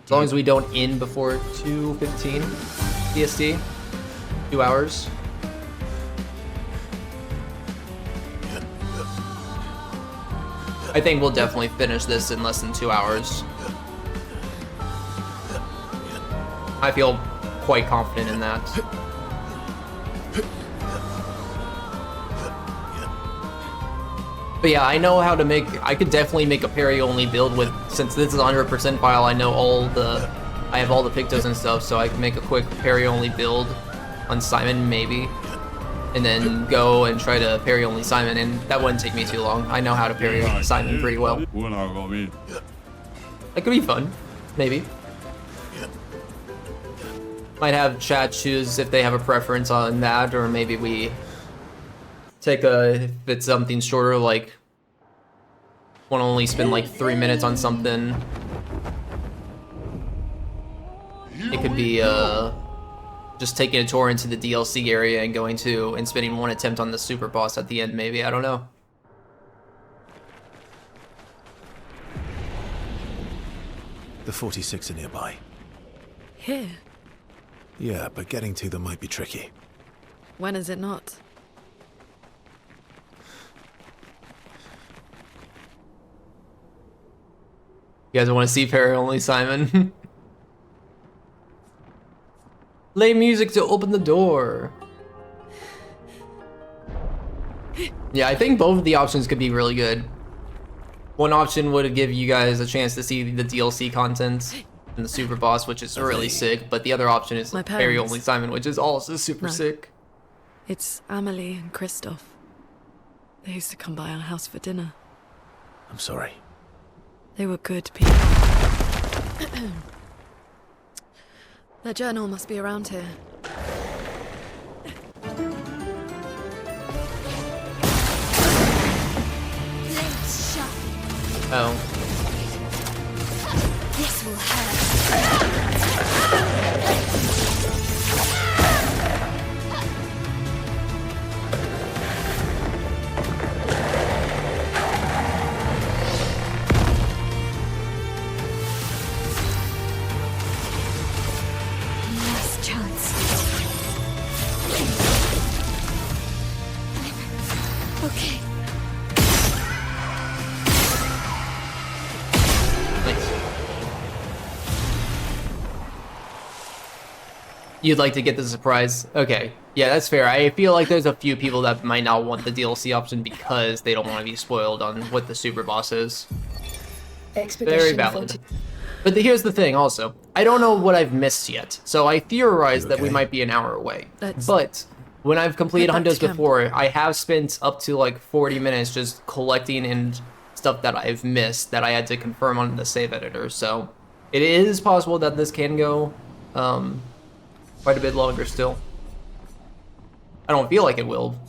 As long as we don't end before 2:15 PST, 2 hours. I think we'll definitely finish this in less than 2 hours. I feel quite confident in that. But yeah, I know how to make, I could definitely make a parry only build with, since this is 100% file, I know I have all the pictos and stuff, so I can make a quick parry only build on Simon, maybe. and then go and try to parry only Simon, and that wouldn't take me too long. I know how to parry Simon pretty well. That could be fun, maybe. Might have chat choose if they have a preference on that, or maybe we take if it's something shorter, like want to only spend like 3 minutes on something. It could be just taking a tour into the DLC area and going to and spending 1 attempt on the super boss at the end, maybe. I don't know. The 46 are nearby. Here? Yeah, but getting to them might be tricky. When is it not? You guys want to see parry only Simon? Play music to open the door. Yeah, I think both of the options could be really good. One option would give you guys a chance to see the DLC content and the super boss, which is really sick, but the other option is parry only Simon, which is also super sick. It's Amelie and Christoph. They used to come by our house for dinner. I'm sorry. They were good people. Their journal must be around here. Oh. This will hurt. Last chance. Okay. You'd like to get the surprise? Okay, yeah, that's fair. I feel like there's a few people that might not want the DLC option because they don't want to be spoiled on what the super boss is. Very valid. But here's the thing also. I don't know what I've missed yet, so I theorize that we might be an hour away. But when I've completed hundos before, I have spent up to like 40 minutes just collecting and stuff that I've missed that I had to confirm on the save editor. So it is possible that this can go quite a bit longer still. I don't feel like it will,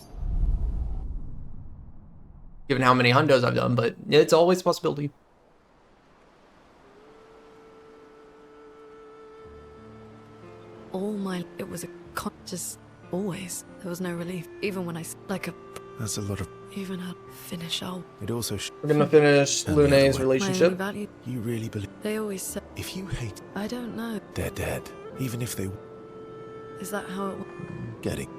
given how many hundos I've done, but it's always a possibility. It was a just always. There was no relief, even when That's a lot of. Even a finish all. It also. We're gonna finish Lune's relationship. You really believe? They always say. If you hate. I don't know. They're dead, even if they. Is that how it? Getting.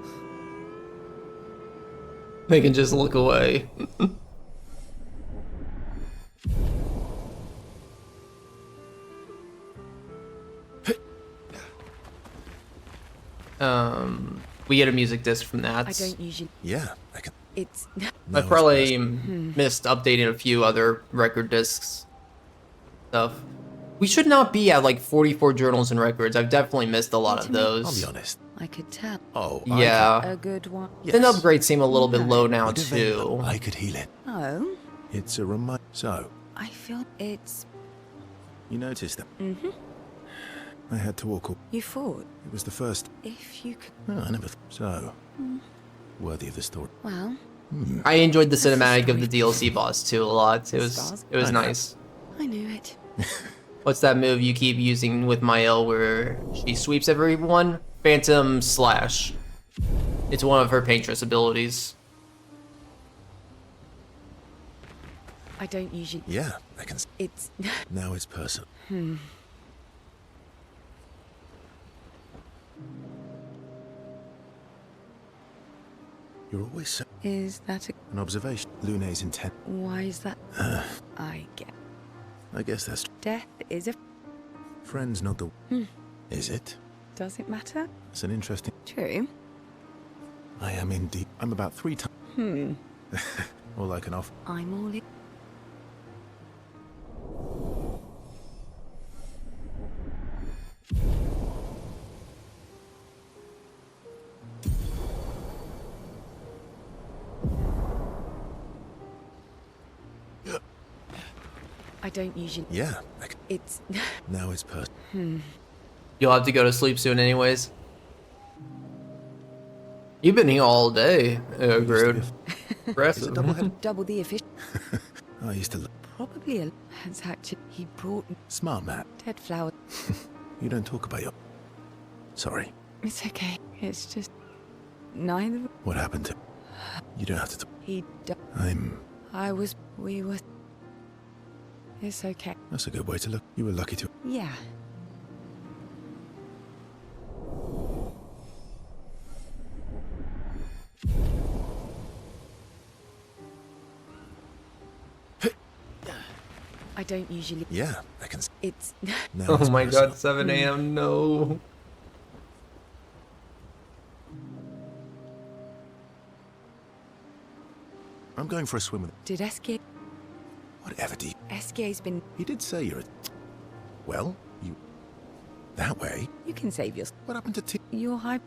They can just look away. We get a music disc from that. I don't usually. Yeah, I can. It's. I probably missed updating a few other record discs stuff. We should not be at like 44 journals and records. I've definitely missed a lot of those. I'll be honest. I could tell. Oh, yeah. A good one. Yes. And upgrades seem a little bit low now too. I could heal it. Oh. It's a reminder. So. I feel it's. You noticed that? Mm-hmm. I had to walk. You fought. It was the first. If you could. No, I never. So. Worthy of the story. Well. I enjoyed the cinematic of the DLC boss too a lot. It was nice. I knew it. What's that move you keep using with Mael where she sweeps everyone? Phantom Slash. It's one of her Paintress abilities. I don't usually. Yeah, I can. It's. Now it's personal. You're always so. Is that An observation. Lune's intent. Why is that? I get. I guess that's. Death is a. Friends, not the. Is it? Does it matter? It's an interesting. True. I am indeed. I'm about 3 times. All I can offer. I'm all in. I don't usually. Yeah. It's. Now it's per. You'll have to go to sleep soon anyways. You've been here all day, Groot. Impressive. Double the efficient. I used to. Probably a. It's actually. He brought. Smart Matt. Dead flower. You don't talk about your. Sorry. It's okay. It's just. Neither. What happened to. You don't have to. He. I was. We were. It's okay. That's a good way to look. You were lucky to. Yeah. I don't usually. Yeah, I can. It's. Now Oh it's my personal. god, 7 a.m. No. I'm going for a swim with. Did SK. Whatever, D. SK's been. He did say you're a. Well, you. That way. You can save yours. What happened to T? You're hype.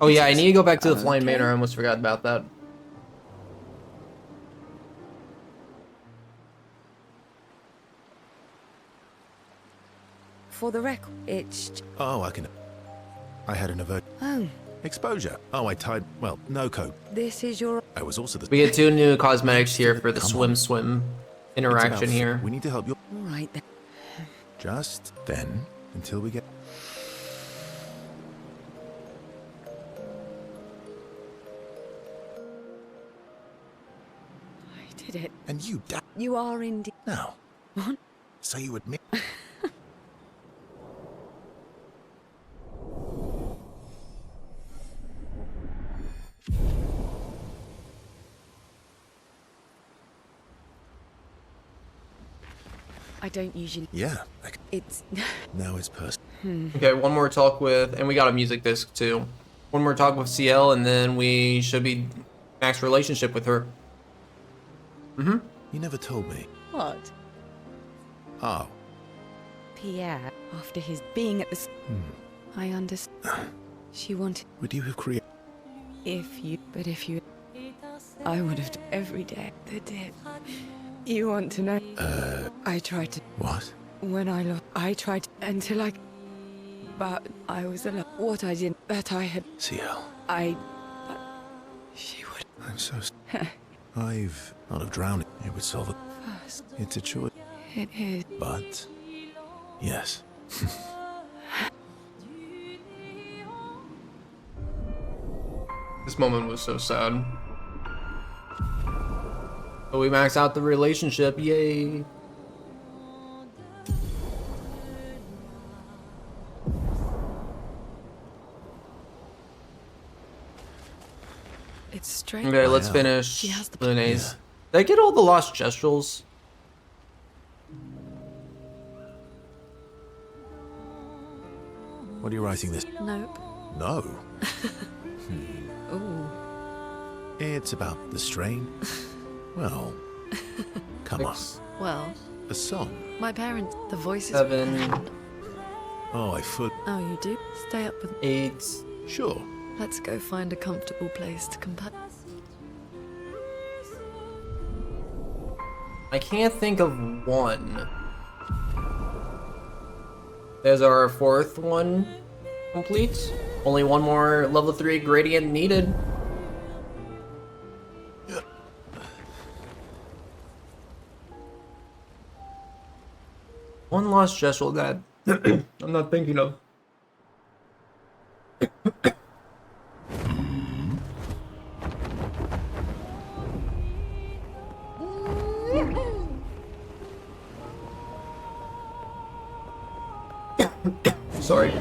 Oh yeah, I need to go back to the Flying Manor. I almost forgot about that. For the record, it's. Oh, I can. I had an avert. Oh. Exposure. Oh, I tied. Well, no code. This is your. I was also the. We get 2 new cosmetics here for the Come swim on. interaction It's about- here. We need to help you. All right then. Just then, until we get. I did it. And you. You are indeed. Now. What? So you admit. I don't usually. Yeah. It's. Now it's personal. Okay, one more talk with, and we got a music disc too. One more talk with CL, and then we should be max relationship with her. You never told me. What? Oh. Pierre, after his being at the. I understand. She wanted. Would you have created? But if you. I would have every day. The did. You want to know? I tried to. What? When I looked, I tried until I. But I was alone. What I did, that I had. CL. She would. I'm so. I've not have drowned. It would solve it. First. It's a choice. It is. But. Yes. This moment was so sad. But we maxed out the relationship, yay! It's strange. Okay, let's know. finish She has the. Luna's. Did I get all the lost gestrels? What are you writing this? Nope. No. Ooh. It's about the strain. Well. Come on. Well, A song. my parents, the voices. 7, Oh, I foot. Oh, you do? Stay up with. 8. Sure. Let's go find a comfortable place to compare. I can't think of one. There's our 4th one complete. Only one more level 3 gradient needed. One lost gestural that I'm not thinking of. Sorry.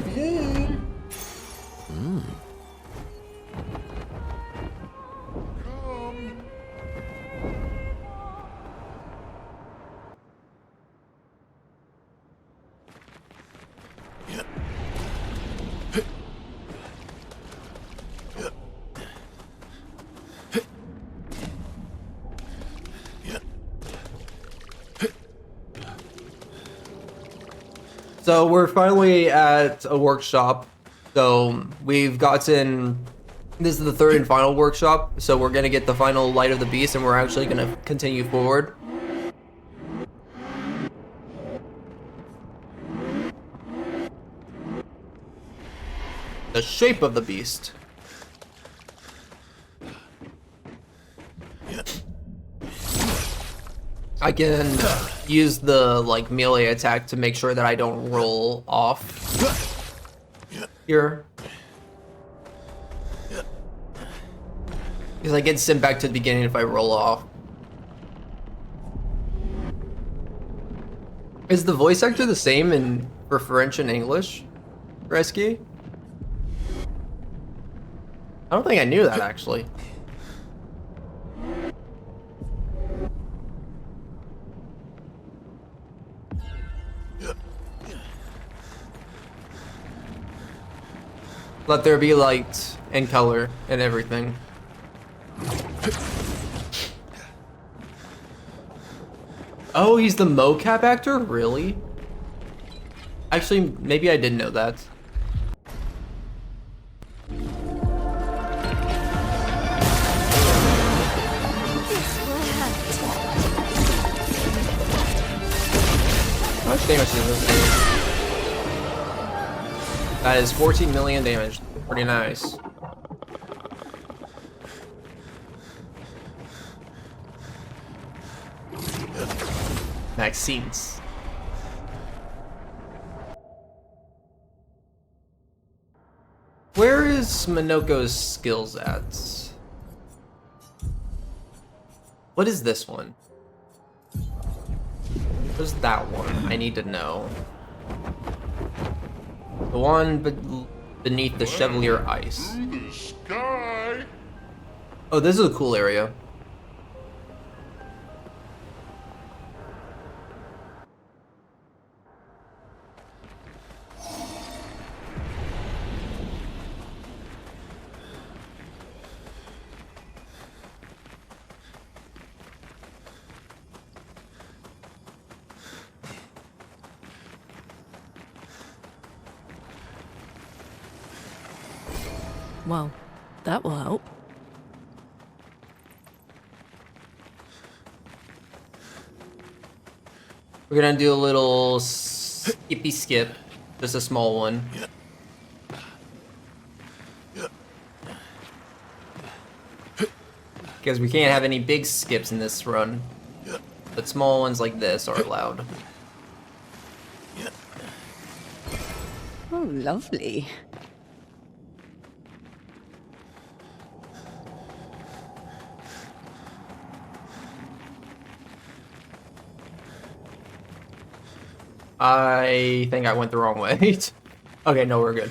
So we're finally at a workshop. So we've gotten, this is the 3rd and final workshop. So we're gonna get the final Light of the Beast and we're actually gonna continue forward. The shape of the beast. I can use the like melee attack to make sure that I don't roll off here. Because I get sent back to the beginning if I roll off. Is the voice actor the same for French and English? Rescue? I don't think I knew that actually. Let there be light and color and everything. Oh, he's the mocap actor? Really? Actually, maybe I didn't know that. How much damage does this do? That is 14 million damage. Pretty nice. Vaccines. Where is Minoko's skills at? What is this one? What's that one? I need to know. The one beneath the Chevalier Ice. Oh, this is a cool area. Well, that will help. We're gonna do a little skippy skip, just a small one. Because we can't have any big skips in this run, but small ones like this are allowed. Oh, lovely. I think I went the wrong way. Okay, no, we're good.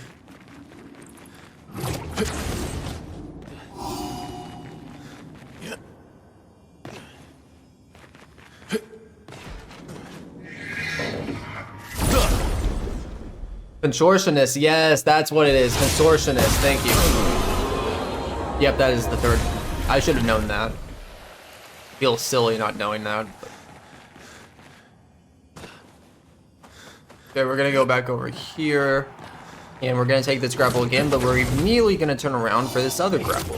Contortionist, yes, that's what it is. Contortionist, thank you. Yep, that is the third. I should have known that. Feels silly not knowing that. But... Okay, we're gonna go back over here, and we're gonna take this grapple again, but we're immediately gonna turn around for this other grapple.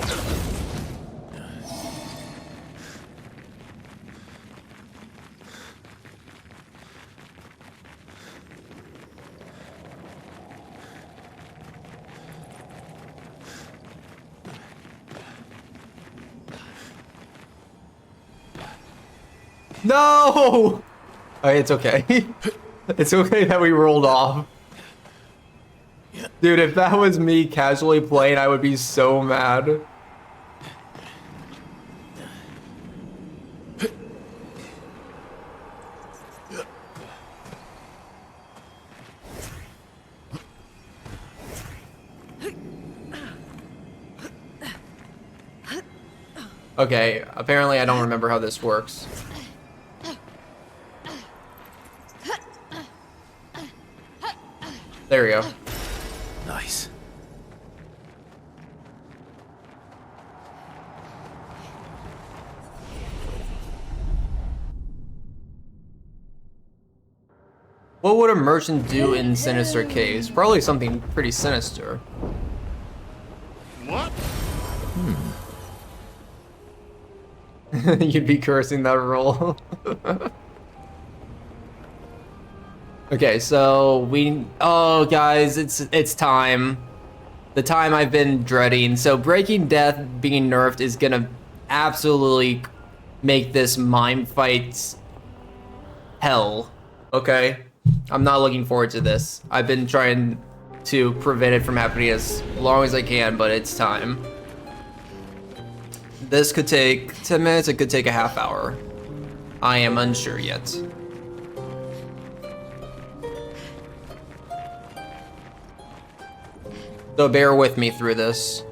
No! Alright, it's okay. It's okay that we rolled off. Dude, if that was me casually playing, I would be so mad. Okay, apparently I don't remember how this works. There we go. Nice. What would a merchant do in Sinister Caves? Probably something pretty sinister. What? You'd be cursing that roll. Okay, so oh guys, it's time. the time I've been dreading. So Breaking Death being nerfed is gonna absolutely make this mime fight hell. Okay? I'm not looking forward to this. I've been trying to prevent it from happening as long as I can, but it's time. This could take 10 minutes, it could take a half hour. I am unsure yet. So bear with me through this.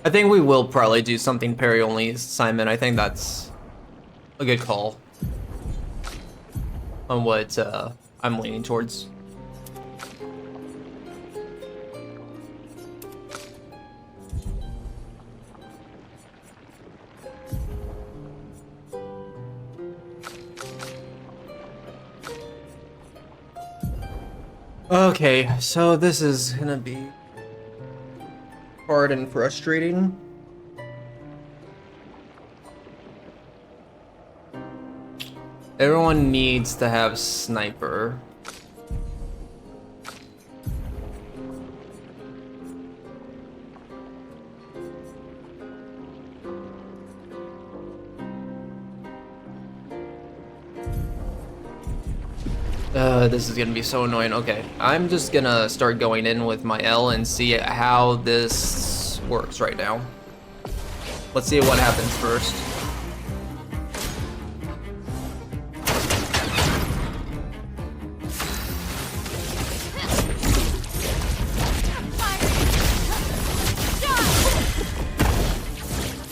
I think we will probably do something parry only, Simon. I think that's a good call on what I'm leaning towards. Okay, so this is gonna be hard and frustrating. Everyone needs to have sniper. This is gonna be so annoying. Okay, I'm just gonna start going in with my L and see how this works right now. Let's see what happens first.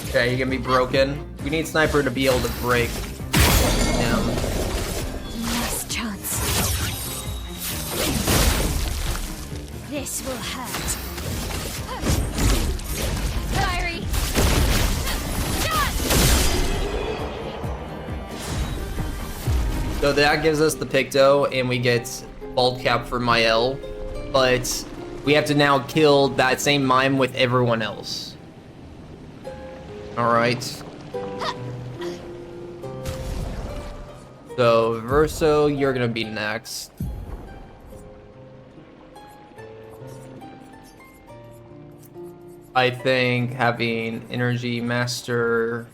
Okay, you're gonna be broken. We need sniper to be able to break him. Last chance. This will hurt. Fiery. So that gives us the Picto, and we get Bald Cap for Mael, but we have to now kill that same mime with everyone else. Alright. So, Verso, you're gonna be next. I think having Energy Master...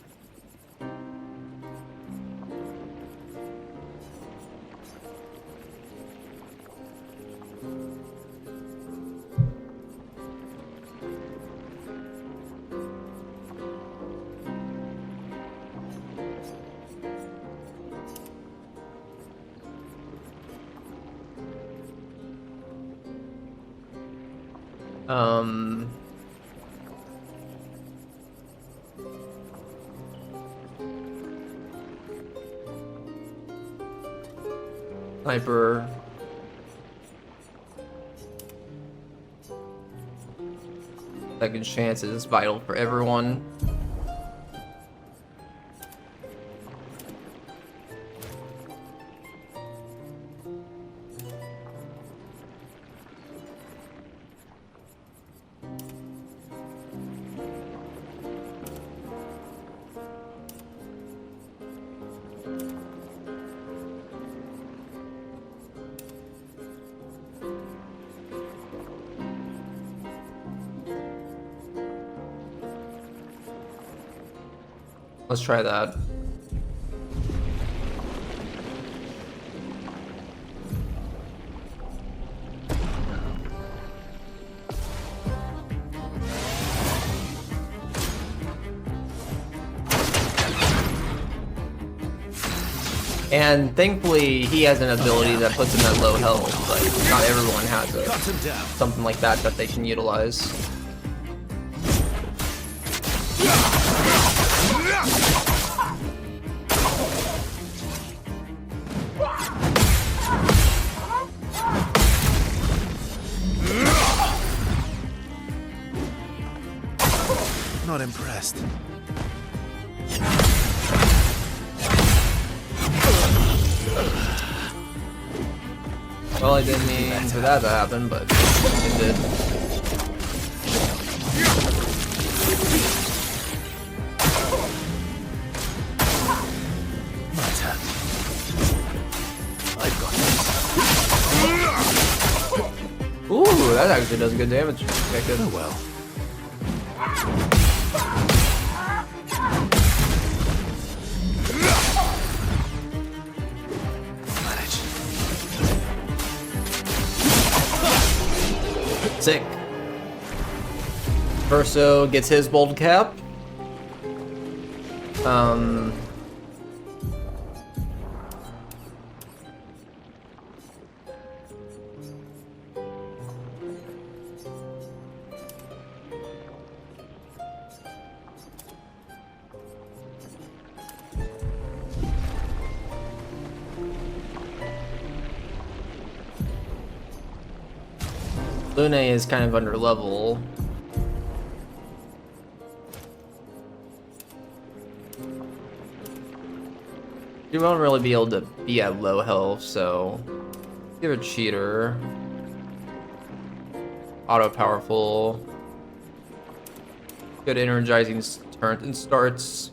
Sniper. Second chance is vital for everyone. Let's try that. And thankfully, he has an ability that puts him at low health, but not everyone has it. Something like that that they can utilize. Not impressed. Well, I didn't mean for that to happen, but it did. Ooh, that actually does good damage. Okay, good. Oh well. Sick. Verso gets his bold cap. Lune is kind of under level. You won't really be able to be at low health, so give a cheater. Auto powerful. Good energizing turns and starts.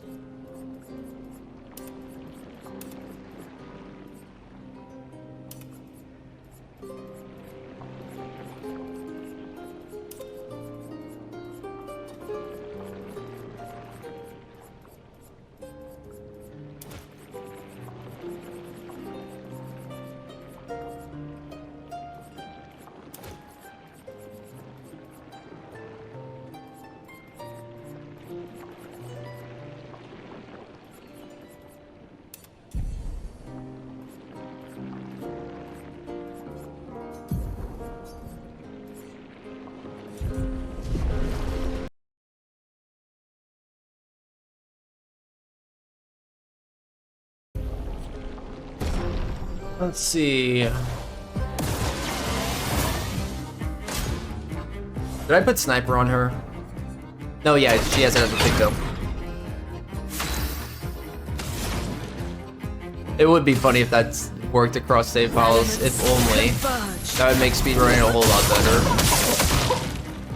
Let's see. Did I put sniper on her? No, yeah, she has it as a pick though. It would be funny if that worked across save files, if only. That would make speedrunning a whole lot better.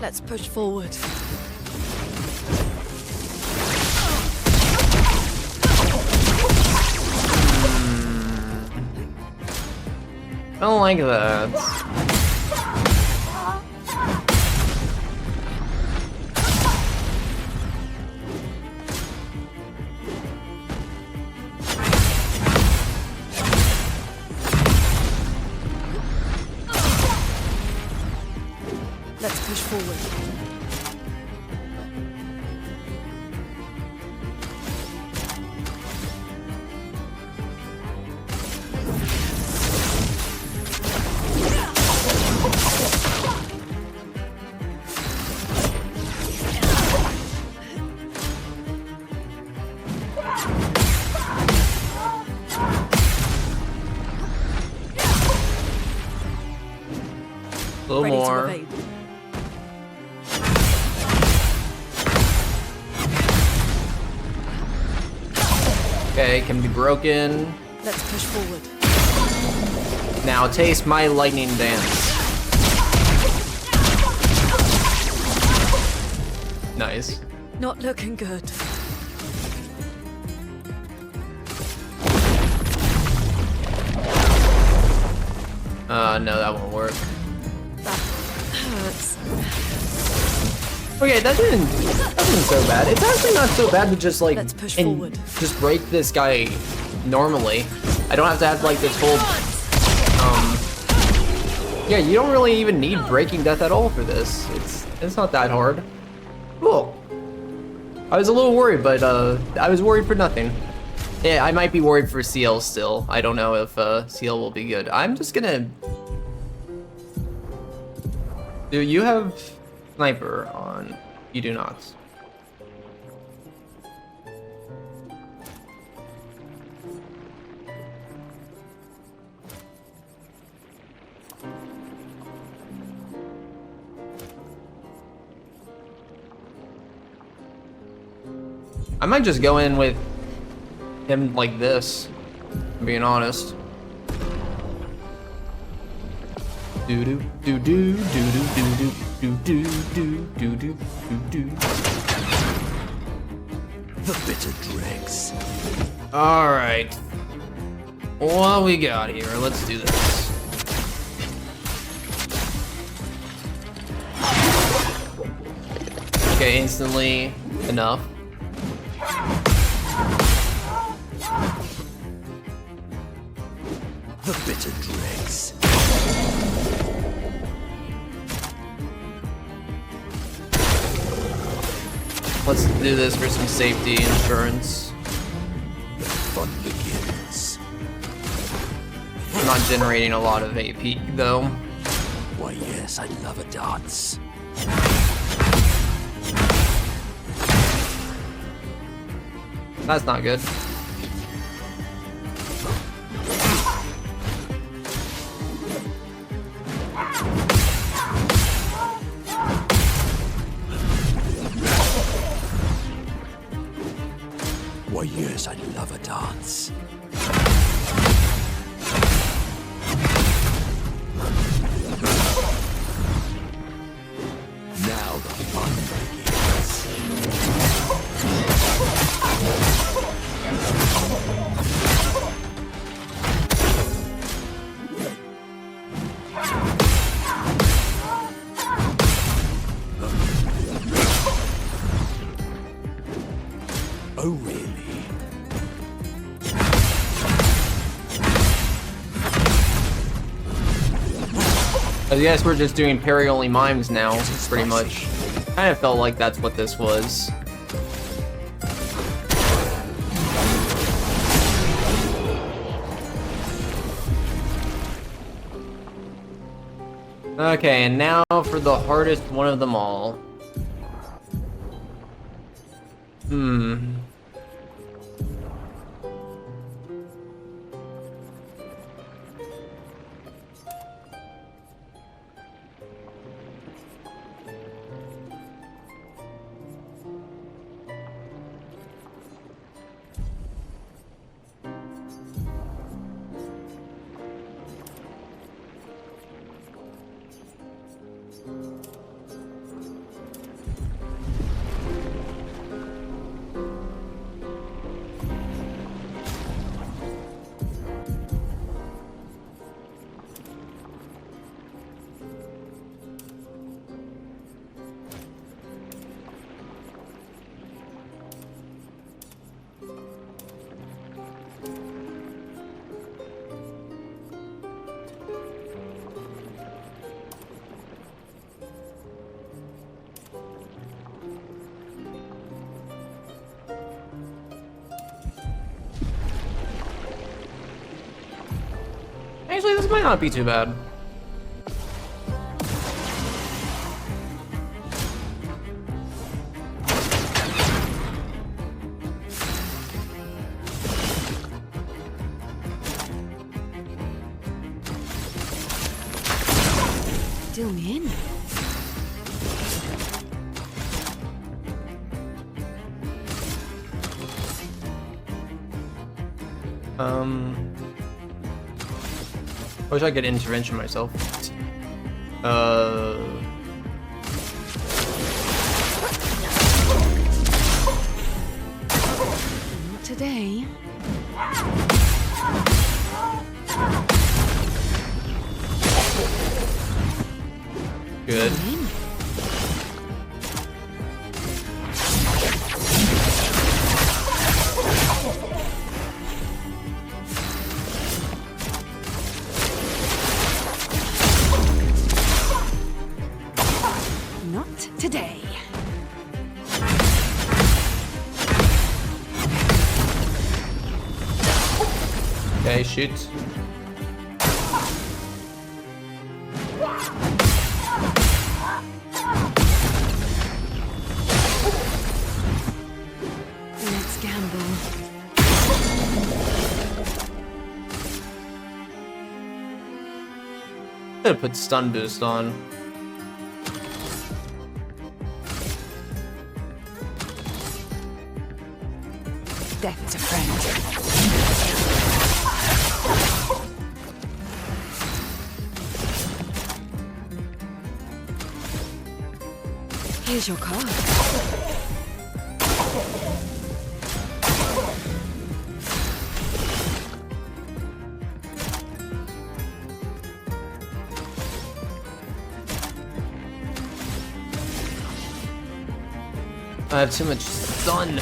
Let's push forward. I don't like that. Let's push forward. A little more. Okay, can be broken. Let's push forward. Now taste my lightning dance. Nice. Not looking good. No, that won't work. That hurts. Okay, that wasn't so bad. It's actually not so bad to just like Let's push forward. Just break this guy normally. I don't have to have like this whole yeah, you don't really even need breaking death at all for this. It's not that hard. Cool. I was a little worried, but I was worried for nothing. Yeah, I might be worried for CL still. I don't know if CL will be good. I'm just gonna. Do you have sniper on? You do not. I might just go in with him like this, being honest. Do do do do do do do do do do do do. The bitter dregs. All right. What we got here? Let's do this. Okay, instantly enough. The bitter dregs. Let's do this for some safety insurance. The fun begins. I'm not generating a lot of AP though. Why yes, I love a dance. That's not good. Why yes, I love a dance. Now the fun begins. Oh really? I guess we're just doing parry-only mimes now, pretty much. Kind of felt like that's what this was. Okay, and now for the hardest one of them all. Actually, this might not be too bad. Deal me in. I wish I could intervention myself. Not today. Good. Okay, shoot. Let's gamble. Gotta put stun boost on. Death is a friend. Here's your card. I have too much stun.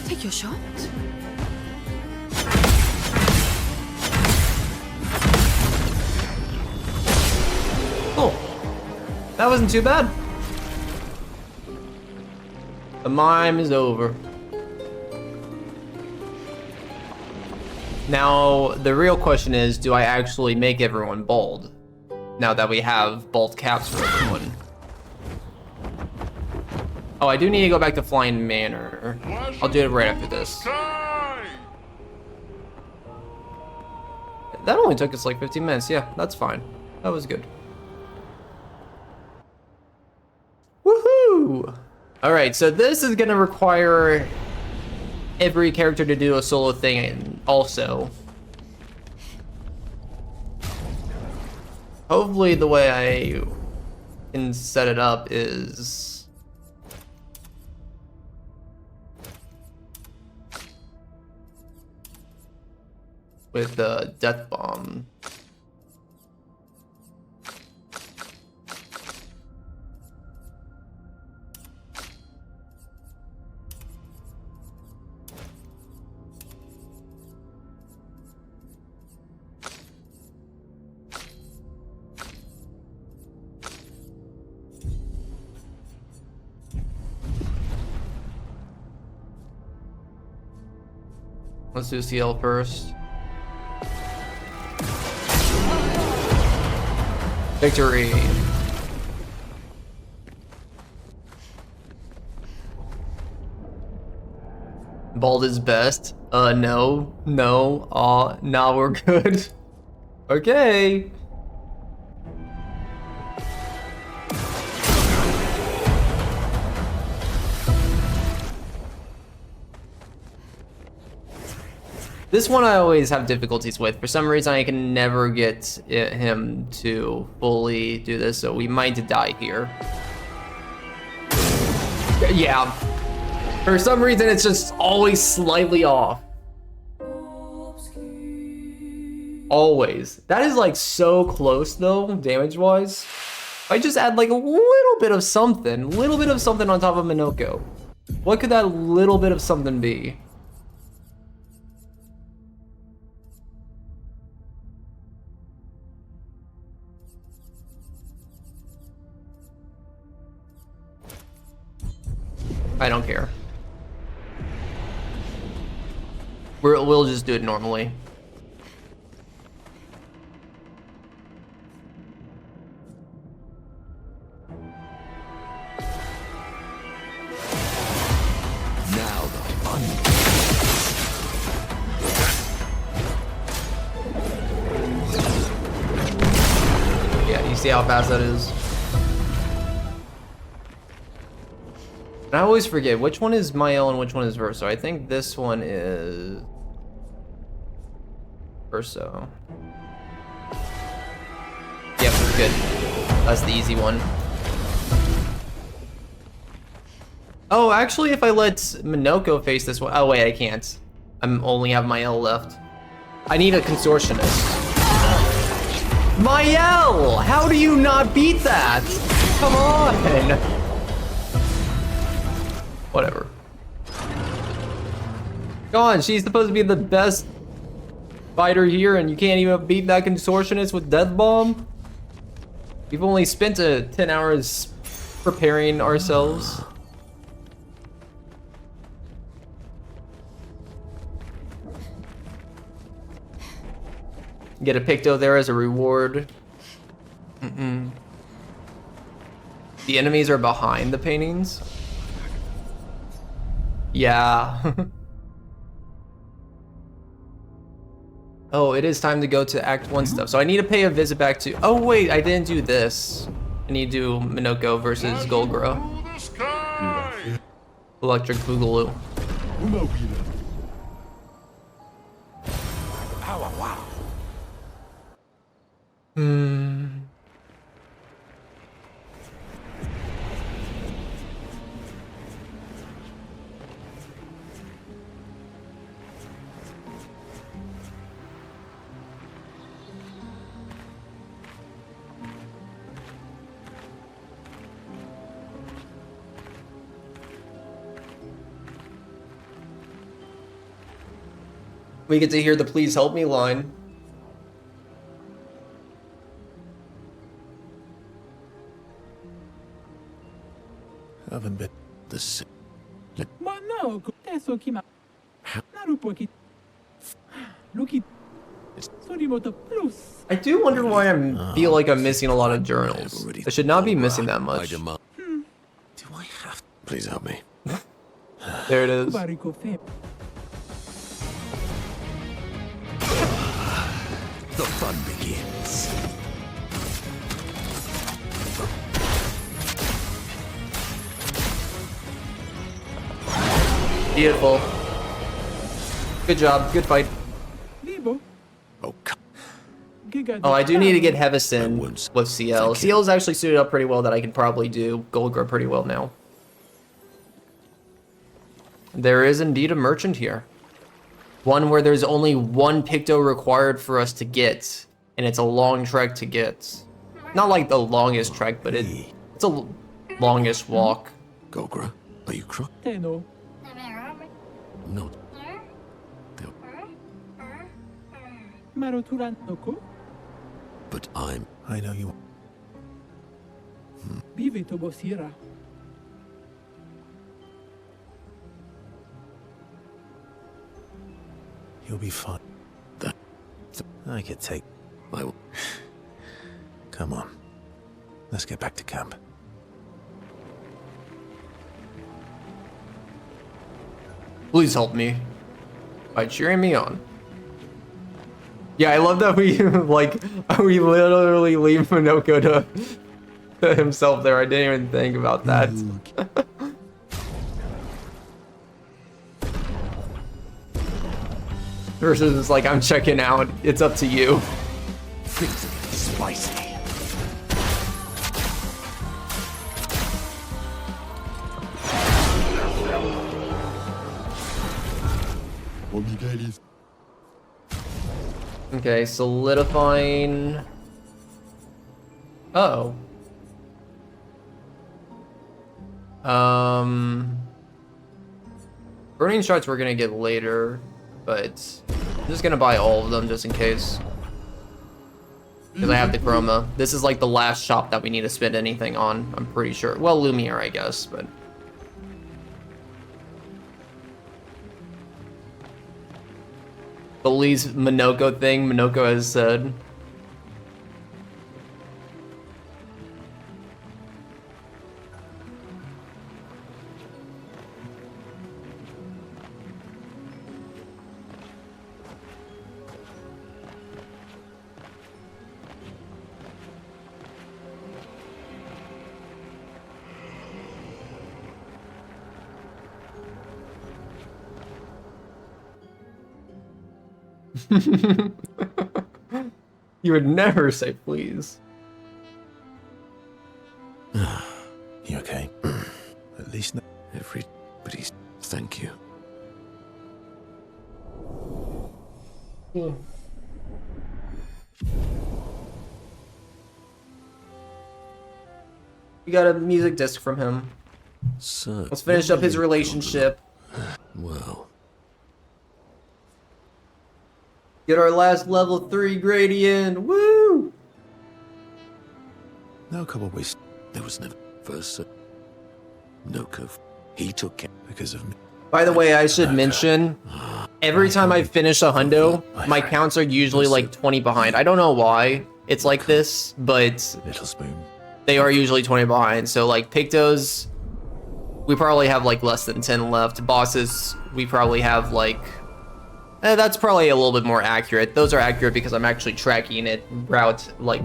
Take your shot. Cool. That wasn't too bad. The mime is over. Now, the real question is, do I actually make everyone bald? Now that we have bald caps for everyone. Oh, I do need to go back to Flying Manor. I'll do it right after this. That only took us like 15 minutes. Yeah, that's fine. That was good. Woohoo! Alright, so this is gonna require every character to do a solo thing also. Hopefully the way I can set it up is... with the Death Bomb. Let's do CL first. Victory. Bald is best. No. Nah, we're good. Okay. This one I always have difficulties with. For some reason, I can never get him to fully do this, so we might die here. Yeah. For some reason, it's just always slightly off. Always. That is like so close though, damage-wise. If I just add like a little bit of something on top of Minoko. What could that little bit of something be? I don't care. We'll just do it normally. Now the fun. Yeah, you see how fast that is? And I always forget which one is Mael and which one is Verso. I think this one is Verso. Yep, good. That's the easy one. Oh, actually, if I let Minoko face this one, oh wait, I can't. I'm only have Mael left. I need a consortionist. Mael, how do you not beat that? Come on. Whatever. Go on, she's supposed to be the best fighter here, and you can't even beat that contortionist with Death Bomb? We've only spent 10 hours preparing ourselves. Get a Picto there as a reward. The enemies are behind the paintings. Yeah. Oh, it is time to go to Act 1 stuff. So I need to pay a visit back to... Oh, wait, I didn't do this. I need to do Minoko versus Golgra. Electric Boogaloo. We get to hear the please help me line. Haven't been The si- I do wonder why I feel like I'm missing a lot of journals. I should not be missing that much. Do I have... Please help me. There it is. The fun begins. Beautiful. Good job. Good fight. Oh, Oh, I do need to get Hevison with CL. CL is actually suited up pretty well that I can probably do Golgra pretty well now. There is indeed a merchant here. One where there's only one Picto required for us to get, and it's a long trek to get. Not like the longest trek, but it's a longest walk. Golgra, are you crying? No. But I know you. You'll be fine. I could take. I will. Come on. Let's get back to camp. Please help me by cheering me on. Yeah, I love that we we literally leave Minoko to himself there. I didn't even think about that. Versus it's like, I'm checking out. It's up to you. Things are getting spicy. Okay, solidifying. Uh oh. Burning shots we're gonna get later, but I'm just gonna buy all of them just in case. Because I have the chroma. This is like the last shop that we need to spend anything on, I'm pretty sure. Well, Lumiere, I guess, but. The Lee's Minoko thing, Minoko has said. You would never say please. You okay? At least no. Everybody's. Thank you. We got a music disc from him. So, let's finish up his relationship. Well. Get our last level 3 gradient. Woo! No couple ways. There was never first. No cove. He took care because of me. By the way, I should mention, every time I finish a hundo, my counts are usually like 20 behind. I don't know why it's like this, but Little spoon. they are usually 20 behind. So like Pictos, we probably have like less than 10 left. Bosses, we probably have like, that's probably a little bit more accurate. Those are accurate because I'm actually tracking it route like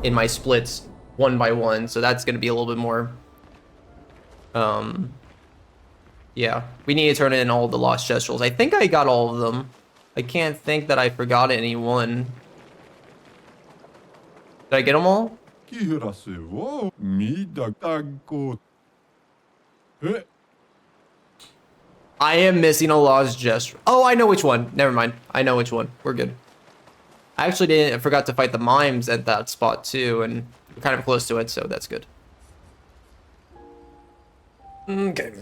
in my splits 1 by 1. So that's going to be a little bit more, yeah, we need to turn in all the lost gestrels. I think I got all of them. I can't think that I forgot any one. Did I get them all? I am missing a lost gestrel. Oh, I know which one. Never mind. I know which one. We're good. I actually forgot to fight the mimes at that spot too, and we're kind of close to it, so that's good. Okay.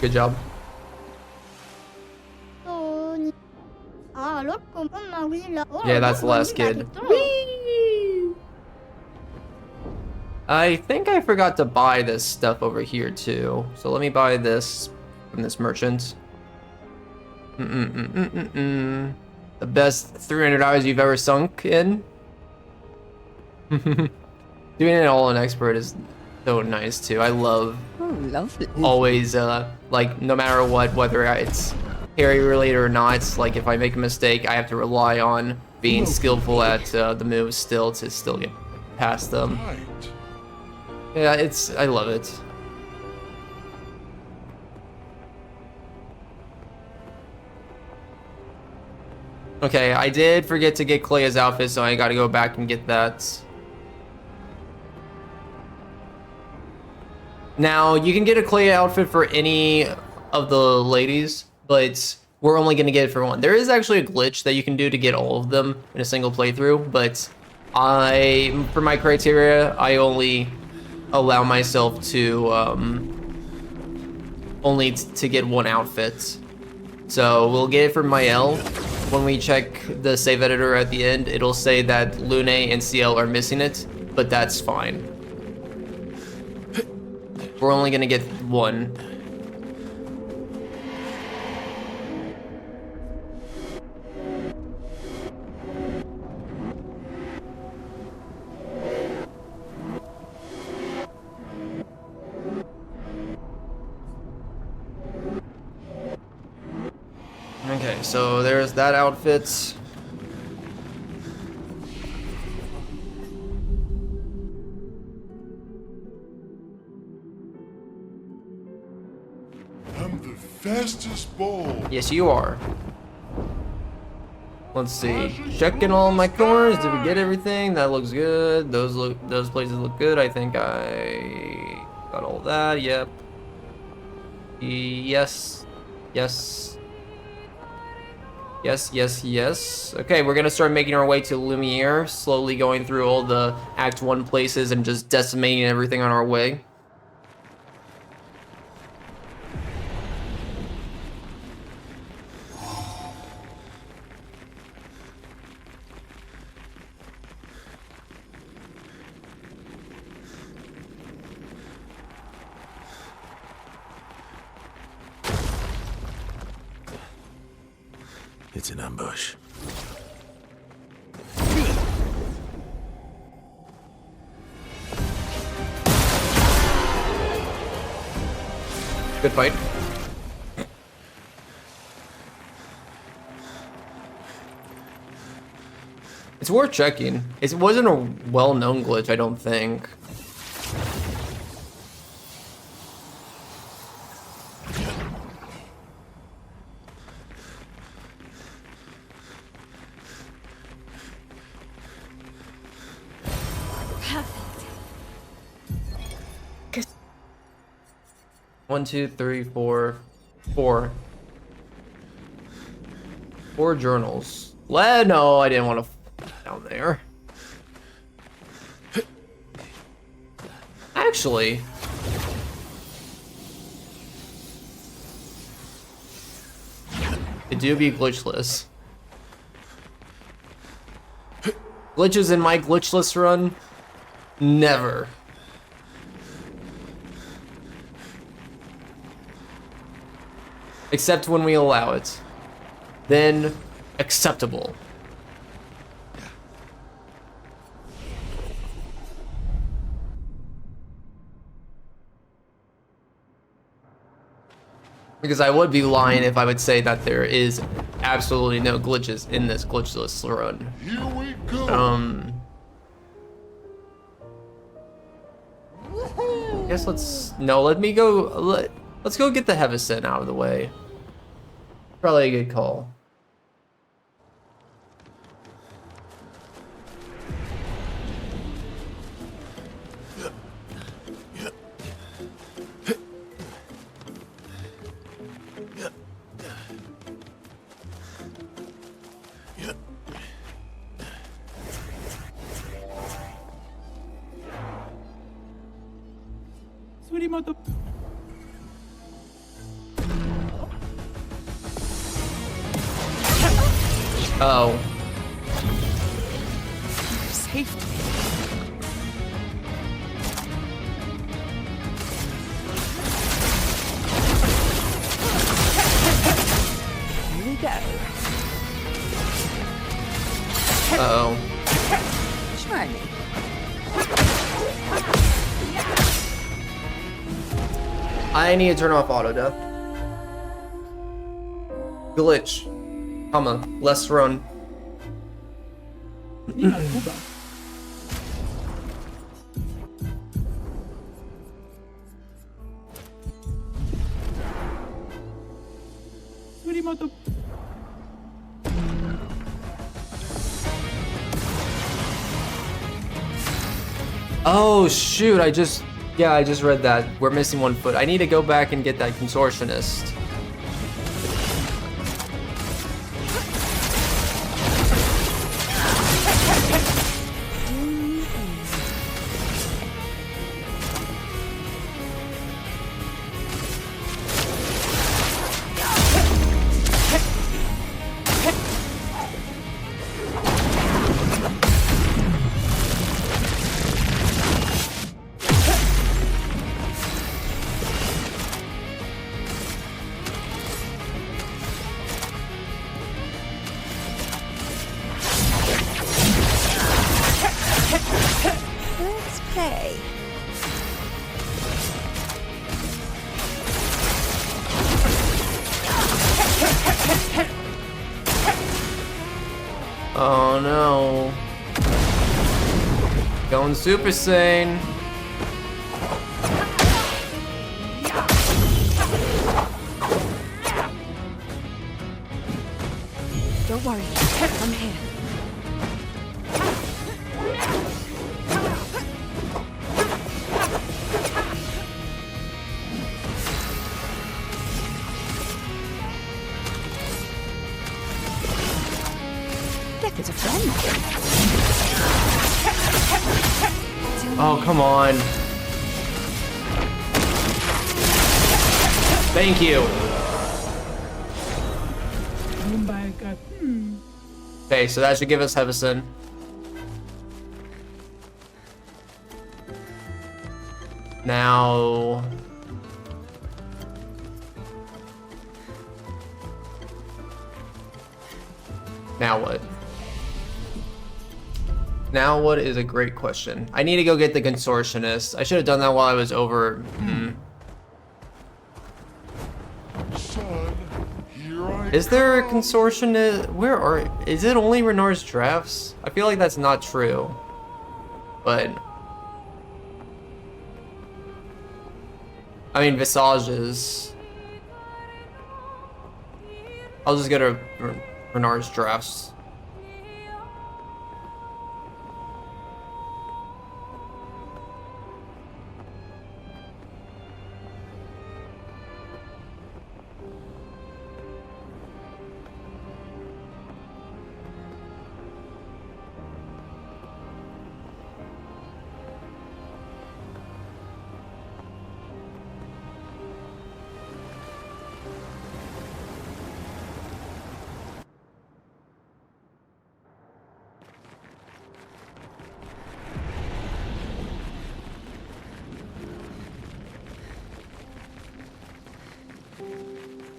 Good job. Yeah, that's the last kid. Whee! I think I forgot to buy this stuff over here too. So let me buy this from this merchant. The best $300 you've ever sunk in. Doing it all in expert is so nice too. I love lovely. Always like no matter what, whether it's carry related or not, like if I make a mistake, I have to rely on being skillful at the moves still to still get past them. Yeah, I love it. Okay, I did forget to get Clair's outfit, so I gotta go back and get that. Now, you can get a Clair outfit for any of the ladies, but we're only going to get it for one. There is actually a glitch that you can do to get all of them in a single playthrough, but for my criteria, I only allow myself to, only to get one outfit. So we'll get it from Mael. When we check the save editor at the end, it'll say that Lune and CL are missing it, but that's fine. We're only gonna get one. Okay, so there's that outfit. Fastest ball. Yes, you are. Let's see. Checking all my corners. Did we get everything? That looks good. Those places look good. I think I got all that. Yep. Yes. Yes. Yes, yes, yes. Okay, we're gonna start making our way to Lumiere, slowly going through all the Act 1 places and just decimating everything on our way. It's an ambush. Good fight. It's worth checking. It wasn't a well-known glitch, I don't think. 1, 2, 3, 4. 4. 4 journals. No, I didn't want to down there. Actually, it do be glitchless. Glitches in my glitchless run? Never. Except when we allow it. Then, acceptable. Because I would be lying if I would say that there is absolutely no glitches in this glitchless run. Here we go. I guess let's let's go get the Hevison out of the way. Probably a good call. Oh. Safety. Here we go. Uh-oh. Try me. I need to turn off auto death. Glitch. Comma. Less run. Oh shoot, I just read that. We're missing 1 foot. I need to go back and get that contortionist. Let's play. Oh no. Going Super Saiyan. Don't worry. I'm here. Look at a friend. Oh, come on. Thank you. Okay, so that should give us Hevison. Now... Now what? Now what is a great question. I need to go get the consortionist. I should have done that while I was over. Son, here I Is there a consortionist? Is it only Renar's drafts? I feel like that's not true. But I mean Visages. I'll just go to Renar's drafts.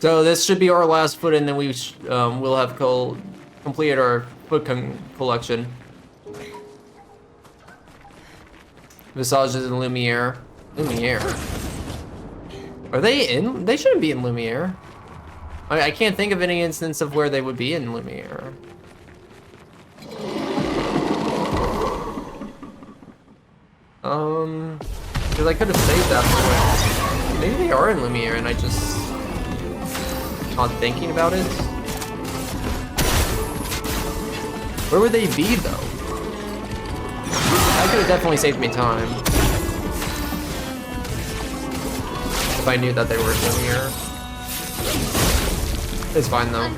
So this should be our last foot, and then we'll have completed our foot collection. Visages in Lumiere. Lumiere. Are they in? They shouldn't be in Lumiere. I can't think of any instance of where they would be in Lumiere. Because I could have saved that for maybe they are in Lumiere and I just not thinking about it. Where would they be though? That could have definitely saved me time. If I knew that they were in Lumiere. It's fine though.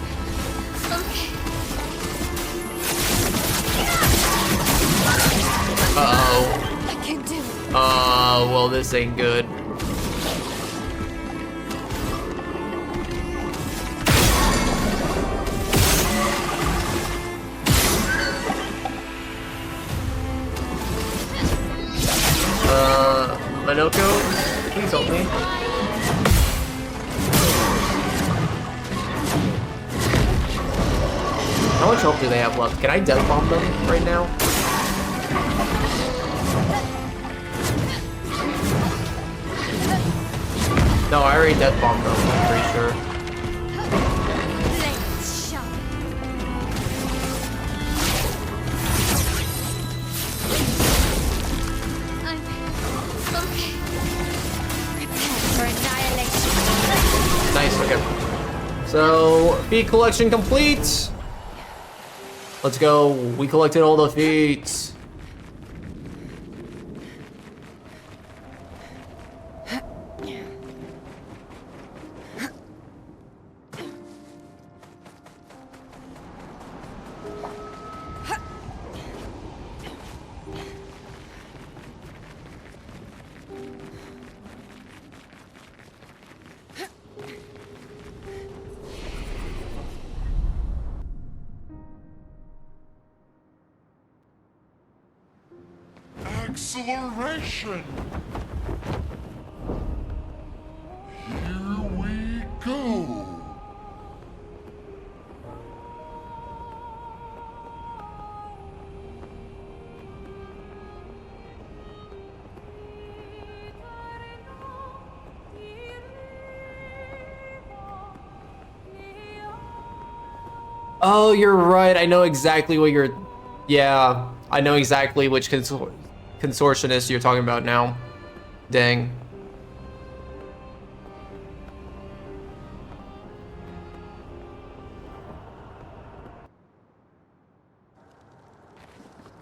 Uh-oh. Well, this ain't good. Minoko, please help me. How much health do they have left? Can I death bomb them right now? No, I already death bombed them, I'm pretty sure. Nice, okay. So, feat collection complete. Let's go. We collected all the feats. Acceleration! Here we go! Oh, you're right. I know exactly what you're... Yeah, I know exactly which consortionist you're talking about now. Dang.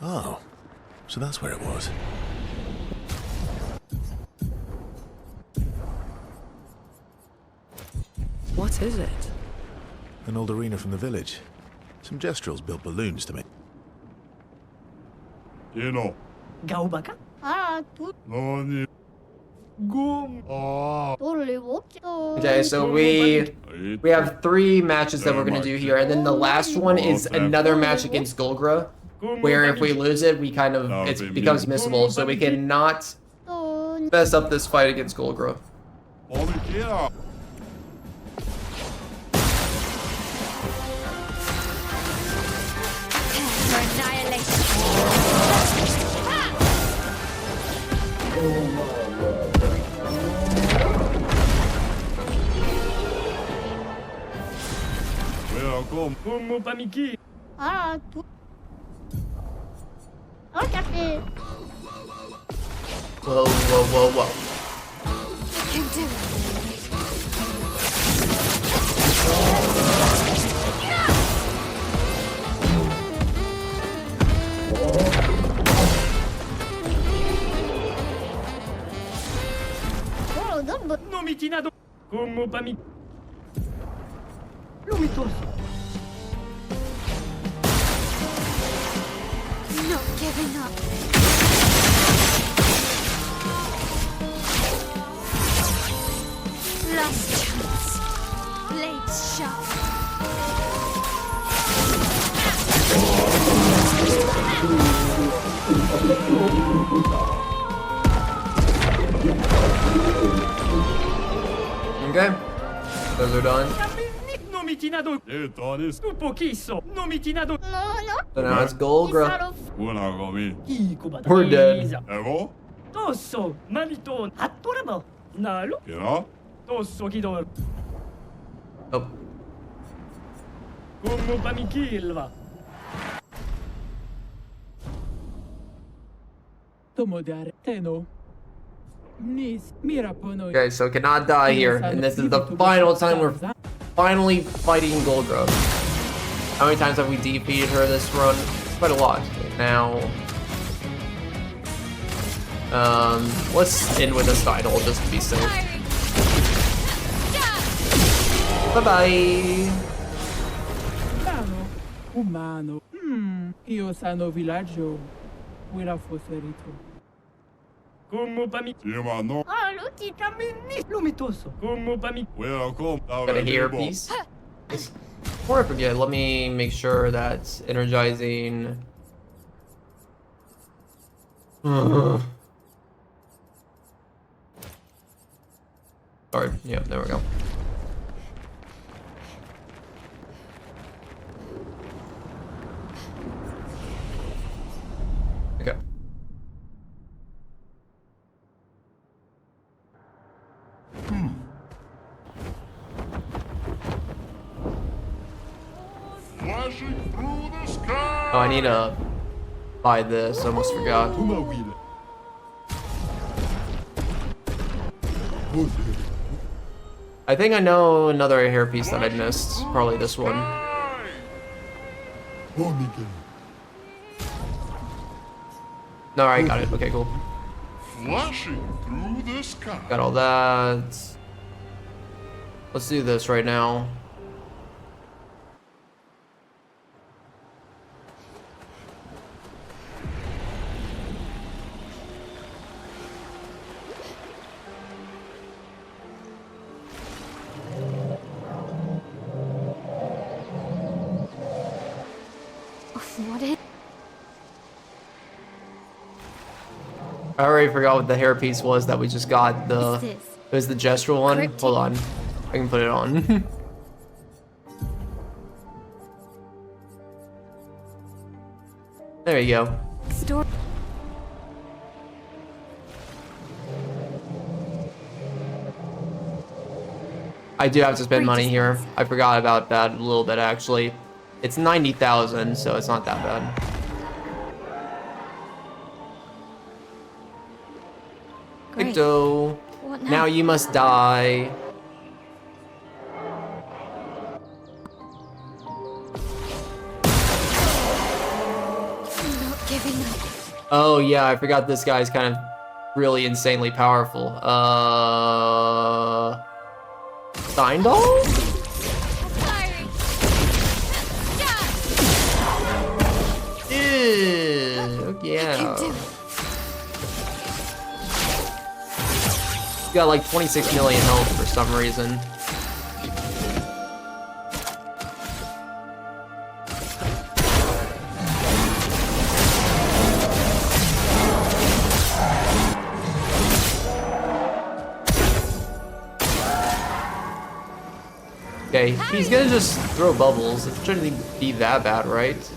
Oh, so that's where it was. What is it? An old arena from the village. Some Gestrels built balloons to make... You know. Okay, so we have 3 matches that we're gonna do here, and then the last one is another match against Golgra, where if we lose it, we kind of it becomes missable, so we cannot mess up this fight against Golgra. Whoa, whoa, whoa, whoa. I can do it. Not giving up. Last chance. Blades sharp. Okay. Those are done. So now it's Golgra. We're dead. Oh. Okay, so cannot die here, and this is the final time we're finally fighting Golgra. How many times have we defeated her this run? Quite a lot. Now, let's end with a Steindl just to be safe. Bye bye. Umano. Io sono villaggio. Quella fosse rito. Got a hair piece. Before I forget, let me make sure that's energizing. Sorry, yeah, there we go. Okay. Oh, I need to buy this. Almost forgot. I think I know another hairpiece that I missed. Probably this one. No, I got it. Okay, cool. Flashing through the sky. Got all that. Let's do this right now. What is... I already forgot what the hairpiece was that we just got. It was the gestural one. Hold on, I can put it on. There you go. I do have to spend money here. I forgot about that a little bit actually. It's 90,000, so it's not that bad. Victo, now you must die. I'm not giving up. Oh yeah, I forgot this guy's kind of really insanely powerful. Steindl? Yeah. He's got like 26 million health for some reason. Okay, he's gonna just throw bubbles. It shouldn't be that bad, right?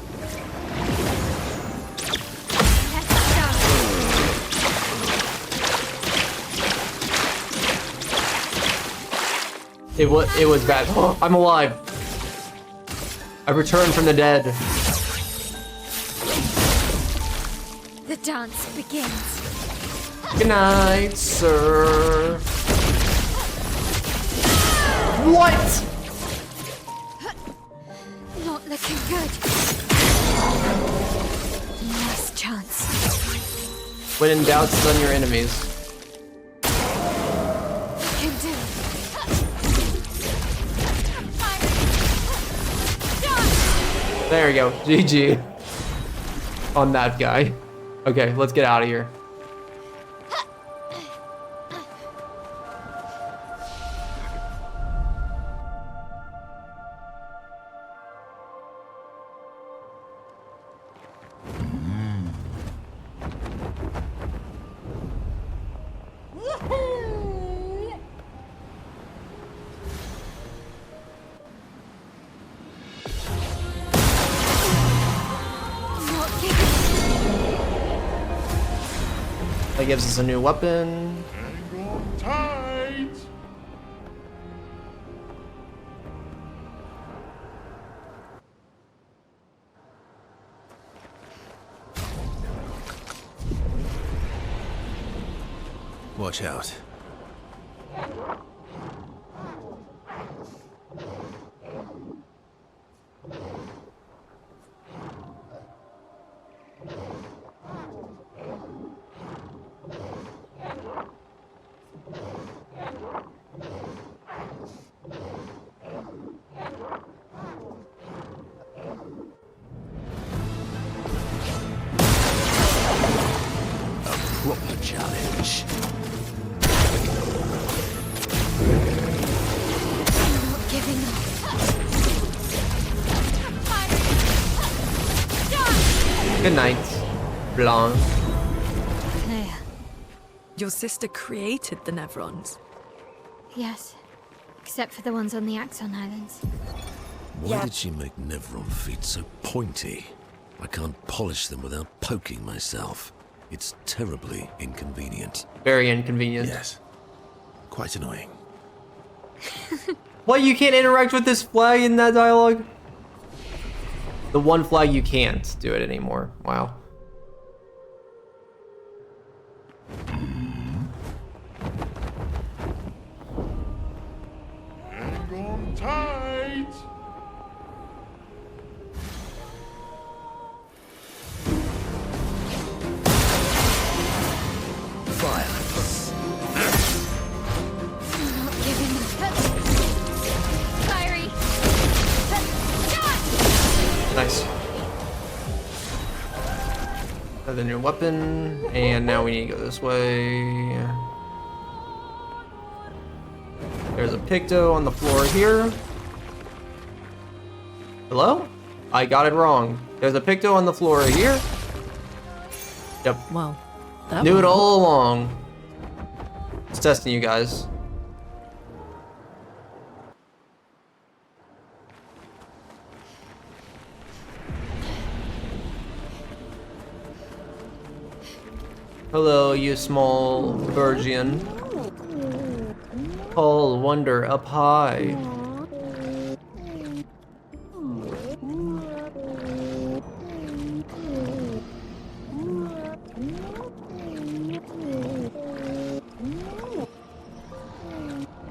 It was bad. Oh, I'm alive. I returned from the dead. The dance begins. Good night, sir. What? Not looking good. Last chance. When in doubt, stun your enemies. Can do it. There we go. GG. On that guy. Okay, let's get out of here. That gives us a new weapon. Hang on tight. Watch out. Proper challenge. Not giving up. Good night, Blanc. Clair. Your sister created the Nevrons. Yes. Except for the ones on the Axon Islands. Why did she make Nevron feet so pointy? I can't polish them without poking myself. It's terribly inconvenient. Very inconvenient. Yes. Quite annoying. What, you can't interact with this flag in that dialogue? The one flag you can't do it anymore. Wow. Hang on tight. Fire. Not giving up. Fiery. Nice. Another new weapon, and now we need to go this way. There's a Picto on the floor here. Hello? I got it wrong. There's a Picto on the floor here. Yep. Well, knew it all along. Just testing you guys. Hello, you small virgin. Call wonder up high.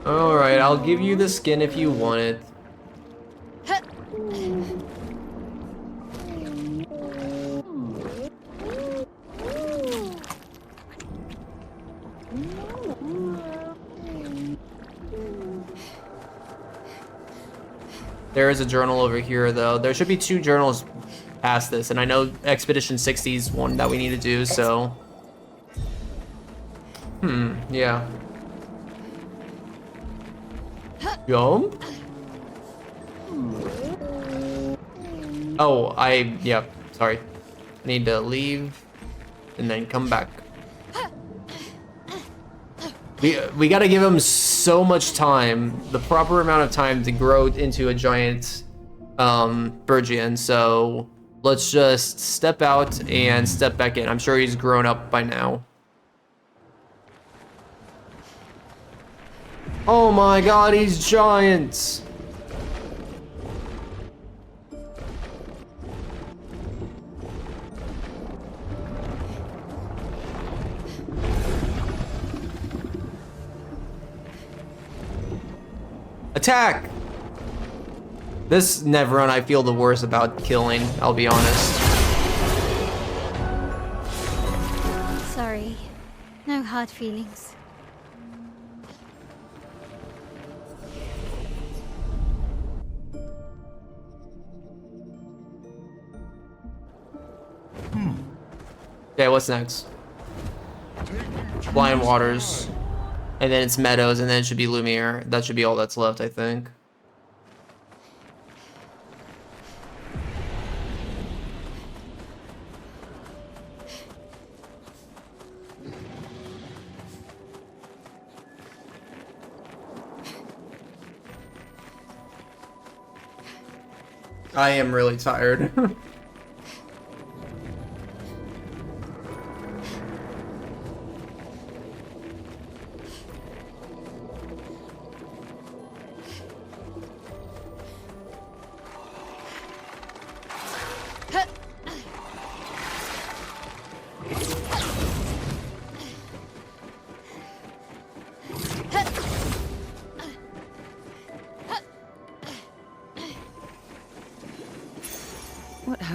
Alright, I'll give you the skin if you want it. There is a journal over here, though. There should be 2 journals past this, and I know Expedition 60 is one that we need to do, so... yeah. Jump? Oh, yep, sorry. I need to leave, and then come back. We gotta give him so much time, the proper amount of time to grow into a giant Bergian, so let's just step out and step back in. I'm sure he's grown up by now. Oh my god, he's giant! Attack! This Nevron I feel the worst about killing, I'll be honest. Sorry. No hard feelings. Okay, what's next? Blind Waters. And then it's Meadows, and then it should be Lumiere. That should be all that's left, I think. I am really tired.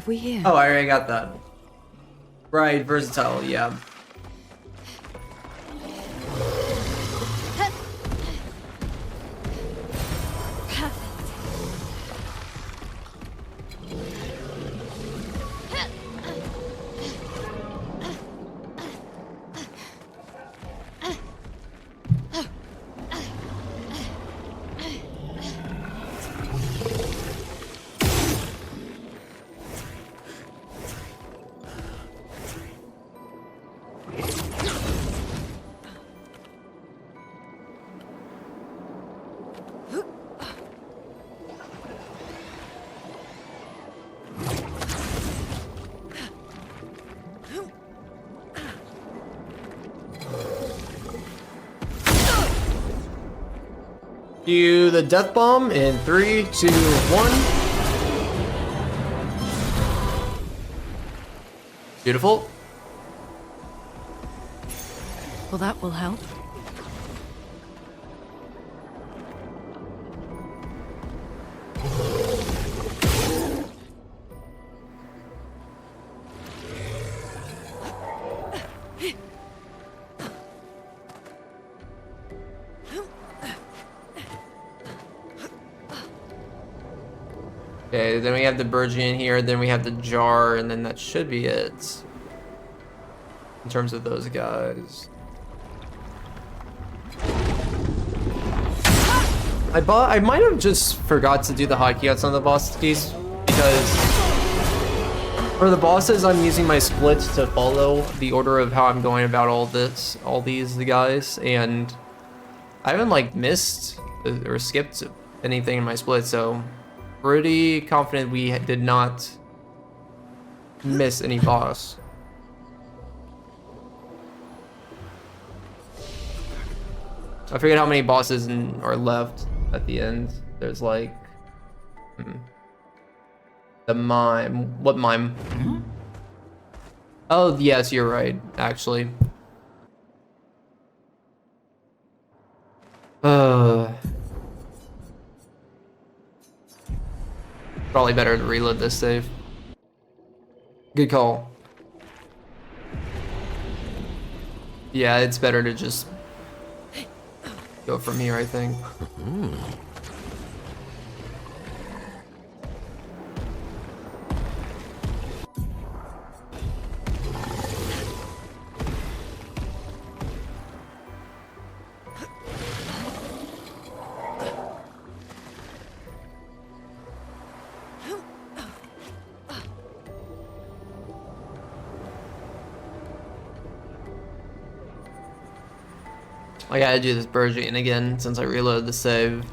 we here? Oh, I already got that. Right, versatile, yeah. Do the death bomb in 3, 2, 1. Beautiful. Well, that will help. Okay, then we have the Burgeon here, then we have the Jar, and then that should be it. In terms of those guys. I might have just forgot to do the hotkey on some of the boss keys, because for the bosses I'm using my splits to follow the order of how I'm going about all these guys, and I haven't like missed or skipped anything in my split, so pretty confident we did not miss any boss. I forget how many bosses are left at the end. There's like the mime. What mime? Oh yes, you're right. Actually. Probably better to reload this save. Good call. Yeah, it's better to just go from here, I think. I gotta do this Burgeon again since I reloaded the save.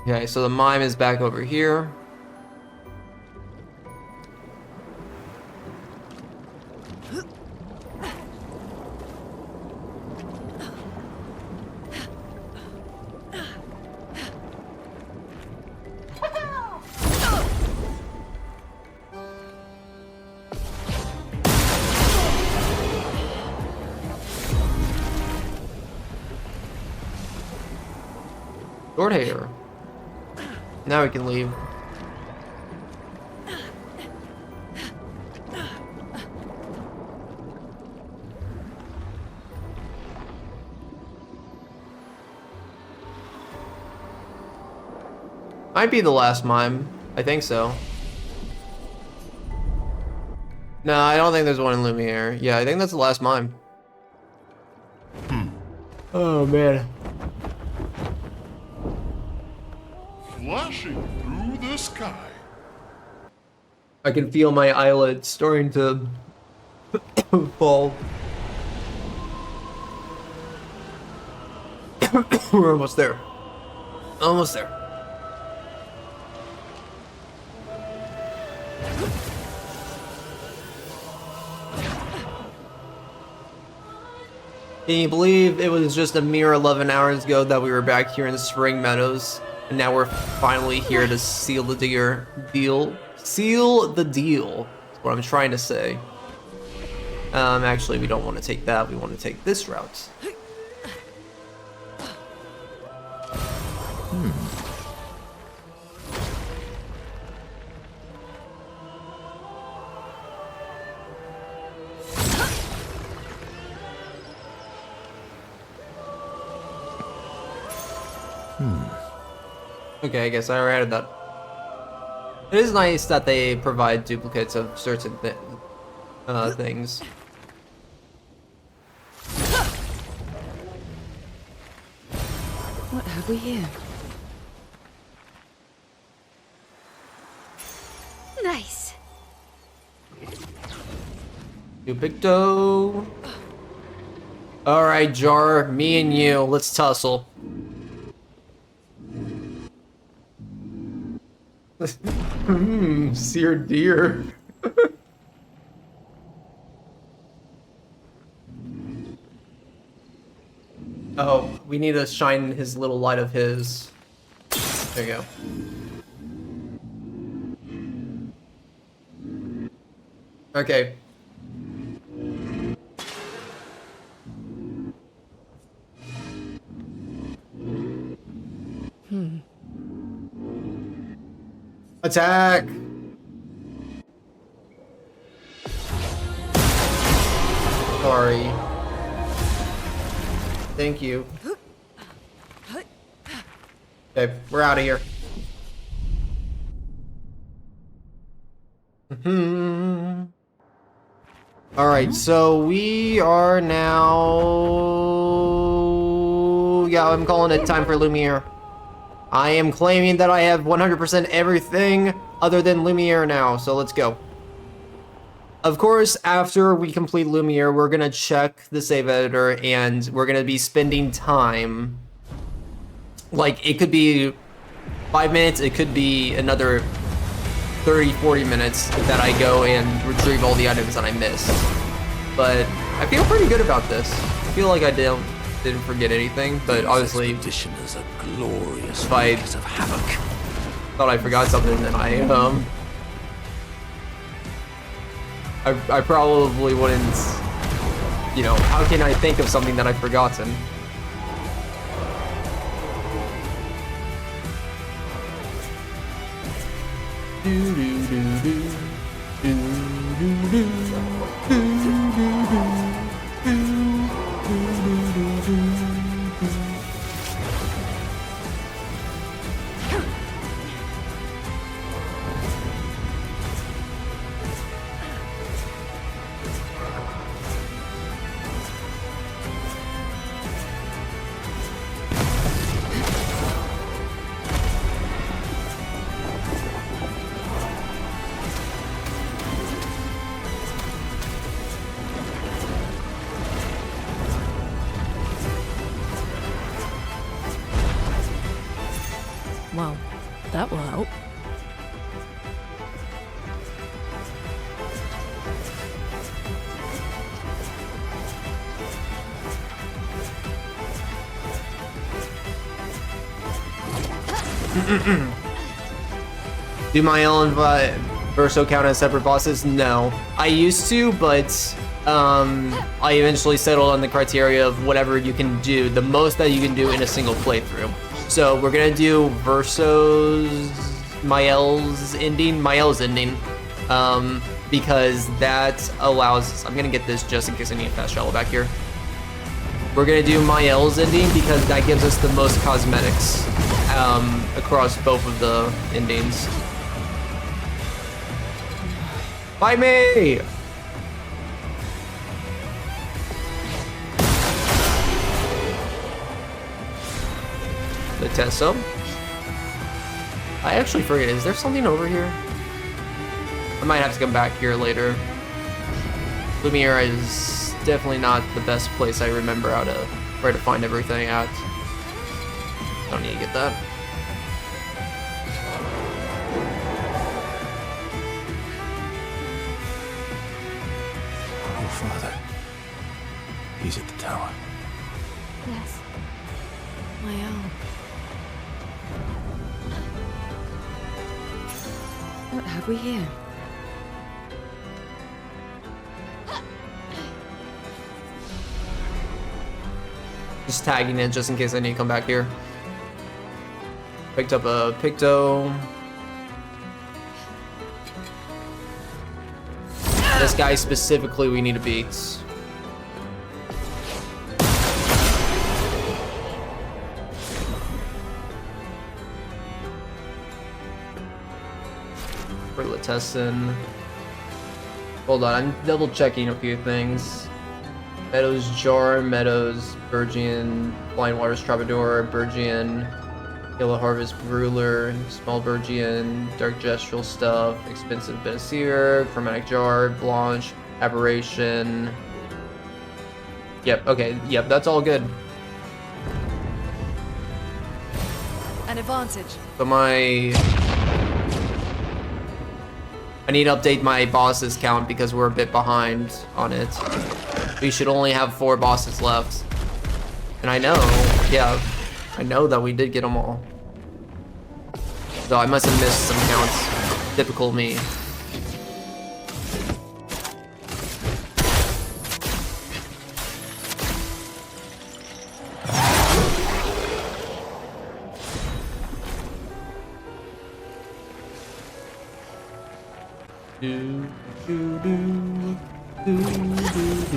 Okay, so the mime is back over here. Sword hair. Now we can leave. Might be the last mime. I think so. No, I don't think there's one in Lumiere. Yeah, I think that's the last mime. Oh man. Flashing through the sky. I can feel my eyelids starting to fall. We're almost there. Almost there. Can you believe it was just a mere 11 hours ago that we were back here in Spring Meadows? And now we're finally here to seal the deal. Seal the deal. That's what I'm trying to say. Actually, we don't want to take that. We want to take this route. Okay, I guess I already added that. It is nice that they provide duplicates of certain things. What have we here? Nice. Dupicto. Alright, Jar, me and you, let's tussle. Seared deer. Oh, we need to shine his little light of his. There you go. Okay. Attack! Sorry. Thank you. Okay, we're out of here. Alright, so we are now... Yeah, I'm calling it time for Lumiere. I am claiming that I have 100% everything other than Lumiere now, so let's go. Of course, after we complete Lumiere, we're gonna check the save editor and we're gonna be spending time. Like, it could be 5 minutes, it could be another 30, 40 minutes that I go and retrieve all the items that I missed. But I feel pretty good about this. I feel like I didn't forget anything, but obviously, Expeditioners are glorious if I workers of havoc. thought I forgot something, then I probably wouldn't, you know, how can I think of something that I've forgotten? Well, that will help. Do my own Verso count as separate bosses? No. I used to, but I eventually settled on the criteria of whatever you can do, the most that you can do in a single playthrough. So we're gonna do Verso's Mael's ending, because that allows, I'm gonna get this just in case I need a fast travel back here. We're gonna do Mael's ending because that gives us the most cosmetics across both of the endings. Fight me! The Tesso. I actually forget, is there something over here? I might have to come back here later. Lumiere is definitely not the best place I remember where to find everything at. Don't need to get that. Your father. He's at the tower. Yes. My own. have we here? Just tagging it just in case I need to come back here. Picked up a Picto. This guy specifically we need to beat. Testing. Hold on, I'm double checking a few things. Meadows Jar, Meadows, Burgian, Blind Waters Troubadour, Burgian, Yellow Harvest Ruler, Small Burgian, Dark Gestural Stuff, Expensive Beneseer, Chromatic Jar, Blanche, Aberration. Yep, okay, yep, that's all good. An advantage. So I need to update my bosses count because we're a bit behind on it. We should only have 4 bosses left. And I know, yeah, I know that we did get them all. So I must have missed some counts. Typical me. Do, do, do, do, do, do.